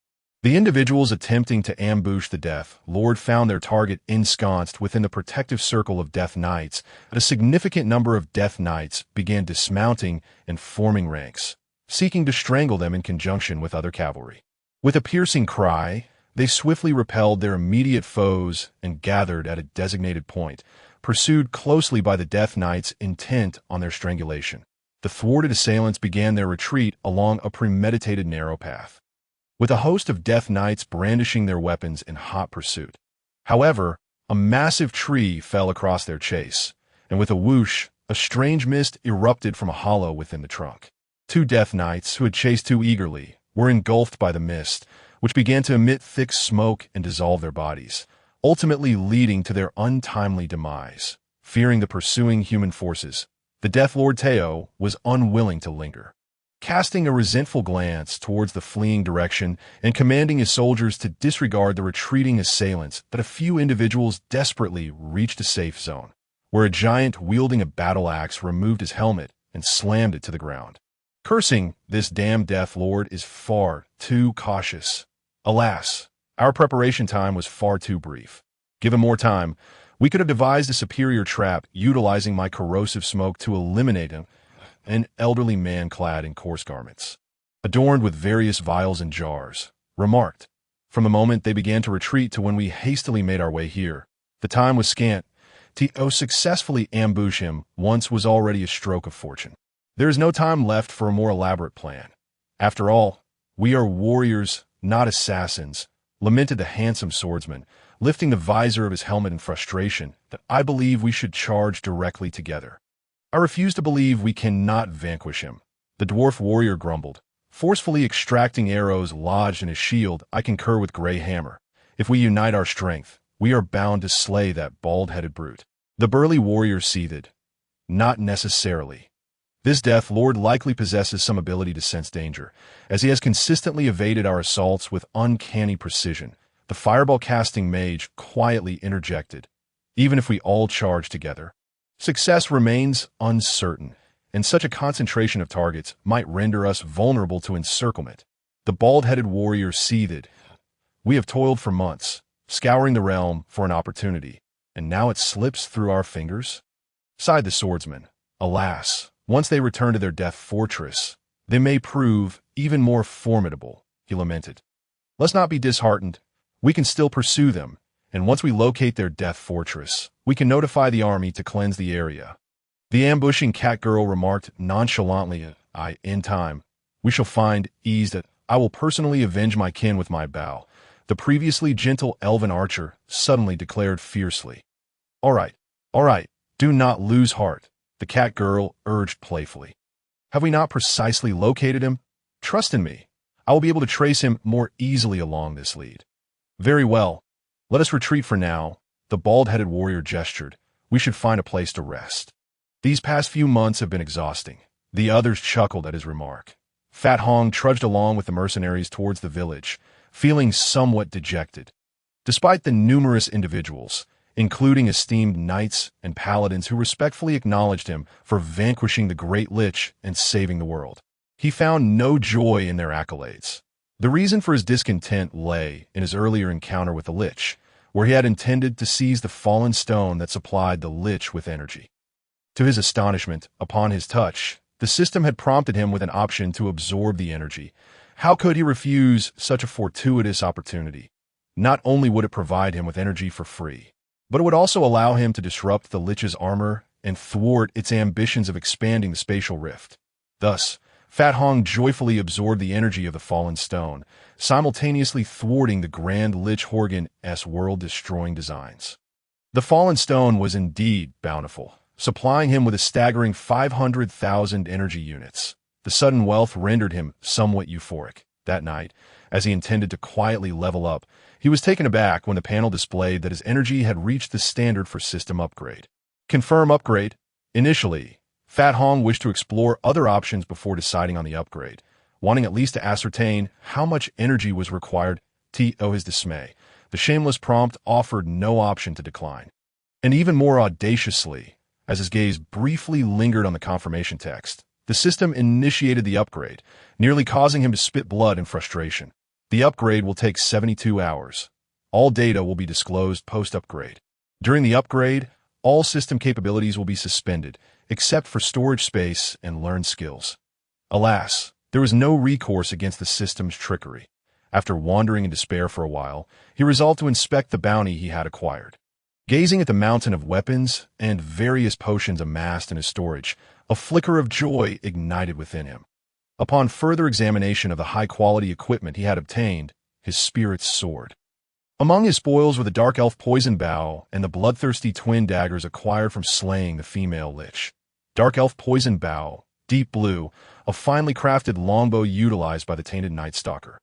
The individuals attempting to ambush the Death Lord found their target ensconced within the protective circle of Death Knights, and a significant number of Death Knights began dismounting and forming ranks, seeking to strangle them in conjunction with other cavalry. With a piercing cry, they swiftly repelled their immediate foes and gathered at a designated point, pursued closely by the Death Knights intent on their strangulation. The thwarted assailants began their retreat along a premeditated narrow path, with a host of Death Knights brandishing their weapons in hot pursuit. However, a massive tree fell across their chase, and with a whoosh, a strange mist erupted from a hollow within the trunk. Two Death Knights, who had chased too eagerly, were engulfed by the mist, which began to emit thick smoke and dissolve their bodies, ultimately leading to their untimely demise. Fearing the pursuing human forces, the Death Lord Teo was unwilling to linger. Casting a resentful glance towards the fleeing direction and commanding his soldiers to disregard the retreating assailants, that a few individuals desperately reached a safe zone, where a giant wielding a battle axe removed his helmet and slammed it to the ground. Cursing, "This damned Death Lord is far too cautious. Alas, our preparation time was far too brief. Given more time, we could have devised a superior trap utilizing my corrosive smoke to eliminate him." An elderly man clad in coarse garments, adorned with various vials and jars, remarked. "From the moment they began to retreat to when we hastily made our way here, the time was scant. To successfully ambush him once was already a stroke of fortune. There is no time left for a more elaborate plan. After all, we are warriors, not assassins," lamented the handsome swordsman, lifting the visor of his helmet in frustration. "That I believe we should charge directly together. I refuse to believe we cannot vanquish him," the dwarf warrior grumbled, forcefully extracting arrows lodged in his shield. "I concur with Grey Hammer. If we unite our strength, we are bound to slay that bald-headed brute." The burly warrior seethed. Not necessarily. This Death Lord likely possesses some ability to sense danger, as he has consistently evaded our assaults with uncanny precision. The fireball-casting mage quietly interjected. Even if we all charge together, success remains uncertain, and such a concentration of targets might render us vulnerable to encirclement. The bald-headed warrior seethed. We have toiled for months, scouring the realm for an opportunity, and now it slips through our fingers? Sighed the swordsman. Alas, once they return to their death fortress, they may prove even more formidable, he lamented. Let's not be disheartened. We can still pursue them, and once we locate their death fortress, we can notify the army to cleanse the area. The ambushing cat girl remarked nonchalantly, in time, we shall find ease that I will personally avenge my kin with my bow. The previously gentle elven archer suddenly declared fiercely. All right, do not lose heart, the cat girl urged playfully. Have we not precisely located him? Trust in me. I will be able to trace him more easily along this lead. Very well. Let us retreat for now, the bald-headed warrior gestured. We should find a place to rest. These past few months have been exhausting. The others chuckled at his remark. Fat Hong trudged along with the mercenaries towards the village, feeling somewhat dejected. Despite the numerous individuals, including esteemed knights and paladins who respectfully acknowledged him for vanquishing the Great Lich and saving the world, he found no joy in their accolades. The reason for his discontent lay in his earlier encounter with the Lich, where he had intended to seize the fallen stone that supplied the Lich with energy. To his astonishment, upon his touch, the system had prompted him with an option to absorb the energy. How could he refuse such a fortuitous opportunity? Not only would it provide him with energy for free, but it would also allow him to disrupt the Lich's armor and thwart its ambitions of expanding the spatial rift. Thus, Fat Hong joyfully absorbed the energy of the fallen stone, simultaneously thwarting the grand Lich Horgan's world-destroying designs. The fallen stone was indeed bountiful, supplying him with a staggering 500,000 energy units. The sudden wealth rendered him somewhat euphoric. That night, as he intended to quietly level up, he was taken aback when the panel displayed that his energy had reached the standard for system upgrade. Confirm upgrade. Initially, Fat Hong wished to explore other options before deciding on the upgrade, wanting at least to ascertain how much energy was required. To his dismay, the shameless prompt offered no option to decline. And even more audaciously, as his gaze briefly lingered on the confirmation text, the system initiated the upgrade, nearly causing him to spit blood in frustration. The upgrade will take 72 hours. All data will be disclosed post-upgrade. During the upgrade, all system capabilities will be suspended, except for storage space and learned skills. Alas, there was no recourse against the system's trickery. After wandering in despair for a while, he resolved to inspect the bounty he had acquired. Gazing at the mountain of weapons and various potions amassed in his storage, a flicker of joy ignited within him. Upon further examination of the high-quality equipment he had obtained, his spirits soared. Among his spoils were the dark elf poison bow and the bloodthirsty twin daggers acquired from slaying the female lich. Dark elf poison bow, deep blue, a finely crafted longbow utilized by the tainted night stalker.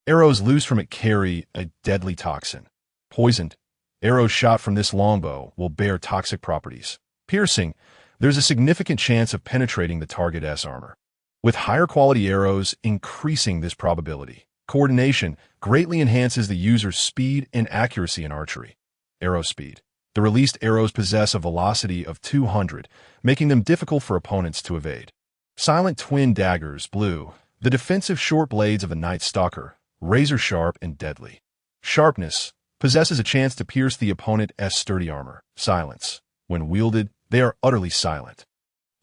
Arrows loose from it carry a deadly toxin. Poisoned, arrows shot from this longbow will bear toxic properties. Piercing, there's a significant chance of penetrating the target's armor, with higher quality arrows increasing this probability. Coordination greatly enhances the user's speed and accuracy in archery. Arrow speed. The released arrows possess a velocity of 200, making them difficult for opponents to evade. Silent twin daggers, blue. The defensive short blades of a night stalker, razor sharp and deadly. Sharpness possesses a chance to pierce the opponent's sturdy armor. Silence. When wielded, they are utterly silent.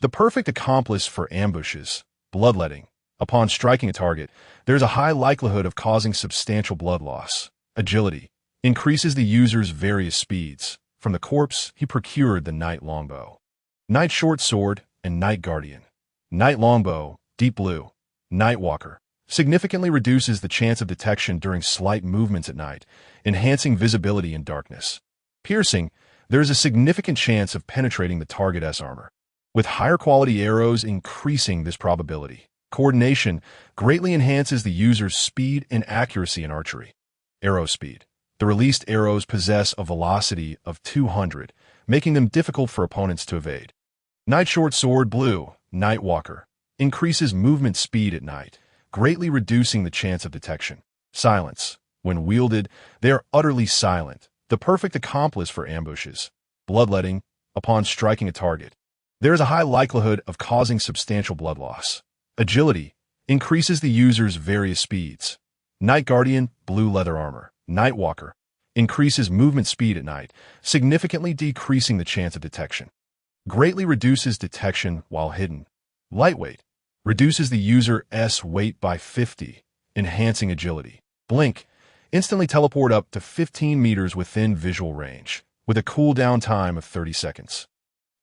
The perfect accomplice for ambushes. Bloodletting. Upon striking a target, there is a high likelihood of causing substantial blood loss. Agility increases the user's various speeds. From the corpse, he procured the Night Longbow. Night Short Sword and Night Guardian. Night Longbow, deep blue. Night Walker significantly reduces the chance of detection during slight movements at night, enhancing visibility in darkness. Piercing, there is a significant chance of penetrating the target's armor, with higher quality arrows increasing this probability. Coordination greatly enhances the user's speed and accuracy in archery. Arrow speed. The released arrows possess a velocity of 200, making them difficult for opponents to evade. Night Short Sword Blue, Night Walker. Increases movement speed at night, greatly reducing the chance of detection. Silence. When wielded, they are utterly silent, the perfect accomplice for ambushes. Bloodletting. Upon striking a target, there is a high likelihood of causing substantial blood loss. Agility. Increases the user's various speeds. Night Guardian, Blue Leather Armor. Night Walker. Increases movement speed at night, significantly decreasing the chance of detection. Greatly reduces detection while hidden. Lightweight. Reduces the user's weight by 50, enhancing agility. Blink. Instantly teleport up to 15 meters within visual range, with a cooldown time of 30 seconds.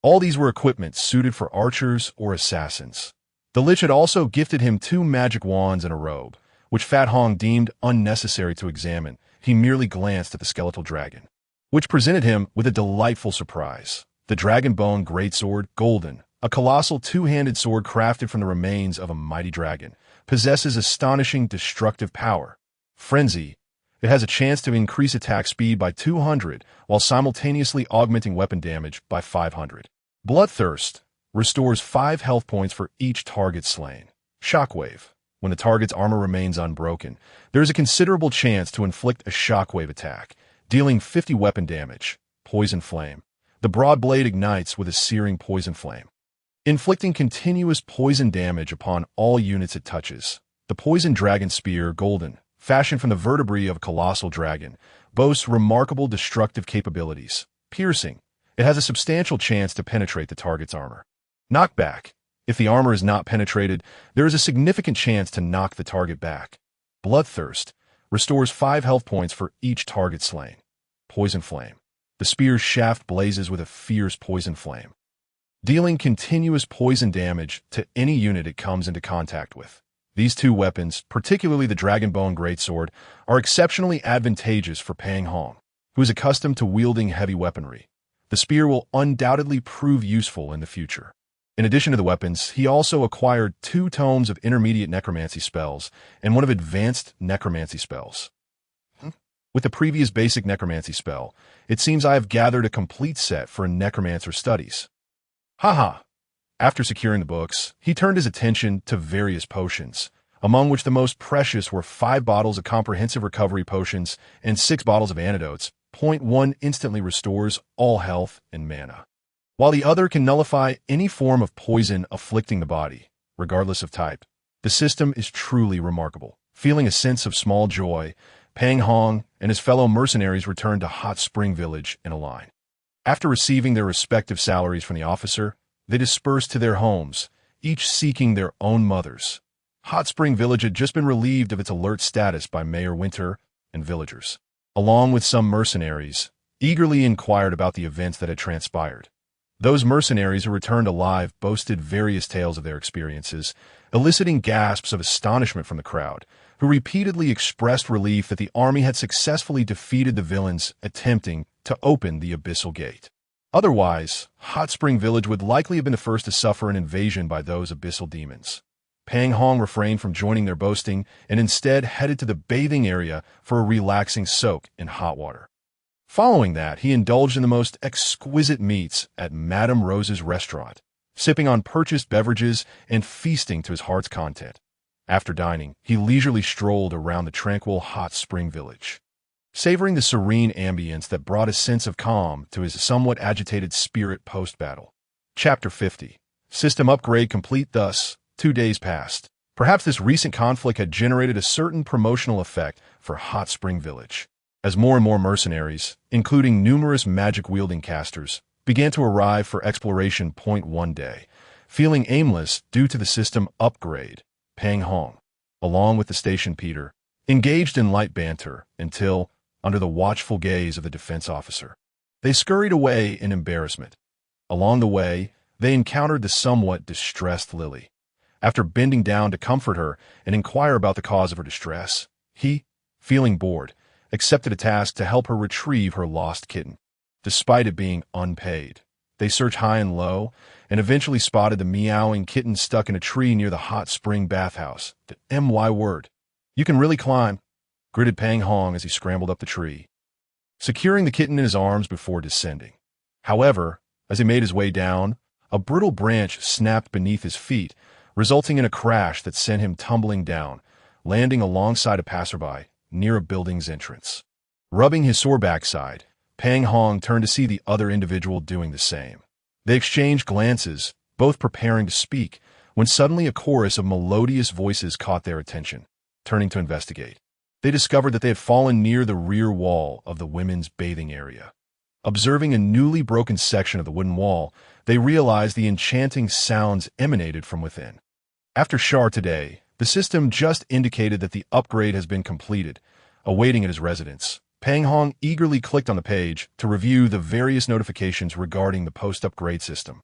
All these were equipment suited for archers or assassins. The Lich had also gifted him 2 magic wands and a robe, which Fat Hong deemed unnecessary to examine. He merely glanced at the skeletal dragon, which presented him with a delightful surprise. The dragon bone greatsword, golden, a colossal 2-handed sword crafted from the remains of a mighty dragon, possesses astonishing destructive power. Frenzy. It has a chance to increase attack speed by 200 while simultaneously augmenting weapon damage by 500. Bloodthirst. Restores 5 health points for each target slain. Shockwave. When the target's armor remains unbroken, there is a considerable chance to inflict a shockwave attack, dealing 50 weapon damage. Poison Flame. The broad blade ignites with a searing poison flame, inflicting continuous poison damage upon all units it touches. The Poison Dragon Spear, golden, fashioned from the vertebrae of a colossal dragon, boasts remarkable destructive capabilities. Piercing. It has a substantial chance to penetrate the target's armor. Knockback. If the armor is not penetrated, there is a significant chance to knock the target back. Bloodthirst. Restores 5 health points for each target slain. Poison Flame. The spear's shaft blazes with a fierce poison flame, dealing continuous poison damage to any unit it comes into contact with. These 2 weapons, particularly the Dragonbone Greatsword, are exceptionally advantageous for Pang Hong, who is accustomed to wielding heavy weaponry. The spear will undoubtedly prove useful in the future. In addition to the weapons, he also acquired 2 tomes of intermediate necromancy spells and 1 of advanced necromancy spells. With the previous basic necromancy spell, it seems I have gathered a complete set for a necromancer studies. Haha. After securing the books, he turned his attention to various potions, among which the most precious were 5 bottles of comprehensive recovery potions and 6 bottles of antidotes. Point 1 instantly restores all health and mana, while the other can nullify any form of poison afflicting the body, regardless of type. The system is truly remarkable. Feeling a sense of small joy, Pang Hong and his fellow mercenaries returned to Hot Spring Village in a line. After receiving their respective salaries from the officer, they dispersed to their homes, each seeking their own mothers. Hot Spring Village had just been relieved of its alert status by Mayor Winter, and villagers, along with some mercenaries, eagerly inquired about the events that had transpired. Those mercenaries who returned alive boasted various tales of their experiences, eliciting gasps of astonishment from the crowd, who repeatedly expressed relief that the army had successfully defeated the villains attempting to open the Abyssal Gate. Otherwise, Hot Spring Village would likely have been the first to suffer an invasion by those abyssal demons. Pang Hong refrained from joining their boasting and instead headed to the bathing area for a relaxing soak in hot water. Following that, he indulged in the most exquisite meats at Madame Rose's restaurant, sipping on purchased beverages and feasting to his heart's content. After dining, he leisurely strolled around the tranquil Hot Spring Village, savoring the serene ambience that brought a sense of calm to his somewhat agitated spirit post-battle. Chapter 50. System upgrade complete. Thus, 2 days passed. Perhaps this recent conflict had generated a certain promotional effect for Hot Spring Village, as more and more mercenaries, including numerous magic-wielding casters, began to arrive for exploration. Point 1 day. Feeling aimless due to the system upgrade, Pang Hong, along with the station Peter, engaged in light banter until, under the watchful gaze of the defense officer, they scurried away in embarrassment. Along the way, they encountered the somewhat distressed Lily. After bending down to comfort her and inquire about the cause of her distress, he, feeling bored, accepted a task to help her retrieve her lost kitten. Despite it being unpaid, they searched high and low and eventually spotted the meowing kitten stuck in a tree near the hot spring bathhouse. The MY word. You can really climb, gritted Pang Hong as he scrambled up the tree, securing the kitten in his arms before descending. However, as he made his way down, A brittle branch snapped beneath his feet, resulting in a crash that sent him tumbling down, landing alongside a passerby near a building's entrance. Rubbing his sore backside, Pang Hong turned to see the other individual doing the same. They exchanged glances, both preparing to speak, when suddenly a chorus of melodious voices caught their attention. Turning to investigate, they discovered that they had fallen near the rear wall of the women's bathing area. Observing a newly broken section of the wooden wall, they realized the enchanting sounds emanated from within. After Shar today, the system just indicated that the upgrade has been completed, awaiting at his residence. Pang Hong eagerly clicked on the page to review the various notifications regarding the post-upgrade system.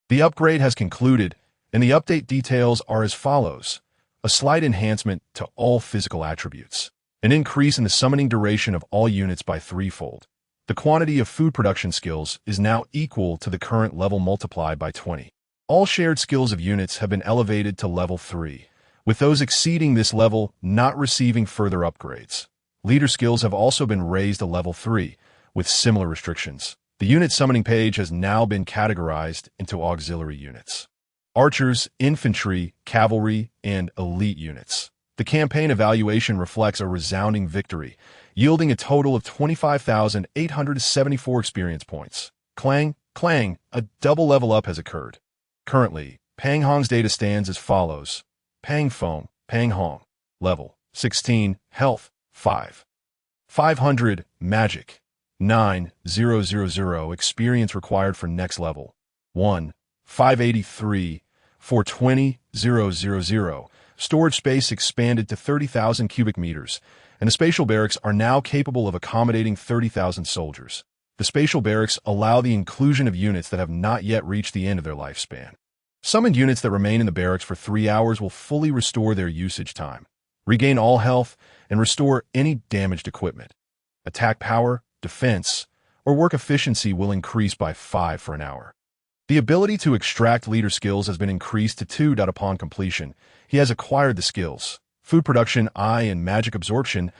The upgrade has concluded, and the update details are as follows: a slight enhancement to all physical attributes, an increase in the summoning duration of all units by threefold. The quantity of food production skills is now equal to the current level multiplied by 20. All shared skills of units have been elevated to level 3, with those exceeding this level not receiving further upgrades. Leader skills have also been raised to level 3, with similar restrictions. The unit summoning page has now been categorized into auxiliary units: archers, infantry, cavalry, and elite units. The campaign evaluation reflects a resounding victory, yielding a total of 25,874 experience points. Clang, clang, a double level up has occurred. Currently, Pang Hong's data stands as follows: Pang Fong, Pang Hong, level 16, health 5. 500, magic 9,000, experience required for next level 1. 583, 420,000, storage space expanded to 30,000 cubic meters, and the spatial barracks are now capable of accommodating 30,000 soldiers. The spatial barracks allow the inclusion of units that have not yet reached the end of their lifespan. Summoned units that remain in the barracks for 3 hours will fully restore their usage time, regain all health, and restore any damaged equipment. Attack power, defense, or work efficiency will increase by 5 for an hour. The ability to extract leader skills has been increased to 2. Upon completion, he has acquired the skills food production, eye, and magic absorption.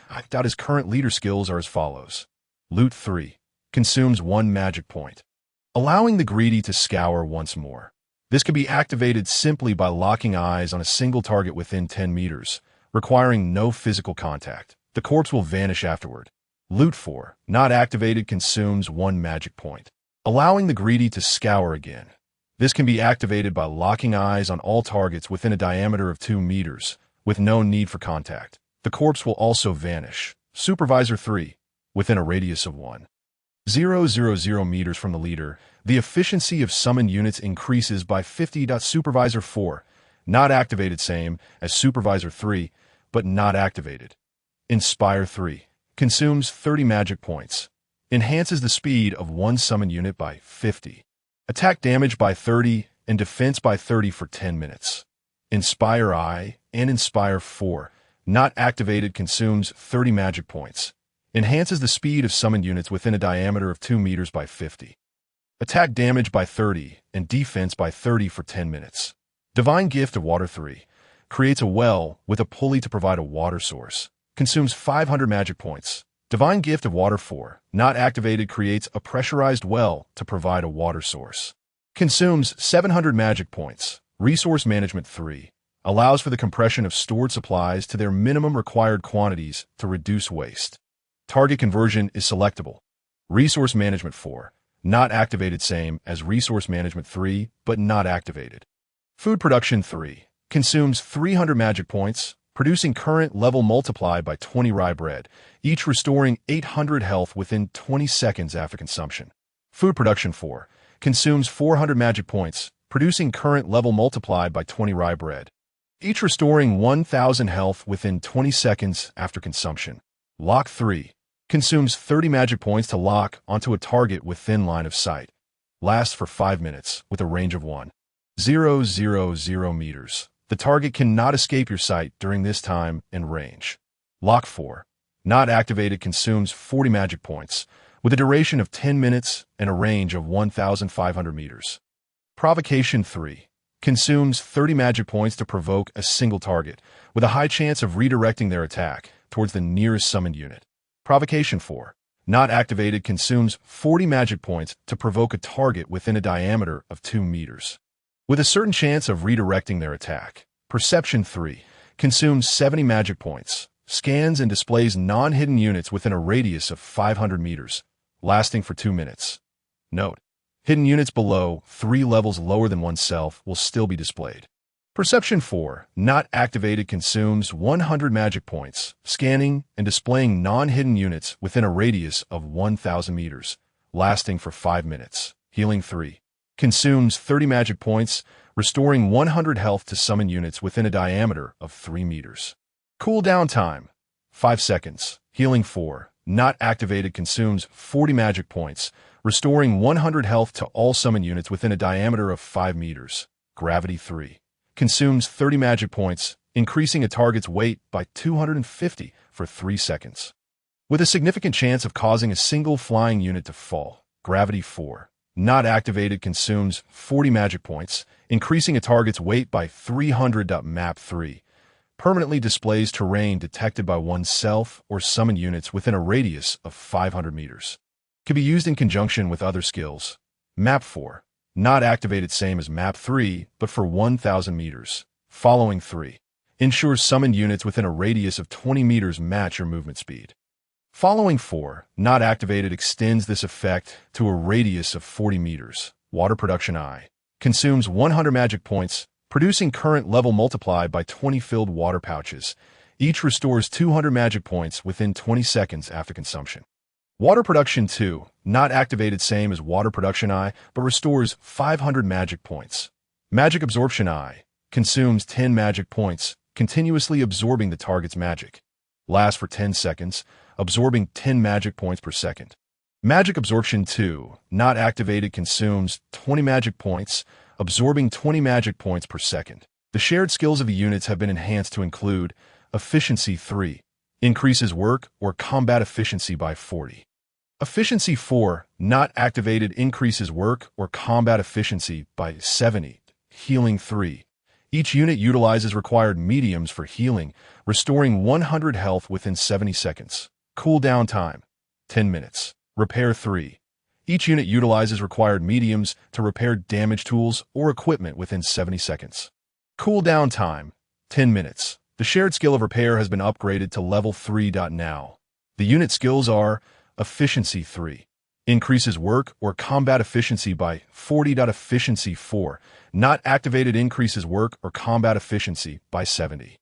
His current leader skills are as follows: loot 3, consumes 1 magic point, allowing the greedy to scour once more. This can be activated simply by locking eyes on a single target within 10 meters, requiring no physical contact. The corpse will vanish afterward. Loot 4, not activated, consumes 1 magic point, allowing the greedy to scour again. This can be activated by locking eyes on all targets within a diameter of 2 meters, with no need for contact. The corpse will also vanish. Supervisor 3, within a radius of 1,000 meters from the leader, the efficiency of summoned units increases by 50. Supervisor 4, not activated, same as Supervisor 3, but not activated. Inspire 3, consumes 30 magic points, enhances the speed of 1 summoned unit by 50, attack damage by 30, and defense by 30 for 10 minutes. Inspire I and Inspire 4, not activated, consumes 30 magic points, enhances the speed of summoned units within a diameter of 2 meters by 50, attack damage by 30, and defense by 30 for 10 minutes. Divine Gift of Water 3, creates a well with a pulley to provide a water source, consumes 500 magic points. Divine Gift of Water 4, not activated, creates a pressurized well to provide a water source, consumes 700 magic points. Resource Management 3, allows for the compression of stored supplies to their minimum required quantities to reduce waste. Target conversion is selectable. Resource Management 4, not activated, same as Resource Management 3, but not activated. Food Production 3, consumes 300 magic points, producing current level multiplied by 20 rye bread, each restoring 800 health within 20 seconds after consumption. Food Production 4, consumes 400 magic points, producing current level multiplied by 20 rye bread, each restoring 1,000 health within 20 seconds after consumption. Lock 3, consumes 30 magic points to lock onto a target within line of sight, lasts for 5 minutes with a range of 1,000 meters. The target cannot escape your sight during this time and range. Lock 4, not activated, consumes 40 magic points, with a duration of 10 minutes and a range of 1,500 meters. Provocation 3, consumes 30 magic points to provoke a single target, with a high chance of redirecting their attack towards the nearest summoned unit. Provocation 4, not activated, consumes 40 magic points to provoke a target within a diameter of 2 meters, with a certain chance of redirecting their attack. Perception 3 consumes 70 magic points, scans and displays non-hidden units within a radius of 500 meters, lasting for 2 minutes. Note: hidden units below 3 levels lower than oneself will still be displayed. Perception 4, not activated, consumes 100 magic points, scanning and displaying non-hidden units within a radius of 1,000 meters, lasting for 5 minutes. Healing 3 consumes 30 magic points, restoring 100 health to summon units within a diameter of 3 meters. Cooldown time, 5 seconds. Healing 4, not activated, consumes 40 magic points, restoring 100 health to all summon units within a diameter of 5 meters. Gravity 3 consumes 30 magic points, increasing a target's weight by 250 for 3 seconds, with a significant chance of causing a single flying unit to fall. Gravity 4, not activated, consumes 40 magic points, increasing a target's weight by 300. Map 3 permanently displays terrain detected by oneself or summon units within a radius of 500 meters. Can be used in conjunction with other skills. Map 4, not activated, same as Map 3, but for 1,000 meters. Following 3 ensures summoned units within a radius of 20 meters match your movement speed. Following 4, not activated, extends this effect to a radius of 40 meters. Water Production I consumes 100 magic points, producing current level multiplied by 20 filled water pouches. Each restores 200 magic points within 20 seconds after consumption. Water Production 2, not activated, same as Water Production I, but restores 500 magic points. Magic Absorption I consumes 10 magic points, continuously absorbing the target's magic. Lasts for 10 seconds, absorbing 10 magic points per second. Magic Absorption 2, not activated, consumes 20 magic points, absorbing 20 magic points per second. The shared skills of the units have been enhanced to include Efficiency 3, increases work or combat efficiency by 40. Efficiency 4, not activated, increases work or combat efficiency by 70. Healing 3, each unit utilizes required mediums for healing, restoring 100 health within 70 seconds. Cooldown time, 10 minutes. Repair 3, each unit utilizes required mediums to repair damaged tools or equipment within 70 seconds. Cooldown time, 10 minutes. The shared skill of Repair has been upgraded to level 3. Now, the unit skills are Efficiency 3, increases work or combat efficiency by 40. Efficiency 4, not activated, increases work or combat efficiency by 70.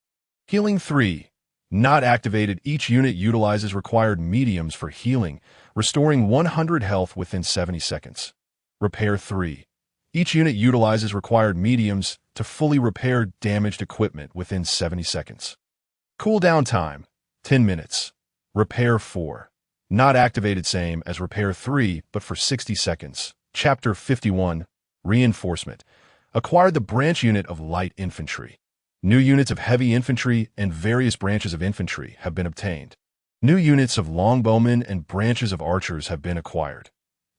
Healing 3, not activated, each unit utilizes required mediums for healing, restoring 100 health within 70 seconds. Repair 3, each unit utilizes required mediums to fully repair damaged equipment within 70 seconds. Cooldown time, 10 minutes. Repair 4, not activated, same as Repair 3, but for 60 seconds. Chapter 51, Reinforcement. Acquired the branch unit of light infantry. New units of heavy infantry and various branches of infantry have been obtained. New units of longbowmen and branches of archers have been acquired.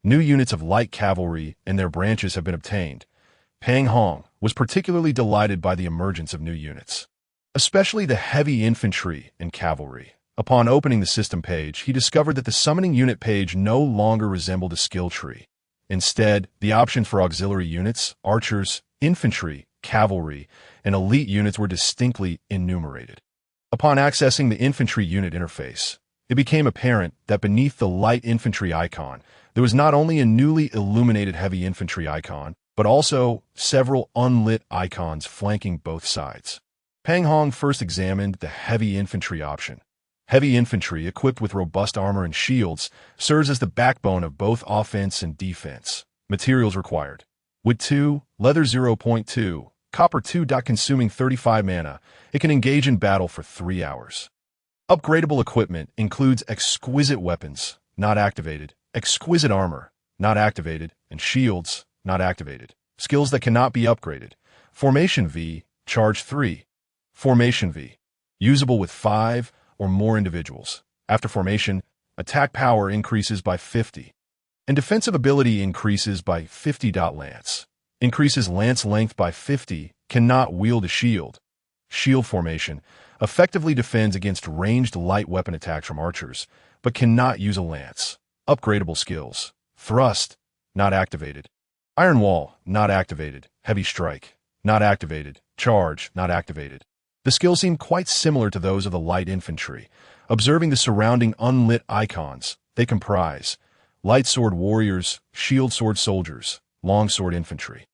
New units of light cavalry and their branches have been obtained. Pang Hong was particularly delighted by the emergence of new units, especially the heavy infantry and cavalry. Upon opening the system page, he discovered that the summoning unit page no longer resembled a skill tree. Instead, the options for auxiliary units, archers, infantry, cavalry, and elite units were distinctly enumerated. Upon accessing the infantry unit interface, it became apparent that beneath the light infantry icon, there was not only a newly illuminated heavy infantry icon, but also several unlit icons flanking both sides. Pang Hong first examined the heavy infantry option. Heavy infantry, equipped with robust armor and shields, serves as the backbone of both offense and defense. Materials required: wood 2, leather 0.2, copper 2. Consuming 35 mana, it can engage in battle for 3 hours. Upgradable equipment includes exquisite weapons, not activated, exquisite armor, not activated, and shields, not activated. Skills that cannot be upgraded: Formation V, Charge 3. Formation V, usable with 5 or more individuals. After formation, attack power increases by 50, and defensive ability increases by 50. Lance increases lance length by 50, cannot wield a shield. Shield formation, Effectively defends against ranged light weapon attacks from archers, but cannot use a lance. Upgradable skills. Thrust, not activated. Iron Wall, not activated. Heavy Strike, not activated. Charge, not activated. The skills seem quite similar to those of the light infantry. Observing the surrounding unlit icons, they comprise light sword warriors, shield sword soldiers, long sword infantry,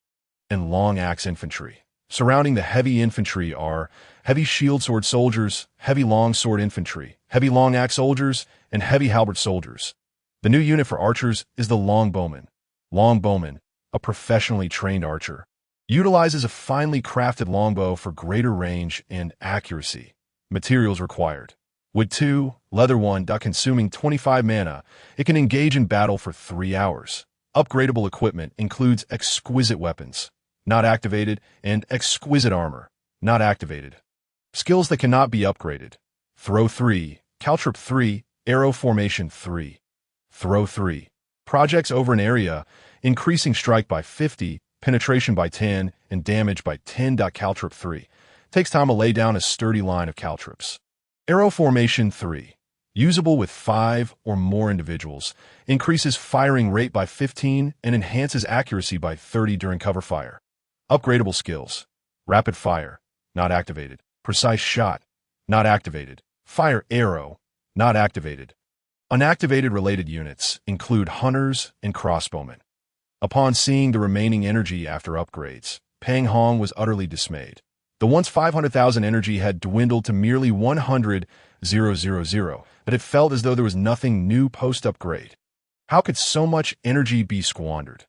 and long axe infantry. Surrounding the heavy infantry are heavy shield sword soldiers, heavy long sword infantry, heavy long axe soldiers, and heavy halberd soldiers. The new unit for archers is the longbowman. Longbowman, a professionally trained archer, utilizes a finely crafted longbow for greater range and accuracy. Materials required. Wood 2, leather 1. Consuming 25 mana, it can engage in battle for 3 hours. Upgradable equipment includes exquisite weapons, not activated, and exquisite armor, not activated. Skills that cannot be upgraded. Throw 3, caltrip 3, arrow formation 3. Throw 3. Projects over an area, increasing strike by 50, penetration by 10, and damage by 10. Caltrip 3. Takes time to lay down a sturdy line of caltrips. Arrow formation 3. Usable with 5 or more individuals, increases firing rate by 15 and enhances accuracy by 30 during cover fire. Upgradable skills. Rapid fire, not activated. Precise shot, not activated. Fire arrow, not activated. Unactivated related units include hunters and crossbowmen. Upon seeing the remaining energy after upgrades, Pang Hong was utterly dismayed. The once 500,000 energy had dwindled to merely 100,000, but it felt as though there was nothing new post-upgrade. How could so much energy be squandered?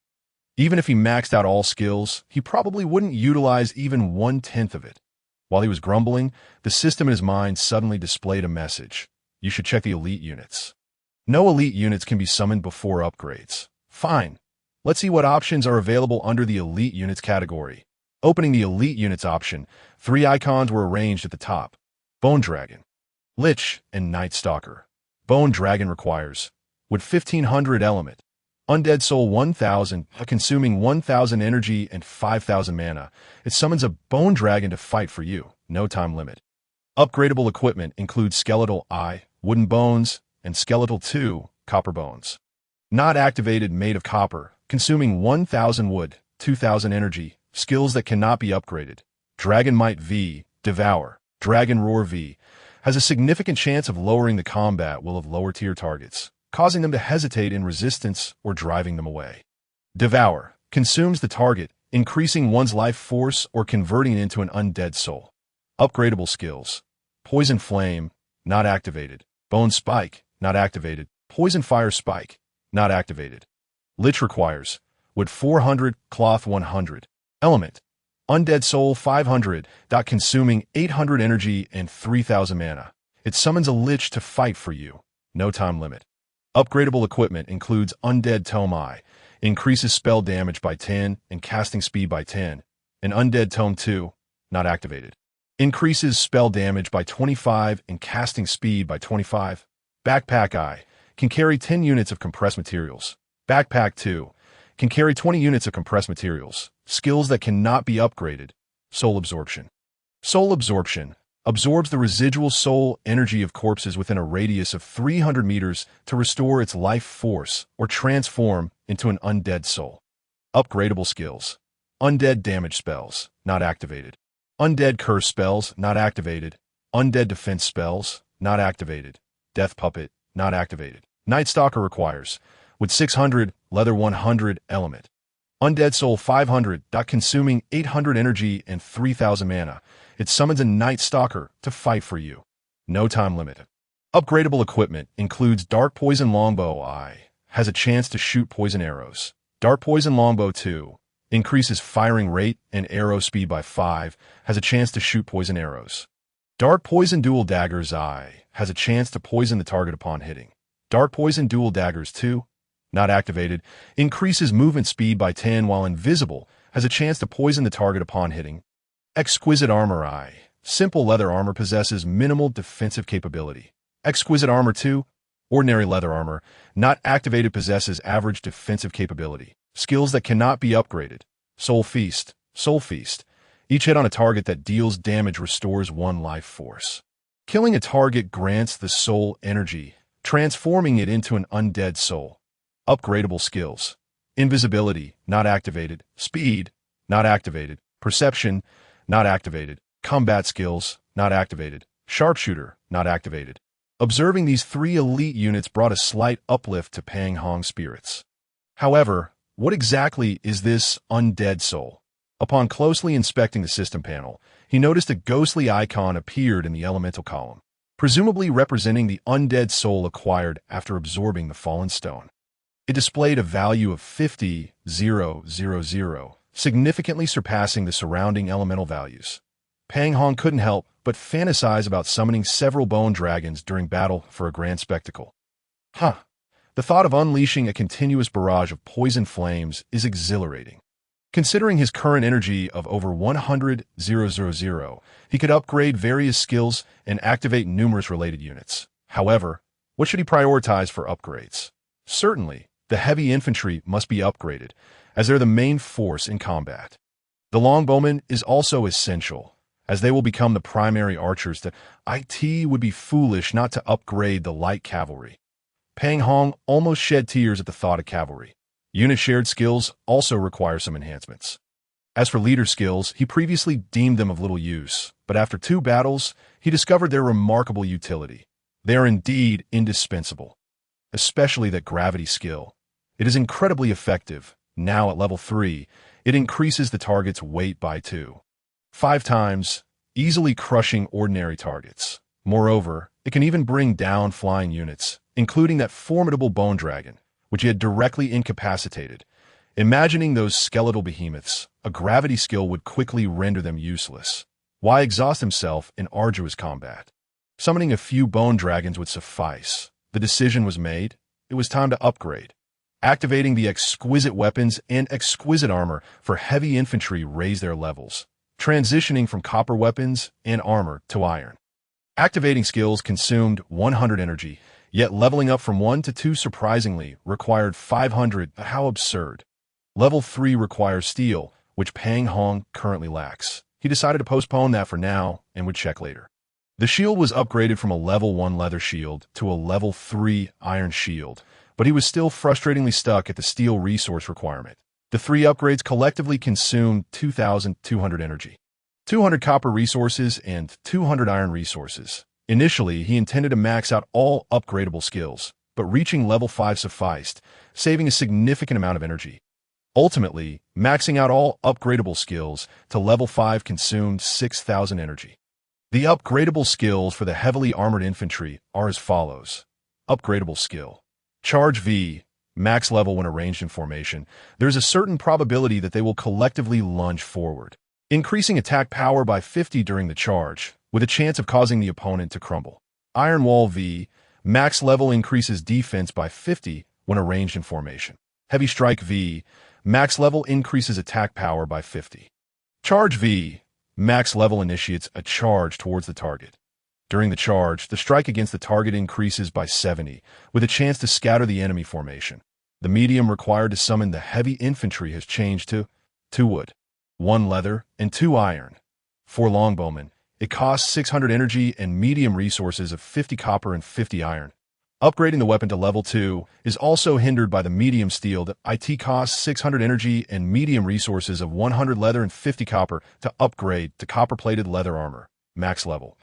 Even if he maxed out all skills, he probably wouldn't utilize even 1/10 of it. While he was grumbling, the system in his mind suddenly displayed a message. You should check the elite units. No elite units can be summoned before upgrades. Fine. Let's see what options are available under the elite units category. Opening the elite units option, 3 icons were arranged at the top. Bone Dragon, Lich, and Night Stalker. Bone Dragon requires wood 1500 element, Undead Soul 1000, consuming 1000 energy and 5000 mana. It summons a Bone Dragon to fight for you, no time limit. Upgradable equipment includes Skeletal Eye, Wooden Bones, and Skeletal 2, Copper Bones. Not activated, made of copper, consuming 1000 wood, 2000 energy. Skills that cannot be upgraded. Dragon Might V, Devour. Dragon Roar V has a significant chance of lowering the combat will of lower tier targets, causing them to hesitate in resistance or driving them away. Devour consumes the target, increasing one's life force or converting it into an undead soul. Upgradable skills. Poison Flame, not activated. Bone Spike, not activated. Poison Fire Spike, not activated. Lich requires wood 400, cloth 100. Element. Undead Soul 500. Consuming 800 energy and 3000 mana. It summons a Lich to fight for you. No time limit. Upgradable equipment includes Undead Tome Eye. Increases spell damage by 10 and casting speed by 10. And Undead Tome 2. Not activated. Increases spell damage by 25 and casting speed by 25. Backpack Eye. Can carry 10 units of compressed materials. Backpack 2. Can carry 20 units of compressed materials. Skills that cannot be upgraded. Soul Absorption. Soul Absorption absorbs the residual soul energy of corpses within a radius of 300 meters to restore its life force or transform into an undead soul. Upgradable skills. Undead damage spells, not activated. Undead curse spells, not activated. Undead defense spells, not activated. Death Puppet, not activated. Night Stalker requires with 600, leather 100, element. Undead Soul 500. Consuming 800 energy and 3000 mana. It summons a Night Stalker to fight for you. No time limit. Upgradable equipment includes Dark Poison Longbow Eye. Has a chance to shoot poison arrows. Dark Poison Longbow 2. Increases firing rate and arrow speed by 5. Has a chance to shoot poison arrows. Dark Poison Dual Daggers Eye. Has a chance to poison the target upon hitting. Dark Poison Dual Daggers 2. Not activated. Increases movement speed by 10 while invisible. Has a chance to poison the target upon hitting. Exquisite Armor Eye. Simple leather armor possesses minimal defensive capability. Exquisite Armor 2. Ordinary leather armor. Not activated, possesses average defensive capability. Skills that cannot be upgraded. Soul Feast. Soul Feast. Each hit on a target that deals damage restores 1 life force. Killing a target grants the soul energy, transforming it into an undead soul. Upgradable skills. Invisibility, not activated. Speed, not activated. Perception, not activated. Combat skills, not activated. Sharpshooter, not activated. Observing these 3 elite units brought a slight uplift to Pang Hong's spirits. However, what exactly is this undead soul? Upon closely inspecting the system panel, he noticed a ghostly icon appeared in the elemental column, presumably representing the undead soul acquired after absorbing the fallen stone. It displayed a value of 50,000, significantly surpassing the surrounding elemental values. Pang Hong couldn't help but fantasize about summoning several bone dragons during battle for a grand spectacle. The thought of unleashing a continuous barrage of poison flames is exhilarating. Considering his current energy of over 100,000, he could upgrade various skills and activate numerous related units. However, what should he prioritize for upgrades? Certainly, the heavy infantry must be upgraded, as they're the main force in combat. The longbowmen is also essential, as they will become the primary archers that it would be foolish not to upgrade the light cavalry. Pang Hong almost shed tears at the thought of cavalry. Unit shared skills also require some enhancements. As for leader skills, he previously deemed them of little use, but after 2 battles, he discovered their remarkable utility. They are indeed indispensable, especially that gravity skill. It is incredibly effective. Now at level 3, it increases the target's weight by 5 times, easily crushing ordinary targets. Moreover, it can even bring down flying units, including that formidable bone dragon, which he had directly incapacitated. Imagining those skeletal behemoths, a gravity skill would quickly render them useless. Why exhaust himself in arduous combat? Summoning a few bone dragons would suffice. The decision was made. It was time to upgrade. Activating the exquisite weapons and exquisite armor for heavy infantry raised their levels, transitioning from copper weapons and armor to iron. Activating skills consumed 100 energy, yet leveling up from 1 to 2 surprisingly required 500. How absurd. Level 3 requires steel, which Pang Hong currently lacks. He decided to postpone that for now and would check later. The shield was upgraded from a level 1 leather shield to a level 3 iron shield, but he was still frustratingly stuck at the steel resource requirement. The 3 upgrades collectively consumed 2,200 energy, 200 copper resources, and 200 iron resources. Initially, he intended to max out all upgradable skills, but reaching level 5 sufficed, saving a significant amount of energy. Ultimately, maxing out all upgradable skills to level 5 consumed 6,000 energy. The upgradable skills for the heavily armored infantry are as follows. Upgradable skill. Charge V. Max level when arranged in formation. There's a certain probability that they will collectively lunge forward, increasing attack power by 50 during the charge, with a chance of causing the opponent to crumble. Iron Wall V. Max level increases defense by 50 when arranged in formation. Heavy Strike V. Max level increases attack power by 50. Charge V. Max level initiates a charge towards the target. During the charge, the strike against the target increases by 70, with a chance to scatter the enemy formation. The medium required to summon the heavy infantry has changed to 2 wood, 1 leather, and 2 iron. For longbowmen, it costs 600 energy and medium resources of 50 copper and 50 iron. Upgrading the weapon to level 2 is also hindered by the medium steel that it costs 600 energy and medium resources of 100 leather and 50 copper to upgrade to copper-plated leather armor, max level.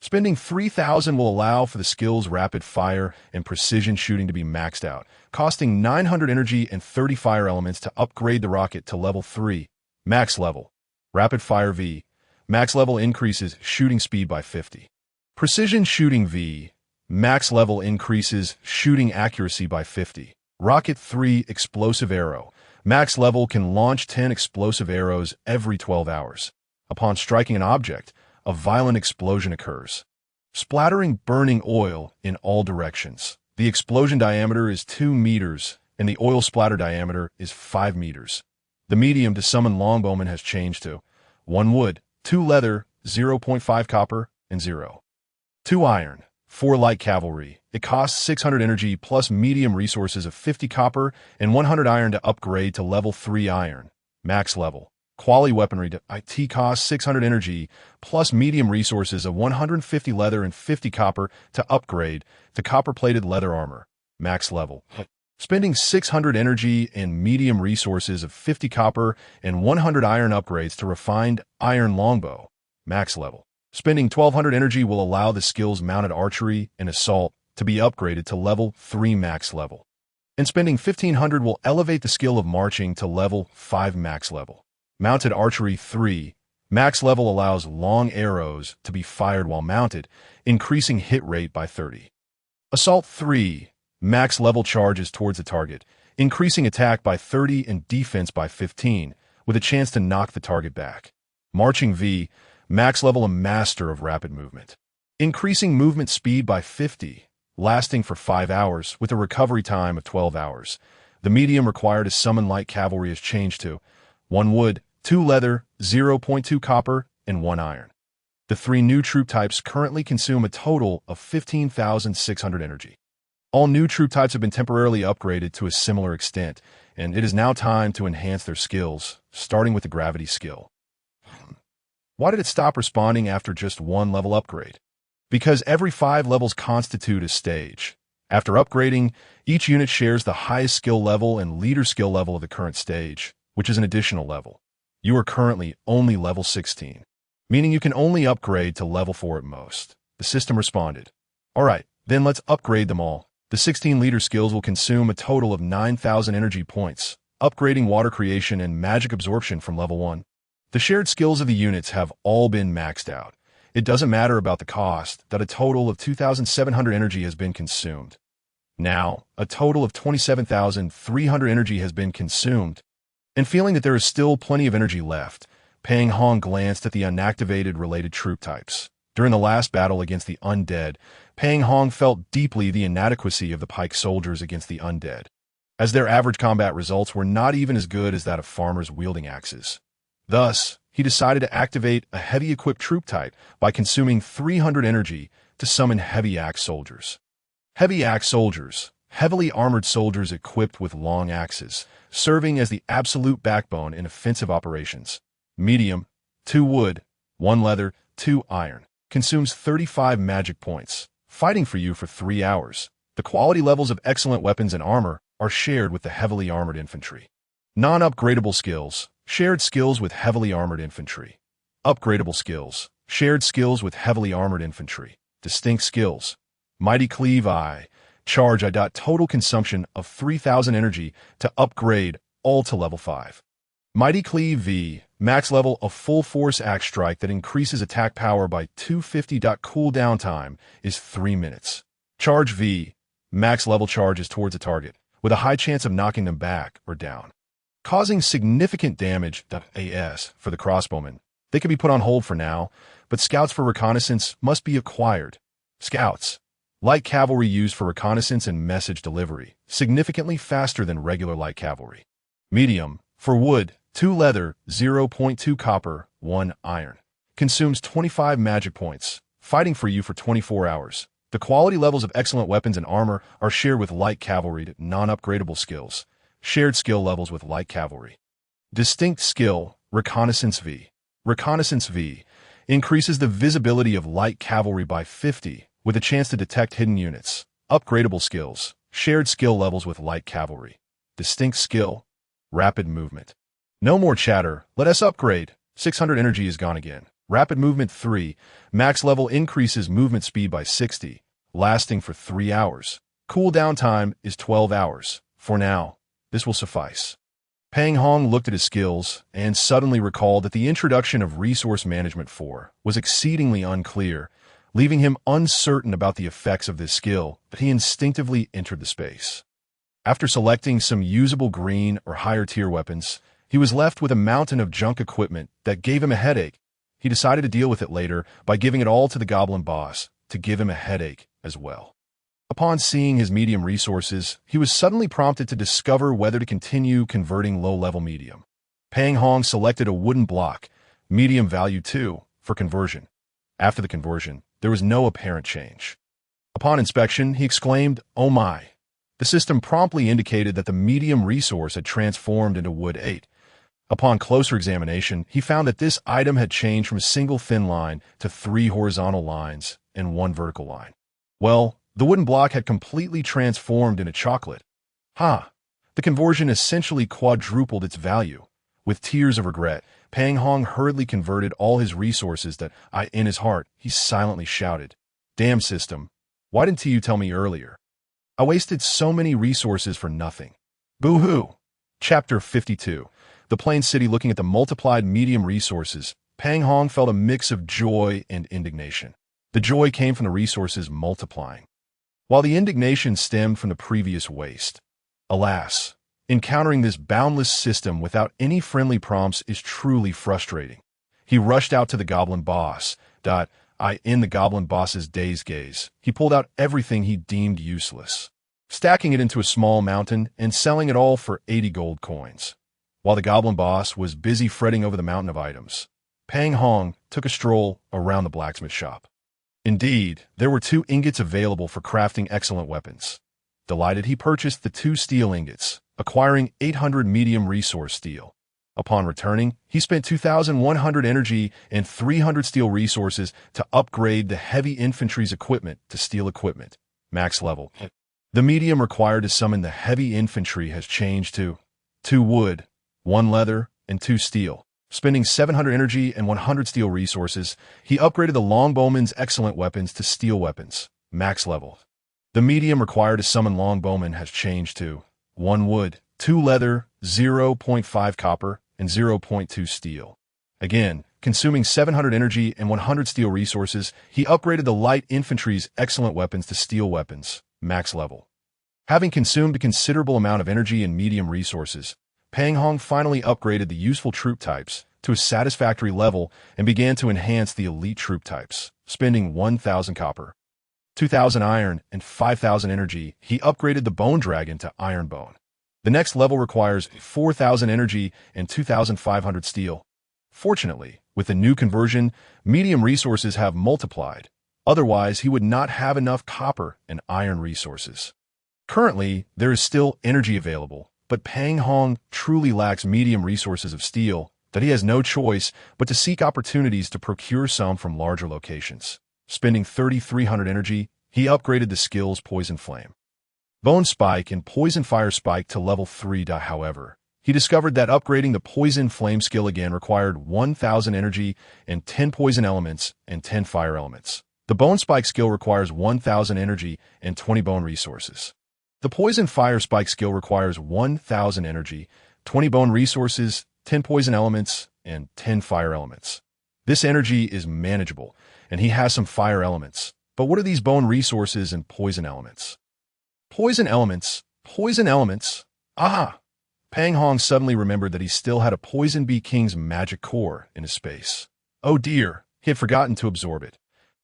Spending 3,000 will allow for the skills rapid fire and precision shooting to be maxed out, costing 900 energy and 30 fire elements to upgrade the rocket to level 3, max level. Rapid fire V. Max level increases shooting speed by 50. Precision shooting V. Max level increases shooting accuracy by 50. Rocket 3 explosive arrow. Max level can launch 10 explosive arrows every 12 hours. Upon striking an object, a violent explosion occurs, splattering burning oil in all directions. The explosion diameter is 2 meters, and the oil splatter diameter is 5 meters. The medium to summon longbowmen has changed to 1 wood, 2 leather, 0.5 copper, and 2 iron. 4 light cavalry. It costs 600 energy plus medium resources of 50 copper and 100 iron to upgrade to level 3 iron, max level. Quality weaponry to IT cost 600 energy, plus medium resources of 150 leather and 50 copper to upgrade to copper-plated leather armor, max level. Spending 600 energy and medium resources of 50 copper and 100 iron upgrades to refined iron longbow, max level. Spending 1200 energy will allow the skills mounted archery and assault to be upgraded to level 3 max level. And spending 1500 will elevate the skill of marching to level 5 max level. Mounted archery 3 max level allows long arrows to be fired while mounted, increasing hit rate by 30. Assault 3 max level charges towards the target, increasing attack by 30 and defense by 15, with a chance to knock the target back. Marching V max level a master of rapid movement, increasing movement speed by 50, lasting for 5 hours with a recovery time of 12 hours. The medium required to summon light cavalry is changed to 1 wood, 2 leather, 0.2 copper, and 1 iron. The 3 new troop types currently consume a total of 15,600 energy. All new troop types have been temporarily upgraded to a similar extent, and it is now time to enhance their skills, starting with the gravity skill. Why did it stop responding after just 1 level upgrade? Because every 5 levels constitute a stage. After upgrading, each unit shares the highest skill level and leader skill level of the current stage, which is an additional level. You are currently only level 16, meaning you can only upgrade to level 4 at most. The system responded. Alright, then let's upgrade them all. The 16 leader skills will consume a total of 9,000 energy points, upgrading water creation and magic absorption from level 1. The shared skills of the units have all been maxed out. It doesn't matter about the cost, that a total of 2,700 energy has been consumed. Now, a total of 27,300 energy has been consumed. And feeling that there is still plenty of energy left, Pang Hong glanced at the unactivated related troop types. During the last battle against the undead, Pang Hong felt deeply the inadequacy of the pike soldiers against the undead, as their average combat results were not even as good as that of farmers wielding axes. Thus, he decided to activate a heavy-equipped troop type by consuming 300 energy to summon heavy axe soldiers. Heavy axe soldiers, heavily armored soldiers equipped with long axes, serving as the absolute backbone in offensive operations. Medium, 2 wood, 1 leather, 2 iron. Consumes 35 magic points, fighting for you for 3 hours. The quality levels of excellent weapons and armor are shared with the heavily armored infantry. Non-upgradable skills, shared skills with heavily armored infantry. Upgradable skills, shared skills with heavily armored infantry. Distinct skills. Mighty Cleave I, charge I. Total consumption of 3,000 energy to upgrade all to level 5. Mighty Cleave V, max level of full force axe strike that increases attack power by 250. Cooldown time is 3 minutes. Charge V, max level charges towards a target, with a high chance of knocking them back or down, causing significant damage. AS for the crossbowmen. They can be put on hold for now, but scouts for reconnaissance must be acquired. Scouts. Light cavalry used for reconnaissance and message delivery, significantly faster than regular light cavalry. Medium. For wood, 2 leather, 0.2 copper, 1 iron. Consumes 25 magic points, fighting for you for 24 hours. The quality levels of excellent weapons and armor are shared with light cavalry to non-upgradable skills. Shared skill levels with light cavalry. Distinct skill, Reconnaissance V. Reconnaissance V increases the visibility of light cavalry by 50, with a chance to detect hidden units. Upgradable skills, shared skill levels with light cavalry. Distinct skill, rapid movement. No more chatter, let us upgrade. 600 energy is gone again. Rapid movement 3, max level increases movement speed by 60, lasting for 3 hours. Cooldown time is 12 hours. For now, this will suffice. Pang Hong looked at his skills and suddenly recalled that the introduction of Resource Management 4 was exceedingly unclear, leaving him uncertain about the effects of this skill, but he instinctively entered the space. After selecting some usable green or higher tier weapons, he was left with a mountain of junk equipment that gave him a headache. He decided to deal with it later by giving it all to the goblin boss to give him a headache as well. Upon seeing his medium resources, he was suddenly prompted to discover whether to continue converting low-level medium. Pang Hong selected a wooden block, medium value 2, for conversion. After the conversion, there was no apparent change. Upon inspection, he exclaimed, "Oh my!" The system promptly indicated that the medium resource had transformed into wood 8. Upon closer examination, he found that this item had changed from a single thin line to 3 horizontal lines and 1 vertical line. Well, the wooden block had completely transformed into chocolate. The conversion essentially quadrupled its value. With tears of regret, Pang Hong hurriedly converted all his resources in his heart, he silently shouted, "Damn system, why didn't you tell me earlier? I wasted so many resources for nothing." Boo-hoo! Chapter 52. The Plain City. Looking at the multiplied medium resources, Pang Hong felt a mix of joy and indignation. The joy came from the resources multiplying, while the indignation stemmed from the previous waste. Alas, encountering this boundless system without any friendly prompts is truly frustrating. He rushed out to the goblin boss. In the goblin boss's dazed gaze, he pulled out everything he deemed useless, stacking it into a small mountain and selling it all for 80 gold coins. While the goblin boss was busy fretting over the mountain of items, Pang Hong took a stroll around the blacksmith shop. Indeed, there were 2 ingots available for crafting excellent weapons. Delighted, he purchased the 2 steel ingots, acquiring 800 medium resource steel. Upon returning, he spent 2,100 energy and 300 steel resources to upgrade the heavy infantry's equipment to steel equipment, max level. The medium required to summon the heavy infantry has changed to 2 wood, 1 leather, and 2 steel. Spending 700 energy and 100 steel resources, he upgraded the longbowman's excellent weapons to steel weapons, max level. The medium required to summon longbowman has changed to 1 wood, 2 leather, 0.5 copper, and 0.2 steel. Again, consuming 700 energy and 100 steel resources, he upgraded the light infantry's excellent weapons to steel weapons, max level. Having consumed a considerable amount of energy and medium resources, Pang Hong finally upgraded the useful troop types to a satisfactory level and began to enhance the elite troop types, spending 1,000 copper, 2,000 iron, and 5,000 energy. He upgraded the bone dragon to iron bone. The next level requires 4,000 energy and 2,500 steel. Fortunately, with the new conversion, medium resources have multiplied. Otherwise, he would not have enough copper and iron resources. Currently, there is still energy available, but Pang Hong truly lacks medium resources of steel that he has no choice but to seek opportunities to procure some from larger locations. Spending 3,300 energy, he upgraded the skills Poison Flame, Bone Spike, and Poison Fire Spike to level 3. However, he discovered that upgrading the Poison Flame skill again required 1,000 energy and 10 poison elements and 10 fire elements. The Bone Spike skill requires 1,000 energy and 20 bone resources. The Poison Fire Spike skill requires 1,000 energy, 20 bone resources, 10 poison elements, and 10 fire elements. This energy is manageable, and he has some fire elements. But what are these bone resources and poison elements? Poison elements. Poison elements. Aha! Pang Hong suddenly remembered that he still had a Poison Bee King's magic core in his space. Oh dear, he had forgotten to absorb it.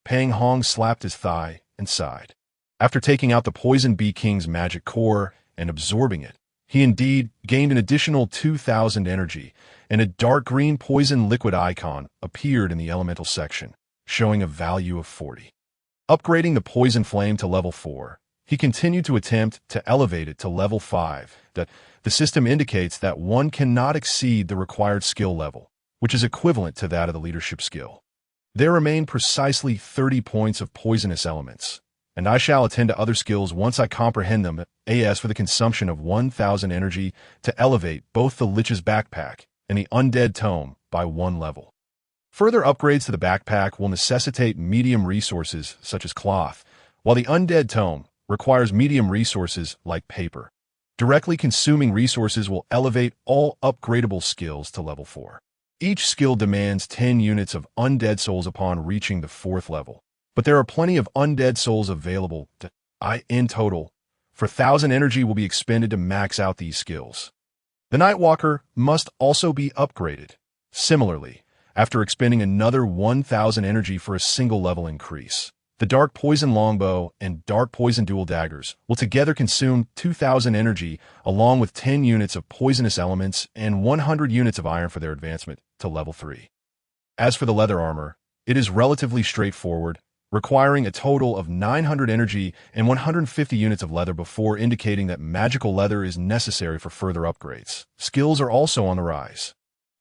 Pang Hong slapped his thigh and sighed. After taking out the Poison Bee King's magic core and absorbing it, he indeed gained an additional 2,000 energy, and a dark green poison liquid icon appeared in the elemental section, showing a value of 40. Upgrading the Poison Flame to level 4, he continued to attempt to elevate it to level 5. The system indicates that one cannot exceed the required skill level, which is equivalent to that of the leadership skill. There remain precisely 30 points of poisonous elements, and I shall attend to other skills once I comprehend them. As for the consumption of 1,000 energy to elevate both the Lich's backpack and the Undead Tome by 1 level. Further upgrades to the backpack will necessitate medium resources such as cloth, while the Undead Tome requires medium resources like paper. Directly consuming resources will elevate all upgradable skills to level 4. Each skill demands 10 units of undead souls upon reaching the 4th level. But there are plenty of undead souls available. In total, 4,000 energy will be expended to max out these skills. The Nightwalker must also be upgraded. Similarly, after expending another 1,000 energy for a single level increase, the Dark Poison Longbow and Dark Poison Dual Daggers will together consume 2,000 energy along with 10 units of poisonous elements and 100 units of iron for their advancement to level 3. As for the leather armor, it is relatively straightforward, requiring a total of 900 energy and 150 units of leather before indicating that magical leather is necessary for further upgrades. Skills are also on the rise.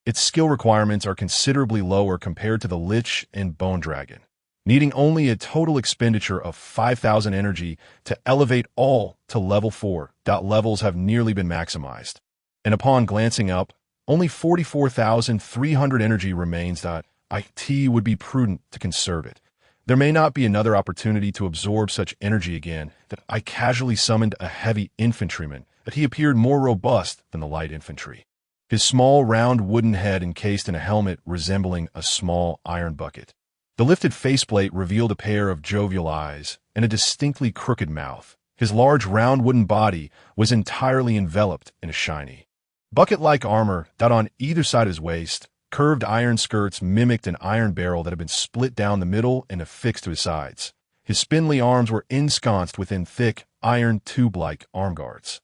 Its skill requirements are considerably lower compared to the Lich and Bone Dragon, needing only a total expenditure of 5,000 energy to elevate all to level 4. Levels have nearly been maximized, and upon glancing up, only 44,300 energy remains. It would be prudent to conserve it. There may not be another opportunity to absorb such energy again. That I casually summoned a heavy infantryman, but he appeared more robust than the light infantry. His small, round wooden head encased in a helmet resembling a small iron bucket. The lifted faceplate revealed a pair of jovial eyes and a distinctly crooked mouth. His large, round wooden body was entirely enveloped in a shiny, bucket-like armor. On either side of his waist, curved iron skirts mimicked an iron barrel that had been split down the middle and affixed to his sides. His spindly arms were ensconced within thick, iron tube-like arm guards.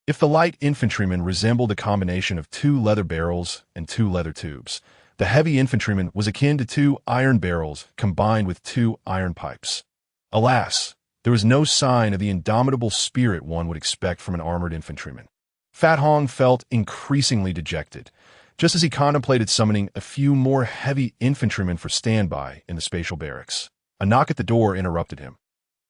If the light infantryman resembled a combination of 2 leather barrels and 2 leather tubes, the heavy infantryman was akin to 2 iron barrels combined with 2 iron pipes. Alas, there was no sign of the indomitable spirit one would expect from an armored infantryman. Fat Hong felt increasingly dejected, just as he contemplated summoning a few more heavy infantrymen for standby in the spatial barracks. A knock at the door interrupted him.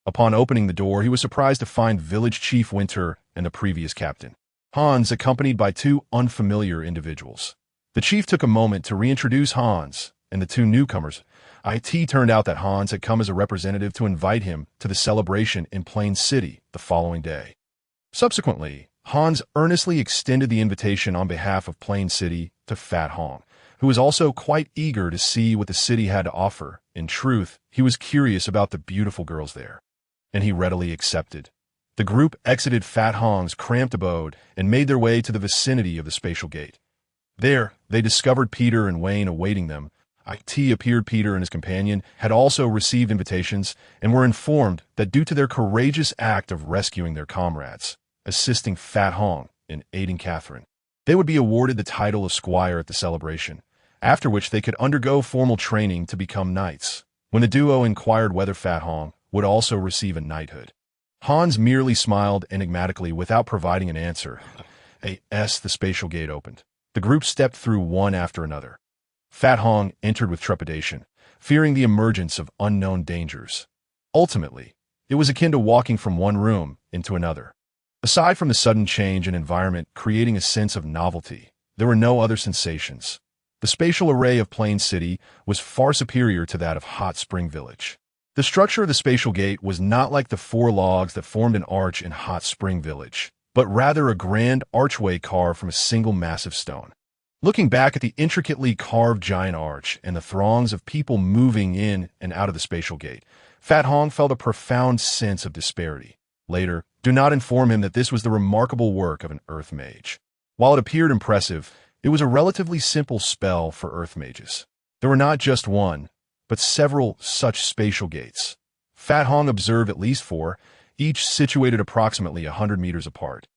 Upon opening the door, he was surprised to find Village Chief Winter and the previous captain, Hans, accompanied by 2 unfamiliar individuals. The chief took a moment to reintroduce Hans and the 2 newcomers. It turned out that Hans had come as a representative to invite him to the celebration in Plain City the following day. Subsequently, Hans earnestly extended the invitation on behalf of Plain City to Fat Hong, who was also quite eager to see what the city had to offer. In truth, he was curious about the beautiful girls there, and he readily accepted. The group exited Fat Hong's cramped abode and made their way to the vicinity of the spatial gate. There, they discovered Peter and Wayne awaiting them. Peter and his companion had also received invitations and were informed that due to their courageous act of rescuing their comrades, assisting Fat Hong in aiding Catherine, they would be awarded the title of squire at the celebration, after which they could undergo formal training to become knights. When the duo inquired whether Fat Hong would also receive a knighthood, Hans merely smiled enigmatically without providing an answer. The spatial gate opened. The group stepped through one after another. Fat Hong entered with trepidation, fearing the emergence of unknown dangers. Ultimately, it was akin to walking from one room into another. Aside from the sudden change in environment creating a sense of novelty, there were no other sensations. The spatial array of Plain City was far superior to that of Hot Spring Village. The structure of the spatial gate was not like the 4 logs that formed an arch in Hot Spring Village, but rather a grand archway carved from a single massive stone. Looking back at the intricately carved giant arch and the throngs of people moving in and out of the spatial gate, Fat Hong felt a profound sense of disparity. Later, do not inform him that this was the remarkable work of an earth mage. While it appeared impressive, it was a relatively simple spell for earth mages. There were not just one, but several such spatial gates. Fat Hong observed at least 4, each situated approximately 100 meters apart,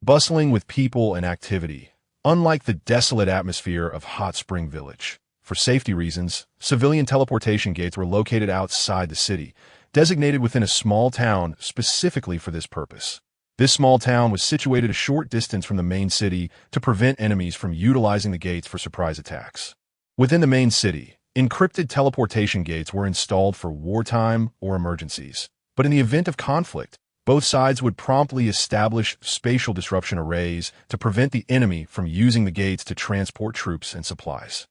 bustling with people and activity, unlike the desolate atmosphere of Hot Spring Village. For safety reasons, civilian teleportation gates were located outside the city, designated within a small town specifically for this purpose. This small town was situated a short distance from the main city to prevent enemies from utilizing the gates for surprise attacks. Within the main city, encrypted teleportation gates were installed for wartime or emergencies, but in the event of conflict, both sides would promptly establish spatial disruption arrays to prevent the enemy from using the gates to transport troops and supplies.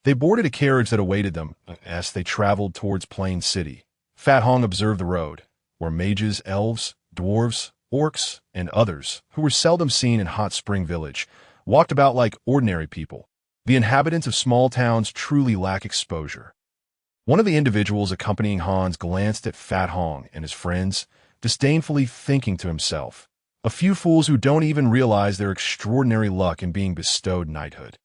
They boarded a carriage that awaited them as they traveled towards Plain City. Fat Hong observed the road, where mages, elves, dwarves, orcs, and others, who were seldom seen in Hot Spring Village, walked about like ordinary people. The inhabitants of small towns truly lack exposure. One of the individuals accompanying Hans glanced at Fat Hong and his friends, disdainfully thinking to himself, "A few fools who don't even realize their extraordinary luck in being bestowed knighthood."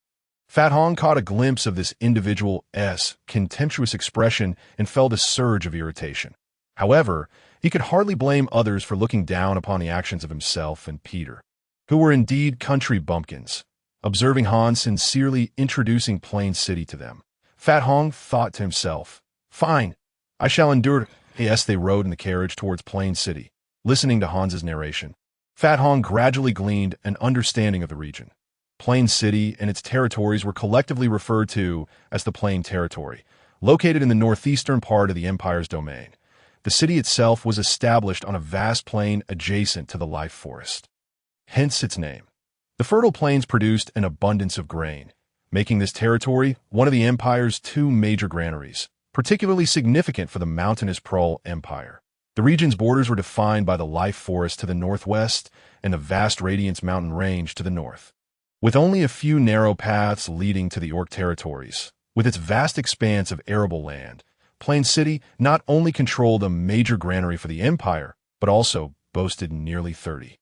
Fat Hong caught a glimpse of this individual's contemptuous expression and felt a surge of irritation. However, he could hardly blame others for looking down upon the actions of himself and Peter, who were indeed country bumpkins. Observing Hans sincerely introducing Plain City to them, Fat Hong thought to himself, "Fine, I shall endure." Yes, they rode in the carriage towards Plain City, listening to Hans's narration. Fat Hong gradually gleaned an understanding of the region. Plain City and its territories were collectively referred to as the Plain Territory, located in the northeastern part of the empire's domain. The city itself was established on a vast plain adjacent to the life forest. Hence its name. The fertile plains produced an abundance of grain, making this territory one of the empire's two major granaries, particularly significant for the mountainous Prol Empire. The region's borders were defined by the life forest to the northwest and the vast Radiance mountain range to the north. With only a few narrow paths leading to the Orc territories, with its vast expanse of arable land, Plain City not only controlled a major granary for the empire, but also boasted nearly 30,000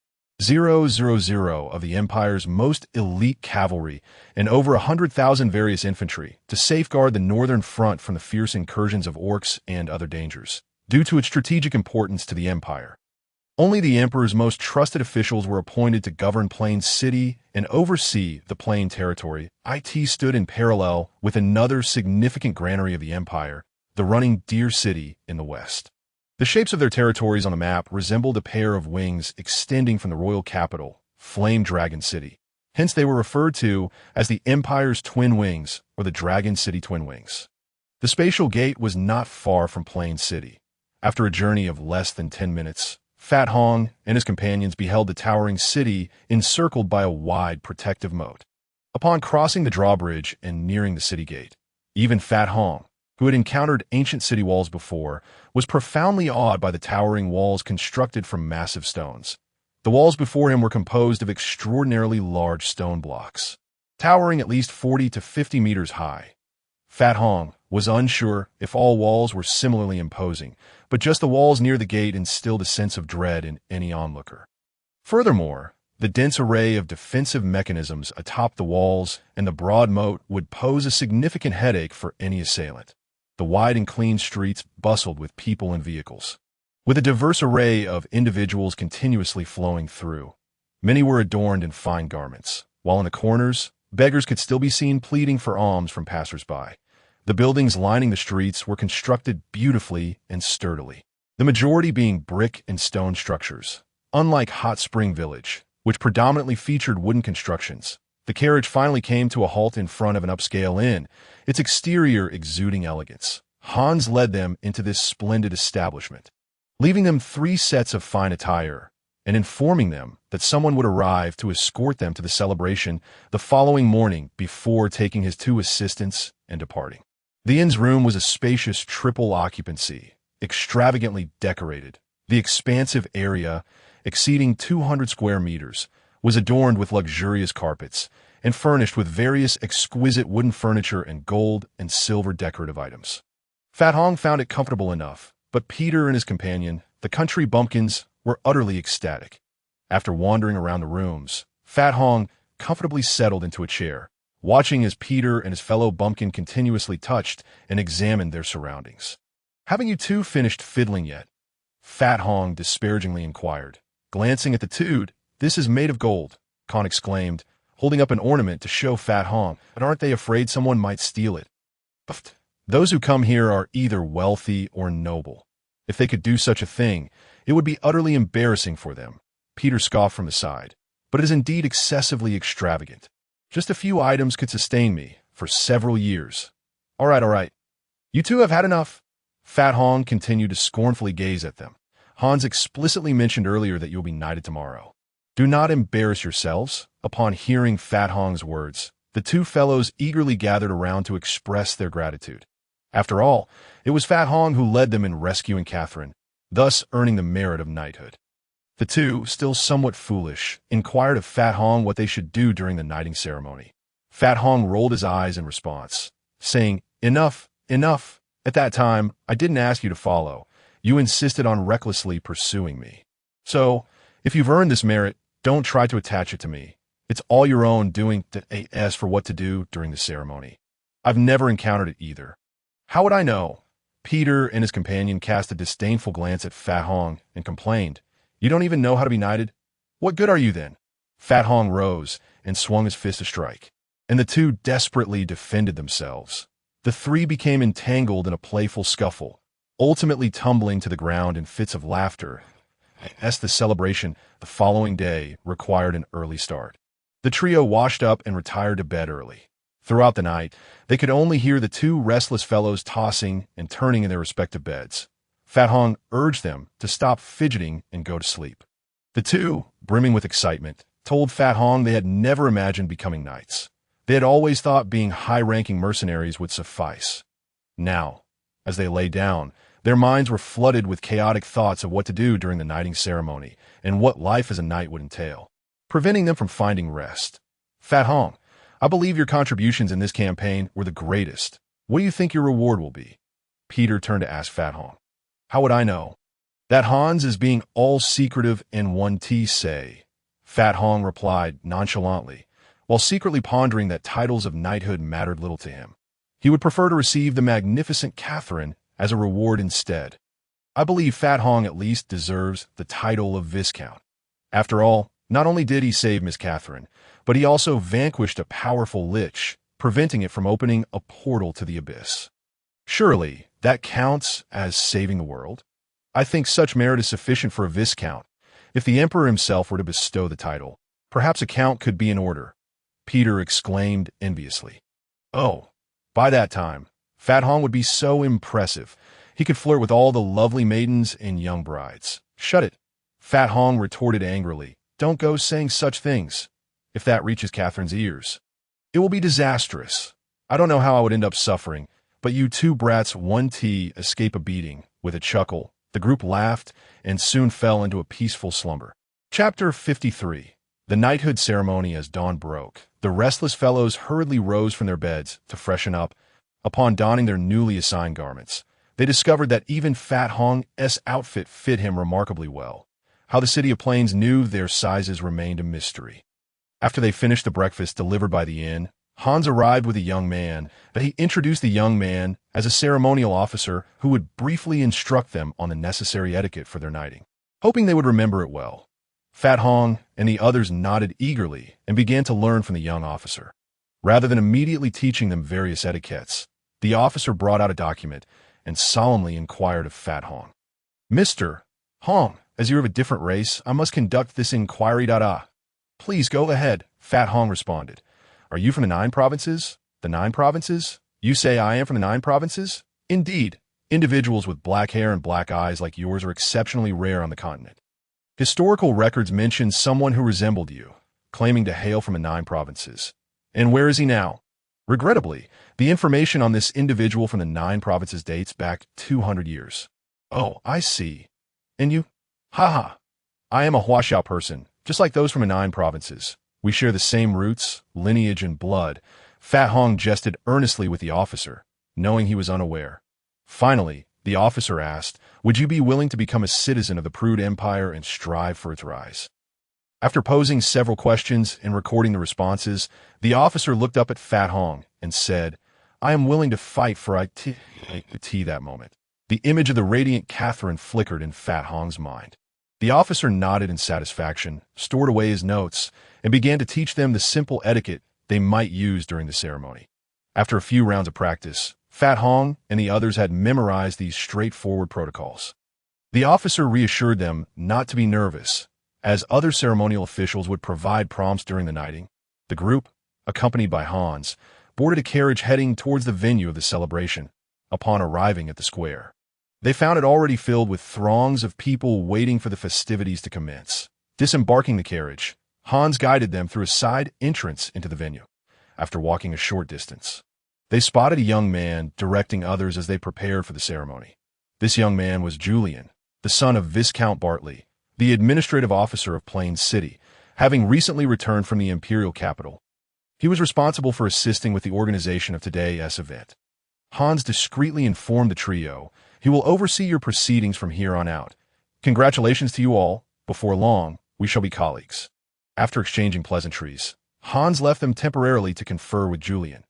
of the empire's most elite cavalry and over 100,000 various infantry to safeguard the northern front from the fierce incursions of orcs and other dangers. Due to its strategic importance to the empire, only the emperor's most trusted officials were appointed to govern Plain City and oversee the Plain Territory. It stood in parallel with another significant granary of the empire, the running Deer City in the west. The shapes of their territories on the map resembled a pair of wings extending from the royal capital, Flame Dragon City. Hence they were referred to as the Empire's Twin Wings or the Dragon City Twin Wings. The spatial gate was not far from Plain City. After a journey of less than 10 minutes, Fat Hong and his companions beheld the towering city encircled by a wide protective moat. Upon crossing the drawbridge and nearing the city gate, even Fat Hong, who had encountered ancient city walls before, was profoundly awed by the towering walls constructed from massive stones. The walls before him were composed of extraordinarily large stone blocks, towering at least 40 to 50 meters high. Fat Hong was unsure if all walls were similarly imposing, but just the walls near the gate instilled a sense of dread in any onlooker. Furthermore, the dense array of defensive mechanisms atop the walls and the broad moat would pose a significant headache for any assailant. The wide and clean streets bustled with people and vehicles, with a diverse array of individuals continuously flowing through. Many were adorned in fine garments, while in the corners, beggars could still be seen pleading for alms from passers-by. The buildings lining the streets were constructed beautifully and sturdily, the majority being brick and stone structures. Unlike Hot Spring Village, which predominantly featured wooden constructions, the carriage finally came to a halt in front of an upscale inn, its exterior exuding elegance. Hans led them into this splendid establishment, leaving them 3 sets of fine attire and informing them that someone would arrive to escort them to the celebration the following morning before taking his 2 assistants and departing. The inn's room was a spacious triple occupancy, extravagantly decorated. The expansive area, exceeding 200 square meters, was adorned with luxurious carpets and furnished with various exquisite wooden furniture and gold and silver decorative items. Fat Hong found it comfortable enough, but Peter and his companion, the country bumpkins, were utterly ecstatic. After wandering around the rooms, Fat Hong comfortably settled into a chair, watching as Peter and his fellow bumpkin continuously touched and examined their surroundings. "Haven't you two finished fiddling yet?" Fat Hong disparagingly inquired. Glancing at the tude, "This is made of gold," Khan exclaimed, holding up an ornament to show Fat Hong. "But aren't they afraid someone might steal it?" "Pfft. Those who come here are either wealthy or noble. If they could do such a thing, it would be utterly embarrassing for them," Peter scoffed from the side. "But it is indeed excessively extravagant. Just a few items could sustain me for several years." All right. You two have had enough." Fat Hong continued to scornfully gaze at them. "Hans explicitly mentioned earlier that you'll be knighted tomorrow. Do not embarrass yourselves." Upon hearing Fat Hong's words, the 2 fellows eagerly gathered around to express their gratitude. After all, it was Fat Hong who led them in rescuing Catherine, thus earning the merit of knighthood. The 2, still somewhat foolish, inquired of Fat Hong what they should do during the knighting ceremony. Fat Hong rolled his eyes in response, saying, Enough. At that time, I didn't ask you to follow. You insisted on recklessly pursuing me. So, if you've earned this merit, don't try to attach it to me. It's all your own doing to ask for what to do during the ceremony. I've never encountered it either." "How would I know?" Peter and his companion cast a disdainful glance at Fat Hong and complained, "You don't even know how to be knighted? What good are you then?" Fat Hong rose and swung his fist to strike, and the 2 desperately defended themselves. The 3 became entangled in a playful scuffle, ultimately tumbling to the ground in fits of laughter, as the celebration the following day required an early start. The trio washed up and retired to bed early. Throughout the night, they could only hear the two restless fellows tossing and turning in their respective beds. Fat Hong urged them to stop fidgeting and go to sleep. The two, brimming with excitement, told Fat Hong they had never imagined becoming knights. They had always thought being high-ranking mercenaries would suffice. Now, as they lay down, their minds were flooded with chaotic thoughts of what to do during the knighting ceremony and what life as a knight would entail, preventing them from finding rest. Fat Hong, I believe your contributions in this campaign were the greatest. What do you think your reward will be? Peter turned to ask Fat Hong. How would I know? That Hans is being all secretive and one T say. Fat Hong replied nonchalantly, while secretly pondering that titles of knighthood mattered little to him. He would prefer to receive the magnificent Catherine as a reward instead. I believe Fat Hong at least deserves the title of Viscount. After all, not only did he save Miss Catherine, but he also vanquished a powerful lich, preventing it from opening a portal to the abyss. Surely, that counts as saving the world? I think such merit is sufficient for a Viscount. If the Emperor himself were to bestow the title, perhaps a Count could be in order. Peter exclaimed enviously. Oh, by that time, Fat Hong would be so impressive. He could flirt with all the lovely maidens and young brides. Shut it. Fat Hong retorted angrily. Don't go saying such things. If that reaches Catherine's ears, it will be disastrous. I don't know how I would end up suffering, but you two brats 1T escape a beating. With a chuckle, the group laughed and soon fell into a peaceful slumber. Chapter 53. The knighthood ceremony as dawn broke. The restless fellows hurriedly rose from their beds to freshen up. Upon donning their newly assigned garments, they discovered that even Fat Hong's outfit fit him remarkably well. How the City of Plains knew their sizes remained a mystery. After they finished the breakfast delivered by the inn, Hans arrived with a young man, but he introduced the young man as a ceremonial officer who would briefly instruct them on the necessary etiquette for their knighting, hoping they would remember it well. Fat Hong and the others nodded eagerly and began to learn from the young officer. Rather than immediately teaching them various etiquettes, the officer brought out a document and solemnly inquired of Fat Hong. Mr. Hong, as you're of a different race, I must conduct this inquiry. Please go ahead, Fat Hong responded. Are you from the 9 provinces? The 9 provinces? You say I am from the 9 provinces? Indeed, individuals with black hair and black eyes like yours are exceptionally rare on the continent. Historical records mention someone who resembled you, claiming to hail from the 9 provinces. And where is he now? Regrettably, the information on this individual from the 9 provinces dates back 200 years. Oh, I see. And you? Haha. I am a Huaxiao person, just like those from the 9 provinces. We share the same roots, lineage, and blood. Fat Hong jested earnestly with the officer, knowing he was unaware. Finally, the officer asked, would you be willing to become a citizen of the Prude Empire and strive for its rise? After posing several questions and recording the responses, the officer looked up at Fat Hong and said, I am willing to fight for IT that moment. The image of the radiant Catherine flickered in Fat Hong's mind. The officer nodded in satisfaction, stored away his notes, and began to teach them the simple etiquette they might use during the ceremony. After a few rounds of practice, Fat Hong and the others had memorized these straightforward protocols. The officer reassured them not to be nervous, as other ceremonial officials would provide prompts during the knighting. The group, accompanied by Hans, boarded a carriage heading towards the venue of the celebration. Upon arriving at the square, they found it already filled with throngs of people waiting for the festivities to commence. Disembarking the carriage, Hans guided them through a side entrance into the venue. After walking a short distance, they spotted a young man directing others as they prepared for the ceremony. This young man was Julian, the son of Viscount Bartley, the administrative officer of Plains City, having recently returned from the imperial capital. He was responsible for assisting with the organization of today's event. Hans discreetly informed the trio, he will oversee your proceedings from here on out. Congratulations to you all. Before long, we shall be colleagues. After exchanging pleasantries, Hans left them temporarily to confer with Julian.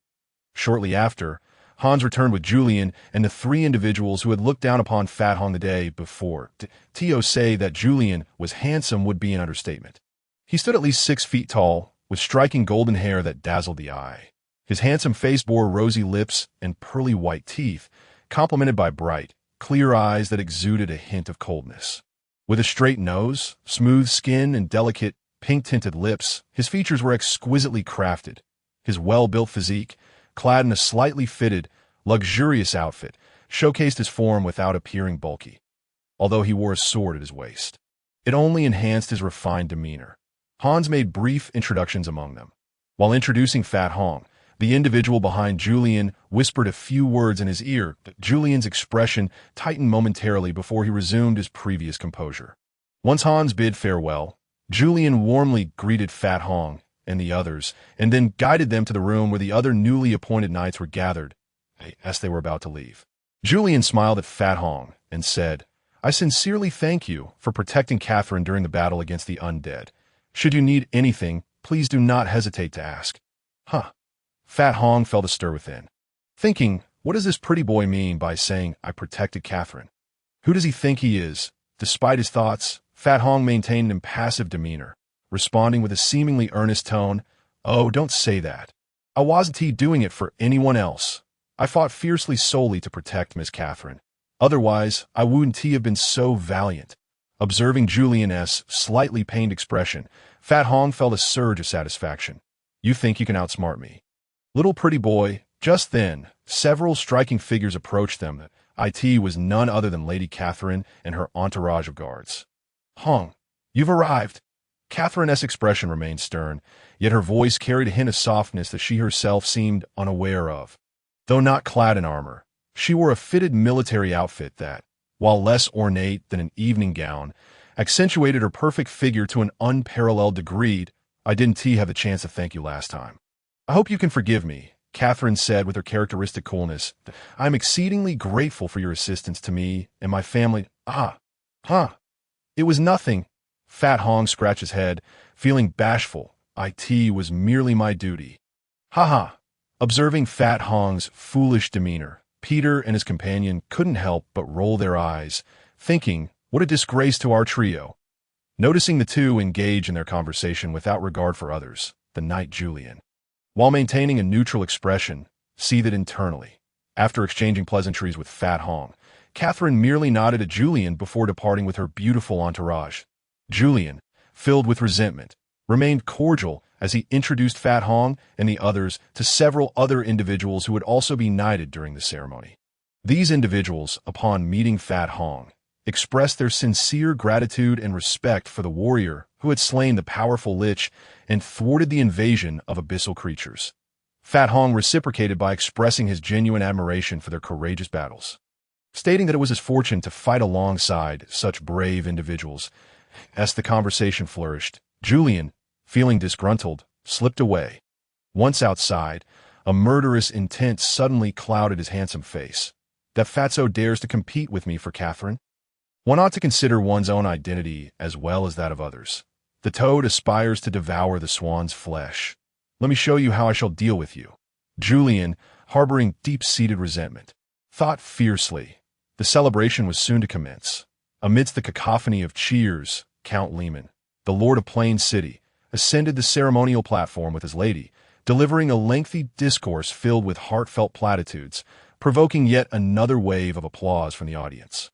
Shortly after, Hans returned with Julian and the 3 individuals who had looked down upon Fat Hong the day before. To say that Julian was handsome would be an understatement. He stood at least 6 feet tall, with striking golden hair that dazzled the eye. His handsome face bore rosy lips and pearly white teeth, complemented by bright, clear eyes that exuded a hint of coldness. With a straight nose, smooth skin, and delicate, pink-tinted lips, his features were exquisitely crafted. His well-built physique, clad in a slightly fitted, luxurious outfit, showcased his form without appearing bulky, although he wore a sword at his waist. It only enhanced his refined demeanor. Hans made brief introductions among them. While introducing Fat Hong, the individual behind Julian whispered a few words in his ear. Julian's expression tightened momentarily before he resumed his previous composure. Once Hans bid farewell, Julian warmly greeted Fat Hong and the others, and then guided them to the room where the other newly appointed knights were gathered as they were about to leave. Julian smiled at Fat Hong and said, "I sincerely thank you for protecting Catherine during the battle against the undead. Should you need anything, please do not hesitate to ask." Huh. Fat Hong felt a stir within, thinking, what does this pretty boy mean by saying, "I protected Catherine"? Who does he think he is? Despite his thoughts, Fat Hong maintained an impassive demeanor, responding with a seemingly earnest tone, "Oh, don't say that. I wasn't doing it for anyone else. I fought fiercely solely to protect Miss Catherine. Otherwise, I wouldn't have been so valiant." Observing Julian's slightly pained expression, Fat Hong felt a surge of satisfaction. "You think you can outsmart me?" Little pretty boy. Just then, several striking figures approached them. It was none other than Lady Catherine and her entourage of guards. "Hong, you've arrived." Catherine's expression remained stern, yet her voice carried a hint of softness that she herself seemed unaware of. Though not clad in armor, she wore a fitted military outfit that, while less ornate than an evening gown, accentuated her perfect figure to an unparalleled degree. "I didn't have the chance to thank you last time. I hope you can forgive me," Catherine said with her characteristic coolness. "I'm exceedingly grateful for your assistance to me and my family." It was nothing." Fat Hong scratched his head, feeling bashful. "It was merely my duty." Ha. Observing Fat Hong's foolish demeanor, Peter and his companion couldn't help but roll their eyes, thinking, what a disgrace to our trio. Noticing the two engage in their conversation without regard for others, the knight Julian, while maintaining a neutral expression, seethed internally. After exchanging pleasantries with Fat Hong, Catherine merely nodded at Julian before departing with her beautiful entourage. Julian, filled with resentment, remained cordial as he introduced Fat Hong and the others to several other individuals who would also be knighted during the ceremony. These individuals, upon meeting Fat Hong, expressed their sincere gratitude and respect for the warrior who had slain the powerful lich and thwarted the invasion of abyssal creatures. Fat Hong reciprocated by expressing his genuine admiration for their courageous battles, stating that it was his fortune to fight alongside such brave individuals. As the conversation flourished, Julian, feeling disgruntled, slipped away. Once outside, a murderous intent suddenly clouded his handsome face. "That fatso dares to compete with me for Catherine? One ought to consider one's own identity as well as that of others. The toad aspires to devour the swan's flesh. Let me show you how I shall deal with you." Julian, harboring deep-seated resentment, thought fiercely. The celebration was soon to commence. Amidst the cacophony of cheers, Count Lehman, the Lord of Plain City, ascended the ceremonial platform with his lady, delivering a lengthy discourse filled with heartfelt platitudes, provoking yet another wave of applause from the audience.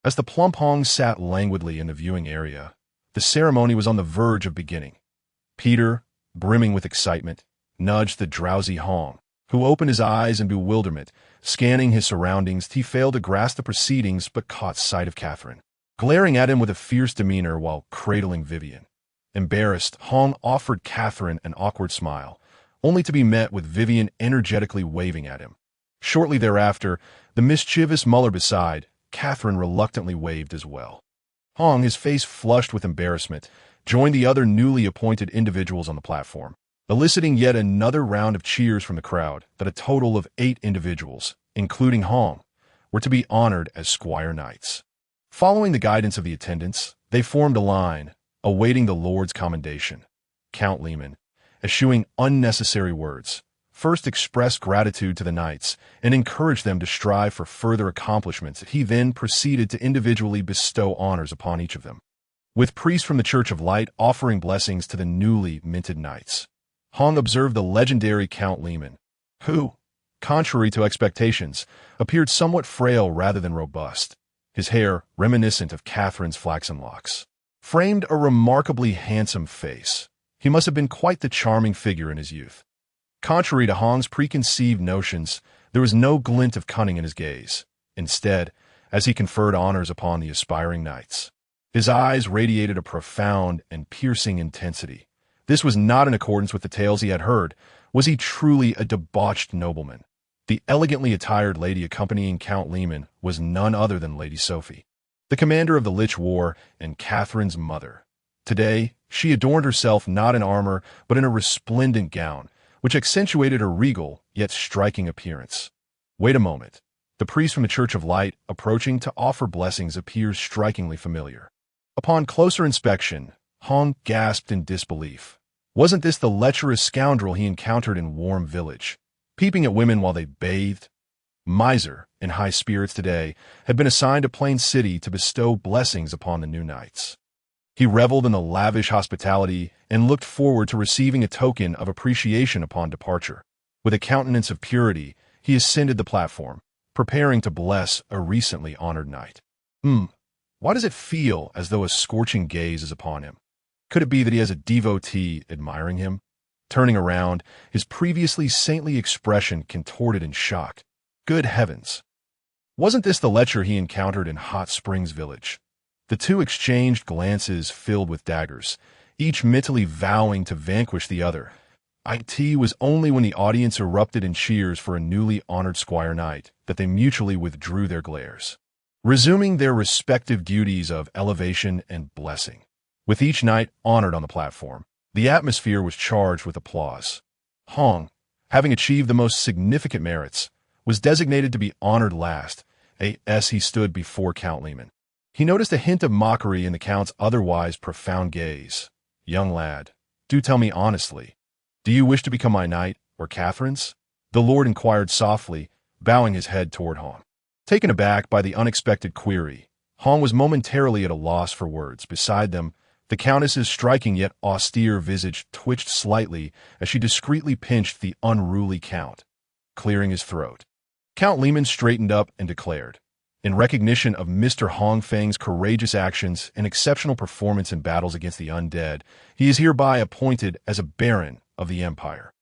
As the plump Hong sat languidly in the viewing area, the ceremony was on the verge of beginning. Peter, brimming with excitement, nudged the drowsy Hong, who opened his eyes in bewilderment. Scanning his surroundings, he failed to grasp the proceedings but caught sight of Catherine, glaring at him with a fierce demeanor while cradling Vivian. Embarrassed, Hong offered Catherine an awkward smile, only to be met with Vivian energetically waving at him. Shortly thereafter, the mischievous Muller beside Catherine reluctantly waved as well. Hong, his face flushed with embarrassment, joined the other newly appointed individuals on the platform, eliciting yet another round of cheers from the crowd. That a total of 8 individuals, including Hong, were to be honored as Squire Knights. Following the guidance of the attendants, they formed a line, awaiting the Lord's commendation. Count Lehman, eschewing unnecessary words, first expressed gratitude to the knights and encouraged them to strive for further accomplishments. He then proceeded to individually bestow honors upon each of them, with priests from the Church of Light offering blessings to the newly minted knights. Hong observed the legendary Count Lehman, who, contrary to expectations, appeared somewhat frail rather than robust, his hair reminiscent of Catherine's flaxen locks. framed a remarkably handsome face. He must have been quite the charming figure in his youth. Contrary to Hong's preconceived notions, there was no glint of cunning in his gaze. Instead, as he conferred honors upon the aspiring knights, his eyes radiated a profound and piercing intensity. This was not in accordance with the tales he had heard. Was he truly a debauched nobleman? The elegantly attired lady accompanying Count Lehman was none other than Lady Sophie, the commander of the Lich War and Catherine's mother. Today, she adorned herself not in armor, but in a resplendent gown, which accentuated her regal yet striking appearance. Wait a moment. The priest from the Church of Light, approaching to offer blessings, appears strikingly familiar. Upon closer inspection, Hong gasped in disbelief. Wasn't this the lecherous scoundrel he encountered in Warm Village, peeping at women while they bathed? Miser, in high spirits today, had been assigned to Plain City to bestow blessings upon the new knights. He reveled in the lavish hospitality and looked forward to receiving a token of appreciation upon departure. With a countenance of purity, he ascended the platform, preparing to bless a recently honored knight. Why does it feel as though a scorching gaze is upon him? Could it be that he has a devotee admiring him? Turning around, his previously saintly expression contorted in shock. Good heavens! Wasn't this the lecher he encountered in Hot Springs Village? The two exchanged glances filled with daggers, each mentally vowing to vanquish the other. It was only when the audience erupted in cheers for a newly honored squire knight that they mutually withdrew their glares, resuming their respective duties of elevation and blessing. With each knight honored on the platform, the atmosphere was charged with applause. Hong, having achieved the most significant merits, was designated to be honored last, as he stood before Count Lehman. He noticed a hint of mockery in the Count's otherwise profound gaze. "Young lad, do tell me honestly, do you wish to become my knight or Catherine's?" The Lord inquired softly, bowing his head toward Hong. Taken aback by the unexpected query, Hong was momentarily at a loss for words. Beside them, the Countess's striking yet austere visage twitched slightly as she discreetly pinched the unruly Count, clearing his throat. Count Lehman straightened up and declared, "In recognition of Mr. Hong Feng's courageous actions and exceptional performance in battles against the undead, he is hereby appointed as a Baron of the Empire.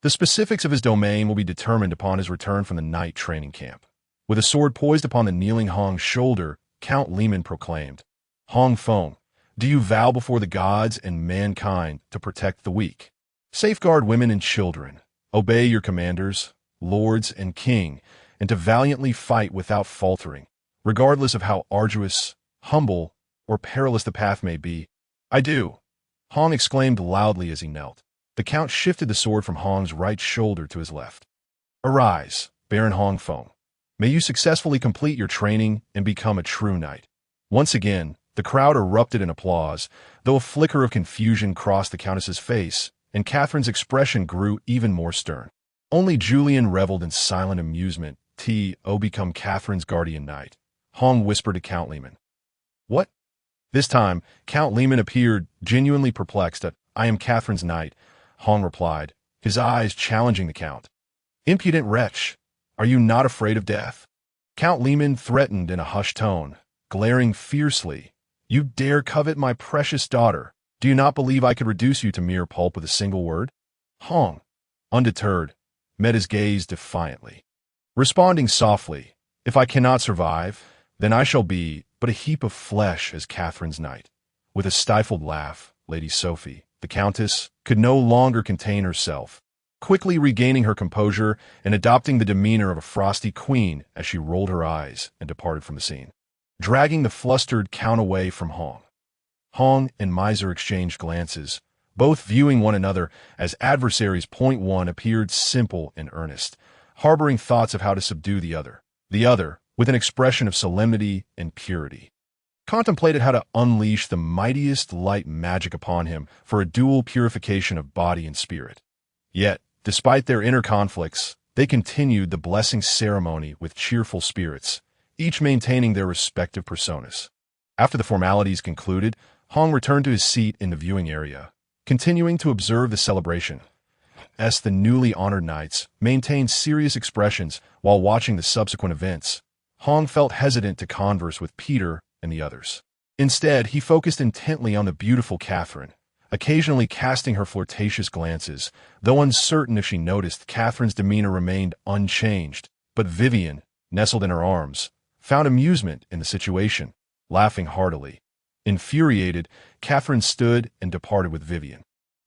The specifics of his domain will be determined upon his return from the night training camp." With a sword poised upon the kneeling Hong's shoulder, Count Lehman proclaimed, "Hong Feng, do you vow before the gods and mankind to protect the weak, safeguard women and children, obey your commanders, lords and king, and to valiantly fight without faltering, regardless of how arduous, humble, or perilous the path may be?" "I do," Hong exclaimed loudly as he knelt. The Count shifted the sword from Hong's right shoulder to his left. "Arise, Baron Hong Feng. May you successfully complete your training and become a true knight." Once again, the crowd erupted in applause, though a flicker of confusion crossed the Countess's face, and Catherine's expression grew even more stern. Only Julian reveled in silent amusement. Become Catherine's guardian knight," Hong whispered to Count Lehman. "What?" This time, Count Lehman appeared genuinely perplexed. "I am Catherine's knight," Hong replied, his eyes challenging the Count. "Impudent wretch, are you not afraid of death?" Count Lehman threatened in a hushed tone, glaring fiercely. "You dare covet my precious daughter? Do you not believe I could reduce you to mere pulp with a single word?" Hong, undeterred, met his gaze defiantly, responding softly, "If I cannot survive, then I shall be but a heap of flesh as Catherine's knight." With a stifled laugh, Lady Sophie, the Countess, could no longer contain herself, quickly regaining her composure and adopting the demeanor of a frosty queen as she rolled her eyes and departed from the scene, dragging the flustered Count away from Hong. Hong and Miser exchanged glances, both viewing one another as adversaries. One appeared simple and earnest, harboring thoughts of how to subdue the other. The other, with an expression of solemnity and purity, contemplated how to unleash the mightiest light magic upon him for a dual purification of body and spirit. Yet, despite their inner conflicts, they continued the blessing ceremony with cheerful spirits, each maintaining their respective personas. After the formalities concluded, Hong returned to his seat in the viewing area, continuing to observe the celebration. The newly honored knights maintained serious expressions while watching the subsequent events. Hong felt hesitant to converse with Peter and the others. Instead, he focused intently on the beautiful Catherine, occasionally casting her flirtatious glances, though uncertain if she noticed. Catherine's demeanor remained unchanged, but Vivian, nestled in her arms, found amusement in the situation, laughing heartily. Infuriated, Catherine stood and departed with Vivian,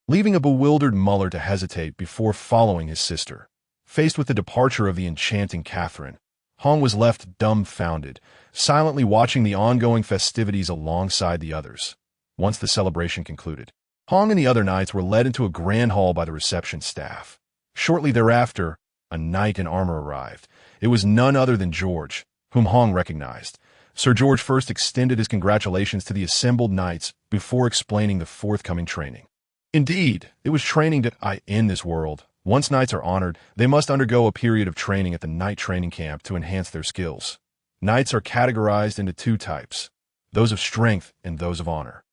leaving a bewildered Muller to hesitate before following his sister. Faced with the departure of the enchanting Catherine, Hong was left dumbfounded, silently watching the ongoing festivities alongside the others. Once the celebration concluded, Hong and the other knights were led into a grand hall by the reception staff. Shortly thereafter, a knight in armor arrived. It was none other than George, whom Hong recognized. Sir George first extended his congratulations to the assembled knights before explaining the forthcoming training. Indeed, it was training that in this world. Once knights are honored, they must undergo a period of training at the knight training camp to enhance their skills. Knights are categorized into two types, those of strength and those of honor.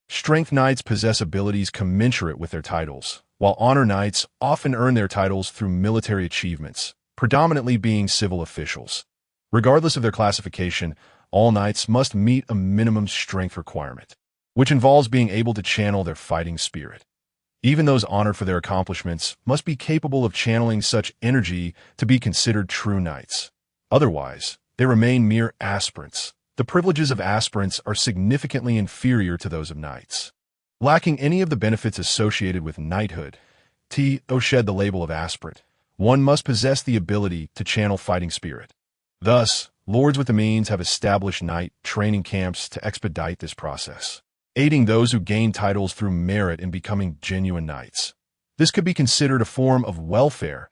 Strength knights possess abilities commensurate with their titles, while honor knights often earn their titles through military achievements, predominantly being civil officials. Regardless of their classification, all knights must meet a minimum strength requirement, which involves being able to channel their fighting spirit. Even those honored for their accomplishments must be capable of channeling such energy to be considered true knights. Otherwise, they remain mere aspirants. The privileges of aspirants are significantly inferior to those of knights. Lacking any of the benefits associated with knighthood, shed the label of aspirant, one must possess the ability to channel fighting spirit. Thus, lords with the means have established knight training camps to expedite this process, aiding those who gain titles through merit in becoming genuine knights. This could be considered a form of welfare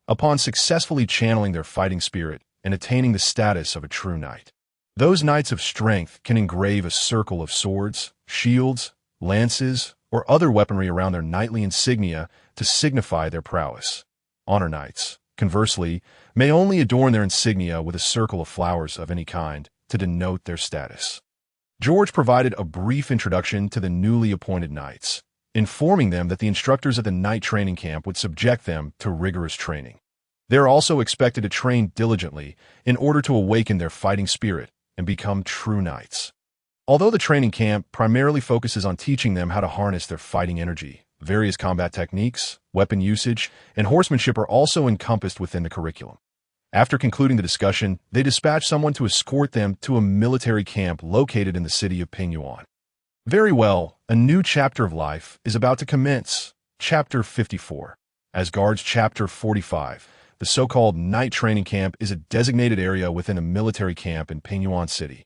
upon successfully channeling their fighting spirit and attaining the status of a true knight. Those knights of strength can engrave a circle of swords, shields, lances, or other weaponry around their knightly insignia to signify their prowess. Honor knights, conversely, may only adorn their insignia with a circle of flowers of any kind to denote their status. George provided a brief introduction to the newly appointed knights, informing them that the instructors at the knight training camp would subject them to rigorous training. They are also expected to train diligently in order to awaken their fighting spirit and become true knights. Although the training camp primarily focuses on teaching them how to harness their fighting energy, various combat techniques, weapon usage, and horsemanship are also encompassed within the curriculum. After concluding the discussion, they dispatched someone to escort them to a military camp located in the city of Pingyuan. Very well, a new chapter of life is about to commence. Chapter 54. As guards Chapter 45. The so-called Knight Training Camp is a designated area within a military camp in Pingyuan City,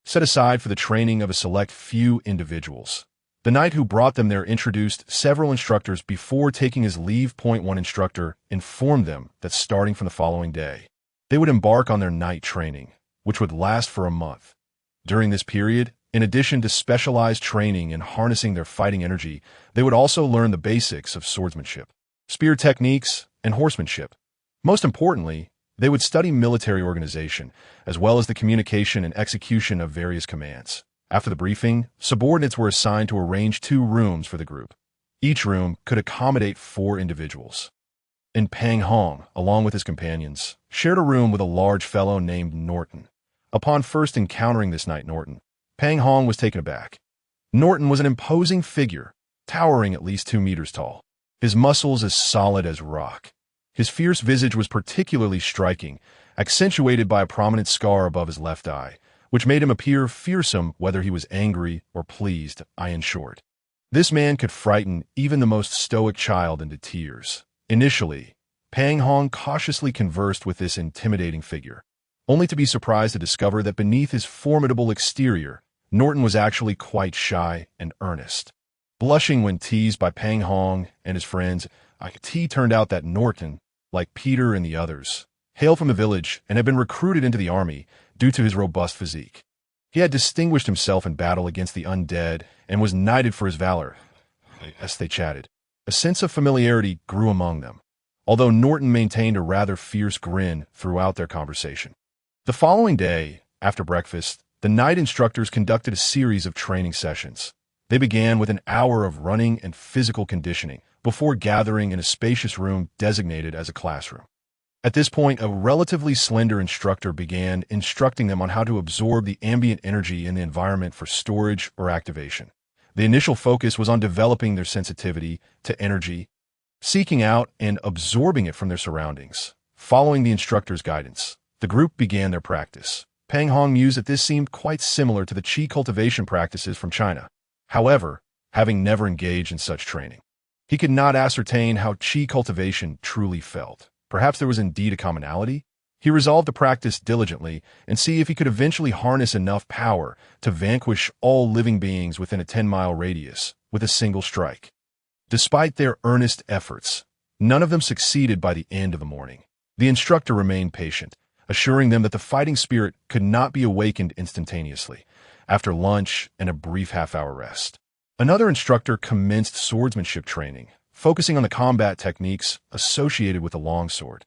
set aside for the training of a select few individuals. The knight who brought them there introduced several instructors before taking his leave. One instructor informed them that starting from the following day, they would embark on their knight training, which would last for a month. During this period, in addition to specialized training in harnessing their fighting energy, they would also learn the basics of swordsmanship, spear techniques, and horsemanship. Most importantly, they would study military organization, as well as the communication and execution of various commands. After the briefing, subordinates were assigned to arrange 2 rooms for the group. Each room could accommodate 4 individuals. And Pang Hong, along with his companions, shared a room with a large fellow named Norton. Upon first encountering this knight Norton, Pang Hong was taken aback. Norton was an imposing figure, towering at least 2 meters tall, his muscles as solid as rock. His fierce visage was particularly striking, accentuated by a prominent scar above his left eye, which made him appear fearsome whether he was angry or pleased, in short. This man could frighten even the most stoic child into tears. Initially, Pang Hong cautiously conversed with this intimidating figure, only to be surprised to discover that beneath his formidable exterior, Norton was actually quite shy and earnest. Blushing when teased by Pang Hong and his friends, it turned out that Norton, like Peter and the others, hailed from the village and had been recruited into the army due to his robust physique. He had distinguished himself in battle against the undead and was knighted for his valor. As they chatted, a sense of familiarity grew among them, although Norton maintained a rather fierce grin throughout their conversation. The following day, after breakfast, the knight instructors conducted a series of training sessions. They began with an hour of running and physical conditioning, before gathering in a spacious room designated as a classroom. At this point, a relatively slender instructor began instructing them on how to absorb the ambient energy in the environment for storage or activation. The initial focus was on developing their sensitivity to energy, seeking out and absorbing it from their surroundings. Following the instructor's guidance, the group began their practice. Peng Hong mused that this seemed quite similar to the qi cultivation practices from China. However, having never engaged in such training, he could not ascertain how qi cultivation truly felt. Perhaps there was indeed a commonality. He resolved to practice diligently and see if he could eventually harness enough power to vanquish all living beings within a 10-mile radius with a single strike. Despite their earnest efforts, none of them succeeded by the end of the morning. The instructor remained patient, assuring them that the fighting spirit could not be awakened instantaneously after lunch and a brief half-hour rest. Another instructor commenced swordsmanship training, focusing on the combat techniques associated with the longsword.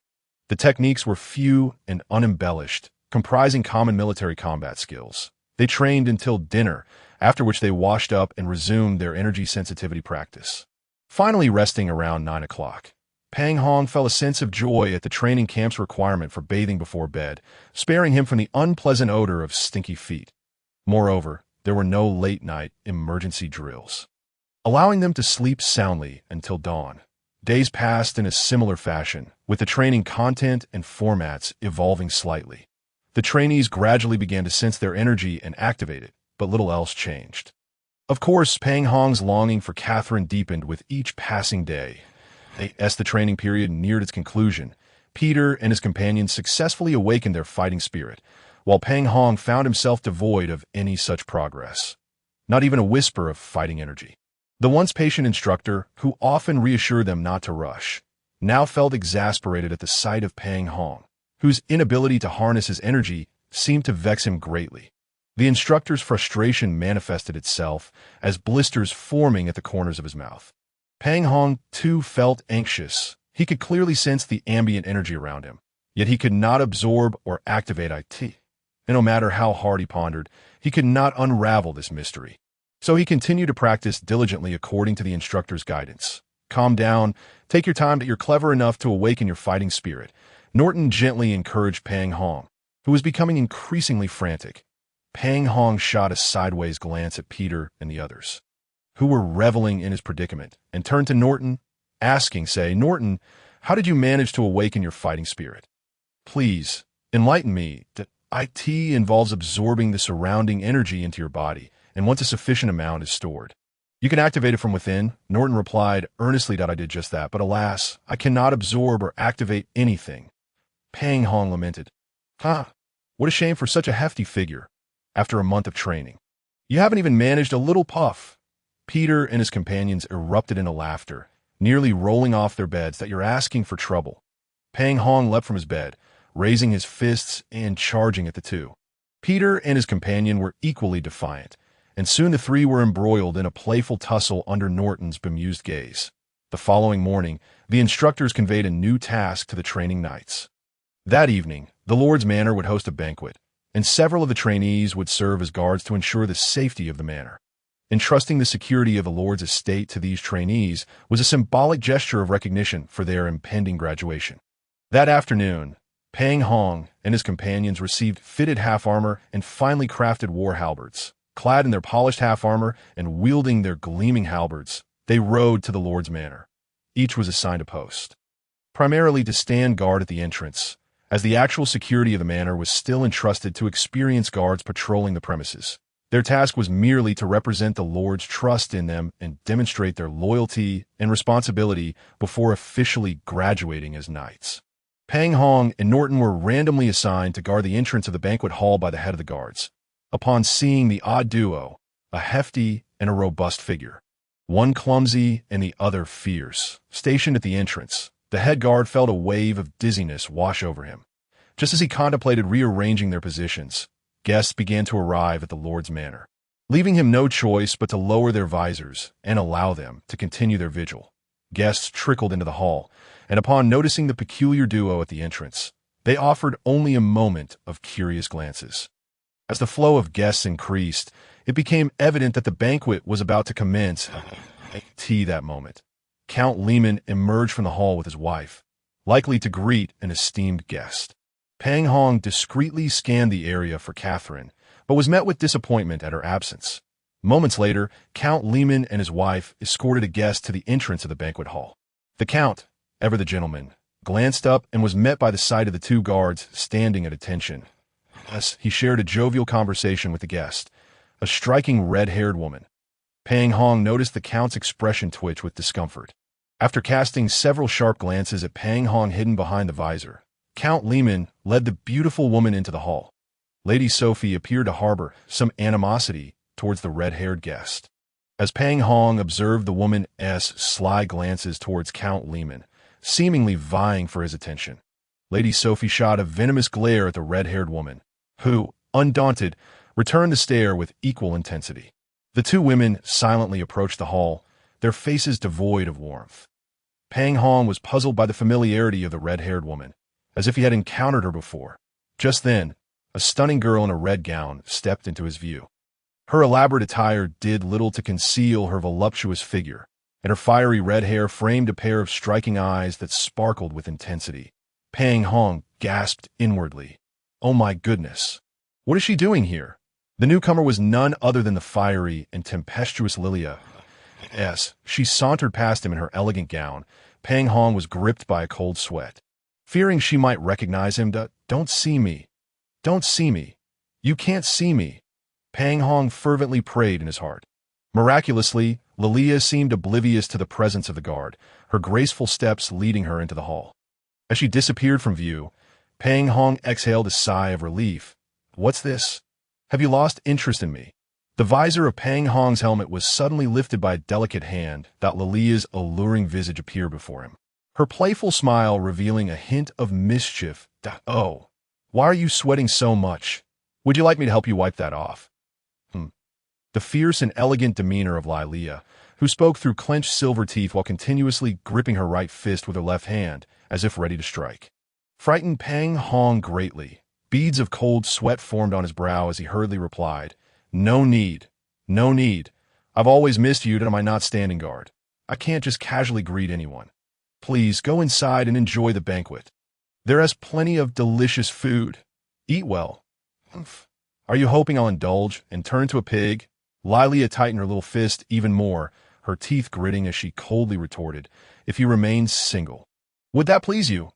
The techniques were few and unembellished, comprising common military combat skills. They trained until dinner, after which they washed up and resumed their energy sensitivity practice. Finally resting around 9 o'clock, Peng Hong felt a sense of joy at the training camp's requirement for bathing before bed, sparing him from the unpleasant odor of stinky feet. Moreover, there were no late-night emergency drills, allowing them to sleep soundly until dawn. Days passed in a similar fashion, with the training content and formats evolving slightly. The trainees gradually began to sense their energy and activate it, but little else changed. Of course, Peng Hong's longing for Catherine deepened with each passing day. As the training period neared its conclusion, Peter and his companions successfully awakened their fighting spirit, while Peng Hong found himself devoid of any such progress. Not even a whisper of fighting energy. The once patient instructor, who often reassured them not to rush, now felt exasperated at the sight of Peng Hong, whose inability to harness his energy seemed to vex him greatly. The instructor's frustration manifested itself as blisters forming at the corners of his mouth. Peng Hong, too, felt anxious. He could clearly sense the ambient energy around him, yet he could not absorb or activate it. And no matter how hard he pondered, he could not unravel this mystery. So he continued to practice diligently according to the instructor's guidance. Calm down, take your time, that you're clever enough to awaken your fighting spirit, Norton gently encouraged Peng Hong, who was becoming increasingly frantic. Peng Hong shot a sideways glance at Peter and the others, who were reveling in his predicament, and turned to Norton, asking, Norton, how did you manage to awaken your fighting spirit? Please, enlighten me. IT involves absorbing the surrounding energy into your body, and once a sufficient amount is stored, you can activate it from within. Norton replied earnestly that I did just that, but alas, I cannot absorb or activate anything. Peng Hong lamented. What a shame for such a hefty figure. After a month of training, you haven't even managed a little puff. Peter and his companions erupted into laughter, nearly rolling off their beds. That you're asking for trouble. Peng Hong leapt from his bed, raising his fists and charging at the two. Peter and his companion were equally defiant, and soon the three were embroiled in a playful tussle under Norton's bemused gaze. The following morning, the instructors conveyed a new task to the training knights. That evening, the Lord's Manor would host a banquet, and several of the trainees would serve as guards to ensure the safety of the manor. Entrusting the security of the Lord's estate to these trainees was a symbolic gesture of recognition for their impending graduation. That afternoon, Peng Hong and his companions received fitted half-armor and finely crafted war halberds. Clad in their polished half-armor and wielding their gleaming halberds, they rode to the Lord's Manor. Each was assigned a post, primarily to stand guard at the entrance, as the actual security of the manor was still entrusted to experienced guards patrolling the premises. Their task was merely to represent the Lord's trust in them and demonstrate their loyalty and responsibility before officially graduating as knights. Peng Hong and Norton were randomly assigned to guard the entrance of the banquet hall by the head of the guards. Upon seeing the odd duo, a hefty and a robust figure, one clumsy and the other fierce, stationed at the entrance, the head guard felt a wave of dizziness wash over him. Just as he contemplated rearranging their positions, guests began to arrive at the Lord's Manor, leaving him no choice but to lower their visors and allow them to continue their vigil. Guests trickled into the hall, and upon noticing the peculiar duo at the entrance, they offered only a moment of curious glances. As the flow of guests increased, it became evident that the banquet was about to commence. That moment, Count Lehman emerged from the hall with his wife, likely to greet an esteemed guest. Pang Hong discreetly scanned the area for Catherine, but was met with disappointment at her absence. Moments later, Count Lehman and his wife escorted a guest to the entrance of the banquet hall. The Count, ever the gentleman, glanced up and was met by the sight of the two guards standing at attention. Thus, he shared a jovial conversation with the guest, a striking red-haired woman. Pang Hong noticed the Count's expression twitch with discomfort. After casting several sharp glances at Pang Hong hidden behind the visor, Count Lehman led the beautiful woman into the hall. Lady Sophie appeared to harbor some animosity towards the red-haired guest. As Pang Hong observed the woman's sly glances towards Count Lehman, seemingly vying for his attention, Lady Sophie shot a venomous glare at the red-haired woman, who, undaunted, returned the stare with equal intensity. The two women silently approached the hall, their faces devoid of warmth. Pang Hong was puzzled by the familiarity of the red-haired woman, as if he had encountered her before. Just then, a stunning girl in a red gown stepped into his view. Her elaborate attire did little to conceal her voluptuous figure, and her fiery red hair framed a pair of striking eyes that sparkled with intensity. Pang Hong gasped inwardly. Oh my goodness! What is she doing here? The newcomer was none other than the fiery and tempestuous Lilia. As she sauntered past him in her elegant gown, Pang Hong was gripped by a cold sweat. Fearing she might recognize him, "Don't see me. Don't see me. You can't see me," Pang Hong fervently prayed in his heart. Miraculously, Lilia seemed oblivious to the presence of the guard, her graceful steps leading her into the hall. As she disappeared from view, Pang Hong exhaled a sigh of relief. What's this? Have you lost interest in me? The visor of Pang Hong's helmet was suddenly lifted by a delicate hand that Lilia's alluring visage appeared before him, her playful smile revealing a hint of mischief. Oh, why are you sweating so much? Would you like me to help you wipe that off? The fierce and elegant demeanor of Lilia, who spoke through clenched silver teeth while continuously gripping her right fist with her left hand, as if ready to strike, frightened Pang Hong greatly. Beads of cold sweat formed on his brow as he hurriedly replied, No need. No need. I've always missed you to my not standing guard. I can't just casually greet anyone. Please go inside and enjoy the banquet. There is plenty of delicious food. Eat well. Are you hoping I'll indulge and turn to a pig? Lilia tightened her little fist even more, her teeth gritting as she coldly retorted, If you remain single. Would that please you?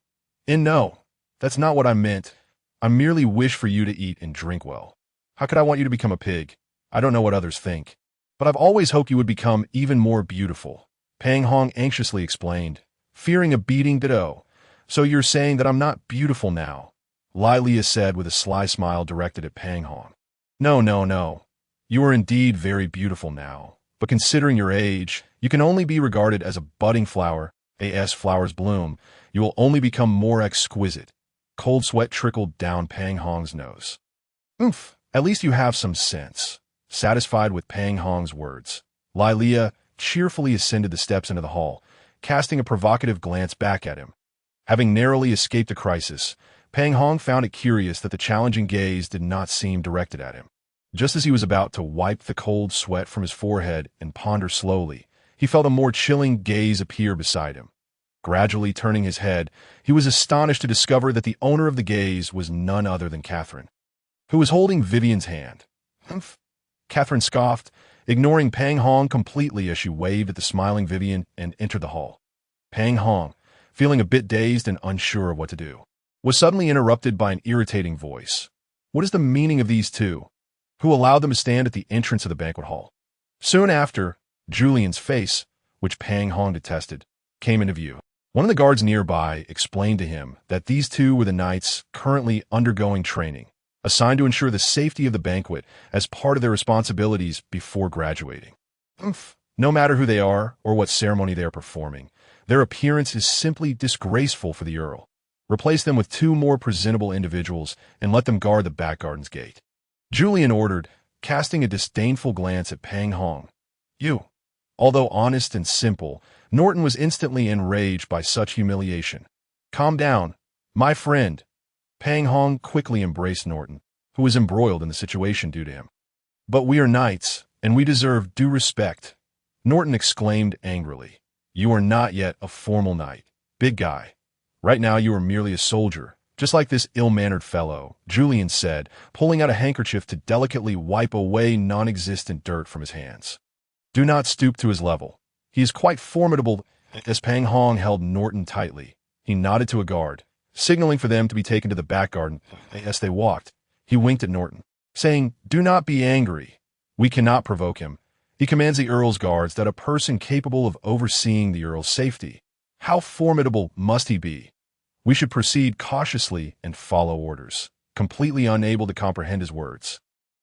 And no, that's not what I meant. I merely wish for you to eat and drink well. How could I want you to become a pig? I don't know what others think. But I've always hoped you would become even more beautiful. Pang Hong anxiously explained, fearing a beating ditto. So you're saying that I'm not beautiful now? Lilia said with a sly smile directed at Pang Hong. No, no, no. You are indeed very beautiful now. But considering your age, you can only be regarded as a budding flower. As flowers bloom, you will only become more exquisite. Cold sweat trickled down Pang Hong's nose. Oomph, at least you have some sense. Satisfied with Pang Hong's words, Lilia cheerfully ascended the steps into the hall, casting a provocative glance back at him. Having narrowly escaped a crisis, Pang Hong found it curious that the challenging gaze did not seem directed at him. Just as he was about to wipe the cold sweat from his forehead and ponder slowly, he felt a more chilling gaze appear beside him. Gradually turning his head, he was astonished to discover that the owner of the gaze was none other than Catherine, who was holding Vivian's hand. Humph! Catherine scoffed, ignoring Pang Hong completely as she waved at the smiling Vivian and entered the hall. Pang Hong, feeling a bit dazed and unsure of what to do, was suddenly interrupted by an irritating voice. What is the meaning of these two? Who allowed them to stand at the entrance of the banquet hall? Soon after, Julian's face, which Pang Hong detested, came into view. One of the guards nearby explained to him that these two were the knights currently undergoing training, assigned to ensure the safety of the banquet as part of their responsibilities before graduating. No matter who they are or what ceremony they are performing, their appearance is simply disgraceful for the Earl. Replace them with two more presentable individuals and let them guard the back garden's gate. Julian ordered, casting a disdainful glance at Pang Hong. You. Although honest and simple, Norton was instantly enraged by such humiliation. Calm down, my friend. Pang Hong quickly embraced Norton, who was embroiled in the situation due to him. But we are knights, and we deserve due respect. Norton exclaimed angrily. You are not yet a formal knight. Big guy. Right now you are merely a soldier, just like this ill-mannered fellow, Julian said, pulling out a handkerchief to delicately wipe away non-existent dirt from his hands. Do not stoop to his level. He is quite formidable. As Pang Hong held Norton tightly, he nodded to a guard, signaling for them to be taken to the back garden. As they walked, he winked at Norton, saying, "Do not be angry. We cannot provoke him. He commands the Earl's guards, that a person capable of overseeing the Earl's safety. How formidable must he be? We should proceed cautiously and follow orders." Completely unable to comprehend his words,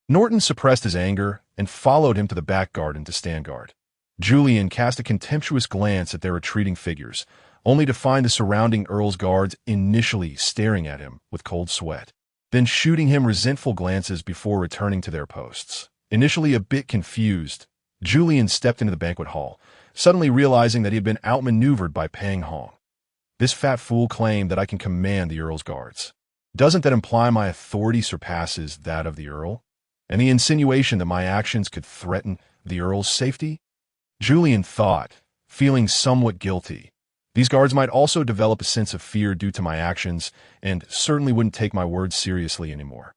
Norton suppressed his anger and followed him to the back garden to stand guard. Julian cast a contemptuous glance at their retreating figures, only to find the surrounding Earl's guards initially staring at him with cold sweat, then shooting him resentful glances before returning to their posts. Initially a bit confused, Julian stepped into the banquet hall, suddenly realizing that he had been outmaneuvered by Pang Hong. This fat fool claimed that I can command the Earl's guards. Doesn't that imply my authority surpasses that of the Earl? And the insinuation that my actions could threaten the Earl's safety? Julian thought, feeling somewhat guilty. These guards might also develop a sense of fear due to my actions, and certainly wouldn't take my words seriously anymore.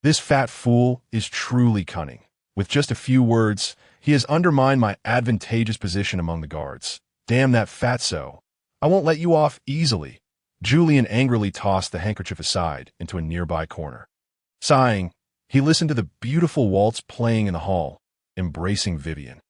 This fat fool is truly cunning. With just a few words, he has undermined my advantageous position among the guards. Damn that fatso. I won't let you off easily. Julian angrily tossed the handkerchief aside into a nearby corner. Sighing, he listened to the beautiful waltz playing in the hall, embracing Vivian.